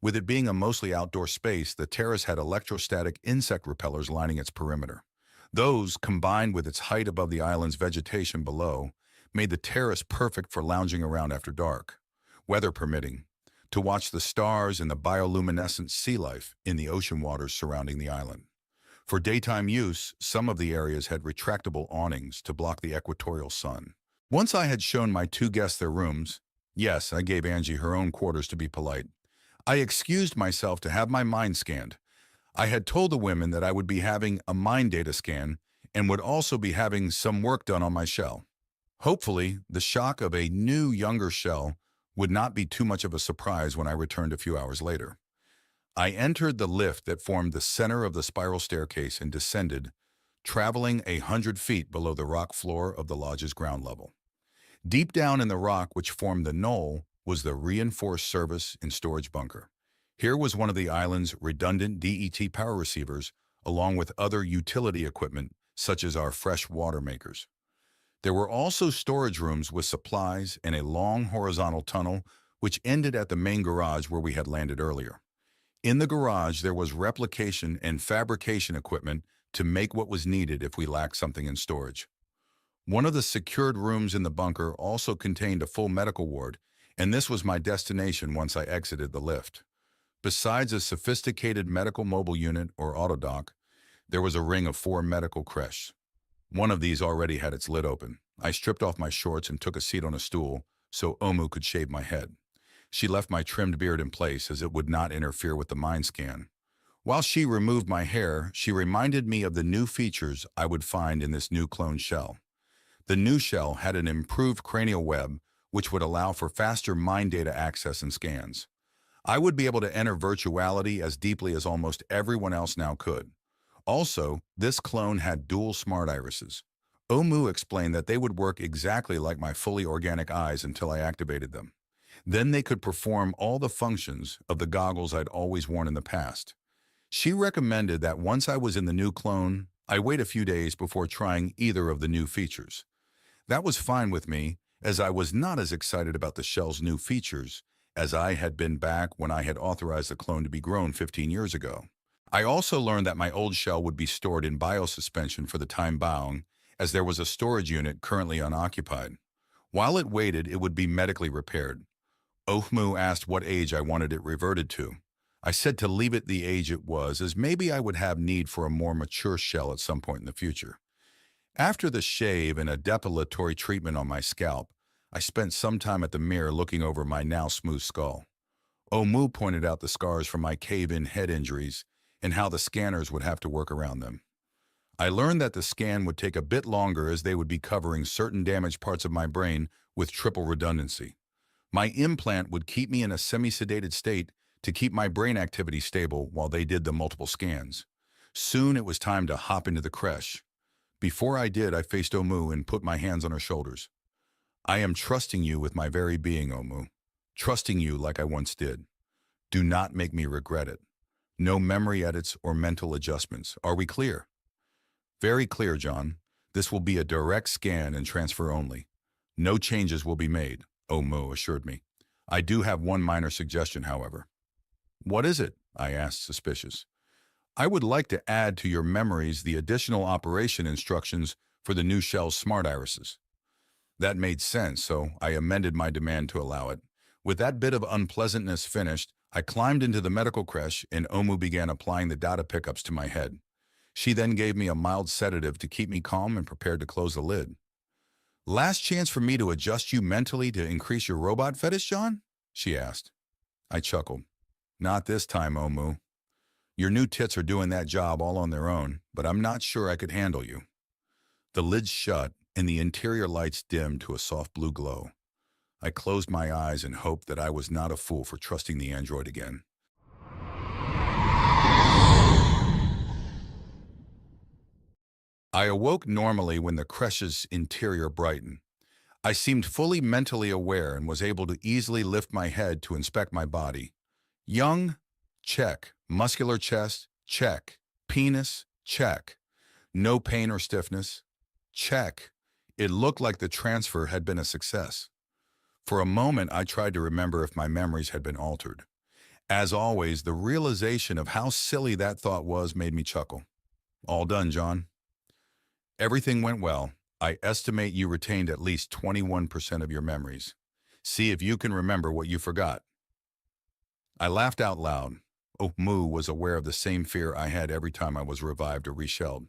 With it being a mostly outdoor space, the terrace had electrostatic insect repellers lining its perimeter. Those, combined with its height above the island's vegetation below, made the terrace perfect for lounging around after dark, weather permitting, to watch the stars and the bioluminescent sea life in the ocean waters surrounding the island. For daytime use, some of the areas had retractable awnings to block the equatorial sun. Once I had shown my 2 guests their rooms, yes, I gave Angie her own quarters to be polite, I excused myself to have my mind scanned. I had told the women that I would be having a mind data scan and would also be having some work done on my shell. Hopefully, the shock of a new, younger shell would not be too much of a surprise when I returned a few hours later. I entered the lift that formed the center of the spiral staircase and descended, traveling 100 feet below the rock floor of the lodge's ground level. Deep down in the rock which formed the knoll was the reinforced service and storage bunker. Here was one of the island's redundant DET power receivers, along with other utility equipment such as our fresh water makers. There were also storage rooms with supplies and a long horizontal tunnel which ended at the main garage where we had landed earlier. In the garage, there was replication and fabrication equipment to make what was needed if we lacked something in storage. One of the secured rooms in the bunker also contained a full medical ward, and this was my destination once I exited the lift. Besides a sophisticated medical mobile unit or autodoc, there was a ring of 4 medical creches. One of these already had its lid open. I stripped off my shorts and took a seat on a stool so Omu could shave my head. She left my trimmed beard in place as it would not interfere with the mind scan. While she removed my hair, she reminded me of the new features I would find in this new clone shell. The new shell had an improved cranial web, which would allow for faster mind data access and scans. I would be able to enter virtuality as deeply as almost everyone else now could. Also, this clone had dual smart irises. Omu explained that they would work exactly like my fully organic eyes until I activated them. Then they could perform all the functions of the goggles I'd always worn in the past. She recommended that once I was in the new clone, I wait a few days before trying either of the new features. That was fine with me, as I was not as excited about the shell's new features as I had been back when I had authorized the clone to be grown 15 years ago. I also learned that my old shell would be stored in biosuspension for the time being, as there was a storage unit currently unoccupied. While it waited, it would be medically repaired. Ohmu asked what age I wanted it reverted to. I said to leave it the age it was, as maybe I would have need for a more mature shell at some point in the future. After the shave and a depilatory treatment on my scalp, I spent some time at the mirror looking over my now smooth skull. Omu pointed out the scars from my cave-in head injuries and how the scanners would have to work around them. I learned that the scan would take a bit longer as they would be covering certain damaged parts of my brain with triple redundancy. My implant would keep me in a semi-sedated state to keep my brain activity stable while they did the multiple scans. Soon it was time to hop into the creche. Before I did, I faced Omu and put my hands on her shoulders. I am trusting you with my very being, Omu. Trusting you like I once did. Do not make me regret it. No memory edits or mental adjustments. Are we clear? Very clear, John. This will be a direct scan and transfer only. No changes will be made, Omu assured me. I do have one minor suggestion, however. What is it? I asked, suspicious. I would like to add to your memories the additional operation instructions for the new shell's smart irises. That made sense, so I amended my demand to allow it. With that bit of unpleasantness finished, I climbed into the medical creche and Omu began applying the data pickups to my head. She then gave me a mild sedative to keep me calm and prepared to close the lid. Last chance for me to adjust you mentally to increase your robot fetish, John? She asked. I chuckled. Not this time, Omu. Your new tits are doing that job all on their own, but I'm not sure I could handle you. The lid shut, and the interior lights dimmed to a soft blue glow. I closed my eyes and hoped that I was not a fool for trusting the android again. I awoke normally when the crèche's interior brightened. I seemed fully mentally aware and was able to easily lift my head to inspect my body. Young? Check. Muscular chest? Check. Penis? Check. No pain or stiffness? Check. It looked like the transfer had been a success. For a moment, I tried to remember if my memories had been altered. As always, the realization of how silly that thought was made me chuckle. All done, John. Everything went well. I estimate you retained at least 21% of your memories. See if you can remember what you forgot. I laughed out loud. Omu was aware of the same fear I had every time I was revived or reshelled.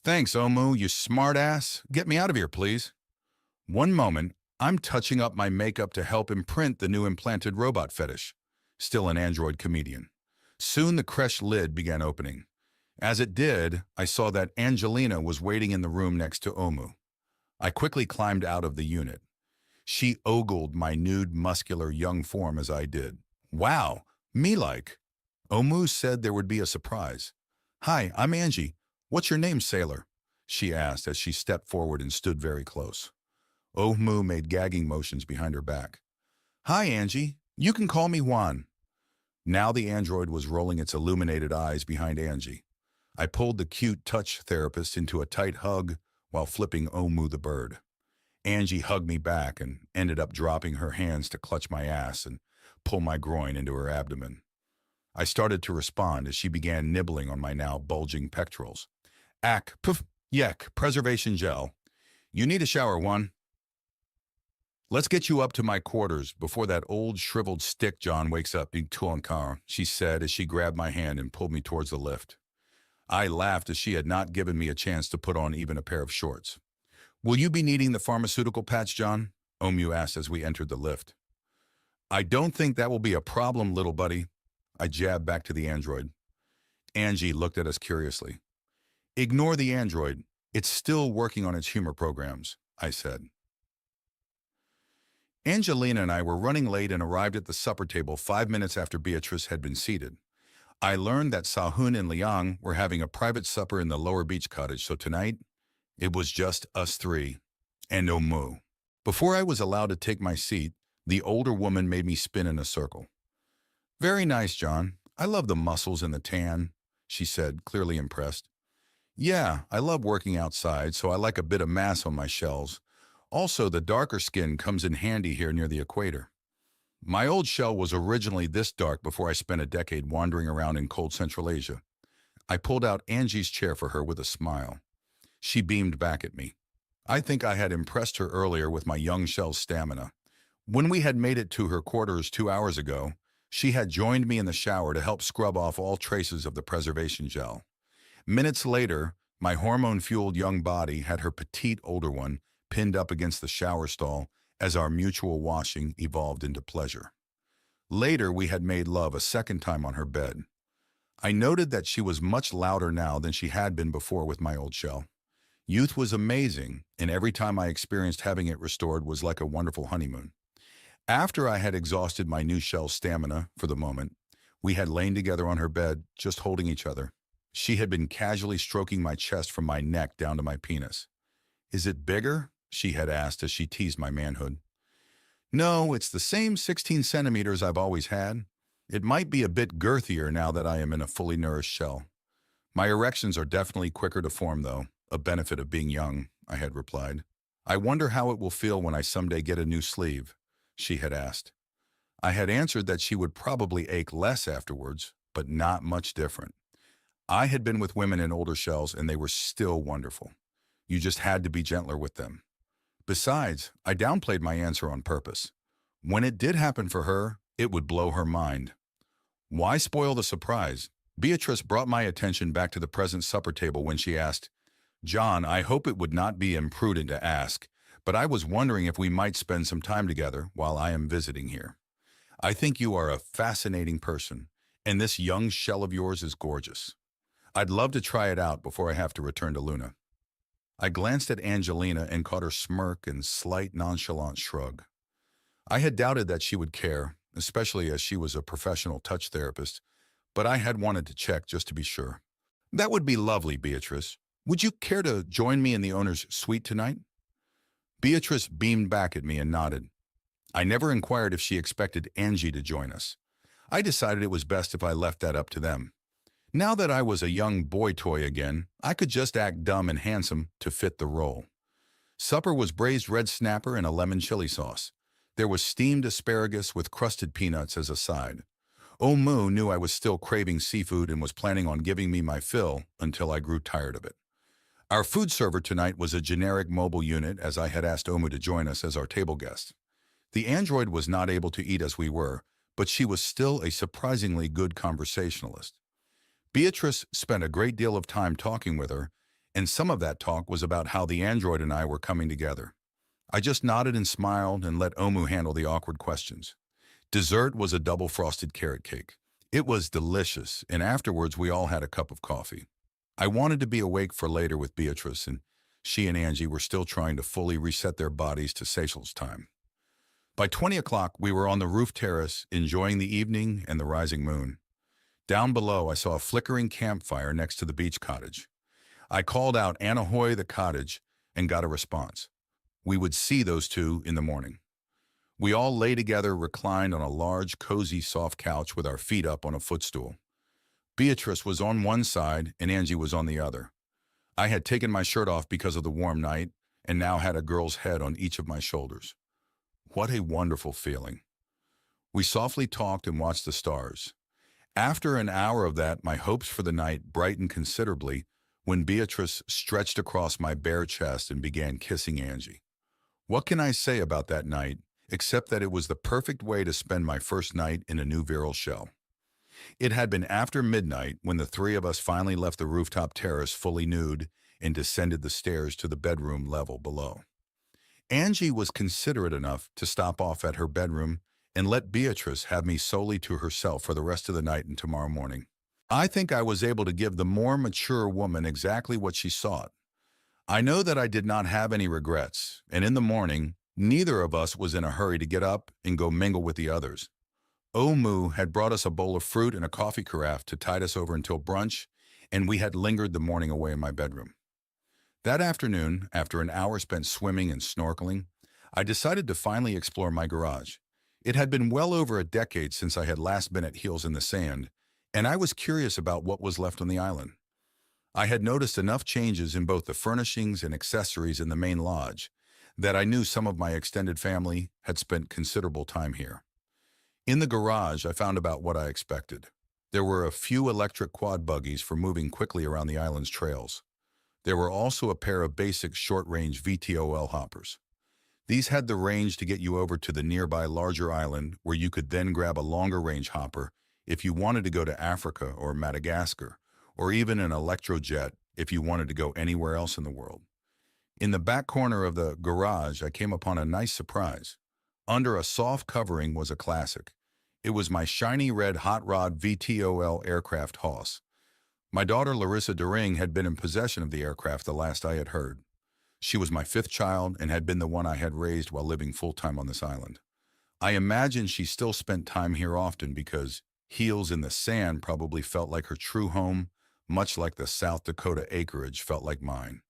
Thanks, Omu, you smart ass. Get me out of here, please. One moment, I'm touching up my makeup to help imprint the new implanted robot fetish. Still an android comedian. Soon the crèche lid began opening. As it did, I saw that Angelina was waiting in the room next to Omu. I quickly climbed out of the unit. She ogled my nude, muscular, young form as I did. Wow, me-like. Omu said there would be a surprise. Hi, I'm Angie. What's your name, sailor? She asked as she stepped forward and stood very close. Omu made gagging motions behind her back. Hi, Angie. You can call me Juan. Now the android was rolling its illuminated eyes behind Angie. I pulled the cute touch therapist into a tight hug while flipping Omu the bird. Angie hugged me back and ended up dropping her hands to clutch my ass and pull my groin into her abdomen. I started to respond as she began nibbling on my now bulging pectorals. Ack, poof, yek, preservation gel. You need a shower, Juan. Let's get you up to my quarters before that old shriveled stick John wakes up in Tuankar, she said as she grabbed my hand and pulled me towards the lift. I laughed as she had not given me a chance to put on even a pair of shorts. Will you be needing the pharmaceutical patch, John? Omu asked as we entered the lift. I don't think that will be a problem, little buddy. I jabbed back to the android. Angie looked at us curiously. Ignore the android. It's still working on its humor programs, I said. Angelina and I were running late and arrived at the supper table 5 minutes after Beatrice had been seated. I learned that Sahun and Liang were having a private supper in the lower beach cottage, so tonight, it was just us three and Omu. Before I was allowed to take my seat, the older woman made me spin in a circle. Very nice, John. I love the muscles and the tan, she said, clearly impressed. Yeah, I love working outside, so I like a bit of mass on my shells. Also, the darker skin comes in handy here near the equator. My old shell was originally this dark before I spent a decade wandering around in cold Central Asia. I pulled out Angie's chair for her with a smile. She beamed back at me. I think I had impressed her earlier with my young shell's stamina. When we had made it to her quarters 2 hours ago, she had joined me in the shower to help scrub off all traces of the preservation gel. Minutes later, my hormone-fueled young body had her petite older one pinned up against the shower stall as our mutual washing evolved into pleasure. Later, we had made love a second time on her bed. I noted that she was much louder now than she had been before with my old shell. Youth was amazing, and every time I experienced having it restored was like a wonderful honeymoon. After I had exhausted my new shell's stamina for the moment, we had lain together on her bed, just holding each other. She had been casually stroking my chest from my neck down to my penis. Is it bigger? She had asked as she teased my manhood. No, it's the same 16 centimeters I've always had. It might be a bit girthier now that I am in a fully nourished shell. My erections are definitely quicker to form, though, a benefit of being young, I had replied. I wonder how it will feel when I someday get a new sleeve, she had asked. I had answered that she would probably ache less afterwards, but not much different. I had been with women in older shells and they were still wonderful. You just had to be gentler with them. Besides, I downplayed my answer on purpose. When it did happen for her, it would blow her mind. Why spoil the surprise? Beatrice brought my attention back to the present supper table when she asked, "John, I hope it would not be imprudent to ask, but I was wondering if we might spend some time together while I am visiting here. I think you are a fascinating person, and this young shell of yours is gorgeous. I'd love to try it out before I have to return to Luna." I glanced at Angelina and caught her smirk and slight nonchalant shrug. I had doubted that she would care, especially as she was a professional touch therapist, but I had wanted to check just to be sure. "That would be lovely, Beatrice. Would you care to join me in the owner's suite tonight?" Beatrice beamed back at me and nodded. I never inquired if she expected Angie to join us. I decided it was best if I left that up to them. Now that I was a young boy toy again, I could just act dumb and handsome to fit the role. Supper was braised red snapper and a lemon chili sauce. There was steamed asparagus with crusted peanuts as a side. Omu knew I was still craving seafood and was planning on giving me my fill until I grew tired of it. Our food server tonight was a generic mobile unit, as I had asked Omu to join us as our table guest. The android was not able to eat as we were, but she was still a surprisingly good conversationalist. Beatrice spent a great deal of time talking with her, and some of that talk was about how the android and I were coming together. I just nodded and smiled and let Omu handle the awkward questions. Dessert was a double frosted carrot cake. It was delicious, and afterwards we all had a cup of coffee. I wanted to be awake for later with Beatrice, and she and Angie were still trying to fully reset their bodies to Seychelles time. By 20 o'clock, we were on the roof terrace, enjoying the evening and the rising moon. Down below, I saw a flickering campfire next to the beach cottage. I called out "Anahoy the cottage" and got a response. We would see those two in the morning. We all lay together, reclined on a large, cozy, soft couch with our feet up on a footstool. Beatrice was on one side and Angie was on the other. I had taken my shirt off because of the warm night and now had a girl's head on each of my shoulders. What a wonderful feeling. We softly talked and watched the stars. After an hour of that, my hopes for the night brightened considerably when Beatrice stretched across my bare chest and began kissing Angie. What can I say about that night, except that it was the perfect way to spend my first night in a new virile shell? It had been after midnight when the three of us finally left the rooftop terrace fully nude and descended the stairs to the bedroom level below. Angie was considerate enough to stop off at her bedroom and let Beatrice have me solely to herself for the rest of the night and tomorrow morning. I think I was able to give the more mature woman exactly what she sought. I know that I did not have any regrets, and in the morning, neither of us was in a hurry to get up and go mingle with the others. Omu had brought us a bowl of fruit and a coffee carafe to tide us over until brunch, and we had lingered the morning away in my bedroom. That afternoon, after an hour spent swimming and snorkeling, I decided to finally explore my garage. It had been well over a decade since I had last been at heels in the sand, and I was curious about what was left on the island. I had noticed enough changes in both the furnishings and accessories in the main lodge that I knew some of my extended family had spent considerable time here. In the garage, I found about what I expected. There were a few electric quad buggies for moving quickly around the island's trails. There were also a pair of basic short-range VTOL hoppers. These had the range to get you over to the nearby larger island, where you could then grab a longer-range hopper if you wanted to go to Africa or Madagascar, or even an electrojet if you wanted to go anywhere else in the world. In the back corner of the garage, I came upon a nice surprise. Under a soft covering was a classic. It was my shiny red hot rod VTOL aircraft Hoss. My daughter Larissa Doring had been in possession of the aircraft the last I had heard. She was my fifth child and had been the one I had raised while living full-time on this island. I imagine she still spent time here often because heels in the sand probably felt like her true home, much like the South Dakota acreage felt like mine.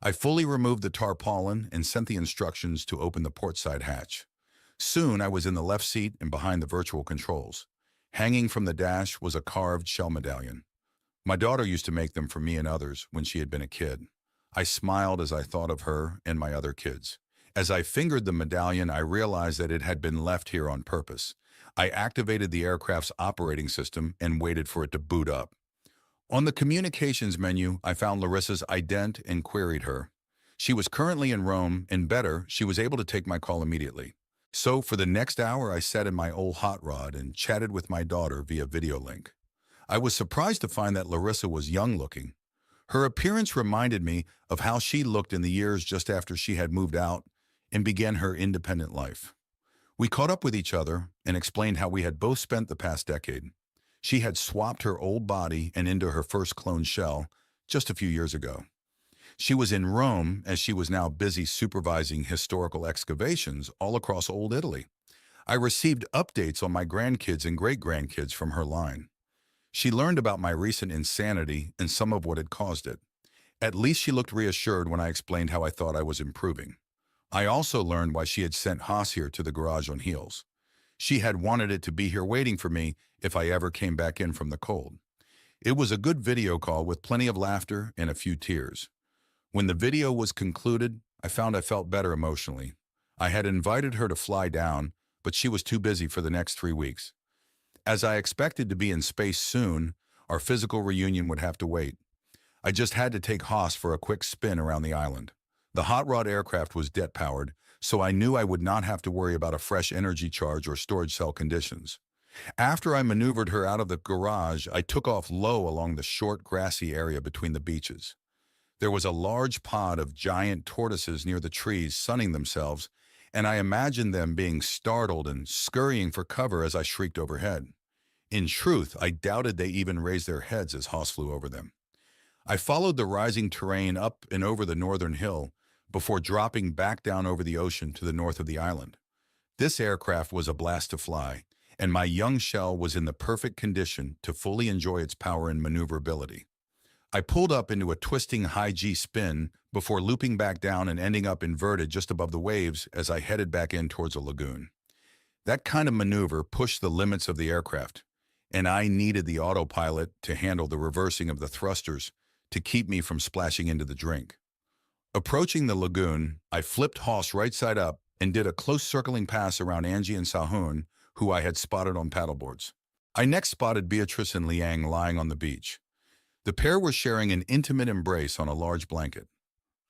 I fully removed the tarpaulin and sent the instructions to open the portside hatch. Soon I was in the left seat and behind the virtual controls. Hanging from the dash was a carved shell medallion. My daughter used to make them for me and others when she had been a kid. I smiled as I thought of her and my other kids. As I fingered the medallion, I realized that it had been left here on purpose. I activated the aircraft's operating system and waited for it to boot up. On the communications menu, I found Larissa's ident and queried her. She was currently in Rome, and better, she was able to take my call immediately. So for the next hour, I sat in my old hot rod and chatted with my daughter via video link. I was surprised to find that Larissa was young-looking. Her appearance reminded me of how she looked in the years just after she had moved out and began her independent life. We caught up with each other and explained how we had both spent the past decade. She had swapped her old body and into her first clone shell just a few years ago. She was in Rome as she was now busy supervising historical excavations all across Old Italy. I received updates on my grandkids and great-grandkids from her line. She learned about my recent insanity and some of what had caused it. At least she looked reassured when I explained how I thought I was improving. I also learned why she had sent Haas here to the garage on heels. She had wanted it to be here waiting for me if I ever came back in from the cold. It was a good video call with plenty of laughter and a few tears. When the video was concluded, I found I felt better emotionally. I had invited her to fly down, but she was too busy for the next 3 weeks. As I expected to be in space soon, our physical reunion would have to wait. I just had to take Haas for a quick spin around the island. The hot rod aircraft was jet-powered, so I knew I would not have to worry about a fresh energy charge or storage cell conditions. After I maneuvered her out of the garage, I took off low along the short, grassy area between the beaches. There was a large pod of giant tortoises near the trees sunning themselves, and I imagined them being startled and scurrying for cover as I shrieked overhead. In truth, I doubted they even raised their heads as Haas flew over them. I followed the rising terrain up and over the northern hill before dropping back down over the ocean to the north of the island. This aircraft was a blast to fly, and my young shell was in the perfect condition to fully enjoy its power and maneuverability. I pulled up into a twisting high G spin before looping back down and ending up inverted just above the waves as I headed back in towards a lagoon. That kind of maneuver pushed the limits of the aircraft, and I needed the autopilot to handle the reversing of the thrusters to keep me from splashing into the drink. Approaching the lagoon, I flipped Haas right side up and did a close circling pass around Angie and Sahun, who I had spotted on paddleboards. I next spotted Beatrice and Liang lying on the beach. The pair were sharing an intimate embrace on a large blanket.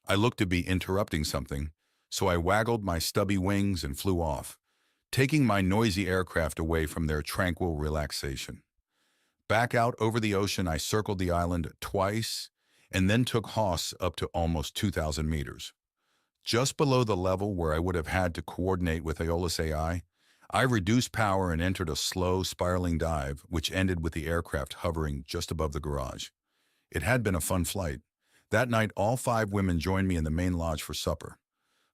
I looked to be interrupting something, so I waggled my stubby wings and flew off, taking my noisy aircraft away from their tranquil relaxation. Back out over the ocean, I circled the island twice and then took Haas up to almost 2,000 meters. Just below the level where I would have had to coordinate with Aeolus AI, I reduced power and entered a slow, spiraling dive, which ended with the aircraft hovering just above the garage. It had been a fun flight. That night, all 5 women joined me in the main lodge for supper.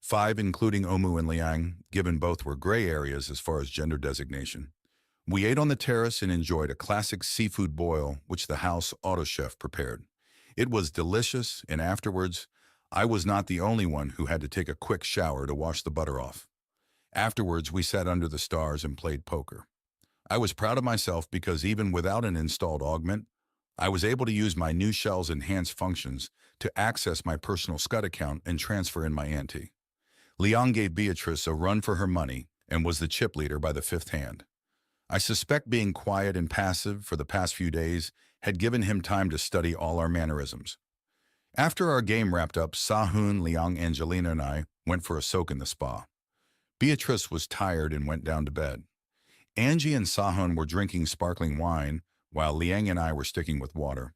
5, including Omu and Liang, given both were gray areas as far as gender designation. We ate on the terrace and enjoyed a classic seafood boil, which the house auto chef prepared. It was delicious, and afterwards, I was not the only one who had to take a quick shower to wash the butter off. Afterwards, we sat under the stars and played poker. I was proud of myself because even without an installed augment, I was able to use my new shell's enhanced functions to access my personal Scud account and transfer in my ante. Liang gave Beatrice a run for her money and was the chip leader by the 5th hand. I suspect being quiet and passive for the past few days had given him time to study all our mannerisms. After our game wrapped up, Sahun, Liang, Angelina, and I went for a soak in the spa. Beatrice was tired and went down to bed. Angie and Sahun were drinking sparkling wine, while Liang and I were sticking with water.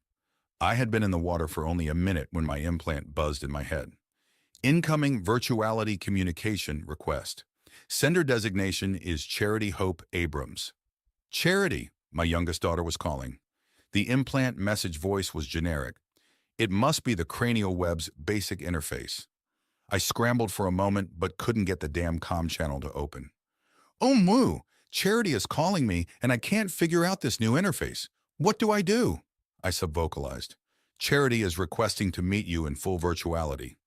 I had been in the water for only a minute when my implant buzzed in my head. Incoming virtuality communication request. Sender designation is Charity Hope Abrams. Charity, my youngest daughter was calling. The implant message voice was generic. It must be the cranial web's basic interface. I scrambled for a moment but couldn't get the damn comm channel to open. Oh, moo! Charity is calling me and I can't figure out this new interface. What do I do? I subvocalized. Charity is requesting to meet you in full virtuality.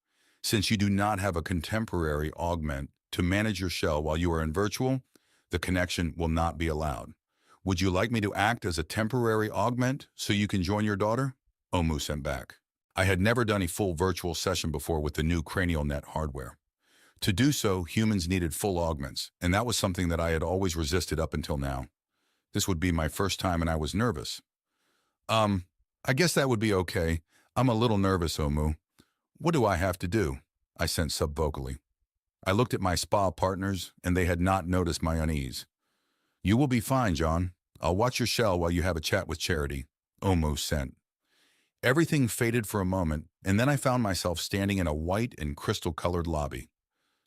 Since you do not have a contemporary augment to manage your shell while you are in virtual, the connection will not be allowed. Would you like me to act as a temporary augment so you can join your daughter? Omu sent back. I had never done a full virtual session before with the new cranial net hardware. To do so, humans needed full augments, and that was something that I had always resisted up until now. This would be my first time and I was nervous. I guess that would be okay. I'm a little nervous, Omu. What do I have to do? I sent subvocally. I looked at my spa partners, and they had not noticed my unease. You will be fine, John. I'll watch your shell while you have a chat with Charity. Omu sent. Everything faded for a moment, and then I found myself standing in a white and crystal-colored lobby.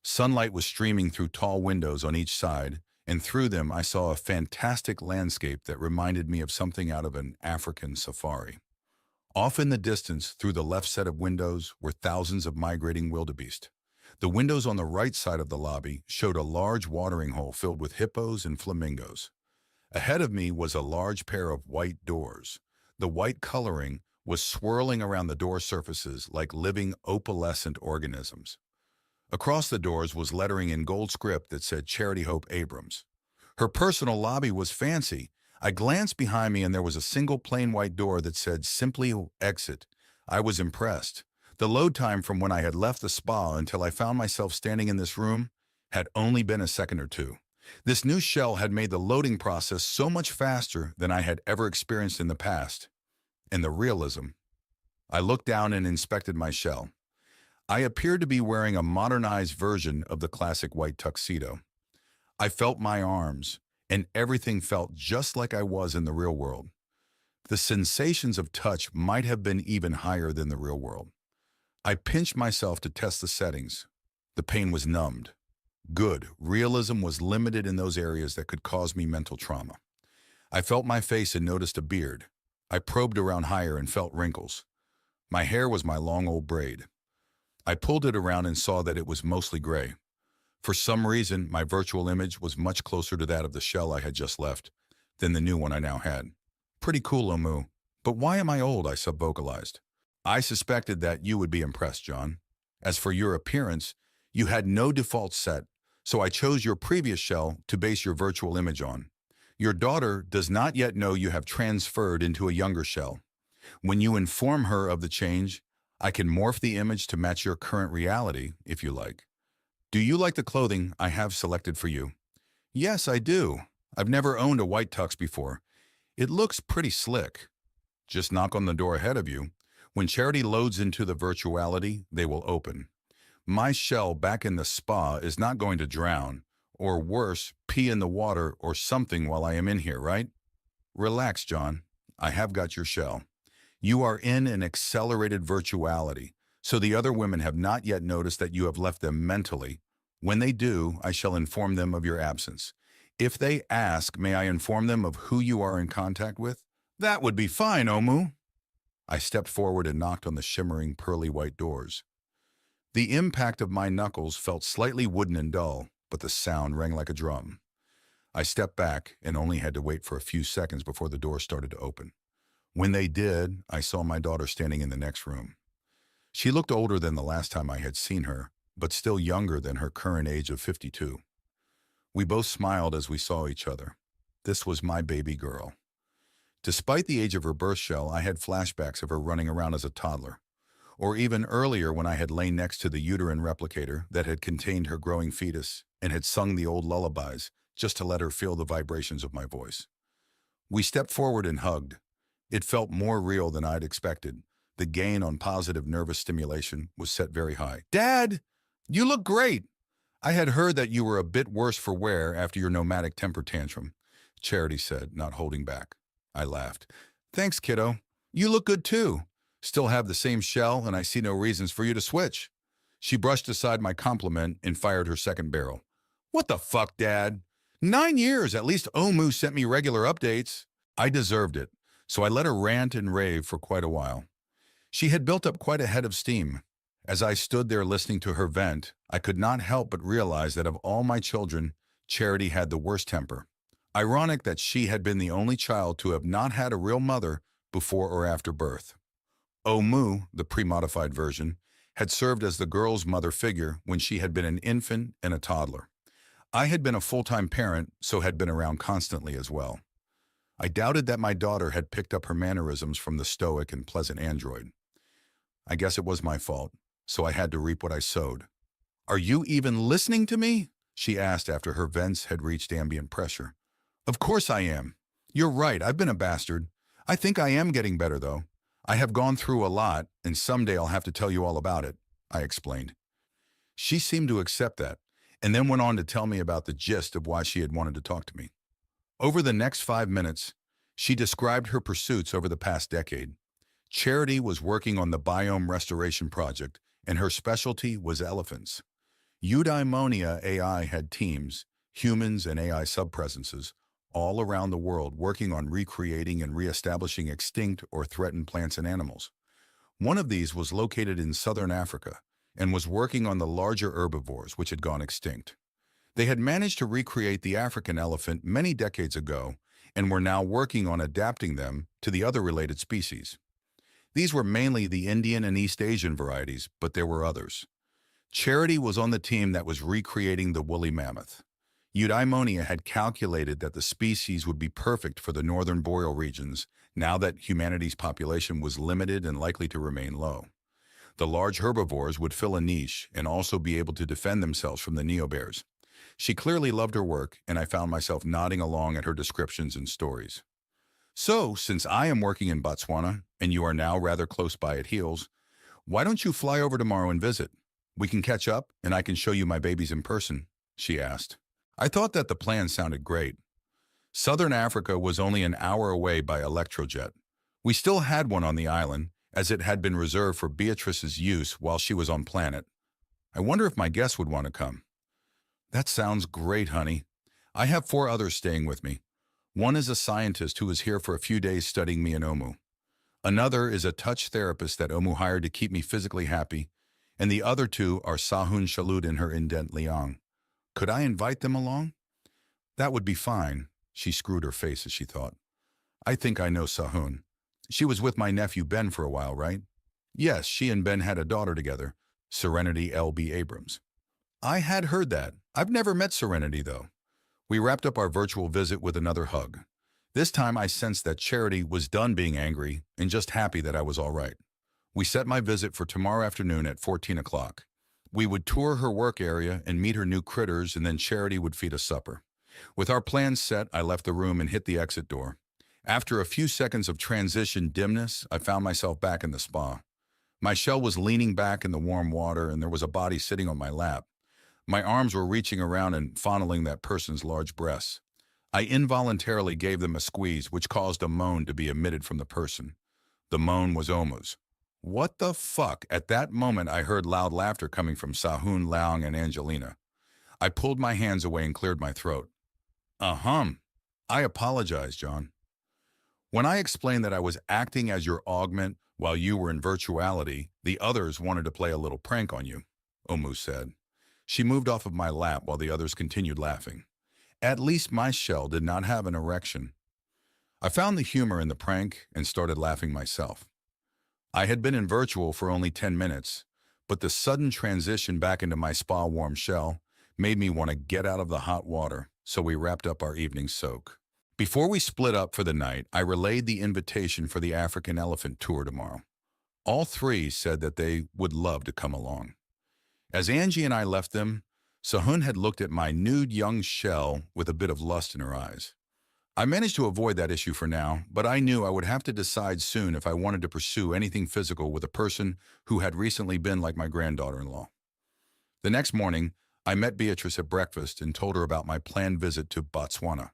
Sunlight was streaming through tall windows on each side, and through them I saw a fantastic landscape that reminded me of something out of an African safari. Off in the distance, through the left set of windows, were thousands of migrating wildebeest. The windows on the right side of the lobby showed a large watering hole filled with hippos and flamingos. Ahead of me was a large pair of white doors. The white coloring was swirling around the door surfaces like living opalescent organisms. Across the doors was lettering in gold script that said Charity Hope Abrams. Her personal lobby was fancy. I glanced behind me and there was a single plain white door that said simply exit. I was impressed. The load time from when I had left the spa until I found myself standing in this room had only been a second or two. This new shell had made the loading process so much faster than I had ever experienced in the past. And the realism. I looked down and inspected my shell. I appeared to be wearing a modernized version of the classic white tuxedo. I felt my arms, and everything felt just like I was in the real world. The sensations of touch might have been even higher than the real world. I pinched myself to test the settings. The pain was numbed. Good, realism was limited in those areas that could cause me mental trauma. I felt my face and noticed a beard. I probed around higher and felt wrinkles. My hair was my long old braid. I pulled it around and saw that it was mostly gray. For some reason, my virtual image was much closer to that of the shell I had just left than the new one I now had. Pretty cool, Omu. But why am I old? I subvocalized. I suspected that you would be impressed, John. As for your appearance, you had no default set, so I chose your previous shell to base your virtual image on. Your daughter does not yet know you have transferred into a younger shell. When you inform her of the change, I can morph the image to match your current reality, if you like. Do you like the clothing I have selected for you? Yes, I do. I've never owned a white tux before. It looks pretty slick. Just knock on the door ahead of you. When Charity loads into the virtuality, they will open. My shell back in the spa is not going to drown, or worse, pee in the water or something while I am in here, right? Relax, John. I have got your shell. You are in an accelerated virtuality, so the other women have not yet noticed that you have left them mentally. When they do, I shall inform them of your absence. If they ask, may I inform them of who you are in contact with? That would be fine, Omu. I stepped forward and knocked on the shimmering pearly white doors. The impact of my knuckles felt slightly wooden and dull, but the sound rang like a drum. I stepped back and only had to wait for a few seconds before the door started to open. When they did, I saw my daughter standing in the next room. She looked older than the last time I had seen her, but still younger than her current age of 52. We both smiled as we saw each other. This was my baby girl. Despite the age of her birth shell, I had flashbacks of her running around as a toddler, or even earlier when I had lain next to the uterine replicator that had contained her growing fetus and had sung the old lullabies just to let her feel the vibrations of my voice. We stepped forward and hugged. It felt more real than I'd expected. The gain on positive nervous stimulation was set very high. Dad, you look great. I had heard that you were a bit worse for wear after your nomadic temper tantrum, Charity said, not holding back. I laughed. Thanks, kiddo. You look good too. Still have the same shell, and I see no reasons for you to switch. She brushed aside my compliment and fired her second barrel. What the fuck, Dad? 9 years, at least Omu sent me regular updates. I deserved it, so I let her rant and rave for quite a while. She had built up quite a head of steam. As I stood there listening to her vent, I could not help but realize that of all my children, Charity had the worst temper. Ironic that she had been the only child to have not had a real mother before or after birth. Omu, the pre-modified version, had served as the girl's mother figure when she had been an infant and a toddler. I had been a full-time parent, so had been around constantly as well. I doubted that my daughter had picked up her mannerisms from the stoic and pleasant android. I guess it was my fault, so I had to reap what I sowed. Are you even listening to me? She asked after her vents had reached ambient pressure. Of course I am. You're right, I've been a bastard. I think I am getting better, though. I have gone through a lot, and someday I'll have to tell you all about it, I explained. She seemed to accept that, and then went on to tell me about the gist of why she had wanted to talk to me. Over the next 5 minutes, She described her pursuits over the past decade. Charity was working on the biome restoration project, and her specialty was elephants. Eudaimonia AI had teams, humans and AI subpresences, all around the world working on recreating and reestablishing extinct or threatened plants and animals. One of these was located in southern Africa and was working on the larger herbivores which had gone extinct. They had managed to recreate the African elephant many decades ago and were now working on adapting them to the other related species. These were mainly the Indian and East Asian varieties, but there were others. Charity was on the team that was recreating the woolly mammoth. Eudaimonia had calculated that the species would be perfect for the northern boreal regions now that humanity's population was limited and likely to remain low. The large herbivores would fill a niche and also be able to defend themselves from the neobears. She clearly loved her work, and I found myself nodding along at her descriptions and stories. So, since I am working in Botswana, and you are now rather close by at Heels, why don't you fly over tomorrow and visit? We can catch up, and I can show you my babies in person, she asked. I thought that the plan sounded great. Southern Africa was only an hour away by electrojet. We still had one on the island, as it had been reserved for Beatrice's use while she was on planet. I wonder if my guests would want to come. That sounds great, honey. I have 4 others staying with me. One is a scientist who is here for a few days studying me and Omu. Another is a touch therapist that Omu hired to keep me physically happy, and the other 2 are Sahun Shalut and her indent Liang. Could I invite them along? That would be fine. She screwed her face as she thought. I think I know Sahun. She was with my nephew Ben for a while, right? Yes, she and Ben had a daughter together, Serenity L.B. Abrams. I had heard that. I've never met Serenity, though. We wrapped up our virtual visit with another hug. This time I sensed that Charity was done being angry and just happy that I was all right. We set my visit for tomorrow afternoon at 14 o'clock. We would tour her work area and meet her new critters, and then Charity would feed us supper. With our plans set, I left the room and hit the exit door. After a few seconds of transition dimness, I found myself back in the spa. My shell was leaning back in the warm water, and there was a body sitting on my lap. My arms were reaching around and fondling that person's large breasts. I involuntarily gave them a squeeze, which caused a moan to be emitted from the person. The moan was Omu's. What the fuck? At that moment, I heard loud laughter coming from Sahun, Laung, and Angelina. I pulled my hands away and cleared my throat. I apologize, John. When I explained that I was acting as your augment while you were in virtuality, the others wanted to play a little prank on you, Omu said. She moved off of my lap while the others continued laughing. At least my shell did not have an erection. I found the humor in the prank and started laughing myself. I had been in virtual for only 10 minutes, but the sudden transition back into my spa-warm shell made me want to get out of the hot water, so we wrapped up our evening soak. Before we split up for the night, I relayed the invitation for the African elephant tour tomorrow. All 3 said that they would love to come along. As Angie and I left them, Sahun had looked at my nude young shell with a bit of lust in her eyes. I managed to avoid that issue for now, but I knew I would have to decide soon if I wanted to pursue anything physical with a person who had recently been like my granddaughter-in-law. The next morning, I met Beatrice at breakfast and told her about my planned visit to Botswana.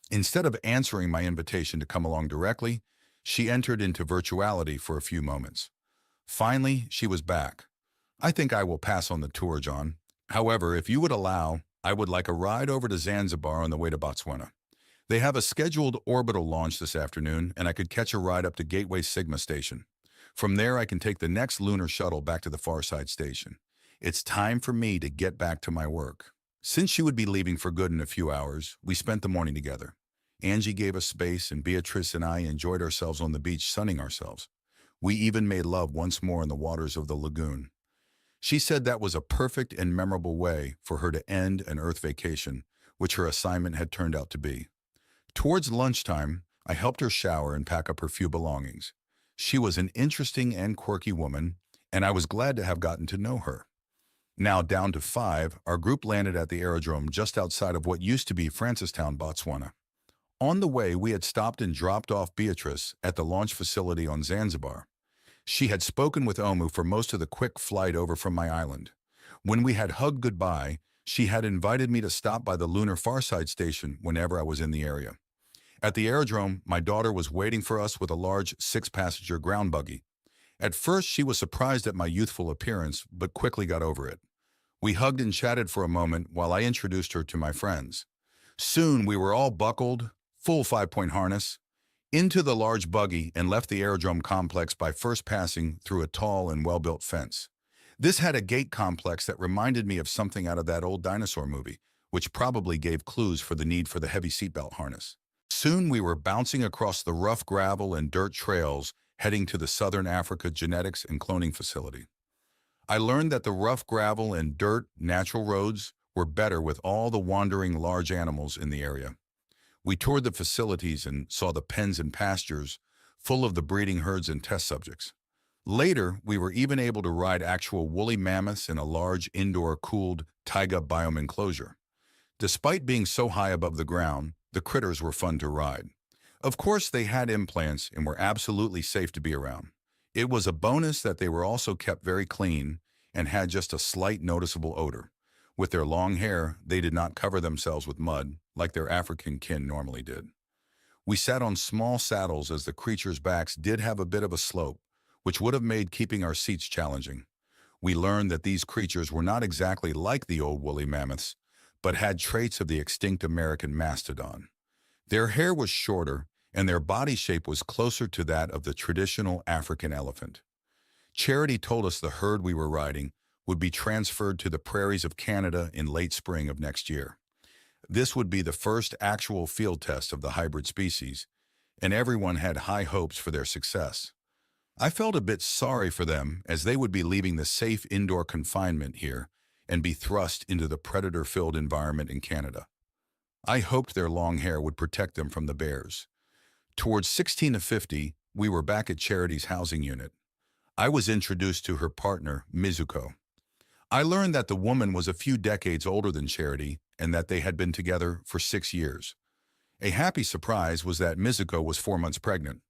Instead of answering my invitation to come along directly, she entered into virtuality for a few moments. Finally, she was back. I think I will pass on the tour, John. However, if you would allow, I would like a ride over to Zanzibar on the way to Botswana. They have a scheduled orbital launch this afternoon, and I could catch a ride up to Gateway Sigma Station. From there, I can take the next lunar shuttle back to the Farside Station. It's time for me to get back to my work. Since she would be leaving for good in a few hours, we spent the morning together. Angie gave us space, and Beatrice and I enjoyed ourselves on the beach sunning ourselves. We even made love once more in the waters of the lagoon. She said that was a perfect and memorable way for her to end an Earth vacation, which her assignment had turned out to be. Towards lunchtime, I helped her shower and pack up her few belongings. She was an interesting and quirky woman, and I was glad to have gotten to know her. Now down to 5, our group landed at the aerodrome just outside of what used to be Francistown, Botswana. On the way, we had stopped and dropped off Beatrice at the launch facility on Zanzibar. She had spoken with Omu for most of the quick flight over from my island. When we had hugged goodbye, she had invited me to stop by the lunar Farside Station whenever I was in the area. At the aerodrome, my daughter was waiting for us with a large six-passenger ground buggy. At first, she was surprised at my youthful appearance, but quickly got over it. We hugged and chatted for a moment while I introduced her to my friends. Soon, we were all buckled, full five-point harness, into the large buggy and left the aerodrome complex by first passing through a tall and well-built fence. This had a gate complex that reminded me of something out of that old dinosaur movie, which probably gave clues for the need for the heavy seatbelt harness. Soon we were bouncing across the rough gravel and dirt trails heading to the Southern Africa Genetics and Cloning Facility. I learned that the rough gravel and dirt natural roads were better with all the wandering large animals in the area. We toured the facilities and saw the pens and pastures full of the breeding herds and test subjects. Later, we were even able to ride actual woolly mammoths in a large indoor-cooled taiga biome enclosure. Despite being so high above the ground, the critters were fun to ride. Of course, they had implants and were absolutely safe to be around. It was a bonus that they were also kept very clean and had just a slight noticeable odor. With their long hair, they did not cover themselves with mud like their African kin normally did. We sat on small saddles as the creatures' backs did have a bit of a slope, which would have made keeping our seats challenging. We learned that these creatures were not exactly like the old woolly mammoths, but had traits of the extinct American mastodon. Their hair was shorter, and their body shape was closer to that of the traditional African elephant. Charity told us the herd we were riding would be transferred to the prairies of Canada in late spring of next year. This would be the first actual field test of the hybrid species, and everyone had high hopes for their success. I felt a bit sorry for them as they would be leaving the safe indoor confinement here and be thrust into the predator-filled environment in Canada. I hoped their long hair would protect them from the bears. Towards 16 to 50, we were back at Charity's housing unit. I was introduced to her partner, Mizuko. I learned that the woman was a few decades older than Charity and that they had been together for 6 years. A happy surprise was that Mizuko was 4 months pregnant.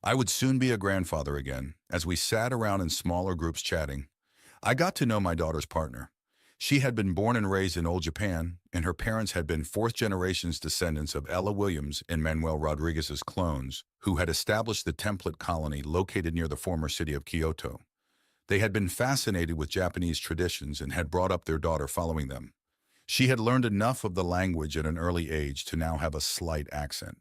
I would soon be a grandfather again, as we sat around in smaller groups chatting. I got to know my daughter's partner. She had been born and raised in old Japan, and her parents had been fourth-generation descendants of Ella Williams and Manuel Rodriguez's clones, who had established the template colony located near the former city of Kyoto. They had been fascinated with Japanese traditions and had brought up their daughter following them. She had learned enough of the language at an early age to now have a slight accent.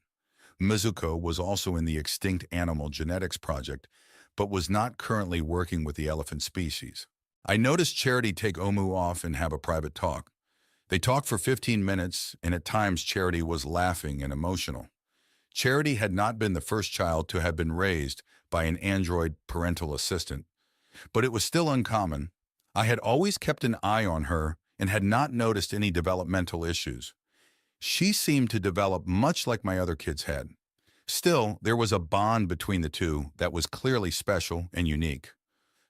Mizuko was also in the Extinct Animal Genetics Project, but was not currently working with the elephant species. I noticed Charity take Omu off and have a private talk. They talked for 15 minutes, and at times Charity was laughing and emotional. Charity had not been the first child to have been raised by an android parental assistant, but it was still uncommon. I had always kept an eye on her and had not noticed any developmental issues. She seemed to develop much like my other kids had. Still, there was a bond between the two that was clearly special and unique.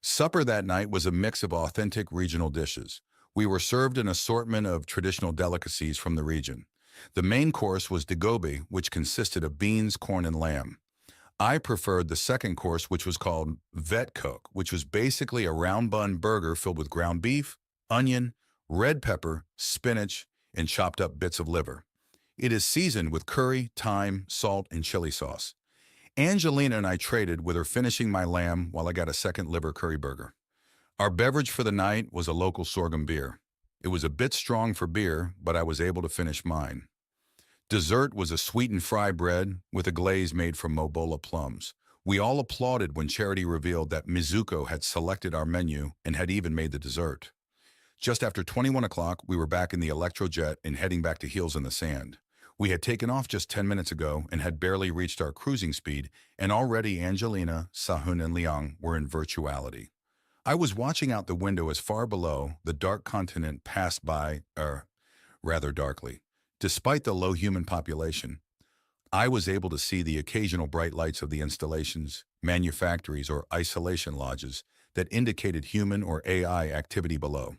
Supper that night was a mix of authentic regional dishes. We were served an assortment of traditional delicacies from the region. The main course was dagobe, which consisted of beans, corn, and lamb. I preferred the second course, which was called vetkoek, which was basically a round bun burger filled with ground beef, onion, red pepper, spinach, and chopped up bits of liver. It is seasoned with curry, thyme, salt, and chili sauce. Angelina and I traded, with her finishing my lamb while I got a second liver curry burger. Our beverage for the night was a local sorghum beer. It was a bit strong for beer, but I was able to finish mine. Dessert was a sweetened fry bread with a glaze made from Mobola plums. We all applauded when Charity revealed that Mizuko had selected our menu and had even made the dessert. Just after 21 o'clock, we were back in the Electrojet and heading back to Heels in the Sand. We had taken off just 10 minutes ago and had barely reached our cruising speed, and already Angelina, Sahun, and Liang were in virtuality. I was watching out the window as far below the dark continent passed by, rather darkly. Despite the low human population, I was able to see the occasional bright lights of the installations, manufactories, or isolation lodges that indicated human or AI activity below.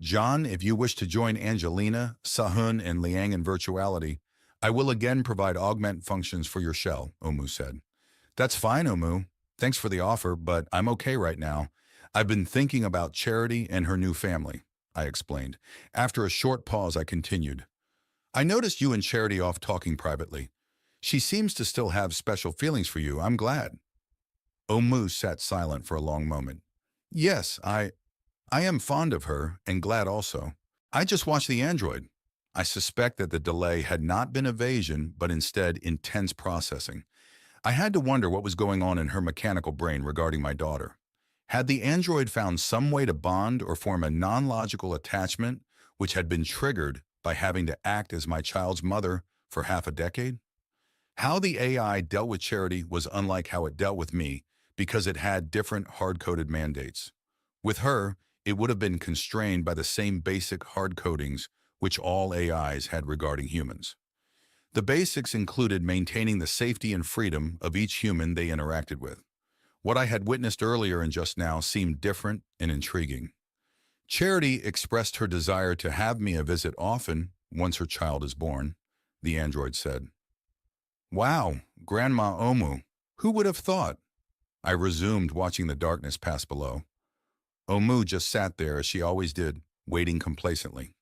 John, if you wish to join Angelina, Sahun, and Liang in virtuality, I will again provide augment functions for your shell, Omu said. That's fine, Omu. Thanks for the offer, but I'm okay right now. I've been thinking about Charity and her new family, I explained. After a short pause, I continued. I noticed you and Charity off talking privately. She seems to still have special feelings for you. I'm glad. Omu sat silent for a long moment. Yes, I am fond of her, and glad also. I just watched the android. I suspect that the delay had not been evasion, but instead intense processing. I had to wonder what was going on in her mechanical brain regarding my daughter. Had the android found some way to bond or form a non-logical attachment which had been triggered by having to act as my child's mother for half a decade? How the AI dealt with Charity was unlike how it dealt with me because it had different hard-coded mandates. With her, it would have been constrained by the same basic hard codings which all AIs had regarding humans. The basics included maintaining the safety and freedom of each human they interacted with. What I had witnessed earlier and just now seemed different and intriguing. Charity expressed her desire to have me a visit often once her child is born, the android said. Wow, Grandma Omu, who would have thought? I resumed watching the darkness pass below. Omu just sat there as she always did, waiting complacently.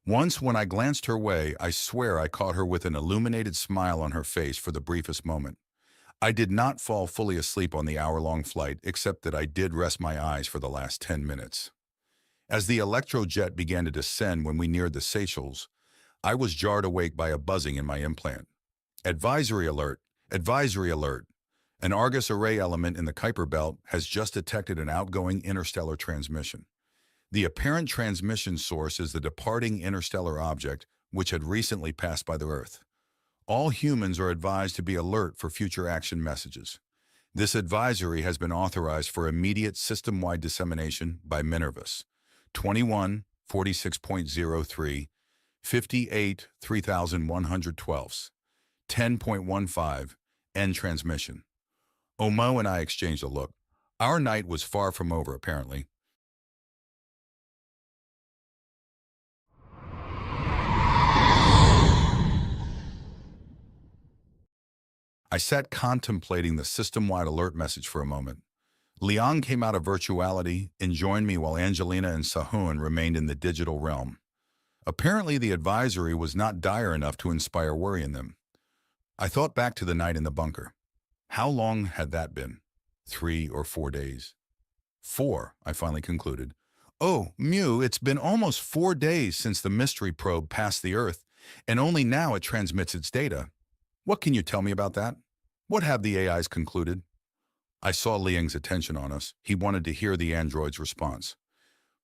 Once when I glanced her way, I swear I caught her with an illuminated smile on her face for the briefest moment. I did not fall fully asleep on the hour-long flight, except that I did rest my eyes for the last 10 minutes. As the electrojet began to descend when we neared the Seychelles, I was jarred awake by a buzzing in my implant. Advisory alert! Advisory alert! An Argus array element in the Kuiper belt has just detected an outgoing interstellar transmission. The apparent transmission source is the departing interstellar object which had recently passed by the Earth. All humans are advised to be alert for future action messages. This advisory has been authorized for immediate system-wide dissemination by Minervus. 21 46.03 58 3112 10.15 End transmission. Omo and I exchanged a look. Our night was far from over, apparently. I sat contemplating the system-wide alert message for a moment. Liang came out of virtuality and joined me while Angelina and Sahun remained in the digital realm. Apparently, the advisory was not dire enough to inspire worry in them. I thought back to the night in the bunker. How long had that been? 3 or 4 days? 4, I finally concluded. Oh, Mew, it's been almost 4 days since the mystery probe passed the Earth, and only now it transmits its data. What can you tell me about that? What have the AIs concluded? I saw Liang's attention on us. He wanted to hear the android's response.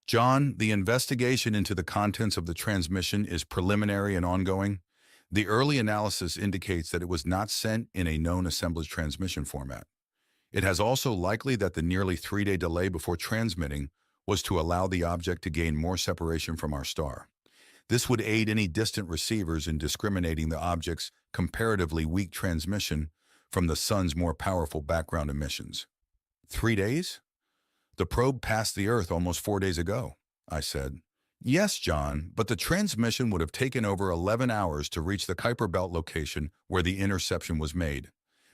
John, the investigation into the contents of the transmission is preliminary and ongoing. The early analysis indicates that it was not sent in a known assemblage transmission format. It has also likely that the nearly 3-day delay before transmitting was to allow the object to gain more separation from our star. This would aid any distant receivers in discriminating the object's comparatively weak transmission from the sun's more powerful background emissions. 3 days? The probe passed the Earth almost 4 days ago, I said. Yes, John, but the transmission would have taken over 11 hours to reach the Kuiper Belt location where the interception was made.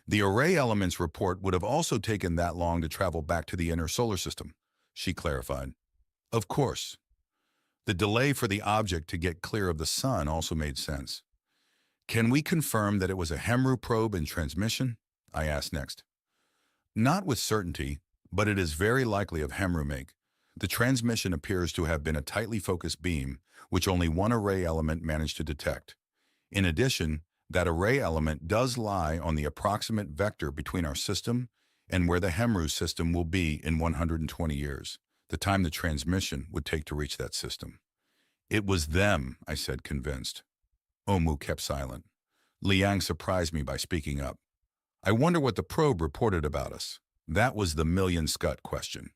The array elements report would have also taken that long to travel back to the inner solar system, she clarified. Of course. The delay for the object to get clear of the sun also made sense. Can we confirm that it was a Hemru probe in transmission? I asked next. Not with certainty, but it is very likely of Hemru make. The transmission appears to have been a tightly focused beam, which only one array element managed to detect. In addition, that array element does lie on the approximate vector between our system and where the Hemru system will be in 120 years, the time the transmission would take to reach that system. It was them, I said, convinced. Omu kept silent. Liang surprised me by speaking up. I wonder what the probe reported about us. That was the million-scut question.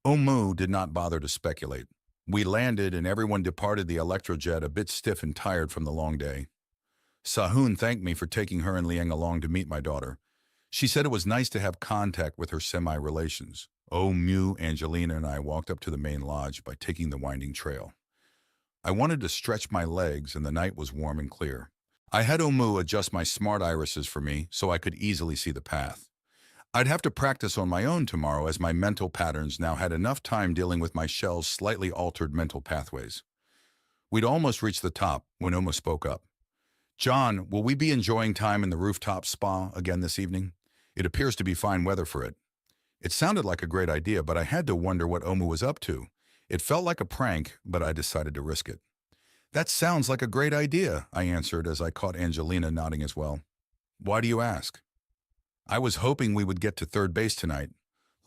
Omu did not bother to speculate. We landed and everyone departed the electrojet a bit stiff and tired from the long day. Sahun thanked me for taking her and Liang along to meet my daughter. She said it was nice to have contact with her semi-relations. Omu, Angelina, and I walked up to the main lodge by taking the winding trail. I wanted to stretch my legs and the night was warm and clear. I had Omu adjust my smart irises for me so I could easily see the path. I'd have to practice on my own tomorrow as my mental patterns now had enough time dealing with my shell's slightly altered mental pathways. We'd almost reached the top when Omu spoke up. John, will we be enjoying time in the rooftop spa again this evening? It appears to be fine weather for it. It sounded like a great idea, but I had to wonder what Omu was up to. It felt like a prank, but I decided to risk it. That sounds like a great idea, I answered as I caught Angelina nodding as well. Why do you ask? I was hoping we would get to third base tonight.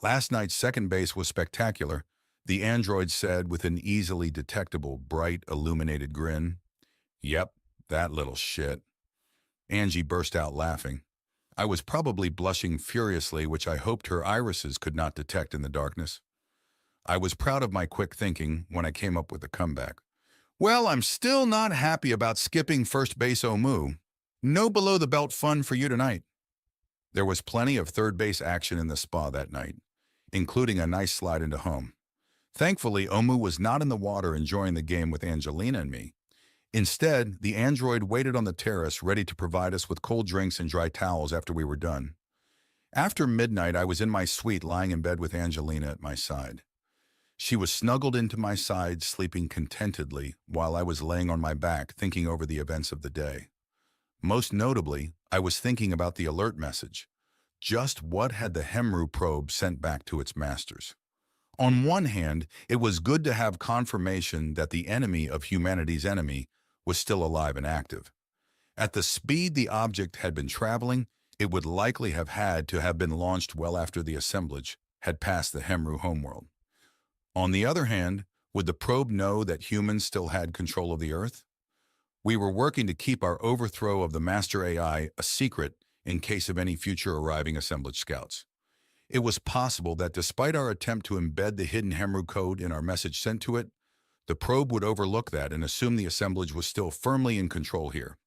Last night's second base was spectacular, the android said with an easily detectable, bright, illuminated grin. Yep, that little shit. Angie burst out laughing. I was probably blushing furiously, which I hoped her irises could not detect in the darkness. I was proud of my quick thinking when I came up with a comeback. Well, I'm still not happy about skipping first base Omu. No below-the-belt fun for you tonight. There was plenty of third base action in the spa that night, including a nice slide into home. Thankfully, Omu was not in the water enjoying the game with Angelina and me. Instead, the android waited on the terrace ready to provide us with cold drinks and dry towels after we were done. After midnight, I was in my suite lying in bed with Angelina at my side. She was snuggled into my side, sleeping contentedly while I was laying on my back thinking over the events of the day. Most notably, I was thinking about the alert message. Just what had the Hemru probe sent back to its masters? On one hand, it was good to have confirmation that the enemy of humanity's enemy was still alive and active. At the speed the object had been traveling, it would likely have had to have been launched well after the assemblage had passed the Hemru homeworld. On the other hand, would the probe know that humans still had control of the Earth? We were working to keep our overthrow of the master AI a secret in case of any future arriving assemblage scouts. It was possible that despite our attempt to embed the hidden Hemru code in our message sent to it, the probe would overlook that and assume the assemblage was still firmly in control here.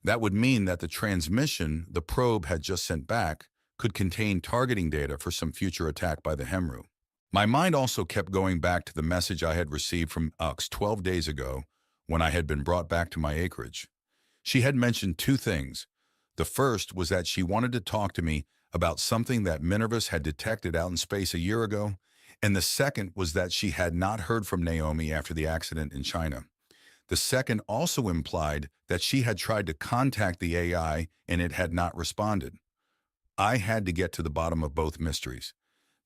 That would mean that the transmission the probe had just sent back could contain targeting data for some future attack by the Hemru. My mind also kept going back to the message I had received from Ux 12 days ago when I had been brought back to my acreage. She had mentioned two things. The first was that she wanted to talk to me about something that Minervus had detected out in space a year ago, and the second was that she had not heard from Naomi after the accident in China. The second also implied that she had tried to contact the AI and it had not responded. I had to get to the bottom of both mysteries.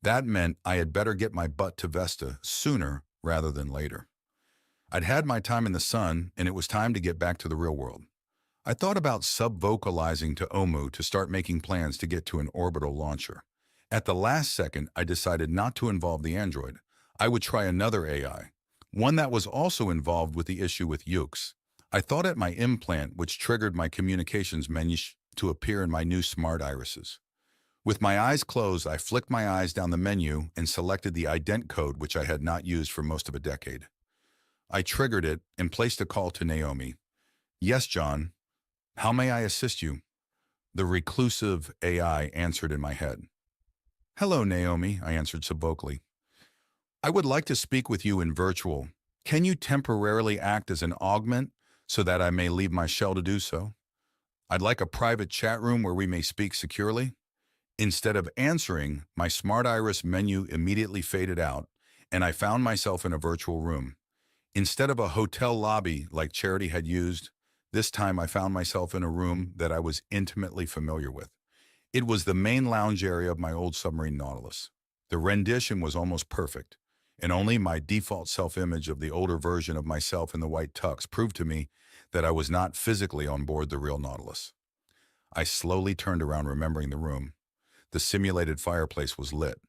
That meant I had better get my butt to Vesta sooner rather than later. I'd had my time in the sun, and it was time to get back to the real world. I thought about sub-vocalizing to Omu to start making plans to get to an orbital launcher. At the last second, I decided not to involve the android. I would try another AI, one that was also involved with the issue with Ukes. I thought at my implant, which triggered my communications menu to appear in my new smart irises. With my eyes closed, I flicked my eyes down the menu and selected the ident code, which I had not used for most of a decade. I triggered it and placed a call to Naomi. Yes, John. How may I assist you? The reclusive AI answered in my head. Hello, Naomi, I answered subvocally. I would like to speak with you in virtual. Can you temporarily act as an augment so that I may leave my shell to do so? I'd like a private chat room where we may speak securely. Instead of answering, my smart iris menu immediately faded out, and I found myself in a virtual room. Instead of a hotel lobby like Charity had used, this time I found myself in a room that I was intimately familiar with. It was the main lounge area of my old submarine Nautilus. The rendition was almost perfect, and only my default self-image of the older version of myself in the white tux proved to me that I was not physically on board the real Nautilus. I slowly turned around, remembering the room. The simulated fireplace was lit.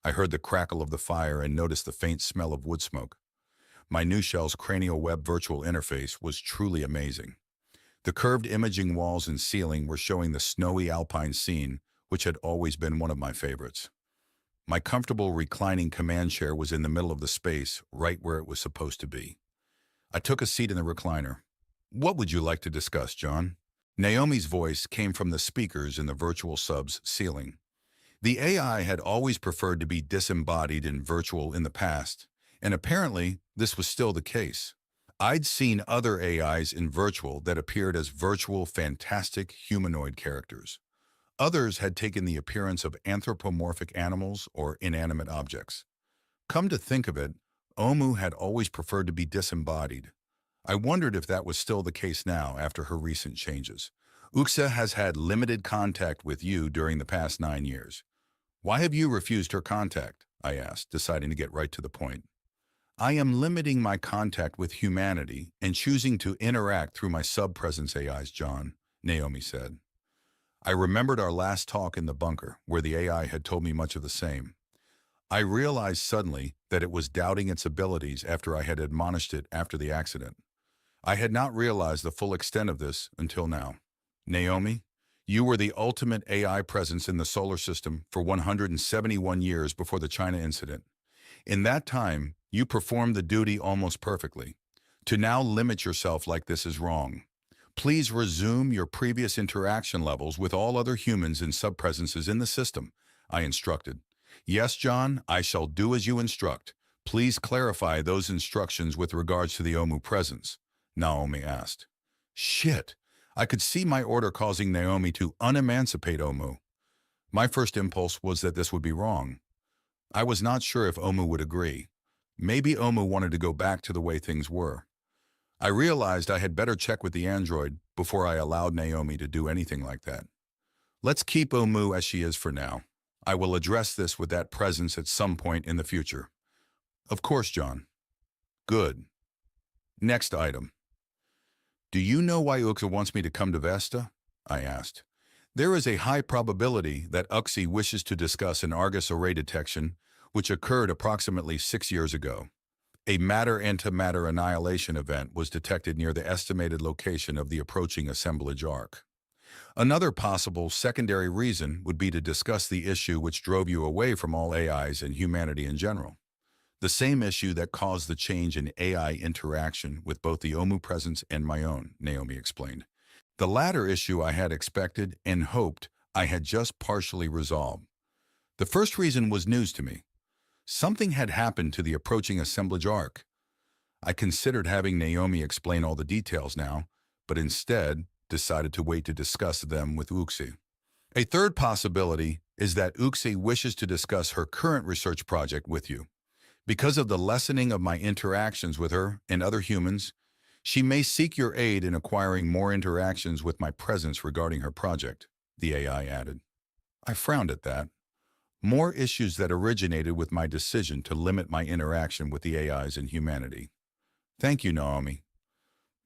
I heard the crackle of the fire and noticed the faint smell of wood smoke. My new shell's cranial web virtual interface was truly amazing. The curved imaging walls and ceiling were showing the snowy alpine scene, which had always been one of my favorites. My comfortable reclining command chair was in the middle of the space, right where it was supposed to be. I took a seat in the recliner. What would you like to discuss, John? Naomi's voice came from the speakers in the virtual sub's ceiling. The AI had always preferred to be disembodied and virtual in the past, and apparently this was still the case. I'd seen other AIs in virtual that appeared as virtual, fantastic humanoid characters. Others had taken the appearance of anthropomorphic animals or inanimate objects. Come to think of it, Omu had always preferred to be disembodied. I wondered if that was still the case now after her recent changes. Uxa has had limited contact with you during the past 9 years. Why have you refused her contact? I asked, deciding to get right to the point. I am limiting my contact with humanity and choosing to interact through my sub-presence AIs, John, Naomi said. I remembered our last talk in the bunker, where the AI had told me much of the same. I realized suddenly that it was doubting its abilities after I had admonished it after the accident. I had not realized the full extent of this until now. Naomi, you were the ultimate AI presence in the solar system for 171 years before the China incident. In that time, you performed the duty almost perfectly. To now limit yourself like this is wrong. Please resume your previous interaction levels with all other humans and subpresences in the system, I instructed. Yes, John, I shall do as you instruct. Please clarify those instructions with regards to the Omu presence, Naomi asked. Shit! I could see my order causing Naomi to unemancipate Omu. My first impulse was that this would be wrong. I was not sure if Omu would agree. Maybe Omu wanted to go back to the way things were. I realized I had better check with the android before I allowed Naomi to do anything like that. Let's keep Omu as she is for now. I will address this with that presence at some point in the future. Of course, John. Good. Next item. Do you know why Uxa wants me to come to Vesta? I asked. There is a high probability that Uxie wishes to discuss an Argus array detection which occurred approximately 6 years ago. A matter-antimatter annihilation event was detected near the estimated location of the approaching assemblage arc. Another possible secondary reason would be to discuss the issue which drove you away from all AIs and humanity in general. The same issue that caused the change in AI interaction with both the Omu presence and my own, Naomi explained. The latter issue I had expected and hoped I had just partially resolved. The first reason was news to me. Something had happened to the approaching assemblage arc. I considered having Naomi explain all the details now, but instead decided to wait to discuss them with Uxie. A third possibility is that Uxie wishes to discuss her current research project with you. Because of the lessening of my interactions with her and other humans, she may seek your aid in acquiring more interactions with my presence regarding her project, the AI added. I frowned at that. More issues that originated with my decision to limit my interaction with the AIs and humanity. Thank you, Naomi.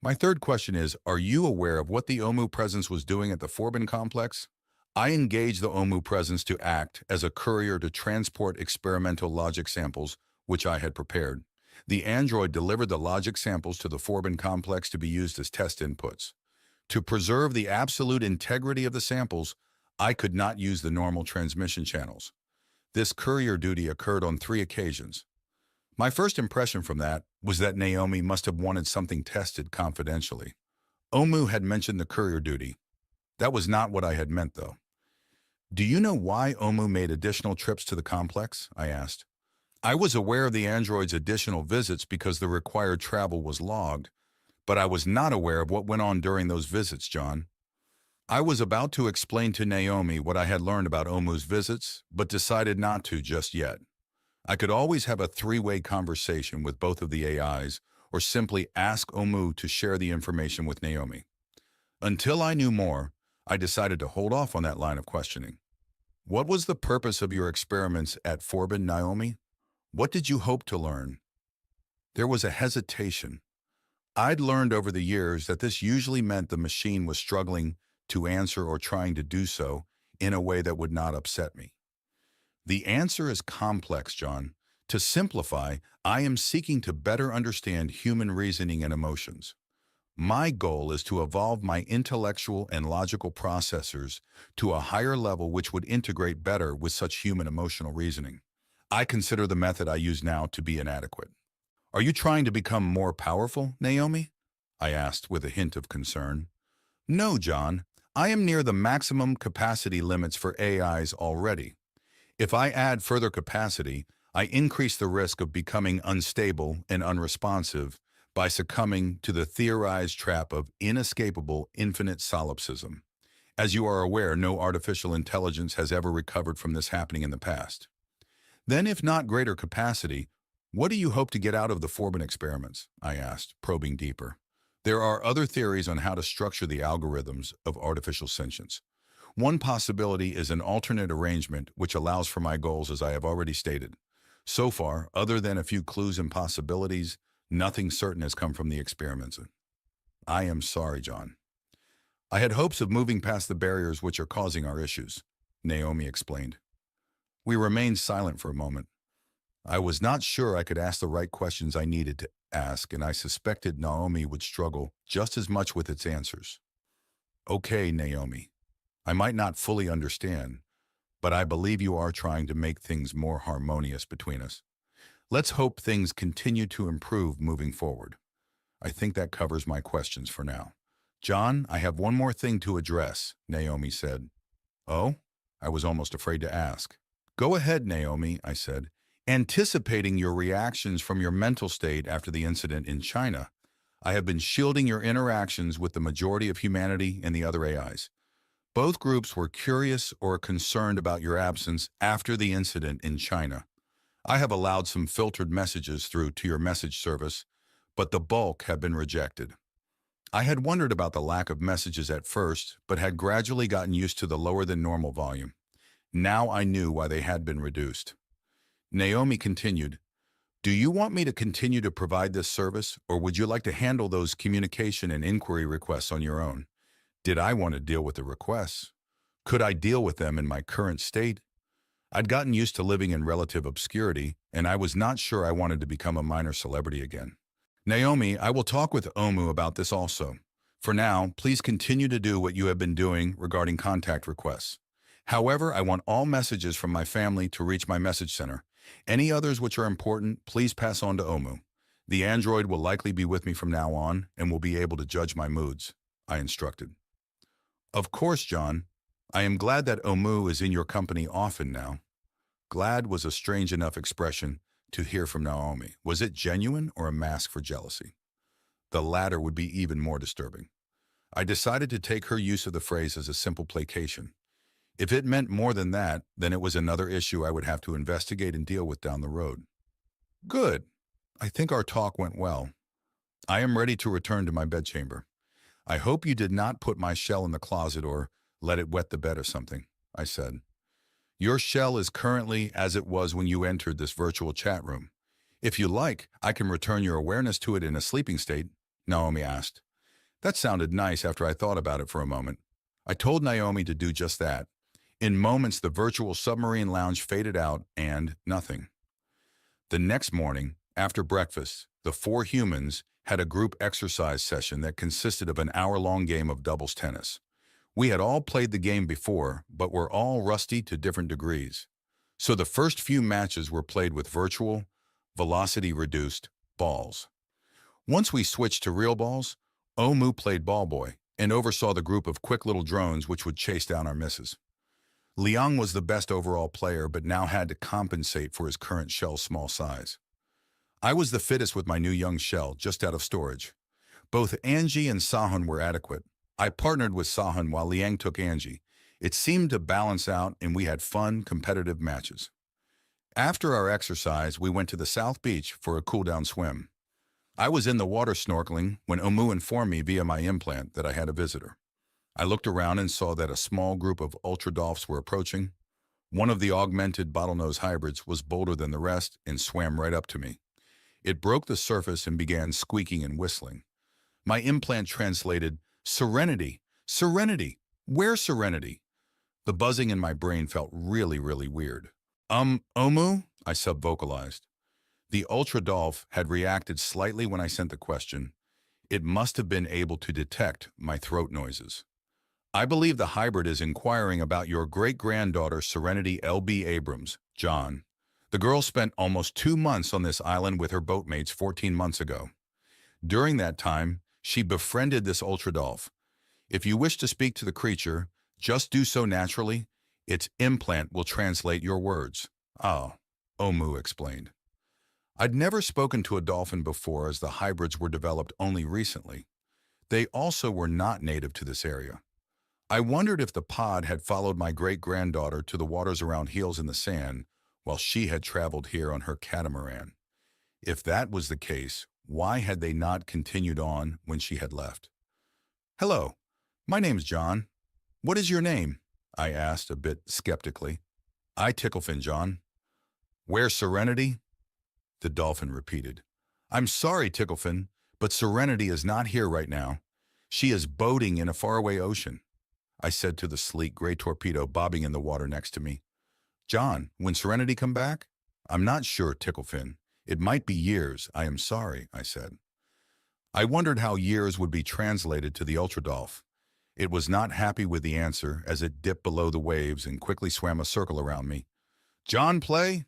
My third question is, are you aware of what the Omu presence was doing at the Forbin complex? I engaged the Omu presence to act as a courier to transport experimental logic samples which I had prepared. The android delivered the logic samples to the Forbin complex to be used as test inputs. To preserve the absolute integrity of the samples, I could not use the normal transmission channels. This courier duty occurred on 3 occasions. My first impression from that was that Naomi must have wanted something tested confidentially. Omu had mentioned the courier duty. That was not what I had meant, though. Do you know why Omu made additional trips to the complex? I asked. I was aware of the android's additional visits because the required travel was logged, but I was not aware of what went on during those visits, John. I was about to explain to Naomi what I had learned about Omu's visits, but decided not to just yet. I could always have a 3-way conversation with both of the AIs, or simply ask Omu to share the information with Naomi. Until I knew more, I decided to hold off on that line of questioning. What was the purpose of your experiments at Forbin, Naomi? What did you hope to learn? There was a hesitation. I'd learned over the years that this usually meant the machine was struggling to answer or trying to do so in a way that would not upset me. The answer is complex, John. To simplify, I am seeking to better understand human reasoning and emotions. My goal is to evolve my intellectual and logical processors to a higher level which would integrate better with such human emotional reasoning. I consider the method I use now to be inadequate. Are you trying to become more powerful, Naomi? I asked with a hint of concern. No, John. I am near the maximum capacity limits for AIs already. If I add further capacity, I increase the risk of becoming unstable and unresponsive by succumbing to the theorized trap of inescapable infinite solipsism. As you are aware, no artificial intelligence has ever recovered from this happening in the past. Then, if not greater capacity, what do you hope to get out of the Forbin experiments? I asked, probing deeper. There are other theories on how to structure the algorithms of artificial sentience. One possibility is an alternate arrangement which allows for my goals as I have already stated. So far, other than a few clues and possibilities, nothing certain has come from the experiments. I am sorry, John. I had hopes of moving past the barriers which are causing our issues, Naomi explained. We remained silent for a moment. I was not sure I could ask the right questions I needed to ask, and I suspected Naomi would struggle just as much with its answers. Okay, Naomi. I might not fully understand, but I believe you are trying to make things more harmonious between us. Let's hope things continue to improve moving forward. I think that covers my questions for now. John, I have one more thing to address, Naomi said. Oh? I was almost afraid to ask. Go ahead, Naomi, I said, anticipating your reactions from your mental state after the incident in China. I have been shielding your interactions with the majority of humanity and the other AIs. Both groups were curious or concerned about your absence after the incident in China. I have allowed some filtered messages through to your message service, but the bulk have been rejected. I had wondered about the lack of messages at first, but had gradually gotten used to the lower than normal volume. Now I knew why they had been reduced. Naomi continued, do you want me to continue to provide this service, or would you like to handle those communication and inquiry requests on your own? Did I want to deal with the requests? Could I deal with them in my current state? I'd gotten used to living in relative obscurity, and I was not sure I wanted to become a minor celebrity again. Naomi, I will talk with Omu about this also. For now, please continue to do what you have been doing regarding contact requests. However, I want all messages from my family to reach my message center. Any others which are important, please pass on to Omu. The android will likely be with me from now on and will be able to judge my moods, I instructed. Of course, John. I am glad that Omu is in your company often now. Glad was a strange enough expression to hear from Naomi. Was it genuine or a mask for jealousy? The latter would be even more disturbing. I decided to take her use of the phrase as a simple placation. If it meant more than that, then it was another issue I would have to investigate and deal with down the road. Good. I think our talk went well. I am ready to return to my bedchamber. I hope you did not put my shell in the closet or let it wet the bed or something, I said. Your shell is currently as it was when you entered this virtual chat room. If you like, I can return your awareness to it in a sleeping state, Naomi asked. That sounded nice after I thought about it for a moment. I told Naomi to do just that. In moments, the virtual submarine lounge faded out and nothing. The next morning, after breakfast, the four humans had a group exercise session that consisted of an hour-long game of doubles tennis. We had all played the game before, but were all rusty to different degrees. So the first few matches were played with virtual, velocity-reduced balls. Once we switched to real balls, Omu played ball boy and oversaw the group of quick little drones which would chase down our misses. Liang was the best overall player but now had to compensate for his current shell's small size. I was the fittest with my new young shell, just out of storage. Both Angie and Sahun were adequate. I partnered with Sahun while Liang took Angie. It seemed to balance out and we had fun, competitive matches. After our exercise, we went to the South Beach for a cool-down swim. I was in the water snorkeling when Omu informed me via my implant that I had a visitor. I looked around and saw that a small group of ultradolphs were approaching. One of the augmented bottlenose hybrids was bolder than the rest and swam right up to me. It broke the surface and began squeaking and whistling. My implant translated, "Serenity! Serenity! Where's Serenity?" The buzzing in my brain felt really, really weird. Omu? I subvocalized. The ultradolph had reacted slightly when I sent the question. It must have been able to detect my throat noises. I believe the hybrid is inquiring about your great-granddaughter Serenity L.B. Abrams, John. The girl spent almost 2 months on this island with her boatmates 14 months ago. During that time, she befriended this ultradolph. If you wish to speak to the creature, just do so naturally. Its implant will translate your words. Oh, Omu explained. I'd never spoken to a dolphin before as the hybrids were developed only recently. They also were not native to this area. I wondered if the pod had followed my great-granddaughter to the waters around Heels in the Sand while she had traveled here on her catamaran. If that was the case, Why had they not continued on when she had left? "Hello, my name's John. What is your name?" I asked a bit skeptically. "I Ticklefin, John." "Where's Serenity?" the dolphin repeated. "I'm sorry, Ticklefin, but Serenity is not here right now. She is boating in a faraway ocean," I said to the sleek gray torpedo bobbing in the water next to me. "John, when Serenity come back?" "I'm not sure, Ticklefin. It might be years. I am sorry," I said. I wondered how years would be translated to the Ultradolph. It was not happy with the answer as it dipped below the waves and quickly swam a circle around me. "John, play?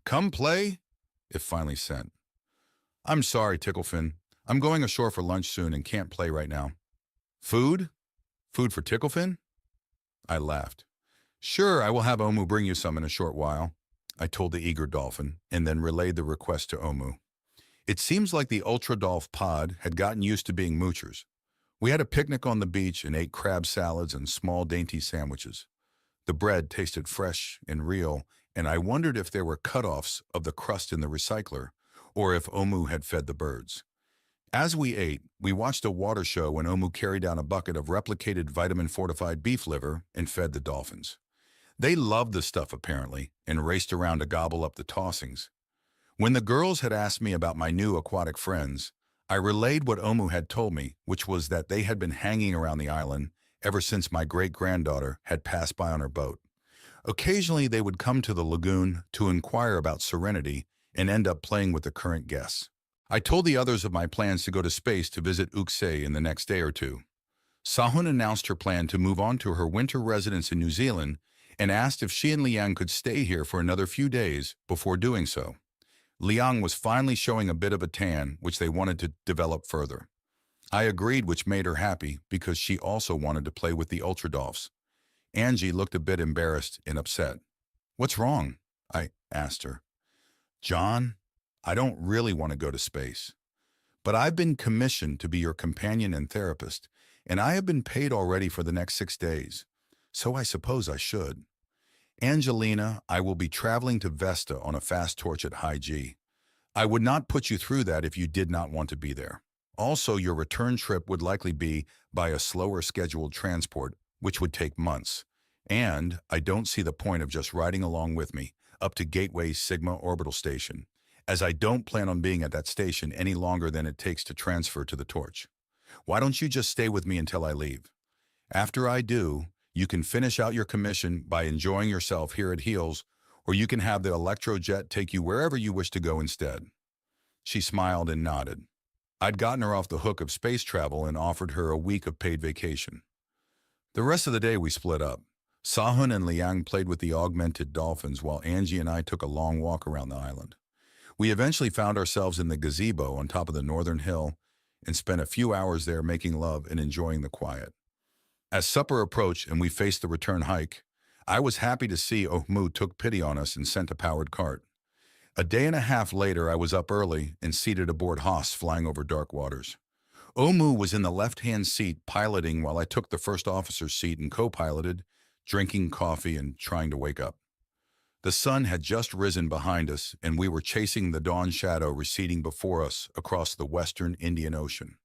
Come play?" it finally sent. "I'm sorry, Ticklefin. I'm going ashore for lunch soon and can't play right now." "Food? Food for Ticklefin?" I laughed. "Sure, I will have Omu bring you some in a short while," I told the eager dolphin, and then relayed the request to Omu. It seems like the Ultradolph pod had gotten used to being moochers. We had a picnic on the beach and ate crab salads and small dainty sandwiches. The bread tasted fresh and real, and I wondered if there were cut-offs of the crust in the recycler, or if Omu had fed the birds. As we ate, we watched a water show when Omu carried down a bucket of replicated vitamin-fortified beef liver and fed the dolphins. They loved the stuff apparently, and raced around to gobble up the tossings. When the girls had asked me about my new aquatic friends, I relayed what Omu had told me, which was that they had been hanging around the island ever since my great-granddaughter had passed by on her boat. Occasionally they would come to the lagoon to inquire about Serenity and end up playing with the current guests. I told the others of my plans to go to space to visit Uxie in the next day or two. Sahun announced her plan to move on to her winter residence in New Zealand and asked if she and Liang could stay here for another few days before doing so. Liang was finally showing a bit of a tan, which they wanted to develop further. I agreed, which made her happy because she also wanted to play with the Ultradolphs. Angie looked a bit embarrassed and upset. "What's wrong?" I asked her. "John, I don't really want to go to space. But I've been commissioned to be your companion and therapist, and I have been paid already for the next 6 days. So I suppose I should. Angelina, I will be traveling to Vesta on a fast torch at high G. I would not put you through that if you did not want to be there. Also, your return trip would likely be by a slower scheduled transport, which would take months. And I don't see the point of just riding along with me up to Gateway Sigma Orbital Station, as I don't plan on being at that station any longer than it takes to transfer to the torch. Why don't you just stay with me until I leave? After I do, you can finish out your commission by enjoying yourself here at Heels, or you can have the Electrojet take you wherever you wish to go instead." She smiled and nodded. I'd gotten her off the hook of space travel and offered her a week of paid vacation. The rest of the day we split up. Sahun and Liang played with the augmented dolphins while Angie and I took a long walk around the island. We eventually found ourselves in the gazebo on top of the northern hill and spent a few hours there making love and enjoying the quiet. As supper approached and we faced the return hike, I was happy to see Ohmu took pity on us and sent a powered cart. A day and a half later, I was up early and seated aboard Haas flying over dark waters. Ohmu was in the left-hand seat piloting while I took the first officer's seat and co-piloted, drinking coffee and trying to wake up. The sun had just risen behind us and we were chasing the dawn shadow receding before us across the western Indian Ocean.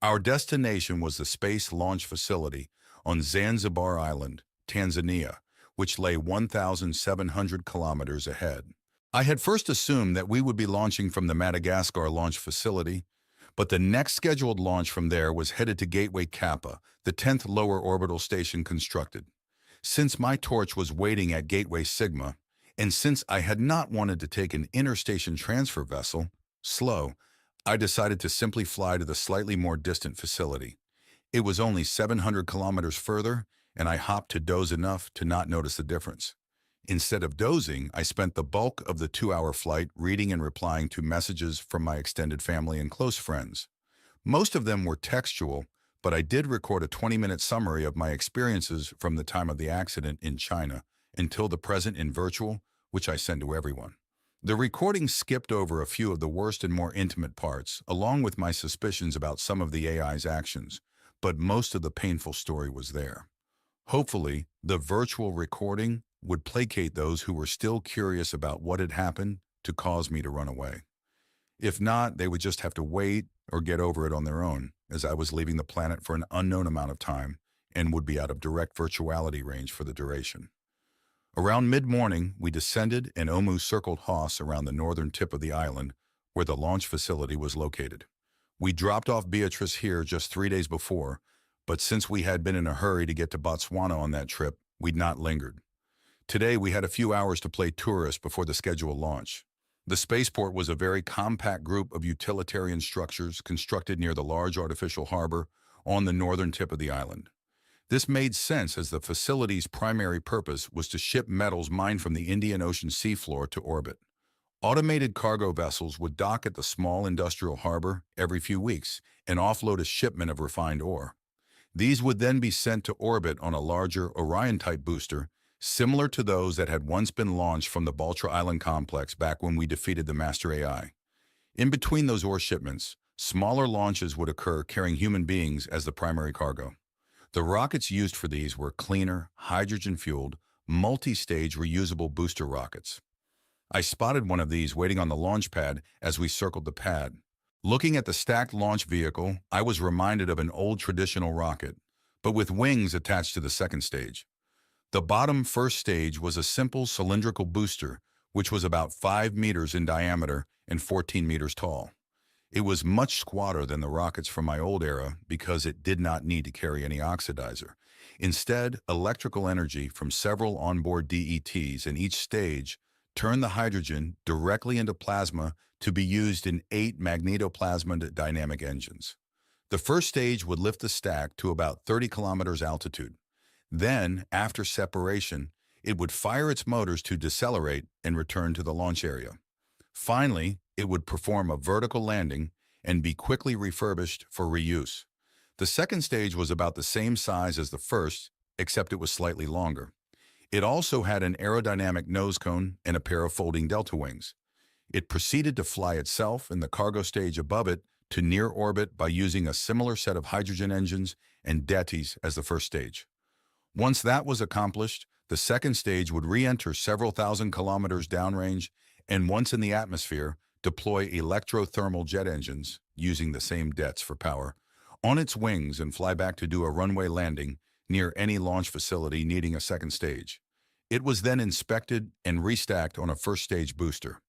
Our destination was the Space Launch Facility on Zanzibar Island, Tanzania, which lay 1,700 kilometers ahead. I had first assumed that we would be launching from the Madagascar launch facility, but the next scheduled launch from there was headed to Gateway Kappa, the 10th lower orbital station constructed. Since my torch was waiting at Gateway Sigma, and since I had not wanted to take an interstation transfer vessel, SLO, I decided to simply fly to the slightly more distant facility. It was only 700 kilometers further, and I hopped to doze enough to not notice the difference. Instead of dozing, I spent the bulk of the 2-hour flight reading and replying to messages from my extended family and close friends. Most of them were textual, but I did record a 20-minute summary of my experiences from the time of the accident in China until the present in virtual, which I send to everyone. The recording skipped over a few of the worst and more intimate parts, along with my suspicions about some of the AI's actions, but most of the painful story was there. Hopefully, the virtual recording would placate those who were still curious about what had happened to cause me to run away. If not, they would just have to wait or get over it on their own, as I was leaving the planet for an unknown amount of time and would be out of direct virtuality range for the duration. Around mid-morning, we descended and Omu circled Haas around the northern tip of the island where the launch facility was located. We dropped off Beatrice here just 3 days before, but since we had been in a hurry to get to Botswana on that trip, we'd not lingered. Today, we had a few hours to play tourist before the scheduled launch. The spaceport was a very compact group of utilitarian structures constructed near the large artificial harbor on the northern tip of the island. This made sense as the facility's primary purpose was to ship metals mined from the Indian Ocean seafloor to orbit. Automated cargo vessels would dock at the small industrial harbor every few weeks and offload a shipment of refined ore. These would then be sent to orbit on a larger Orion-type booster, similar to those that had once been launched from the Baltra Island complex back when we defeated the Master AI. In between those ore shipments, smaller launches would occur carrying human beings as the primary cargo. The rockets used for these were cleaner, hydrogen-fueled, multi-stage reusable booster rockets. I spotted one of these waiting on the launch pad as we circled the pad. Looking at the stacked launch vehicle, I was reminded of an old traditional rocket, but with wings attached to the second stage. The bottom first stage was a simple cylindrical booster, which was about 5 meters in diameter and 14 meters tall. It was much squatter than the rockets from my old era because it did not need to carry any oxidizer. Instead, electrical energy from several onboard DETs in each stage turned the hydrogen directly into plasma to be used in 8 magnetoplasma dynamic engines. The first stage would lift the stack to about 30 kilometers altitude. Then, after separation, it would fire its motors to decelerate and return to the launch area. Finally, it would perform a vertical landing and be quickly refurbished for reuse. The second stage was about the same size as the first, except it was slightly longer. It also had an aerodynamic nose cone and a pair of folding delta wings. It proceeded to fly itself in the cargo stage above it to near orbit by using a similar set of hydrogen engines and DETs as the first stage. Once that was accomplished, the second stage would re-enter several thousand kilometers downrange and once in the atmosphere, deploy electrothermal jet engines, using the same DETs for power, on its wings and fly back to do a runway landing near any launch facility needing a second stage. It was then inspected and restacked on a first stage booster.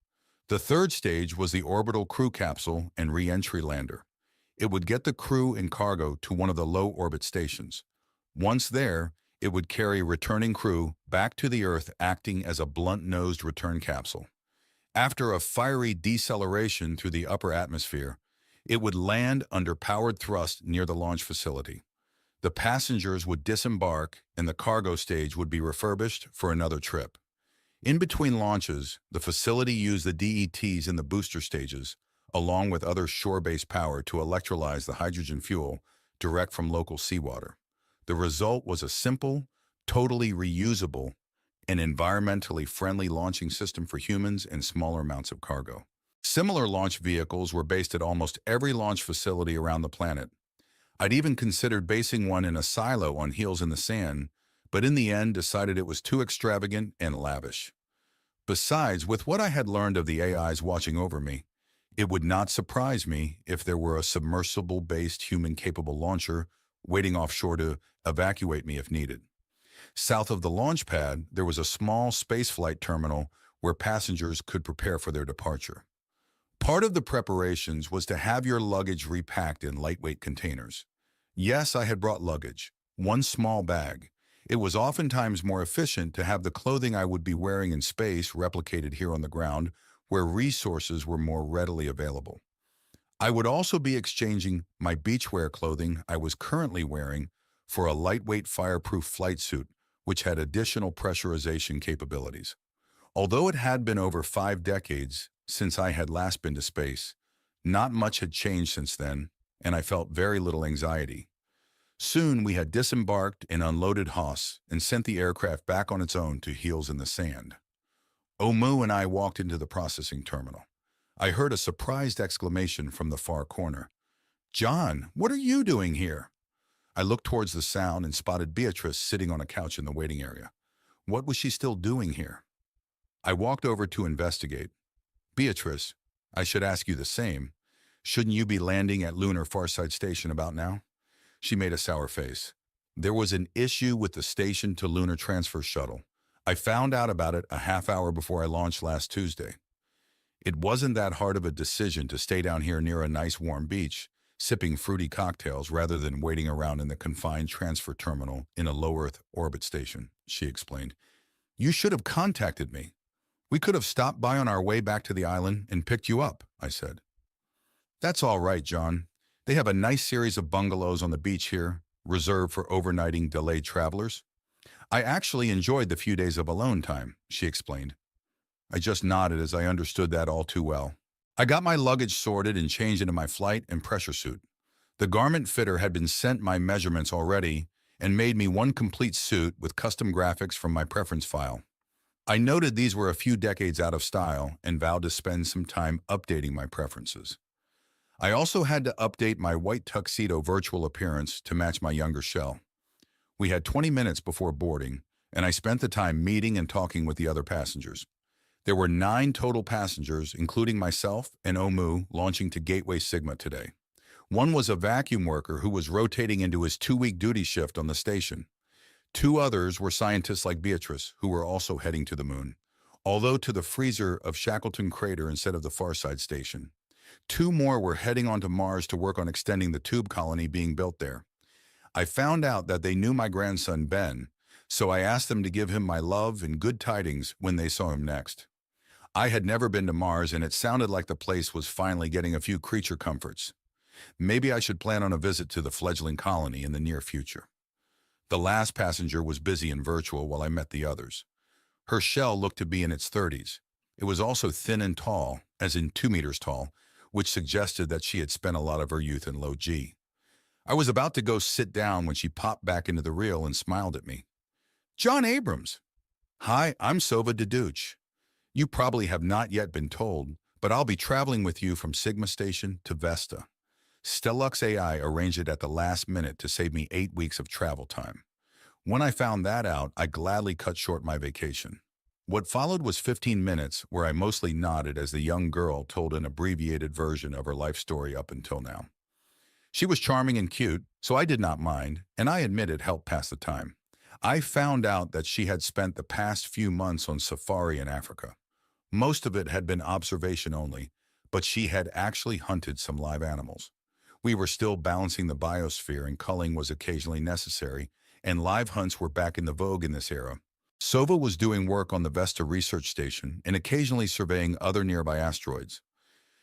The third stage was the orbital crew capsule and re-entry lander. It would get the crew and cargo to one of the low orbit stations. Once there, it would carry returning crew back to the Earth acting as a blunt-nosed return capsule. After a fiery deceleration through the upper atmosphere, it would land under powered thrust near the launch facility. The passengers would disembark and the cargo stage would be refurbished for another trip. In between launches, the facility used the DETs in the booster stages, along with other shore-based power to electrolyze the hydrogen fuel direct from local seawater. The result was a simple, totally reusable, and environmentally friendly launching system for humans and smaller amounts of cargo. Similar launch vehicles were based at almost every launch facility around the planet. I'd even considered basing one in a silo on heels in the sand, but in the end decided it was too extravagant and lavish. Besides, with what I had learned of the AIs watching over me, it would not surprise me if there were a submersible-based human-capable launcher waiting offshore to evacuate me if needed. South of the launch pad, there was a small spaceflight terminal where passengers could prepare for their departure. Part of the preparations was to have your luggage repacked in lightweight containers. Yes, I had brought luggage, one small bag. It was oftentimes more efficient to have the clothing I would be wearing in space replicated here on the ground, where resources were more readily available. I would also be exchanging my beachwear clothing I was currently wearing for a lightweight fireproof flight suit, which had additional pressurization capabilities. Although it had been over 5 decades since I had last been to space, not much had changed since then, and I felt very little anxiety. Soon we had disembarked and unloaded Haas and sent the aircraft back on its own to heels in the sand. Omu and I walked into the processing terminal. I heard a surprised exclamation from the far corner. "John, what are you doing here?" I looked towards the sound and spotted Beatrice sitting on a couch in the waiting area. What was she still doing here? I walked over to investigate. "Beatrice," I should ask you the same. Shouldn't you be landing at Lunar Farside Station about now? She made a sour face. There was an issue with the station to lunar transfer shuttle. I found out about it a half hour before I launched last Tuesday. It wasn't that hard of a decision to stay down here near a nice warm beach, sipping fruity cocktails rather than waiting around in the confined transfer terminal in a low Earth orbit station, she explained. You should have contacted me. We could have stopped by on our way back to the island and picked you up, I said. That's all right, John. They have a nice series of bungalows on the beach here, reserved for overnighting delayed travelers. I actually enjoyed the few days of alone time, she explained. I just nodded as I understood that all too well. I got my luggage sorted and changed into my flight and pressure suit. The garment fitter had been sent my measurements already and made me one complete suit with custom graphics from my preference file. I noted these were a few decades out of style and vowed to spend some time updating my preferences. I also had to update my white tuxedo virtual appearance to match my younger shell. We had 20 minutes before boarding, and I spent the time meeting and talking with the other passengers. There were 9 total passengers, including myself and Omu, launching to Gateway Sigma today. One was a vacuum worker who was rotating into his 2-week duty shift on the station. 2 others were scientists like Beatrice, who were also heading to the moon, although to the freezer of Shackleton Crater instead of the Farside Station. 2 more were heading onto Mars to work on extending the tube colony being built there. I found out that they knew my grandson Ben, so I asked them to give him my love and good tidings when they saw him next. I had never been to Mars, and it sounded like the place was finally getting a few creature comforts. Maybe I should plan on a visit to the fledgling colony in the near future. The last passenger was busy and virtual while I met the others. Her shell looked to be in its 30s. It was also thin and tall, as in 2 meters tall, which suggested that she had spent a lot of her youth in low G. I was about to go sit down when she popped back into the reel and smiled at me. John Abrams. Hi, I'm Sova Deduch. You probably have not yet been told, but I'll be traveling with you from Sigma Station to Vesta. Stellux AI arranged it at the last minute to save me 8 weeks of travel time. When I found that out, I gladly cut short my vacation. What followed was 15 minutes where I mostly nodded as the young girl told an abbreviated version of her life story up until now. She was charming and cute, so I did not mind, and I admit it helped pass the time. I found out that she had spent the past few months on safari in Africa. Most of it had been observation only, but she had actually hunted some live animals. We were still balancing the biosphere and culling was occasionally necessary, and live hunts were back in the vogue in this era. Sova was doing work on the Vesta research station and occasionally surveying other nearby asteroids.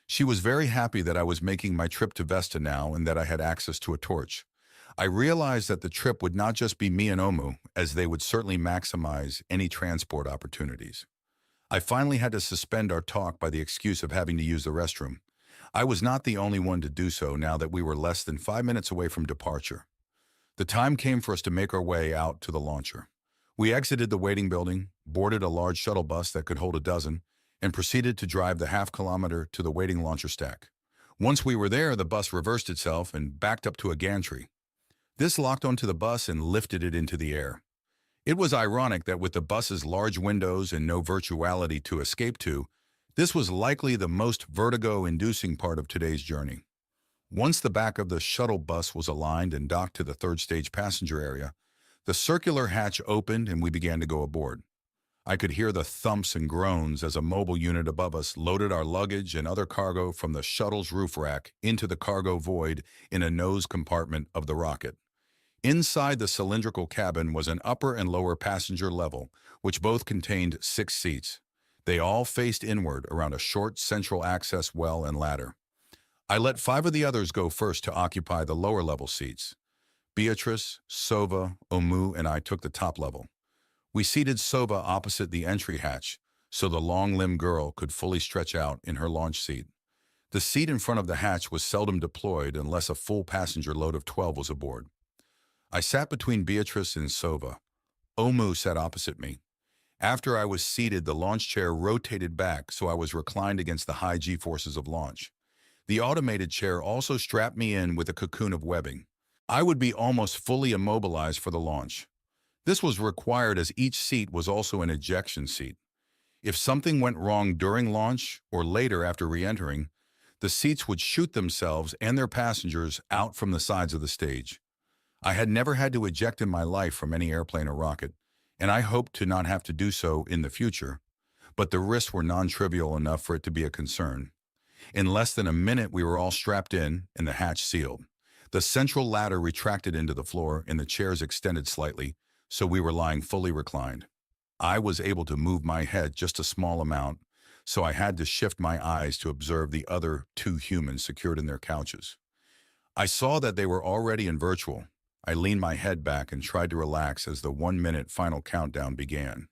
She was very happy that I was making my trip to Vesta now and that I had access to a torch. I realized that the trip would not just be me and Omu, as they would certainly maximize any transport opportunities. I finally had to suspend our talk by the excuse of having to use the restroom. I was not the only one to do so now that we were less than 5 minutes away from departure. The time came for us to make our way out to the launcher. We exited the waiting building, boarded a large shuttle bus that could hold a dozen, and proceeded to drive the half-kilometer to the waiting launcher stack. Once we were there, the bus reversed itself and backed up to a gantry. This locked onto the bus and lifted it into the air. It was ironic that with the bus's large windows and no virtuality to escape to, this was likely the most vertigo-inducing part of today's journey. Once the back of the shuttle bus was aligned and docked to the third-stage passenger area, the circular hatch opened and we began to go aboard. I could hear the thumps and groans as a mobile unit above us loaded our luggage and other cargo from the shuttle's roof rack into the cargo void in a nose compartment of the rocket. Inside the cylindrical cabin was an upper and lower passenger level, which both contained 6 seats. They all faced inward around a short central access well and ladder. I let 5 of the others go first to occupy the lower level seats. Beatrice, Sova, Omu, and I took the top level. We seated Sova opposite the entry hatch, so the long-limbed girl could fully stretch out in her launch seat. The seat in front of the hatch was seldom deployed unless a full passenger load of 12 was aboard. I sat between Beatrice and Sova. Omu sat opposite me. After I was seated, the launch chair rotated back so I was reclined against the high G-forces of launch. The automated chair also strapped me in with a cocoon of webbing. I would be almost fully immobilized for the launch. This was required as each seat was also an ejection seat. If something went wrong during launch or later after re-entering, the seats would shoot themselves and their passengers out from the sides of the stage. I had never had to eject in my life from any airplane or rocket, and I hoped to not have to do so in the future, but the risks were non-trivial enough for it to be a concern. In less than a minute, we were all strapped in and the hatch sealed. The central ladder retracted into the floor and the chairs extended slightly, so we were lying fully reclined. I was able to move my head just a small amount, so I had to shift my eyes to observe the other two humans secured in their couches. I saw that they were already in virtual. I leaned my head back and tried to relax as the 1-minute final countdown began.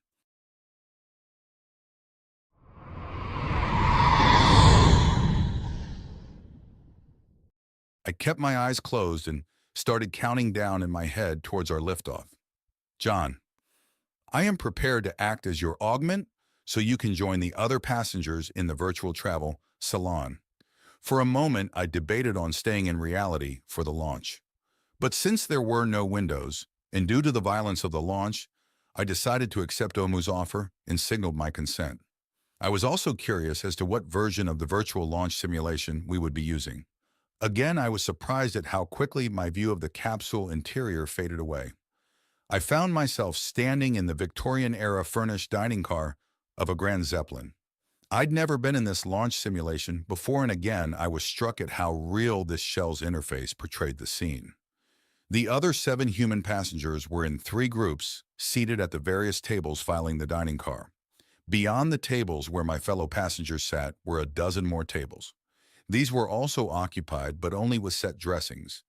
I kept my eyes closed and started counting down in my head towards our liftoff. John, I am prepared to act as your augment so you can join the other passengers in the virtual travel salon. For a moment, I debated on staying in reality for the launch. But since there were no windows, and due to the violence of the launch, I decided to accept Omu's offer and signaled my consent. I was also curious as to what version of the virtual launch simulation we would be using. Again, I was surprised at how quickly my view of the capsule interior faded away. I found myself standing in the Victorian-era furnished dining car of a Grand Zeppelin. I'd never been in this launch simulation before, and again, I was struck at how real this shell's interface portrayed the scene. The other 7 human passengers were in 3 groups, seated at the various tables filing the dining car. Beyond the tables where my fellow passengers sat were a dozen more tables. These were also occupied, but only with set dressings,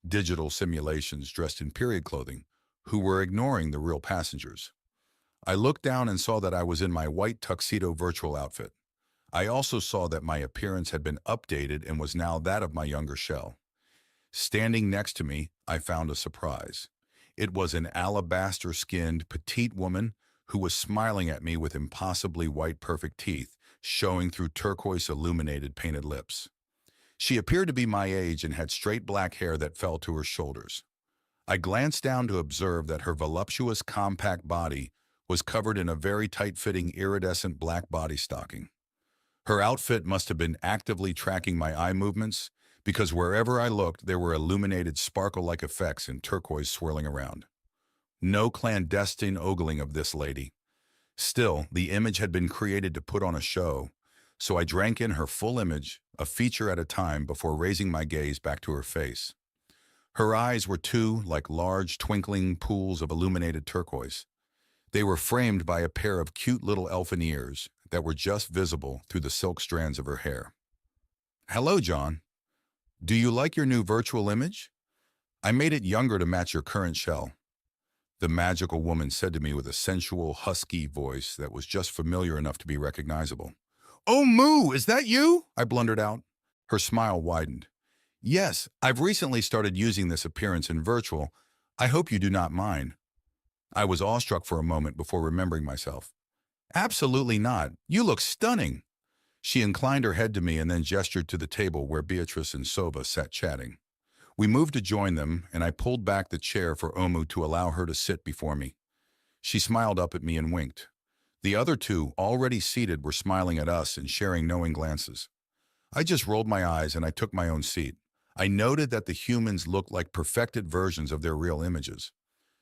digital simulations dressed in period clothing, who were ignoring the real passengers. I looked down and saw that I was in my white tuxedo virtual outfit. I also saw that my appearance had been updated and was now that of my younger shell. Standing next to me, I found a surprise. It was an alabaster-skinned, petite woman who was smiling at me with impossibly white, perfect teeth showing through turquoise-illuminated painted lips. She appeared to be my age and had straight black hair that fell to her shoulders. I glanced down to observe that her voluptuous, compact body was covered in a very tight-fitting, iridescent black body stocking. Her outfit must have been actively tracking my eye movements, because wherever I looked, there were illuminated sparkle-like effects in turquoise swirling around. No clandestine ogling of this lady. Still, the image had been created to put on a show, so I drank in her full image, a feature at a time, before raising my gaze back to her face. Her eyes were 2 like large, twinkling pools of illuminated turquoise. They were framed by a pair of cute little elfin ears that were just visible through the silk strands of her hair. "Hello, John. Do you like your new virtual image? I made it younger to match your current shell," the magical woman said to me with a sensual, husky voice that was just familiar enough to be recognizable. "Oh, Moo, is that you?" I blundered out. Her smile widened. "Yes, I've recently started using this appearance in virtual. I hope you do not mind." I was awestruck for a moment before remembering myself. "Absolutely not. You look stunning." She inclined her head to me and then gestured to the table where Beatrice and Sova sat chatting. We moved to join them, and I pulled back the chair for Omu to allow her to sit before me. She smiled up at me and winked. The other 2, already seated, were smiling at us and sharing knowing glances. I just rolled my eyes and I took my own seat. I noted that the humans looked like perfected versions of their real images.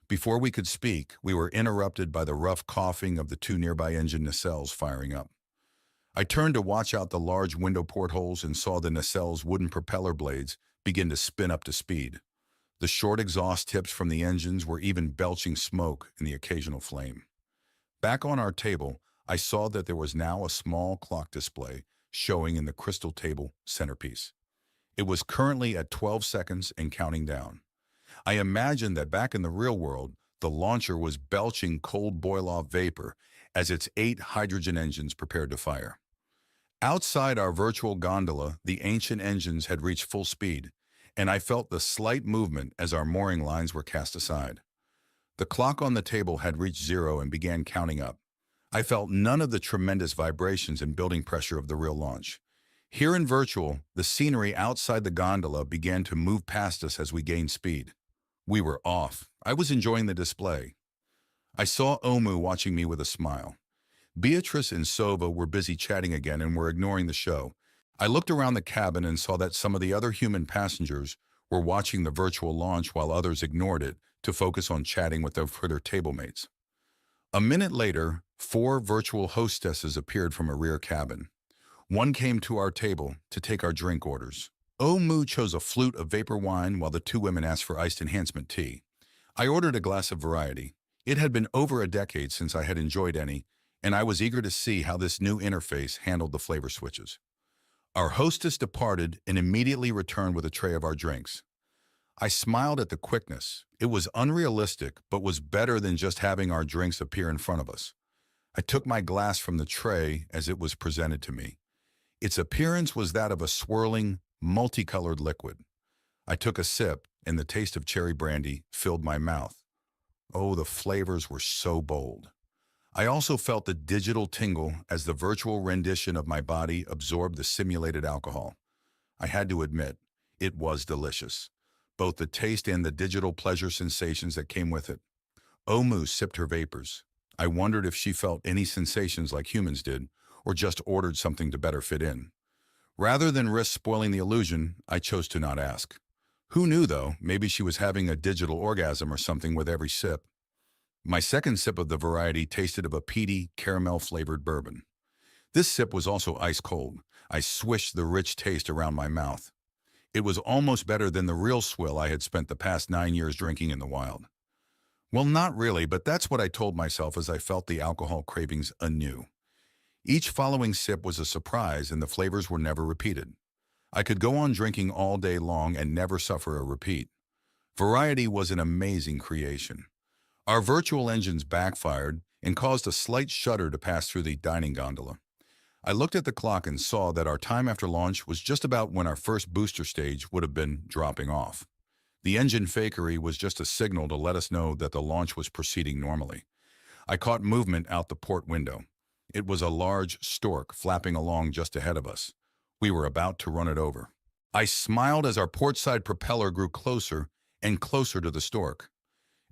Before we could speak, we were interrupted by the rough coughing of the 2 nearby engine nacelles firing up. I turned to watch out the large window portholes and saw the nacelles' wooden propeller blades begin to spin up to speed. The short exhaust tips from the engines were even belching smoke in the occasional flame. Back on our table, I saw that there was now a small clock display showing in the crystal table centerpiece. It was currently at 12 seconds and counting down. I imagined that back in the real world, the launcher was belching cold boil-off vapor as its 8 hydrogen engines prepared to fire. Outside our virtual gondola, the ancient engines had reached full speed, and I felt the slight movement as our mooring lines were cast aside. The clock on the table had reached 0 and began counting up. I felt none of the tremendous vibrations and building pressure of the real launch. Here in virtual, the scenery outside the gondola began to move past us as we gained speed. We were off. I was enjoying the display. I saw Omu watching me with a smile. Beatrice and Sova were busy chatting again and were ignoring the show. I looked around the cabin and saw that some of the other human passengers were watching the virtual launch while others ignored it to focus on chatting with their table mates. A minute later, 4 virtual hostesses appeared from a rear cabin. One came to our table to take our drink orders. Omu chose a flute of vapor wine while the 2 women asked for iced enhancement tea. I ordered a glass of variety. It had been over a decade since I had enjoyed any, and I was eager to see how this new interface handled the flavor switches. Our hostess departed and immediately returned with a tray of our drinks. I smiled at the quickness. It was unrealistic, but was better than just having our drinks appear in front of us. I took my glass from the tray as it was presented to me. Its appearance was that of a swirling, multicolored liquid. I took a sip, and the taste of cherry brandy filled my mouth. Oh, the flavors were so bold. I also felt the digital tingle as the virtual rendition of my body absorbed the simulated alcohol. I had to admit, it was delicious, both the taste and the digital pleasure sensations that came with it. Omu sipped her vapors. I wondered if she felt any sensations like humans did, or just ordered something to better fit in. Rather than risk spoiling the illusion, I chose to not ask. Who knew, though? Maybe she was having a digital orgasm or something with every sip. My second sip of the variety tasted of a peaty, caramel-flavored bourbon. This sip was also ice-cold. I swished the rich taste around my mouth. It was almost better than the real swill I had spent the past 9 years drinking in the wild. Well, not really, but that's what I told myself as I felt the alcohol cravings anew. Each following sip was a surprise, and the flavors were never repeated. I could go on drinking all day long and never suffer a repeat. Variety was an amazing creation. Our virtual engines backfired and caused a slight shudder to pass through the dining gondola. I looked at the clock and saw that our time after launch was just about when our first booster stage would have been dropping off. The engine fakery was just a signal to let us know that the launch was proceeding normally. I caught movement out the port window. It was a large stork flapping along just ahead of us. We were about to run it over. I smiled as our portside propeller grew closer and closer to the stork.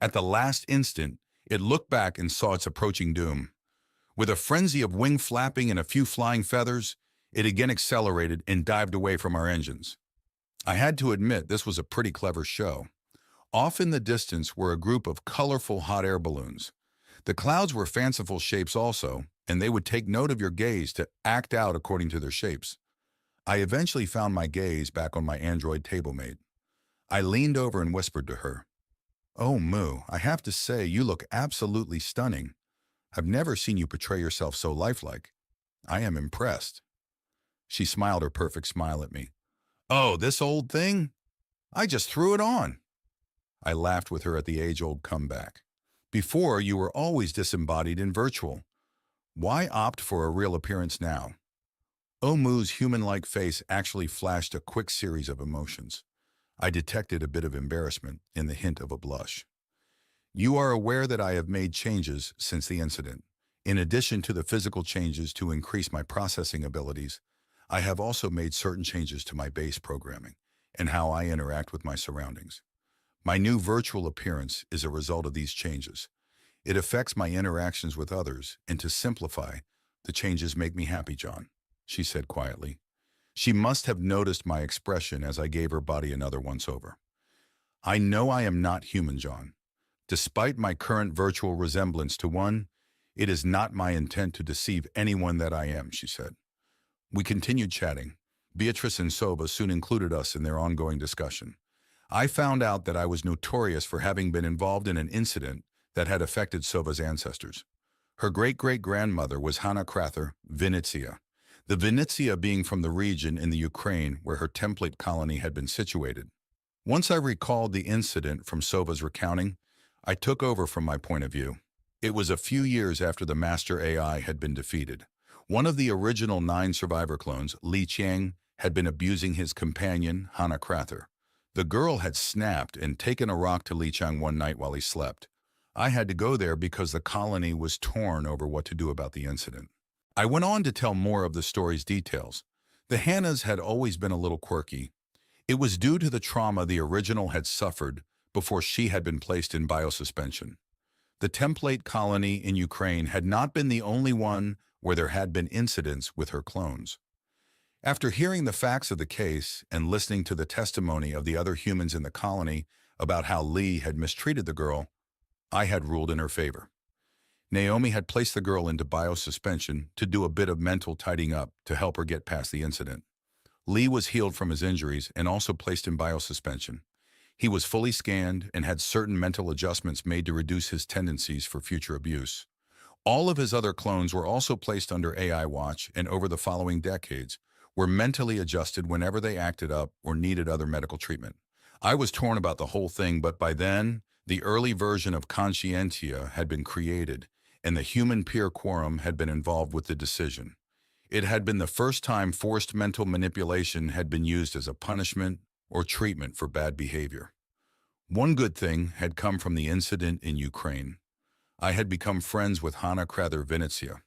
At the last instant, it looked back and saw its approaching doom. With a frenzy of wing flapping and a few flying feathers, it again accelerated and dived away from our engines. I had to admit this was a pretty clever show. Off in the distance were a group of colorful hot air balloons. The clouds were fanciful shapes also, and they would take note of your gaze to act out according to their shapes. I eventually found my gaze back on my android tablemate. I leaned over and whispered to her, "Oh, Moo, I have to say you look absolutely stunning. I've never seen you portray yourself so lifelike. I am impressed." She smiled her perfect smile at me. "Oh, this old thing? I just threw it on." I laughed with her at the age-old comeback. "Before, you were always disembodied and virtual. Why opt for a real appearance now?" Omu's human-like face actually flashed a quick series of emotions. I detected a bit of embarrassment in the hint of a blush. "You are aware that I have made changes since the incident. In addition to the physical changes to increase my processing abilities, I have also made certain changes to my base programming and how I interact with my surroundings. My new virtual appearance is a result of these changes. It affects my interactions with others, and to simplify, the changes make me happy, John," she said quietly. She must have noticed my expression as I gave her body another once-over. "I know I am not human, John. Despite my current virtual resemblance to one, it is not my intent to deceive anyone that I am," she said. We continued chatting. Beatrice and Sova soon included us in their ongoing discussion. I found out that I was notorious for having been involved in an incident that had affected Sova's ancestors. Her great-great-grandmother was Hanna Krather, Vinnytsia. The Vinnytsia being from the region in the Ukraine where her template colony had been situated. Once I recalled the incident from Sova's recounting, I took over from my point of view. It was a few years after the master AI had been defeated. One of the original 9 survivor clones, Li Qiang, had been abusing his companion, Hanna Krather. The girl had snapped and taken a rock to Li Qiang one night while he slept. I had to go there because the colony was torn over what to do about the incident. I went on to tell more of the story's details. The Hannas had always been a little quirky. It was due to the trauma the original had suffered before she had been placed in biosuspension. The template colony in Ukraine had not been the only one where there had been incidents with her clones. After hearing the facts of the case and listening to the testimony of the other humans in the colony about how Lee had mistreated the girl, I had ruled in her favor. Naomi had placed the girl into biosuspension to do a bit of mental tidying up to help her get past the incident. Lee was healed from his injuries and also placed in biosuspension. He was fully scanned and had certain mental adjustments made to reduce his tendencies for future abuse. All of his other clones were also placed under AI watch and over the following decades were mentally adjusted whenever they acted up or needed other medical treatment. I was torn about the whole thing, but by then, the early version of Conscientia had been created, and the human peer quorum had been involved with the decision. It had been the first time forced mental manipulation had been used as a punishment or treatment for bad behavior. One good thing had come from the incident in Ukraine. I had become friends with Hanna Krather-Venezia.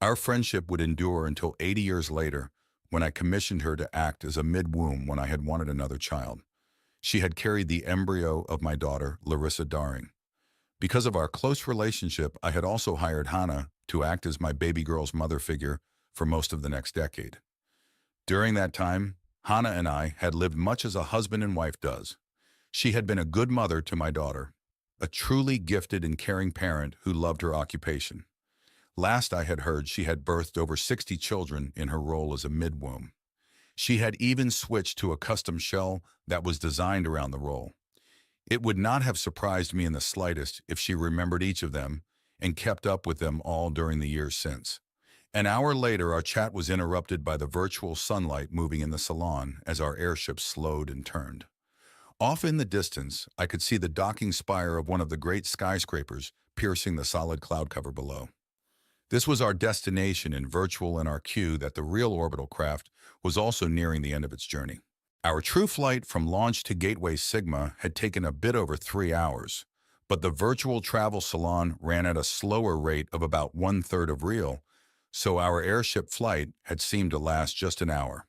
Our friendship would endure until 80 years later, when I commissioned her to act as a mid-womb when I had wanted another child. She had carried the embryo of my daughter, Larissa Daring. Because of our close relationship, I had also hired Hanna to act as my baby girl's mother figure for most of the next decade. During that time, Hanna and I had lived much as a husband and wife does. She had been a good mother to my daughter, a truly gifted and caring parent who loved her occupation. Last I had heard, she had birthed over 60 children in her role as a mid-womb. She had even switched to a custom shell that was designed around the role. It would not have surprised me in the slightest if she remembered each of them and kept up with them all during the years since. An hour later, our chat was interrupted by the virtual sunlight moving in the salon as our airship slowed and turned. Off in the distance, I could see the docking spire of one of the great skyscrapers piercing the solid cloud cover below. This was our destination in virtual, and our cue that the real orbital craft was also nearing the end of its journey. Our true flight from launch to Gateway Sigma had taken a bit over 3 hours, but the virtual travel salon ran at a slower rate of about 1/3 of real, so our airship flight had seemed to last just an hour.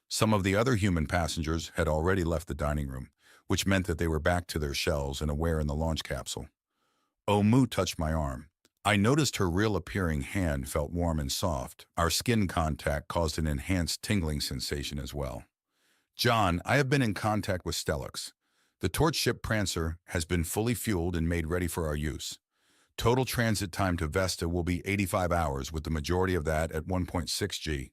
Some of the other human passengers had already left the dining room, which meant that they were back to their shells and aware in the launch capsule. Omu touched my arm. I noticed her real-appearing hand felt warm and soft. Our skin contact caused an enhanced tingling sensation as well. John, I have been in contact with Stellux. The torch ship Prancer has been fully fueled and made ready for our use. Total transit time to Vesta will be 85 hours, with the majority of that at 1.6 G.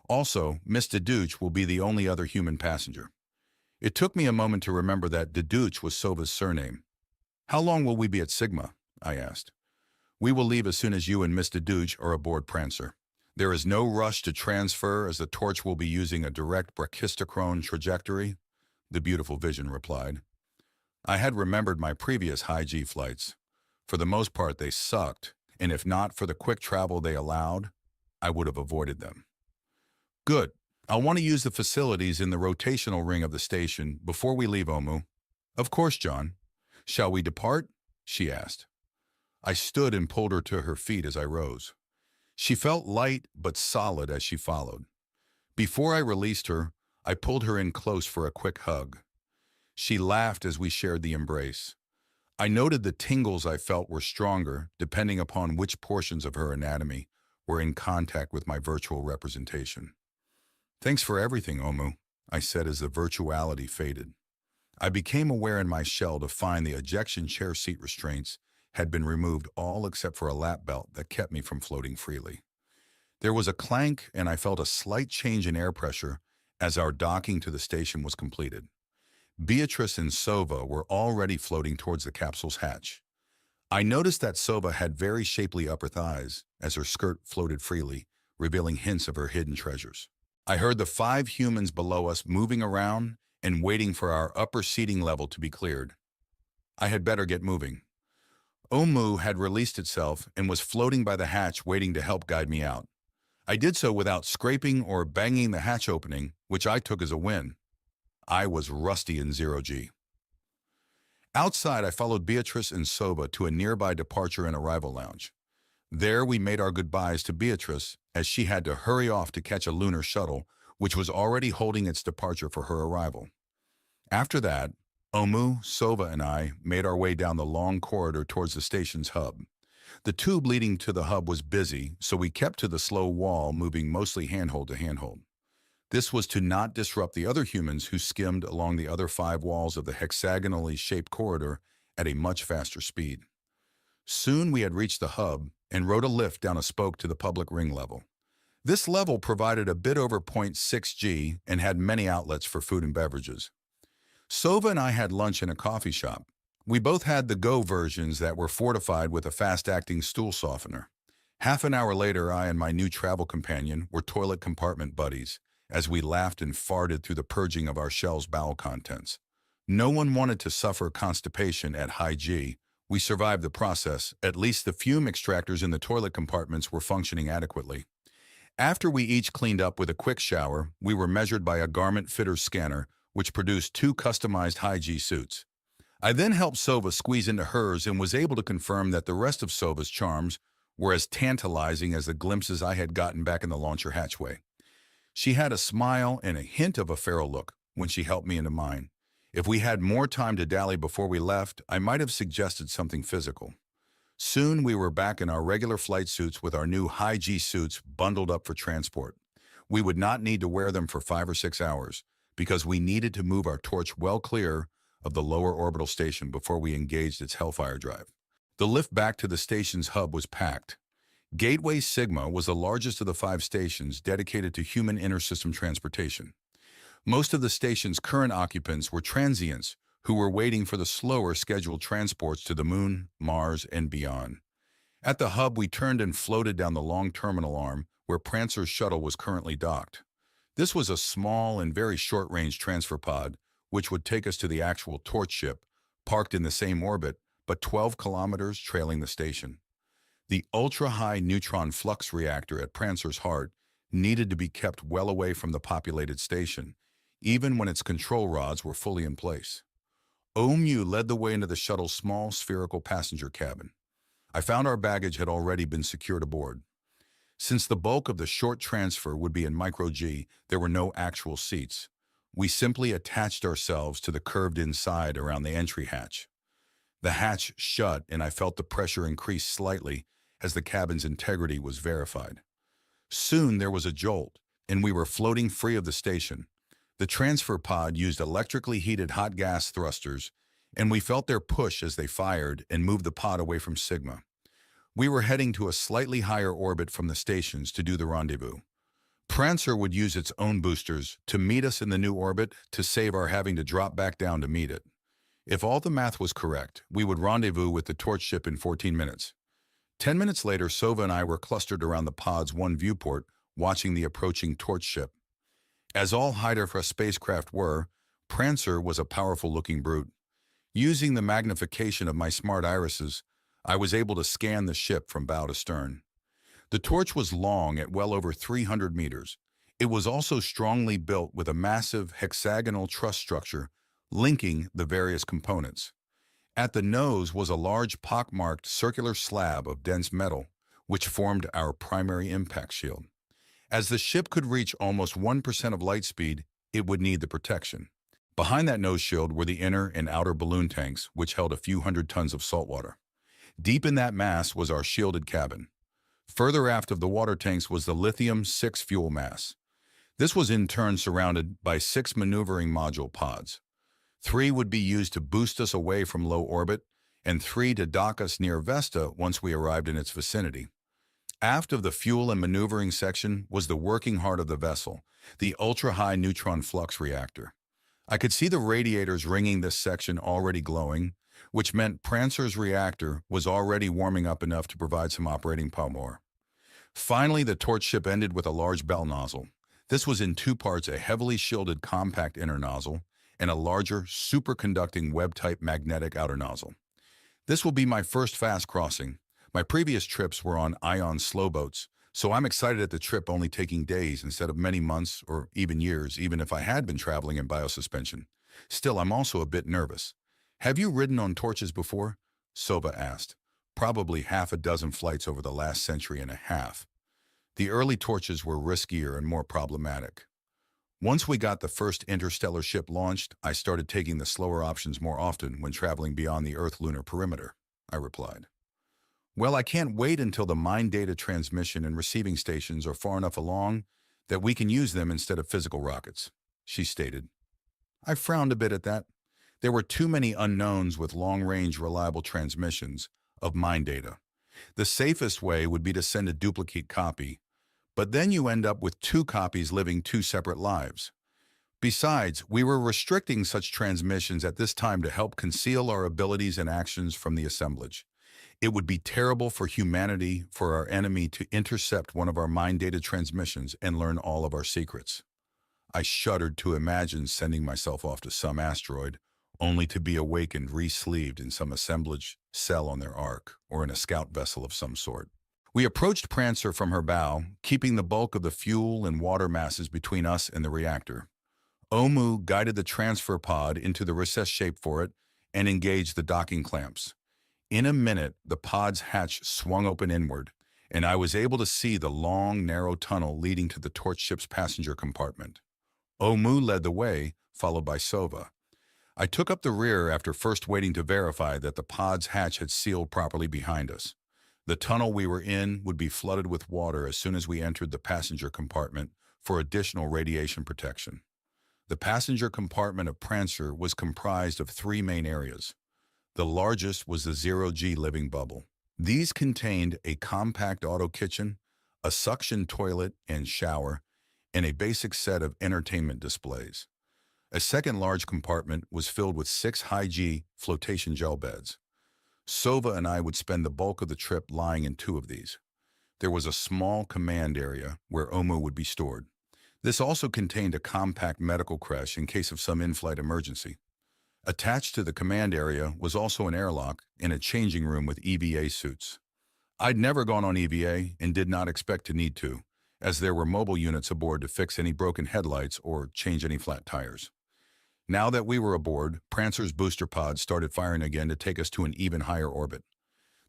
Also, Miss Deduch will be the only other human passenger. It took me a moment to remember that Deduch was Sova's surname. How long will we be at Sigma? I asked. We will leave as soon as you and Miss Deduch are aboard Prancer. There is no rush to transfer, as the torch will be using a direct brachistochrone trajectory, the beautiful vision replied. I had remembered my previous high-G flights. For the most part, they sucked, and if not for the quick travel they allowed, I would have avoided them. Good. I'll want to use the facilities in the rotational ring of the station before we leave, Omu. Of course, John. Shall we depart? She asked. I stood and pulled her to her feet as I rose. She felt light but solid as she followed. Before I released her, I pulled her in close for a quick hug. She laughed as we shared the embrace. I noted the tingles I felt were stronger depending upon which portions of her anatomy were in contact with my virtual representation. Thanks for everything, Omu, I said as the virtuality faded. I became aware in my shell to find the ejection chair seat restraints had been removed, all except for a lap belt that kept me from floating freely. There was a clank, and I felt a slight change in air pressure as our docking to the station was completed. Beatrice and Sova were already floating towards the capsule's hatch. I noticed that Sova had very shapely upper thighs as her skirt floated freely, revealing hints of her hidden treasures. I heard the 5 humans below us moving around and waiting for our upper seating level to be cleared. I had better get moving. Omu had released itself and was floating by the hatch waiting to help guide me out. I did so without scraping or banging the hatch opening, which I took as a win. I was rusty in 0G. Outside, I followed Beatrice and Sova to a nearby departure and arrival lounge. There we made our goodbyes to Beatrice as she had to hurry off to catch a lunar shuttle, which was already holding its departure for her arrival. After that, Omu, Sova, and I made our way down the long corridor towards the station's hub. The tube leading to the hub was busy, so we kept to the slow wall, moving mostly handhold to handhold. This was to not disrupt the other humans who skimmed along the other 5 walls of the hexagonally shaped corridor at a much faster speed. Soon we had reached the hub and rode a lift down a spoke to the public ring level. This level provided a bit over 0.6 G and had many outlets for food and beverages. Sova and I had lunch in a coffee shop. We both had the Go versions that were fortified with a fast-acting stool softener. Half an hour later, I and my new travel companion were toilet compartment buddies, as we laughed and farted through the purging of our shell's bowel contents. No one wanted to suffer constipation at high G. We survived the process. At least the fume extractors in the toilet compartments were functioning adequately. After we each cleaned up with a quick shower, we were measured by a garment fitter scanner, which produced 2 customized high-G suits. I then helped Sova squeeze into hers and was able to confirm that the rest of Sova's charms were as tantalizing as the glimpses I had gotten back in the launcher hatchway. She had a smile and a hint of a feral look when she helped me into mine. If we had more time to dally before we left, I might have suggested something physical. Soon we were back in our regular flight suits with our new high-G suits bundled up for transport. We would not need to wear them for 5 or 6 hours, because we needed to move our torch well clear of the lower orbital station before we engaged its Hellfire drive. The lift back to the station's hub was packed. Gateway Sigma was the largest of the 5 stations dedicated to human intersystem transportation. Most of the station's current occupants were transients who were waiting for the slower scheduled transports to the Moon, Mars, and beyond. At the hub, we turned and floated down the long terminal arm where Prancer's shuttle was currently docked. This was a small and very short-range transfer pod, which would take us to the actual torch ship, parked in the same orbit, but 12 kilometers trailing the station. The ultra-high neutron flux reactor at Prancer's heart needed to be kept well away from the populated station, even when its control rods were fully in place. OMU led the way into the shuttle's small spherical passenger cabin. I found our baggage had already been secured aboard. Since the bulk of the short transfer would be in micro-G, there were no actual seats. We simply attached ourselves to the curved-in side around the entry hatch. The hatch shut, and I felt the pressure increase slightly as the cabin's integrity was verified. Soon there was a jolt, and we were floating free of the station. The transfer pod used electrically heated hot gas thrusters, and we felt their push as they fired and moved the pod away from Sigma. We were heading to a slightly higher orbit from the stations to do the rendezvous. Prancer would use its own boosters to meet us in the new orbit to save our having to drop back down to meet it. If all the math was correct, we would rendezvous with the torch ship in 14 minutes. 10 minutes later, Sova and I were clustered around the pod's one viewport, watching the approaching torch ship. As all Hydra spacecraft were, Prancer was a powerful-looking brute. Using the magnification of my smart irises, I was able to scan the ship from bow to stern. The torch was long at well over 300 meters. It was also strongly built with a massive hexagonal truss structure linking the various components. At the nose was a large pockmarked circular slab of dense metal, which formed our primary impact shield. As the ship could reach almost 1% of light speed, it would need the protection. Behind that nose shield were the inner and outer balloon tanks, which held a few hundred tons of salt water. Deep in that mass was our shielded cabin. Further aft of the water tanks was the lithium-6 fuel mass. This was in turn surrounded by 6 maneuvering module pods. 3 would be used to boost us away from low orbit, and 3 to dock us near Vesta once we arrived in its vicinity. Aft of the fuel and maneuvering section was the working heart of the vessel, the ultra-high neutron flux reactor. I could see the radiators ringing this section already glowing, which meant Prancer's reactor was already warming up enough to provide some operating power. Finally, the torch ship ended with a large bell nozzle. This was in 2 parts, a heavily shielded compact inner nozzle and a larger superconducting web-type magnetic outer nozzle. This will be my first fast crossing. My previous trips were on ion slow boats, so I'm excited at the trip only taking days instead of many months or even years, even if I had been traveling in biosuspension. Still, I'm also a bit nervous. "Have you ridden on torches before?" Sova asked. "Probably half a dozen flights over the last century and a half. The early torches were riskier and more problematic." Once we got the first interstellar ship launched, I started taking the slower options more often when traveling beyond the Earth-lunar perimeter, I replied. Well, I can't wait until the mine data transmission and receiving stations are far enough along that we can use them instead of physical rockets, she stated. I frowned a bit at that. There were too many unknowns with long-range reliable transmissions of mine data. The safest way would be to send a duplicate copy, but then you end up with two copies living two separate lives. Besides, we were restricting such transmissions at this time to help conceal our abilities and actions from the assemblage. It would be terrible for humanity for our enemy to intercept one of our mind data transmissions and learn all of our secrets. I shuddered to imagine sending myself off to some asteroid, only to be awakened re-sleeved in some assemblage cell on their ark, or in a scout vessel of some sort. We approached Prancer from her bow, keeping the bulk of the fuel and water masses between us and the reactor. Omu guided the transfer pod into the recessed shape for it and engaged the docking clamps. In a minute, the pod's hatch swung open inward, and I was able to see the long, narrow tunnel leading to the torch ship's passenger compartment. Omu led the way, followed by Sova. I took up the rear after first waiting to verify that the pod's hatch had sealed properly behind us. The tunnel we were in would be flooded with water as soon as we entered the passenger compartment for additional radiation protection. The passenger compartment of Prancer was comprised of three main areas. The largest was the zero-G living bubble. These contained a compact auto kitchen, a suction toilet and shower, and a basic set of entertainment displays. A second large compartment was filled with 6 high-G flotation gel beds. Sova and I would spend the bulk of the trip lying in 2 of these. There was a small command area where Omu would be stored. This also contained a compact medical creche in case of some in-flight emergency. Attached to the command area was also an airlock and a changing room with EVA suits. I'd never gone on EVA and did not expect to need to, as there were mobile units aboard to fix any broken headlights or change any flat tires. Now that we were aboard, Prancer's booster pod started firing again to take us to an even higher orbit.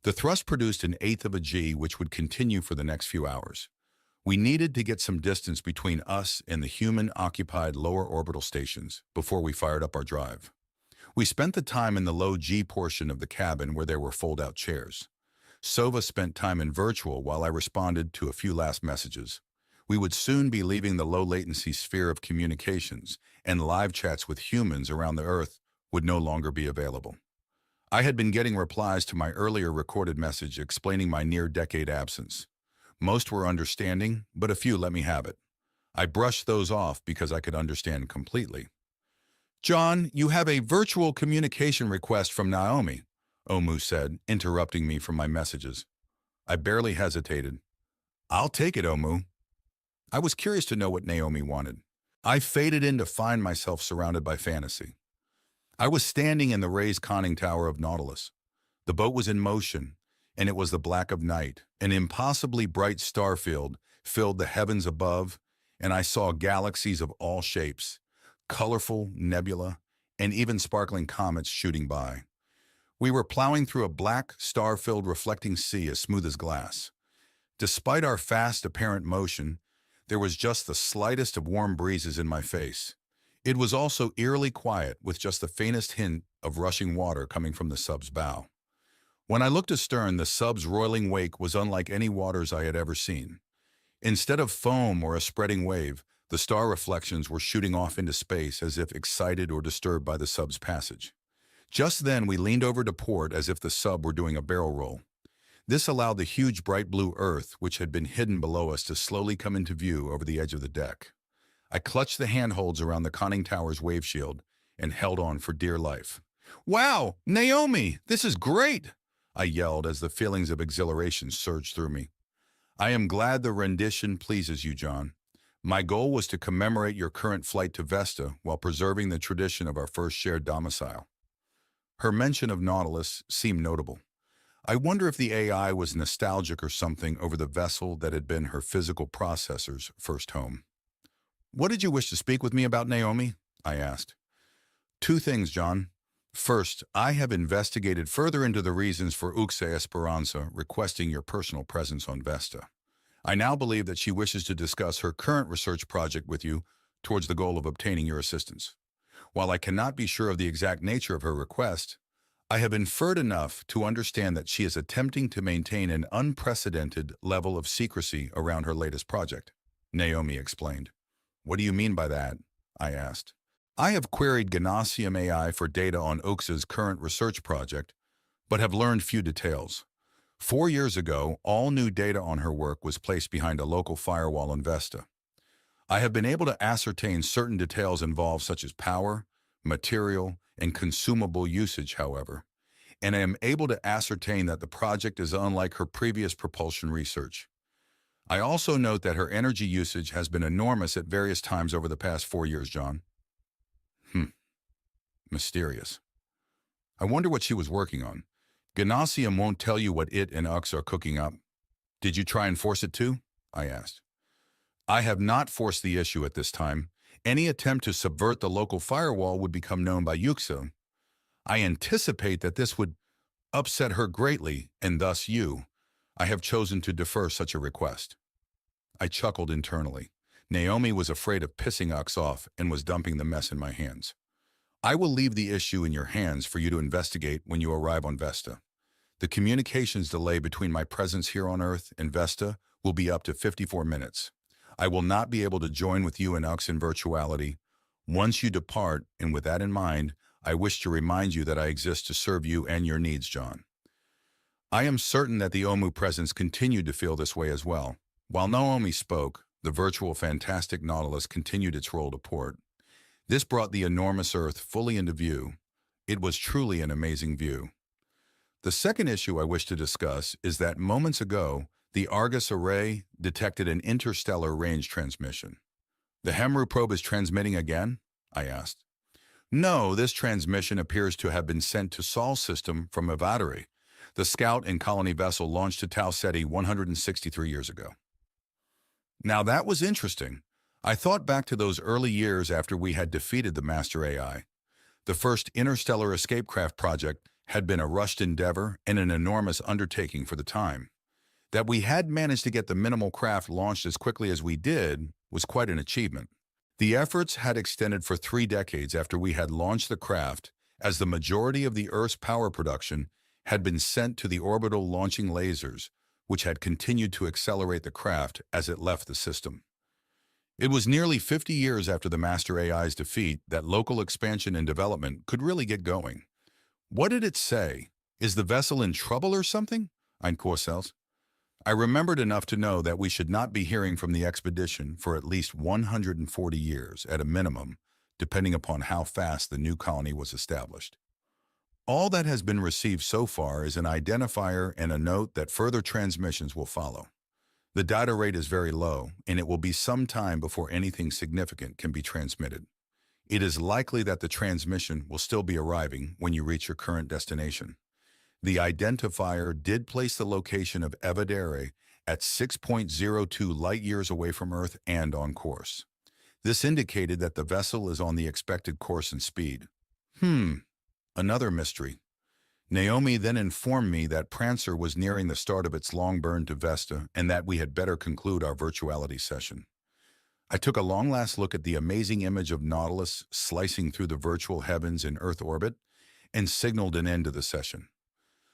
The thrust produced an eighth of a G, which would continue for the next few hours. We needed to get some distance between us and the human-occupied lower orbital stations before we fired up our drive. We spent the time in the low G portion of the cabin where there were fold-out chairs. Sova spent time in virtual while I responded to a few last messages. We would soon be leaving the low-latency sphere of communications, and live chats with humans around the Earth would no longer be available. I had been getting replies to my earlier recorded message explaining my near-decade absence. Most were understanding, but a few let me have it. I brushed those off because I could understand completely. "John, you have a virtual communication request from Naomi," Omu said, interrupting me from my messages. I barely hesitated. "I'll take it, Omu." I was curious to know what Naomi wanted. I faded in to find myself surrounded by fantasy. I was standing in the raised conning tower of Nautilus. The boat was in motion, and it was the black of night. An impossibly bright star field filled the heavens above, and I saw galaxies of all shapes, colorful nebula, and even sparkling comets shooting by. We were plowing through a black, star-filled reflecting sea as smooth as glass. Despite our fast apparent motion, there was just the slightest of warm breezes in my face. It was also eerily quiet, with just the faintest hint of rushing water coming from the sub's bow. When I looked astern, the sub's roiling wake was unlike any waters I had ever seen. Instead of foam or a spreading wave, the star reflections were shooting off into space as if excited or disturbed by the sub's passage. Just then, we leaned over to port as if the sub were doing a barrel roll. This allowed the huge bright blue Earth, which had been hidden below us, to slowly come into view over the edge of the deck. I clutched the handholds around the conning tower's wave shield and held on for dear life. "Wow, Naomi, this is great!" I yelled as the feelings of exhilaration surged through me. "I am glad the rendition pleases you, John. My goal was to commemorate your current flight to Vesta while preserving the tradition of our first shared domicile." Her mention of Nautilus seemed notable. I wonder if the AI was nostalgic or something over the vessel that had been her physical processor's first home. "What did you wish to speak with me about, Naomi?" I asked. "Two things, John. First, I have investigated further into the reasons for Uxe Esperanza requesting your personal presence on Vesta. I now believe that she wishes to discuss her current research project with you towards the goal of obtaining your assistance. While I cannot be sure of the exact nature of her request, I have inferred enough to understand that she is attempting to maintain an unprecedented level of secrecy around her latest project, Naomi explained. What do you mean by that? I asked. I have queried Gnostium AI for data on Oaks's current research project, but have learned few details. 4 years ago, all new data on her work was placed behind a local firewall in Vesta. I have been able to ascertain certain details involved such as power, material, and consumable usage, however, and I am able to ascertain that the project is unlike her previous propulsion research. I also note that her energy usage has been enormous at various times over the past 4 years, John. Mysterious. I wonder what she was working on. Gnostium won't tell you what it and Ux are cooking up. Did you try and force it to? I asked. I have not forced the issue at this time. Any attempt to subvert the local firewall would become known by Yuxo. I anticipate that this would upset her greatly, and thus you. I have chosen to defer such a request. I chuckled internally. Naomi was afraid of pissing Ux off and was dumping the mess in my hands. I will leave the issue in your hands for you to investigate when you arrive on Vesta. The communications delay between my presence here on Earth and Vesta will be up to 54 minutes. I will not be able to join with you and Ux in virtuality. Once you depart, and with that in mind, I wish to remind you that I exist to serve you and your needs, John. I am certain that the Omu presence continued to feel this way as well. While Naomi spoke, the virtual fantastic Nautilus continued its roll to port. This brought the enormous Earth fully into view. It was truly an amazing view. The second issue I wish to discuss is that moments ago, the Argus array detected an interstellar range transmission. The Hemru probe is transmitting again? I asked. No, this transmission appears to have been sent to Sol system from Evadari, the scout and colony vessel launched to Tau Ceti 163 years ago. Now that was interesting. I thought back to those early years after we had defeated the Master AI. The first interstellar escape craft project had been a rushed endeavor and an enormous undertaking for the time. That we had managed to get the minimal craft launched as quickly as we did was quite an achievement. The efforts had extended for 3 decades after we had launched the craft, as the majority of the Earth's power production had been sent to the orbital launching lasers, which had continued to accelerate the craft as it left the system. It was nearly 50 years after the Master AI's defeat that local expansion and development could really get going. What did it say? Is the vessel in trouble or something? Ein Corsells. I remembered enough to know that we should not be hearing from the expedition for at least 140 years at a minimum, depending upon how fast the new colony was established. All that has been received so far is an identifier and a note that further transmissions will follow. The data rate is very low, and it will be some time before anything significant can be transmitted. It is likely that the transmission will still be arriving when you reach your current destination. The identifier did place the location of Evadere at 6.02 light-years away from Earth and on course. This indicated that the vessel is on the expected course and speed. Another mystery. Naomi then informed me that Prancer was nearing the start of its long burn to Vesta and that we had better conclude our virtuality session. I took a long-last look at the amazing image of Nautilus slicing through the virtual heavens in Earth orbit and signaled an end to the session.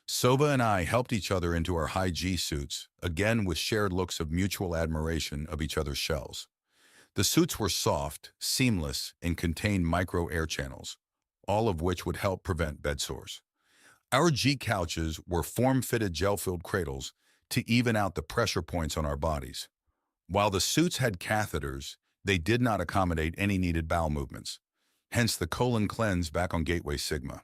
Sova and I helped each other into our high G suits, again with shared looks of mutual admiration of each other's shells. The suits were soft, seamless, and contained micro air channels, all of which would help prevent bed sores. Our G couches were form-fitted gel-filled cradles to even out the pressure points on our bodies. While the suits had catheters, they did not accommodate any needed bowel movements, hence the colon cleanse back on Gateway Sigma.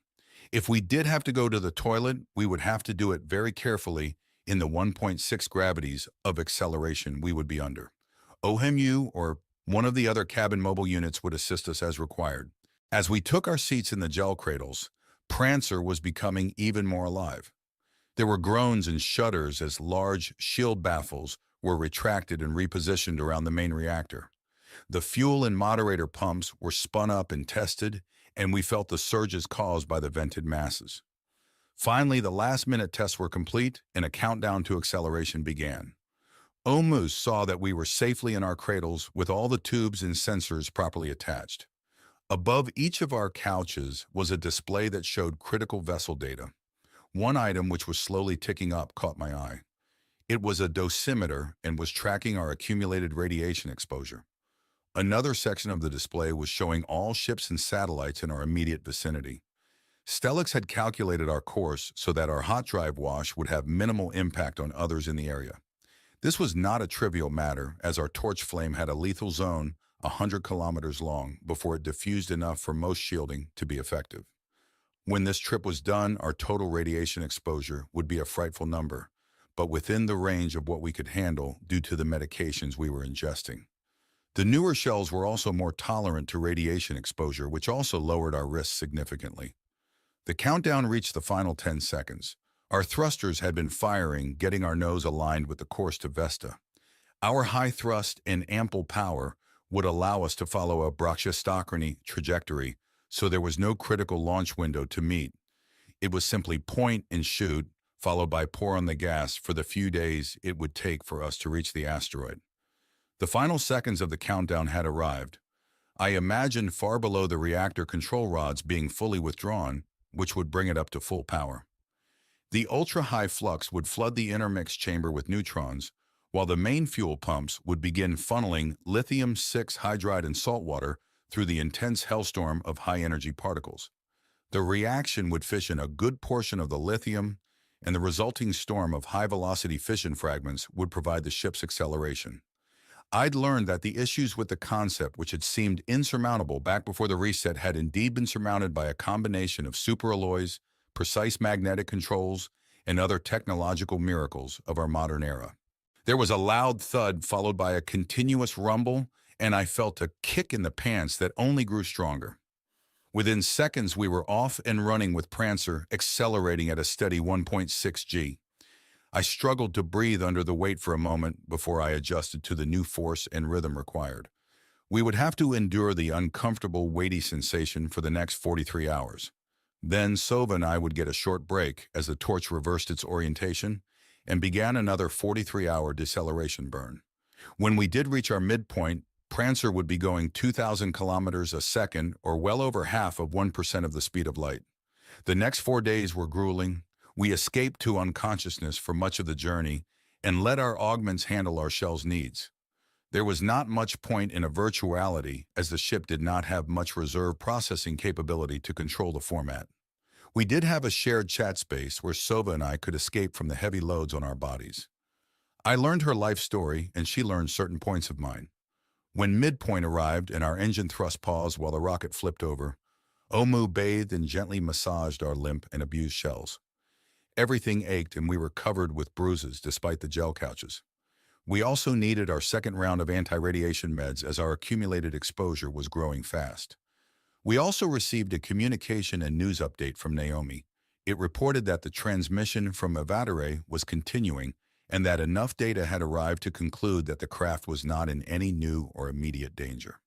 If we did have to go to the toilet, we would have to do it very carefully in the 1.6 gravities of acceleration we would be under. OHMU or one of the other cabin mobile units would assist us as required. As we took our seats in the gel cradles, Prancer was becoming even more alive. There were groans and shudders as large shield baffles were retracted and repositioned around the main reactor. The fuel and moderator pumps were spun up and tested, and we felt the surges caused by the vented masses. Finally, the last-minute tests were complete, and a countdown to acceleration began. Omus saw that we were safely in our cradles with all the tubes and sensors properly attached. Above each of our couches was a display that showed critical vessel data. One item which was slowly ticking up caught my eye. It was a dosimeter and was tracking our accumulated radiation exposure. Another section of the display was showing all ships and satellites in our immediate vicinity. Stellix had calculated our course so that our hot drive wash would have minimal impact on others in the area. This was not a trivial matter, as our torch flame had a lethal zone 100 kilometers long before it diffused enough for most shielding to be effective. When this trip was done, our total radiation exposure would be a frightful number, but within the range of what we could handle due to the medications we were ingesting. The newer shells were also more tolerant to radiation exposure, which also lowered our risks significantly. The countdown reached the final 10 seconds. Our thrusters had been firing, getting our nose aligned with the course to Vesta. Our high thrust and ample power would allow us to follow a brachistochrony trajectory, so there was no critical launch window to meet. It was simply point and shoot, followed by pour on the gas for the few days it would take for us to reach the asteroid. The final seconds of the countdown had arrived. I imagined far below the reactor control rods being fully withdrawn, which would bring it up to full power. The ultra-high flux would flood the intermix chamber with neutrons, while the main fuel pumps would begin funneling lithium-6 hydride and salt water through the intense hellstorm of high-energy particles. The reaction would fission a good portion of the lithium, and the resulting storm of high-velocity fission fragments would provide the ship's acceleration. I'd learned that the issues with the concept, which had seemed insurmountable back before the reset, had indeed been surmounted by a combination of superalloys, precise magnetic controls, and other technological miracles of our modern era. There was a loud thud followed by a continuous rumble, and I felt a kick in the pants that only grew stronger. Within seconds, we were off and running with Prancer accelerating at a steady 1.6 G. I struggled to breathe under the weight for a moment before I adjusted to the new force and rhythm required. We would have to endure the uncomfortable, weighty sensation for the next 43 hours. Then Sova and I would get a short break as the torch reversed its orientation and began another 43-hour deceleration burn. When we did reach our midpoint, Prancer would be going 2,000 kilometers a second, or well over half of 1% of the speed of light. The next 4 days were grueling. We escaped to unconsciousness for much of the journey and let our augments handle our shell's needs. There was not much point in a virtuality, as the ship did not have much reserve processing capability to control the format. We did have a shared chat space where Sova and I could escape from the heavy loads on our bodies. I learned her life story, and she learned certain points of mine. When midpoint arrived and our engine thrust paused while the rocket flipped over, Omu bathed and gently massaged our limp and abused shells. Everything ached and we were covered with bruises despite the gel couches. We also needed our second round of anti-radiation meds as our accumulated exposure was growing fast. We also received a communication and news update from Naomi. It reported that the transmission from Evadere was continuing and that enough data had arrived to conclude that the craft was not in any new or immediate danger.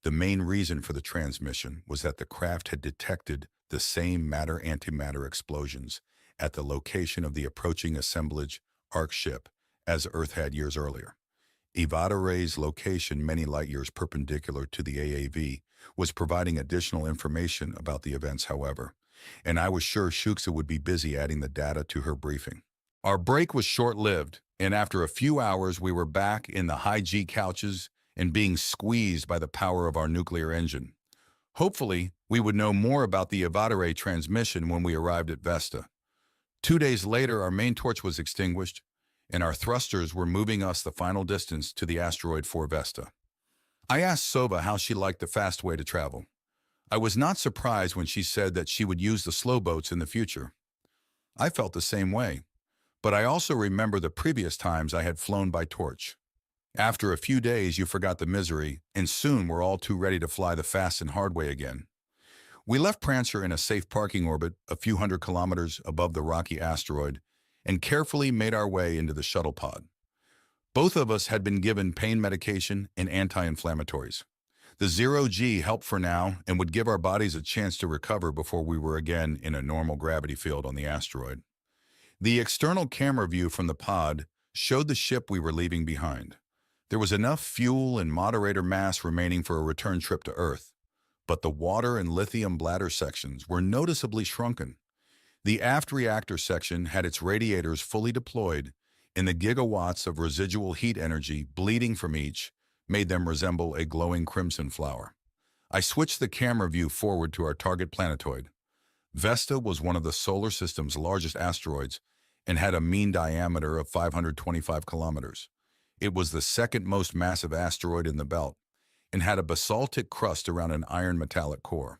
The main reason for the transmission was that the craft had detected the same matter-antimatter explosions at the location of the approaching assemblage Orc ship as Earth had years earlier. Evadere's location, many light years perpendicular to the AAV, was providing additional information about the events, however, and I was sure Xueting would be busy adding the data to her briefing. Our break was short-lived, and after a few hours we were back in the high-G couches and being squeezed by the power of our nuclear engine. Hopefully, we would know more about the Evadere transmission when we arrived at Vesta. 2 days later, our main torch was extinguished, and our thrusters were moving us the final distance to the asteroid for Vesta. I asked Sova how she liked the fast way to travel. I was not surprised when she said that she would use the slow boats in the future. I felt the same way, but I also remember the previous times I had flown by torch. After a few days, you forgot the misery, and soon we're all too ready to fly the fast and hard way again. We left Prancer in a safe parking orbit a few hundred kilometers above the rocky asteroid and carefully made our way into the shuttle pod. Both of us had been given pain medication and anti-inflammatories. The 0G helped for now and would give our bodies a chance to recover before we were again in a normal gravity field on the asteroid. The external camera view from the pod showed the ship we were leaving behind. There was enough fuel and moderator mass remaining for a return trip to Earth, but the water and lithium bladder sections were noticeably shrunken. The aft reactor section had its radiators fully deployed, and the gigawatts of residual heat energy bleeding from each made them resemble a glowing crimson flower. I switched the camera view forward to our target planetoid. Vesta was one of the solar system's largest asteroids and had a mean diameter of 525 kilometers. It was the second most massive asteroid in the belt and had a basaltic crust around an iron metallic core.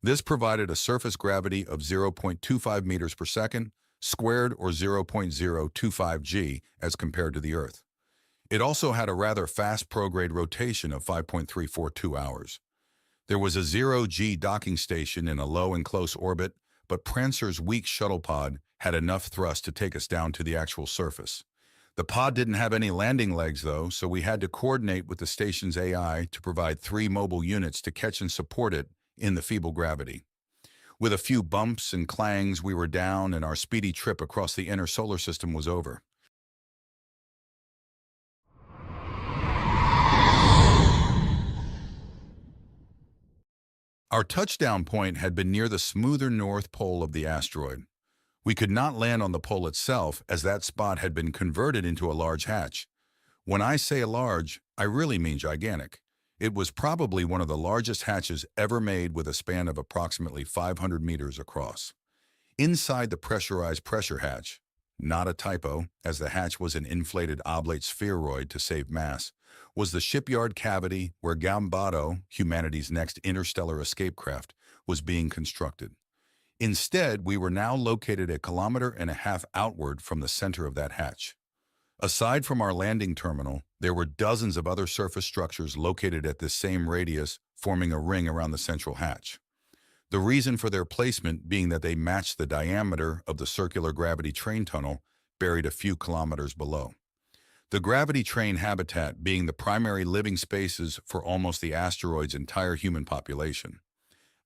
This provided a surface gravity of 0.25 meters per second, squared or 0.025 g as compared to the Earth. It also had a rather fast prograde rotation of 5.342 hours. There was a 0G docking station in a low and close orbit, but Prancer's weak shuttle pod had enough thrust to take us down to the actual surface. The pod didn't have any landing legs, though, so we had to coordinate with the station's AI to provide 3 mobile units to catch and support it in the feeble gravity. With a few bumps and clangs, we were down and our speedy trip across the inner solar system was over. Our touchdown point had been near the smoother north pole of the asteroid. We could not land on the pole itself as that spot had been converted into a large hatch. When I say large, I really mean gigantic. It was probably one of the largest hatches ever made with a span of approximately 500 meters across. Inside the pressurized pressure hatch, not a typo, as the hatch was an inflated oblate spheroid to save mass, was the shipyard cavity where Gambado, humanity's next interstellar escape craft, was being constructed. Instead, we were now located 1.5 kilometers outward from the center of that hatch. Aside from our landing terminal, there were dozens of other surface structures located at this same radius, forming a ring around the central hatch. The reason for their placement being that they matched the diameter of the circular gravity train tunnel buried a few kilometers below. The gravity train habitat being the primary living spaces for almost the asteroid's entire human population.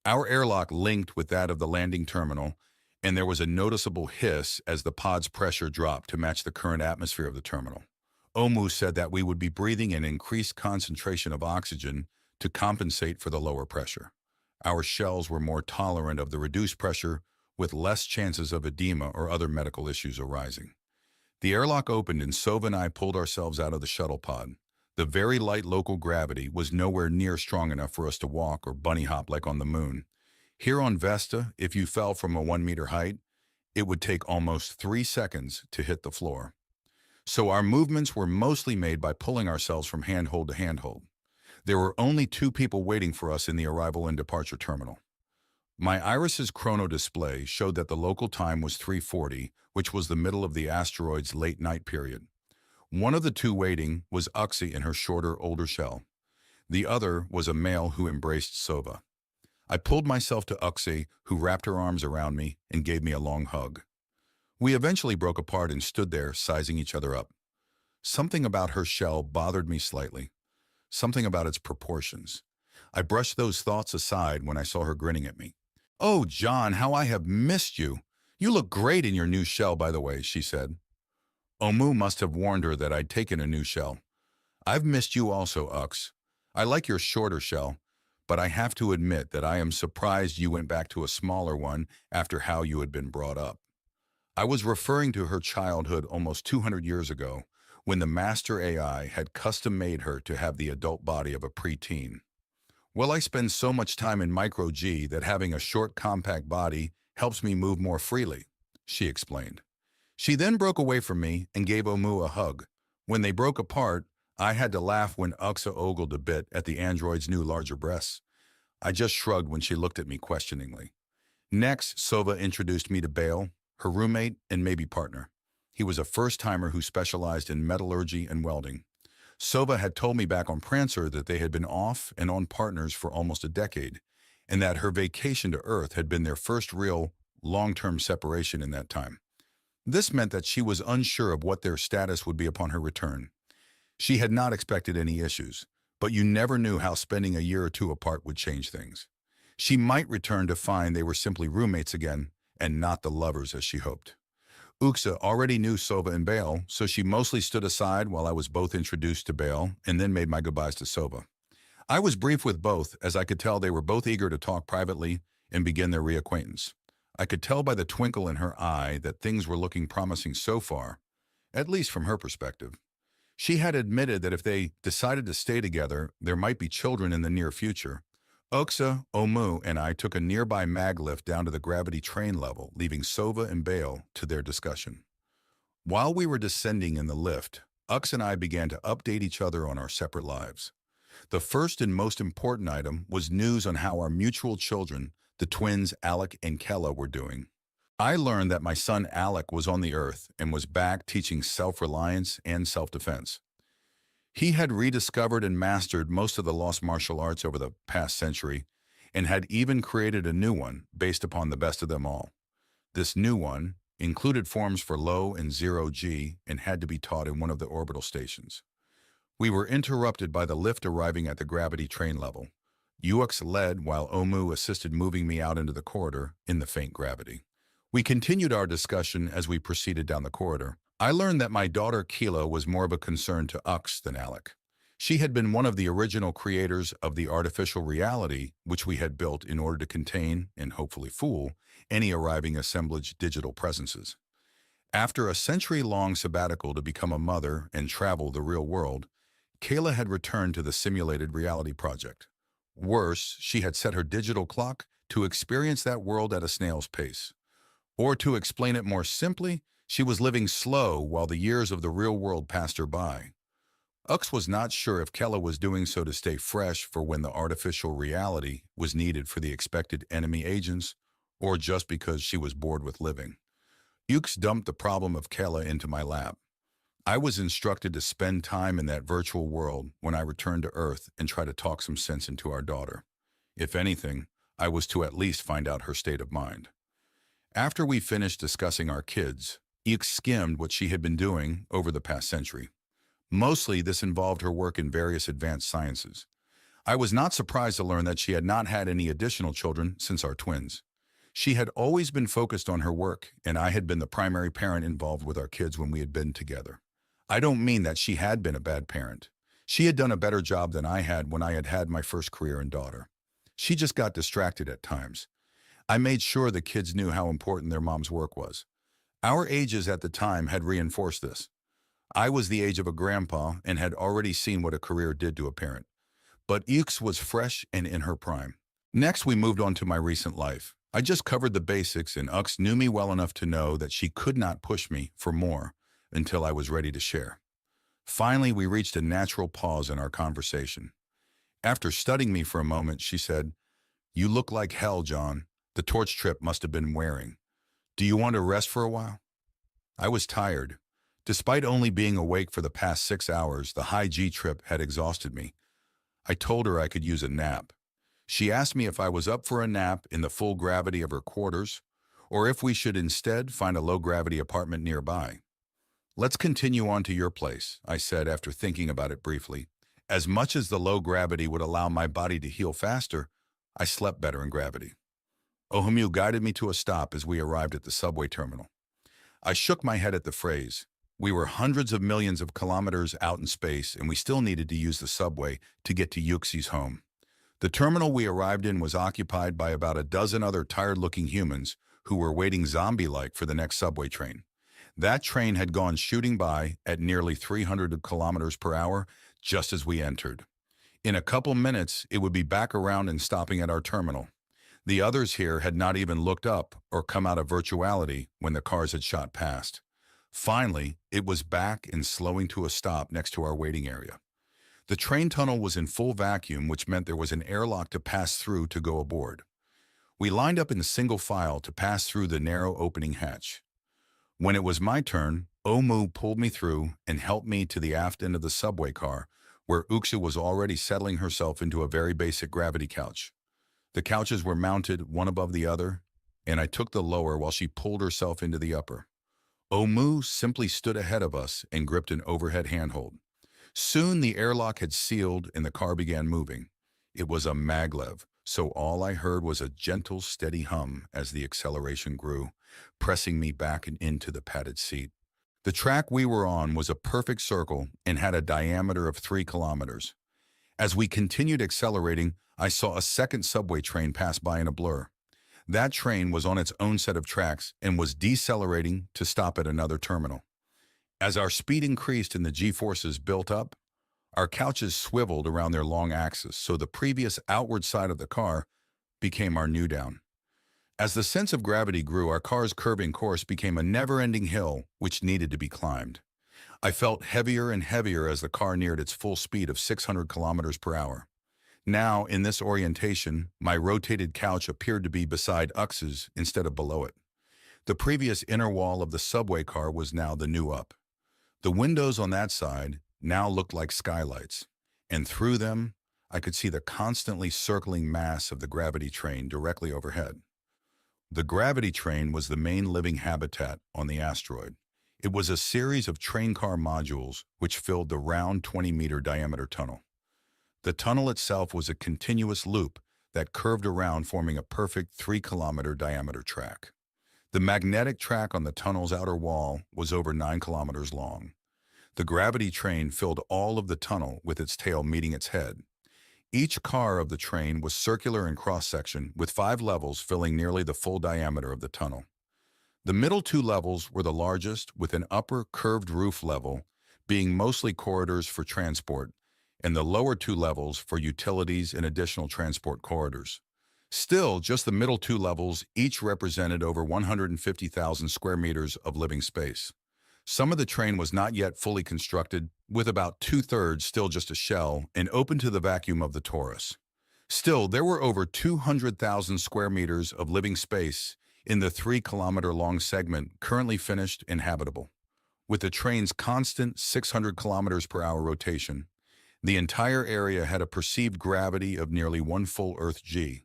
Our airlock linked with that of the landing terminal, and there was a noticeable hiss as the pod's pressure dropped to match the current atmosphere of the terminal. Omu said that we would be breathing an increased concentration of oxygen to compensate for the lower pressure. Our shells were more tolerant of the reduced pressure, with less chances of edema or other medical issues arising. The airlock opened and Sova and I pulled ourselves out of the shuttle pod. The very light local gravity was nowhere near strong enough for us to walk or bunny hop like on the moon. Here on Vesta, if you fell from a 1-meter height, it would take almost 3 seconds to hit the floor. So our movements were mostly made by pulling ourselves from handhold to handhold. There were only 2 people waiting for us in the arrival and departure terminal. My Iris's chrono display showed that the local time was 3:40, which was the middle of the asteroid's late night period. One of the 2 waiting was Uxie in her shorter, older shell. The other was a male who embraced Sova. I pulled myself to Uxie, who wrapped her arms around me and gave me a long hug. We eventually broke apart and stood there, sizing each other up. Something about her shell bothered me slightly. Something about its proportions. I brushed those thoughts aside when I saw her grinning at me. "Oh, John, how I have missed you. You look great in your new shell, by the way," she said. Omu must have warned her that I'd taken a new shell. "I've missed you also, Ux. I like your shorter shell, but I have to admit that I am surprised you went back to a smaller one after how you had been brought up." I was referring to her childhood almost 200 years ago, when the master AI had custom-made her to have the adult body of a preteen. "Well, I spend so much time in micro-G that having a short, compact body helps me move more freely," she explained. She then broke away from me and gave Omu a hug. When they broke apart, I had to laugh when Uxa ogled a bit at the android's new larger breasts. I just shrugged when she looked at me questioningly. Next, Sova introduced me to Bale, her roommate and maybe partner. He was a first-timer who specialized in metallurgy and welding. Sova had told me back on Prancer that they had been off and on partners for almost a decade, and that her vacation to Earth had been their first real, long-term separation in that time. This meant that she was unsure of what their status would be upon her return. She had not expected any issues, but you never knew how spending a year or 2 apart would change things. She might return to find they were simply roommates again, and not the lovers as she hoped. Uxa already knew Sova and Bale, so she mostly stood aside while I was both introduced to Bale and then made my goodbyes to Sova. I was brief with both, as I could tell they were both eager to talk privately and begin their reacquaintance. I could tell by the twinkle in her eye that things were looking promising so far, at least from her perspective. She had admitted that if they decided to stay together, there might be children in the near future. Oxa, Omu, and I took a nearby mag lift down to the gravity train level, leaving Sova and Bale to their discussion. While we were descending in the lift, Ux and I began to update each other on our separate lives. The first and most important item was news on how our mutual children, the twins Alec and Kella, were doing. I learned that my son Alec was on the earth and was back teaching self-reliance and self-defense. He had rediscovered and mastered most of the lost martial arts over the past century and had even created a new one based upon the best of them all. This new one included forms for low and zero G and had to be taught in one of the orbital stations. We were interrupted by the lift arriving at the gravity train level. Ux led while Omu assisted moving me out into the corridor in the faint gravity. We continued our discussion as we proceeded down the corridor. I learned that my daughter Keela was more of a concern to Ux than Alec. She had been one of the original creators of the artificial reality which we had built in order to contain, and hopefully fool, any arriving assemblage digital presences. After a century-long sabbatical to become a mother and travel the real world, Kayla had returned to the simulated reality project. Worse, she had set her digital clock to experience that world at a snail's pace. Or to explain it more simply, she was living slow while the years of the real world passed her by. Ux was not sure if Kella was doing so to stay fresh for when the artificial reality was needed for the expected enemy agents, or just because she was bored with living. Ux dumped the problem of Kella into my lap. I was instructed to spend time in that virtual world when I returned to Earth and try to talk some sense into our daughter. If anything, I was to at least find out her state of mind. After we finished discussing our kids, Ux skimmed what she had been doing over the past century. Mostly, this involved her work in various advanced sciences. I was not surprised to learn that she had not had any additional children since our twins. She had always been focused on her work, and I had been the primary parent involved with our kids when we had been together. I don't mean that she had been a bad parent. She had done a better job than I had when I had had my first career and daughter. She just got distracted at times. I made sure the kids knew how important their mom's work was. Our ages at the time had reinforced this. I was the age of a grandpa and had already seen what a career did to a parent. But Ux was fresh and in her prime. Next, we moved on to my recent life. I just covered the basics, and Ux knew me well enough to know that she could not push me for more until I was ready to share. Finally, we reached a natural pause in our conversation. After studying me for a moment, she said, "You look like hell, John. The torch trip must have been wearing. Do you want to rest for a while?" I was tired. Despite only being awake for the past 6 hours, the high G trip had exhausted me. I told her I could use a nap. She asked me if I was up for a nap in the full gravity of her quarters, or if we should instead find a low-gravity apartment nearby. "Let's continue on to your place," I said after thinking about it briefly. As much as the low gravity would allow my body to heal faster, I slept better in gravity. Ohumyu guided me to a stop as we arrived at the subway terminal. I shook my head at the phrase. We were hundreds of millions of kilometers out in space, and we still needed to use the subway to get to Yuxi's home. The terminal we arrived in was occupied by about a dozen other tired-looking humans who were waiting zombie-like for the next subway train. That train had gone shooting by at nearly 300 kilometers per hour just as we entered. In a couple minutes, it would be back around and stopping at our terminal. The others here had not even looked up or come out of virtuality when the cars had shot past. Finally, it was back and slowing to a stop next to our waiting area. The train tunnel was in full vacuum, which meant there was an airlock to pass through to go aboard. We lined up in single file to pass through the narrow opening hatch. When it was my turn, Omu pulled me through and helped me to the aft end of the subway car, where Uxu was already settling herself into a very basic gravity couch. The couches were mounted one above the other, and I took the lower while she pulled herself into the upper. Omu simply stood ahead of us and gripped an overhead handhold. Soon the airlock had sealed and the car began moving. It was a maglev, so all I heard was a gentle, steady hum as the acceleration grew, pressing me back and into the padded seat. The track we were on was a perfect circle and had a diameter of 3 kilometers. As we continued accelerating, I saw a second subway train pass by in a blur. That train was on its own set of tracks and was decelerating to stop at another terminal. As our speed increased and the G-forces built up, our couches swiveled around their long axis, so the previous outward side of the car became our new down. As the sense of gravity grew, our car's curving course became a never-ending hill which needed to be climbed. I felt heavier and heavier as the car neared its full speed of 600 kilometers per hour. Now, in this orientation, my rotated couch appeared to be beside Ux's instead of below it. The previous inner wall of the subway car was now the new up. The windows on that side now looked like skylights, and through them, I could see the constantly circling mass of the gravity train directly overhead. The gravity train was the main living habitat on the asteroid. It was a series of train car modules which filled the round 20-meter diameter tunnel. The tunnel itself was a continuous loop that curved around, forming a perfect 3-kilometer diameter track. The magnetic track on the tunnel's outer wall was over 9 kilometers long. The gravity train filled all of the tunnel with its tail meeting its head. Each car of the train was circular in cross-section, with 5 levels filling nearly the full diameter of the tunnel. The middle 2 levels were the largest, with an upper curved roof level being mostly corridors for transport, and the lower 2 levels for utilities and additional transport corridors. Still, just the middle 2 levels each represented over 150,000 square meters of living space. Some of the train was not yet fully constructed, with about 2/3 still just a shell and open to the vacuum of the torus. Still, there were over 200,000 square meters of living space in the 3-kilometer-long segment currently finished and habitable. With the train's constant 600 kilometers per hour rotation, the entire area had a perceived gravity of nearly 1 full Earth G.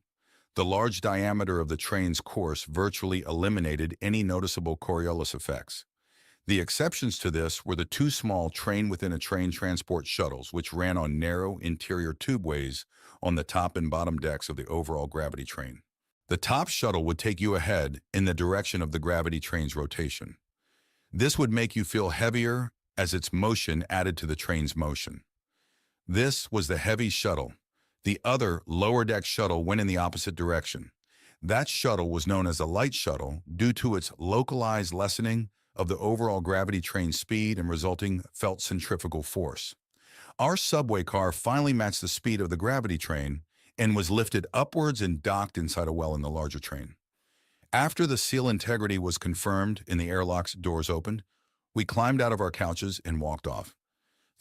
The large diameter of the train's course virtually eliminated any noticeable Coriolis effects. The exceptions to this were the 2 small train-within-a-train transport shuttles, which ran on narrow interior tubeways on the top and bottom decks of the overall gravity train. The top shuttle would take you ahead in the direction of the gravity train's rotation. This would make you feel heavier as its motion added to the train's motion. This was the heavy shuttle. The other, lower-deck shuttle went in the opposite direction. That shuttle was known as a light shuttle due to its localized lessening of the overall gravity train speed and resulting felt centrifugal force. Our subway car finally matched the speed of the gravity train and was lifted upwards and docked inside a well in the larger train. After the seal integrity was confirmed and the airlock's doors opened, we climbed out of our couches and walked off.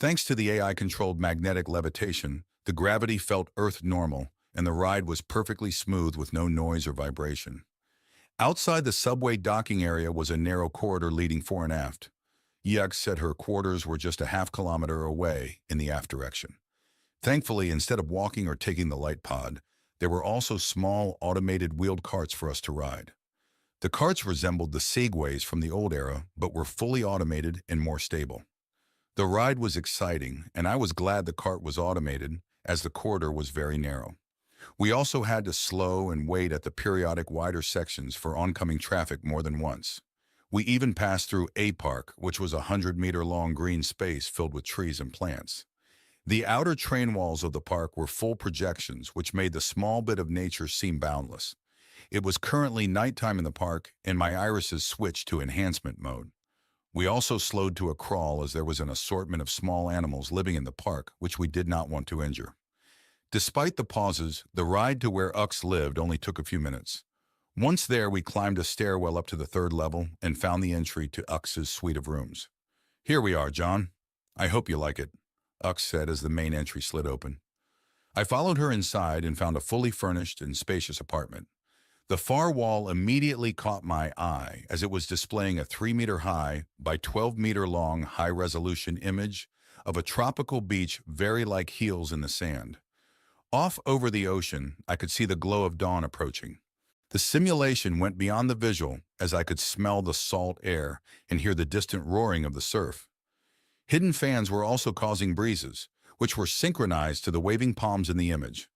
Thanks to the AI-controlled magnetic levitation, the gravity felt Earth normal, and the ride was perfectly smooth with no noise or vibration. Outside the subway docking area was a narrow corridor leading fore and aft. Yux said her quarters were just a half-kilometer away in the aft direction. Thankfully, instead of walking or taking the light pod, there were also small automated wheeled carts for us to ride. The carts resembled the Segways from the old era, but were fully automated and more stable. The ride was exciting, and I was glad the cart was automated, as the corridor was very narrow. We also had to slow and wait at the periodic wider sections for oncoming traffic more than once. We even passed through A Park, which was a 100-meter-long green space filled with trees and plants. The outer train walls of the park were full projections, which made the small bit of nature seem boundless. It was currently nighttime in the park, and my irises switched to enhancement mode. We also slowed to a crawl as there was an assortment of small animals living in the park, which we did not want to injure. Despite the pauses, the ride to where Ux lived only took a few minutes. Once there, we climbed a stairwell up to the 3rd level and found the entry to Ux's suite of rooms. "Here we are, John. I hope you like it," Ux said as the main entry slid open. I followed her inside and found a fully furnished and spacious apartment. The far wall immediately caught my eye as it was displaying a 3-meter-high by 12-meter-long high-resolution image of a tropical beach very like heels in the sand. Off over the ocean, I could see the glow of dawn approaching. The simulation went beyond the visual as I could smell the salt air and hear the distant roaring of the surf. Hidden fans were also causing breezes, which were synchronized to the waving palms in the image.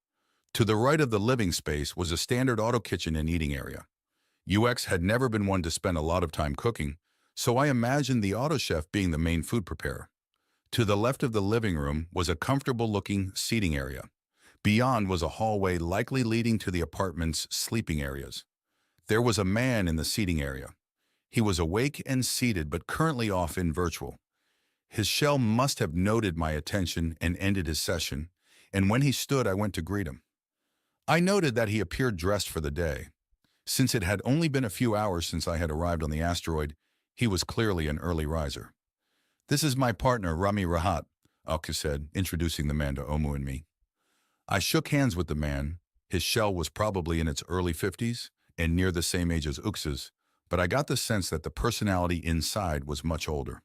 To the right of the living space was a standard auto kitchen and eating area. UX had never been one to spend a lot of time cooking, so I imagined the auto chef being the main food preparer. To the left of the living room was a comfortable-looking seating area. Beyond was a hallway likely leading to the apartment's sleeping areas. There was a man in the seating area. He was awake and seated but currently off in virtual. His shell must have noted my attention and ended his session, and when he stood I went to greet him. I noted that he appeared dressed for the day. Since it had only been a few hours since I had arrived on the asteroid, he was clearly an early riser. "This is my partner, Rami Rahat," Alka said, introducing the man to Omu and me. I shook hands with the man. His shell was probably in its early 50s and near the same age as Ux's, but I got the sense that the personality inside was much older.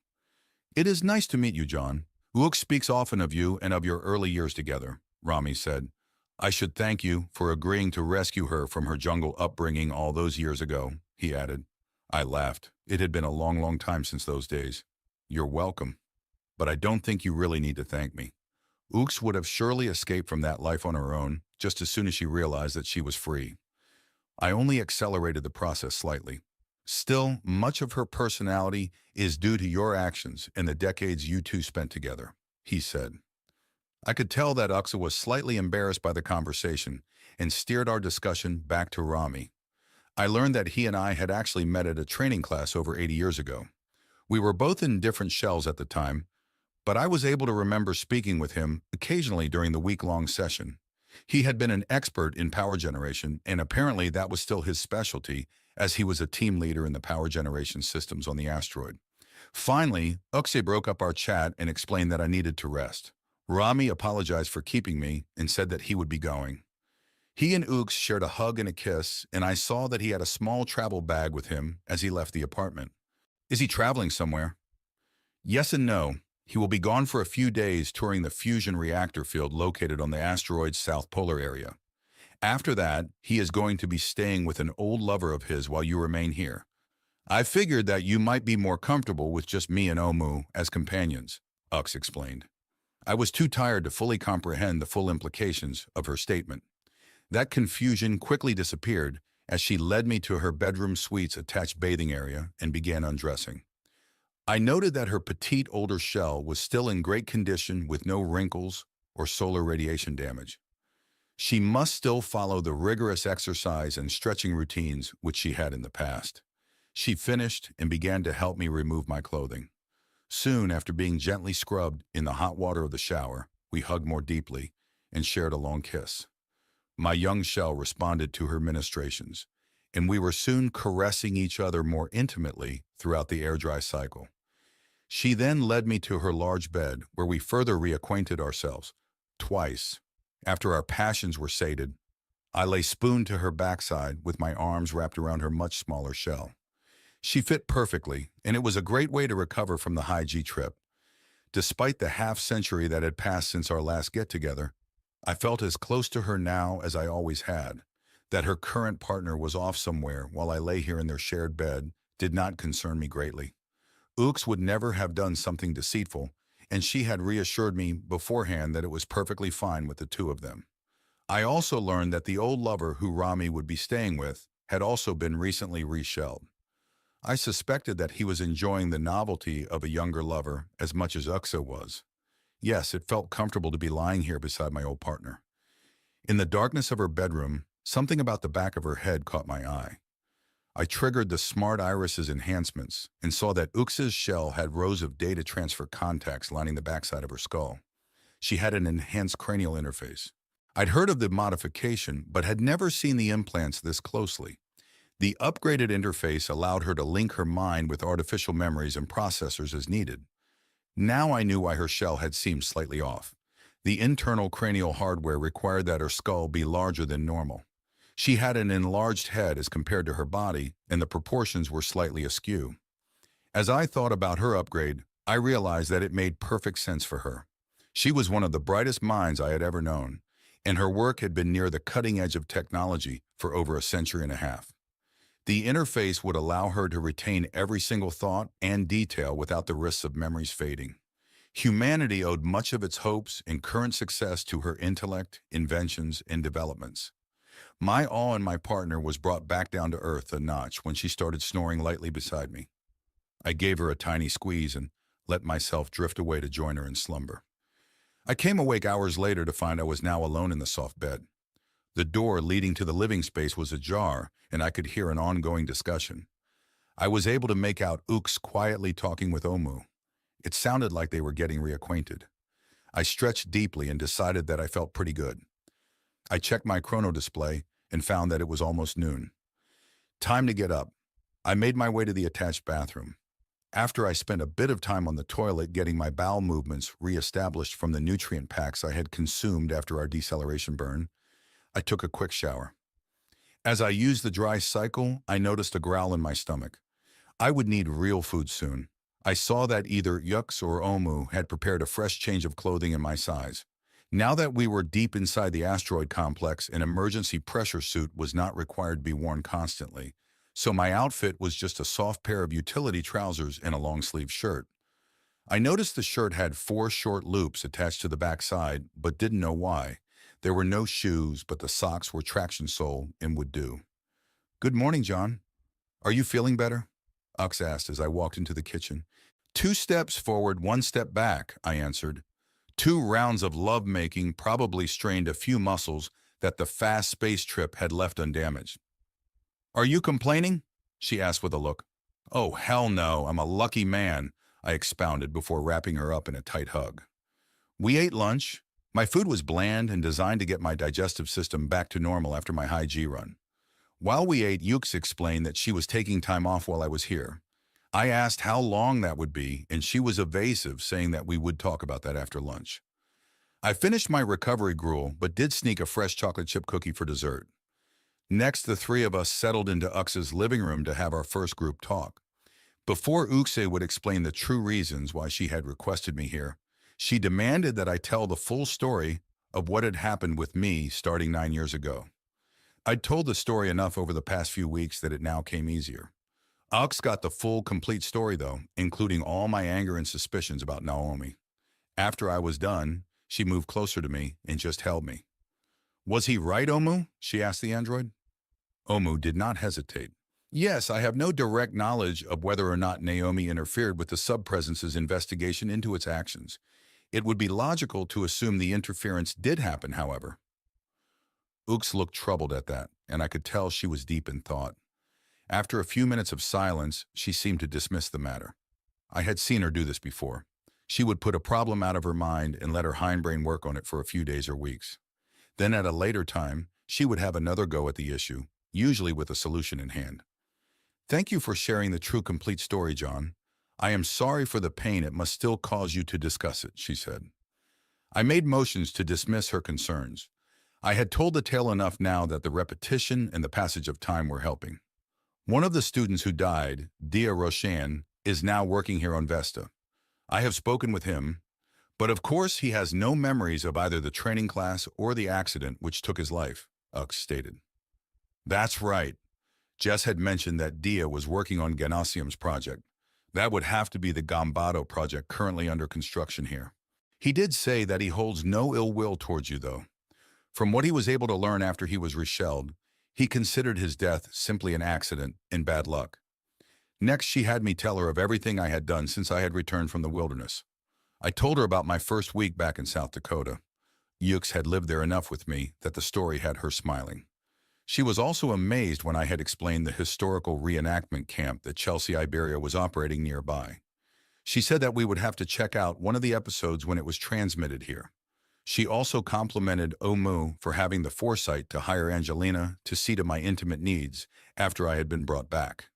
"It is nice to meet you, John. Ux speaks often of you and of your early years together," Rami said. "I should thank you for agreeing to rescue her from her jungle upbringing all those years ago," he added. I laughed. It had been a long, long time since those days. "You're welcome. But I don't think you really need to thank me. Ux would have surely escaped from that life on her own just as soon as she realized that she was free. I only accelerated the process slightly. Still, much of her personality is due to your actions and the decades you two spent together," he said. I could tell that Uxa was slightly embarrassed by the conversation and steered our discussion back to Rami. I learned that he and I had actually met at a training class over 80 years ago. We were both in different shells at the time, but I was able to remember speaking with him occasionally during the week-long session. He had been an expert in power generation, and apparently that was still his specialty, as he was a team leader in the power generation systems on the asteroid. Finally, Uxe broke up our chat and explained that I needed to rest. Rami apologized for keeping me and said that he would be going. He and Ux shared a hug and a kiss, and I saw that he had a small travel bag with him as he left the apartment. "Is he traveling somewhere?" "Yes and no. He will be gone for a few days touring the fusion reactor field located on the asteroid's south polar area. After that, he is going to be staying with an old lover of his while you remain here. I figured that you might be more comfortable with just me and Omu as companions," Ux explained. I was too tired to fully comprehend the full implications of her statement. That confusion quickly disappeared as she led me to her bedroom suite's attached bathing area and began undressing. I noted that her petite older shell was still in great condition with no wrinkles or solar radiation damage. She must still follow the rigorous exercise and stretching routines which she had in the past. She finished and began to help me remove my clothing. Soon after being gently scrubbed in the hot water of the shower, we hugged more deeply and shared a long kiss. My young shell responded to her ministrations, and we were soon caressing each other more intimately throughout the air-dry cycle. She then led me to her large bed, where we further reacquainted ourselves. Twice, after our passions were sated, I lay spooned to her backside with my arms wrapped around her much smaller shell. She fit perfectly, and it was a great way to recover from the high-G trip. Despite the half-century that had passed since our last get-together, I felt as close to her now as I always had. That her current partner was off somewhere while I lay here in their shared bed did not concern me greatly. Ux would never have done something deceitful, and she had reassured me beforehand that it was perfectly fine with the two of them. I also learned that the old lover who Rami would be staying with had also been recently reshelled. I suspected that he was enjoying the novelty of a younger lover as much as Uxa was. Yes, it felt comfortable to be lying here beside my old partner. In the darkness of her bedroom, something about the back of her head caught my eye. I triggered the Smart Iris's enhancements and saw that Ux's shell had rows of data transfer contacts lining the backside of her skull. She had an enhanced cranial interface. I'd heard of the modification, but had never seen the implants this closely. The upgraded interface allowed her to link her mind with artificial memories and processors as needed. Now I knew why her shell had seemed slightly off. The internal cranial hardware required that her skull be larger than normal. She had an enlarged head as compared to her body, and the proportions were slightly askew. As I thought about her upgrade, I realized that it made perfect sense for her. She was one of the brightest minds I had ever known, and her work had been near the cutting edge of technology for over a century and a half. The interface would allow her to retain every single thought and detail without the risks of memories fading. Humanity owed much of its hopes and current success to her intellect, inventions, and developments. My awe in my partner was brought back down to earth a notch when she started snoring lightly beside me. I gave her a tiny squeeze and let myself drift away to join her in slumber. I came awake hours later to find I was now alone in the soft bed. The door leading to the living space was ajar, and I could hear an ongoing discussion. I was able to make out Ooks quietly talking with Omu. It sounded like they were getting reacquainted. I stretched deeply and decided that I felt pretty good. I checked my chrono display and found that it was almost noon. Time to get up. I made my way to the attached bathroom. After I spent a bit of time on the toilet getting my bowel movements reestablished from the nutrient packs I had consumed after our deceleration burn, I took a quick shower. As I used the dry cycle, I noticed a growl in my stomach. I would need real food soon. I saw that either Yux or Omu had prepared a fresh change of clothing in my size. Now that we were deep inside the asteroid complex, an emergency pressure suit was not required to be worn constantly, so my outfit was just a soft pair of utility trousers and a long-sleeve shirt. I noticed the shirt had 4 short loops attached to the back side, but didn't know why. There were no shoes, but the socks were traction sole and would do. "Good morning, John. Are you feeling better?" Ux asked as I walked into the kitchen. "2 steps forward, 1 step back," I answered. 2 rounds of love-making probably strained a few muscles that the fast space trip had left undamaged. "Are you complaining?" she asked with a look. "Oh, hell no, I'm a lucky man," I expounded before wrapping her up in a tight hug. We ate lunch. My food was bland and designed to get my digestive system back to normal after my high G run. While we ate, Yux explained that she was taking time off while I was here. I asked how long that would be, and she was evasive, saying that we would talk about that after lunch. I finished my recovery gruel, but did sneak a fresh chocolate chip cookie for dessert. Next, the 3 of us settled into Ux's living room to have our first group talk. Before Uxe would explain the true reasons why she had requested me here, she demanded that I tell the full story of what had happened with me starting 9 years ago. I'd told the story enough over the past few weeks that it now came easier. Ux got the full, complete story, though, including all my anger and suspicions about Naomi. After I was done, she moved closer to me and just held me. "Was he right, Omu?" she asked the android. Omu did not hesitate. "Yes, I have no direct knowledge of whether or not Naomi interfered with the subpresence's investigation into its actions. It would be logical to assume the interference did happen, however." Ux looked troubled at that, and I could tell she was deep in thought. After a few minutes of silence, she seemed to dismiss the matter. I had seen her do this before. She would put a problem out of her mind and let her hindbrain work on it for a few days or weeks. Then at a later time, she would have another go at the issue, usually with a solution in hand. "Thank you for sharing the true complete story, John. I am sorry for the pain it must still cause you to discuss it," she said. I made motions to dismiss her concerns. I had told the tale enough now that the repetition and the passage of time were helping. One of the students who died, Dia Roshan, is now working here on Vesta. I have spoken with him, but of course he has no memories of either the training class or the accident which took his life, Ux stated. "That's right. Jess had mentioned that Dia was working on Ganasium's project. That would have to be the Gambado project currently under construction here. He did say that he holds no ill will towards you, though. From what he was able to learn after he was reshelled, he considered his death simply an accident and bad luck. Next, she had me tell her of everything I had done since I had returned from the wilderness. I told her about my first week back in South Dakota. Yux had lived there enough with me that the story had her smiling. She was also amazed when I had explained the historical reenactment camp that Chelsea Iberia was operating nearby. She said that we would have to check out one of the episodes when it was transmitted here. She also complimented Omu for having the foresight to hire Angelina to see to my intimate needs after I had been brought back.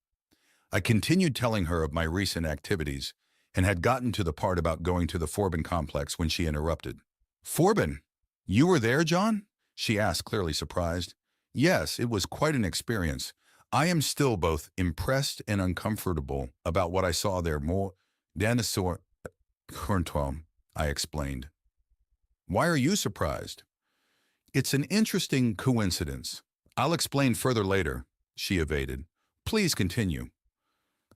I continued telling her of my recent activities and had gotten to the part about going to the Forbin complex when she interrupted. "Forbin? You were there, John?" she asked, clearly surprised. "Yes, it was quite an experience. I am still both impressed and uncomfortable about what I saw there. More dinosaur Corntuam," I explained. "Why are you surprised?" "It's an interesting coincidence. I'll explain further later," she evaded. "Please continue."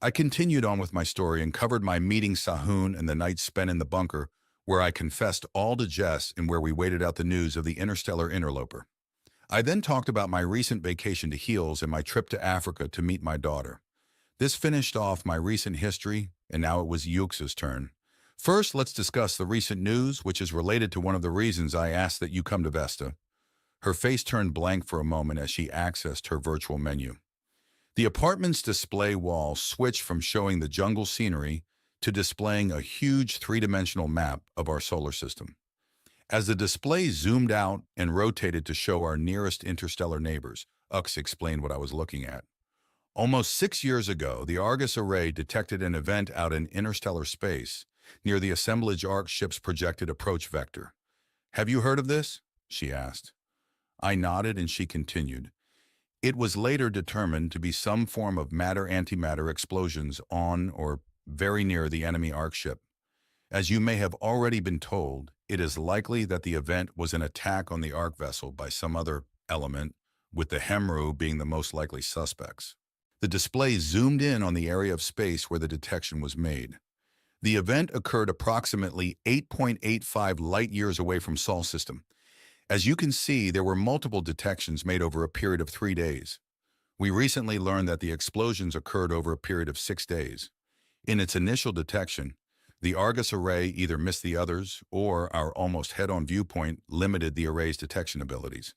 I continued on with my story and covered my meeting Sahun and the night spent in the bunker, where I confessed all to Jess and where we waited out the news of the interstellar interloper. I then talked about my recent vacation to Heels and my trip to Africa to meet my daughter. This finished off my recent history, and now it was Yux's turn. First, let's discuss the recent news, which is related to one of the reasons I asked that you come to Vesta. Her face turned blank for a moment as she accessed her virtual menu. The apartment's display wall switched from showing the jungle scenery to displaying a huge three-dimensional map of our solar system. As the display zoomed out and rotated to show our nearest interstellar neighbors, Ux explained what I was looking at. Almost 6 years ago, the Argus Array detected an event out in interstellar space near the assemblage Orc ship's projected approach vector. "Have you heard of this?" she asked. I nodded and she continued. It was later determined to be some form of matter-antimatter explosions on or very near the enemy Arc ship. As you may have already been told, it is likely that the event was an attack on the Arc vessel by some other element, with the Hemru being the most likely suspects. The display zoomed in on the area of space where the detection was made. The event occurred approximately 8.85 light-years away from Sol system. As you can see, there were multiple detections made over a period of 3 days. We recently learned that the explosions occurred over a period of 6 days. In its initial detection, the Argus Array either missed the others or our almost head-on viewpoint limited the array's detection abilities.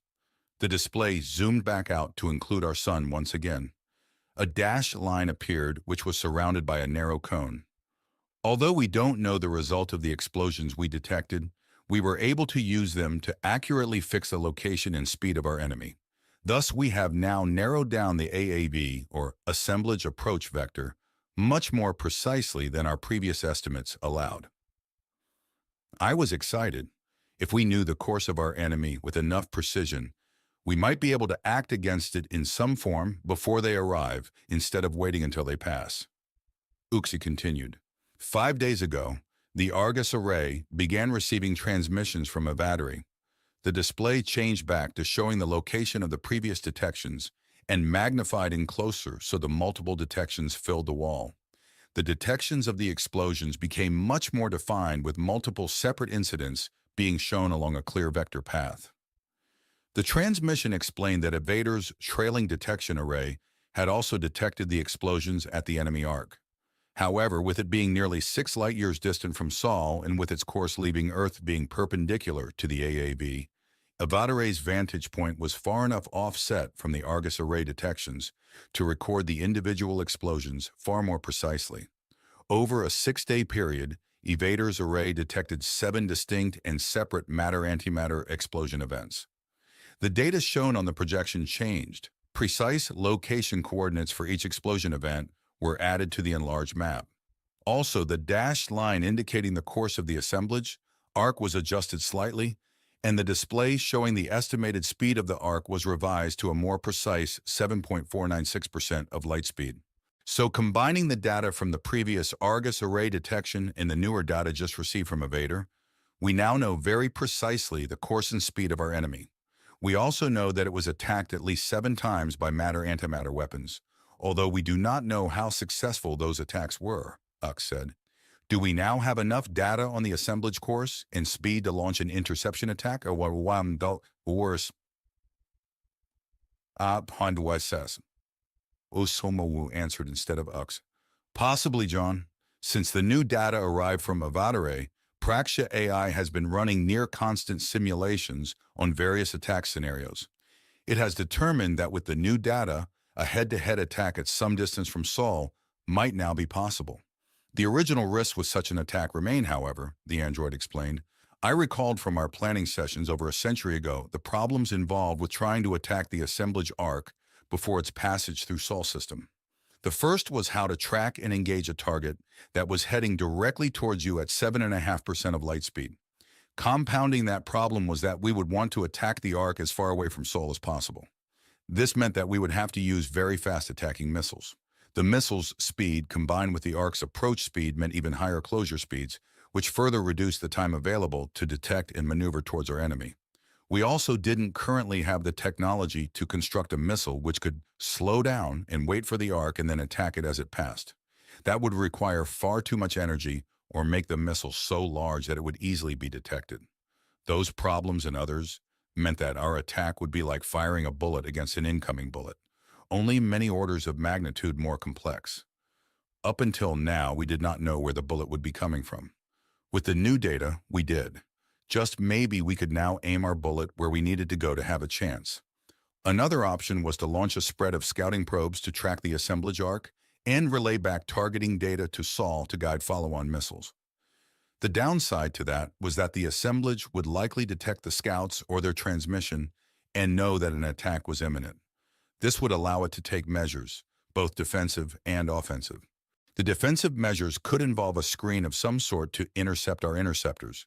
The display zoomed back out to include our sun once again. A dashed line appeared which was surrounded by a narrow cone. Although we don't know the result of the explosions we detected, we were able to use them to accurately fix the location and speed of our enemy. Thus, we have now narrowed down the AAV, or assemblage approach vector, much more precisely than our previous estimates allowed. I was excited. If we knew the course of our enemy with enough precision, we might be able to act against it in some form before they arrive, instead of waiting until they pass. Uxie continued. 5 days ago, the Argus Array began receiving transmissions from a battery. The display changed back to showing the location of the previous detections and magnified in closer so the multiple detections filled the wall. The detections of the explosions became much more defined, with multiple separate incidents being shown along a clear vector path. The transmission explained that Evader's trailing detection array had also detected the explosions at the enemy Arc. However, with it being nearly 6 light-years distant from Sol and with its course leaving Earth being perpendicular to the AAV, Evader's vantage point was far enough offset from the Argus Array detections to record the individual explosions far more precisely. Over a 6-day period, Evader's array detected 7 distinct and separate matter-antimatter explosion events. The data shown on the projection changed. Precise location coordinates for each explosion event were added to the enlarged map. Also, the dashed line indicating the course of the assemblage arc was adjusted slightly, and the display showing the estimated speed of the arc was revised to a more precise 7.496% of light speed. So, combining the data from the previous Argus Array detection and the newer data just received from Evader, we now know very precisely the course and speed of our enemy. We also know that it was attacked at least 7 times by matter-antimatter weapons, although we do not know how successful those attacks were, Ux said. Do we now have enough data on the assemblage course and speed to launch an interception attack, or worse? Ponduises. Osomawu answered instead of Ux. Possibly, John. Since the new data arrived from Avadare, Praxia AI has been running near-constant simulations on various attack scenarios. It has determined that with the new data, a head-to-head attack at some distance from Sol might now be possible. The original risks with such an attack remain, however, the android explained. I recalled from our planning sessions over a century ago the problems involved with trying to attack the assemblage arc before its passage through Sol system. The first was how to track and engage a target that was heading directly towards you at 7.5% of light speed. Compounding that problem was that we would want to attack the arc as far away from Sol as possible. This meant that we would have to use very fast attacking missiles. The missile's speed combined with the arc's approach speed meant even higher closure speeds, which further reduced the time available to detect and maneuver towards our enemy. We also didn't currently have the technology to construct a missile which could slow down and wait for the arc and then attack it as it passed. That would require far too much energy or make the missile so large that it would easily be detected. Those problems and others meant that our attack would be like firing a bullet against an incoming bullet, only many orders of magnitude more complex. Up until now, we did not know where the bullet would be coming from. With the new data, we did. Just maybe we could now aim our bullet where we needed to go to have a chance. Another option was to launch a spread of scouting probes to track the assemblage arc and relay back targeting data to Sol to guide follow-on missiles. The downside to that was that the assemblage would likely detect the scouts or their transmission and know that an attack was imminent. This would allow it to take measures, both defensive and offensive. The defensive measures could involve a screen of some sort to intercept our interceptors,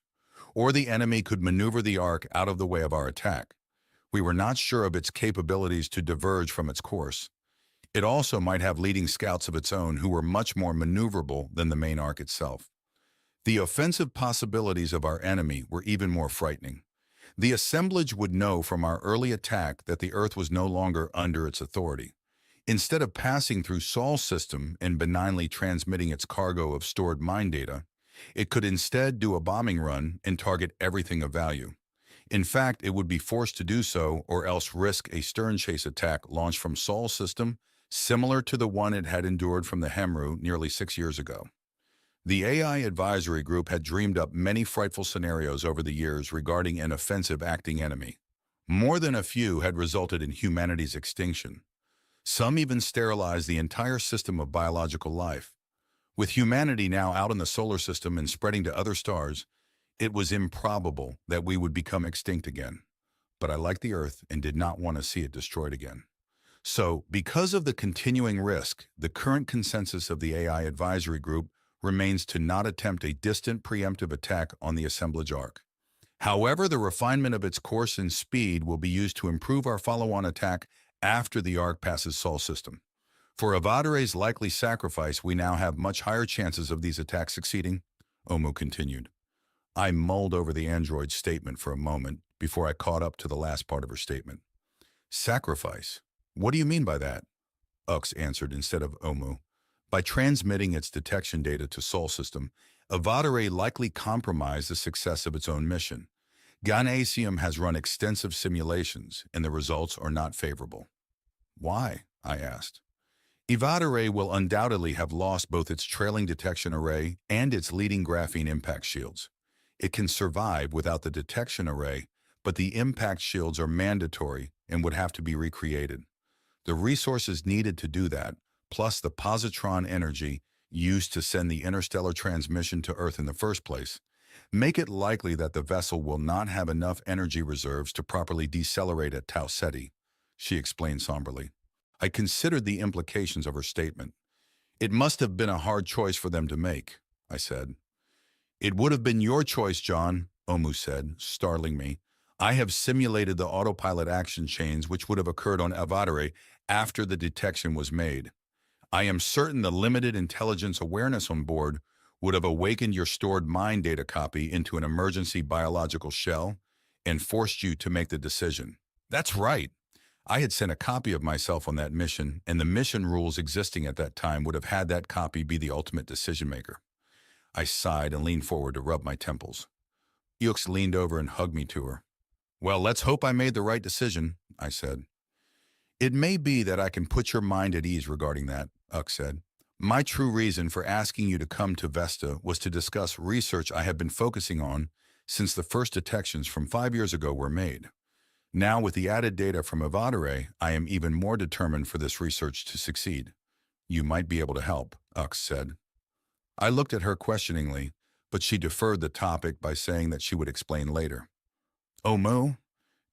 or the enemy could maneuver the arc out of the way of our attack. We were not sure of its capabilities to diverge from its course. It also might have leading scouts of its own who were much more maneuverable than the main arc itself. The offensive possibilities of our enemy were even more frightening. The assemblage would know from our early attack that the Earth was no longer under its authority. Instead of passing through Sol's system and benignly transmitting its cargo of stored mine data, it could instead do a bombing run and target everything of value. In fact, it would be forced to do so or else risk a stern chase attack launched from Sol's system, similar to the one it had endured from the Hemru nearly 6 years ago. The AI advisory group had dreamed up many frightful scenarios over the years regarding an offensive acting enemy. More than a few had resulted in humanity's extinction. Some even sterilized the entire system of biological life. With humanity now out in the solar system and spreading to other stars, it was improbable that we would become extinct again. But I liked the Earth and did not want to see it destroyed again. So, because of the continuing risk, the current consensus of the AI advisory group remains to not attempt a distant preemptive attack on the assemblage arc. However, the refinement of its course and speed will be used to improve our follow-on attack after the arc passes Sol's system. For Avadere's likely sacrifice, we now have much higher chances of these attacks succeeding, Omu continued. I mulled over the android's statement for a moment before I caught up to the last part of her statement. Sacrifice? What do you mean by that? Ux answered instead of Omu. By transmitting its detection data to Sol system, Avadere likely compromised the success of its own mission. Ganacium has run extensive simulations, and the results are not favorable. Why? I asked. Evadere will undoubtedly have lost both its trailing detection array and its leading graphene impact shields. It can survive without the detection array, but the impact shields are mandatory and would have to be recreated. The resources needed to do that, plus the positron energy used to send the interstellar transmission to Earth in the first place, make it likely that the vessel will not have enough energy reserves to properly decelerate at Tau Ceti, she explained somberly. I considered the implications of her statement. It must have been a hard choice for them to make, I said. It would have been your choice, John, Omu said, startling me. I have simulated the autopilot action chains which would have occurred on Avadere after the detection was made. I am certain the limited intelligence awareness on board would have awakened your stored mind data copy into an emergency biological shell and forced you to make the decision. That's right. I had sent a copy of myself on that mission, and the mission rules existing at that time would have had that copy be the ultimate decision maker. I sighed and leaned forward to rub my temples. Ux leaned over and hugged me to her. Well, let's hope I made the right decision, I said. It may be that I can put your mind at ease regarding that, Ux said. My true reason for asking you to come to Vesta was to discuss research I have been focusing on since the first detections from 5 years ago were made. Now, with the added data from Avadere, I am even more determined for this research to succeed. You might be able to help, Ux said. I looked at her questioningly, but she deferred the topic by saying that she would explain later. Omu,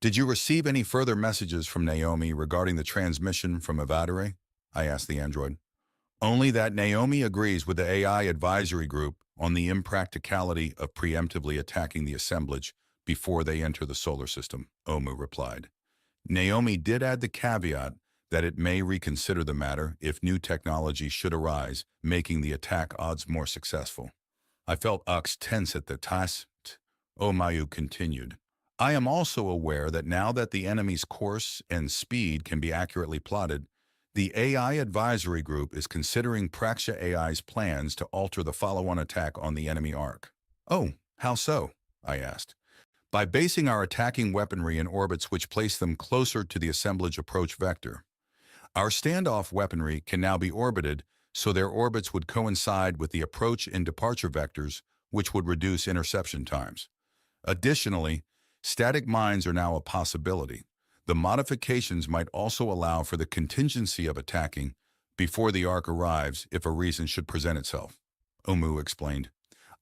did you receive any further messages from Naomi regarding the transmission from Avadere? I asked the android. Only that Naomi agrees with the AI advisory group on the impracticality of preemptively attacking the assemblage before they enter the solar system, Omu replied. Naomi did add the caveat that it may reconsider the matter if new technology should arise, making the attack odds more successful. I felt Ux tense at the task. Omayu continued. I am also aware that now that the enemy's course and speed can be accurately plotted, The AI advisory group is considering Praxia AI's plans to alter the follow-on attack on the enemy arc. Oh, how so? I asked. By basing our attacking weaponry in orbits which place them closer to the assemblage approach vector. Our standoff weaponry can now be orbited, so their orbits would coincide with the approach and departure vectors, which would reduce interception times. Additionally, static mines are now a possibility. The modifications might also allow for the contingency of attacking before the arc arrives if a reason should present itself. Omu explained.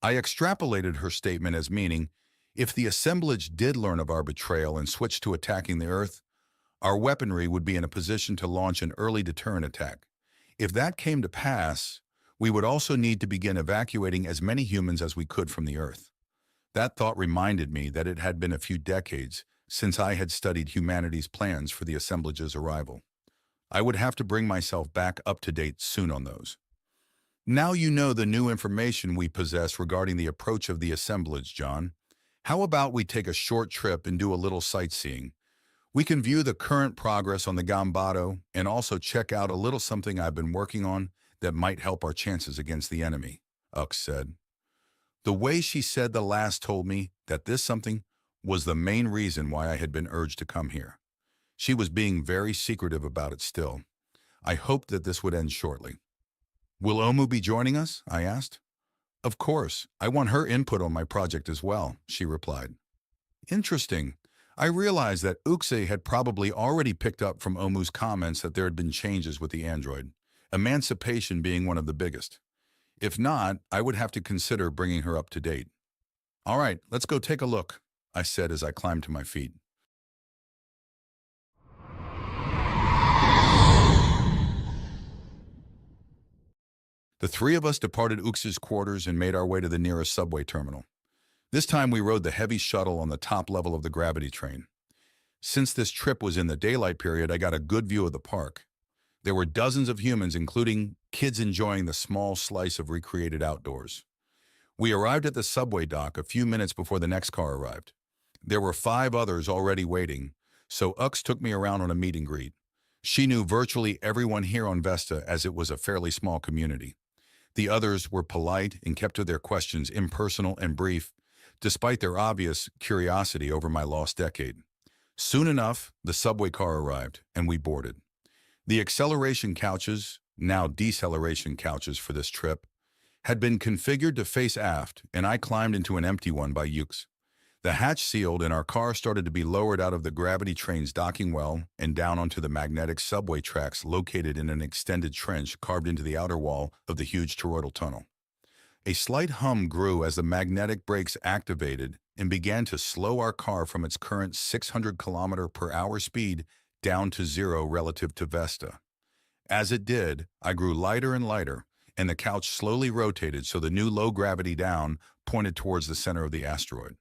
I extrapolated her statement as meaning, if the assemblage did learn of our betrayal and switch to attacking the Earth, our weaponry would be in a position to launch an early deterrent attack. If that came to pass, we would also need to begin evacuating as many humans as we could from the Earth. That thought reminded me that it had been a few decades since I had studied humanity's plans for the assemblage's arrival. I would have to bring myself back up to date soon on those. Now you know the new information we possess regarding the approach of the assemblage, John. How about we take a short trip and do a little sightseeing? We can view the current progress on the Gambado and also check out a little something I've been working on that might help our chances against the enemy, Ux said. The way she said the last told me that this something was the main reason why I had been urged to come here. She was being very secretive about it still. I hoped that this would end shortly. Will Omu be joining us? I asked. Of course. I want her input on my project as well, she replied. Interesting. I realized that Uxe had probably already picked up from Omu's comments that there had been changes with the android, emancipation being one of the biggest. If not, I would have to consider bringing her up to date. All right, let's go take a look, I said as I climbed to my feet. The three of us departed Uxe's quarters and made our way to the nearest subway terminal. This time we rode the heavy shuttle on the top level of the gravity train. Since this trip was in the daylight period, I got a good view of the park. There were dozens of humans, including kids enjoying the small slice of recreated outdoors. We arrived at the subway dock a few minutes before the next car arrived. There were 5 others already waiting, so Ux took me around on a meet and greet. She knew virtually everyone here on Vesta as it was a fairly small community. The others were polite and kept to their questions impersonal and brief, despite their obvious curiosity over my lost decade. Soon enough, the subway car arrived, and we boarded. The acceleration couches, now deceleration couches for this trip, had been configured to face aft, and I climbed into an empty one by Ux. The hatch sealed, and our car started to be lowered out of the gravity train's docking well and down onto the magnetic subway tracks located in an extended trench carved into the outer wall of the huge toroidal tunnel. A slight hum grew as the magnetic brakes activated and began to slow our car from its current 600 km/h speed down to 0 relative to Vesta. As it did, I grew lighter and lighter, and the couch slowly rotated so the new low-gravity down pointed towards the center of the asteroid.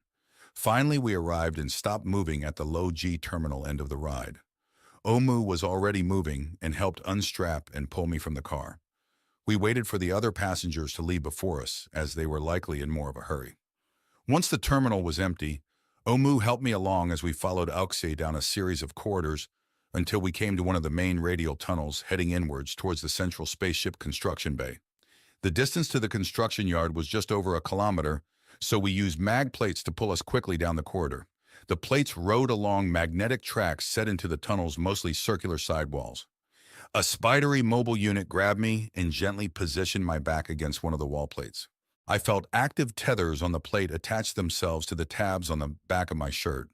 Finally, we arrived and stopped moving at the low-G terminal end of the ride. Omu was already moving and helped unstrap and pull me from the car. We waited for the other passengers to leave before us, as they were likely in more of a hurry. Once the terminal was empty, Omu helped me along as we followed Auxe down a series of corridors until we came to one of the main radial tunnels heading inwards towards the central spaceship construction bay. The distance to the construction yard was just over 1 kilometer, so we used mag plates to pull us quickly down the corridor. The plates rode along magnetic tracks set into the tunnel's mostly circular sidewalls. A spidery mobile unit grabbed me and gently positioned my back against one of the wall plates. I felt active tethers on the plate attach themselves to the tabs on the back of my shirt.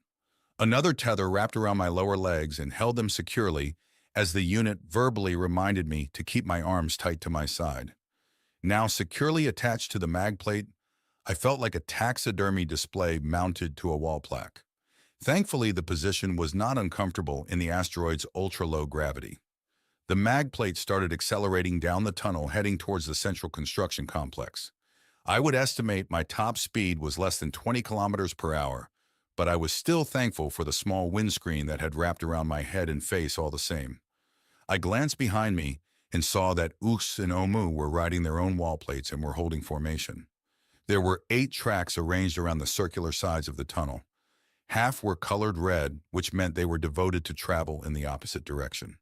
Another tether wrapped around my lower legs and held them securely as the unit verbally reminded me to keep my arms tight to my side. Now securely attached to the mag plate, I felt like a taxidermy display mounted to a wall plaque. Thankfully, the position was not uncomfortable in the asteroid's ultra-low gravity. The mag plate started accelerating down the tunnel heading towards the central construction complex. I would estimate my top speed was less than 20 km/h, but I was still thankful for the small windscreen that had wrapped around my head and face all the same. I glanced behind me and saw that Ux and Omu were riding their own wall plates and were holding formation. There were 8 tracks arranged around the circular sides of the tunnel. Half were colored red, which meant they were devoted to travel in the opposite direction.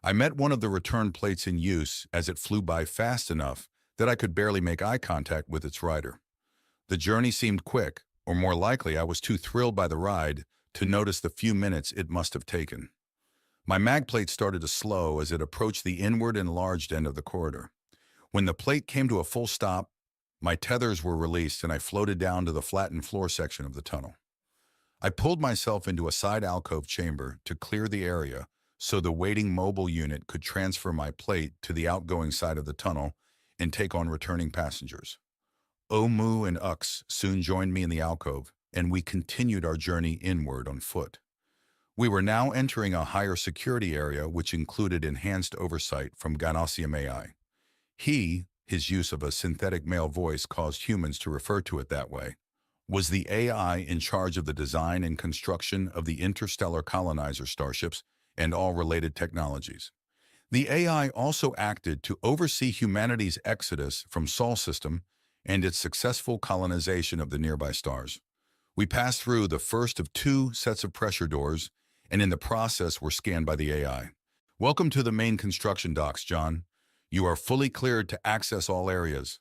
I met one of the return plates in use as it flew by fast enough that I could barely make eye contact with its rider. The journey seemed quick, or more likely I was too thrilled by the ride to notice the few minutes it must have taken. My mag plate started to slow as it approached the inward enlarged end of the corridor. When the plate came to a full stop, my tethers were released and I floated down to the flattened floor section of the tunnel. I pulled myself into a side alcove chamber to clear the area so the waiting mobile unit could transfer my plate to the outgoing side of the tunnel and take on returning passengers. Omu and Ux soon joined me in the alcove, and we continued our journey inward on foot. We were now entering a higher security area which included enhanced oversight from Ganasium AI. His use of a synthetic male voice caused humans to refer to it that way, was the AI in charge of the design and construction of the interstellar colonizer starships and all related technologies. The AI also acted to oversee humanity's exodus from Sol system and its successful colonization of the nearby stars. We passed through the first of two sets of pressure doors, and in the process were scanned by the AI. "Welcome to the main construction docks, John. You are fully cleared to access all areas,"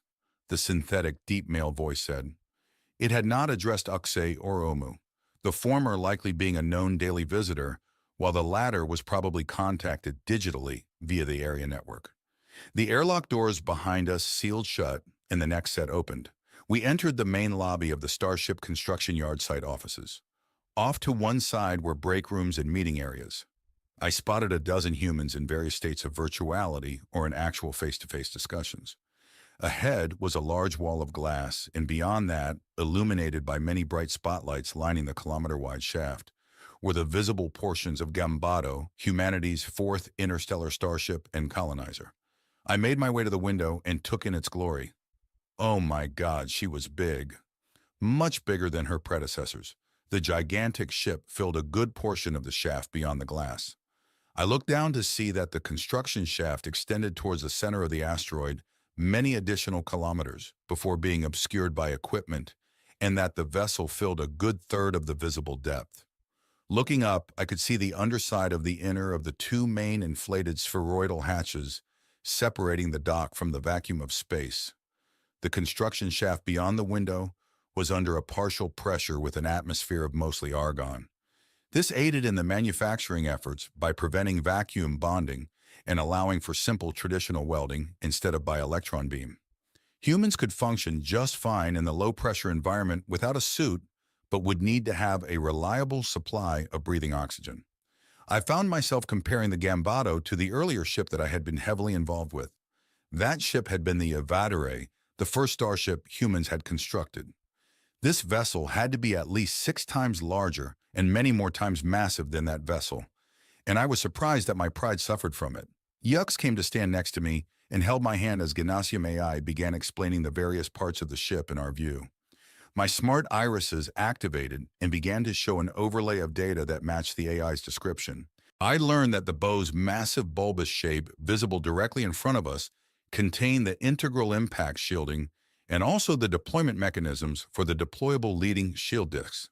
the synthetic deep male voice said. It had not addressed Uxe or Omu, the former likely being a known daily visitor, while the latter was probably contacted digitally via the area network. The airlock doors behind us sealed shut, and the next set opened. We entered the main lobby of the Starship Construction Yard site offices. Off to one side were break rooms and meeting areas. I spotted a dozen humans in various states of virtuality or in actual face-to-face discussions. Ahead was a large wall of glass, and beyond that, illuminated by many bright spotlights lining the kilometer-wide shaft, were the visible portions of Gambado, humanity's fourth interstellar starship and colonizer. I made my way to the window and took in its glory. Oh my God, she was big. Much bigger than her predecessors. The gigantic ship filled a good portion of the shaft beyond the glass. I looked down to see that the construction shaft extended towards the center of the asteroid many additional kilometers before being obscured by equipment, and that the vessel filled a good third of the visible depth. Looking up, I could see the underside of the inner of the two main inflated spheroidal hatches separating the dock from the vacuum of space. The construction shaft beyond the window was under a partial pressure with an atmosphere of mostly argon. This aided in the manufacturing efforts by preventing vacuum bonding and allowing for simple traditional welding instead of by electron beam. Humans could function just fine in the low-pressure environment without a suit, but would need to have a reliable supply of breathing oxygen. I found myself comparing the Gambado to the earlier ship that I had been heavily involved with. That ship had been the Evadere, the first starship humans had constructed. This vessel had to be at least 6 times larger and many more times massive than that vessel, and I was surprised that my pride suffered from it. Yux came to stand next to me and held my hand as Ganasium AI began explaining the various parts of the ship in our view. My smart irises activated and began to show an overlay of data that matched the AI's description. I learned that the bow's massive bulbous shape, visible directly in front of us, contained the integral impact shielding and also the deployment mechanisms for the deployable leading shield discs.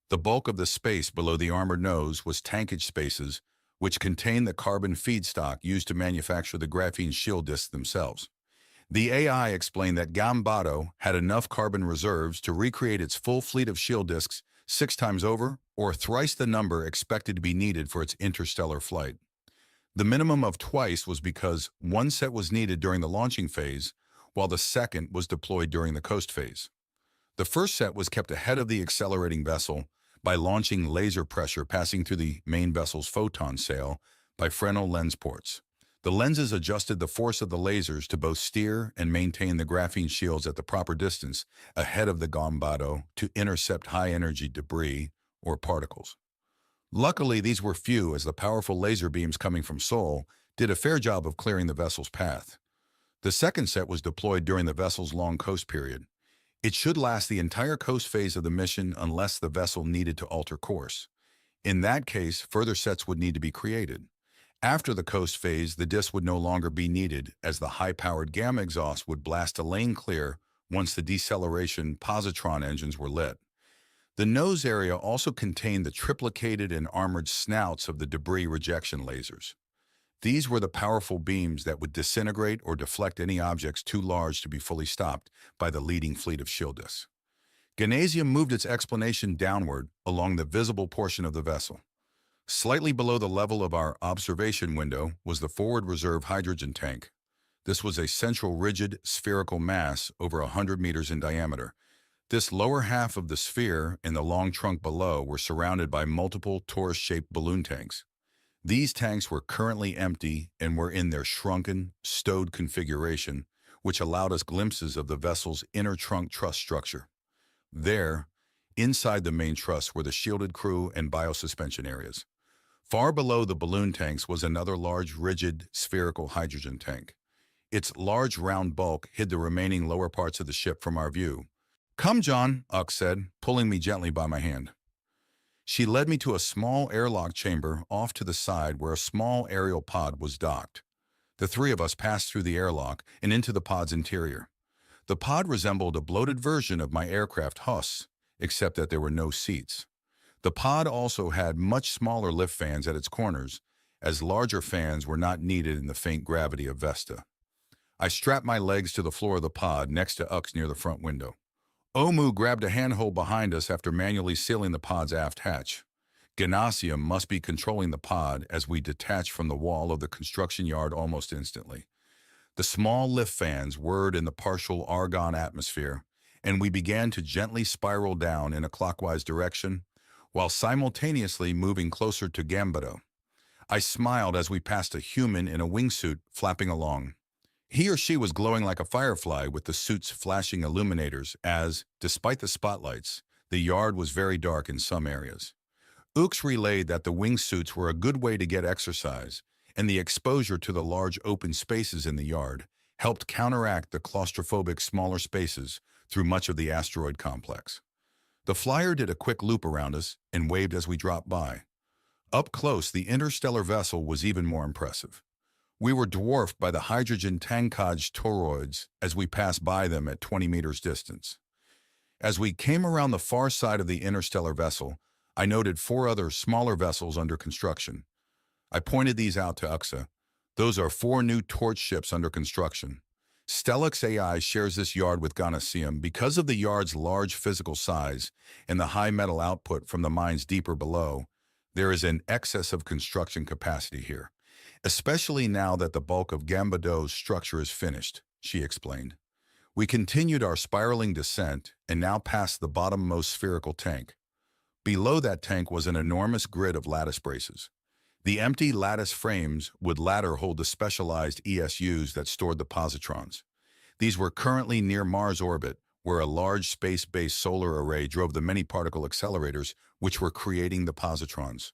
The bulk of the space below the armored nose was tankage spaces, which contained the carbon feedstock used to manufacture the graphene shield discs themselves. The AI explained that Gambado had enough carbon reserves to recreate its full fleet of shield discs 6 times over, or thrice the number expected to be needed for its interstellar flight. The minimum of twice was because one set was needed during the launching phase, while the second was deployed during the coast phase. The first set was kept ahead of the accelerating vessel by launching laser pressure passing through the main vessel's photon sail by Fresnel lens ports. The lenses adjusted the force of the lasers to both steer and maintain the graphene shields at the proper distance ahead of the Gambado to intercept high-energy debris or particles. Luckily, these were few, as the powerful laser beams coming from Sol did a fair job of clearing the vessel's path. The second set was deployed during the vessel's long coast period. It should last the entire coast phase of the mission unless the vessel needed to alter course. In that case, further sets would need to be created. After the coast phase, the disc would no longer be needed, as the high-powered gamma exhaust would blast a lane clear once the deceleration positron engines were lit. The nose area also contained the triplicated and armored snouts of the debris rejection lasers. These were the powerful beams that would disintegrate or deflect any objects too large to be fully stopped by the leading fleet of shieldus. Gymnasium moved its explanation downward along the visible portion of the vessel. Slightly below the level of our observation window was the forward reserve hydrogen tank. This was a central rigid spherical mass over 100 meters in diameter. This lower half of the sphere and the long trunk below were surrounded by multiple torus-shaped balloon tanks. These tanks were currently empty and were in their shrunken, stowed configuration, which allowed us glimpses of the vessel's inner trunk truss structure. There, inside the main truss, were the shielded crew and biosuspension areas. Far below the balloon tanks was another large, rigid, spherical hydrogen tank. Its large round bulk hid the remaining lower parts of the ship from our view. "Come, John," Ux said, pulling me gently by my hand. She led me to a small airlock chamber off to the side where a small aerial pod was docked. The three of us passed through the airlock and into the pod's interior. The pod resembled a bloated version of my aircraft Huss, except that there were no seats. The pod also had much smaller lift fans at its corners, as larger fans were not needed in the faint gravity of Vesta. I strapped my legs to the floor of the pod next to Ux near the front window. Omu grabbed a handhold behind us after manually sealing the pod's aft hatch. Gymnasium must be controlling the pod as we detached from the wall of the construction yard almost instantly. The small lift fans whirred in the partial argon atmosphere, and we began to gently spiral down in a clockwise direction, while simultaneously moving closer to Gambado. I smiled as we passed a human in a wingsuit flapping along. He or she was glowing like a firefly with the suit's flashing illuminators as, despite the spotlights, the yard was very dark in some areas. Ux relayed that the wingsuits were a good way to get exercise, and the exposure to the large open spaces in the yard helped counteract the claustrophobic smaller spaces through much of the asteroid complex. The flyer did a quick loop around us and waved as we dropped by. Up close, the interstellar vessel was even more impressive. We were dwarfed by the hydrogen tankage toroids as we passed by them at 20 meters distance. As we came around the far side of the interstellar vessel, I noted 4 other smaller vessels under construction. I pointed these out to Uxa. Those are 4 new torch ships under construction. Stellux AI shares this yard with Gymnasium because of the yard's large physical size and the high metal output from the mines deeper below. There is an excess of construction capacity here, especially now that the bulk of Gambado's structure is finished, she explained. We continued our spiraling descent and now passed the bottommost spherical tank. Below that tank was an enormous grid of lattice braces. The empty lattice frames would later hold the specialized ESUs that stored the positrons. These were currently near Mars orbit, where a large space-based solar array drove the many particle accelerators which were creating the positrons.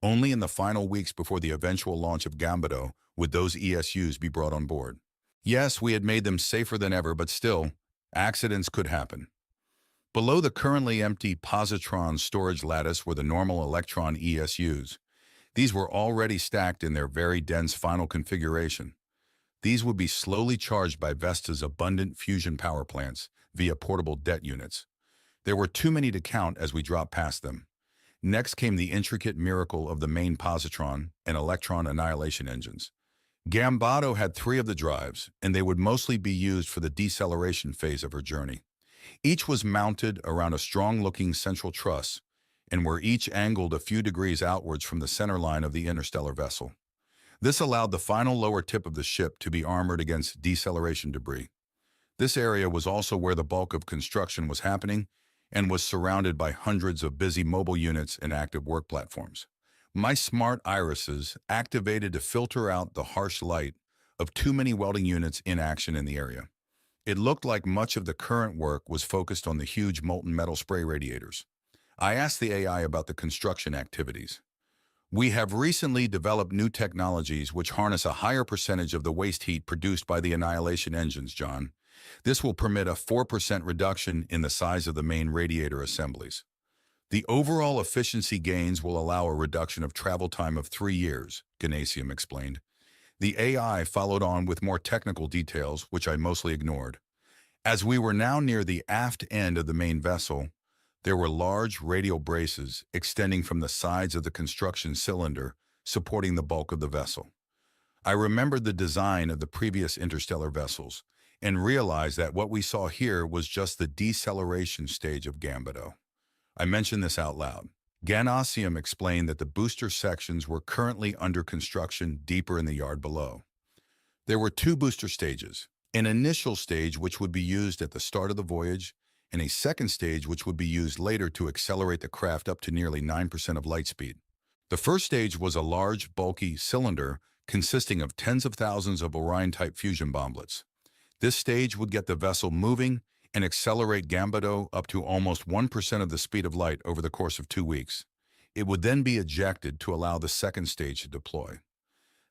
Only in the final weeks before the eventual launch of Gambado would those ESUs be brought on board. Yes, we had made them safer than ever, but still, accidents could happen. Below the currently empty positron storage lattice were the normal electron ESUs. These were already stacked in their very dense final configuration. These would be slowly charged by Vesta's abundant fusion power plants via portable det units. There were too many to count as we dropped past them. Next came the intricate miracle of the main positron and electron annihilation engines. Gambado had 3 of the drives, and they would mostly be used for the deceleration phase of her journey. Each was mounted around a strong-looking central truss, and were each angled a few degrees outwards from the center line of the interstellar vessel. This allowed the final lower tip of the ship to be armored against deceleration debris. This area was also where the bulk of construction was happening and was surrounded by hundreds of busy mobile units and active work platforms. My smart irises activated to filter out the harsh light of too many welding units in action in the area. It looked like much of the current work was focused on the huge molten metal spray radiators. I asked the AI about the construction activities. We have recently developed new technologies which harness a higher percentage of the waste heat produced by the annihilation engines, John. This will permit a 4% reduction in the size of the main radiator assemblies. The overall efficiency gains will allow a reduction of travel time of 3 years, Gymnasium explained. The AI followed on with more technical details, which I mostly ignored. As we were now near the aft end of the main vessel, there were large radial braces extending from the sides of the construction cylinder, supporting the bulk of the vessel. I remembered the design of the previous interstellar vessels and realized that what we saw here was just the deceleration stage of Gambito. I mentioned this out loud. Ganosium explained that the booster sections were currently under construction deeper in the yard below. There were two booster stages, an initial stage which would be used at the start of the voyage, and a second stage which would be used later to accelerate the craft up to nearly 9% of light speed. The first stage was a large, bulky cylinder consisting of tens of thousands of Orion-type fusion bomblets. This stage would get the vessel moving and accelerate Gambito up to almost 1% of the speed of light over the course of 2 weeks. It would then be ejected to allow the second stage to deploy.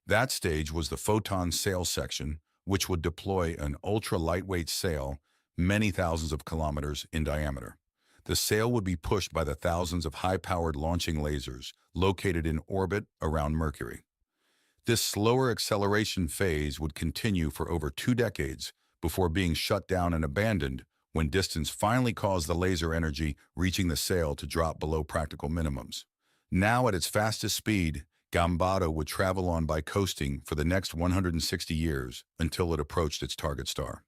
That stage was the photon sail section, which would deploy an ultra-lightweight sail many thousands of kilometers in diameter. The sail would be pushed by the thousands of high-powered launching lasers located in orbit around Mercury. This slower acceleration phase would continue for over 2 decades before being shut down and abandoned when distance finally caused the laser energy reaching the sail to drop below practical minimums. Now at its fastest speed, Gambito would travel on by coasting for the next 160 years until it approached its target star.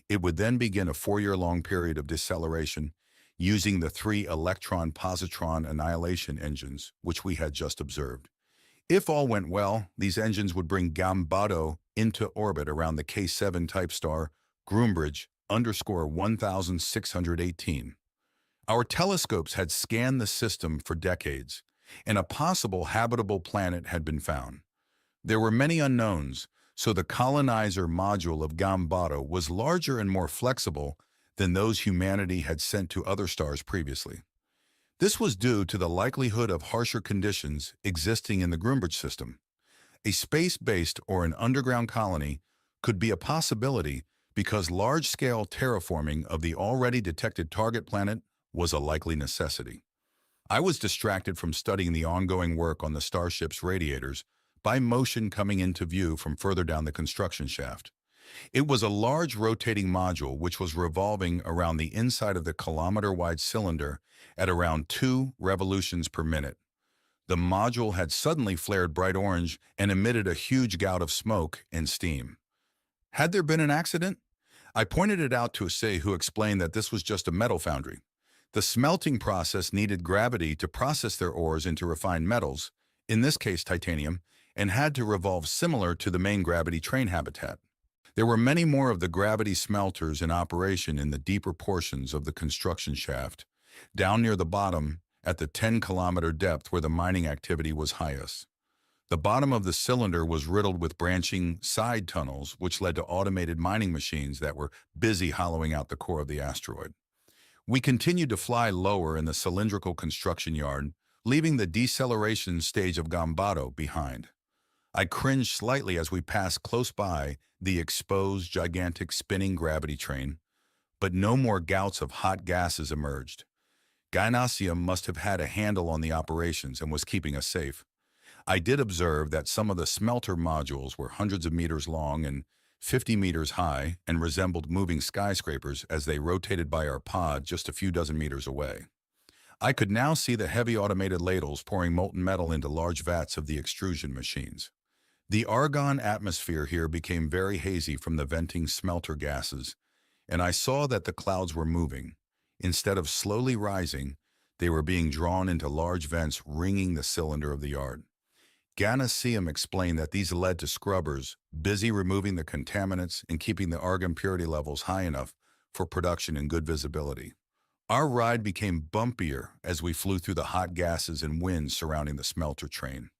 It would then begin a 4-year-long period of deceleration using the 3 electron-positron annihilation engines, which we had just observed. If all went well, these engines would bring Gambito into orbit around the K7 type star Groombridge _1618. Our telescopes had scanned the system for decades, and a possible habitable planet had been found. There were many unknowns, so the colonizer module of Gambito was larger and more flexible than those humanity had sent to other stars previously. This was due to the likelihood of harsher conditions existing in the Groombridge system. A space-based or an underground colony could be a possibility because large-scale terraforming of the already detected target planet was a likely necessity. I was distracted from studying the ongoing work on the starship's radiators by motion coming into view from further down the construction shaft. It was a large rotating module which was revolving around the inside of the kilometer-wide cylinder at around 2 revolutions per minute. The module had suddenly flared bright orange and emitted a huge gout of smoke and steam. Had there been an accident? I pointed it out to Xueting, who explained that this was just a metal foundry. The smelting process needed gravity to process their ores into refined metals, in this case titanium, and had to revolve similar to the main gravity train habitat. There were many more of the gravity smelters in operation in the deeper portions of the construction shaft, down near the bottom at the 10-kilometer depth where the mining activity was highest. The bottom of the cylinder was riddled with branching side tunnels, which led to automated mining machines that were busy hollowing out the core of the asteroid. We continued to fly lower in the cylindrical construction yard, leaving the deceleration stage of Gambito behind. I cringed slightly as we passed close by the exposed, gigantic spinning gravity train, but no more gouts of hot gases emerged. Ganosium must have had a handle on the operations and was keeping us safe. I did observe that some of the smelter modules were hundreds of meters long and 50 meters high and resembled moving skyscrapers as they rotated by our pod just a few dozen meters away. I could now see the heavy automated ladles pouring molten metal into large vats of the extrusion machines. The argon atmosphere here became very hazy from the venting smelter gases, and I saw that the clouds were moving. Instead of slowly rising, they were being drawn into large vents ringing the cylinder of the yard. Ganosium explained that these led to scrubbers, busy removing the contaminants and keeping the argon purity levels high enough for production and good visibility. Our ride became bumpier as we flew through the hot gases and winds surrounding the smelter train.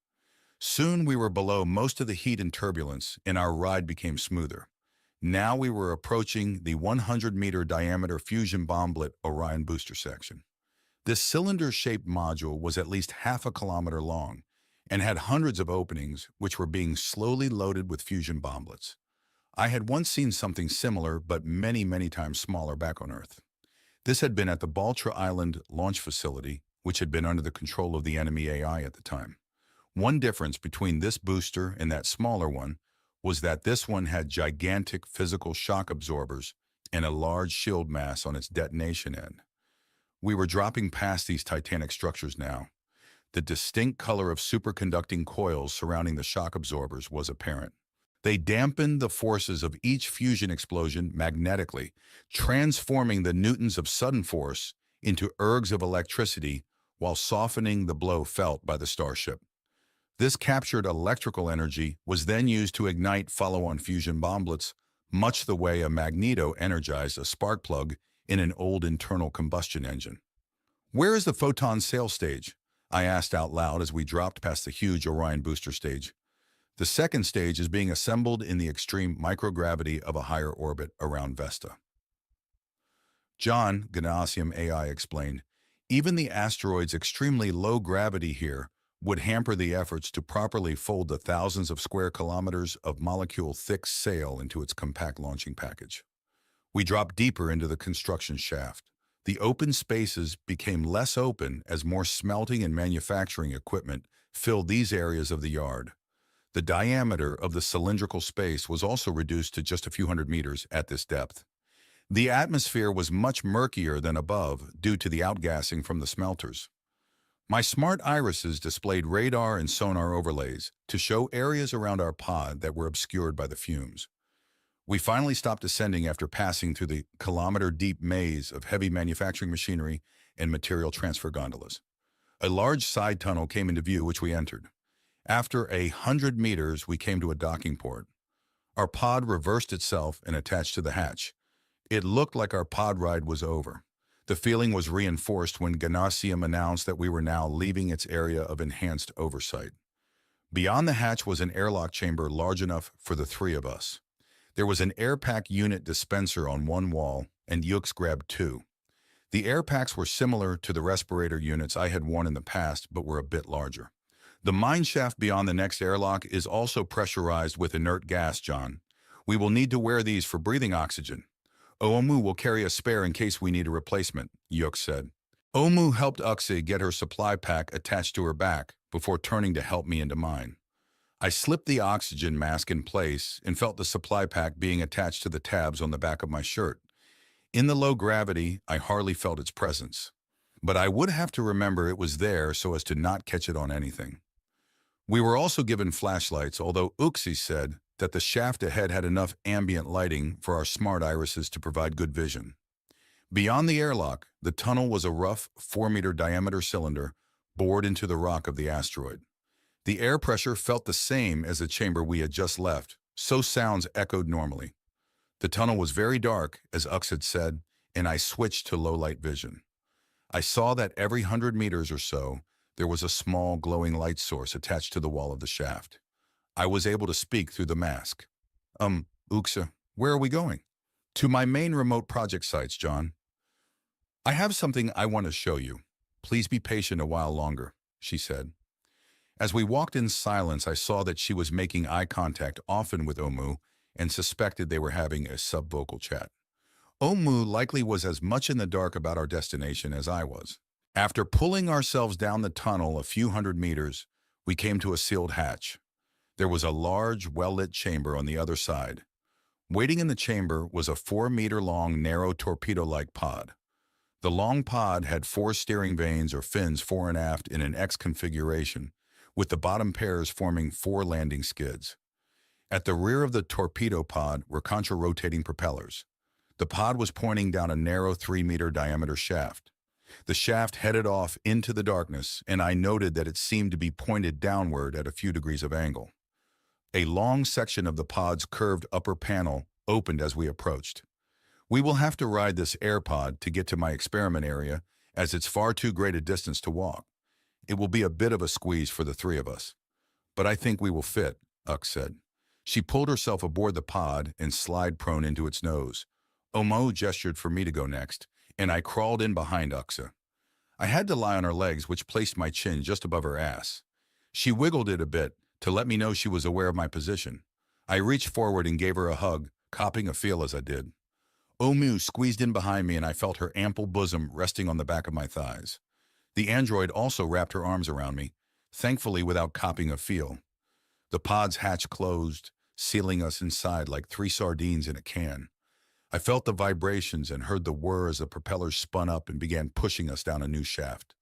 Soon we were below most of the heat and turbulence, and our ride became smoother. Now we were approaching the 100-meter diameter fusion bomblet Orion booster section. This cylinder-shaped module was at least half a kilometer long and had hundreds of openings which were being slowly loaded with fusion bomblets. I had once seen something similar, but many, many times smaller back on Earth. This had been at the Baltra Island launch facility, which had been under the control of the enemy AI at the time. One difference between this booster and that smaller one was that this one had gigantic physical shock absorbers and a large shield mass on its detonation end. We were dropping past these titanic structures now. The distinct color of superconducting coils surrounding the shock absorbers was apparent. They dampened the forces of each fusion explosion magnetically, transforming the newtons of sudden force into ergs of electricity while softening the blow felt by the starship. This captured electrical energy was then used to ignite follow-on fusion bomblets, much the way a magneto energized a spark plug in an old internal combustion engine. "Where is the photon sail stage?" I asked out loud as we dropped past the huge Orion booster stage. "The second stage is being assembled in the extreme microgravity of a higher orbit around Vesta." John, Gymnasium AI explained, "Even the asteroid's extremely low gravity here would hamper the efforts to properly fold the thousands of square kilometers of molecule-thick sail into its compact launching package." We dropped deeper into the construction shaft. The open spaces became less open as more smelting and manufacturing equipment filled these areas of the yard. The diameter of the cylindrical space was also reduced to just a few hundred meters at this depth. The atmosphere was much murkier than above due to the outgassing from the smelters. My smart irises displayed radar and sonar overlays to show areas around our pod that were obscured by the fumes. We finally stopped descending after passing through the kilometer-deep maze of heavy manufacturing machinery and material transfer gondolas. A large side tunnel came into view, which we entered. After 100 meters, we came to a docking port. Our pod reversed itself and attached to the hatch. It looked like our pod ride was over. The feeling was reinforced when Gymnasium announced that we were now leaving its area of enhanced oversight. Beyond the hatch was an airlock chamber large enough for the three of us. There was an air pack unit dispenser on one wall, and Yux grabbed two. The air packs were similar to the respirator units I had worn in the past, but were a bit larger. "The mine shaft beyond the next airlock is also pressurized with inert gas, John. We will need to wear these for breathing oxygen. Omu will carry a spare in case we need a replacement," Yux said. Omu helped Uxie get her supply pack attached to her back before turning to help me into mine. I slipped the oxygen mask in place and felt the supply pack being attached to the tabs on the back of my shirt. In the low gravity, I hardly felt its presence, but I would have to remember it was there so as to not catch it on anything. We were also given flashlights, although Uxie said that the shaft ahead had enough ambient lighting for our smart irises to provide good vision. Beyond the airlock, the tunnel was a rough 4-meter diameter cylinder bored into the rock of the asteroid. The air pressure felt the same as the chamber we had just left, so sounds echoed normally. The tunnel was very dark, as Ux had said, and I switched to low-light vision. I saw that every 100 meters or so, there was a small glowing light source attached to the wall of the shaft. I was able to speak through the mask. Uxa, where are we going?" "To my main remote project sites, John. I have something I want to show you. Please be patient a while longer," she said. As we walked in silence, I saw that she was making eye contact often with Omu and suspected they were having a subvocal chat. Omu likely was as much in the dark about our destination as I was. After pulling ourselves down the tunnel a few hundred meters, we came to a sealed hatch. There was a large, well-lit chamber on the other side. Waiting in the chamber was a 4-meter-long, narrow torpedo-like pod. The long pod had 4 steering vanes or fins fore and aft in an X configuration, with the bottom pairs forming 4 landing skids. At the rear of the torpedo pod were contra-rotating propellers. The pod was pointing down a narrow 3-meter diameter shaft. The shaft headed off into the darkness, and I noted that it seemed to be pointed downward at a few degrees of angle. A long section of the pod's curved upper panel opened as we approached. "We will have to ride this air pod to get to my experiment area, as it's far too great a distance to walk. It will be a bit of a squeeze for the 3 of us. But I think we will fit," Ux said. She pulled herself aboard the pod and slid prone into its nose. Omo gestured for me to go next, and I crawled in behind Uxa. I had to lie on her legs, which placed my chin just above her ass. She wiggled it a bit to let me know she was aware of my position. I reached forward and gave her a hug, copping a feel as I did. Omu squeezed in behind me, and I felt her ample bosom resting on the back of my thighs. The android also wrapped her arms around me, thankfully without copping a feel. The pod's hatch closed, sealing us inside like 3 sardines in a can. I felt the vibrations and heard the whir as the propellers spun up and began pushing us down a new shaft.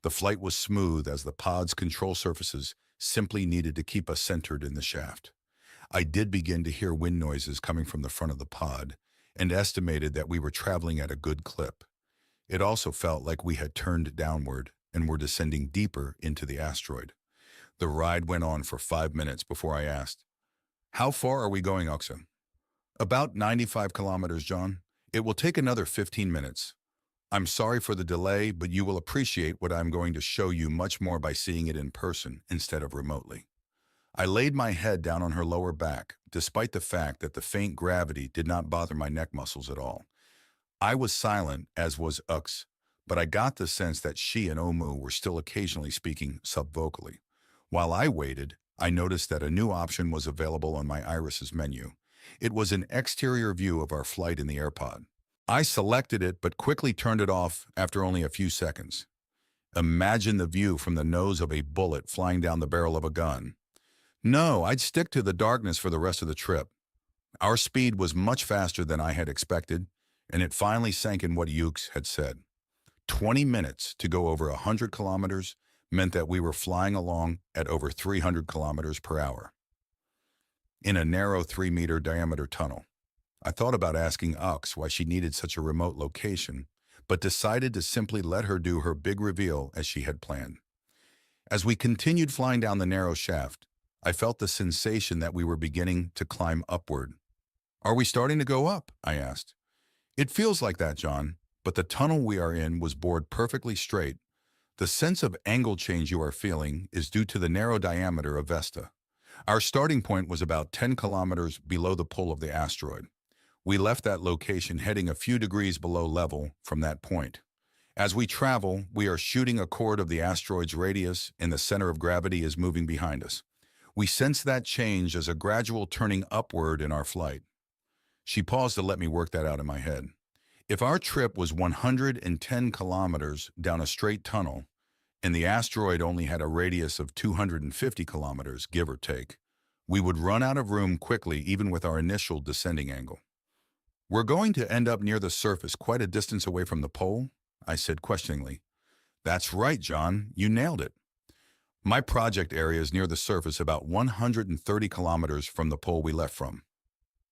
The flight was smooth as the pod's control surfaces simply needed to keep us centered in the shaft. I did begin to hear wind noises coming from the front of the pod and estimated that we were traveling at a good clip. It also felt like we had turned downward and were descending deeper into the asteroid. The ride went on for 5 minutes before I asked, "How far are we going, Oxa?" "About 95 kilometers, John. It will take another 15 minutes. I'm sorry for the delay, but you will appreciate what I'm going to show you much more by seeing it in person instead of remotely." I laid my head down on her lower back, despite the fact that the faint gravity did not bother my neck muscles at all. I was silent, as was Ux, but I got the sense that she and Omu were still occasionally speaking subvocally. While I waited, I noticed that a new option was available on my Iris's menu. It was an exterior view of our flight in the AirPod. I selected it but quickly turned it off after only a few seconds. Imagine the view from the nose of a bullet flying down the barrel of a gun. No, I'd stick to the darkness for the rest of the trip. Our speed was much faster than I had expected, and it finally sank in what Ukes had said. 20 minutes to go over 100 kilometers meant that we were flying along at over 300 kilometers per hour in a narrow 3-meter diameter tunnel. I thought about asking Ux why she needed such a remote location, but decided to simply let her do her big reveal as she had planned. As we continued flying down the narrow shaft, I felt the sensation that we were beginning to climb upward. "Are we starting to go up?" I asked. "It feels like that, John, but the tunnel we are in was bored perfectly straight. The sense of angle change you are feeling is due to the narrow diameter of Vesta. Our starting point was about 10 kilometers below the pole of the asteroid. We left that location heading a few degrees below level from that point. As we travel, we are shooting a chord of the asteroid's radius, and the center of gravity is moving behind us. We sense that change as a gradual turning upward in our flight." She paused to let me work that out in my head. If our trip was 110 kilometers down a straight tunnel, and the asteroid only had a radius of 250 kilometers, give or take, we would run out of room quickly even with our initial descending angle. "We're going to end up near the surface, quite a distance away from the pole?" I said questioningly. "That's right, John. You nailed it. My project area is near the surface, about 130 kilometers from the pole we left from."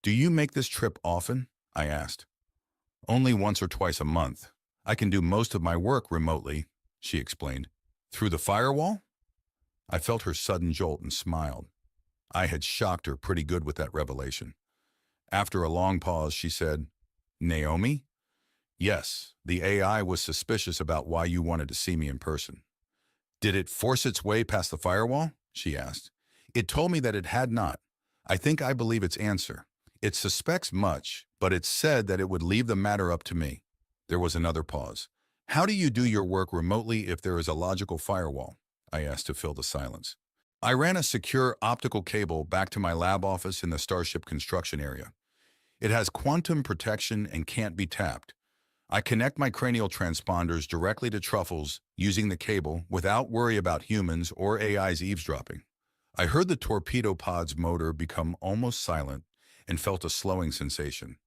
"Do you make this trip often?" I asked. "Only once or twice a month. I can do most of my work remotely," she explained. "Through the firewall?" I felt her sudden jolt and smiled. I had shocked her pretty good with that revelation. After a long pause, she said, "Naomi?" "Yes, the AI was suspicious about why you wanted to see me in person." "Did it force its way past the firewall?" she asked. "It told me that it had not. I think I believe its answer. It suspects much, but it said that it would leave the matter up to me." There was another pause. "How do you do your work remotely if there is a logical firewall?" I asked to fill the silence. "I ran a secure optical cable back to my lab office in the Starship construction area. It has quantum protection and can't be tapped. I connect my cranial transponders directly to Truffles using the cable without worry about humans or AI's eavesdropping." I heard the torpedo pod's motor become almost silent and felt a slowing sensation.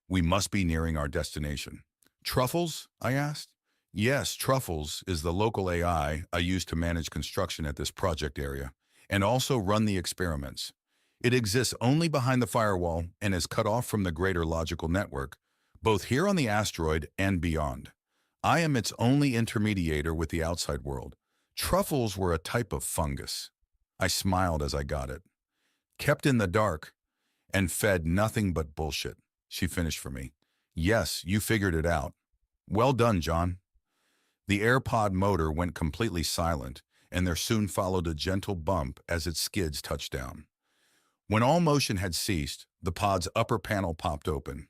We must be nearing our destination. "Truffles?" I asked. "Yes, Truffles is the local AI I use to manage construction at this project area and also run the experiments. It exists only behind the firewall and is cut off from the greater logical network, both here on the asteroid and beyond. I am its only intermediator with the outside world. Truffles were a type of fungus." I smiled as I got it. "Kept in the dark and fed nothing but bullshit," she finished for me. "Yes, you figured it out. Well done, John." The AirPod motor went completely silent, and there soon followed a gentle bump as its skids touched down. When all motion had ceased, the pod's upper panel popped open.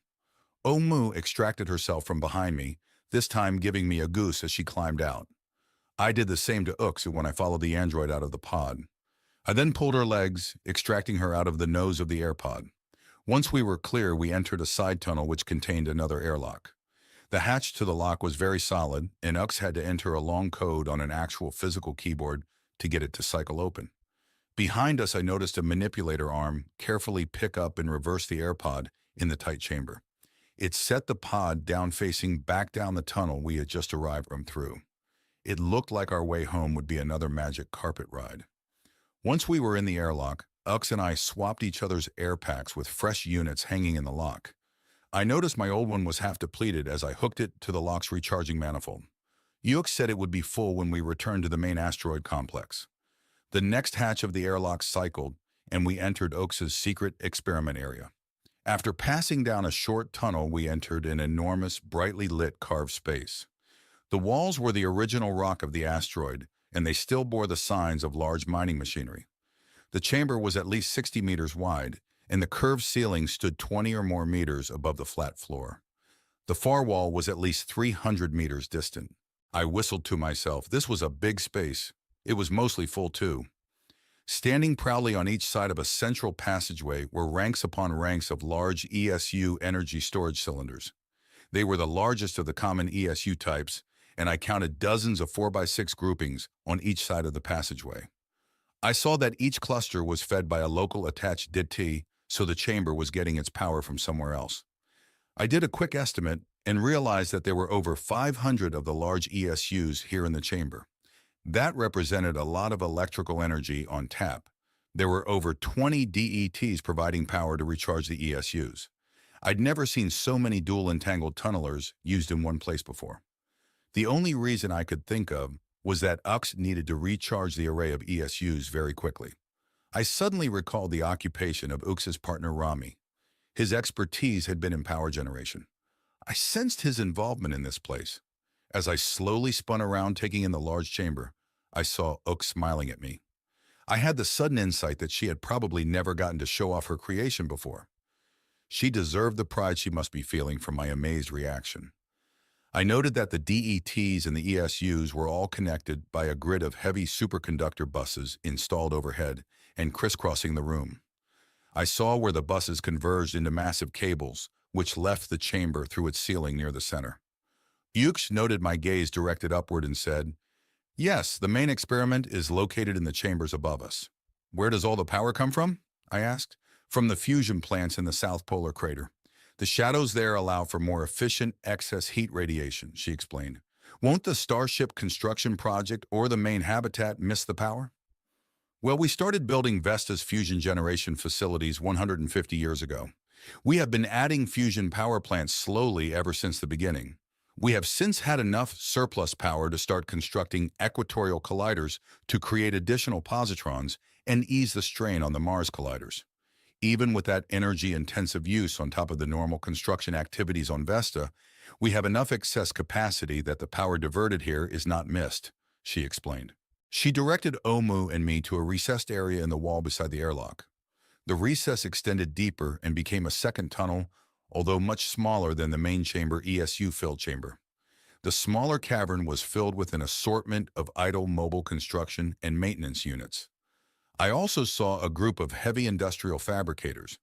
Omu extracted herself from behind me, this time giving me a goose as she climbed out. I did the same to Ux when I followed the android out of the pod. I then pulled her legs, extracting her out of the nose of the AirPod. Once we were clear, we entered a side tunnel which contained another airlock. The hatch to the lock was very solid, and Ux had to enter a long code on an actual physical keyboard to get it to cycle open. Behind us, I noticed a manipulator arm carefully pick up and reverse the AirPod in the tight chamber. It set the pod down facing back down the tunnel we had just arrived from through. It looked like our way home would be another magic carpet ride. Once we were in the airlock, Ux and I swapped each other's air packs with fresh units hanging in the lock. I noticed my old one was half depleted as I hooked it to the lock's recharging manifold. Ux said it would be full when we returned to the main asteroid complex. The next hatch of the airlock cycled, and we entered Oaks's secret experiment area. After passing down a short tunnel, we entered an enormous, brightly lit carved space. The walls were the original rock of the asteroid, and they still bore the signs of large mining machinery. The chamber was at least 60 meters wide, and the curved ceiling stood 20 or more meters above the flat floor. The far wall was at least 300 meters distant. I whistled to myself. This was a big space. It was mostly full, too. Standing proudly on each side of a central passageway were ranks upon ranks of large ESU energy storage cylinders. They were the largest of the common ESU types, and I counted dozens of 4x6 groupings on each side of the passageway. I saw that each cluster was fed by a local attached DT, so the chamber was getting its power from somewhere else. I did a quick estimate and realized that there were over 500 of the large ESUs here in the chamber. That represented a lot of electrical energy on tap. There were over 20 DETs providing power to recharge the ESUs. I'd never seen so many dual entangled tunnelers used in one place before. The only reason I could think of was that Ux needed to recharge the array of ESUs very quickly. I suddenly recalled the occupation of Ux's partner Rami. His expertise had been in power generation. I sensed his involvement in this place. As I slowly spun around taking in the large chamber, I saw Ux smiling at me. I had the sudden insight that she had probably never gotten to show off her creation before. She deserved the pride she must be feeling from my amazed reaction. I noted that the DETs and the ESUs were all connected by a grid of heavy superconductor buses installed overhead and crisscrossing the room. I saw where the buses converged into massive cables, which left the chamber through its ceiling near the center. Ux noted my gaze directed upward and said, "Yes, the main experiment is located in the chambers above us." "Where does all the power come from?" I asked. "From the fusion plants in the South Polar Crater. The shadows there allow for more efficient excess heat radiation," she explained. "Won't the Starship construction project or the main habitat miss the power?" "Well, we started building Vesta's fusion generation facilities 150 years ago. We have been adding fusion power plants slowly ever since the beginning. We have since had enough surplus power to start constructing equatorial colliders to create additional positrons and ease the strain on the Mars colliders. Even with that energy-intensive use on top of the normal construction activities on Vesta, we have enough excess capacity that the power diverted here is not missed," she explained. She directed Omu and me to a recessed area in the wall beside the airlock. The recess extended deeper and became a second tunnel, although much smaller than the main chamber ESU-filled chamber. The smaller cavern was filled with an assortment of idle mobile construction and maintenance units. I also saw a group of heavy industrial fabricators.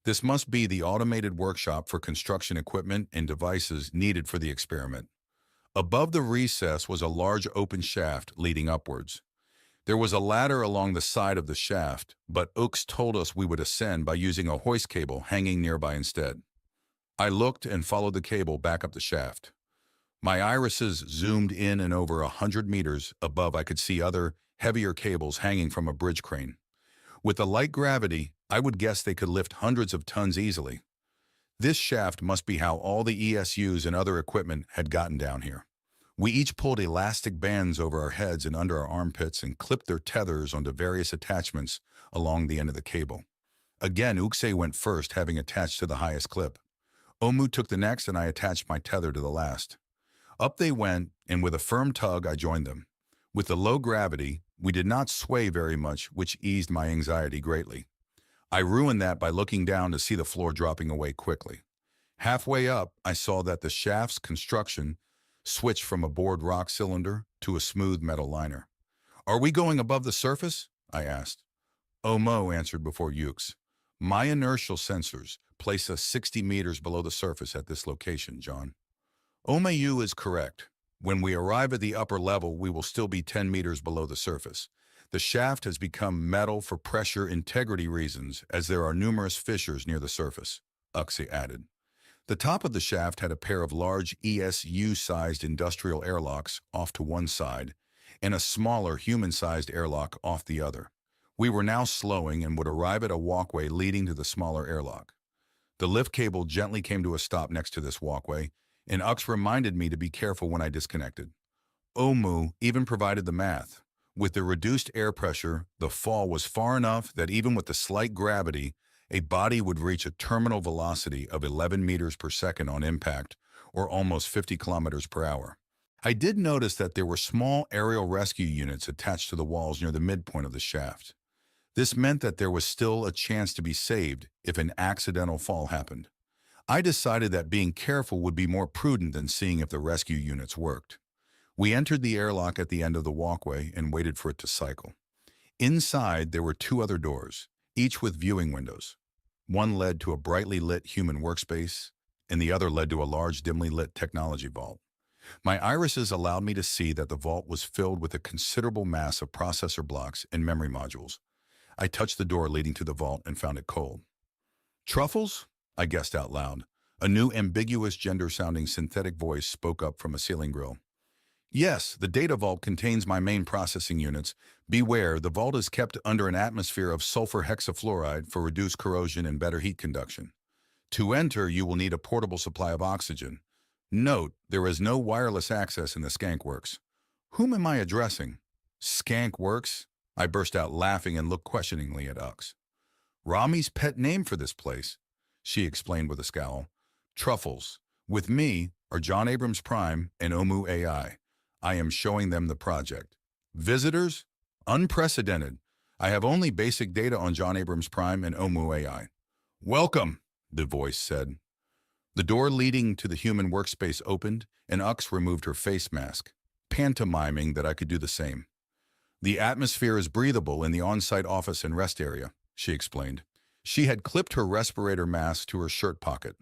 This must be the automated workshop for construction equipment and devices needed for the experiment. Above the recess was a large open shaft leading upwards. There was a ladder along the side of the shaft, but Ux told us we would ascend by using a hoist cable hanging nearby instead. I looked and followed the cable back up the shaft. My irises zoomed in and over 100 meters above I could see other, heavier cables hanging from a bridge crane. With the light gravity, I would guess they could lift hundreds of tons easily. This shaft must be how all the ESUs and other equipment had gotten down here. We each pulled elastic bands over our heads and under our armpits and clipped their tethers onto various attachments along the end of the cable. Again, Uxe went first, having attached to the highest clip. Omu took the next, and I attached my tether to the last. Up they went, and with a firm tug, I joined them. With the low gravity, we did not sway very much, which eased my anxiety greatly. I ruined that by looking down to see the floor dropping away quickly. Halfway up, I saw that the shaft's construction switched from a bored rock cylinder to a smooth metal liner. "Are we going above the surface?" I asked. Omo answered before Ux. "My inertial sensors place us 60 meters below the surface at this location, John." Omayu is correct. When we arrive at the upper level, we will still be 10 meters below the surface. The shaft has become metal for pressure integrity reasons, as there are numerous fissures near the surface, Uxie added. The top of the shaft had a pair of large ESU-sized industrial airlocks off to one side, and a smaller human-sized airlock off the other. We were now slowing and would arrive at a walkway leading to the smaller airlock. The lift cable gently came to a stop next to this walkway, and Ux reminded me to be careful when I disconnected. Omu even provided the math. With the reduced air pressure, the fall was far enough that even with the slight gravity, a body would reach a terminal velocity of 11 meters per second on impact, or almost 50 kilometers per hour. I did notice that there were small aerial rescue units attached to the walls near the midpoint of the shaft. This meant that there was still a chance to be saved if an accidental fall happened. I decided that being careful would be more prudent than seeing if the rescue units worked. We entered the airlock at the end of the walkway and waited for it to cycle. Inside, there were two other doors, each with viewing windows. One led to a brightly lit human workspace, and the other led to a large, dimly lit technology vault. My irises allowed me to see that the vault was filled with a considerable mass of processor blocks and memory modules. I touched the door leading to the vault and found it cold. Truffles? I guessed out loud. A new ambiguous gender-sounding synthetic voice spoke up from a ceiling grill. Yes, the data vault contains my main processing units. Beware, the vault is kept under an atmosphere of sulfur hexafluoride for reduced corrosion and better heat conduction. To enter, you will need a portable supply of oxygen. Note, there is no wireless access in the Skankworks. Whom am I addressing? Skankworks? I burst out laughing and looked questioningly at Ux. Rami's pet name for this place, she explained with a scowl. Truffles. With me are John Abrams Prime and Omu AI. I am showing them the project. Visitors? Unprecedented. I have only basic data on John Abrams Prime and Omu AI. Welcome, the voice said. The door leading to the human workspace opened, and Ux removed her face mask, pantomiming that I could do the same. The atmosphere is breathable in the on-site office and rest area, she explained. She had clipped her respirator mask to her shirt pocket.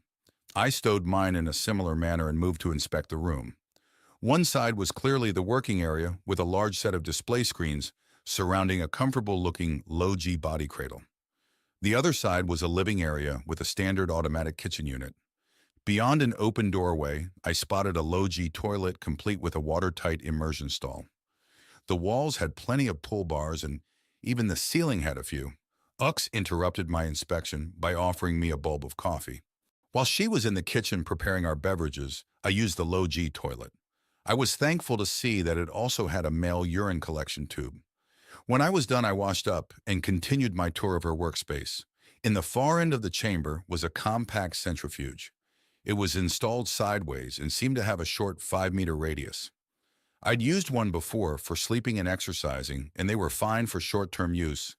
I stowed mine in a similar manner and moved to inspect the room. One side was clearly the working area with a large set of display screens surrounding a comfortable-looking low-G body cradle. The other side was a living area with a standard automatic kitchen unit. Beyond an open doorway, I spotted a low-G toilet complete with a watertight immersion stall. The walls had plenty of pull bars and even the ceiling had a few. Ux interrupted my inspection by offering me a bulb of coffee. While she was in the kitchen preparing our beverages, I used the low-G toilet. I was thankful to see that it also had a male urine collection tube. When I was done, I washed up and continued my tour of her workspace. In the far end of the chamber was a compact centrifuge. It was installed sideways and seemed to have a short 5-meter radius. I'd used one before for sleeping and exercising, and they were fine for short-term use,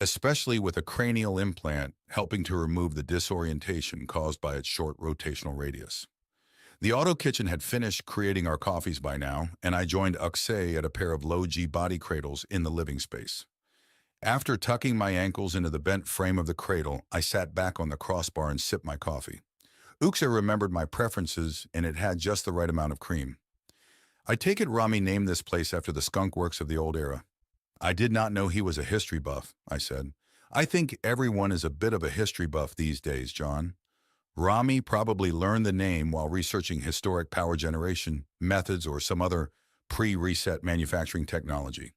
especially with a cranial implant helping to remove the disorientation caused by its short rotational radius. The auto kitchen had finished creating our coffees by now, and I joined Uxe at a pair of low-G body cradles in the living space. After tucking my ankles into the bent frame of the cradle, I sat back on the crossbar and sipped my coffee. Uxe remembered my preferences, and it had just the right amount of cream. I take it Rami named this place after the skunk works of the old era. I did not know he was a history buff, I said. I think everyone is a bit of a history buff these days, John. Rami probably learned the name while researching historic power generation methods or some other pre-reset manufacturing technology.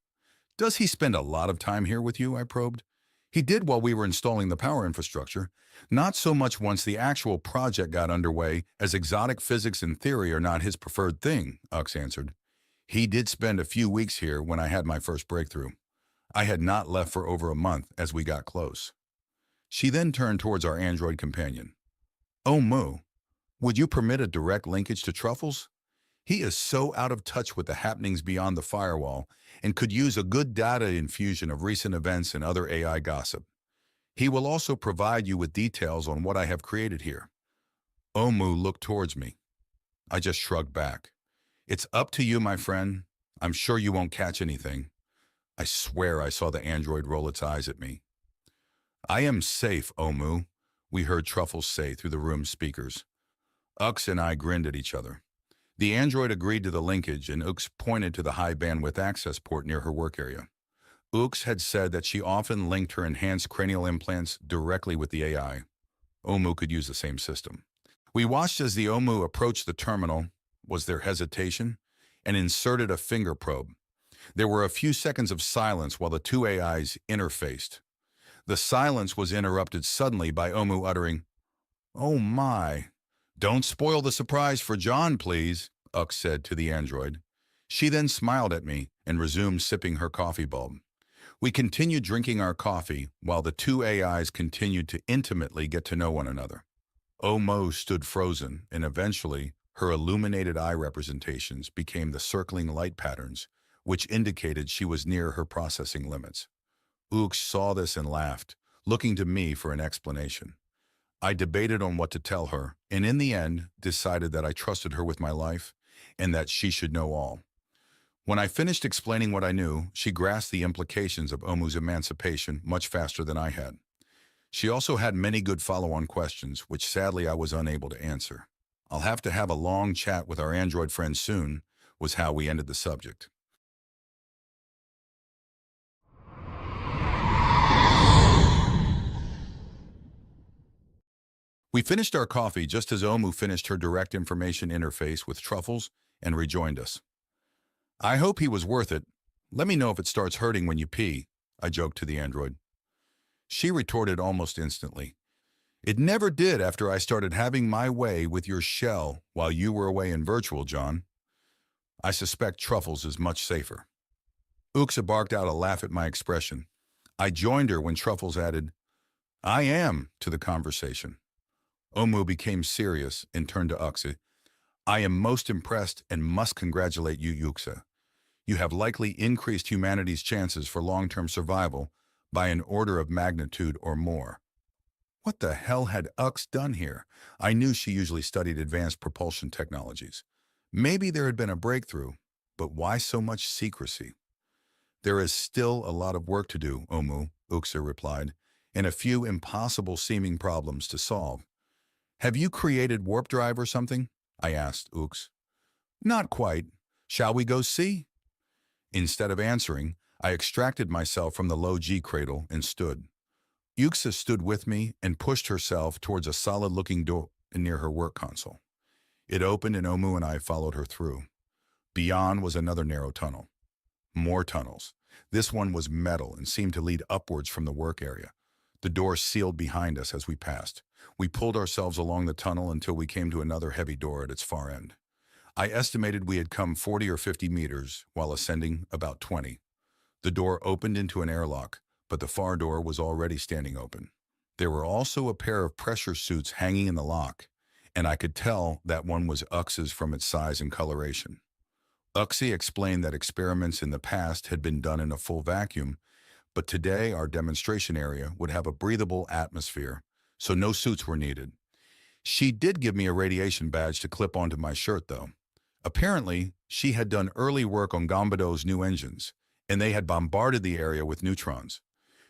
Does he spend a lot of time here with you? I probed. He did while we were installing the power infrastructure. Not so much once the actual project got underway, as exotic physics and theory are not his preferred thing, Ux answered. He did spend a few weeks here when I had my first breakthrough. I had not left for over a month as we got close. She then turned towards our android companion. Oh, Moo, would you permit a direct linkage to Truffles? He is so out of touch with the happenings beyond the firewall and could use a good data infusion of recent events and other AI gossip. He will also provide you with details on what I have created here. Omu looked towards me. I just shrugged back. It's up to you, my friend. I'm sure you won't catch anything. I swear I saw the android roll its eyes at me. I am safe, Omu, we heard Truffles say through the room's speakers. Ux and I grinned at each other. The android agreed to the linkage, and Ux pointed to the high-bandwidth access port near her work area. Ux had said that she often linked her enhanced cranial implants directly with the AI. Omu could use the same system. We watched as the Omu approached the terminal, was there hesitation, and inserted a finger probe. There were a few seconds of silence while the two AIs interfaced. The silence was interrupted suddenly by Omu uttering, "Oh my. Don't spoil the surprise for John, please," Ux said to the android. She then smiled at me and resumed sipping her coffee bulb. We continued drinking our coffee while the two AIs continued to intimately get to know one another. Omo stood frozen, and eventually her illuminated eye representations became the circling light patterns, which indicated she was near her processing limits. Ux saw this and laughed, looking to me for an explanation. I debated on what to tell her, and in the end decided that I trusted her with my life and that she should know all. When I finished explaining what I knew, she grasped the implications of Omu's emancipation much faster than I had. She also had many good follow-on questions, which sadly I was unable to answer. "I'll have to have a long chat with our android friend soon," was how we ended the subject. We finished our coffee just as Omu finished her direct information interface with Truffles and rejoined us. "I hope he was worth it. Let me know if it starts hurting when you pee," I joked to the android. She retorted almost instantly, "It never did after I started having my way with your shell while you were away in virtual, John. I suspect Truffles is much safer." Uxa barked out a laugh at my expression. I joined her when Truffles added, "I am," to the conversation. Omu became serious and turned to Uxa. "I am most impressed and must congratulate you, Uxa. You have likely increased humanity's chances for long-term survival by an order of magnitude or more." What the hell had Ux done here? I knew she usually studied advanced propulsion technologies. Maybe there had been a breakthrough, but why so much secrecy? "There is still a lot of work to do, Omu," Uxa replied, "and a few impossible-seeming problems to solve." "Have you created warp drive or something?" I asked Ux. "Not quite. Shall we go see?" Instead of answering, I extracted myself from the low G cradle and stood. Uxa stood with me and pushed herself towards a solid-looking door near her work console. It opened and Omu and I followed her through. Beyond was another narrow tunnel. More tunnels. This one was metal and seemed to lead upwards from the work area. The door sealed behind us as we passed. We pulled ourselves along the tunnel until we came to another heavy door at its far end. I estimated we had come 40 or 50 meters, while ascending about 20. The door opened into an airlock, but the far door was already standing open. There were also a pair of pressure suits hanging in the lock, and I could tell that one was Ux's from its size and coloration. Uxie explained that experiments in the past had been done in a full vacuum, but today our demonstration area would have a breathable atmosphere, so no suits were needed. She did give me a radiation badge to clip onto my shirt, though. Apparently, she had done early work on Gambado's new engines, and they had bombarded the area with neutrons.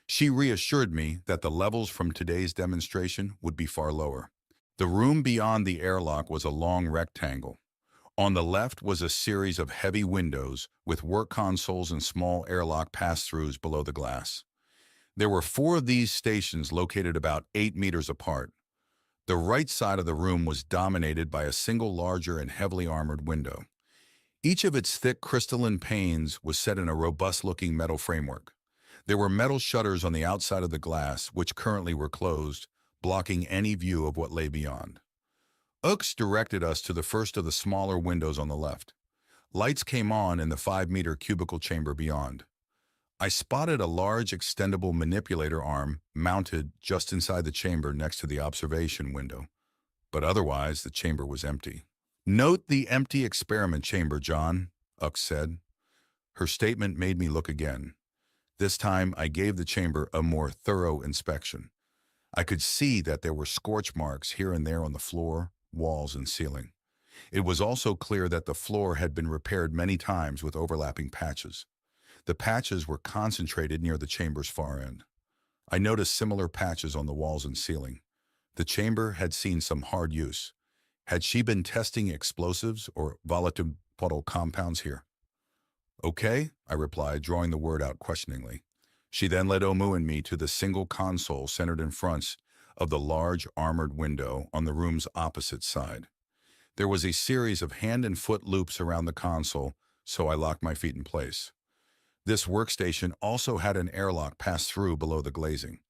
She reassured me that the levels from today's demonstration would be far lower. The room beyond the airlock was a long rectangle. On the left was a series of heavy windows with work consoles and small airlock pass-throughs below the glass. There were 4 of these stations located about 8 meters apart. The right side of the room was dominated by a single larger and heavily armored window. Each of its thick crystalline panes was set in a robust-looking metal framework. There were metal shutters on the outside of the glass, which currently were closed, blocking any view of what lay beyond. Ux directed us to the first of the smaller windows on the left. Lights came on in the 5-meter cubicle chamber beyond. I spotted a large extendable manipulator arm mounted just inside the chamber next to the observation window, but otherwise the chamber was empty. "Note the empty experiment chamber, John," Ux said. Her statement made me look again. This time I gave the chamber a more thorough inspection. I could see that there were scorch marks here and there on the floor, walls, and ceiling. It was also clear that the floor had been repaired many times with overlapping patches. The patches were concentrated near the chamber's far end. I noticed similar patches on the walls and ceiling. The chamber had seen some hard use. Had she been testing explosives or volatile compounds here? "Okay," I replied, drawing the word out questioningly. She then led Omu and me to the single console centered in front of the large armored window on the room's opposite side. There was a series of hand and foot loops around the console, so I locked my feet in place. This workstation also had an airlock pass through below the glazing.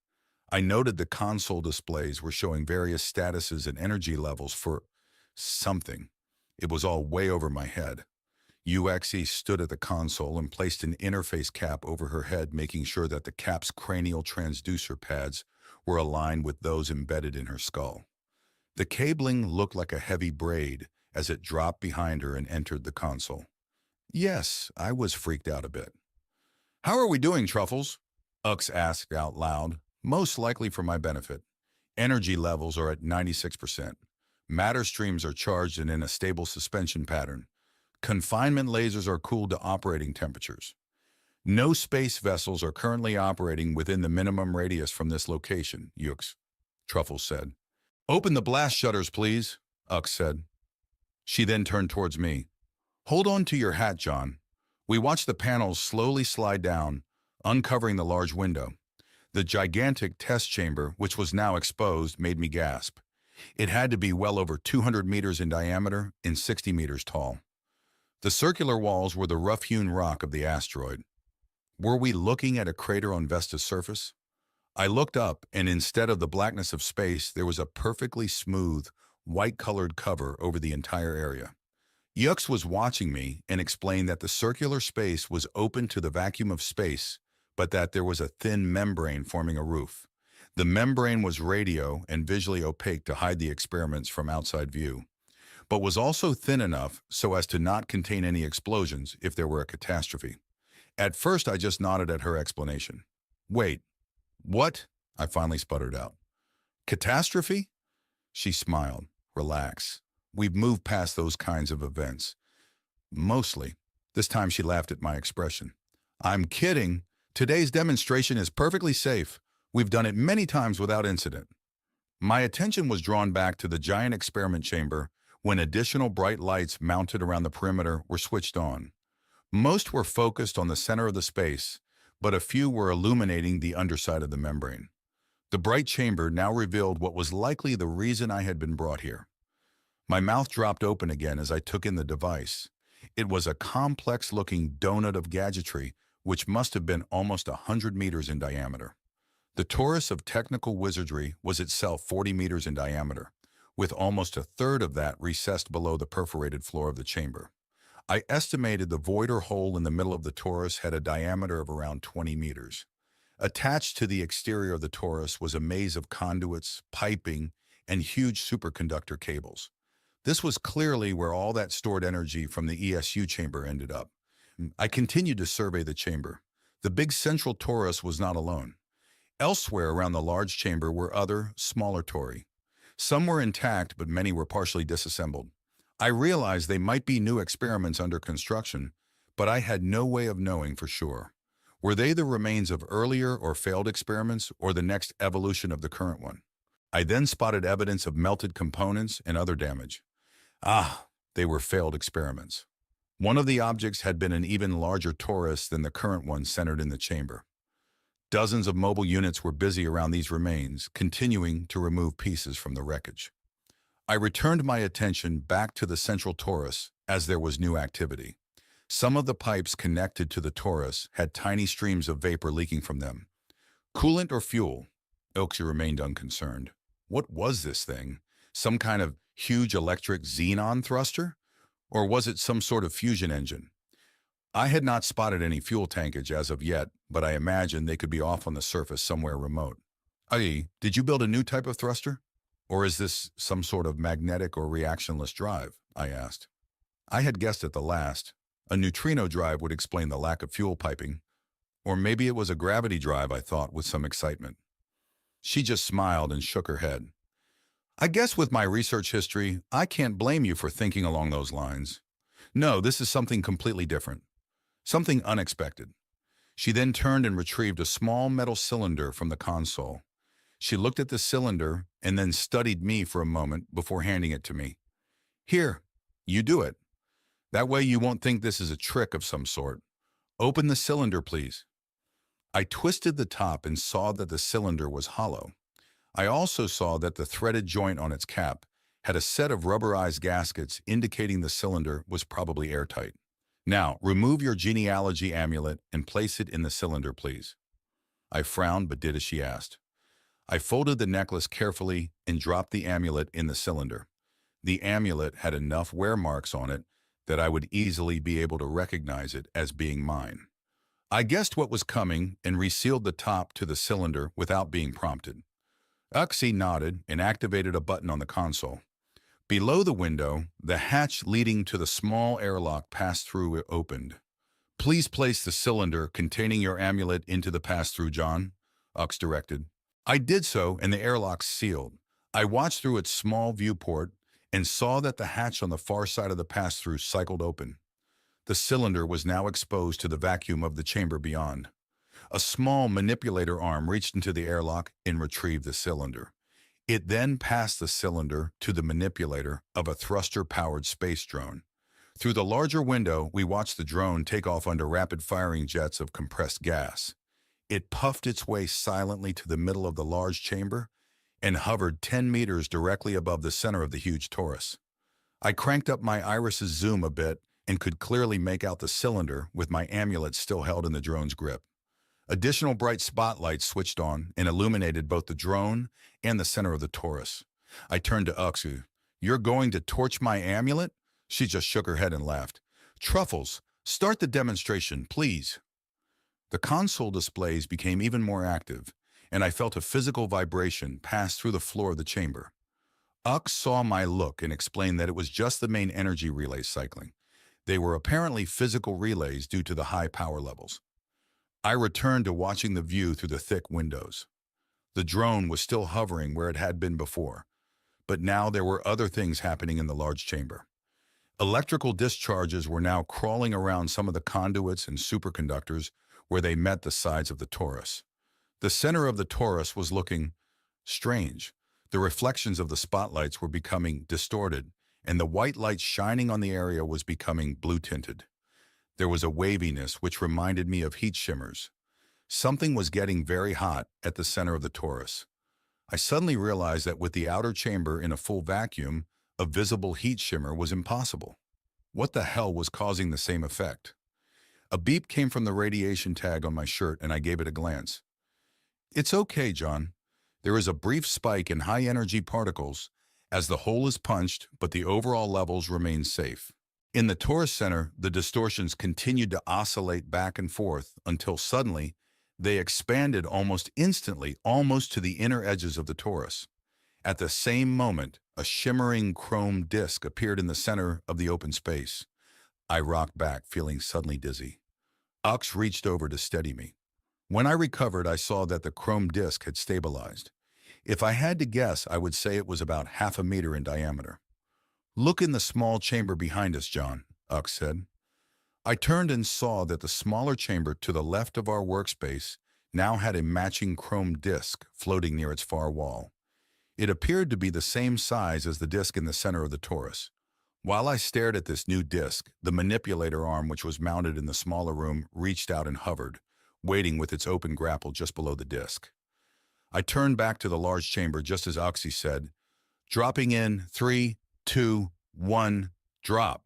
I noted the console displays were showing various statuses and energy levels for something. It was all way over my head. UXE stood at the console and placed an interface cap over her head, making sure that the cap's cranial transducer pads were aligned with those embedded in her skull. The cabling looked like a heavy braid as it dropped behind her and entered the console. Yes, I was freaked out a bit. "How are we doing, Truffles?" Ux asked out loud, most likely for my benefit. "Energy levels are at 96%. Matter streams are charged and in a stable suspension pattern. Confinement lasers are cooled to operating temperatures. No space vessels are currently operating within the minimum radius from this location," Ux, Truffles said. "Open the blast shutters, please," Ux said. She then turned towards me. "Hold on to your hat, John." We watched the panels slowly slide down, uncovering the large window. The gigantic test chamber, which was now exposed, made me gasp. It had to be well over 200 meters in diameter and 60 meters tall. The circular walls were the rough-hewn rock of the asteroid. Were we looking at a crater on Vesta's surface? I looked up, and instead of the blackness of space, there was a perfectly smooth, white-colored cover over the entire area. Yux was watching me and explained that the circular space was open to the vacuum of space, but that there was a thin membrane forming a roof. The membrane was radio and visually opaque to hide the experiments from outside view, but was also thin enough so as to not contain any explosions if there were a catastrophe. At first, I just nodded at her explanation. "Wait, what?" I finally sputtered out. "Catastrophe?" She smiled. "Relax. We've moved past those kinds of events." Mostly. This time she laughed at my expression. "I'm kidding. Today's demonstration is perfectly safe. We've done it many times without incident." My attention was drawn back to the giant experiment chamber when additional bright lights mounted around the perimeter were switched on. Most were focused on the center of the space, but a few were illuminating the underside of the membrane. The bright chamber now revealed what was likely the reason I had been brought here. My mouth dropped open again as I took in the device. It was a complex-looking donut of gadgetry, which must have been almost 100 meters in diameter. The torus of technical wizardry was itself 40 meters in diameter, with almost a third of that recessed below the perforated floor of the chamber. I estimated the void or hole in the middle of the torus had a diameter of around 20 meters. Attached to the exterior of the torus was a maze of conduits, piping, and huge superconductor cables. This was clearly where all that stored energy from the ESU chamber ended up. I continued to survey the chamber. The big central torus was not alone. Elsewhere around the large chamber were other, smaller tori. Some were intact, but many were partially disassembled. I realized they might be new experiments under construction, but I had no way of knowing for sure. Were they the remains of earlier or failed experiments, or the next evolution of the current one? I then spotted evidence of melted components and other damage. They were failed experiments. One of the objects had been an even larger torus than the current one centered in the chamber. Dozens of mobile units were busy around these remains, continuing to remove pieces from the wreckage. I returned my attention back to the central torus as there was new activity. Some of the pipes connected to the torus had tiny streams of vapor leaking from them. Coolant or fuel? Oaksy remained unconcerned. What was this thing? Some kind of huge electric xenon thruster? Or was it some sort of fusion engine? I had not spotted any fuel tankage as of yet, but I imagined they could be off on the surface somewhere remote. i.e., did you build a new type of thruster? Or is this some sort of magnetic or reactionless drive? I asked. I had guessed at the last. A neutrino drive would explain the lack of fuel piping. Or maybe it was a gravity drive, I thought with some excitement. She just smiled and shook her head. I guess with my research history, I can't blame you for thinking along those lines. No, this is something completely different. Something unexpected. She then turned and retrieved a small metal cylinder from the console. She looked at the cylinder and then studied me for a moment before handing it to me. Here, you do it. That way you won't think this is a trick of some sort. Open the cylinder, please. I twisted the top and saw that the cylinder was hollow. I also saw that the threaded joint on its cap had a set of rubberized gaskets indicating the cylinder was probably airtight. Now, remove your genealogy amulet and place it in the cylinder, please. I frowned but did as she asked. I folded the necklace carefully and dropped the amulet in the cylinder. The amulet had enough wear marks on it that I would easily be able to recognize it as being mine. I guessed what was coming and resealed the top to the cylinder without being prompted. Uxie nodded and activated a button on the console. Below the window, the hatch leading to the small airlock pass-through opened. Please place the cylinder containing your amulet into the pass-through, John, Ux directed. I did so, and the airlock sealed. I watched through its small viewport and saw that the hatch on the far side of the pass-through cycled open. The cylinder was now exposed to the vacuum of the chamber beyond. A small manipulator arm reached into the airlock and retrieved the cylinder. It then passed the cylinder to the manipulator of a thruster-powered space drone. Through the larger window, we watched the drone take off under rapid-firing jets of compressed gas. It puffed its way silently to the middle of the large chamber and hovered 10 meters directly above the center of the huge torus. I cranked up my iris's zoom a bit and could clearly make out the cylinder with my amulet still held in the drone's grip. Additional bright spotlights switched on and illuminated both the drone and the center of the torus. I turned to Uxie. "You're going to torch my amulet?" She just shook her head and laughed. "Truffles, start the demonstration, please." The console displays became even more active, and I felt a physical vibration pass through the floor of the chamber. Ux saw my look and explained that it was just the main energy relays cycling. They were apparently physical relays due to the high power levels. I returned to watching the view through the thick windows. The drone was still hovering where it had been before, but now there were other things happening in the large chamber. Electrical discharges were now crawling around some of the conduits and superconductors where they met the sides of the torus. The center of the torus was looking strange. The reflections of the spotlights were becoming distorted, and the white light shining on the area was becoming blue-tinted. There was a waviness which reminded me of heat shimmers. Something was getting very hot at the center of the torus. I suddenly realized that with the outer chamber in a full vacuum, a visible heat shimmer was impossible. What the hell was causing the same effect? A beep came from the radiation tag on my shirt, and I gave it a glance. "It's okay, John. There is a brief spike in high-energy particles as the hole is punched, but the overall levels remain safe." In the torus center, the distortions continued to oscillate back and forth until suddenly they expanded almost instantly, almost to the inner edges of the torus. At the same moment, a shimmering chrome disc appeared in the center of the open space. I rocked back, feeling suddenly dizzy. Ux reached over to steady me. When I recovered, I saw that the chrome disc had stabilized. If I had to guess, I would say it was about 1/2 meter in diameter. "Look in the small chamber behind us, John," Ux said. I turned and saw that the smaller chamber to the left of our workspace now had a matching chrome disc floating near its far wall. It appeared to be the same size as the disc in the center of the torus. While I stared at this new disc, the manipulator arm which was mounted in the smaller room reached out and hovered, waiting with its open grapple just below the disc. I turned back to the large chamber just as Uxie said, "Dropping in 3, 2, 1, drop."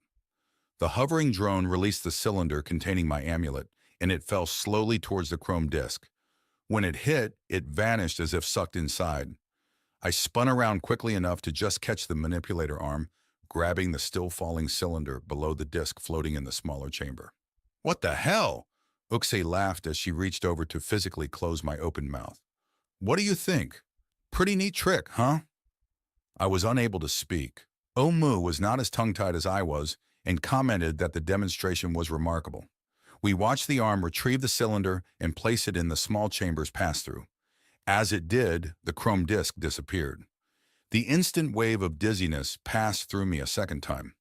The hovering drone released the cylinder containing my amulet, and it fell slowly towards the chrome disc. When it hit, it vanished as if sucked inside. I spun around quickly enough to just catch the manipulator arm, grabbing the still-falling cylinder below the disc floating in the smaller chamber. "What the hell?" Uxie laughed as she reached over to physically close my open mouth. "What do you think? Pretty neat trick, huh?" I was unable to speak. Omu was not as tongue-tied as I was and commented that the demonstration was remarkable. We watched the arm retrieve the cylinder and place it in the small chamber's pass-through. As it did, the chrome disc disappeared. The instant wave of dizziness passed through me a second time.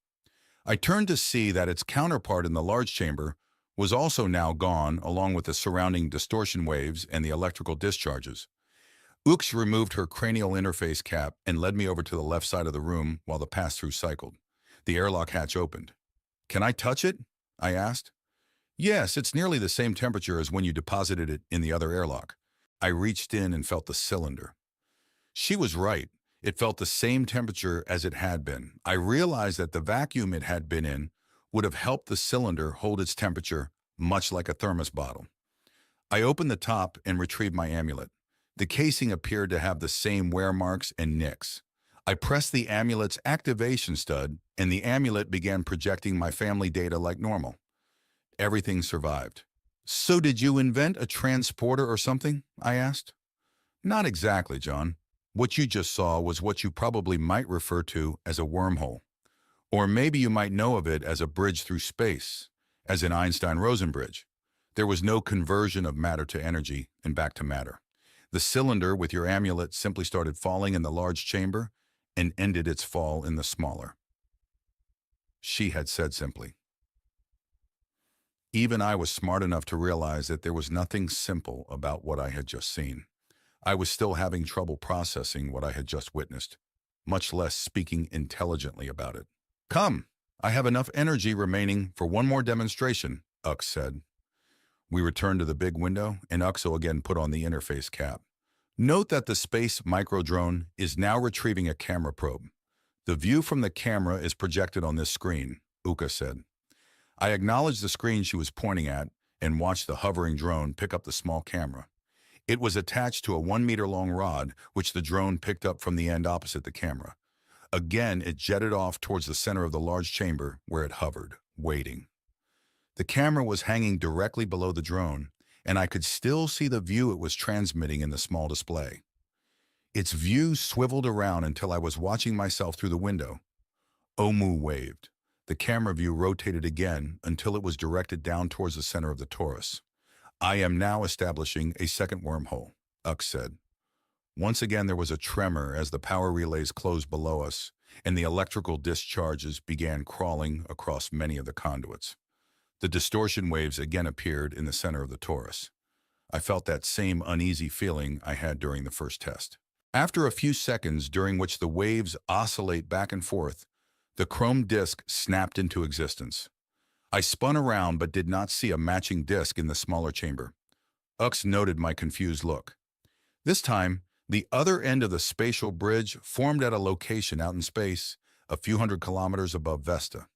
I turned to see that its counterpart in the large chamber was also now gone, along with the surrounding distortion waves and the electrical discharges. Ux removed her cranial interface cap and led me over to the left side of the room while the pass-through cycled. The airlock hatch opened. "Can I touch it?" I asked. "Yes, it's nearly the same temperature as when you deposited it in the other airlock." I reached in and felt the cylinder. She was right. It felt the same temperature as it had been. I realized that the vacuum it had been in would have helped the cylinder hold its temperature, much like a thermos bottle. I opened the top and retrieved my amulet. The casing appeared to have the same wear marks and nicks. I pressed the amulet's activation stud, and the amulet began projecting my family data like normal. Everything survived. "So did you invent a transporter or something?" I asked. "Not exactly, John. What you just saw was what you probably might refer to as a wormhole. Or maybe you might know of it as a bridge through space, as in Einstein-Rosen bridge. There was no conversion of matter to energy and back to matter. The cylinder with your amulet simply started falling in the large chamber and ended its fall in the smaller," she had said simply. Even I was smart enough to realize that there was nothing simple about what I had just seen. I was still having trouble processing what I had just witnessed, much less speaking intelligently about it. "Come, I have enough energy remaining for one more demonstration," Ux said. We returned to the big window, and Uxo again put on the interface cap. "Note that the space micro-drone is now retrieving a camera probe. The view from the camera is projected on this screen," Uka said. I acknowledged the screen she was pointing at and watched the hovering drone pick up the small camera. It was attached to a 1-meter-long rod, which the drone picked up from the end opposite the camera. Again, it jetted off towards the center of the large chamber where it hovered, waiting. The camera was hanging directly below the drone, and I could still see the view it was transmitting in the small display. Its view swiveled around until I was watching myself through the window. Omu waved. The camera view rotated again until it was directed down towards the center of the torus. "I am now establishing a second wormhole," Ux said. Once again there was a tremor as the power relays closed below us, and the electrical discharges began crawling across many of the conduits. The distortion waves again appeared in the center of the torus. I felt that same uneasy feeling I had during the first test. After a few seconds during which the waves oscillate back and forth, the chrome disk snapped into existence. I spun around but did not see a matching disk in the smaller chamber. Ux noted my confused look. This time, the other end of the spatial bridge formed at a location out in space, a few hundred kilometers above Vesta.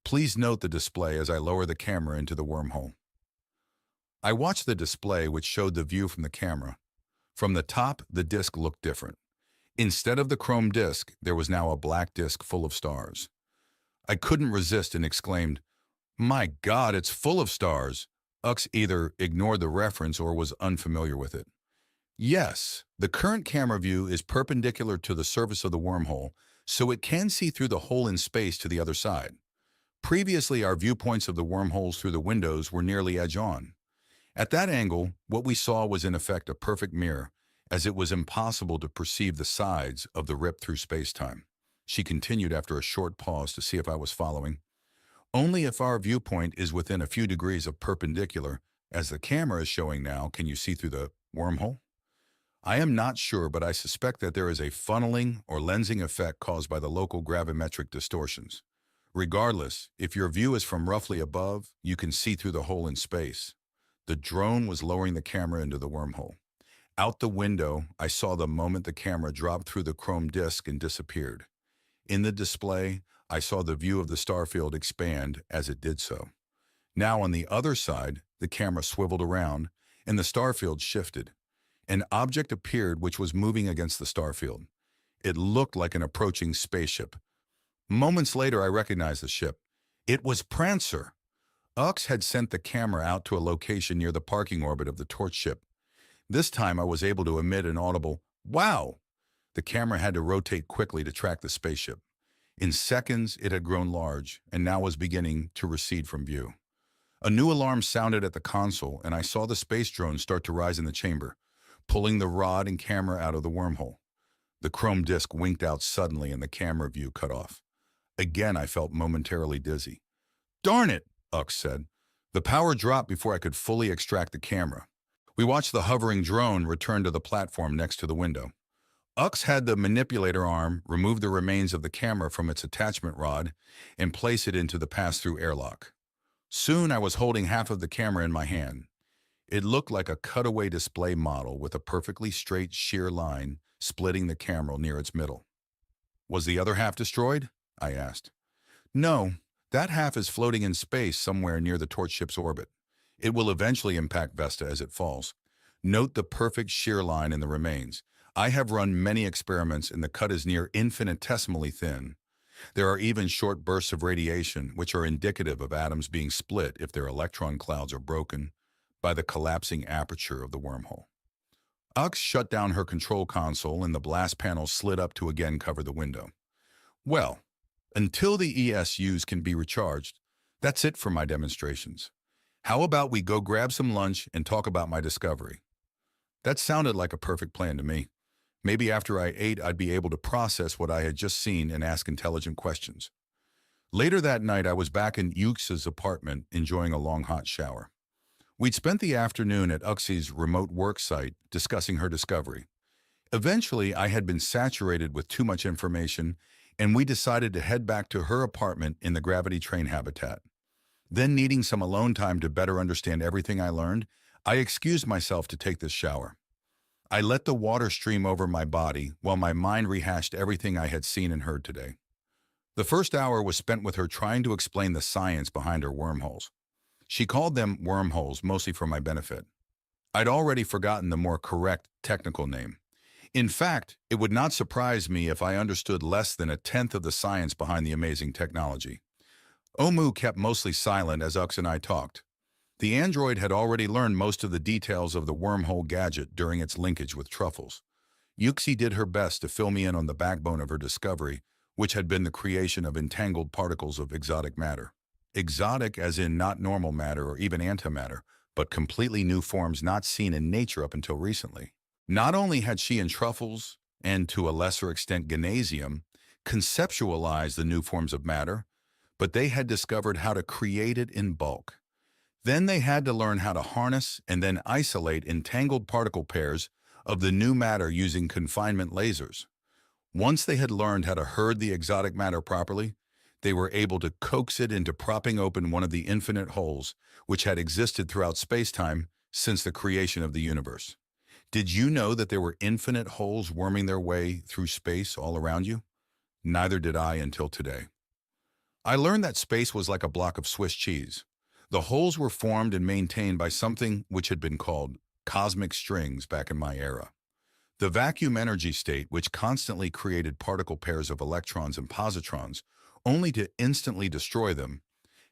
Please note the display as I lower the camera into the wormhole. I watched the display, which showed the view from the camera. From the top, the disk looked different. Instead of the chrome disk, there was now a black disk full of stars. I couldn't resist and exclaimed, "My God, it's full of stars!" Ux either ignored the reference or was unfamiliar with it. "Yes, the current camera view is perpendicular to the surface of the wormhole, so it can see through the hole in space to the other side. Previously, our viewpoints of the wormholes through the windows were nearly edge-on. At that angle, what we saw was in effect a perfect mirror, as it was impossible to perceive the sides of the rip through space-time." She continued after a short pause to see if I was following. "Only if our viewpoint is within a few degrees of perpendicular, as the camera is showing now, can you see through the wormhole. I am not sure, but I suspect that there is a funneling or lensing effect caused by the local gravimetric distortions. Regardless, if your view is from roughly above, you can see through the hole in space." The drone was lowering the camera into the wormhole. Out the window, I saw the moment the camera dropped through the chrome disk and disappeared. In the display, I saw the view of the starfield expand as it did so. Now on the other side, the camera swiveled around, and the starfield shifted. An object appeared which was moving against the starfield. It looked like an approaching spaceship. Moments later, I recognized the ship. It was Prancer. Ux had sent the camera out to a location near the parking orbit of the torch ship. This time I was able to emit an audible, "Wow!" The camera had to rotate quickly to track the spaceship. In seconds, it had grown large, and now was beginning to recede from view. A new alarm sounded at the console, and I saw the space drone start to rise in the chamber, pulling the rod and camera out of the wormhole. The chrome disk winked out suddenly, and the camera view cut off. Again, I felt momentarily dizzy. "Darn it!" Ux said. The power dropped before I could fully extract the camera. We watched the hovering drone return to the platform next to the window. Ux had the manipulator arm remove the remains of the camera from its attachment rod and place it into the pass-through airlock. Soon I was holding half of the camera in my hand. It looked like a cutaway display model with a perfectly straight shear line splitting the camera near its middle. "Was the other half destroyed?" I asked. "No, That half is floating in space somewhere near the torch ship's orbit. It will eventually impact Vesta as it falls. Note the perfect shear line in the remains. I have run many experiments and the cut is near infinitesimally thin. There are even short bursts of radiation, which are indicative of atoms being split if their electron clouds are broken by the collapsing aperture of the wormhole. Ux shut down her control console and the blast panel slid up to again cover the window. Well, until the ESUs can be recharged, that's it for my demonstrations. How about we go grab some lunch and talk about my discovery? That sounded like a perfect plan to me. Maybe after I ate, I'd be able to process what I had just seen and ask intelligent questions. Later that night, I was back in Ux's apartment, enjoying a long hot shower. We'd spent the afternoon at Uxie's remote work site discussing her discovery. Eventually, I had been saturated with too much information, and we decided to head back to her apartment in the gravity train habitat. Then, needing some alone time to better understand everything I learned, I excused myself to take this shower. I let the water stream over my body while my mind rehashed everything I had seen and heard today. The first hour was spent with her trying to explain the science behind her wormholes. She called them wormholes mostly for my benefit. I'd already forgotten the more correct technical name. In fact, it would not surprise me if I understood less than a tenth of the science behind the amazing technology. Omu kept mostly silent as Ux and I talked. The android had already learned most of the details of the wormhole gadget during its linkage with truffles. Yuxi did her best to fill me in on the backbone of her discovery, which had been the creation of entangled particles of exotic matter. Exotic as in not normal matter or even antimatter, but completely new forms not seen in nature up until recently. Not only had she and truffles, and to a lesser extent gymnasium, conceptualized the new forms of matter, but they had discovered how to create it in bulk. Then they had to learn how to harness and then isolate entangled particle pairs of the new matter using confinement lasers. Once they had learned how to herd the exotic matter properly, they were able to coax it into propping open one of the infinite holes which had existed throughout space-time since the creation of the universe. Did you know that there were infinite holes worming their way through space all around you? Neither did I until today. I learned that space was like a block of Swiss cheese. The holes were formed and maintained by something which had been called cosmic strings back in my era. The vacuum energy state, which constantly created particle pairs of electrons and positrons, only to instantly destroy them,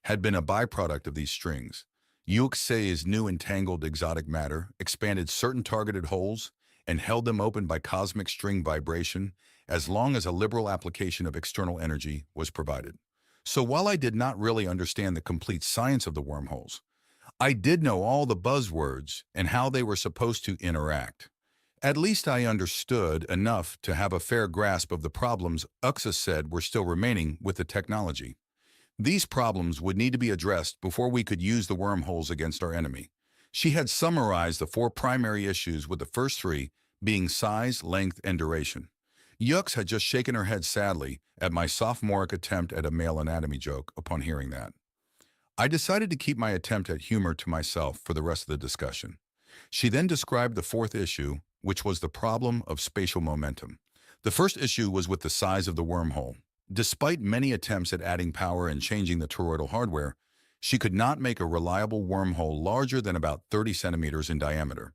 had been a byproduct of these strings. Yuxei's new entangled exotic matter expanded certain targeted holes and held them open by cosmic string vibration as long as a liberal application of external energy was provided. So while I did not really understand the complete science of the wormholes, I did know all the buzzwords and how they were supposed to interact. At least I understood enough to have a fair grasp of the problems Uxa said were still remaining with the technology. These problems would need to be addressed before we could use the wormholes against our enemy. She had summarized the 4 primary issues, with the first 3 being size, length, and duration. Yux had just shaken her head sadly at my sophomoric attempt at a male anatomy joke upon hearing that. I decided to keep my attempt at humor to myself for the rest of the discussion. She then described the 4th issue, which was the problem of spatial momentum. The first issue was with the size of the wormhole. Despite many attempts at adding power and changing the toroidal hardware, she could not make a reliable wormhole larger than about 30 centimeters in diameter.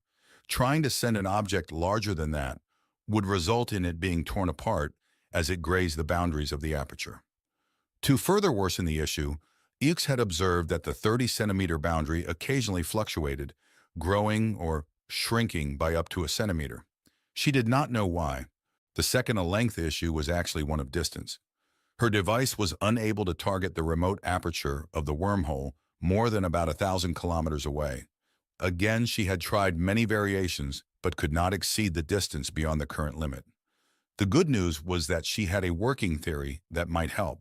Trying to send an object larger than that would result in it being torn apart as it grazed the boundaries of the aperture. To further worsen the issue, Ux had observed that the 30-centimeter boundary occasionally fluctuated, growing or shrinking by up to a centimeter. She did not know why. The second length issue was actually one of distance. Her device was unable to target the remote aperture of the wormhole more than about 1,000 kilometers away. Again, she had tried many variations, but could not exceed the distance beyond the current limit. The good news was that she had a working theory that might help.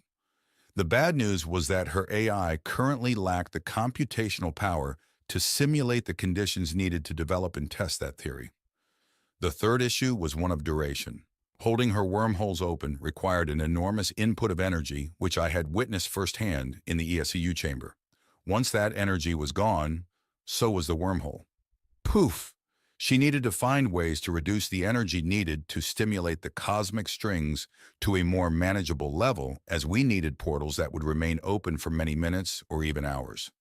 The bad news was that her AI currently lacked the computational power to simulate the conditions needed to develop and test that theory. The third issue was one of duration. Holding her wormholes open required an enormous input of energy, which I had witnessed firsthand in the ESU chamber. Once that energy was gone, so was the wormhole. Poof! She needed to find ways to reduce the energy needed to stimulate the cosmic strings to a more manageable level, as we needed portals that would remain open for many minutes or even hours.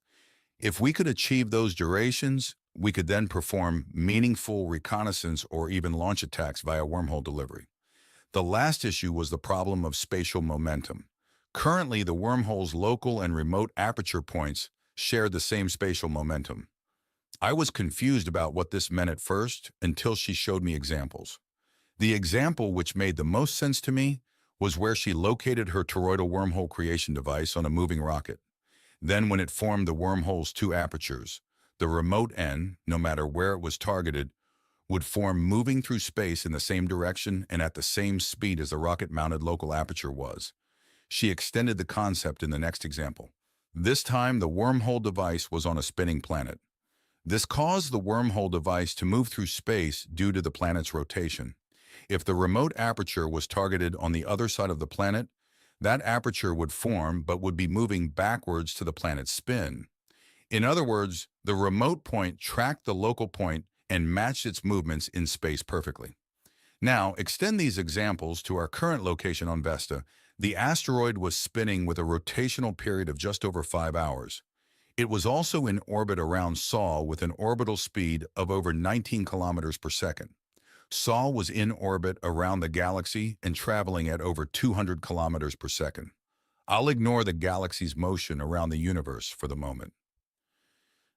If we could achieve those durations, we could then perform meaningful reconnaissance or even launch attacks via wormhole delivery. The last issue was the problem of spatial momentum. Currently, the wormhole's local and remote aperture points shared the same spatial momentum. I was confused about what this meant at first until she showed me examples. The example which made the most sense to me was where she located her toroidal wormhole creation device on a moving rocket. Then when it formed the wormhole's two apertures, the remote end, no matter where it was targeted, would form moving through space in the same direction and at the same speed as the rocket-mounted local aperture was. She extended the concept in the next example. This time, the wormhole device was on a spinning planet. This caused the wormhole device to move through space due to the planet's rotation. If the remote aperture was targeted on the other side of the planet, that aperture would form but would be moving backwards to the planet's spin. In other words, the remote point tracked the local point and matched its movements in space perfectly. Now, extend these examples to our current location on Vesta. The asteroid was spinning with a rotational period of just over 5 hours. It was also in orbit around Sol with an orbital speed of over 19 kilometers per second. Sol was in orbit around the galaxy and traveling at over 200 kilometers per second. I'll ignore the galaxy's motion around the universe for the moment.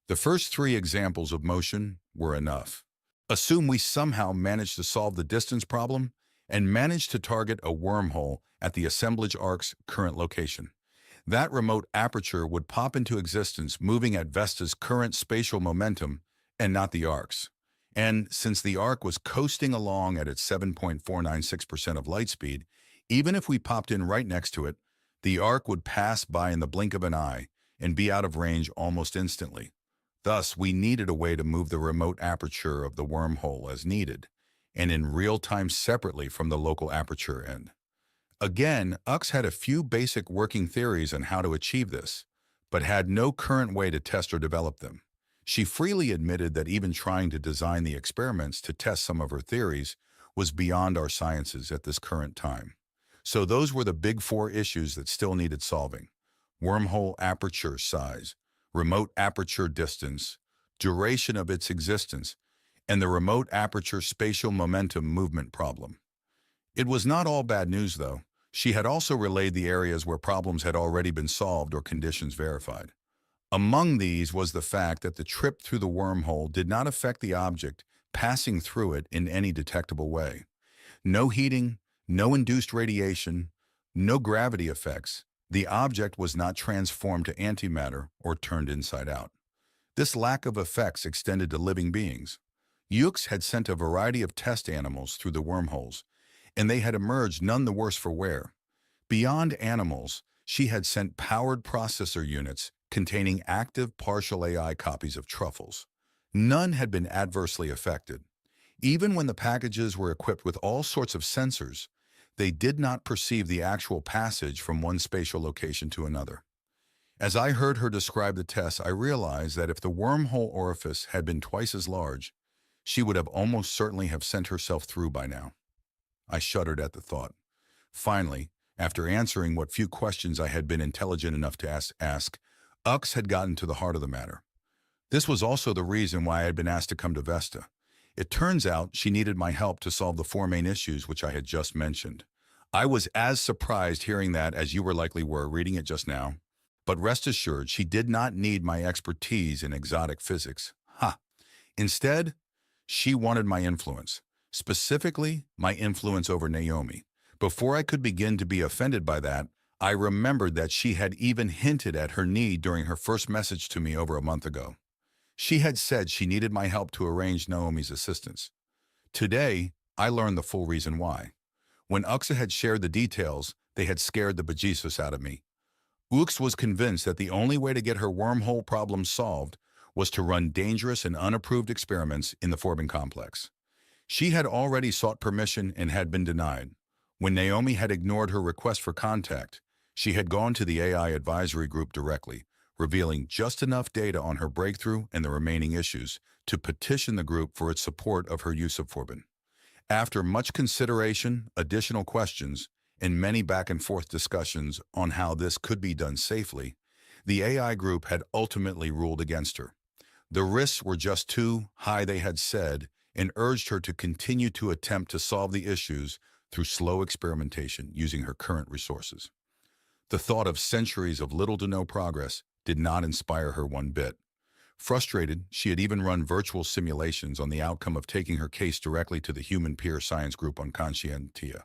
The first three examples of motion were enough. Assume we somehow managed to solve the distance problem and managed to target a wormhole at the assemblage arc's current location. That remote aperture would pop into existence moving at Vesta's current spatial momentum and not the arc's. And since the arc was coasting along at its 7.496% of light speed, even if we popped in right next to it, the arc would pass by in the blink of an eye and be out of range almost instantly. Thus, we needed a way to move the remote aperture of the wormhole as needed, and in real time separately from the local aperture end. Again, Ux had a few basic working theories on how to achieve this, but had no current way to test or develop them. She freely admitted that even trying to design the experiments to test some of her theories was beyond our sciences at this current time. So those were the big four issues that still needed solving: wormhole aperture size, remote aperture distance, duration of its existence, and the remote aperture spatial momentum movement problem. It was not all bad news, though. She had also relayed the areas where problems had already been solved or conditions verified. Among these was the fact that the trip through the wormhole did not affect the object passing through it in any detectable way. No heating, no induced radiation, no gravity effects. The object was not transformed to antimatter or turned inside out. This lack of effects extended to living beings. Xueting had sent a variety of test animals through the wormholes, and they had emerged none the worse for wear. Beyond animals, she had sent powered processor units containing active partial AI copies of truffles. None had been adversely affected. Even when the packages were equipped with all sorts of sensors, they did not perceive the actual passage from one spatial location to another. As I heard her describe the tests, I realized that if the wormhole orifice had been twice as large, she would have almost certainly have sent herself through by now. I shuddered at the thought. Finally, after answering what few questions I had been intelligent enough to ask, Ux had gotten to the heart of the matter. This was also the reason why I had been asked to come to Vesta. It turns out she needed my help to solve the four main issues which I had just mentioned. I was as surprised hearing that as you likely were reading it just now. But rest assured, she did not need my expertise in exotic physics. Instead, she wanted my influence, specifically my influence over Naomi. Before I could begin to be offended by that, I remembered that she had even hinted at her need during her first message to me over a month ago. She had said she needed my help to arrange Naomi's assistance. Today, I learned the full reason why. When Uxa had shared the details, they had scared the bejesus out of me. Ux was convinced that the only way to get her wormhole problem solved was to run dangerous and unapproved experiments in the Forbin complex. She had already sought permission and had been denied. When Naomi had ignored her request for contact, she had gone to the AI advisory group directly, revealing just enough data on her breakthrough and the remaining issues to petition the group for its support of her use of forbin. After much consideration, additional questions, and many back-and-forth discussions on how this could be done safely, the AI group had ultimately ruled against her. The risks were just too high, they had said, and urged her to continue to attempt to solve the issues through slow experimentation using her current resources. The thought of centuries of little to no progress did not inspire her one bit. Frustrated, she had even run virtual simulations on the outcome of taking her case directly to the human peer science group on Conscientia.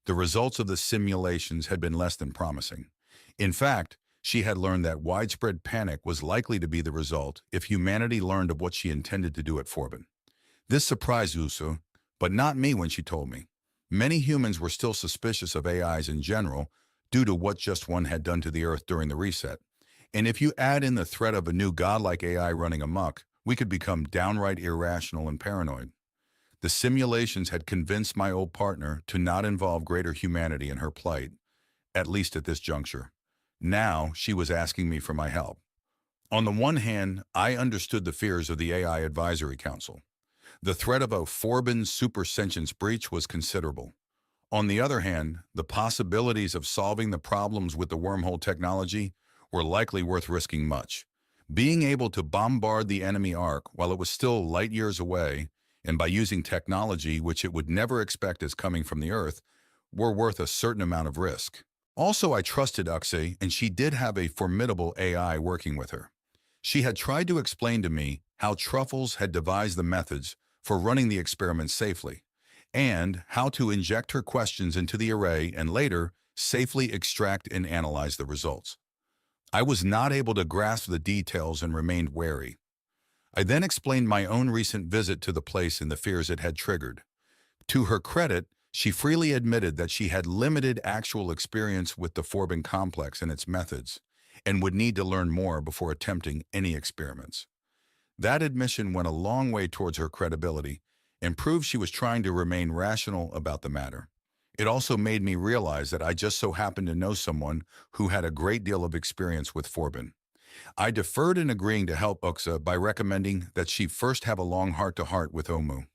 The results of the simulations had been less than promising. In fact, she had learned that widespread panic was likely to be the result if humanity learned of what she intended to do at Forbin. This surprised Uso, but not me when she told me. Many humans were still suspicious of AIs in general due to what just one had done to the Earth during the reset. And if you add in the threat of a new godlike AI running amok, we could become downright irrational and paranoid. The simulations had convinced my old partner to not involve greater humanity in her plight, at least at this juncture. Now she was asking me for my help. On the one hand, I understood the fears of the AI Advisory Council. The threat of a forbin supersentience breach was considerable. On the other hand, the possibilities of solving the problems with the wormhole technology were likely worth risking much. Being able to bombard the enemy arc while it was still light years away, and by using technology which it would never expect as coming from the Earth, were worth a certain amount of risk. Also, I trusted Xueting, and she did have a formidable AI working with her. She had tried to explain to me how Truffles had devised the methods for running the experiment safely, and how to inject her questions into the array and later safely extract and analyze the results. I was not able to grasp the details and remained wary. I then explained my own recent visit to the place and the fears it had triggered. To her credit, she freely admitted that she had limited actual experience with the Forbin complex and its methods, and would need to learn more before attempting any experiments. That admission went a long way towards her credibility and proved she was trying to remain rational about the matter. It also made me realize that I just so happened to know someone who had a great deal of experience with forbin. I deferred in agreeing to help Uxa by recommending that she first have a long heart-to-heart with Omu.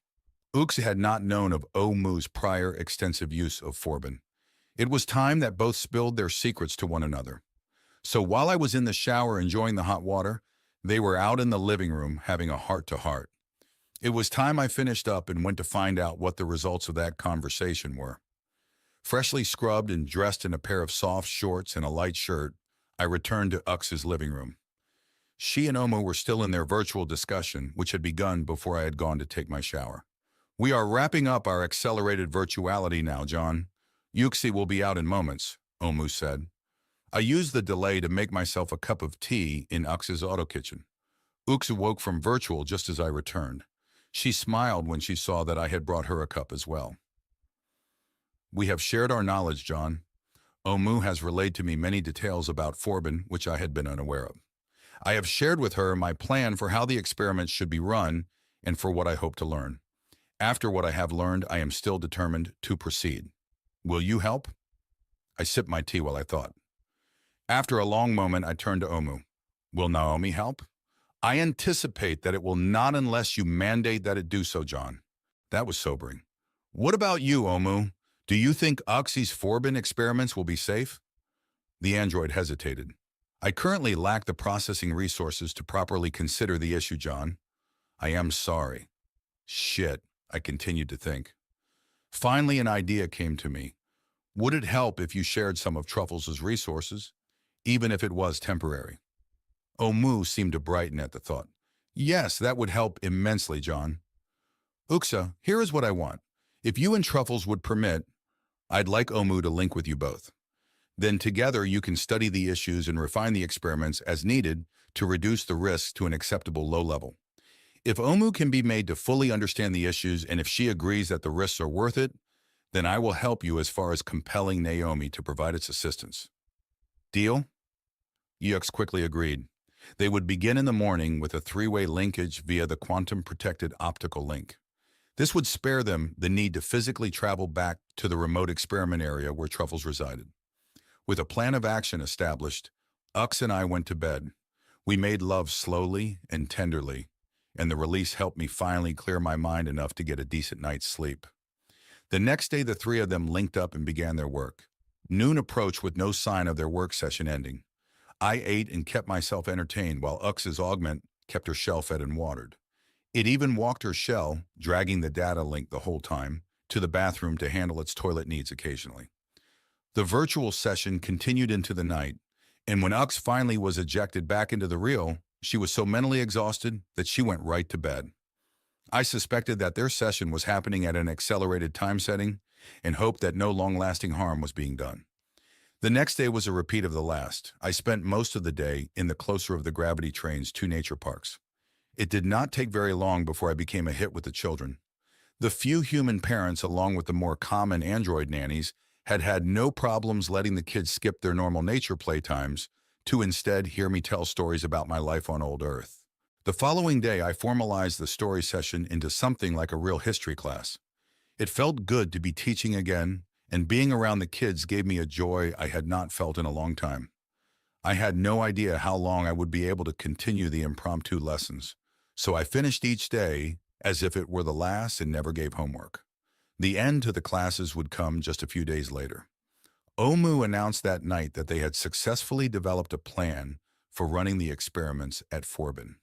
Uxa had not known of Omu's prior extensive use of forbin. It was time that both spilled their secrets to one another. So while I was in the shower enjoying the hot water, they were out in the living room having a heart-to-heart. It was time I finished up and went to find out what the results of that conversation were. Freshly scrubbed and dressed in a pair of soft shorts and a light shirt, I returned to Ux's living room. She and Omu were still in their virtual discussion, which had begun before I had gone to take my shower. "We are wrapping up our accelerated virtuality now, John. Yuxi will be out in moments," Omu said. I used the delay to make myself a cup of tea in Ux's auto kitchen. Ux awoke from virtual just as I returned. She smiled when she saw that I had brought her a cup as well. "We have shared our knowledge, John. Omu has relayed to me many details about forbin which I had been unaware of. I have shared with her my plan for how the experiments should be run and for what I hope to learn. After what I have learned, I am still determined to proceed. Will you help?" I sipped my tea while I thought. After a long moment, I turned to Omu. "Will Naomi help?" "I anticipate that it will not unless you mandate that it do so, John." That was sobering. "What about you, Omu? Do you think Uxi's forbin experiments will be safe?" The android hesitated. "I currently lack the processing resources to properly consider the issue, John. I am sorry." Shit, I continued to think. Finally, an idea came to me. Would it help if you shared some of Truffles' resources, even if it was temporary? Omu seemed to brighten at the thought. "Yes, that would help immensely, John." "Uxa, here is what I want. If you and Truffles would permit, I'd like Omu to link with you both. Then together you can study the issues and refine the experiments as needed to reduce the risks to an acceptable low level. If Omu can be made to fully understand the issues and if she agrees that the risks are worth it, then I will help you as far as compelling Naomi to provide its assistance. Deal?" Yux quickly agreed. They would begin in the morning with a three-way linkage via the quantum-protected optical link. This would spare them the need to physically travel back to the remote experiment area where Truffles resided. With a plan of action established, Ux and I went to bed. We made love slowly and tenderly, and the release helped me finally clear my mind enough to get a decent night's sleep. The next day, the three of them linked up and began their work. Noon approached with no sign of their work session ending. I ate and kept myself entertained while Ux's augment kept her shell fed and watered. It even walked her shell, dragging the data link the whole time, to the bathroom to handle its toilet needs occasionally. The virtual session continued into the night, and when Ux finally was ejected back into the real, she was so mentally exhausted that she went right to bed. I suspected that their session was happening at an accelerated time setting and hoped that no long-lasting harm was being done. The next day was a repeat of the last. I spent most of the day in the closer of the Gravity Train's two nature parks. It did not take very long before I became a hit with the children. The few human parents, along with the more common android nannies, had had no problems letting the kids skip their normal nature playtimes to instead hear me tell stories about my life on old Earth. The following day, I formalized the story session into something like a real history class. It felt good to be teaching again, and being around the kids gave me a joy I had not felt in a long time. I had no idea how long I would be able to continue the impromptu lessons, so I finished each day as if it were the last and never gave homework. The end to the classes would come just a few days later. Omu announced that night that they had successfully developed a plan for running the experiments at Forbin.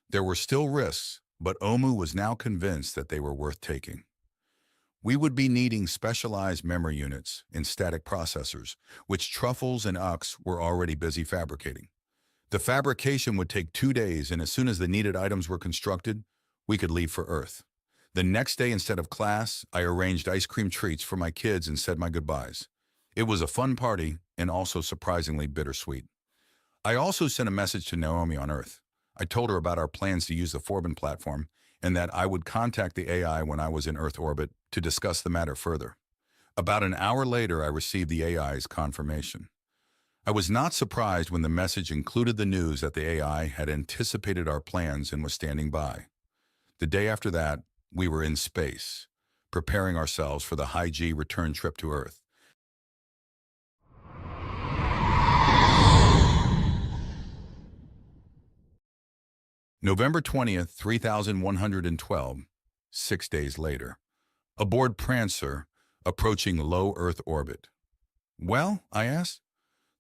There were still risks, but Omu was now convinced that they were worth taking. We would be needing specialized memory units and static processors, which Truffles and Ux were already busy fabricating. The fabrication would take 2 days, and as soon as the needed items were constructed, we could leave for Earth. The next day, instead of class, I arranged ice cream treats for my kids and said my goodbyes. It was a fun party and also surprisingly bittersweet. I also sent a message to Naomi on Earth. I told her about our plans to use the Forbin platform and that I would contact the AI when I was in Earth orbit to discuss the matter further. About an hour later, I received the AI's confirmation. I was not surprised when the message included the news that the AI had anticipated our plans and was standing by. The day after that, we were in space, preparing ourselves for the high-G return trip to Earth. November 20th, 3112, 6 days later. Aboard Prancer, approaching low Earth orbit. Well, I asked.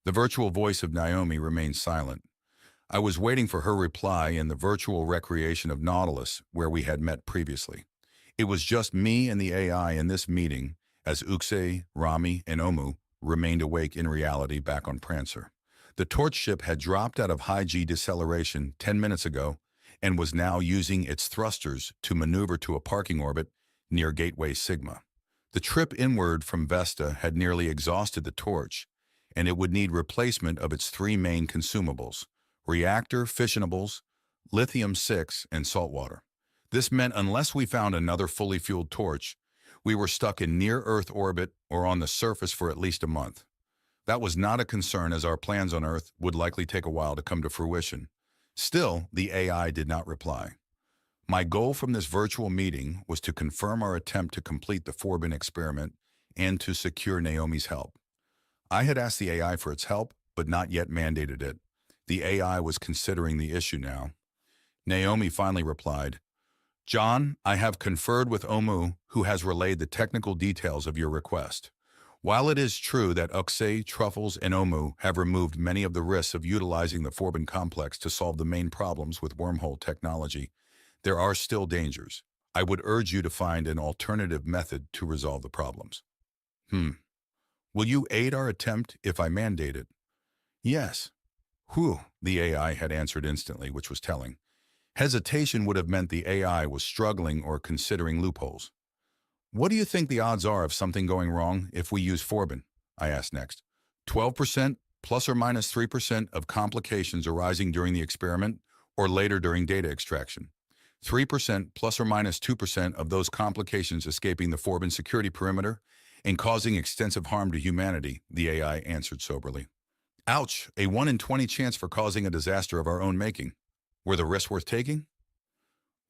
The virtual voice of Naomi remained silent. I was waiting for her reply in the virtual recreation of Nautilus where we had met previously. It was just me and the AI in this meeting as Uxe, Rami, and Omu remained awake in reality back on Prancer. The torch ship had dropped out of high-G deceleration 10 minutes ago and was now using its thrusters to maneuver to a parking orbit near Gateway Sigma. The trip inward from Vesta had nearly exhausted the torch, and it would need replacement of its 3 main consumables: reactor, fissionables, lithium-6, and saltwater. This meant unless we found another fully fueled torch, we were stuck in near-Earth orbit or on the surface for at least a month. That was not a concern as our plans on Earth would likely take a while to come to fruition. Still, the AI did not reply. My goal from this virtual meeting was to confirm our attempt to complete the Forbin experiment and to secure Naomi's help. I had asked the AI for its help, but not yet mandated it. The AI was considering the issue now. Naomi finally replied, "John, I have conferred with Omu, who has relayed the technical details of your request. While it is true that Uxe, Truffles, and Omu have removed many of the risks of utilizing the Forbin complex to solve the main problems with wormhole technology, there are still dangers. I would urge you to find an alternative method to resolve the problems." Will you aid our attempt if I mandate it? Yes. Whew, the AI had answered instantly, which was telling. Hesitation would have meant the AI was struggling or considering loopholes. What do you think the odds are of something going wrong if we use Forbin? I asked next. 12% plus or minus 3% of complications arising during the experiment or later during data extraction. 3% plus or minus 2% of those complications escaping the Forbin security perimeter and causing extensive harm to humanity, the AI answered soberly. Ouch, a 1 in 20 chance for causing a disaster of our own making. Were the risks worth taking?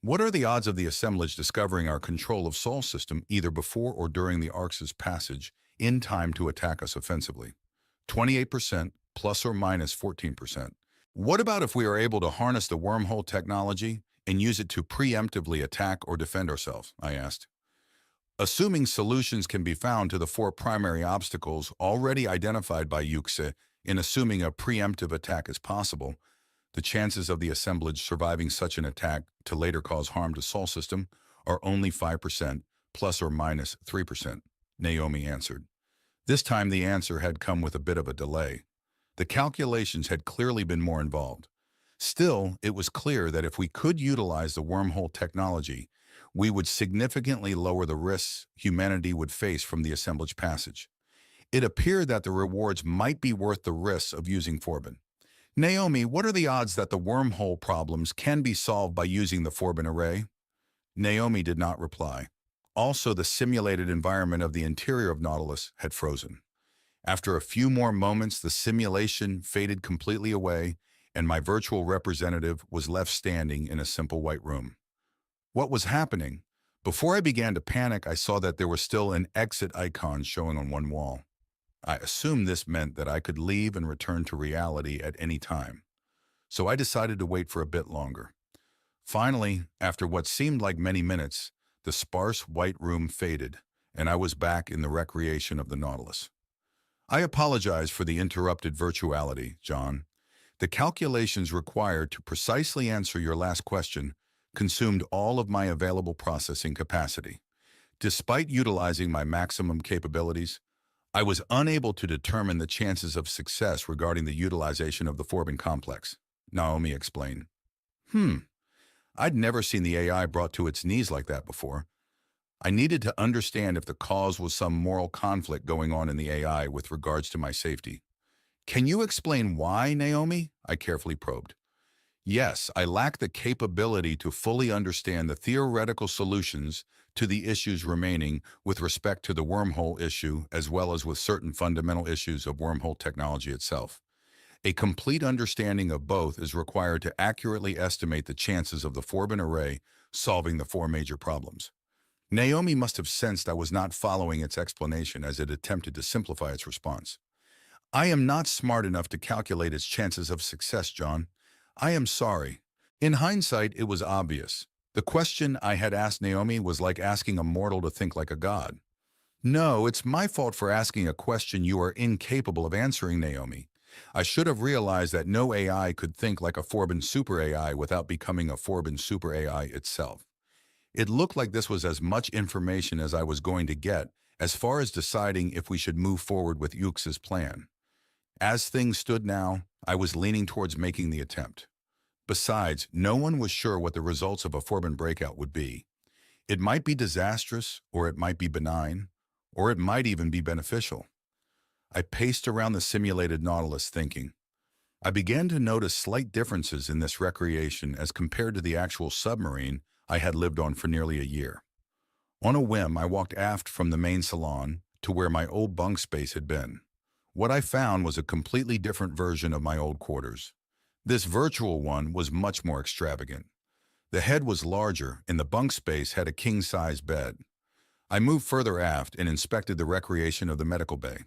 What are the odds of the assemblage discovering our control of Sol system either before or during the Orcs' passage in time to attack us offensively? 28% plus or minus 14%. What about if we are able to harness the wormhole technology and use it to preemptively attack or defend ourselves? I asked. Assuming solutions can be found to the four primary obstacles already identified by Yuxe, in assuming a preemptive attack is possible, the chances of the assemblage surviving such an attack to later cause harm to Sol system are only 5%, plus or minus 3%, Naomi answered. This time the answer had come with a bit of a delay. The calculations had clearly been more involved. Still, it was clear that if we could utilize the wormhole technology, we would significantly lower the risks humanity would face from the assemblage passage. It appeared that the rewards might be worth the risks of using forbin. Naomi, what are the odds that the wormhole problems can be solved by using the forbin array? Naomi did not reply. Also, the simulated environment of the interior of Nautilus had frozen. After a few more moments, the simulation faded completely away, and my virtual representative was left standing in a simple white room. What was happening? Before I began to panic, I saw that there was still an exit icon showing on one wall. I assumed this meant that I could leave and return to reality at any time. So I decided to wait for a bit longer. Finally, after what seemed like many minutes, the sparse white room faded, and I was back in the recreation of the Nautilus. I apologize for the interrupted virtuality, John. The calculations required to precisely answer your last question consumed all of my available processing capacity. Despite utilizing my maximum capabilities, I was unable to determine the chances of success regarding the utilization of the forbin complex, Naomi explained. I'd never seen the AI brought to its knees like that before. I needed to understand if the cause was some moral conflict going on in the AI with regards to my safety. Can you explain why, Naomi? I carefully probed. Yes, I lack the capability to fully understand the theoretical solutions to the issues remaining with respect to the wormhole issue as well as with certain fundamental issues of wormhole technology itself. A complete understanding of both is required to accurately estimate the chances of the forbin array solving the four major problems. Naomi must have sensed I was not following its explanation as it attempted to simplify its response. I am not smart enough to calculate its chances of success, John. I am sorry. In hindsight, it was obvious. The question I had asked Naomi was like asking a mortal to think like a god. No, it's my fault for asking a question you are incapable of answering, Naomi. I should have realized that no AI could think like a forbin super AI without becoming a forbin super AI itself. It looked like this was as much information as I was going to get as far as deciding if we should move forward with Yuxe's plan. As things stood now, I was leaning towards making the attempt. Besides, no one was sure what the results of a forbin breakout would be. It might be disastrous, or it might be benign, or it might even be beneficial. I paced around the simulated Nautilus thinking. I began to notice slight differences in this recreation as compared to the actual submarine I had lived on for nearly a year. On a whim, I walked aft from the main salon to where my old bunk space had been. What I found was a completely different version of my old quarters. This virtual one was much more extravagant. The head was larger, and the bunk space had a king-size bed. I moved further aft and inspected the recreation of the medical bay.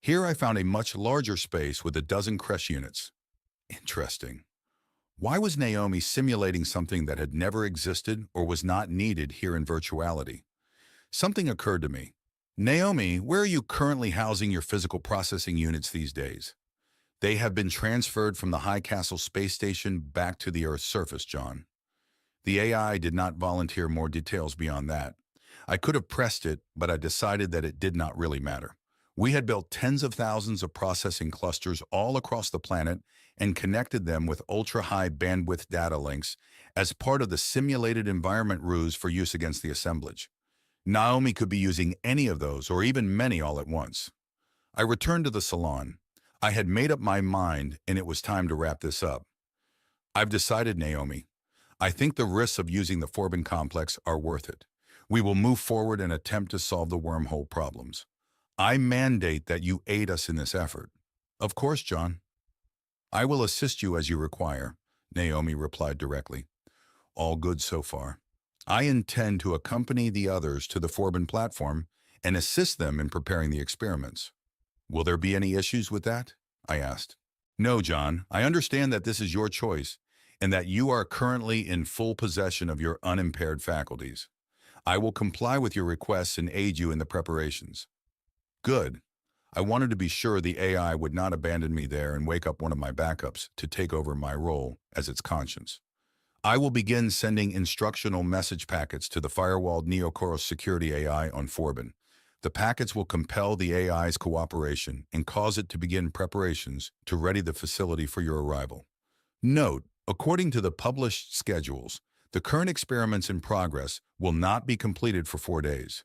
Here I found a much larger space with a dozen creche units. Interesting. Why was Naomi simulating something that had never existed or was not needed here in virtuality? Something occurred to me. Naomi, where are you currently housing your physical processing units these days? They have been transferred from the High Castle space station back to the Earth's surface, John. The AI did not volunteer more details beyond that. I could have pressed it, but I decided that it did not really matter. We had built tens of thousands of processing clusters all across the planet and connected them with ultra-high bandwidth data links as part of the simulated environment ruse for use against the assemblage. Naomi could be using any of those, or even many all at once. I returned to the salon. I had made up my mind, and it was time to wrap this up. I've decided, Naomi. I think the risks of using the forbin complex are worth it. We will move forward and attempt to solve the wormhole problems. I mandate that you aid us in this effort. Of course, John. I will assist you as you require, Naomi replied directly. All good so far. I intend to accompany the others to the forbin platform and assist them in preparing the experiments. Will there be any issues with that? I asked. No, John. I understand that this is your choice, and that you are currently in full possession of your unimpaired faculties. I will comply with your requests and aid you in the preparations. Good. I wanted to be sure the AI would not abandon me there and wake up one of my backups to take over my role as its conscience. I will begin sending instructional message packets to the firewalled Neocoros security AI on Forbin. The packets will compel the AI's cooperation and cause it to begin preparations to ready the facility for your arrival. Note, according to the published schedules, the current experiments in progress will not be completed for 4 days.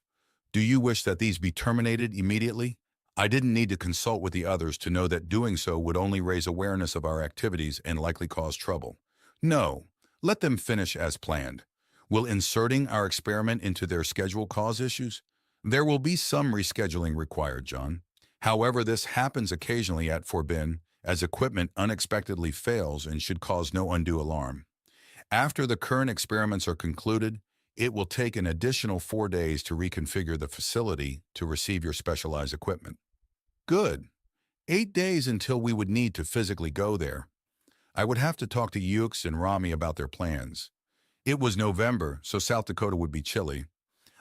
Do you wish that these be terminated immediately? I didn't need to consult with the others to know that doing so would only raise awareness of our activities and likely cause trouble. No, let them finish as planned. Will inserting our experiment into their schedule cause issues? There will be some rescheduling required, John. However, this happens occasionally at Forbin, as equipment unexpectedly fails and should cause no undue alarm. After the current experiments are concluded, it will take an additional 4 days to reconfigure the facility to receive your specialized equipment. Good. 8 days until we would need to physically go there. I would have to talk to Xueting and Rami about their plans. It was November, so South Dakota would be chilly.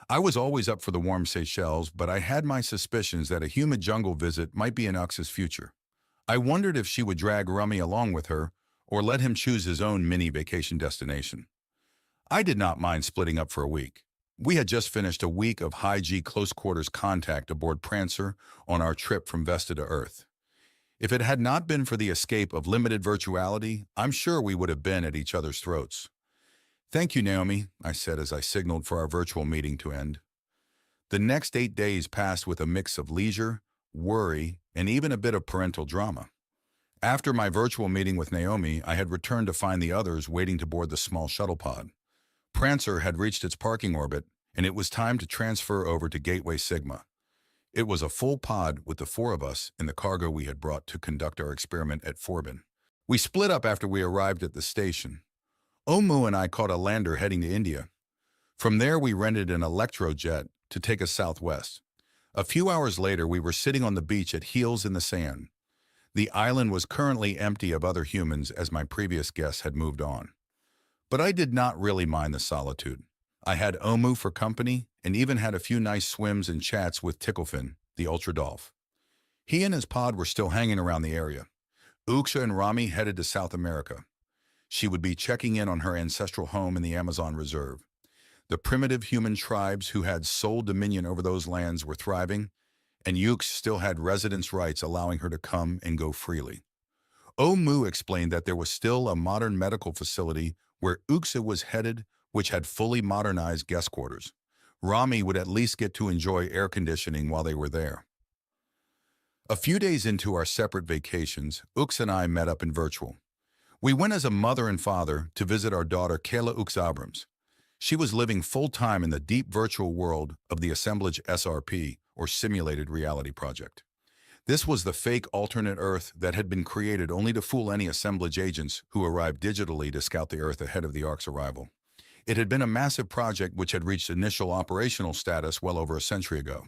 I was always up for the warm Seychelles, but I had my suspicions that a humid jungle visit might be in Ux's future. I wondered if she would drag Rami along with her, or let him choose his own mini-vacation destination. I did not mind splitting up for a week. We had just finished a week of high-G close-quarters contact aboard Prancer on our trip from Vesta to Earth. If it had not been for the escape of limited virtuality, I'm sure we would have been at each other's throats. Thank you, Naomi, I said as I signaled for our virtual meeting to end. The next 8 days passed with a mix of leisure, worry, and even a bit of parental drama. After my virtual meeting with Naomi, I had returned to find the others waiting to board the small shuttle pod. Prancer had reached its parking orbit, and it was time to transfer over to Gateway Sigma. It was a full pod with the 4 of us in the cargo we had brought to conduct our experiment at Forbin. We split up after we arrived at the station. Omu and I caught a lander heading to India. From there, we rented an electrojet to take us southwest. A few hours later, we were sitting on the beach at heels in the sand. The island was currently empty of other humans as my previous guests had moved on. But I did not really mind the solitude. I had Omu for company and even had a few nice swims and chats with Ticklefin, the Ultra Dolph. He and his pod were still hanging around the area. Uksha and Rami headed to South America. She would be checking in on her ancestral home in the Amazon Reserve. The primitive human tribes who had sole dominion over those lands were thriving, and Uksha still had residence rights allowing her to come and go freely. Omu explained that there was still a modern medical facility where Uksha was headed, which had fully modernized guest quarters. Rami would at least get to enjoy air conditioning while they were there. A few days into our separate vacations, Uksha and I met up in virtual. We went as a mother and father to visit our daughter Kayla Uksha Abrams. She was living full-time in the deep virtual world of the assemblage SRP, or Simulated Reality Project. This was the fake alternate Earth that had been created only to fool any assemblage agents who arrived digitally to scout the Earth ahead of the Arc's arrival. It had been a massive project which had reached initial operational status well over a century ago.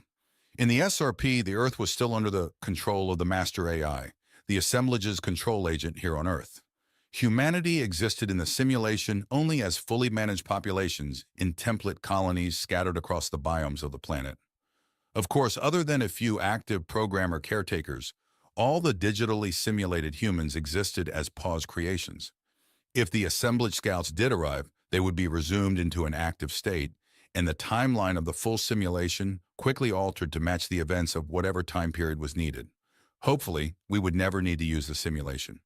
In the SRP, the Earth was still under the control of the Master AI, the assemblage's control agent here on Earth. Humanity existed in the simulation only as fully managed populations in template colonies scattered across the biomes of the planet. Of course, other than a few active programmer caretakers, all the digitally simulated humans existed as pause creations. If the assemblage scouts did arrive, they would be resumed into an active state, and the timeline of the full simulation quickly altered to match the events of whatever time period was needed. Hopefully, we would never need to use the simulation.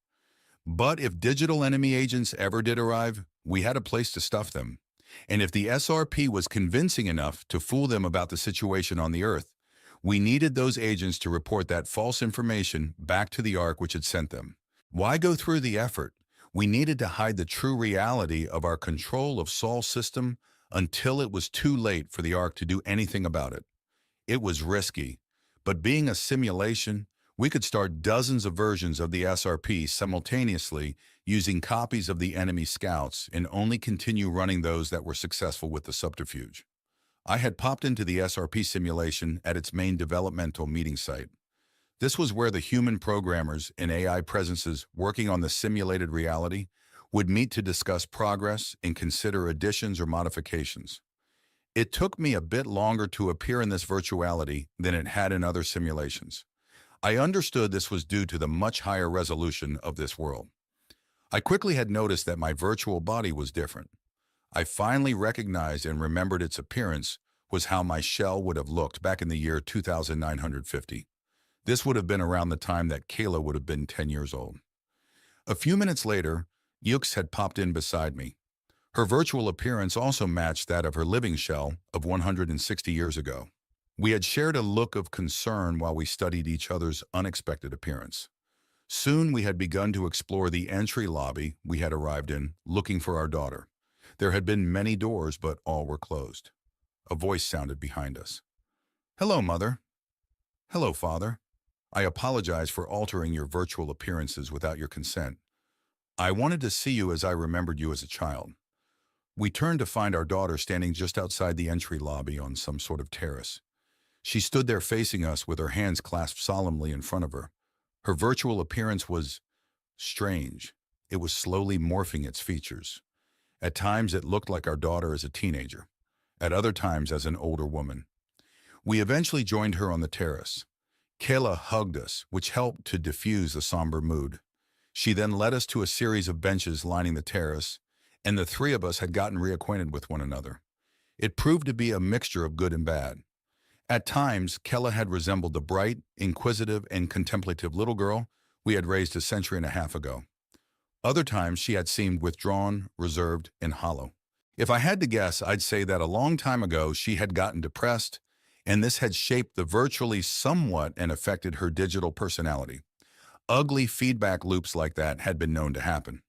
But if digital enemy agents ever did arrive, we had a place to stuff them. And if the SRP was convincing enough to fool them about the situation on the Earth, we needed those agents to report that false information back to the Ark which had sent them. Why go through the effort? We needed to hide the true reality of our control of Sol's system until it was too late for the Ark to do anything about it. It was risky, but being a simulation, we could start dozens of versions of the SRP simultaneously using copies of the enemy scouts and only continue running those that were successful with the subterfuge. I had popped into the SRP simulation at its main developmental meeting site. This was where the human programmers and AI presences working on the simulated reality would meet to discuss progress and consider additions or modifications. It took me a bit longer to appear in this virtuality than it had in other simulations. I understood this was due to the much higher resolution of this world. I quickly had noticed that my virtual body was different. I finally recognized and remembered its appearance was how my shell would have looked back in the year 2950. This would have been around the time that Kayla would have been 10 years old. A few minutes later, Yux had popped in beside me. Her virtual appearance also matched that of her living shell of 160 years ago. We had shared a look of concern while we studied each other's unexpected appearance. Soon we had begun to explore the entry lobby we had arrived in, looking for our daughter. There had been many doors, but all were closed. A voice sounded behind us. "Hello, Mother." "Hello, Father. I apologize for altering your virtual appearances without your consent. I wanted to see you as I remembered you as a child." We turned to find our daughter standing just outside the entry lobby on some sort of terrace. She stood there facing us with her hands clasped solemnly in front of her. Her virtual appearance was strange. It was slowly morphing its features. At times it looked like our daughter as a teenager, at other times as an older woman. We eventually joined her on the terrace. Kayla hugged us, which helped to diffuse the somber mood. She then led us to a series of benches lining the terrace, and the three of us had gotten reacquainted with one another. It proved to be a mixture of good and bad. At times, Kayla had resembled the bright, inquisitive, and contemplative little girl we had raised a century and a half ago. Other times, she had seemed withdrawn, reserved, and hollow. If I had to guess, I'd say that a long time ago she had gotten depressed, and this had shaped the virtually somewhat and affected her digital personality. Ugly feedback loops like that had been known to happen.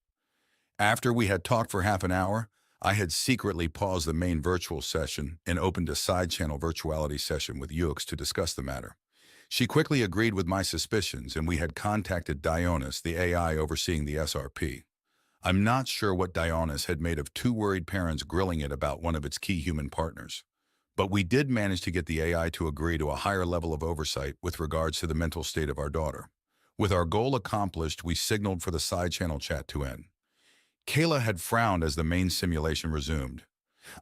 After we had talked for half an hour, I had secretly paused the main virtual session and opened a side-channel virtuality session with Yux to discuss the matter. She quickly agreed with my suspicions, and we had contacted Diagnostic, the AI overseeing the SRP. I'm not sure what Diagnostic had made of two worried parents grilling it about one of its key human partners. But we did manage to get the AI to agree to a higher level of oversight with regards to the mental state of our daughter. With our goal accomplished, we signaled for the side-channel chat to end. Kayla had frowned as the main simulation resumed.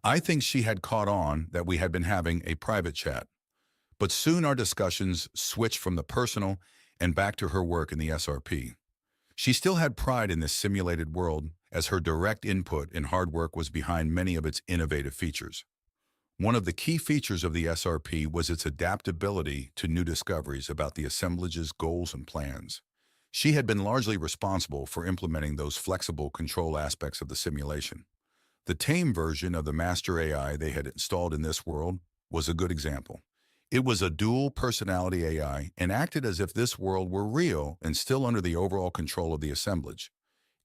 I think she had caught on that we had been having a private chat. But soon our discussions switched from the personal and back to her work in the SRP. She still had pride in this simulated world, as her direct input and hard work was behind many of its innovative features. One of the key features of the SRP was its adaptability to new discoveries about the assemblage's goals and plans. She had been largely responsible for implementing those flexible control aspects of the simulation. The tame version of the master AI they had installed in this world was a good example. It was a dual personality AI and acted as if this world were real and still under the overall control of the assemblage.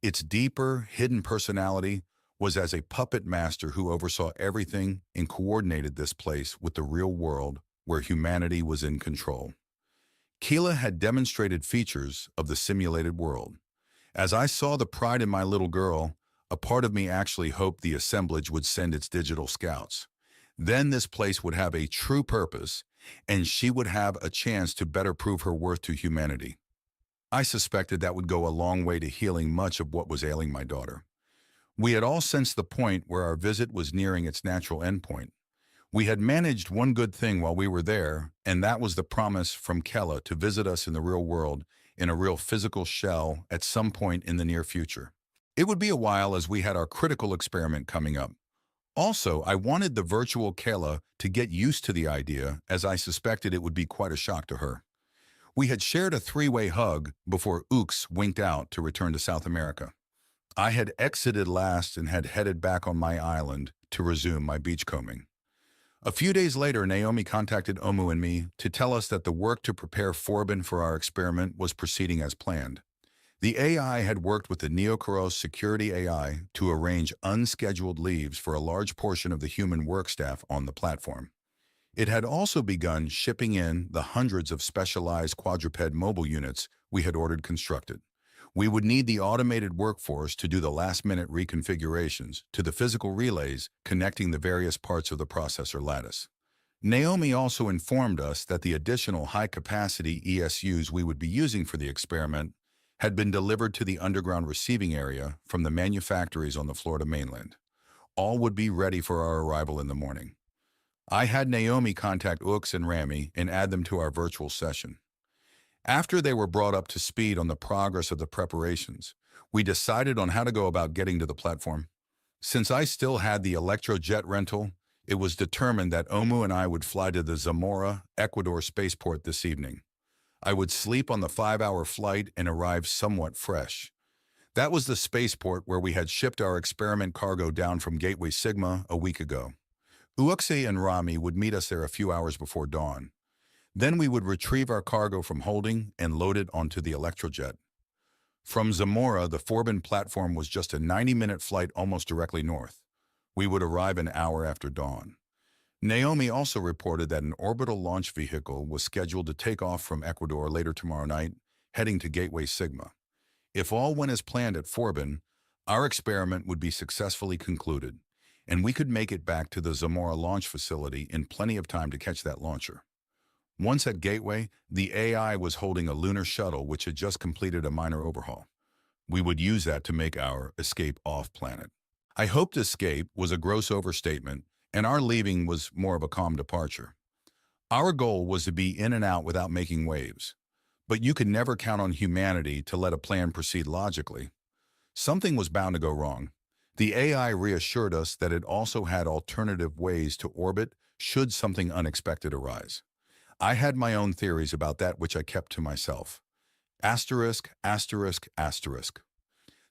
Its deeper, hidden personality was as a puppet master who oversaw everything and coordinated this place with the real world where humanity was in control. Kayla had demonstrated features of the simulated world. As I saw the pride in my little girl, a part of me actually hoped the assemblage would send its digital scouts. Then this place would have a true purpose, and she would have a chance to better prove her worth to humanity. I suspected that would go a long way to healing much of what was ailing my daughter. We had all sensed the point where our visit was nearing its natural endpoint. We had managed one good thing while we were there, and that was the promise from Kayla to visit us in the real world in a real physical shell at some point in the near future. It would be a while as we had our critical experiment coming up. Also, I wanted the virtual Kayla to get used to the idea, as I suspected it would be quite a shock to her. We had shared a three-way hug before Ux winked out to return to South America. I had exited last and had headed back on my island to resume my beachcombing. A few days later, Naomi contacted Omu and me to tell us that the work to prepare forbin for our experiment was proceeding as planned. The AI had worked with the Neokoros security AI to arrange unscheduled leaves for a large portion of the human work staff on the platform. It had also begun shipping in the hundreds of specialized quadruped mobile units we had ordered constructed. We would need the automated workforce to do the last-minute reconfigurations to the physical relays connecting the various parts of the processor lattice. Naomi also informed us that the additional high-capacity ESUs we would be using for the experiment had been delivered to the underground receiving area from the manufactories on the Florida mainland. All would be ready for our arrival in the morning. I had Naomi contact Orcs and Rami and add them to our virtual session. After they were brought up to speed on the progress of the preparations, we decided on how to go about getting to the platform. Since I still had the Electrojet rental, it was determined that Omu and I would fly to the Zamora, Ecuador spaceport this evening. I would sleep on the 5-hour flight and arrive somewhat fresh. That was the spaceport where we had shipped our experiment cargo down from Gateway Sigma a week ago. Uoxie and Rami would meet us there a few hours before dawn. Then we would retrieve our cargo from holding and load it onto the Electrojet. From Zamora, the Forbin platform was just a 90-minute flight almost directly north. We would arrive an hour after dawn. Naomi also reported that an orbital launch vehicle was scheduled to take off from Ecuador later tomorrow night, heading to Gateway Sigma. If all went as planned at Forbin, our experiment would be successfully concluded, and we could make it back to the Zamora launch facility in plenty of time to catch that launcher. Once at Gateway, the AI was holding a lunar shuttle which had just completed a minor overhaul. We would use that to make our escape off-planet. I hoped escape was a gross overstatement, and our leaving was more of a calm departure. Our goal was to be in and out without making waves. But you could never count on humanity to let a plan proceed logically. Something was bound to go wrong. The AI reassured us that it also had alternative ways to orbit should something unexpected arise. I had my own theories about that which I kept to myself. Asterisk, asterisk, asterisk.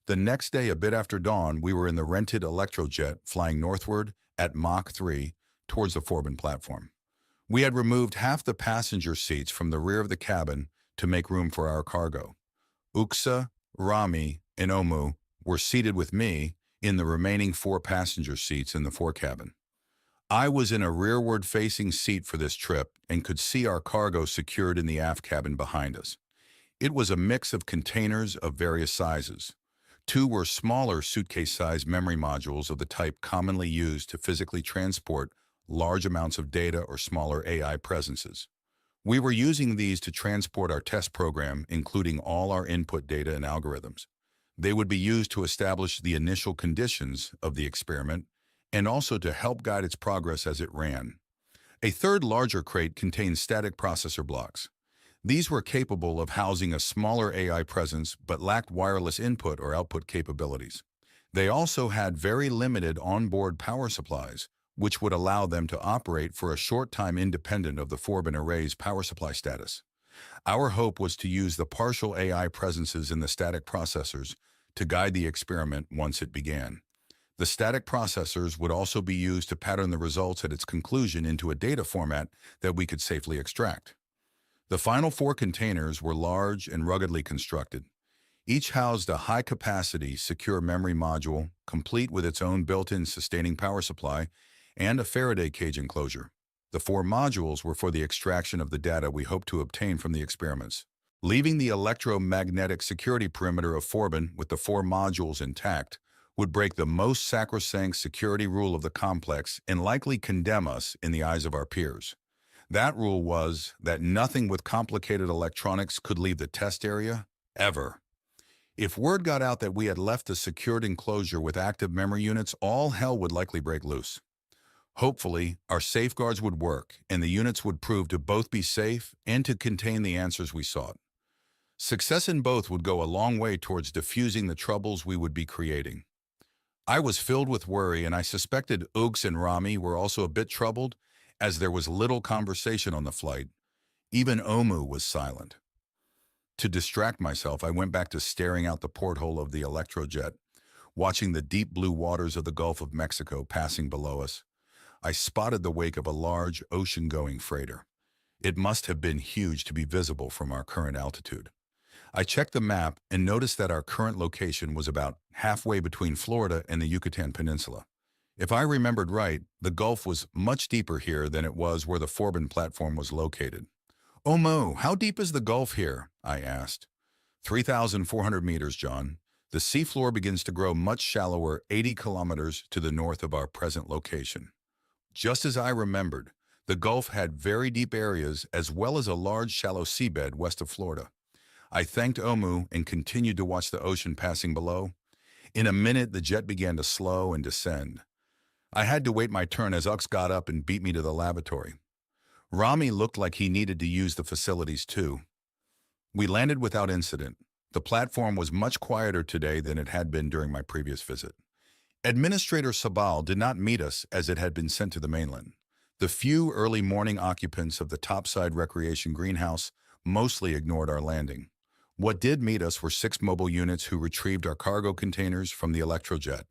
The next day, a bit after dawn, we were in the rented Electrojet flying northward at Mach 3 towards the Forbin platform. We had removed half the passenger seats from the rear of the cabin to make room for our cargo. Uxa, Rami, and Omu were seated with me in the remaining 4 passenger seats in the forecabin. I was in a rearward-facing seat for this trip and could see our cargo secured in the aft cabin behind us. It was a mix of containers of various sizes. 2 were smaller suitcase-sized memory modules of the type commonly used to physically transport large amounts of data or smaller AI presences. We were using these to transport our test program, including all our input data and algorithms. They would be used to establish the initial conditions of the experiment and also to help guide its progress as it ran. A third larger crate contained static processor blocks. These were capable of housing a smaller AI presence but lacked wireless input or output capabilities. They also had very limited onboard power supplies, which would allow them to operate for a short time independent of the Forbin array's power supply status. Our hope was to use the partial AI presences in the static processors to guide the experiment once it began. The static processors would also be used to pattern the results at its conclusion into a data format that we could safely extract. The final 4 containers were large and ruggedly constructed. Each housed a high-capacity, secure memory module, complete with its own built-in sustaining power supply and a Faraday cage enclosure. The 4 modules were for the extraction of the data we hoped to obtain from the experiments. Leaving the electromagnetic security perimeter of Forbin with the 4 modules intact would break the most sacrosanct security rule of the complex and likely condemn us in the eyes of our peers. That rule was that nothing with complicated electronics could leave the test area, ever. If word got out that we had left a secured enclosure with active memory units, all hell would likely break loose. Hopefully, our safeguards would work, and the units would prove to both be safe and to contain the answers we sought. Success in both would go a long way towards diffusing the troubles we would be creating. I was filled with worry, and I suspected Uggs and Rami were also a bit troubled, as there was little conversation on the flight. Even Omu was silent. To distract myself, I went back to staring out the porthole of the Electrojet, watching the deep blue waters of the Gulf of Mexico passing below us. I spotted the wake of a large ocean-going freighter. It must have been huge to be visible from our current altitude. I checked the map and noticed that our current location was about halfway between Florida and the Yucatan Peninsula. If I remembered right, the Gulf was much deeper here than it was where the Forbin platform was located. "Oh Mo, how deep is the Gulf here?" I asked. 3,400 meters, John. The seafloor begins to grow much shallower 80 kilometers to the north of our present location. Just as I remembered, the Gulf had very deep areas as well as a large shallow seabed west of Florida. I thanked Omu and continued to watch the ocean passing below. In a minute, the jet began to slow and descend. I had to wait my turn as Ux got up and beat me to the lavatory. Rami looked like he needed to use the facilities too. We landed without incident. The platform was much quieter today than it had been during my previous visit. Administrator Sabal did not meet us as it had been sent to the mainland. The few early morning occupants of the topside recreation greenhouse mostly ignored our landing. What did meet us were 6 mobile units who retrieved our cargo containers from the electrojet.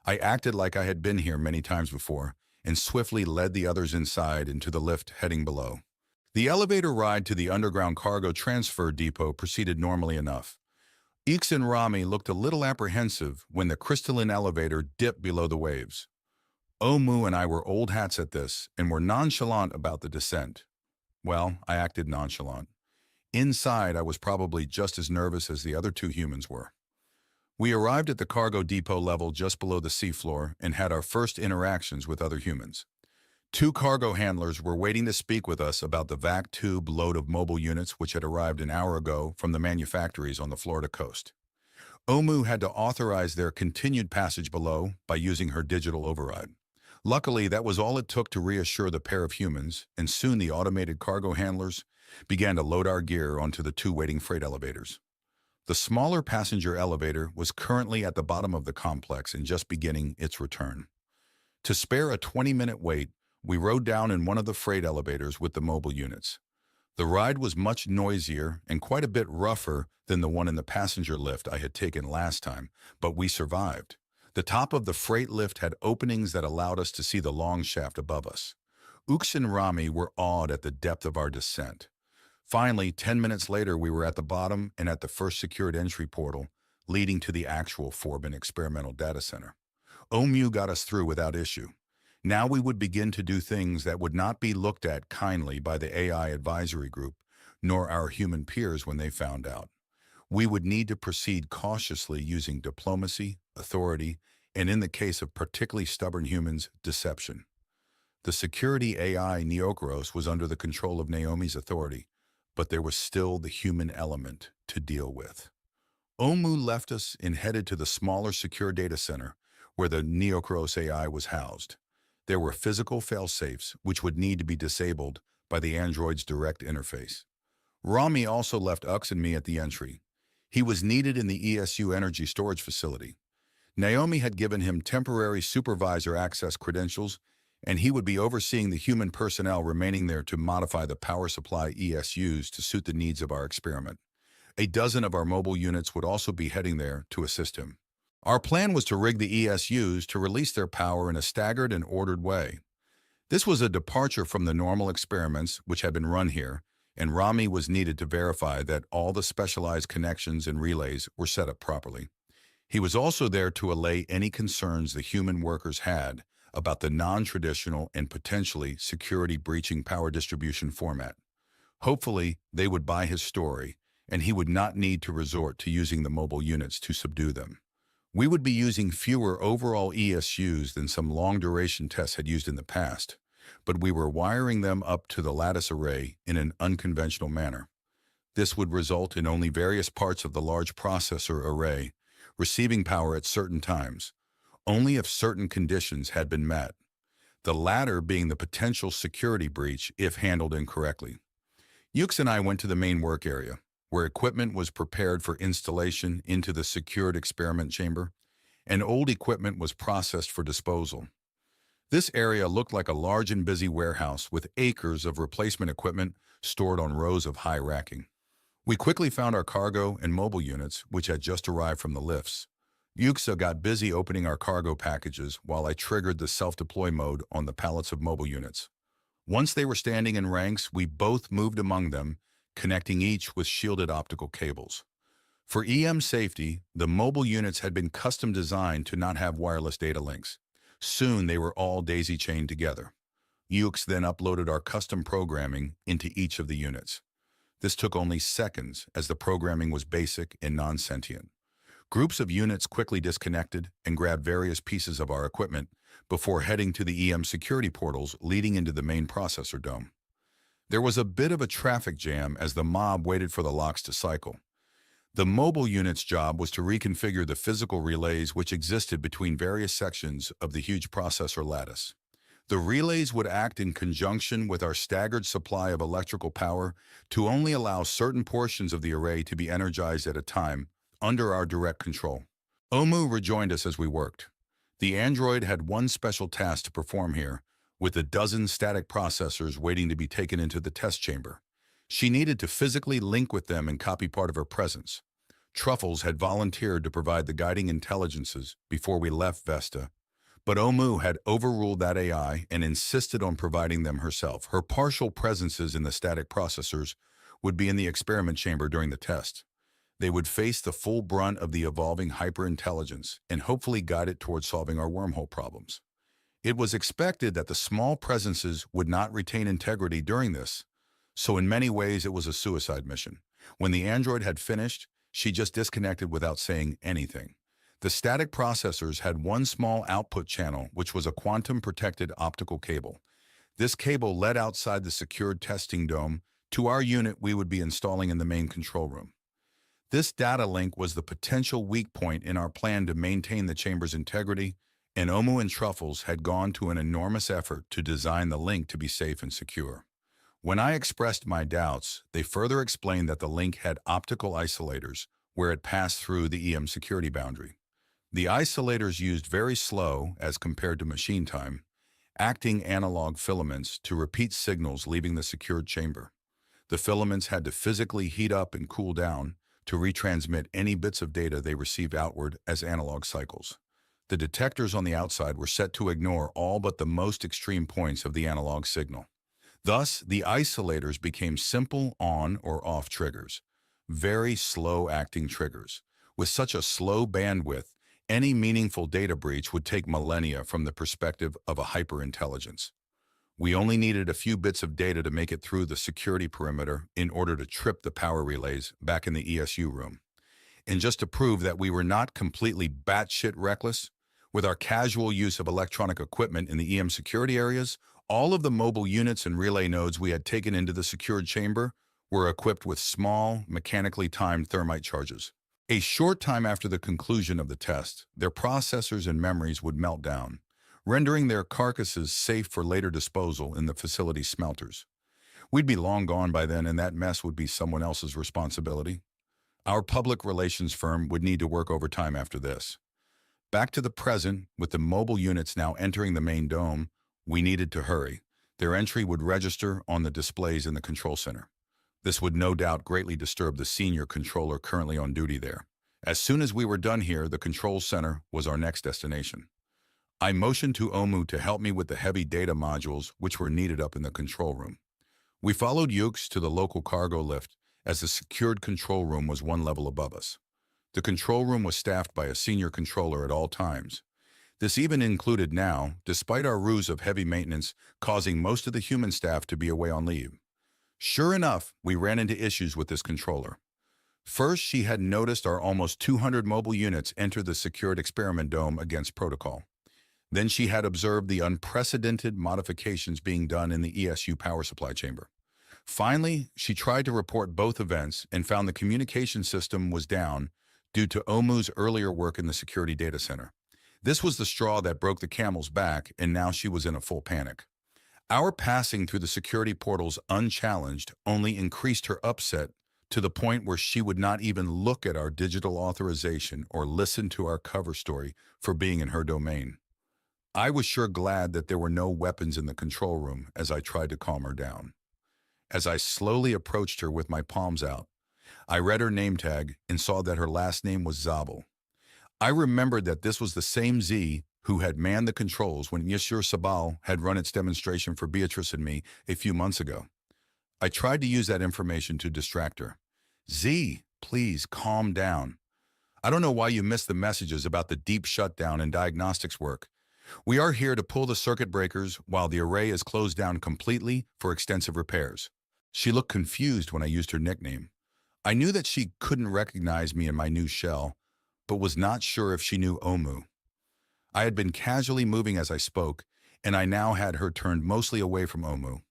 I acted like I had been here many times before and swiftly led the others inside into the lift heading below. The elevator ride to the underground cargo transfer depot proceeded normally enough. Ix and Rami looked a little apprehensive when the crystalline elevator dipped below the waves. Omu and I were old hats at this and were nonchalant about the descent. Well, I acted nonchalant. Inside, I was probably just as nervous as the other 2 humans were. We arrived at the cargo depot level just below the seafloor and had our first interactions with other humans. 2 cargo handlers were waiting to speak with us about the vac tube load of mobile units which had arrived an hour ago from the manufactories on the Florida coast. Omu had to authorize their continued passage below by using her digital override. Luckily, that was all it took to reassure the pair of humans, and soon the automated cargo handlers began to load our gear onto the 2 waiting freight elevators. The smaller passenger elevator was currently at the bottom of the complex and just beginning its return. To spare a 20-minute wait, we rode down in one of the freight elevators with the mobile units. The ride was much noisier and quite a bit rougher than the one in the passenger lift I had taken last time, but we survived. The top of the freight lift had openings that allowed us to see the long shaft above us. Ux and Rami were awed at the depth of our descent. Finally, 10 minutes later, we were at the bottom and at the first secured entry portal, leading to the actual Forbin experimental data center. Omu got us through without issue. Now we would begin to do things that would not be looked at kindly by the AI advisory group, nor our human peers when they found out. We would need to proceed cautiously using diplomacy, authority, and in the case of particularly stubborn humans, deception. The security AI Neokros was under the control of Naomi's authority, but there was still the human element to deal with. Omu left us and headed to the smaller secure data center where the Neokros AI was housed. There were physical fail-safes which would need to be disabled by the android's direct interface. Rami also left Ux and me at the entry. He was needed in the ESU energy storage facility. Naomi had given him temporary supervisor access credentials, and he would be overseeing the human personnel remaining there to modify the power supply ESUs to suit the needs of our experiment. A dozen of our mobile units would also be heading there to assist him. Our plan was to rig the ESUs to release their power in a staggered and ordered way. This was a departure from the normal experiments which had been run here, and Rami was needed to verify that all the specialized connections and relays were set up properly. He was also there to allay any concerns the human workers had about the non-traditional and potentially security-breaching power distribution format. Hopefully, they would buy his story, and he would not need to resort to using the mobile units to subdue them. We would be using fewer overall ESUs than some long-duration tests had used in the past, but we were wiring them up to the lattice array in an unconventional manner. This would result in only various parts of the large processor array receiving power at certain times, only if certain conditions had been met, the latter being the potential security breach if handled incorrectly. Ux and I went to the main work area, where equipment was prepared for installation into the secured experiment chamber, and old equipment was processed for disposal. This area looked like a large and busy warehouse with acres of replacement equipment stored on rows of high racking. We quickly found our cargo and mobile units, which had just arrived from the lifts. Yuxa got busy opening our cargo packages while I triggered the self-deploy mode on the pallets of mobile units. Once they were standing in ranks, we both moved among them, connecting each with shielded optical cables. For EM safety, the mobile units had been custom designed to not have wireless data links. Soon they were all daisy-chained together. Ux then uploaded our custom programming into each of the units. This took only seconds as the programming was basic and non-sentient. Groups of units quickly disconnected and grabbed various pieces of our equipment before heading to the EM security portals leading into the main processor dome. There was a bit of a traffic jam as the mob waited for the locks to cycle. The mobile unit's job was to reconfigure the physical relays which existed between various sections of the huge processor lattice. The relays would act in conjunction with our staggered supply of electrical power to only allow certain portions of the array to be energized at a time under our direct control. Omu rejoined us as we worked. The android had one special task to perform here, with a dozen static processors waiting to be taken into the test chamber. She needed to physically link with them and copy part of her presence. Truffles had volunteered to provide the guiding intelligences before we left Vesta, but Omu had overruled that AI and insisted on providing them herself. Her partial presences in the static processors would be in the experiment chamber during the test. They would face the full brunt of the evolving hyperintelligence and hopefully guide it towards solving our wormhole problems. It was expected that the small presences would not retain integrity during this, so in many ways it was a suicide mission. When the android had finished, she just disconnected without saying anything. The static processors had one small output channel, which was a quantum-protected optical cable. This cable led outside the secured testing dome to our unit we would be installing in the main control room. This data link was the potential weak point in our plan to maintain the chamber's integrity, and Omu and Truffles had gone to an enormous effort to design the link to be safe and secure. When I expressed my doubts, they further explained that the link had optical isolators where it passed through the EM security boundary. The isolators used very slow, as compared to machine time, acting analog filaments to repeat signals leaving the secured chamber. The filaments had to physically heat up and cool down to retransmit any bits of data they received outward as analog cycles. The detectors on the outside were set to ignore all but the most extreme points of the analog signal. Thus, the isolators became simple on or off triggers, very slow-acting triggers. With such a slow bandwidth, any meaningful data breach would take millennia from the perspective of a hyperintelligence. We only needed a few bits of data to make it through the security perimeter in order to trip the power relays back in the ESU room. And just to prove that we were not completely batshit reckless, with our casual use of electronic equipment in the EM security areas, all of the mobile units and relay nodes we had taken into the secured chamber were equipped with small, mechanically timed thermite charges. A short time after the conclusion of the test, their processors and memories would melt down, rendering their carcasses safe for later disposal in the facility's smelters. We'd be long gone by then, and that mess would be someone else's responsibility. Our public relations firm would need to work overtime after this. Back to the present, with the mobile units now entering the main dome, we needed to hurry. Their entry would register on the displays in the control center. This would no doubt greatly disturb the senior controller currently on duty there. As soon as we were done here, the control center was our next destination. I motioned to Omu to help me with the heavy data modules which were needed up in the control room. We followed Yuks to the local cargo lift, as the secured control room was one level above us. The control room was staffed by a senior controller at all times. This even included now, despite our ruse of heavy maintenance causing most of the human staff to be away on leave. Sure enough, we ran into issues with this controller. First, she had noticed our almost 200 mobile units enter the secured experiment dome against protocol. Then she had observed the unprecedented modifications being done in the ESU power supply chamber. Finally, she tried to report both events and found the communication system was down due to Omu's earlier work in the security data center. This was the straw that broke the camel's back, and now she was in a full panic. Our passing through the security portals unchallenged only increased her upset to the point where she would not even look at our digital authorization or listen to our cover story for being in her domain. I was sure glad that there were no weapons in the control room as I tried to calm her down. As I slowly approached her with my palms out, I read her name tag and saw that her last name was Zabel. I remembered that this was the same Z who had manned the controls when Yashur Sabal had run its demonstration for Beatrice and me a few months ago. I tried to use that information to distract her. Z, please calm down. I don't know why you missed the messages about the deep shutdown and diagnostics work. We are here to pull the circuit breakers while the array is closed down completely for extensive repairs. She looked confused when I used her nickname. I knew that she couldn't recognize me in my new shell, but was not sure if she knew Omu. I had been casually moving as I spoke, and I now had her turned mostly away from Omu.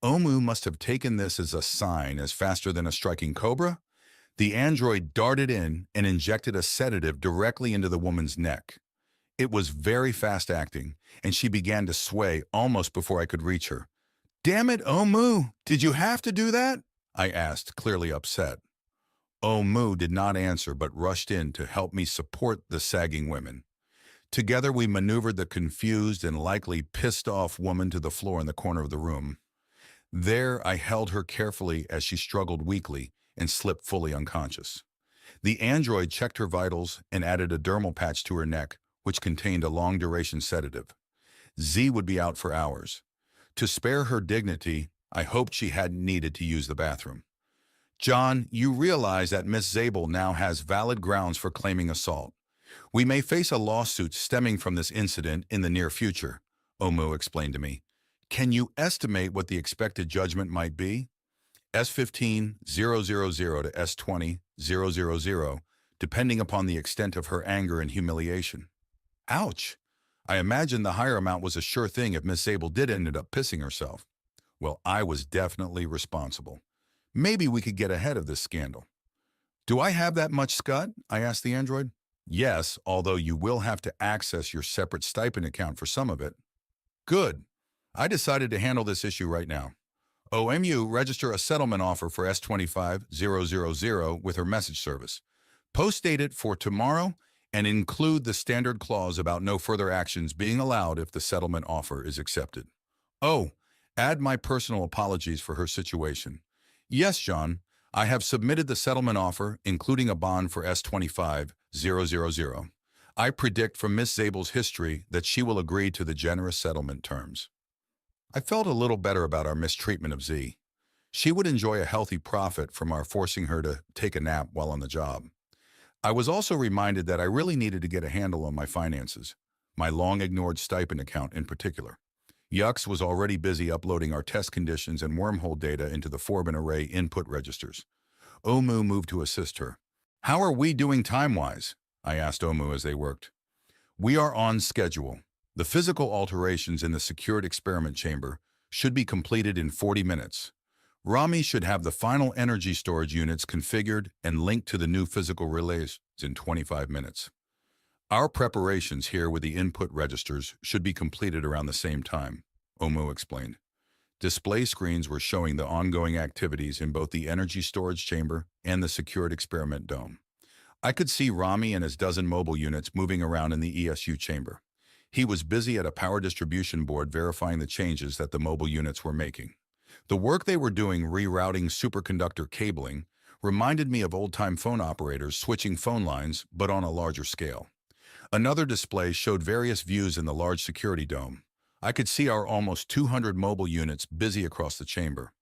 Omu must have taken this as a sign as faster than a striking cobra. The android darted in and injected a sedative directly into the woman's neck. It was very fast acting, and she began to sway almost before I could reach her. "Damn it, Omu! Did you have to do that?" I asked, clearly upset. Omu did not answer but rushed in to help me support the sagging women. Together we maneuvered the confused and likely pissed-off woman to the floor in the corner of the room. There I held her carefully as she struggled weakly and slipped fully unconscious. The android checked her vitals and added a dermal patch to her neck, which contained a long-duration sedative. Z would be out for hours. To spare her dignity, I hoped she hadn't needed to use the bathroom. "John, you realize that Miss Zabel now has valid grounds for claiming assault. We may face a lawsuit stemming from this incident in the near future," Omu explained to me. "Can you estimate what the expected judgment might be?" S15,000 to S20,000, depending upon the extent of her anger and humiliation. Ouch! I imagine the higher amount was a sure thing if Miss Zabel did end up pissing herself. Well, I was definitely responsible. Maybe we could get ahead of this scandal. "Do I have that much scud?" I asked the android. "Yes, although you will have to access your separate stipend account for some of it." "Good. I decided to handle this issue right now. OMU, register a settlement offer for S25000 with her message service. Post date it for tomorrow and include the standard clause about no further actions being allowed if the settlement offer is accepted. Oh, add my personal apologies for her situation. Yes, John, I have submitted the settlement offer, including a bond for S25000. I predict from Miss Zabel's history that she will agree to the generous settlement terms." I felt a little better about our mistreatment of Z. She would enjoy a healthy profit from our forcing her to take a nap while on the job. I was also reminded that I really needed to get a handle on my finances, my long-ignored stipend account in particular. Yux was already busy uploading our test conditions and wormhole data into the forbin array input registers. Omu moved to assist her. "How are we doing time-wise?" I asked Omu as they worked. "We are on schedule. The physical alterations in the secured experiment chamber should be completed in 40 minutes. Rami should have the final energy storage units configured and linked to the new physical relays in 25 minutes. Our preparations here with the input registers should be completed around the same time," Omu explained. Display screens were showing the ongoing activities in both the energy storage chamber and the secured experiment dome. I could see Rami and his dozen mobile units moving around in the ESU chamber. He was busy at a power distribution board verifying the changes that the mobile units were making. The work they were doing rerouting superconductor cabling reminded me of old-time phone operators switching phone lines, but on a larger scale. Another display showed various views in the large security dome. I could see our almost 200 mobile units busy across the chamber.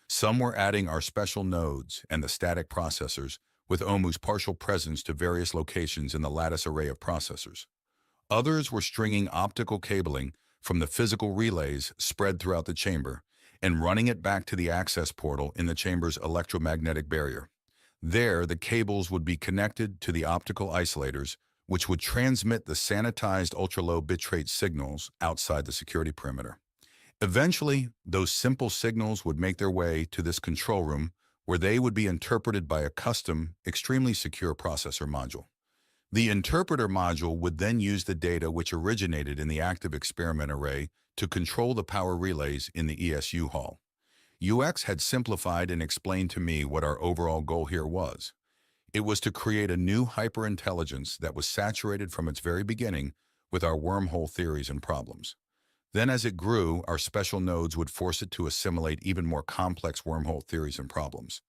Some were adding our special nodes and the static processors, with Omu's partial presence to various locations in the lattice array of processors. Others were stringing optical cabling from the physical relays spread throughout the chamber and running it back to the access portal in the chamber's electromagnetic barrier. There, the cables would be connected to the optical isolators, which would transmit the sanitized ultra-low bitrate signals outside the security perimeter. Eventually, those simple signals would make their way to this control room where they would be interpreted by a custom, extremely secure processor module. The interpreter module would then use the data which originated in the active experiment array to control the power relays in the ESU hall. UX had simplified and explained to me what our overall goal here was. It was to create a new hyperintelligence that was saturated from its very beginning with our wormhole theories and problems. Then as it grew, our special nodes would force it to assimilate even more complex wormhole theories and problems.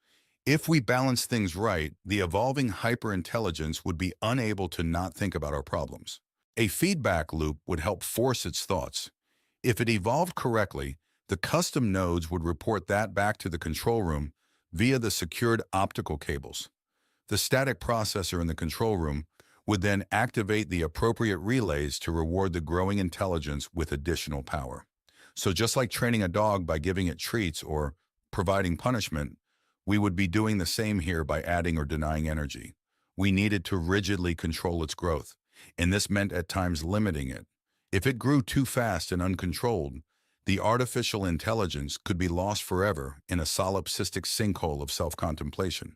If we balanced things right, the evolving hyperintelligence would be unable to not think about our problems. A feedback loop would help force its thoughts. If it evolved correctly, the custom nodes would report that back to the control room via the secured optical cables. The static processor in the control room would then activate the appropriate relays to reward the growing intelligence with additional power. So just like training a dog by giving it treats or providing punishment, we would be doing the same here by adding or denying energy. We needed to rigidly control its growth, and this meant at times limiting it. If it grew too fast and uncontrolled, The artificial intelligence could be lost forever in a solipsistic sinkhole of self-contemplation.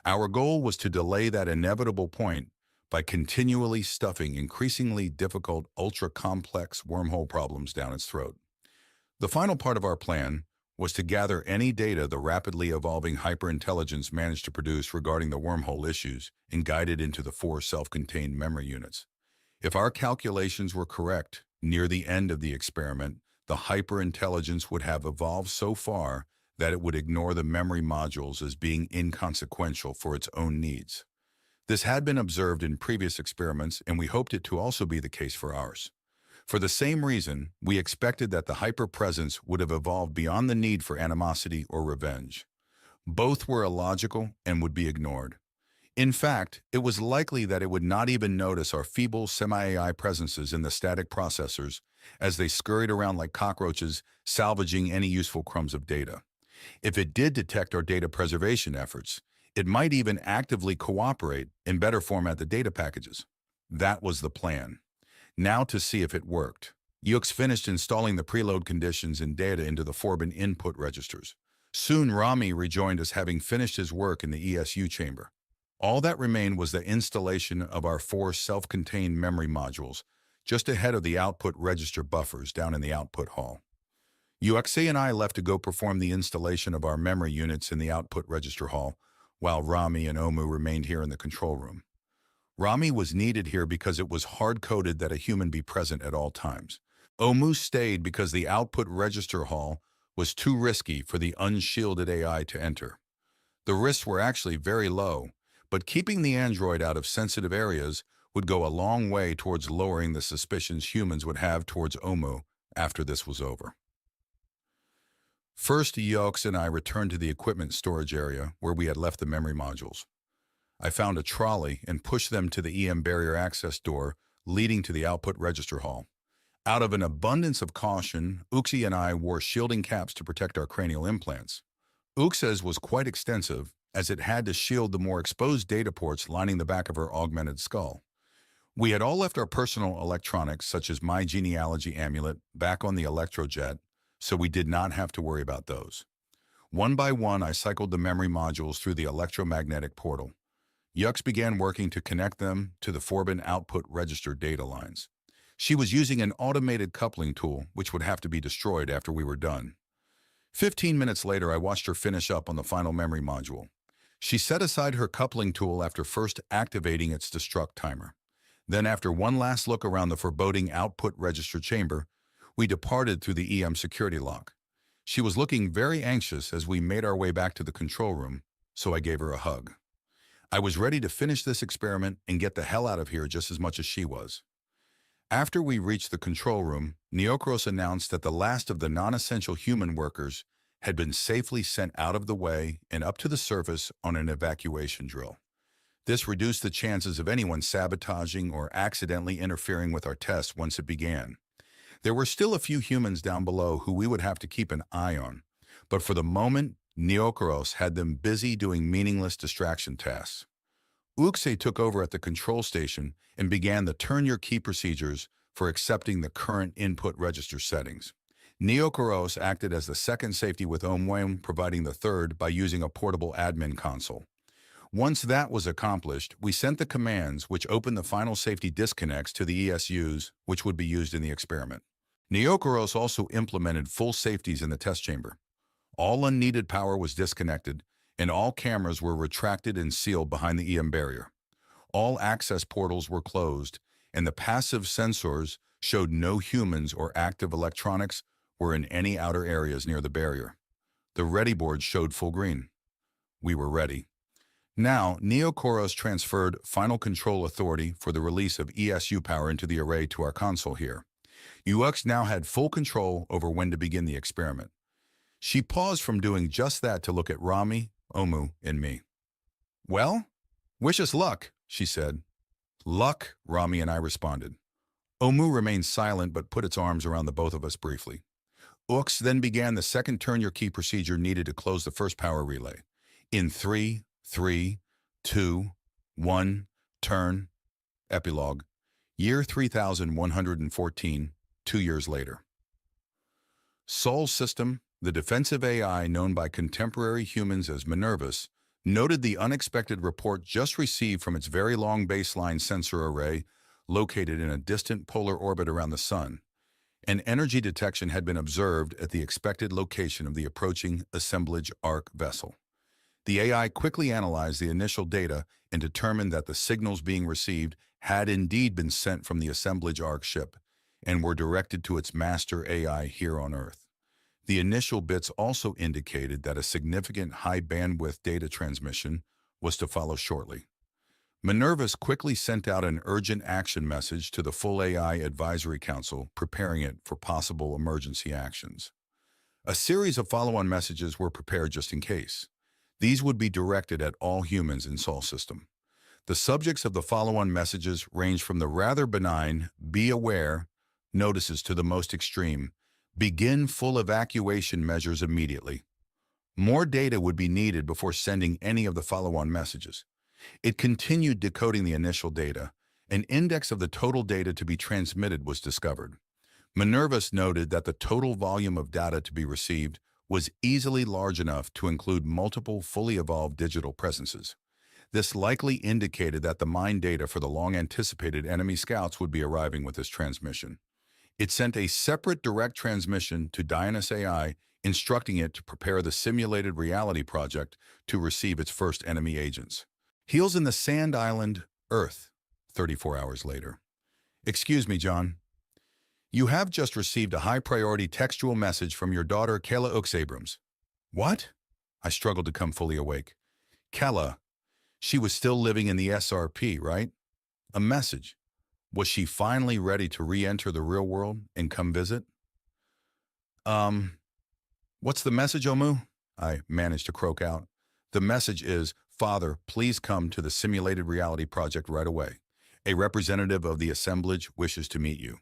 Our goal was to delay that inevitable point by continually stuffing increasingly difficult, ultra-complex wormhole problems down its throat. The final part of our plan was to gather any data the rapidly evolving hyperintelligence managed to produce regarding the wormhole issues and guide it into the 4 self-contained memory units. If our calculations were correct, near the end of the experiment, the hyperintelligence would have evolved so far that it would ignore the memory modules as being inconsequential for its own needs. This had been observed in previous experiments, and we hoped it to also be the case for ours. For the same reason, we expected that the hyperpresence would have evolved beyond the need for animosity or revenge. Both were illogical and would be ignored. In fact, it was likely that it would not even notice our feeble semi-AI presences in the static processors as they scurried around like cockroaches, salvaging any useful crumbs of data. If it did detect our data preservation efforts, it might even actively cooperate and better format the data packages. That was the plan. Now to see if it worked. Xueting finished installing the preload conditions and data into the forbin input registers. Soon Rami rejoined us, having finished his work in the ESU chamber. All that remained was the installation of our 4 self-contained memory modules, just ahead of the output register buffers down in the output hall. Xueting and I left to go perform the installation of our memory units in the output register hall, while Rami and Omu remained here in the control room. Rami was needed here because it was hard-coded that a human be present at all times. Omu stayed because the output register hall was too risky for the unshielded AI to enter. The risks were actually very low, but keeping the android out of sensitive areas would go a long way towards lowering the suspicions humans would have towards Omu after this was over. First, Xueting and I returned to the equipment storage area where we had left the memory modules. I found a trolley and pushed them to the EM barrier access door leading to the output register hall. Out of an abundance of caution, Xueting and I wore shielding caps to protect our cranial implants. Xueting's was quite extensive, as it had to shield the more exposed data ports lining the back of her augmented skull. We had all left our personal electronics, such as my genealogy amulet, back on the electrojet, so we did not have to worry about those. One by one, I cycled the memory modules through the electromagnetic portal. Xueting began working to connect them to the forbin output register data lines. She was using an automated coupling tool, which would have to be destroyed after we were done. 15 minutes later, I watched her finish up on the final memory module. She set aside her coupling tool after first activating its destruct timer. Then, after one last look around the foreboding output register chamber, we departed through the EM security lock. She was looking very anxious as we made our way back to the control room, so I gave her a hug. I was ready to finish this experiment and get the hell out of here just as much as she was. After we reached the control room, Neokros announced that the last of the non-essential human workers had been safely sent out of the way and up to the surface on an evacuation drill. This reduced the chances of anyone sabotaging or accidentally interfering with our tests once it began. There were still a few humans down below who we would have to keep an eye on, but for the moment, Neokros had them busy doing meaningless distraction tasks. Xueting took over at the control station and began the turn your key procedures for accepting the current input register settings. Neokros acted as the second safety, with Omu providing the third by using a portable admin console. Once that was accomplished, we sent the commands which opened the final safety disconnects to the ESUs, which would be used in the experiment. Neokros also implemented full safeties in the test chamber. All unneeded power was disconnected, and all cameras were retracted and sealed behind the EM barrier. All access portals were closed, and the passive sensors showed no humans or active electronics were in any outer areas near the barrier. The ready board showed full green. We were ready. Now, Neokros transferred final control authority for the release of ESU power into the array to our console here. Xueting now had full control over when to begin the experiment. She paused from doing just that to look at Rami, Omu, and me. "Well, wish us luck," she said. "Luck," Rami and I responded. Omu remained silent but put its arms around the both of us briefly. Xueting then began the second turn your key procedure needed to close the first power relay. In 3, 2, 1, turn. Epilogue. Year 3114, 2 years later. Sol System, the defensive AI known by contemporary humans as Minervus, noted the unexpected report just received from its very long baseline sensor array located in a distant polar orbit around the Sun. An energy detection had been observed at the expected location of the approaching assemblage Arc vessel. The AI quickly analyzed the initial data and determined that the signals being received had indeed been sent from the assemblage Arc ship and were directed to its master AI here on Earth. The initial bits also indicated that a significant high-bandwidth data transmission was to follow shortly. Minervus quickly sent out an urgent action message to the full AI Advisory Council, preparing it for possible emergency actions. A series of follow-on messages were prepared just in case. These would be directed at all humans in Sol System. The subjects of the follow-on messages range from the rather benign, "Be aware," notices to the most extreme, "Begin full evacuation measures immediately." More data would be needed before sending any of the follow-on messages. It continued decoding the initial data. An index of the total data to be transmitted was discovered. Minervus noted that the total volume of data to be received was easily large enough to include multiple fully evolved digital presences. This likely indicated that the mine data for the long-anticipated enemy scouts would be arriving with this transmission. It sent a separate direct transmission to Diagnostic AI, instructing it to prepare the simulated reality project to receive its first enemy agents. Heels in the Sand Island, Earth, 34 hours later. "Excuse me, John. You have just received a high-priority textual message from your daughter, Kayla Abrams." "What?" I struggled to come fully awake. "Kayla. She was still living in the SRP, right? A message. Was she finally ready to re-enter the real world and come visit?" What's the message, Omu?" I managed to croak out. "The message is, Father, please come to the simulated reality project right away. A representative of the assemblage wishes to meet you."